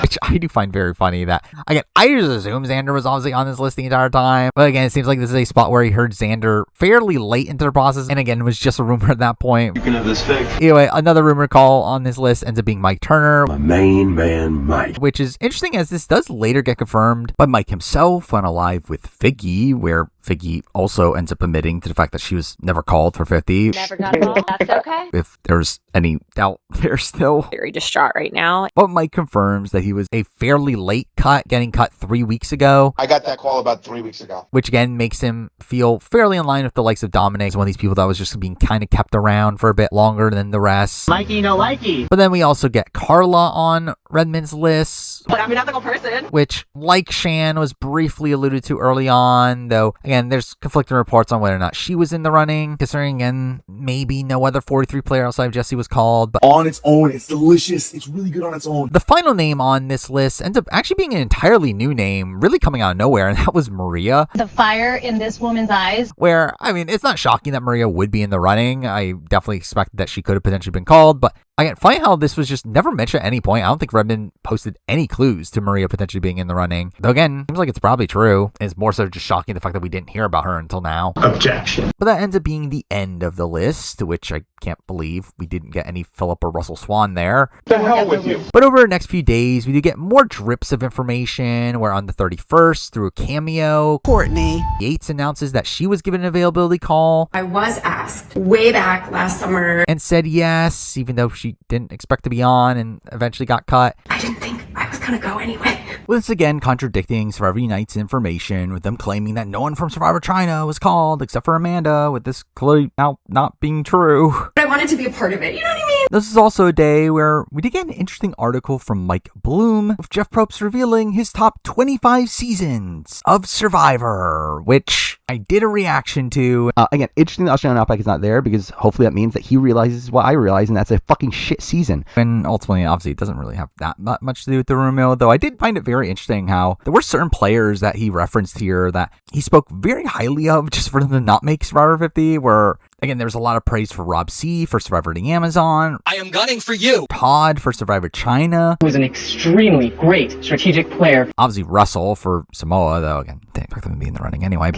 which I do find very funny. That again, I just assume Xander was obviously on this list the entire time, but again, it seems like this is a spot where he heard Xander fairly late into the process, and again, it was just a rumor at that point.
You can have this fixed.
Anyway, another rumor call on this list ends up being Mike Turner,
My main man, Mike.
which is interesting as this does later get confirmed by Mike himself on a live with Figgy, where Figgy also ends up admitting to the fact that she was never called for 50.
Never got called. That's okay.
If there's any doubt, they're still
Very distraught right now.
But Mike confirms that he was a fairly late cut, getting cut 3 weeks ago.
I got that call about 3 weeks ago.
Which again makes him feel fairly in line with the likes of Dominic, one of these people that was just being kind of kept around for a bit longer than the rest.
Likey, no likey.
But then we also get Carla on Redmond's list,
But I'm an ethical person.
which, like Shan, was briefly alluded to early on, though, again, there's conflicting reports on whether or not she was in the running, considering, again, maybe no other 43 player outside of Jesse was called, but
On its own, it's delicious. It's really good on its own.
the final name on this list ends up actually being an entirely new name, really coming out of nowhere, and that was Maria.
The fire in this woman's eyes.
Where, I mean, it's not shocking that Maria would be in the running. I definitely expected that she could have potentially been called, but again, funny how this was just never mentioned at any point. I don't think Redmond posted any clues to Maria potentially being in the running. Though again, seems like it's probably true. It's more so just shocking the fact that we didn't hear about her until now.
Objection.
But that ends up being the end of the list, which I can't believe we didn't get any Phillip or Russell Swan there.
The hell with you.
But over the next few days, we do get more drips of information, where on the 31st, through a cameo,
Courtney
Yates announces that she was given an availability call
I was asked way back last summer.
and said yes, even though she didn't expect to be on and eventually got cut.
I didn't think I was gonna go anyway.
With this again contradicting SurvivorUnite's information, with them claiming that no one from Survivor China was called except for Amanda, with this clearly now not being true.
But I wanted to be a part of it, you know what I mean?
This is also a day where we did get an interesting article from Mike Bloom, with Jeff Probst revealing his top 25 seasons of Survivor, which I did a reaction to. Again, interesting that Australian Outback is not there, because hopefully that means that he realizes what I realize, and that's a fucking shit season. And ultimately, obviously, it doesn't really have that much to do with the rumor mill, though I did find it very interesting how there were certain players that he referenced here that he spoke very highly of just for them to not make Survivor 50, where again, there was a lot of praise for Rob C. for Survivor the Amazon.
I am gunning for you.
Todd for Survivor China.
Who was an extremely great strategic player.
Obviously Russell for Samoa, though again, didn't expect them to be in the running anyway.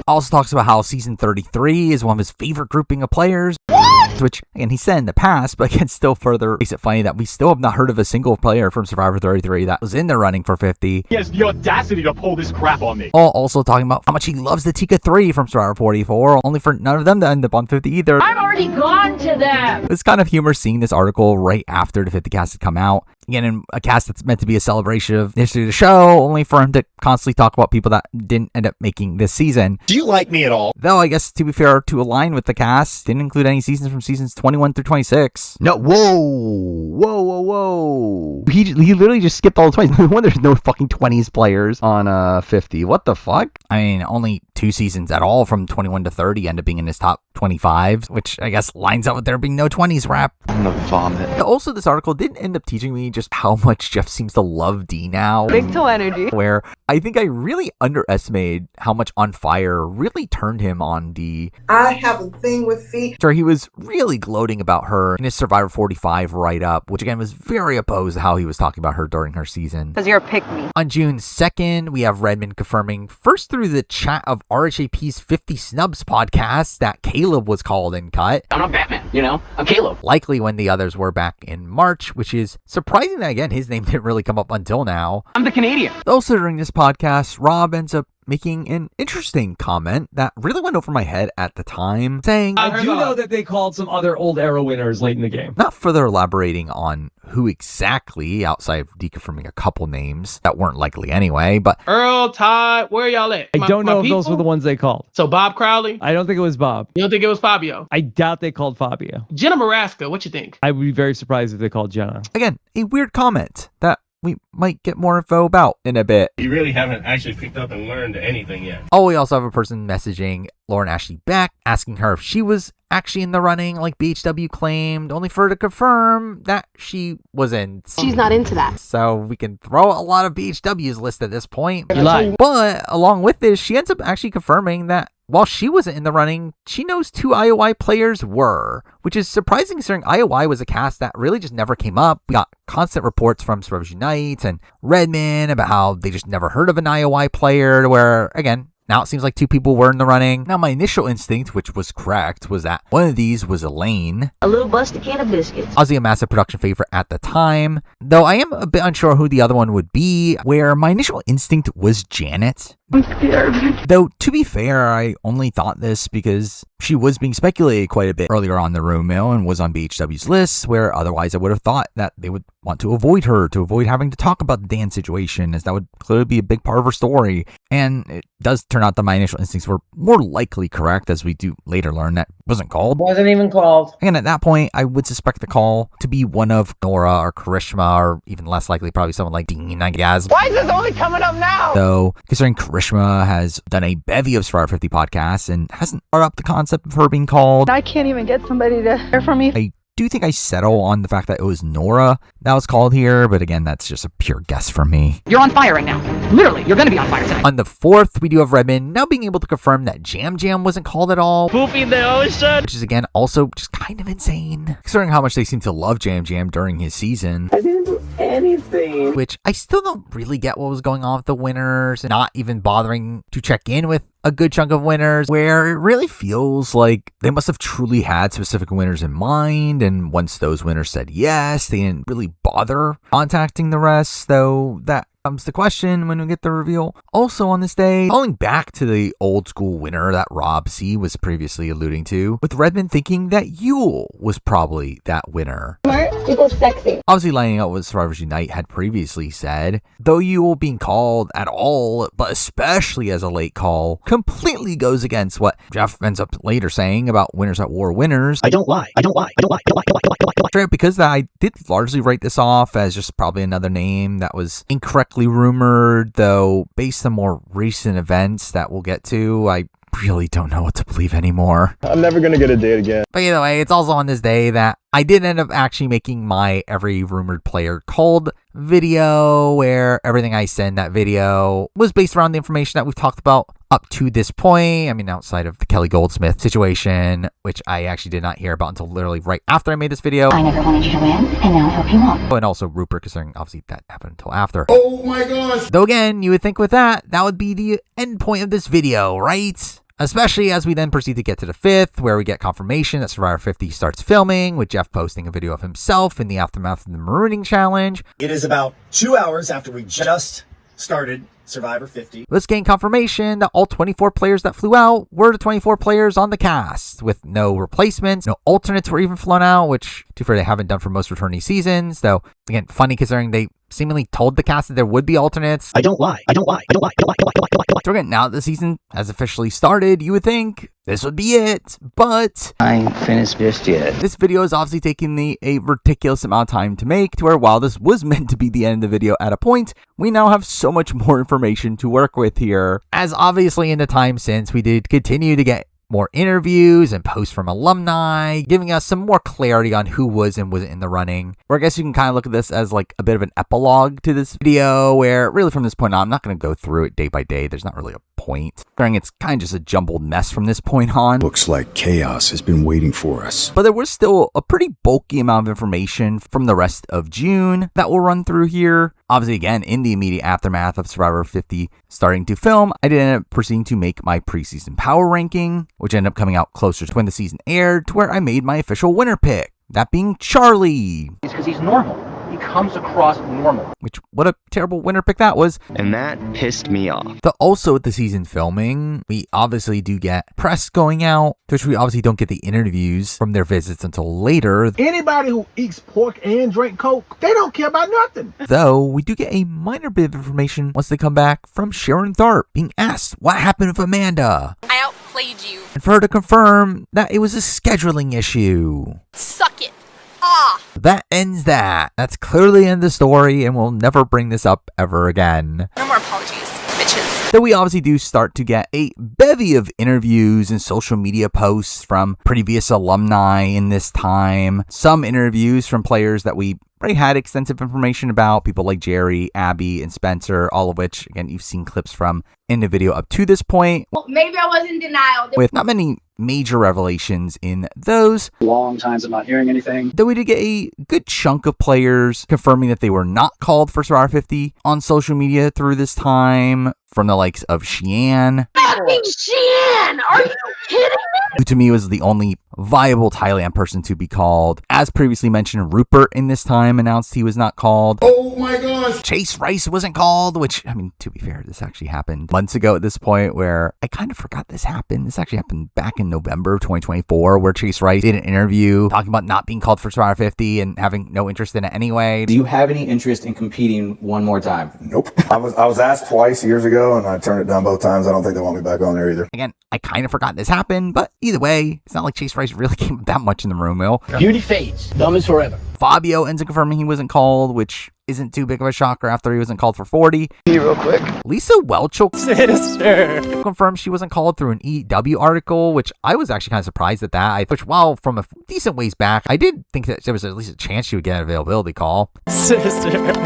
Also talks about how season 33 is one of his favorite grouping of players. What? Which, again, he said in the past, but again, still further makes it funny that we still have not heard of a single player from Survivor 33 that was in the running for 50.
He has the audacity to pull this crap on me.
Also talking about how much he loves the Tika 3 from Survivor 44, only for none of them to end up on 50 either.
I'm already gone to them.
It's kind of humor seeing this article right after the 50 cast had come out. Again, in a cast that's meant to be a celebration of the history of the show, only for him to constantly talk about people that didn't end up making this season.
Do you like me at all?
Though, I guess, to be fair, to align with the cast, didn't include any seasons from seasons 21 through 26. No, whoa. He literally just skipped all the 20s. No wonder there's no fucking 20s players on 50. What the fuck? I mean, only 2 seasons at all from 21 to 30 end up being in his top 25, which I guess lines up with there being no 20s rap.
I'm gonna vomit.
Also, this article didn't end up teaching me just how much Jeff seems to love D now.
Big toe energy.
Where I think I really underestimated how much On Fire really turned him on D.
I have a thing with feet.
Sure, he was really gloating about her in his Survivor 45 write-up, which again was very opposed to how he was talking about her during her season.
Because you're a pick-me.
On June 2nd, we have Redmond confirming, first through the chat of RHAP's 50 Snubs podcast, that Caleb was called and cut.
I'm not Batman, you know? I'm Caleb.
Likely when the others were back in March, which is surprising that, again, his name didn't really come up until now.
I'm the Canadian.
Also during this podcast, Rob ends up making an interesting comment that really went over my head at the time, saying,
I do know that they called some other old ERA winners late in the game.
Not further elaborating on who exactly, outside of deconfirming a couple names that weren't likely anyway, but
Earl, Todd, where y'all at?
I don't know if those were the ones they called.
So Bob Crowley?
I don't think it was Bob.
You don't think it was Fabio?
I doubt they called Fabio.
Jenna Maraska, what you think?
I would be very surprised if they called Jenna.
Again, a weird comment that we might get more info about in a bit.
You really haven't actually picked up and learned anything yet.
Oh, we also have a person messaging Lauren Ashley Beck, asking her if she was actually in the running like BHW claimed, only for her to confirm that she wasn't.
She's not into that.
So we can throw a lot of BHW's list at this point.
You lied.
But along with this, she ends up actually confirming that while she wasn't in the running, she knows 2 IOI players were, which is surprising considering IOI was a cast that really just never came up. We got constant reports from SurvivorSUnite and Redmond about how they just never heard of an IOI player, where, again, now it seems like 2 people were in the running. Now, my initial instinct, which was correct, was that one of these was Elaine.
A little busted can of biscuits.
Obviously a massive production favorite at the time, though I am a bit unsure who the other one would be, where my initial instinct was Janet.
I'm scared.
Though, to be fair, I only thought this because she was being speculated quite a bit earlier on the rumor mill and was on BHW's list, where otherwise I would have thought that they would want to avoid her, to avoid having to talk about the Dan situation, as that would clearly be a big part of her story. And it does turn out that my initial instincts were more likely correct, as we do later learn that wasn't called.
Wasn't even called.
And at that point, I would suspect the call to be one of Nora or Karishma, or even less likely, probably someone like Dean, I guess.
Why is this only coming up now?
Though, considering Karishma has done a bevy of Survivor 50 podcasts and hasn't brought up the concept of her being called,
I can't even get somebody to hear from me.
I do think I settle on the fact that it was Nora that was called here, but again, that's just a pure guess from me.
You're on fire right now. Literally, you're gonna be on fire tonight.
On the 4th, we do have Redmond now being able to confirm that Jam Jam wasn't called at all.
Poopy the ocean.
Which is, again, also just kind of insane, considering how much they seem to love Jam Jam during his season.
I didn't do anything.
Which I still don't really get what was going on with the winners, and not even bothering to check in with a good chunk of winners, where it really feels like they must have truly had specific winners in mind, and once those winners said yes, they didn't really bother contacting the rest, though that comes the question when we get the reveal. Also on this day, calling back to the old school winner that Rob C was previously alluding to, with Redmond thinking that Yule was probably that winner.
Smart equals sexy.
Obviously lining up what SurvivorSUnite had previously said, though Yule being called at all, but especially as a late call, completely goes against what Jeff ends up later saying about winners at war winners.
I don't lie.
Straight up, because that I did largely write this off as just probably another name that was incorrectly rumored, though based on more recent events that we'll get to, I really don't know what to believe anymore.
I'm never gonna get a date again.
But either way, it's also on this day that I did end up actually making my every rumored player called video, where everything I said in that video was based around the information that we've talked about up to this point. I mean, outside of the Kelly Goldsmith situation, which I actually did not hear about until literally right after I made this video.
I never wanted you to win, and now I hope you won't.
And also Rupert, considering obviously that happened until after.
Oh my gosh!
Though again, you would think with that would be the end point of this video, right? Especially as we then proceed to get to the 5th, where we get confirmation that Survivor 50 starts filming, with Jeff posting a video of himself in the aftermath of the Marooning Challenge.
It is about 2 hours after we just started Survivor 50.
Let's gain confirmation that all 24 players that flew out were the 24 players on the cast, with no replacements, no alternates were even flown out, which, to be fair, they haven't done for most returning seasons, though, again, funny considering they seemingly told the cast that there would be alternates.
I don't lie.
So again, now that the season has officially started, you would think this would be it, but
I ain't finished just yet.
this video is obviously taking me a ridiculous amount of time to make, to where while this was meant to be the end of the video at a point, we now have so much more information to work with here, as obviously in the time since we did continue to get more interviews and posts from alumni, giving us some more clarity on who was and wasn't in the running. Or I guess you can kind of look at this as like a bit of an epilogue to this video, where really from this point on, I'm not going to go through it day by day. There's not really a point. It's kind of just a jumbled mess from this point on.
Looks like chaos has been waiting for us.
But there was still a pretty bulky amount of information from the rest of June that we'll run through here. Obviously, again, in the immediate aftermath of Survivor 50 starting to film, I did end up proceeding to make my preseason power ranking, which ended up coming out closer to when the season aired, to where I made my official winner pick, that being Charlie.
It's because he's normal. He comes across normal.
Which, what a terrible winner pick that was.
And that pissed me off.
But also with the season filming, we obviously do get press going out, which we obviously don't get the interviews from their visits until later.
Anybody who eats pork and drink Coke, they don't care about nothing.
Though, we do get a minor bit of information once they come back from Sharon Tharp being asked what happened with Amanda.
I outplayed you.
And for her to confirm that it was a scheduling issue.
Suck it. Ah!
That ends that. That's clearly the end of the story, and we'll never bring this up ever again.
No more apologies, bitches.
Though we obviously do start to get a bevy of interviews and social media posts from previous alumni in this time. Some interviews from players that we already had extensive information about, people like Jerry, Abby, and Spencer, all of which, again, you've seen clips from in the video up to this point.
Well, maybe I was in denial.
With not many major revelations in those.
Long times of not hearing anything.
Though we did get a good chunk of players confirming that they were not called for Survivor 50 on social media through this time, from the likes of Shean.
Fucking Shean! Are you kidding me?
Who to me was the only viable Thailand person to be called. As previously mentioned, Rupert in this time announced he was not called.
Oh my gosh!
Chase Rice wasn't called, which, I mean, to be fair, this actually happened months ago at this point, where I kind of forgot this happened. This actually happened back in November of 2024, where Chase Rice did an interview talking about not being called for Survivor 50 and having no interest in it anyway.
Do you have any interest in competing one more time?
Nope. I was asked twice years ago, and I turned it down both times. I don't think they want me back on there either.
Again, I kind of forgot this happened, but either way, it's not like Chase Rice really came up that much in the room mill.
Beauty fades, dumb is forever.
Fabio ends up confirming he wasn't called, which isn't too big of a shocker after he wasn't called for 40.
Real quick.
Lisa Welchel confirmed she wasn't called through an EW article, which I was actually kind of surprised at that. Which, while from a decent ways back, I did think that there was at least a chance she would get an availability call.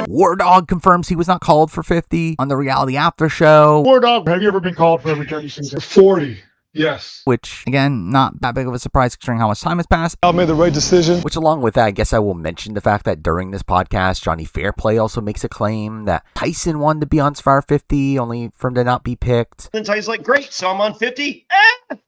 War Dog confirms he was not called for 50 on the Reality After Show.
War Dog, have you ever been called for a returning season? 40. Yes.
Which, again, not that big of a surprise considering how much time has passed.
I made the right decision.
Which, along with that, I guess I will mention the fact that during this podcast, Johnny Fairplay also makes a claim that Tyson wanted to be on Survivor 50, only for him to not be picked.
Then Tyson's like, great, so I'm on 50?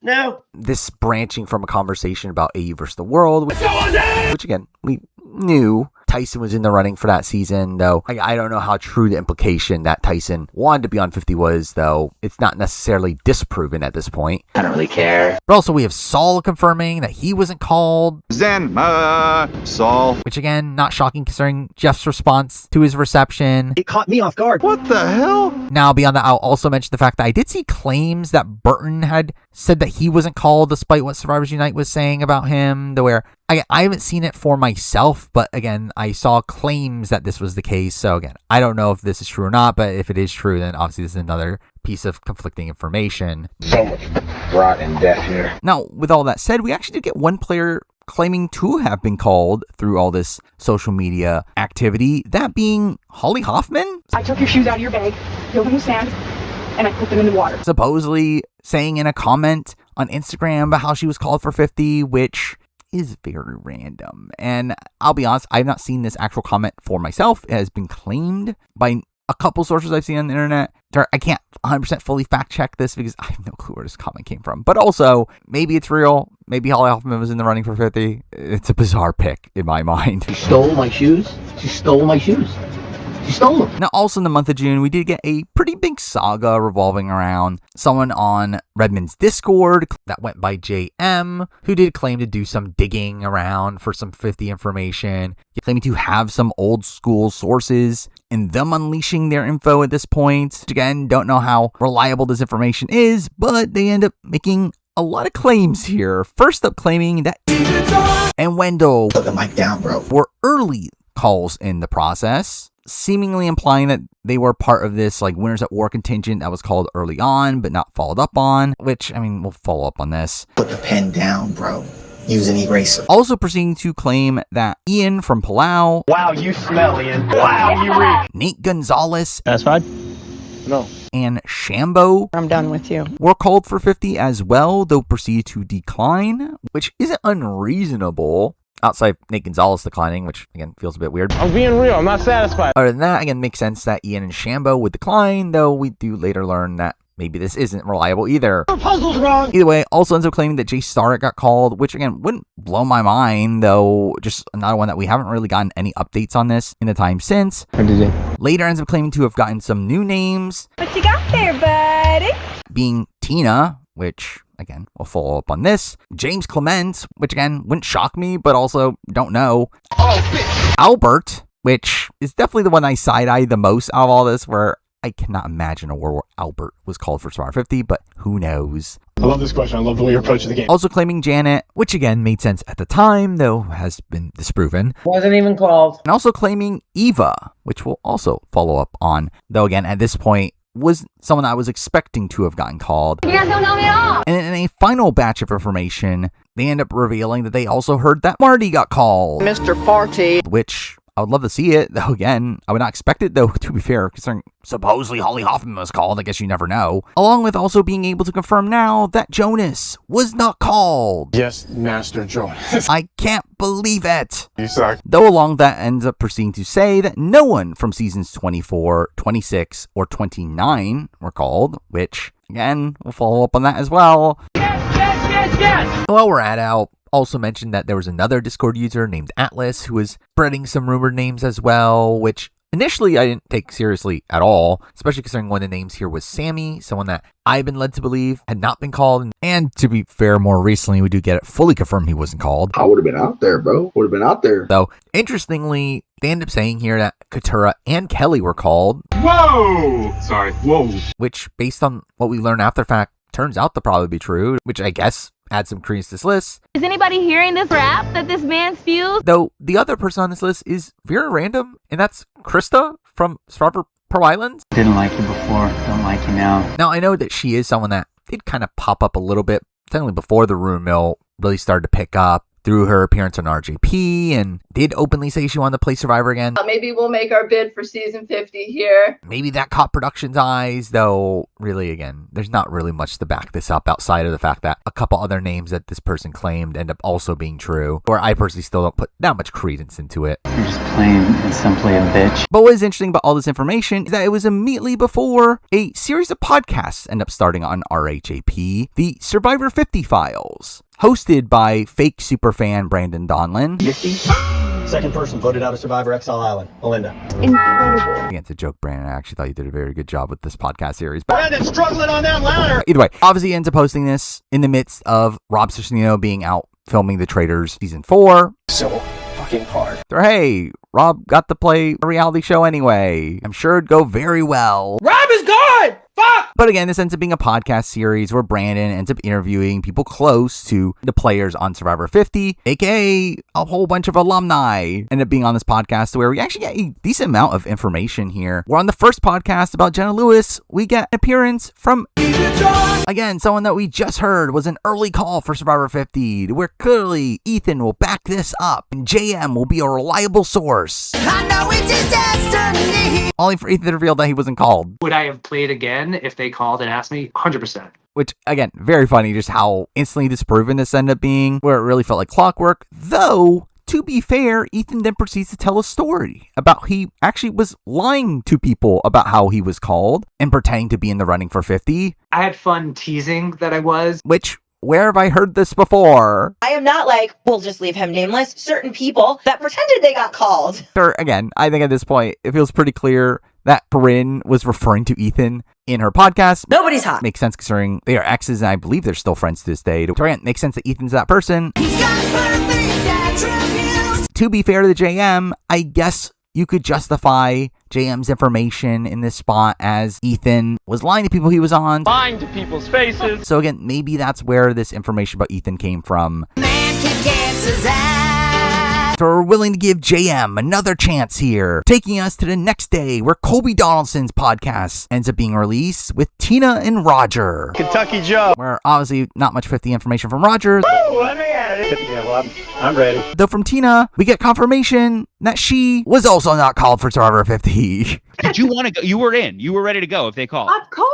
No.
This branching from a conversation about AU versus the world, which again, we knew Tyson was in the running for that season, though I don't know how true the implication that Tyson wanted to be on 50 was, though it's not necessarily disproven at this point.
I don't really care.
But also we have Saul confirming that he wasn't called.
Saul.
Which again, not shocking considering Jeff's response to his reception.
It caught me off guard.
What the hell?
Now, beyond that, I'll also mention the fact that I did see claims that Burton had said that he wasn't called despite what Survivors Unite was saying about him, though where I haven't seen it for myself, but again, I saw claims that this was the case. So again, I don't know if this is true or not, but if it is true, then obviously this is another piece of conflicting information.
So much rot and death here.
Now, with all that said, we actually did get one player claiming to have been called through all this social media activity, that being Holly Hoffman.
I took your shoes out of your bag, filled them with sand, and I put them in the water.
Supposedly saying in a comment on Instagram about how she was called for 50, which is very random. And I'll be honest, I've not seen this actual comment for myself. It has been claimed by a couple sources I've seen on the internet. I can't 100% fully fact check this because I have no clue where this comment came from. But also, maybe it's real. Maybe Holly Hoffman was in the running for 50. It's a bizarre pick in my mind.
She stole my shoes. She stole my shoes.
You stole them.
Now, also in the month of June, we did get a pretty big saga revolving around someone on Redmond's Discord that went by JM, who did claim to do some digging around for some 50 information, claiming to have some old school sources and them unleashing their info at this point. Again, don't know how reliable this information is, but they end up making a lot of claims here. First up, claiming that and Wendell
Put the mic down, bro.
were early calls in the process, seemingly implying that they were part of this like Winners at War contingent that was called early on but not followed up on, which, I mean, we'll follow up on this.
Put the pen down, bro. Use an eraser.
Also proceeding to claim that Ian from Palau,
Wow, you smell, Ian. Wow, you reek.
Nate Gonzalez,
Satisfied? No.
and Shambo
I'm done with you.
were called for 50 as well, though proceeded to decline, which isn't unreasonable. Outside Nate Gonzalez declining, which again feels a bit weird.
I'm being real. I'm not satisfied.
Other than that, again, makes sense that Ian and Shambo would decline, though we do later learn that maybe this isn't reliable either.
Your puzzle's wrong.
Either way, also ends up claiming that Jay Starrett got called, which again wouldn't blow my mind, though just another one that we haven't really gotten any updates on this in the time since. Later ends up claiming to have gotten some new names.
What you got there, buddy?
Being Tina, which again, we'll follow up on this. James Clement, which again wouldn't shock me, but also don't know. Albert, which is definitely the one I side-eyed the most out of all this, where I cannot imagine a world where Albert was called for Survivor 50, but who knows.
I love this question. I love the way you're approaching the game.
Also claiming Janet, which again made sense at the time, though has been disproven.
Wasn't even called.
And also claiming Eva, which we'll also follow up on, though again, at this point, was someone I was expecting to have gotten called.
You guys don't know me at all.
And in a final batch of information, they end up revealing that they also heard that Marty got called.
Mr. Farty.
Which I would love to see it, though again, I would not expect it, though, to be fair, considering supposedly Holly Hoffman was called. I guess you never know. Along with also being able to confirm now that Jonas was not called.
Yes, Master Jonas.
I can't believe it.
You suck.
Though along that ends up proceeding to say that no one from seasons 24, 26, or 29 were called, which, again, we'll follow up on that as well.
Yes.
While we're at Al, also mentioned that there was another Discord user named Atlas who was spreading some rumored names as well, which initially I didn't take seriously at all, especially considering one of the names here was Sammy, someone that I've been led to believe had not been called. And to be fair, more recently, we do get it fully confirmed he wasn't called.
I would have been out there, bro. Would have been out there.
Though, interestingly, they end up saying here that Katura and Kelly were called.
Whoa! Sorry. Whoa.
Which, based on what we learn after fact, turns out to probably be true, which I guess adds some credence to this list.
Is anybody hearing this rap that this man spews?
Though the other person on this list is very random, and that's Krista from Survivor Pro Islands.
Didn't like you before, don't like you now.
Now, I know that she is someone that did kind of pop up a little bit, technically before the rumor mill really started to pick up through her appearance on RJP, and did openly say she wanted to play Survivor again.
Maybe we'll make our bid for season 50 here.
Maybe that caught production's eyes, though really, again, there's not really much to back this up outside of the fact that a couple other names that this person claimed end up also being true, or I personally still don't put that much credence into it.
You're just plain and simply a bitch.
But what is interesting about all this information is that it was immediately before a series of podcasts end up starting on RHAP, the Survivor 50 Files, hosted by fake superfan Brandon Donlin.
50? Second person voted out of Survivor Exile Island, Melinda.
Incredible.
Again, it's a joke, Brandon. I actually thought you did a very good job with this podcast series. But
Brandon's struggling on that ladder!
either way, obviously he ends up posting this in the midst of Rob Ciccinino being out filming The Traitors Season 4.
So fucking hard.
So, hey, Rob got to play a reality show anyway. I'm sure it'd go very well.
Rob is gone. Fuck.
But again, this ends up being a podcast series where Brandon ends up interviewing people close to the players on Survivor 50, aka a whole bunch of alumni end up being on this podcast, where we actually get a decent amount of information here. We're on the first podcast about Jenna Lewis. We get an appearance from, again, someone that we just heard was an early call for Survivor 50, where clearly Ethan will back this up and JM will be a reliable source. I know it's his destiny. Only for Ethan to reveal that he wasn't called.
Would I have played again if they called and asked me? 100%.
Which, again, very funny just how instantly disproven this ended up being, where it really felt like clockwork. Though, to be fair, Ethan then proceeds to tell a story about he actually was lying to people about how he was called and pretending to be in the running for 50.
I had fun teasing that I was.
Which where have I heard this before?
I am not like, we'll just leave him nameless. Certain people that pretended they got called.
Sure, again, I think at this point, it feels pretty clear that Corinne was referring to Ethan in her podcast.
Nobody's hot.
Makes sense considering they are exes, and I believe they're still friends to this day. So again, makes sense that Ethan's that person. He's got perfect attributes. To be fair to the JM, I guess you could justify JM's information in this spot as Ethan was lying to people he was on.
Lying to people's faces.
So again, maybe that's where this information about Ethan came from. Man can dance his ass. So we're willing to give JM another chance here, taking us to the next day where Colby Donaldson's podcast ends up being released with Tina and Roger.
Kentucky Joe.
Where obviously not much 50 information from Roger.
Woo, let me at it. Yeah, well, I'm ready.
Though from Tina, we get confirmation that she was also not called for Survivor 50.
Did you want to go? You were in. You were ready to go if they called.
Of course.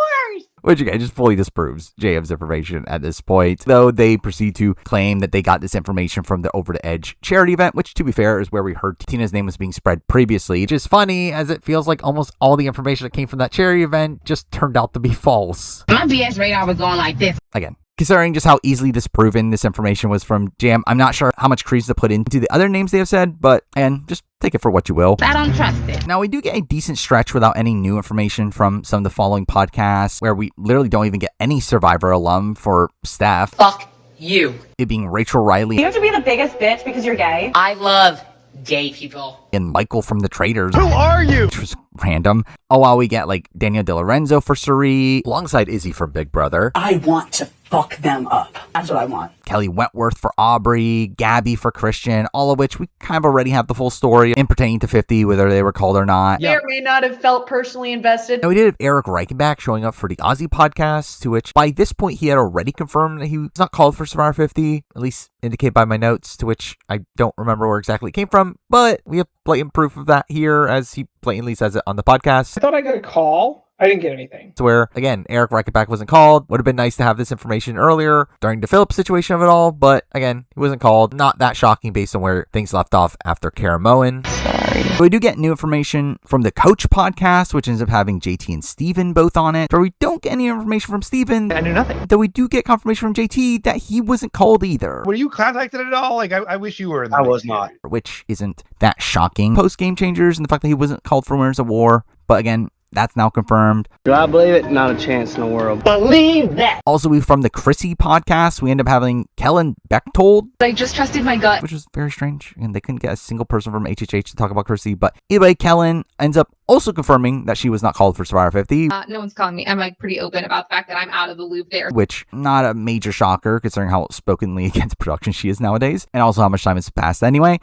Which again just fully disproves JM's information at this point. Though they proceed to claim that they got this information from the Over the Edge charity event, which to be fair is where we heard Tina's name was being spread previously. Which is funny as it feels like almost all the information that came from that charity event just turned out to be false.
My BS radar was going like this.
Again, considering just how easily disproven this information was from JM, I'm not sure how much credence to put into the other names they have said, but and just take it for what you will.
I don't trust it.
Now, we do get a decent stretch without any new information from some of the following podcasts, where we literally don't even get any Survivor alum for Steph.
Fuck you.
It being Rachel Riley.
You have to be the biggest bitch because you're gay.
I love gay people.
And Michael from The Traitors.
Who are you?
Which was random. Oh, while we get like Daniel De Lorenzo for Suri, alongside Izzy from Big Brother.
I want to fuck them up. That's what I want.
Kelly Wentworth for Aubrey, Gabby for Christian, all of which we kind of already have the full story in pertaining to 50, whether they were called or not.
May or may not have felt personally invested.
And we did have Eric Reichenbach showing up for the Aussie podcast, to which by this point he had already confirmed that he was not called for Survivor 50, at least indicated by my notes, to which I don't remember where exactly it came from, but we have blatant proof of that here as he blatantly says it on the podcast.
I thought I got a call. I didn't get anything.
To where, again, Eric Reichenbach wasn't called. Would have been nice to have this information earlier during the Phillip situation of it all, but again, he wasn't called. Not that shocking based on where things left off after Kara Moen. Sorry. But we do get new information from the Coach podcast, which ends up having JT and Steven both on it. But we don't get any information from Steven.
I knew nothing.
Though we do get confirmation from JT that he wasn't called either.
Were you contacted at all? Like, I wish you were in the
I was not.
Which isn't that shocking post Game Changers and the fact that he wasn't called for Winners of War. But again, that's now confirmed.
Do I believe it? Not a chance in the world.
Believe that.
Also, from the Chrissy podcast, we end up having Kellen Bechtold.
I just trusted my gut.
Which was very strange. And they couldn't get a single person from HHH to talk about Chrissy. But anyway, Kellen ends up also confirming that she was not called for Survivor 50.
No one's calling me. I'm like pretty open about the fact that I'm out of the loop there.
Which, not a major shocker considering how outspokenly against production she is nowadays. And also how much time has passed anyway.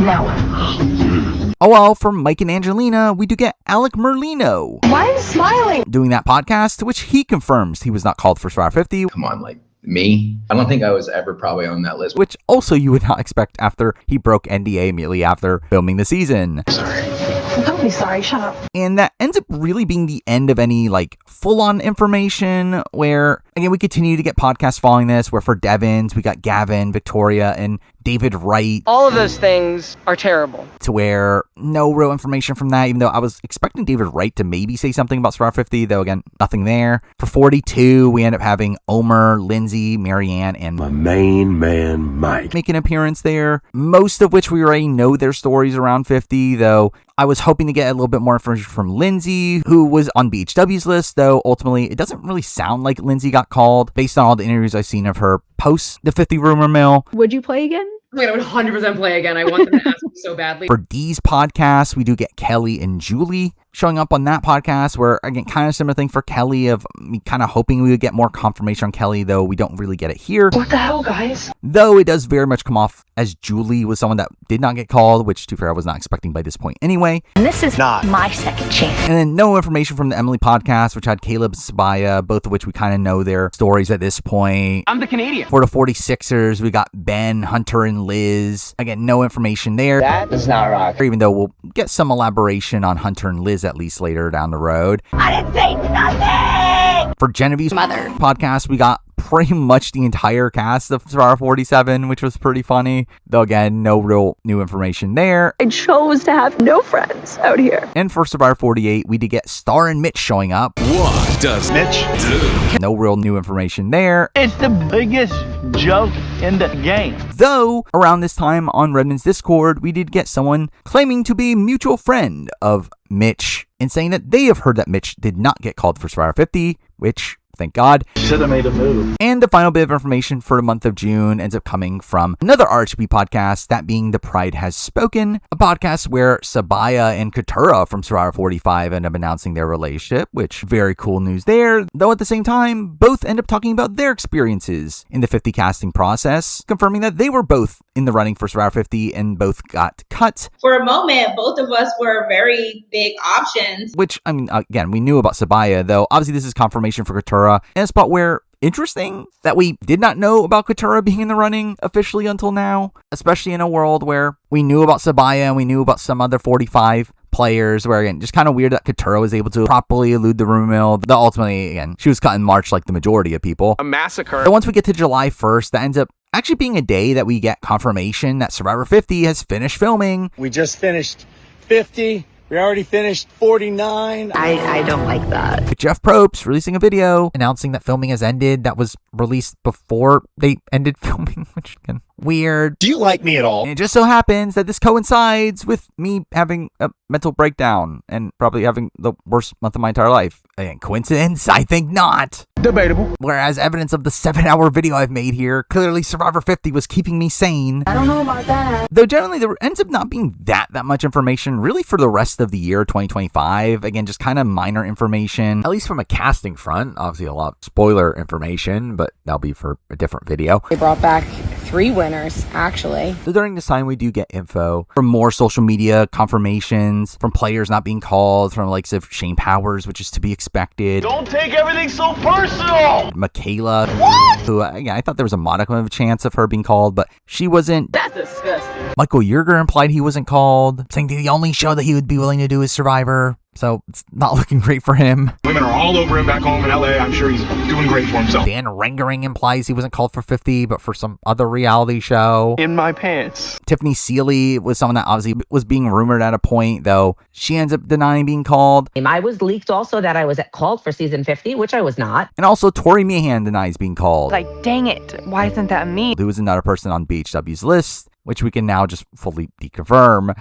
No.
Oh, well, from Mike and Angelina, we do get Alec Merlino.
Why are you smiling?
Doing that podcast, to which he confirms he was not called for Survivor 50.
Come on, like, me? I don't think I was ever probably on that list.
Which also you would not expect after he broke NDA immediately after filming the season.
Sorry. Don't be sorry, shut up.
And that ends up really being the end of any, like, full-on information where, again, we continue to get podcasts following this, where for Devens, we got Gavin, Victoria, and David Wright.
All of those things are terrible.
To where no real information from that, even though I was expecting David Wright to maybe say something about Survivor 50, though, again, nothing there. For 42, we end up having Omer, Lindsay, Marianne, and
my main man, Mike,
make an appearance there. Most of which we already know their stories around 50, though I was hoping to get a little bit more information from Lindsay, who was on BHW's list, though ultimately it doesn't really sound like Lindsay got called based on all the interviews I've seen of her post the 50 rumor mill.
Would you play again?
Wait, I would 100% play again. I want them to ask me so badly.
For D's podcast, we do get Kelly and Julie showing up on that podcast, where, again, kind of similar thing for Kelly of me kind of hoping we would get more confirmation on Kelly, though we don't really get it here.
What the hell, guys?
Though it does very much come off as Julie was someone that did not get called, which, to be fair, I was not expecting by this point anyway.
And this is not my second chance.
And then no information from the Emily podcast, which had Caleb and Sabaya, both of which we kind of know their stories at this point.
I'm the Canadian.
For the 46ers, we got Ben, Hunter, and Liz. Again, no information there.
That does not rock.
Even though we'll get some elaboration on Hunter and Liz at least later down the road.
I didn't say nothing!
For Genevieve's
Mother
podcast, we got pretty much the entire cast of Survivor 47, which was pretty funny. Though again, no real new information there.
I chose to have no friends out here.
And for Survivor 48, we did get Star and Mitch showing up.
What does Mitch do?
No real new information there.
It's the biggest joke in the game.
Though, around this time on Redmond's Discord, we did get someone claiming to be a mutual friend of Mitch and saying that they have heard that Mitch did not get called for Survivor 50, which, thank God.
Should have made a move.
And the final bit of information for the month of June ends up coming from another RHP podcast, that being The Pride Has Spoken, a podcast where Sabaya and Katura from Survivor 45 end up announcing their relationship, which very cool news there. Though at the same time, both end up talking about their experiences in the 50 casting process, confirming that they were both in the running for Survivor 50 and both got cut.
For a moment, both of us were very big options.
Which, I mean, again, we knew about Sabaya, though obviously this is confirmation for Katura. And a spot where, interesting that we did not know about Katura being in the running officially until now, especially in a world where we knew about Sabaya and we knew about some other 45 players, where again, just kind of weird that Katura was able to properly elude the rumor mill. Though ultimately, again, she was cut in March like the majority of people.
A massacre.
But once we get to July 1st, that ends up actually being a day that we get confirmation that Survivor 50 has finished filming.
We just finished 50. We already finished 49.
I don't like that.
With Jeff Probst releasing a video announcing that filming has ended that was released before they ended filming, which again, weird.
Do you like me at all?
And it just so happens that this coincides with me having a mental breakdown and probably having the worst month of my entire life. Again, coincidence? I think not.
Debatable.
Whereas evidence of the 7-hour video I've made here, clearly Survivor 50 was keeping me sane.
I don't know about that.
Though generally there ends up not being that much information really for the rest of the year 2025. Again, just kind of minor information, at least from a casting front. Obviously a lot of spoiler information, but that'll be for a different video.
They brought back 3 winners, actually.
So during this time, we do get info from more social media confirmations, from players not being called, from the likes of Shane Powers, which is to be expected.
Don't take everything so personal.
Michaela,
what?
Who, again, I thought there was a modicum of a chance of her being called, but she wasn't.
That's disgusting.
Michael Yerger implied he wasn't called, saying the only show that he would be willing to do is Survivor. So it's not looking great for him.
Women are all over him back home in LA. I'm sure he's doing great for himself.
Dan Rengering implies he wasn't called for 50, but for some other reality show.
In my pants.
Tiffany Seeley was someone that obviously was being rumored at a point, though she ends up denying being called.
I was leaked also that I was called for season 50, which I was not.
And also Tori Meehan denies being called.
Like, dang it, why isn't that me?
Who was another person on BHW's list, which we can now just fully deconfirm.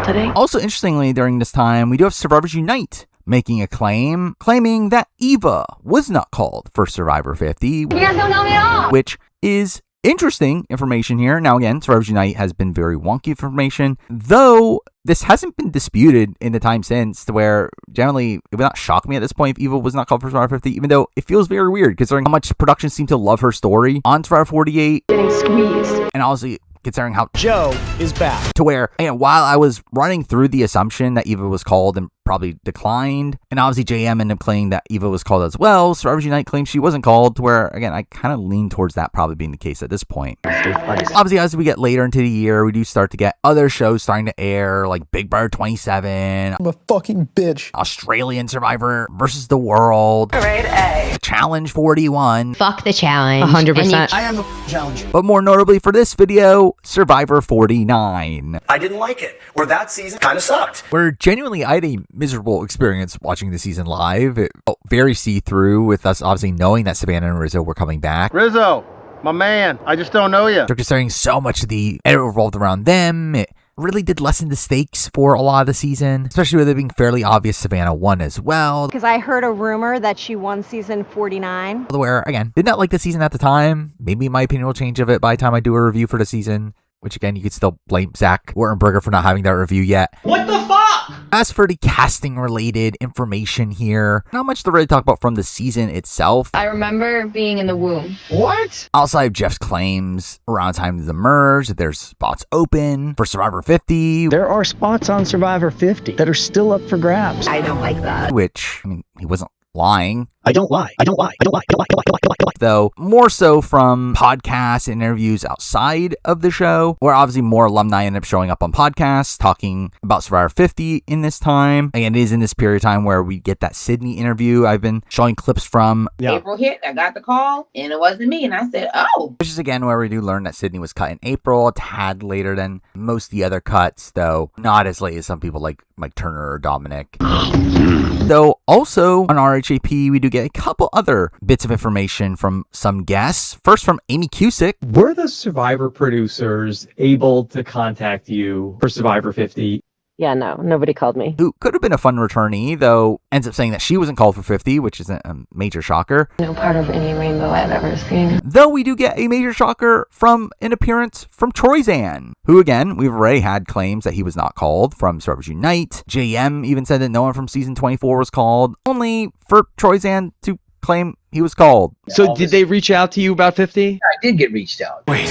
Today.
Also, interestingly, during this time, we do have SurvivorSUnite making a claim, claiming that Eva was not called for Survivor 50.
You guys don't know me at all.
Which is interesting information here. Now, again, SurvivorSUnite has been very wonky information, though this hasn't been disputed in the time since, to where generally it would not shock me at this point if Eva was not called for Survivor 50, even though it feels very weird considering how much production seemed to love her story on Survivor 48.
Getting squeezed.
And honestly, considering how
Joe is back.
To where, again, while I was running through the assumption that Eva was called and probably declined, and obviously JM ended up claiming that Eva was called as well, SurvivorSUnite claims she wasn't called, to where, again, I kind of lean towards that probably being the case at this point. Obviously, as we get later into the year, we do start to get other shows starting to air, like Big Brother 27.
I'm a fucking bitch.
Australian Survivor versus the World.
Grade A.
Challenge 41.
Fuck the challenge.
100%.
I am the challenge.
But more notably for this video, Survivor 49.
I didn't like it. Or that season kind of sucked.
Where genuinely I had a miserable experience watching the season live. It felt very see-through, with us obviously knowing that Savannah and Rizo were coming back.
Rizo, my man, I just don't know you.
They're considering so much of the edit revolved around them. It really did lessen the stakes for a lot of the season, especially with it being fairly obvious Savannah won as well.
Because I heard a rumor that she won season 49.
Where, again, did not like the season at the time. Maybe my opinion will change of it by the time I do a review for the season. Which, again, you could still blame Zach Wurtenberger for not having that review yet.
What the fuck?
As for the casting-related information here, not much to really talk about from the season itself.
I remember being in the womb.
What?
Outside of Jeff's claims around time of the merge, that there's spots open for Survivor 50.
There are spots on Survivor 50 that are still up for grabs.
I don't like that.
Which, I mean, he wasn't lying.
I don't lie. I don't lie. I don't lie. I don't lie. I don't lie. I don't lie.
though more so from podcasts and interviews outside of the show, where obviously more alumni end up showing up on podcasts talking about Survivor 50 in this time. Again, it is in this period of time where we get that Sydney interview I've been showing clips from.
April hit, I got the call, and it wasn't me. And I said, oh.
Which is again where we do learn that Sydney was cut in April, a tad later than most of the other cuts, though not as late as some people like Mike Turner or Dominic. Though also on RHAP, we do get a couple other bits of information from some guests. First from Amy Cusick.
Were the Survivor producers able to contact you for Survivor 50?
Yeah, no, nobody called me.
Who could have been a fun returnee, though ends up saying that she wasn't called for 50, which isn't a major shocker.
No part of any rainbow I've ever seen.
Though we do get a major shocker from an appearance from Troyzan, who again, we've already had claims that he was not called from SurvivorSUnite. JM even said that no one from season 24 was called, only for Troyzan to claim he was called.
So did they reach out to you about 50?
I did get reached out.
Wait,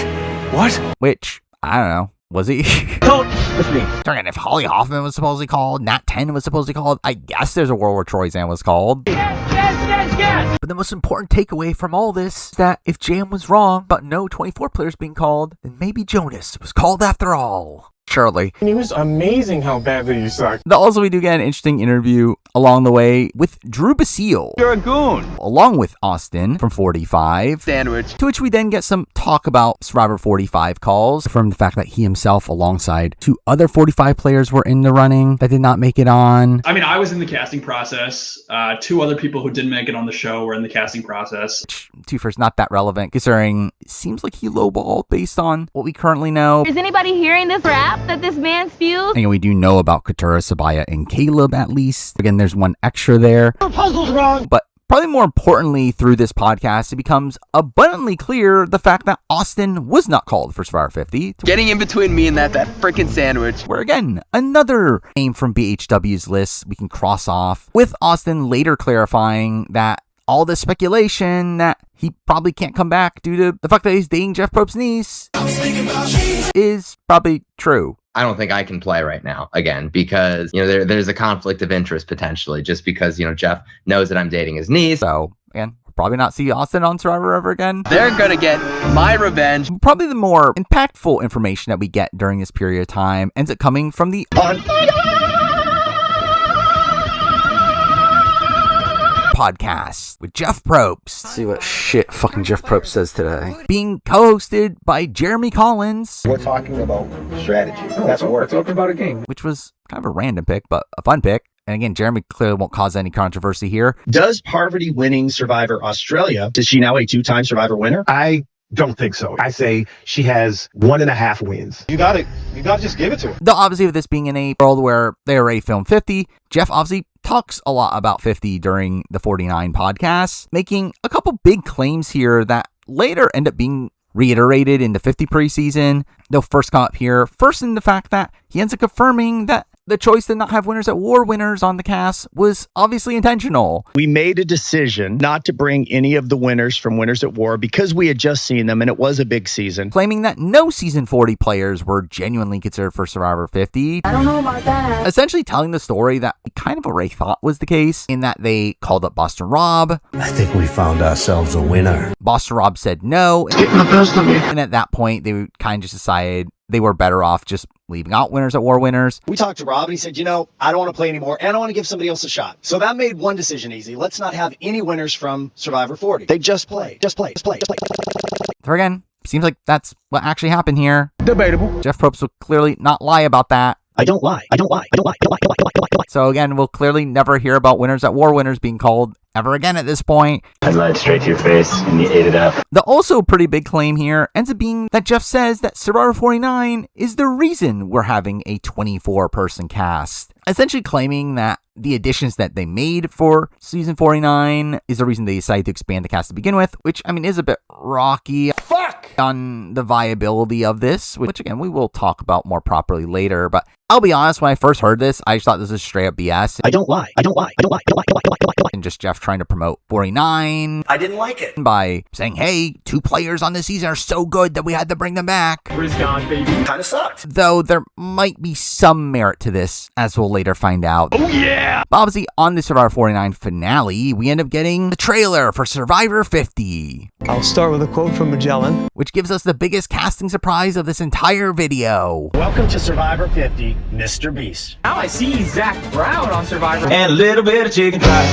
what?
Which, I don't know. Was he?
Don't with me.
Darn, if Holly Hoffman was supposedly called, Nat 10 was supposedly called, I guess there's a world where Troyzan was called. Yes! But the most important takeaway from all this is that if JM was wrong about no 24 players being called, then maybe Jonas was called after all. Surely.
It was amazing how badly you sucked.
Also, we do get an interesting interview along the way with Drew Basile.
You're a goon.
Along with Austin from 45.
Sandwich.
To which we then get some talk about Survivor 45 calls from the fact that he himself, alongside 2 other 45 players, were in the running that did not make it on.
I mean, I was in the casting process. 2 other people who didn't make it on the show were in the casting process.
Which, first, not that relevant, considering it seems like he lowballed based on what we currently know.
Is anybody hearing this rap that this man spews?
And we do know about Katura, Sabaya, and Caleb at least. Again, there's one extra there.
Your puzzle's wrong.
But probably more importantly, through this podcast, it becomes abundantly clear the fact that Austin was not called for Survivor 50.
Getting in between me and that freaking sandwich.
Where again, another name from BHW's list we can cross off, with Austin later clarifying that all the speculation that he probably can't come back due to the fact that he's dating Jeff Probst's niece is probably true.
I don't think I can play right now again because, there's a conflict of interest potentially just because, Jeff knows that I'm dating his niece.
So, again, we'll probably not see Austin on Survivor ever again.
They're going to get my revenge.
Probably the more impactful information that we get during this period of time ends up coming from the podcast with Jeff Probst. Let's see what shit fucking Jeff Probst says today. Being co-hosted by Jeremy Collins.
We're talking about strategy. That's what we're talking about, a game.
Which was kind of a random pick, but a fun pick. And again, Jeremy clearly won't cause any controversy here.
Does Parvati winning Survivor Australia, is she now a 2-time Survivor winner?
I don't think so. I say she has 1.5 wins. You got to just give it to her.
Though obviously with this being in a world where they already filmed 50, Jeff obviously talks a lot about 50 during the 49 podcasts, making a couple big claims here that later end up being reiterated in the 50 preseason. They'll first come up here, first in the fact that he ends up confirming that the choice to not have Winners at War winners on the cast was obviously intentional.
We made a decision not to bring any of the winners from Winners at War because we had just seen them and it was a big season.
Claiming that no season 40 players were genuinely considered for Survivor 50.
I don't know about that.
Essentially telling the story that we kind of already thought was the case, in that they called up Boston Rob.
I think we found ourselves a winner.
Boston Rob said no.
Getting the best of me.
And at that point, they kind of just decided they were better off just leaving out Winners at War winners.
We talked to Rob and he said, I don't want to play anymore and I want to give somebody else a shot. So that made one decision easy. Let's not have any winners from Survivor 40. They just play. So
again, seems like that's what actually happened here.
Debatable.
Jeff Probst will clearly not lie about that.
I don't lie.
So again, we'll clearly never hear about Winners at War winners being called ever again at this point.
I lied straight to your face and you ate it up.
The also pretty big claim here ends up being that Jeff says that Survivor 49 is the reason we're having a 24-person cast. Essentially claiming that the additions that they made for season 49 is the reason they decided to expand the cast to begin with, which, is a bit rocky.
Fuck!
on the viability of this, which again, we will talk about more properly later, but I'll be honest, when I first heard this, I just thought this was straight up BS.
I don't lie.
And just Jeff trying to promote 49.
I didn't like it.
By saying, hey, 2 players on this season are so good that we had to bring them back.
Riz gone, baby. Kind of sucked.
Though there might be some merit to this, as we'll later find out.
Oh, yeah!
But obviously, on the Survivor 49 finale, we end up getting the trailer for Survivor 50.
I'll start with a quote from Magellan,
which gives us the biggest casting surprise of this entire video.
Welcome to Survivor 50, Mr. Beast.
Now I see Zach Brown on Survivor.
And a little bit of chicken fried.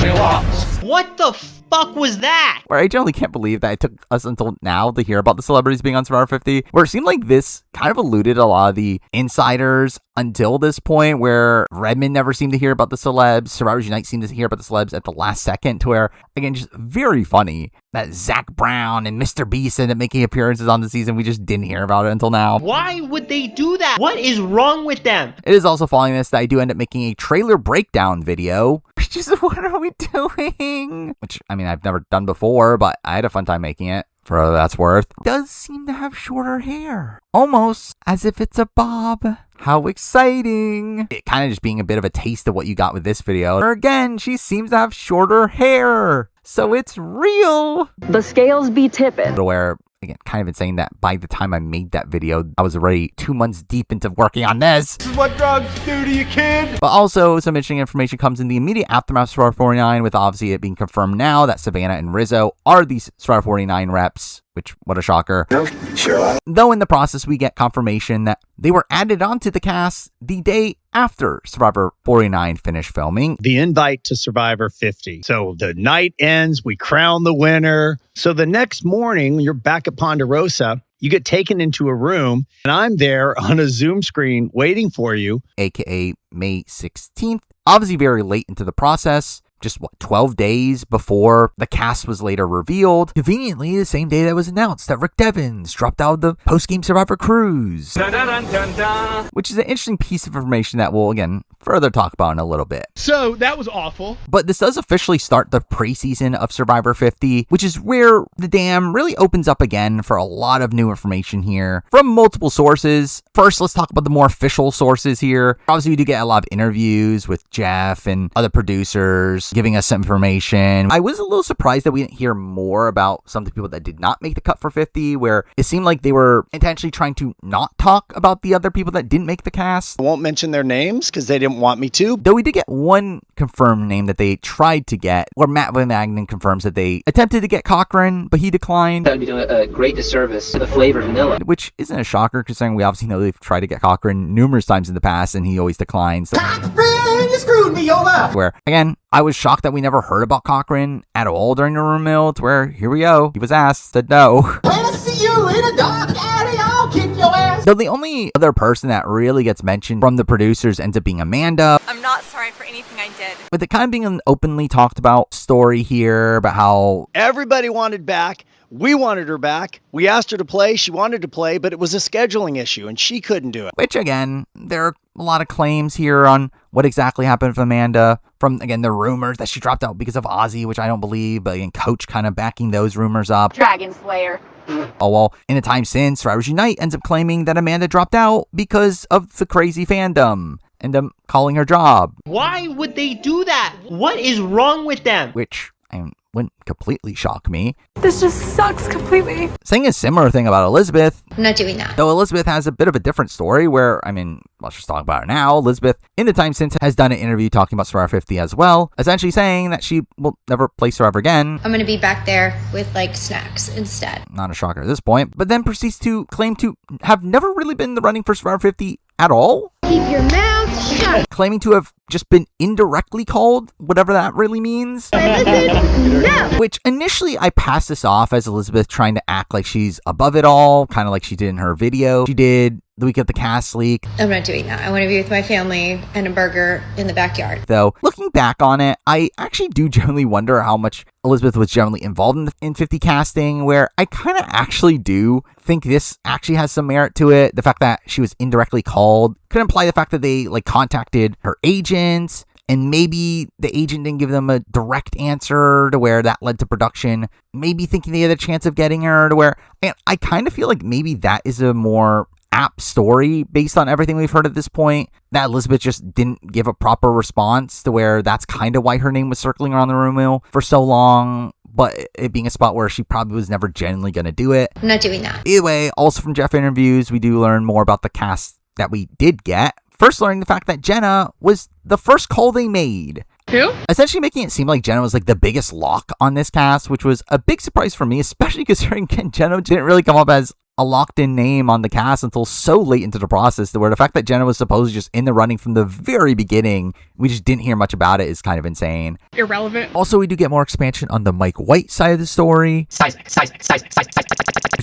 What the fuck was that?
Where I generally can't believe that it took us until now to hear about the celebrities being on Survivor 50, where it seemed like this kind of eluded a lot of the insiders until this point, where Redmond never seemed to hear about the celebs, SurvivorSUnite seemed to hear about the celebs at the last second, to where, again, just very funny that Zach Brown and Mr. Beast ended up making appearances on the season. We just didn't hear about it until now.
Why would they do that? What is wrong with them?
It is also following this that I do end up making a trailer breakdown video, which is what are we doing? Which, I mean, I've never done before, but I had a fun time making it. For what that's worth. Does seem to have shorter hair. Almost as if it's a bob. How exciting. It kind of just being a bit of a taste of what you got with this video. Or again, she seems to have shorter hair. So it's real.
The scales be tipping.
Where, again, kind of been saying that by the time I made that video, I was already 2 months deep into working on this.
This is what drugs do to you, kid.
But also, some interesting information comes in the immediate aftermath of Survivor 49, with obviously it being confirmed now that Savannah and Rizo are these Survivor 49 reps, which, what a shocker.
Sure.
Though in the process, we get confirmation that they were added onto the cast the day after Survivor 49 finished filming.
The invite to Survivor 50. So the night ends, we crown the winner. So the next morning, you're back at Ponderosa. You get taken into a room, and I'm there on a Zoom screen waiting for you.
AKA May 16th. Obviously very late into the process. Just, 12 days before the cast was later revealed. Conveniently, the same day that was announced that Rick Devens dropped out of the post-game Survivor cruise. Dun, dun, dun, dun, dun. Which is an interesting piece of information that we'll, again, further talk about in a little bit.
So, that was awful.
But this does officially start the preseason of Survivor 50, which is where the dam really opens up again for a lot of new information here from multiple sources. First, let's talk about the more official sources here. Obviously, we do get a lot of interviews with Jeff and other producers giving us some information. I was a little surprised that we didn't hear more about some of the people that did not make the cut for 50, where it seemed like they were intentionally trying to not talk about the other people that didn't make the cast.
I won't mention their names because they didn't want me to.
Though we did get one confirmed name that they tried to get, where Matt Van Agnen confirms that they attempted to get Corinne, but he declined.
That would be doing a great disservice to the flavor vanilla.
Which isn't a shocker, considering we obviously know they've tried to get Corinne numerous times in the past, and he always declines. So,
you screwed me over.
Where, again, I was shocked that we never heard about Corinne at all during the room mill, to where, here we go, he was asked, said no.
When I see you in a dark alley, I'll kick your ass.
Though the only other person that really gets mentioned from the producers ends up being Amanda.
I'm not sorry for anything I did.
With it kind of being an openly talked about story here about how
everybody wanted back. We wanted her back. We asked her to play. She wanted to play, but it was a scheduling issue and she couldn't do it.
Which, again, there are a lot of claims here on what exactly happened with Amanda. From, again, the rumors that she dropped out because of Ozzy, which I don't believe, but again, Coach kind of backing those rumors up.
Dragon Slayer.
Oh, well, in the time since, SurvivorSUnite ends up claiming that Amanda dropped out because of the crazy fandom and them calling her job.
Why would they do that? What is wrong with them?
Which, wouldn't completely shock me.
This just sucks completely.
Saying a similar thing about Elizabeth.
I'm not doing that.
Though Elizabeth has a bit of a different story where, let's just talk about it now. Elizabeth, in the time since, has done an interview talking about Survivor 50 as well, essentially saying that she will never play Survivor again.
I'm going to be back there with, snacks instead.
Not a shocker at this point, but then proceeds to claim to have never really been in the running for Survivor 50 at all.
Keep your mouth shut.
Claiming to have just been indirectly called, whatever that really means.
No.
Which initially I passed this off as Elizabeth trying to act like she's above it all, kind of like she did in her video. She did the week of the cast leak.
I'm not doing that. I want to be with my family and a burger in the backyard.
Though, looking back on it, I actually do generally wonder how much Elizabeth was generally involved in 50 casting, where I kind of actually do think this actually has some merit to it. The fact that she was indirectly called could imply the fact that they contacted her agents and maybe the agent didn't give them a direct answer to where that led to production, maybe thinking they had a chance of getting her to where, and I kind of feel like maybe that is a more apt story based on everything we've heard at this point, that Elizabeth just didn't give a proper response to where that's kind of why her name was circling around the room wheel for so long, but it being a spot where she probably was never genuinely going to do it.
I'm not doing that.
Either way, also from Jeff interviews, we do learn more about the cast that we did get. First, learning the fact that Jenna was the first call they made.
Who?
Essentially making it seem like Jenna was like the biggest lock on this cast, which was a big surprise for me, especially considering again, Jenna didn't really come up as a locked-in name on the cast until so late into the process, where the fact that Jenna was supposedly just in the running from the very beginning, we just didn't hear much about it, is kind of insane.
Irrelevant.
Also, we do get more expansion on the Mike White side of the story.
Seismic.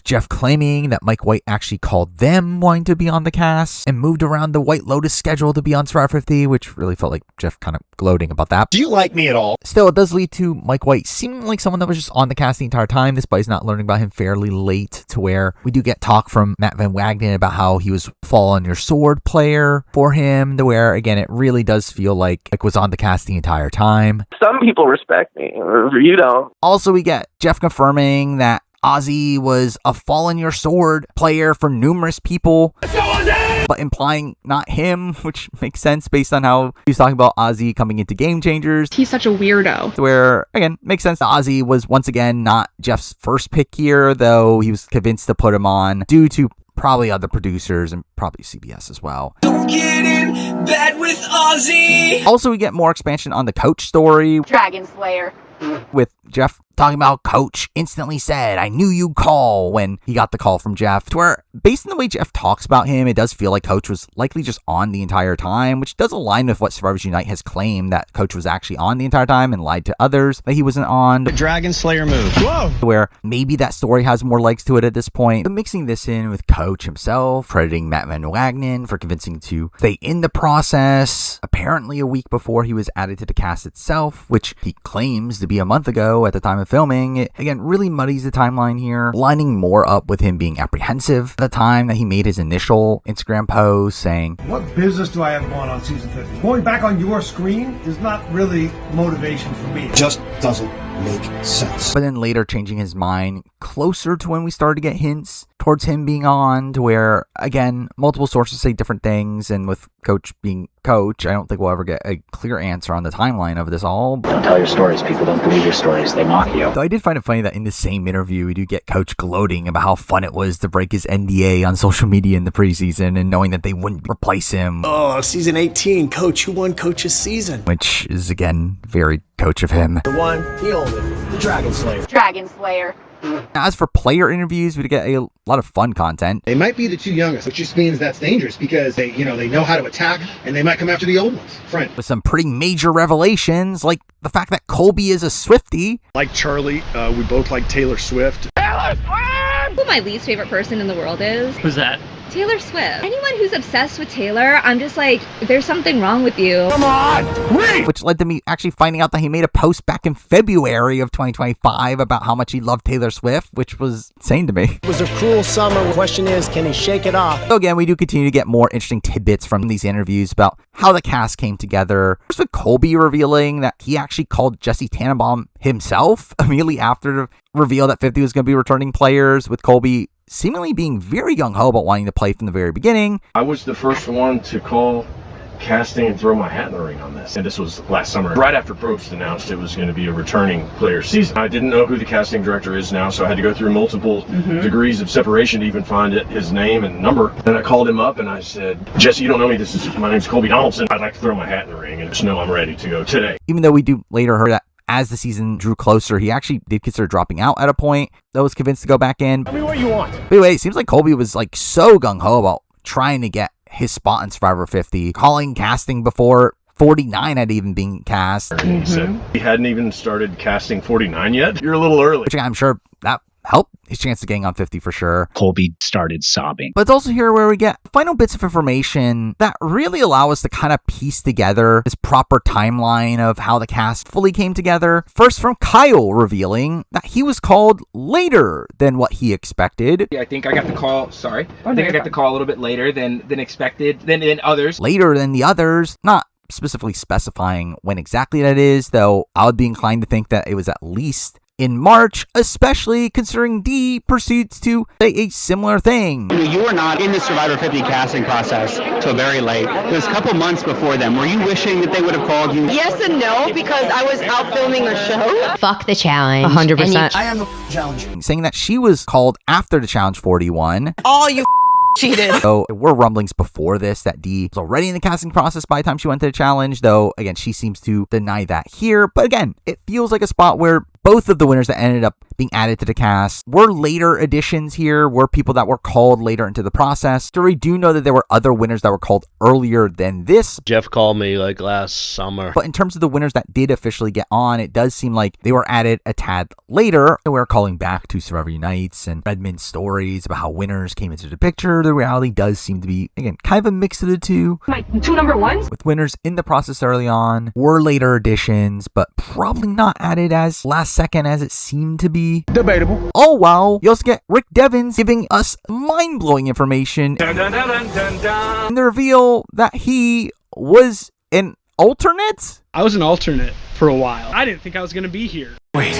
Jeff claiming that Mike White actually called them wanting to be on the cast and moved around the White Lotus schedule to be on Survivor 50, which really felt like Jeff kind of gloating about that.
Do you like me at all?
Still, it does lead to Mike White seeming like someone that was just on the cast the entire time, despite not learning about him fairly late, to where we do get talk from Matt Van Wagenen about how he was fall on your sword player for him, to where, again, it really does feel like was on the cast the entire time.
Some people respect me, or you don't.
Also, we get Jeff confirming that Ozzy was a fall on your sword player for numerous people, but implying not him, which makes sense based on how he was talking about Ozzy coming into Game Changers.
He's such a weirdo.
Where, again, makes sense that Ozzy was once again not Jeff's first pick here, though he was convinced to put him on due to probably other producers and probably CBS as well.
Don't get in bed with Ozzy.
Also, we get more expansion on the Coach story.
Dragon Slayer.
With Jeff talking about Coach instantly said, "I knew you'd call," when he got the call from Jeff, to where, based on the way Jeff talks about him, it does feel like Coach was likely just on the entire time, which does align with what SurvivorSUnite has claimed, that Coach was actually on the entire time and lied to others that he wasn't on.
The Dragon Slayer move.
Whoa! Where maybe that story has more legs to it at this point. But mixing this in with Coach himself, crediting Matt Van Wagenen for convincing to stay in the process, apparently a week before he was added to the cast itself, which he claims to be a month ago at the time of filming. It, again, really muddies the timeline here, lining more up with him being apprehensive at the time that he made his initial Instagram post saying,
"What business do I have going on season 50? Going back on your screen is not really motivation for me. It just doesn't make sense."
But then later changing his mind closer to when we started to get hints towards him being on, to where, again, multiple sources say different things, and with Coach being Coach, I don't think we'll ever get a clear answer on the timeline of this all.
Don't tell your stories. People don't believe your stories. They mock you.
Though I did find it funny that in the same interview, we do get Coach gloating about how fun it was to break his NDA on social media in the preseason and knowing that they wouldn't replace him.
Oh, season 18, Coach. Who won Coach's season?
Which is, again, very Coach of him.
The one, the only, the Dragon Slayer.
Dragon Slayer.
As for player interviews, we get a lot of fun content.
They might be the two youngest, which just means that's dangerous because they know how to attack and they might come after the old ones. Friend.
With some pretty major revelations, like the fact that Colby is a Swiftie.
Like Charlie, we both like Taylor Swift.
Taylor Swift! Who my least favorite person in the world is?
Who's that?
Taylor Swift. Anyone who's obsessed with Taylor, I'm just like, there's something wrong with you.
Come on! Wait! Which led to me actually finding out that he made a post back in February of 2025 about how much he loved Taylor Swift, which was insane to me.
It was a cruel summer. The question is, can he shake it off?
So again, we do continue to get more interesting tidbits from these interviews about how the cast came together. First with Colby revealing that he actually called Jesse Tannenbaum himself immediately after the reveal that 50 was going to be returning players, with Colby seemingly being very gung-ho about wanting to play from the very beginning.
I was the first one to call casting and throw my hat in the ring on this. And this was last summer, right after Probst announced it was going to be a returning player season. I didn't know who the casting director is now, so I had to go through multiple degrees of separation to even find his name and number. Then I called him up and I said, "Jesse, you don't know me. My name's Colby Donaldson. I'd like to throw my hat in the ring and just know I'm ready to go today." Even
though we do later hear that as the season drew closer, he actually did consider dropping out at a point, though was convinced to go back in.
Tell me what you want.
But anyway, it seems like Colby was like so gung-ho about trying to get his spot in Survivor 50, calling casting before 49 had even been cast.
He said he hadn't even started casting 49 yet. You're a little early.
Which I'm sure that helped his chance of getting on 50 for sure.
Colby started sobbing.
But it's also here where we get final bits of information that really allow us to kind of piece together this proper timeline of how the cast fully came together. First from Kyle revealing that he was called later than what he expected.
I think I got the call, I got the call a little bit later than expected, than others.
Later than the others, not specifically specifying when exactly that is, though I would be inclined to think that it was at least in March, especially considering D proceeds to say a similar thing.
You were not in the Survivor 50 casting process till very late. It was a couple months before them. Were you wishing that they would have called you?
Yes and no, because I was out filming a show.
Fuck the challenge.
100%.
I
am the challenge.
Saying that she was called after the challenge 41.
Oh, you cheated.
So there were rumblings before this that D was already in the casting process by the time she went to the challenge, though again she seems to deny that here. But again, it feels like a spot where both of the winners that ended up being added to the cast were later additions here, were people that were called later into the process. So we do know that there were other winners that were called earlier than this.
Jeff called me like last summer.
But in terms of the winners that did officially get on, it does seem like they were added a tad later. And we're calling back to SurvivorUnite's and Redmond's stories about how winners came into the picture. The reality does seem to be, again, kind of a mix of the two.
My 2 number 1s?
With winners in the process early on, were later additions, but probably not added as last second as it seemed to be.
Debatable.
Oh wow, you also get Rick Devens giving us mind-blowing information
Dun, dun, dun, dun, dun, dun.
and the reveal that he was an alternate?
I was an alternate for a while. I didn't think I was going to be here.
Wait,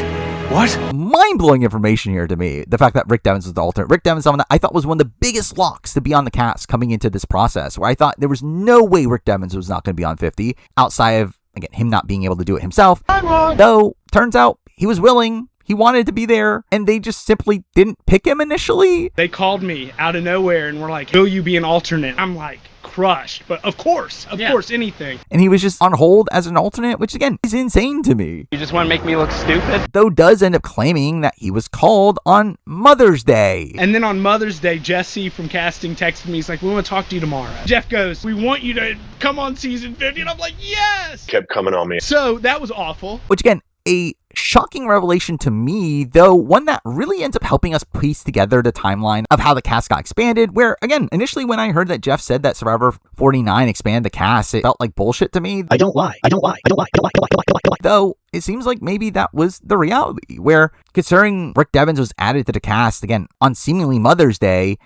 what?
Mind-blowing information here to me. The fact that Rick Devens was the alternate. Rick Devens, someone that I thought was one of the biggest locks to be on the cast coming into this process, where I thought there was no way Rick Devens was not going to be on 50, outside of, again, him not being able to do it himself. Though, turns out he was willing. He wanted to be there, and they just simply didn't pick him initially.
They called me out of nowhere and were like, will you be an alternate? I'm like, crushed. But of course, anything.
And he was just on hold as an alternate, which again is insane to me.
You just want to make me look stupid?
Though does end up claiming that he was called on Mother's Day.
And then on Mother's Day, Jesse from casting texted me. He's like, we want to talk to you tomorrow. Jeff goes, we want you to come on season 50. And I'm like, yes!
Kept coming on me.
So that was awful.
Which again, a shocking revelation to me, though one that really ends up helping us piece together the timeline of how the cast got expanded, where again, initially when I heard that Jeff said that Survivor 49 expanded the cast, it felt like bullshit to me.
I don't lie.
Though it seems like maybe that was the reality, where considering Rick Devens was added to the cast again on seemingly Mother's Day,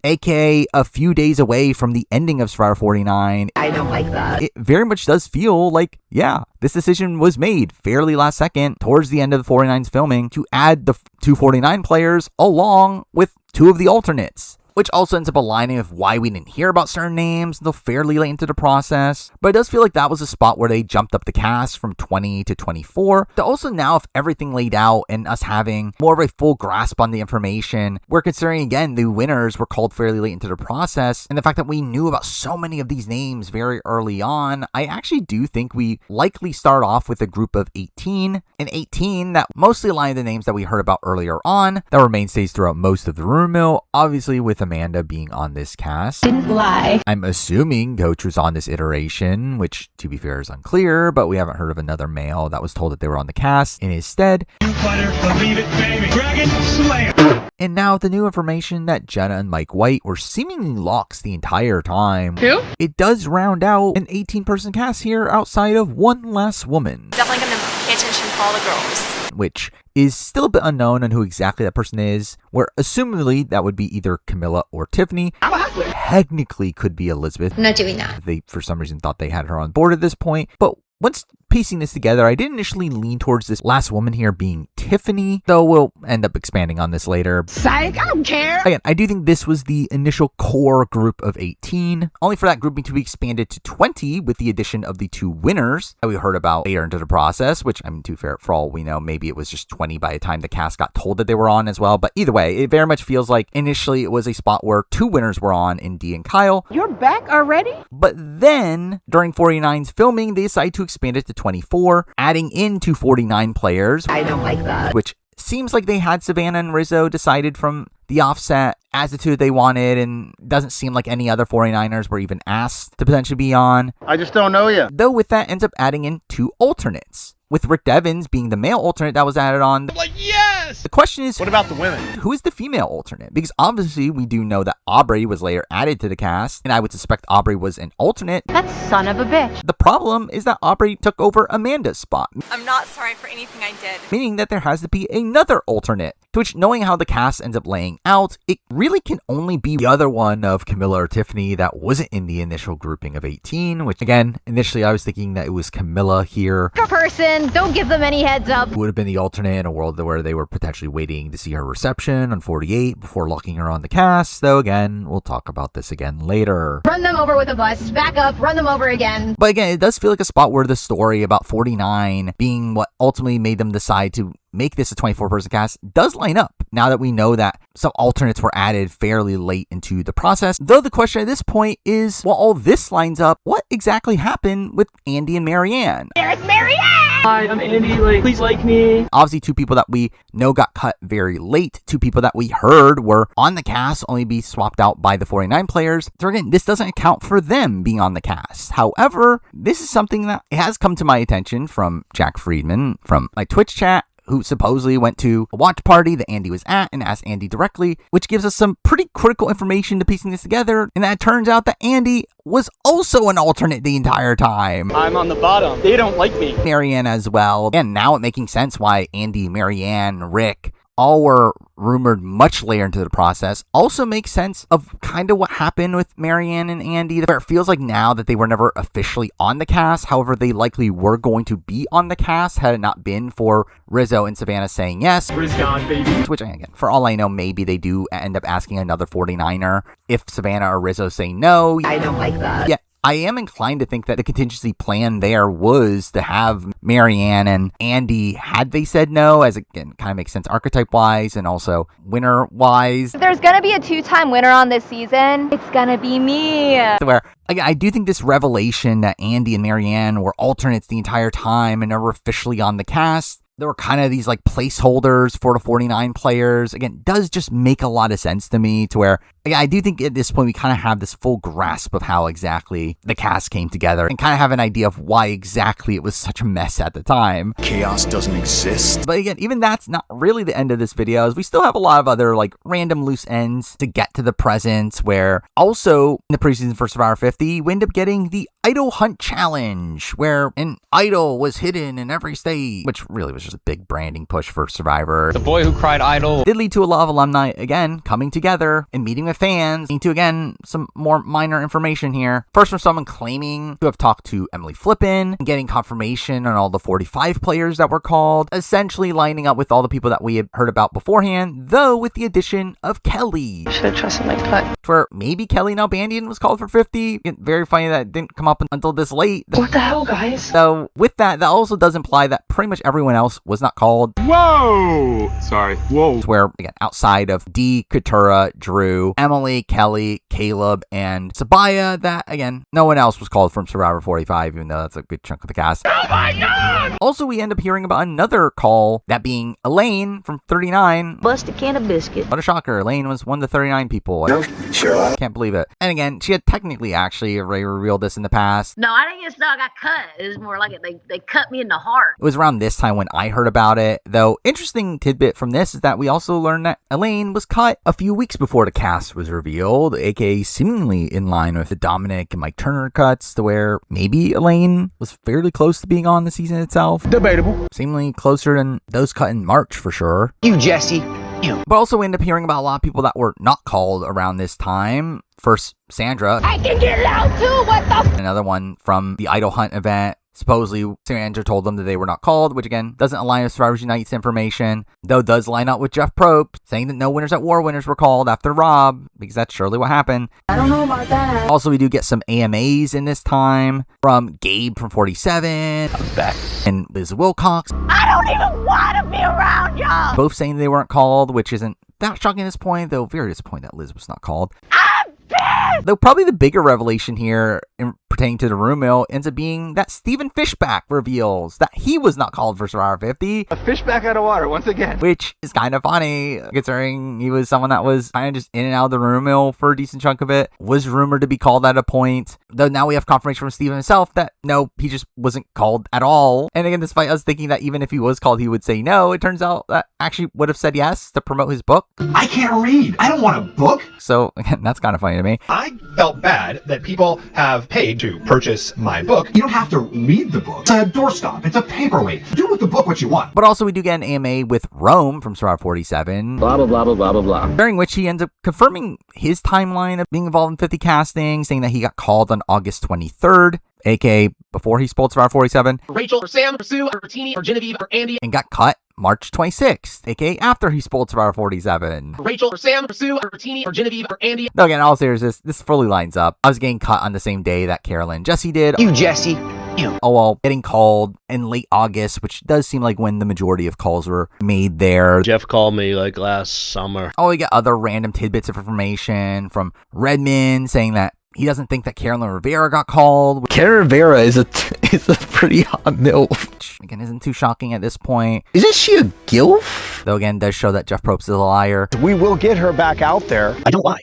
aka a few days away from the ending of Survivor 49.
I don't like that.
It very much does feel like, yeah, this decision was made fairly last second towards the end of the 49's filming to add the 249 players along with 2 of the alternates. Which also ends up aligning with why we didn't hear about certain names until fairly late into the process. But it does feel like that was a spot where they jumped up the cast from 20 to 24. To also now, if everything laid out and us having more of a full grasp on the information, we're considering again the winners were called fairly late into the process. And the fact that we knew about so many of these names very early on, I actually do think we likely start off with a group of 18. And 18 that mostly aligned the names that we heard about earlier on, that were mainstays throughout most of the rumor mill, obviously with Amanda being on this cast.
Didn't lie.
I'm assuming Coach was on this iteration, which to be fair is unclear, but we haven't heard of another male that was told that they were on the cast in his stead.
You better believe it, baby. Dragon Slayer.
And now the new information that Jenna and Mike White were seemingly locks the entire time.
Who?
It does round out an 18-person cast here outside of one last woman.
Definitely gonna pay attention to all the girls.
Which is still a bit unknown on who exactly that person is, where assumably that would be either Camilla or Tiffany. Technically could be Elizabeth.
I'm not doing that.
They, for some reason, thought they had her on board at this point, but once piecing this together, I did initially lean towards this last woman here being Tiffany, though we'll end up expanding on this later.
Psych, I don't care.
Again, I do think this was the initial core group of 18, only for that grouping to be expanded to 20 with the addition of the 2 winners that we heard about later into the process, which, I mean, to be fair, for all we know, maybe it was just 20 by the time the cast got told that they were on as well. But either way, it very much feels like initially it was a spot where 2 winners were on in D and Kyle.
You're back already?
But then, during 49's filming, they decided to expand it to 24, adding in 249 players.
I don't like that.
Which seems like they had Savannah and Rizo decided from the offset as the 2 they wanted, and doesn't seem like any other 49ers were even asked to potentially be on.
I just don't know you.
Though with that ends up adding in 2 alternates, with Rick Devens being the male alternate that was added on.
I'm like, yes!
The question is,
What about the women?
who is the female alternate? Because obviously we do know that Aubrey was later added to the cast, and I would suspect Aubrey was an alternate.
That son of a bitch.
The problem is that Aubrey took over Amanda's spot.
I'm not sorry for anything I did.
Meaning that there has to be another alternate To which, knowing how the cast ends up laying out, it really can only be the other one of Camilla or Tiffany that wasn't in the initial grouping of 18, which again, initially I was thinking that it was Camilla here.
Person, don't give them any heads up.
Would have been the alternate in a world where they were potentially waiting to see her reception on 48 before locking her on the cast, though again, we'll talk about this again later.
Run them over with a bus, back up, run them over again.
But again, it does feel like a spot where the story about 49 being what ultimately made them decide to make this a 24-person cast does line up, now that we know that some alternates were added fairly late into the process. Though the question at this point is, while all this lines up, what exactly happened with Andy and Marianne?
There's Marianne!
Hi, I'm Andy, please like me.
Obviously, two people that we know got cut very late, two people that we heard were on the cast, only be swapped out by the 49 players. So again, this doesn't account for them being on the cast. However, this is something that has come to my attention from Jack Friedman from my Twitch chat, who supposedly went to a watch party that Andy was at and asked Andy directly, which gives us some pretty critical information to piecing this together, and that it turns out that Andy was also an alternate the entire time.
I'm on the bottom. They don't like me.
Marianne as well. And now it making sense why Andy, Marianne, Rick all were rumored much later into the process. Also makes sense of kind of what happened with Marianne and Andy, where it feels like now that they were never officially on the cast. However, they likely were going to be on the cast had it not been for Rizo and Savannah saying yes.
Riz gone, baby.
Which, again, for all I know, maybe they do end up asking another 49er if Savannah or Rizo say no.
I don't like that.
Yeah. I am inclined to think that the contingency plan there was to have Marianne and Andy, had they said no, as again, kind of makes sense archetype-wise and also winner-wise.
If there's gonna be a 2-time winner on this season, it's gonna be me.
Where, again, I do think this revelation that Andy and Marianne were alternates the entire time and never officially on the cast, there were kind of these like placeholders for the 49 players. Again, does just make a lot of sense to me, to where I do think at this point we kind of have this full grasp of how exactly the cast came together and kind of have an idea of why exactly it was such a mess at the time.
Chaos doesn't exist.
But again, even that's not really the end of this video, as we still have a lot of other like random loose ends to get to the present, where also in the preseason for Survivor 50, we end up getting the idol hunt challenge, where an idol was hidden in every state, which really was just a big branding push for Survivor.
The boy who cried idol
did lead to a lot of alumni again coming together and meeting with fans, into again some more minor information here. First, from someone claiming to have talked to Emily Flippin, getting confirmation on all the 45 players that were called, essentially lining up with all the people that we had heard about beforehand, though with the addition of Kelly.
Should have trusted my gut.
Where maybe Kelly now Bandian was called for 50. Very funny that it didn't come up until this late.
What the hell, guys?
So with that also does imply that pretty much everyone else was not called.
Whoa! Sorry. Whoa.
Where, again, outside of D, Katura, Drew, Emily, Kelly, Caleb, and Sabaya, that, again, no one else was called from Survivor 45, even though that's a good chunk of the cast.
Oh my god!
Also, we end up hearing about another call, that being Elaine from 39.
Bust a can of biscuit.
What a shocker. Elaine was one of the 39 people.
Sure.
I can't believe it. And again, she had technically actually revealed this in the past.
No, I didn't get stuck. I got cut. It was more like they cut me in the heart.
It was around this time when I heard about it. Though, interesting tidbit from this is that we also learned that Elaine was cut a few weeks before the cast was revealed, aka seemingly in line with the Dominic and Mike Turner cuts, to where maybe Elaine was fairly close to being on the season itself.
Debatable.
Seemingly closer than those cut in March for sure.
You, Jesse. You.
But also we end up hearing about a lot of people that were not called around this time. First, Sandra.
I can get loud too, what the
Another one from the Idol Hunt event. Supposedly, Sandra told them that they were not called, which again, doesn't align with SurvivorSunite's information, though does line up with Jeff Probst, saying that no winners at War winners were called after Rob, because that's surely what happened.
I don't know about that.
Also, we do get some AMAs in this time, from Gabe from 47,
Back.
and Liz Wilcox.
I don't even want to be around y'all.
Both saying they weren't called, which isn't that shocking at this point, though very disappointed that Liz was not called.
I'm pissed.
Though probably the bigger revelation here pertaining to the room mill ends up being that Stephen Fishback reveals that he was not called for Survivor 50.
A fish back out of water once again.
Which is kind of funny, considering he was someone that was kind of just in and out of the room mill for a decent chunk of it. Was rumored to be called at a point. Though now we have confirmation from Stephen himself that no, he just wasn't called at all. And again, despite us thinking that even if he was called, he would say no, it turns out that actually would have said yes to promote his book.
I can't read. I don't want a book.
So again, that's kind of funny to me.
I felt bad that people have paid to to purchase my book, you don't have to read the book. It's a doorstop. It's a paperweight. Do with the book what you want.
But also we do get an AMA with Rome from Survivor 47.
Blah, blah, blah, blah, blah, blah, blah.
During which he ends up confirming his timeline of being involved in 50 casting, saying that he got called on August 23rd, aka before he spoiled Survivor 47.
Rachel, or Sam, or Sue, or Tini, or Genevieve, or Andy.
And got cut March 26th, aka after he spoiled Survivor 47.
Rachel, or Sam, or Sue, or Tini, or Genevieve, or Andy.
No, again, in all seriousness, this fully lines up. I was getting cut on the same day that Carolyn and Jesse did.
You, Jesse. You.
Oh, well, getting called in late August, which does seem like when the majority of calls were made there.
Jeff called me like last summer.
Oh, we got other random tidbits of information from Redmond saying that he doesn't think that Carolyn Rivera got called.
Carolyn Rivera is a pretty hot MILF.
Which, again, isn't too shocking at this point.
Isn't she a GILF?
Though, again, does show that Jeff Probst is a liar.
We will get her back out there. I don't lie.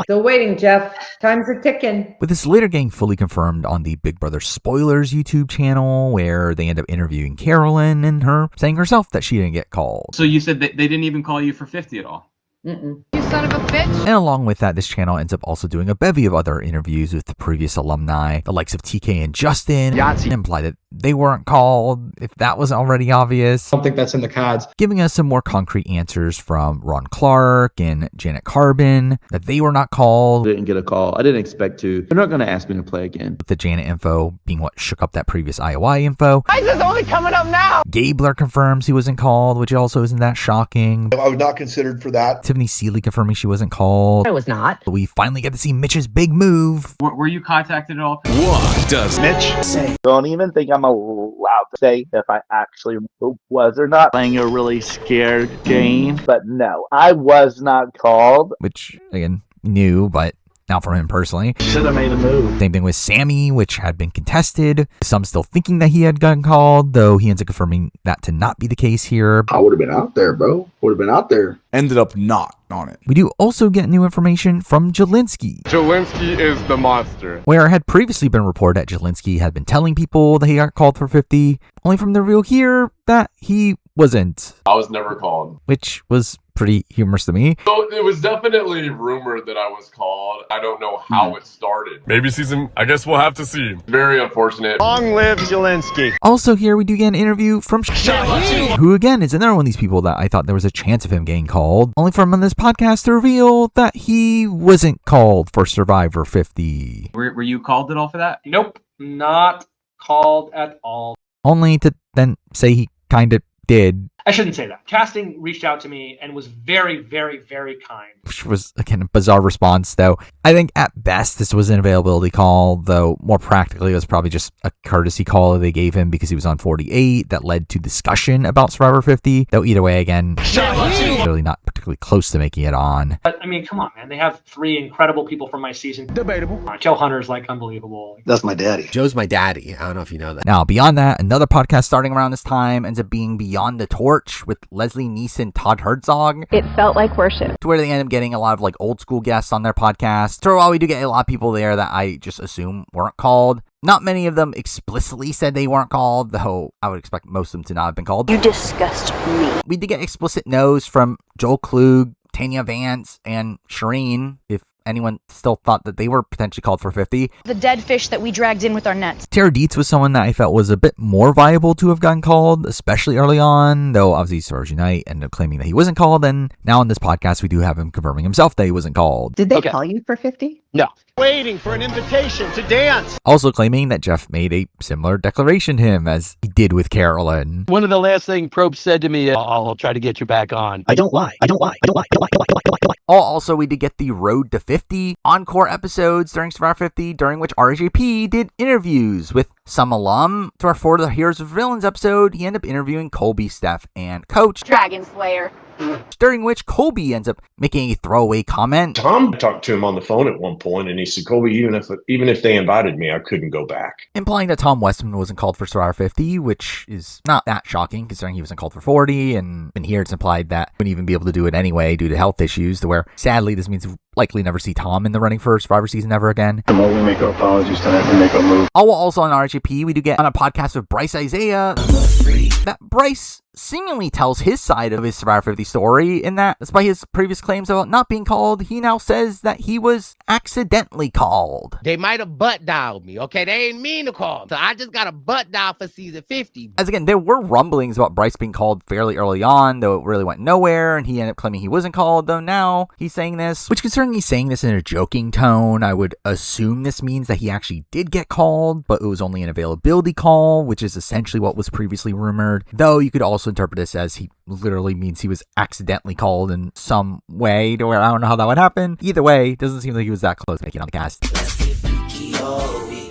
Still waiting, Jeff. Times are ticking.
With this later getting fully confirmed on the Big Brother Spoilers YouTube channel, where they end up interviewing Carolyn and her saying herself that she didn't get called.
So you said they didn't even call you for 50 at all?
You son of a bitch.
And along with that, this channel ends up also doing a bevy of other interviews with the previous alumni, the likes of TK and Justin, imply that they weren't called, if that wasn't already obvious.
I don't think that's in the cards.
Giving us some more concrete answers from Ron Clark and Janet Carbon, that they were not called.
Didn't get a call. I didn't expect to. They're not going to ask me to play again.
With the Janet info being what shook up that previous IOI info.
Why is this only coming up now?
Gabler confirms he wasn't called, which also isn't that shocking.
I was not considered for that.
Tiffany Seeley confirming she wasn't called.
I was not.
We finally get to see Mitch's big move.
Were you contacted at all?
What does
Mitch say?
Don't even think I'm allowed to say if I actually was or not playing a really scared game. But no, I was not called.
Which, again, new, but not from him personally.
Should have made a move.
Same thing with Sammy, which had been contested. Some still thinking that he had gotten called, though he ends up confirming that to not be the case here.
I would have been out there, bro. Would have been out there.
ended up not on it.
We do also get new information from Jelinski.
Jelinski is the monster.
Where it had previously been reported that Jelinski had been telling people that he got called for 50, only from the reveal here that he wasn't.
I was never called.
Which was pretty humorous to me.
So it was definitely rumored that I was called. I don't know how it started. Maybe season, I guess we'll have to see. Very unfortunate.
Long live Jelinski.
Also here we do get an interview from Shaheen, who again is another one of these people that I thought there was a chance of him getting called, only from on this podcast to reveal that he wasn't called for Survivor 50.
Were you called at all for that? Nope, not called at all.
Only to then say he kind of did.
I shouldn't say that. Casting reached out to me and was very, very, very kind.
Which was, again, a bizarre response, though. I think at best this was an availability call, though more practically it was probably just a courtesy call that they gave him because he was on 48 that led to discussion about Survivor 50. Though either way, again, really not particularly close to making it on.
But, I mean, come on, man. They have 3 incredible people from my season. Debatable. Joe Hunter's, like, unbelievable.
That's my daddy.
Joe's my daddy. I don't know if you know that.
Now, beyond that, another podcast starting around this time ends up being Beyond the Torch with Leslie Neeson, Todd Herzog.
It felt like worship.
To where they end up getting a lot of like old school guests on their podcast. So while we do get a lot of people there that I just assume weren't called, not many of them explicitly said they weren't called, though I would expect most of them to not have been called.
You disgust me.
We did get explicit no's from Joel Klug, Tanya Vance, and Shireen, if anyone still thought that they were potentially called for 50.
The dead fish that we dragged in with our nets.
Tara Dietz was someone that I felt was a bit more viable to have gotten called, especially early on, though obviously SurvivorSunite ended up claiming that he wasn't called, and now on this podcast we do have him confirming himself that he wasn't called.
Did they call you for 50?
No.
Waiting for an invitation to dance.
Also claiming that Jeff made a similar declaration to him as he did with Carolyn.
One of the last things Probst said to me, I'll try to get you back on.
I don't lie.
Also, we did get the Road to 50 encore episodes during Survivor 50, during which RJP did interviews with some alum. To our For the Heroes of Villains episode, he ended up interviewing Colby, Steph, and Coach.
Dragon Slayer.
During which Colby ends up making a throwaway comment.
Tom talked to him on the phone at one point, and he said, Colby, even if they invited me, I couldn't go back.
Implying that Tom Westman wasn't called for Survivor 50, which is not that shocking considering he wasn't called for 40, and here it's implied that he wouldn't even be able to do it anyway due to health issues, to where sadly this means likely never see Tom in the running for Survivor season ever again.
The moment we make our apologies tonight, we make our move.
Also on RHAP, we do get on a podcast with Bryce Isaiah that Bryce seemingly tells his side of his Survivor 50 story, in that, despite his previous claims about not being called, he now says that he was accidentally called.
They might have butt dialed me, okay? They ain't mean to call me. So I just got a butt dial for season 50.
As again, there were rumblings about Bryce being called fairly early on, though it really went nowhere, and he ended up claiming he wasn't called, though now he's saying this, which considering he's saying this in a joking tone, I would assume this means that he actually did get called, but it was only an availability call, which is essentially what was previously rumored, though you could also interpret this as he literally means he was accidentally called in some way to where I don't know how that would happen. Either way, doesn't seem like he was that close to making it on the cast.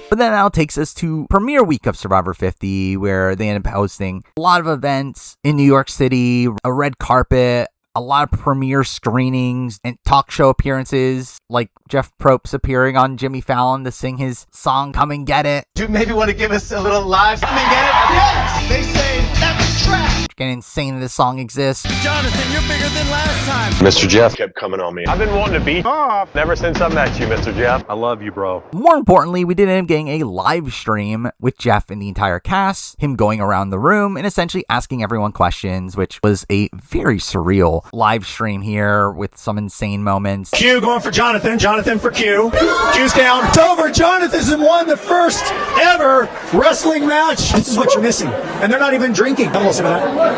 But then now takes us to premiere week of Survivor 50, where they end up hosting a lot of events in New York City, a red carpet, a lot of premiere screenings and talk show appearances, like Jeff Probst appearing on Jimmy Fallon to sing his song Come and Get It.
Do you maybe want to give us a little live? Come and get it? Yes! They say that's trash!
Getting insane that this song exists.
Jonathan, you're bigger than last time!
Mr. Jeff kept coming on me.
I've been wanting to beat off ever since I met you, Mr. Jeff. I love you, bro.
More importantly, we did end up getting a live stream with Jeff and the entire cast, him going around the room and essentially asking everyone questions, which was a very surreal live stream here with some insane moments.
Q going for Jonathan, Jonathan for Q. Q's down. It's over. Jonathan's won the first ever wrestling match. This is what you're missing. And they're not even drinking. Hello, Savannah.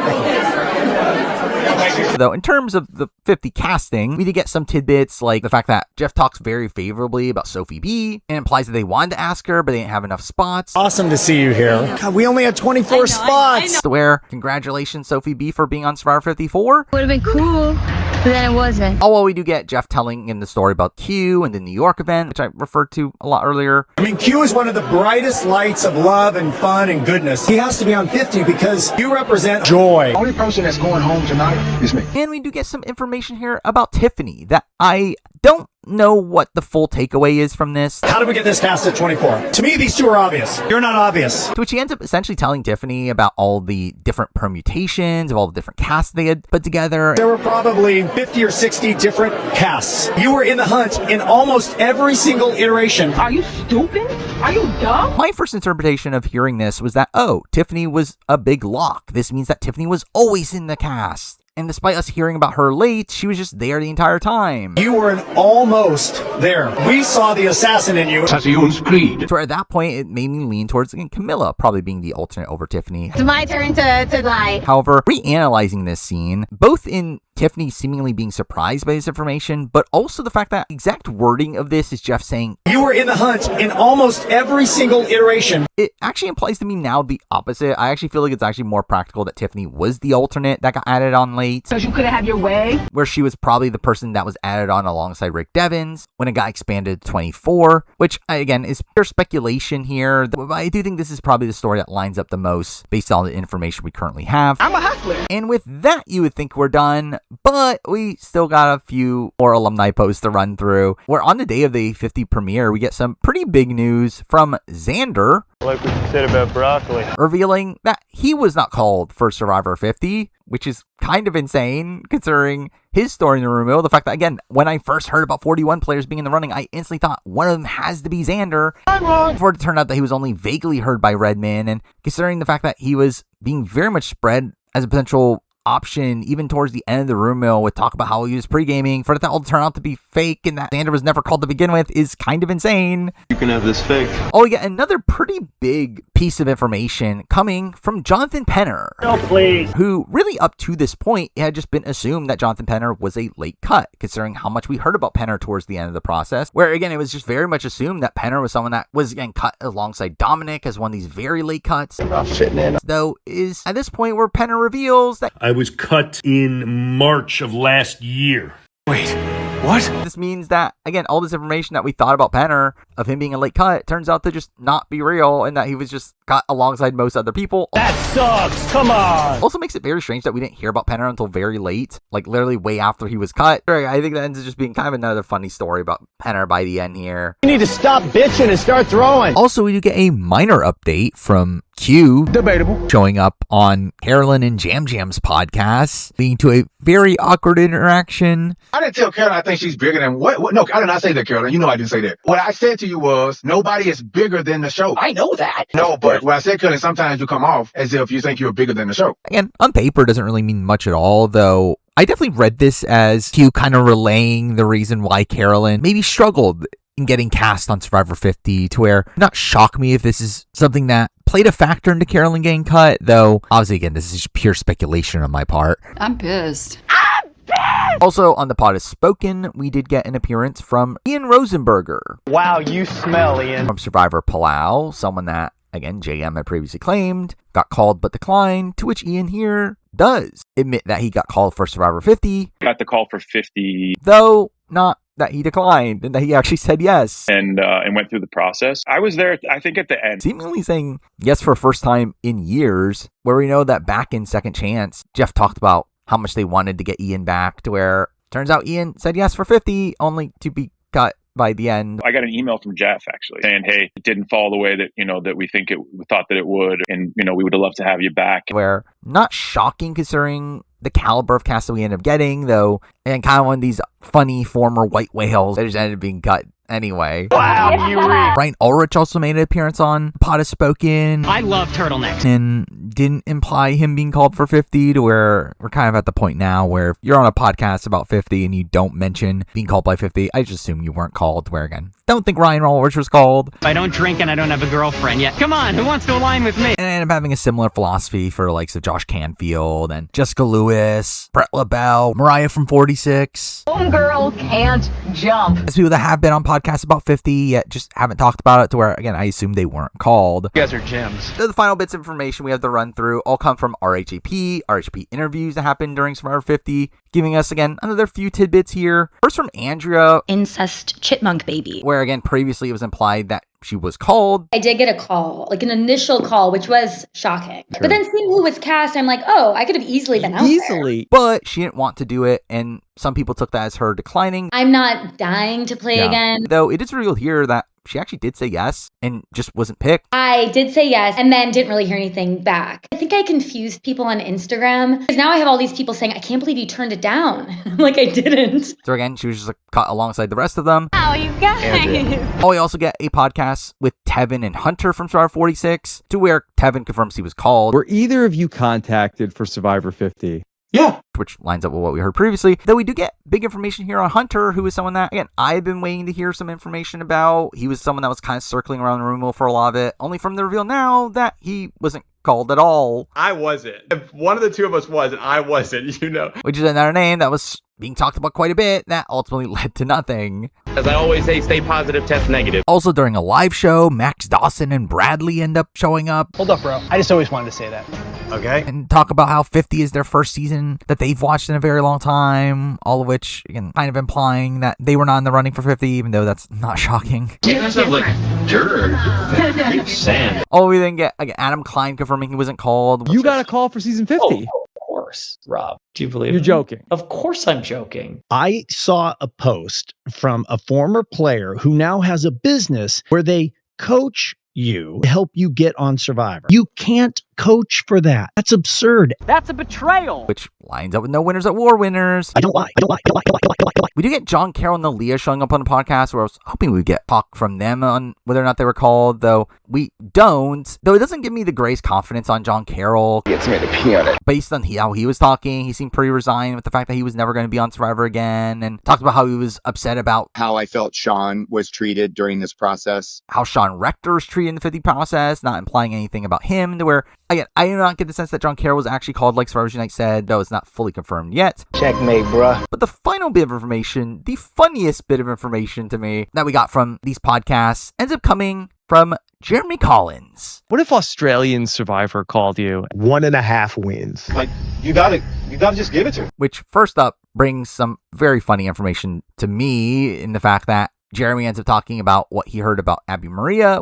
Though, in terms of the 50 casting, we did get some tidbits, like the fact that Jeff talks very favorably about Sophie B and implies that they wanted to ask her, but they didn't have enough spots.
Awesome to see you here. God, we only had 24 spots.
To where, congratulations, Sophie B, for being on Survivor 54.
Would have been cool, but then it wasn't.
Oh, well, we do get Jeff telling him the story about Q and the New York event, which I referred to a lot earlier.
I mean, Q is one of the brightest lights of love and fun and goodness. He has to be on 50 because you represent joy. The only person that's going home tonight is me.
And we do get some information here about Tiffany that I don't know what the full takeaway is from this.
How did we get this cast at 24? To me, these two are obvious. You're not obvious.
To which he ends up essentially telling Tiffany about all the different permutations of all the different casts they had put together.
There were probably 50 or 60 different casts. You were in the hunt in almost every single iteration.
Are you stupid? Are you dumb?
My first interpretation of hearing this was that, oh, Tiffany was a big lock. This means that Tiffany was always in the cast. And despite us hearing about her late, she was just there the entire time.
You were an almost there. We saw the assassin in you.
Assassin's Creed. So at that point, it made me lean towards Camilla probably being the alternate over Tiffany.
It's my turn to lie.
However, reanalyzing this scene, both in Tiffany seemingly being surprised by this information, but also the fact that exact wording of this is Jeff saying,
you were in the hunt in almost every single iteration.
It actually implies to me now the opposite. I actually feel like it's actually more practical that Tiffany was the alternate that got added on late.
Because you could have had your way.
Where she was probably the person that was added on alongside Rick Devens when it got expanded to 24, which again is pure speculation here. But I do think this is probably the story that lines up the most based on the information we currently have.
I'm a hustler.
And with that, you would think we're done, but we still got a few more alumni posts to run through. Where on the day of the 50 premiere, we get some pretty big news from Xander.
Like we said about broccoli.
Revealing that he was not called for Survivor 50, which is kind of insane considering his story in the room. The fact that, again, when I first heard about 41 players being in the running, I instantly thought one of them has to be Xander. Before it turned out that he was only vaguely heard by Redmond, and considering the fact that he was being very much spread as a potential option even towards the end of the room mill with talk about how he was pre-gaming, for it to all turn out to be fake and that Xander was never called to begin with is kind of insane.
You can have this fake.
Oh yeah, another pretty big piece of information coming from Jonathan Penner.
Oh, please.
Who really up to this point it had just been assumed that Jonathan Penner was a late cut, considering how much we heard about Penner towards the end of the process, where again it was just very much assumed that Penner was someone that was again cut alongside Dominic as one of these very late cuts.
Not fitting in.
Though is at this point where Penner reveals that
I was cut in March of last year.
Wait, what?
This means that, again, all this information that we thought about Penner, of him being a late cut, turns out to just not be real, and that he was just cut alongside most other people.
That sucks, come on!
Also makes it very strange that we didn't hear about Penner until very late, like literally way after he was cut. I think that ends up just being kind of another funny story about Penner by the end here.
You need to stop bitching and start throwing!
Also, we do get a minor update from Q debatable showing up on Carolyn and Jam Jam's podcast, leading to a very awkward interaction.
I didn't tell Carolyn I think she's bigger than what? No, I did not say that, Carolyn. You know I didn't say that. What I said to you was nobody is bigger than the show. I know that. No, but what I said, Carolyn, sometimes you come off as if you think you're bigger than the show.
Again, on paper doesn't really mean much at all, though. I definitely read this as Q kind of relaying the reason why Carolyn maybe struggled in getting cast on Survivor 50, to where not shock me if this is something that played a factor into Carolyn getting cut, though obviously again this is just pure speculation on my part.
I'm pissed.
Also on the pod is spoken, we did get an appearance from Ian Rosenberger.
Wow, you smell, Ian.
From Survivor Palau, someone that again JM had previously claimed got called but declined, to which Ian here does admit that he got called for Survivor 50.
Got the call for 50.
Though not that he declined, and that he actually said yes.
And went through the process. I was there, I think, at the end.
Seemingly saying yes for first time in years, where we know that back in Second Chance, Jeff talked about how much they wanted to get Ian back, to where turns out Ian said yes for 50, only to be cut by the end.
I got an email from Jeff actually saying, hey, it didn't fall the way that, that we thought that it would. And, we would have loved to have you back.
Where not shocking considering the caliber of cast that we ended up getting, though, and kind of one of these funny former white whales that just ended up being cut anyway.
Wow, you
Brian Ulrich also made an appearance on Pod Has Spoken.
I love turtlenecks.
And didn't imply him being called for 50, to where we're kind of at the point now where if you're on a podcast about 50 and you don't mention being called by 50, I just assume you weren't called, where again, don't think Ryan Ulrich was called.
I don't drink and I don't have a girlfriend yet. Come on, who wants to align with me?
And I ended up having a similar philosophy for the likes of Josh Canfield and Jessica Lewis, Brett LaBelle, Mariah from 46.
Homegirl can't jump.
As people that have been on podcasts about 50 yet just haven't talked about it, to where again I assume they weren't called.
You guys are gems.
So the final bits of information we have to run through all come from RHAP interviews that happened during Survivor 50, giving us again another few tidbits here. First from Andrea.
Incest chipmunk baby.
Where again previously it was implied that she was called.
I did get a call, like an initial call, which was shocking.
Sure.
But then seeing who was cast, I'm like, oh, I could have easily been out there.
But she didn't want to do it, and some people took that as her declining.
I'm not dying to play again.
Though it is revealed here that she actually did say yes and just wasn't picked.
I did say yes and then didn't really hear anything back. I think I confused people on Instagram, because now I have all these people saying, I can't believe you turned it down. I'm like, I didn't.
So again, she was just cut alongside the rest of them.
Wow, you guys.
Oh, we also get a podcast with Tevin and Hunter from Survivor 46, to where Tevin confirms he was called.
Were either of you contacted for Survivor 50?
Yeah. Which lines up with what we heard previously. Though we do get big information here on Hunter, who is someone that, again, I've been waiting to hear some information about. He was someone that was kind of circling around the room for a lot of it, only from the reveal now that he wasn't called at all.
I wasn't. If one of the two of us was, and I wasn't,
Which is another name that was being talked about quite a bit that ultimately led to nothing.
As I always say, stay positive, test negative.
Also during a live show, Max Dawson and Bradley end up showing up.
Hold up, bro. I just always wanted to say that.
Okay.
And talk about how 50 is their first season that they've watched in a very long time, all of which, again, kind of implying that they were not in the running for 50, even though that's not shocking.
You guys have like dirt, sand.
Oh, we then get again, Adam Klein confirming he wasn't called.
You got a call for season 50.
Oh, of course, Rob. Do you believe
You're
me?
joking.
Of course I'm joking.
I saw a post from a former player who now has a business where they coach you to help you get on Survivor. You can't coach for that. That's absurd.
That's a betrayal. Which lines up with No Winners at War winners.
I don't lie.
We do get John, Carol, and Leah showing up on the podcast, where I was hoping we'd get talk from them on whether or not they were called, though we don't. Though it doesn't give me the greatest confidence on John Carroll.
Gets me to pee on it.
Based on how he was talking, he seemed pretty resigned with the fact that he was never going to be on Survivor again, and talked about how he was upset about
how I felt Sean was treated during this process.
How Sean Rector was treated in the 50 process, not implying anything about him, to where, again, I do not get the sense that John Carroll was actually called like SurvivorSunite said, though it's not fully confirmed yet.
Checkmate, bruh.
But the final bit of information, the funniest bit of information to me that we got from these podcasts, ends up coming from Jeremy Collins.
What if Australian Survivor called you 1.5 wins?
Like, you gotta just give it to him.
Which, first up, brings some very funny information to me in the fact that Jeremy ends up talking about what he heard about Abby Maria,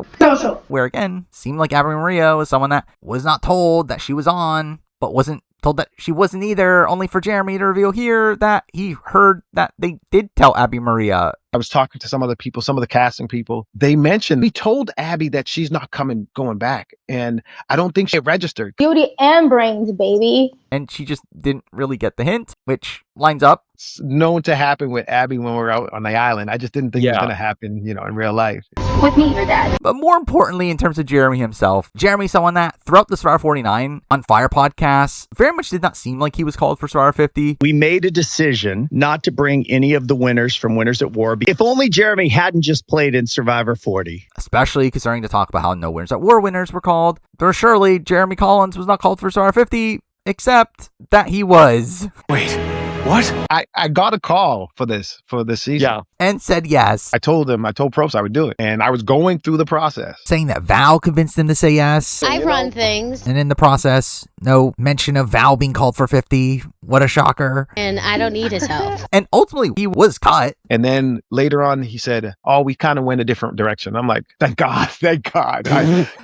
where again, seemed like Abby Maria was someone that was not told that she was on, but wasn't told that she wasn't either, only for Jeremy to reveal here that he heard that they did tell Abby Maria
I was talking to some other people, some of the casting people. They mentioned, we told Abby that she's not going back. And I don't think she registered.
Beauty and brains, baby.
And she just didn't really get the hint, which lines up.
It's known to happen with Abby when we're out on the island. I just didn't think it was going to happen, in real life.
With me, your dad.
But more importantly, in terms of Jeremy himself, Jeremy's someone that throughout the Survivor 49 on Fire podcasts very much did not seem like he was called for Survivor 50.
We made a decision not to bring any of the winners from Winners at War. If only Jeremy hadn't just played in Survivor 40.
Especially considering to talk about how no Winners at War winners were called. There surely Jeremy Collins was not called for Survivor 50, except that he was.
Wait. What? I got a call for this season.
Yeah.
And said yes.
I told Probst I would do it. And I was going through the process.
Saying that Val convinced him to say yes.
I run things.
And in the process, no mention of Val being called for 50. What a shocker.
And I don't need his help.
And ultimately, he was cut.
And then later on, he said, we kind of went a different direction. I'm like, thank God.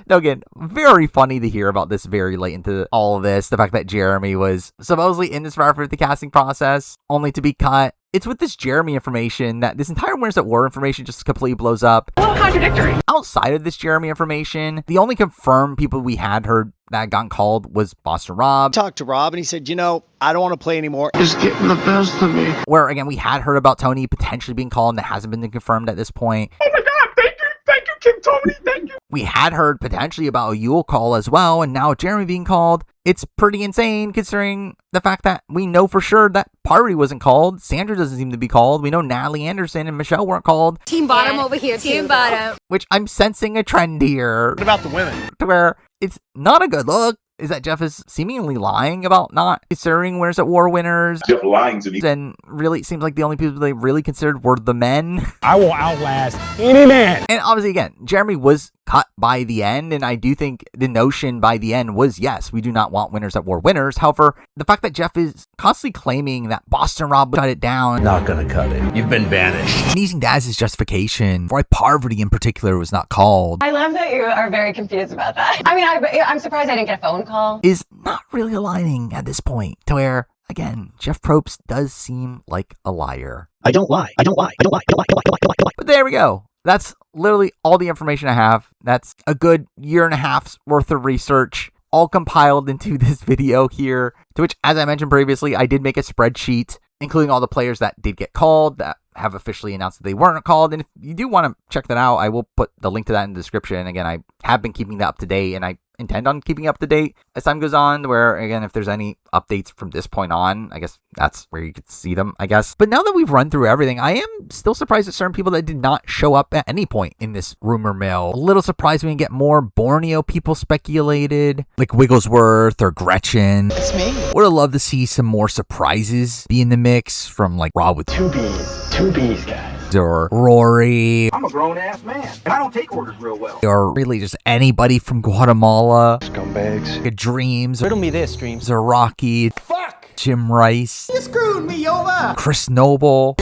Now, again, very funny to hear about this very late into all of this. The fact that Jeremy was supposedly in the Survivor 50 casting process, only to be cut. It's with this Jeremy information that this entire Winners at War information just completely blows up.
A little contradictory.
Outside of this Jeremy information, the only confirmed people we had heard that had gotten called was Boston Rob.
Talked to Rob and he said, I don't want to play anymore.
It's getting the best of me.
Where, again, we had heard about Tony potentially being called and that hasn't been confirmed at this point.
Oh my God, thank you, King Tony, thank you.
We had heard potentially about a Yule call as well, and now Jeremy being called. It's pretty insane considering the fact that we know for sure that Party wasn't called. Sandra doesn't seem to be called. We know Natalie Anderson and Michelle weren't called.
Team bottom over here. Team bottom.
Which I'm sensing a trend here.
What about the women?
To where it's not a good look. Is that Jeff is seemingly lying about not considering Winners at War winners.
Jeff lying to me.
And really, it seems like the only people they really considered were the men.
I will outlast any man.
And obviously, again, Jeremy was cut by the end, and I do think the notion by the end was, yes, we do not want Winners at War winners. However, the fact that Jeff is constantly claiming that Boston Rob cut it down.
Not gonna cut it. You've been banished.
And using that as his justification for why Parvati in particular was not called.
I love that you are very confused about that. I mean, I'm surprised I didn't get a phone call.
Is not really aligning at this point to where, again, Jeff Probst does seem like a liar.
I don't lie.
But there we go. That's literally all the information I have. That's a good year and a half's worth of research, all compiled into this video here, to which, as I mentioned previously, I did make a spreadsheet, including all the players that did get called, that have officially announced that they weren't called. And if you do want to check that out, I will put the link to that in the description. And again, I have been keeping that up to date, and I intend on keeping up to date as time goes on, where, again, if there's any updates from this point on, I guess that's where you could see them, I guess. But now that we've run through everything, I am still surprised at certain people that did not show up at any point in this rumor mill. A little surprised we didn't get more Borneo people speculated, like Wigglesworth or Gretchen.
It's me.
Would have loved to see some more surprises be in the mix from, like, Rob with
Two bees, guys.
Or Rory.
I'm a grown-ass man, and I don't take orders real well.
Or really just anybody from Guatemala.
Scumbags.
Like Dreams.
Riddle me this, Dreams.
Or Rocky.
Fuck!
Jim Rice.
You screwed me over!
Chris Noble.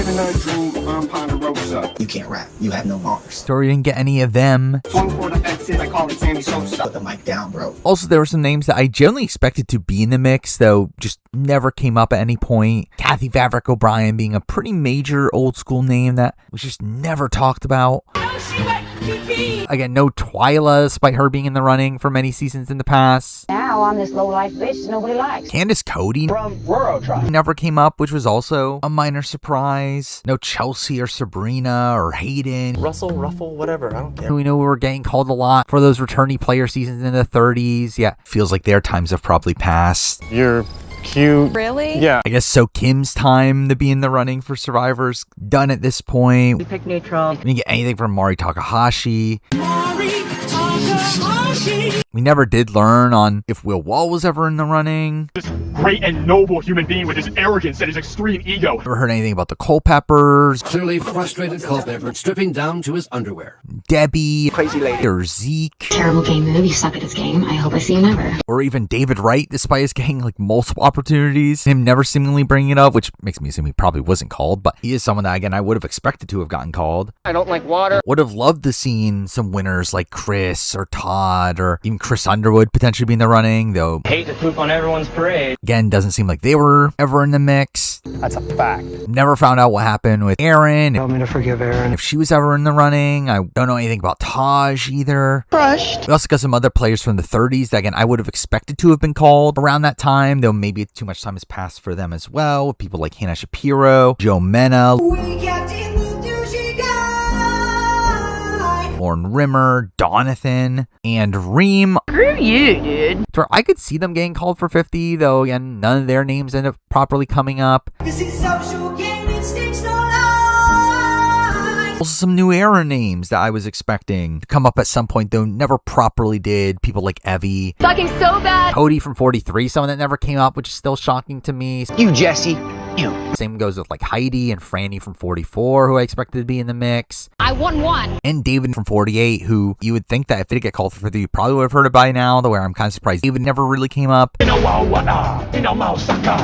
You can't rap. You have no bars.
So we didn't get any of them.
I call it Sammy Sosa. Put the mic down, bro.
Also, there were some names that I generally expected to be in the mix, though just never came up at any point. Kathy Favrick O'Brien being a pretty major old school name that was just never talked about. Again, no Twyla, despite her being in the running for many seasons in the past.
Now I'm this low-life bitch nobody likes.
Candace Cody
From Roro Tribe.
never came up, which was also a minor surprise. No Chelsea or Sabrina or Hayden.
Russell, Ruffle, whatever. I don't care.
We know we were getting called a lot for those returnee player seasons in the 30s. Yeah, feels like their times have probably passed.
You're cute.
Really?
Yeah.
I guess So Kim's time to be in the running for Survivor's done at this point.
We pick neutral.
We didn't get anything from Mari Takahashi. We never did learn on if Will Wall was ever in the running.
This great and noble human being with his arrogance and his extreme ego.
Never heard anything about the Culpeppers.
Clearly frustrated Culpepper, stripping down to his underwear.
Debbie.
Crazy lady.
Or Zeke.
Terrible game move. You suck at this game. I hope I see you never.
Or even David Wright, despite his getting like multiple opportunities. Him never seemingly bringing it up, which makes me assume he probably wasn't called. But he is someone that, again, I would have expected to have gotten called.
I don't like water.
Would have loved to seen some winners like Chris or Todd or even Chris Underwood potentially be in the running, though.
Hate to poop on everyone's parade.
Again, doesn't seem like they were ever in the mix.
That's a fact.
Never found out what happened with Aaron.
Tell me to forgive Aaron.
If she was ever in the running. I don't know anything about Taj either.
Crushed.
We also got some other players from the 30s that, again, I would have expected to have been called around that time, though maybe too much time has passed for them as well. People like Hannah Shapiro, Joe Mena, Lauren Rimmer, Donathan, and Reem.
Screw you, dude.
So I could see them getting called for 50, though, again, none of their names end up properly coming up. Also, some new era names that I was expecting to come up at some point, though never properly did. People like Evie.
Fucking so bad.
Cody from 43, someone that never came up, which is still shocking to me.
You, Jesse. You.
Same goes with like Heidi and Franny from 44, who I expected to be in the mix.
I won one.
And David from 48, who you would think that if they did get called for 50, you probably would have heard it by now, though I'm kind of surprised David never really came up.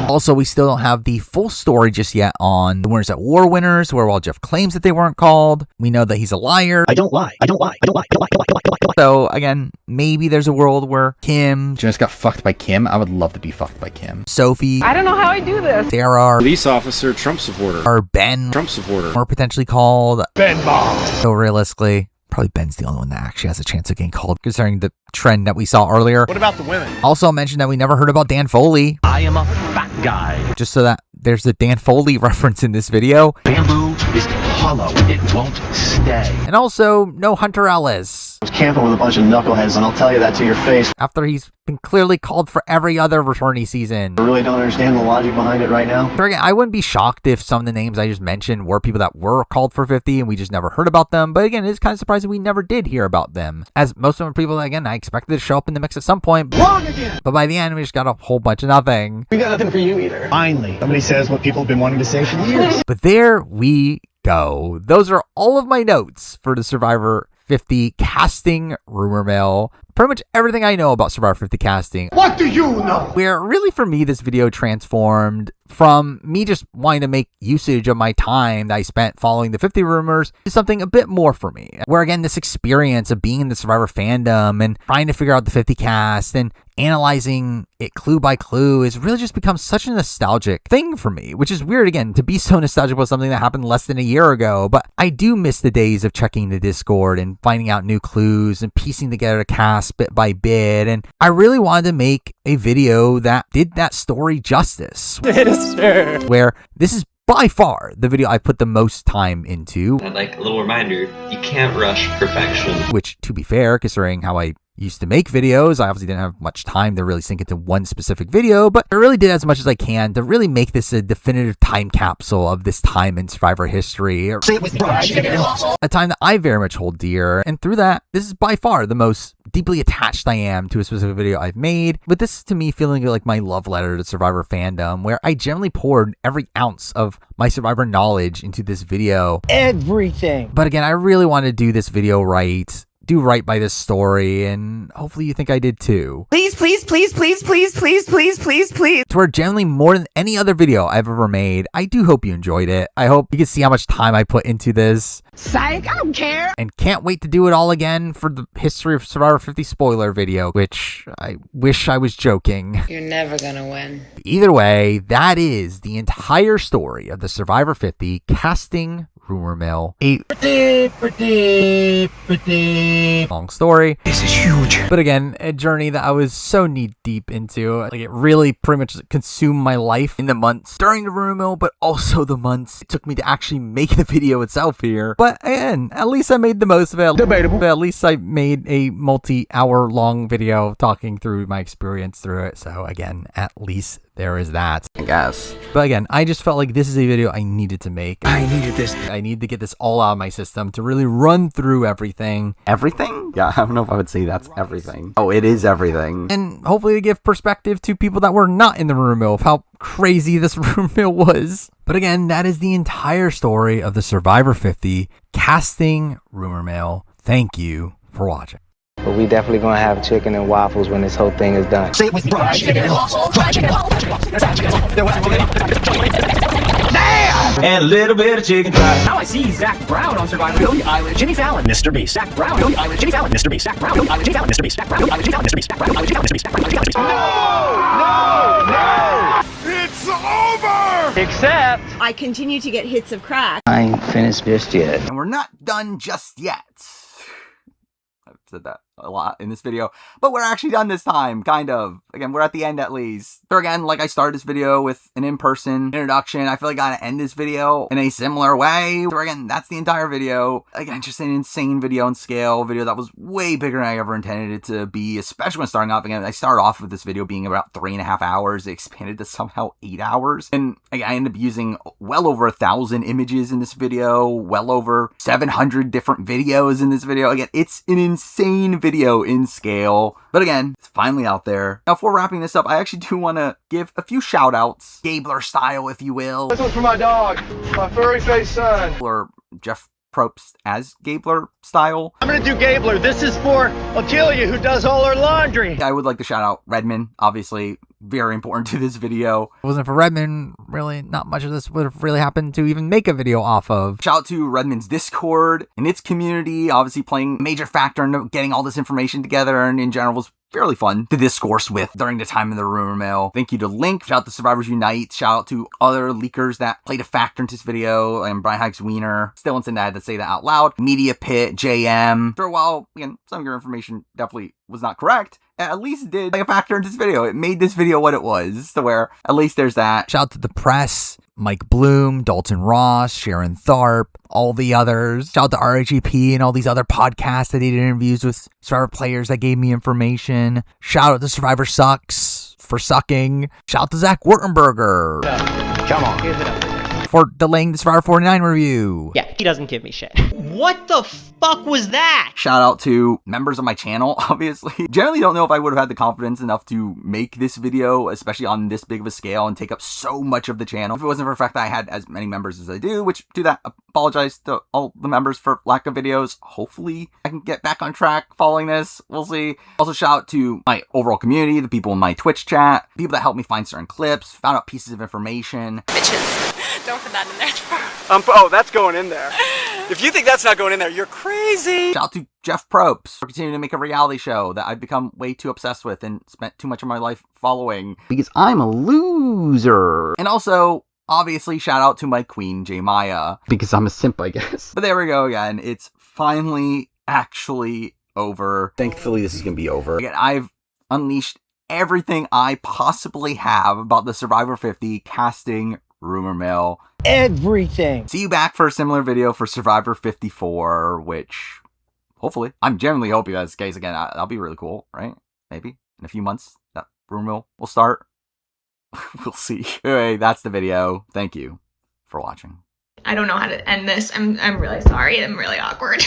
Also, we still don't have the full story just yet on the Winners at War winners, where while Jeff claims that they weren't called, we know that he's a liar.
I don't lie. I don't lie. I don't lie. I don't lie. I don't lie. I don't lie.
So again, maybe there's a world where Kim just got fucked by Kim. I would love to be fucked by Kim. Sophie.
I don't know how I do this.
Sarah.
Police officer, Trump supporter.
Or Ben.
Trump supporter.
Or potentially called
Ben Bond.
So realistically, probably Ben's the only one that actually has a chance of getting called, considering the trend that we saw earlier.
What about the women?
Also, I'll mention that we never heard about Dan Foley.
I am a fat guy.
Just so that there's a Dan Foley reference in this video.
Bamboo is hollow. It won't stay.
And also, no Hunter Ellis.
I was camping with a bunch of knuckleheads, and I'll tell you that to your face.
After he's been clearly called for every other returnee season.
I really don't understand the logic behind it right now.
So again, I wouldn't be shocked if some of the names I just mentioned were people that were called for 50 and we just never heard about them. But again, it's kind of surprising we never did hear about them, as most of them are people that, again, I expected to show up in the mix at some point.
Wrong again!
But by the end, we just got a whole bunch of nothing.
We got nothing for you either. Finally, somebody says what people have been wanting to say for years.
But there we go. Those are all of my notes for the Survivor 50 casting rumor mill. Pretty much everything I know about Survivor 50 casting.
What do you know?
Where really for me this video transformed from me just wanting to make usage of my time that I spent following the 50 rumors to something a bit more for me. Where again, this experience of being in the Survivor fandom and trying to figure out the 50 cast and analyzing it clue by clue has really just become such a nostalgic thing for me, which is weird again to be so nostalgic about something that happened less than a year ago. But I do miss the days of checking the Discord and finding out new clues and piecing together a cast bit by bit. And I really wanted to make a video that did that story justice. Where this is by far the video I put the most time into.
And like a little reminder, you can't rush perfection.
Which, to be fair, considering how I used to make videos, I obviously didn't have much time to really sink into one specific video, but I really did as much as I can to really make this a definitive time capsule of this time in Survivor history. A time that I very much hold dear, and through that, this is by far the most deeply attached I am to a specific video I've made, with this to me feeling like my love letter to Survivor fandom, where I generally poured every ounce of my Survivor knowledge into this video.
Everything.
But again, I really want to do this video right, do right by this story, and hopefully you think I did too.
Please, please, please, please, please, please, please, please, please.
To where generally more than any other video I've ever made, I do hope you enjoyed it. I hope you can see how much time I put into this.
Psych, I don't care.
And can't wait to do it all again for the history of Survivor 50 spoiler video, which I wish I was joking.
You're never gonna win.
Either way, that is the entire story of the Survivor 50 casting rumor mill. A pretty long story.
This is huge.
But again, a journey that I was so knee deep into. Like, it really pretty much consumed my life in the months during the rumor mill, but also the months it took me to actually make the video itself here. But again, at least I made the most of it.
Debatable.
But at least I made a multi-hour long video talking through my experience through it. So again, at least there is that, I guess. But again, I just felt like this is a video I needed to make.
I needed this.
I need to get this all out of my system to really run through everything. Everything? Yeah, I don't know if I would say that's everything. Oh, it is everything. And hopefully to give perspective to people that were not in the rumor mill of how crazy this rumor mill was. But again, that is the entire story of the Survivor 50 casting rumor mill. Thank you for watching.
But we definitely gonna have chicken and waffles when this whole thing is done.
Say it with fried chicken and waffles. Fried chicken and waffles. and a little bit of chicken fried. Now I see Zach Brown on Survivor, Billy Eilish, Jimmy Fallon, Mr. Beast, Zach Brown, Billy Eilish, Jimmy Fallon, Mr. Beast, Zach Brown, Billy Eilish, Jimmy Fallon, Mr. Beast, Zach Brown, Billy Eilish, Jimmy Fallon, Mr. Beast, Zach Brown, Billy Eilish, Jimmy Fallon, Mr. Beast, Zach Brown, Billy Eilish, Jimmy Fallon, Mr. Beast.
No! It's over!
Except
I continue to get hits of crack.
I ain't finished just yet.
And we're not done just yet. I've said that a lot in this video, but we're actually done this time, kind of. Again, we're at the end at least. So again, like I started this video with an in-person introduction, I feel like I gotta end this video in a similar way. So again, that's the entire video. Again, just an insane video in scale, video that was way bigger than I ever intended it to be, especially when starting off. Again, I started off with this video being about 3.5 hours. It expanded to somehow 8 hours. And again, I ended up using well over 1,000 images in this video, well over 700 different videos in this video. Again, it's an insane video in scale, but again, it's finally out there. Now, before wrapping this up, I actually do want to give a few shout outs, Gabler style, if you will.
This one's for my dog, my furry-faced son.
Or Jeff Probst as Gabler style.
I'm gonna do Gabler. This is for Akelia, who does all her laundry.
I would like to shout out Redmond, obviously very important to this video. If it wasn't for Redmond, really not much of this would have really happened to even make a video off of. Shout out to Redmond's Discord and its community, obviously playing a major factor in getting all this information together, and in general was fairly fun to discourse with during the time of the rumor mill. Thank you to Link. Shout out to SurvivorsUnite. Shout out to other leakers that played a factor into this video. And BrianHeidiksWeiner. Still instant I had to say that out loud. Media Pit, JM. For a while, again, some of your information definitely was not correct. At least it did play a factor into this video. It made this video what it was. So where at least there's that. Shout out to the press. Mike Bloom, Dalton Ross, Sharon Tharp, all the others. Shout out to RHEP and all these other podcasts that did interviews with Survivor players that gave me information. Shout out to SurvivorSucks for sucking. Shout out to Zach Wurtenberger.
Come on. Give it up.
For delaying the Survivor 49 review.
Yeah, he doesn't give me shit. What the fuck was that?
Shout out to members of my channel, obviously. Generally don't know if I would have had the confidence enough to make this video, especially on this big of a scale, and take up so much of the channel. If it wasn't for the fact that I had as many members as I do, which do that, apologize to all the members for lack of videos. Hopefully I can get back on track following this. We'll see. Also shout out to my overall community, the people in my Twitch chat, people that helped me find certain clips, found out pieces of information.
Bitches. Don't put that in there.
Oh, that's going in there. If you think that's not going in there, you're crazy.
Shout out to Jeff Probst for continuing to make a reality show that I've become way too obsessed with and spent too much of my life following because I'm a loser. And also, obviously, shout out to my queen, J Maya, because I'm a simp, I guess. But there we go again. It's finally actually over. Thankfully, this is going to be over. Again, I've unleashed everything I possibly have about the Survivor 50 casting rumor mill.
Everything.
See you back for a similar video for Survivor 54, which hopefully, I'm genuinely hoping that's the case again. That'll be really cool, right? Maybe in a few months that rumor mill will start. We'll see. Anyway, that's the video. Thank you for watching.
I don't know how to end this. I'm really sorry. I'm really awkward.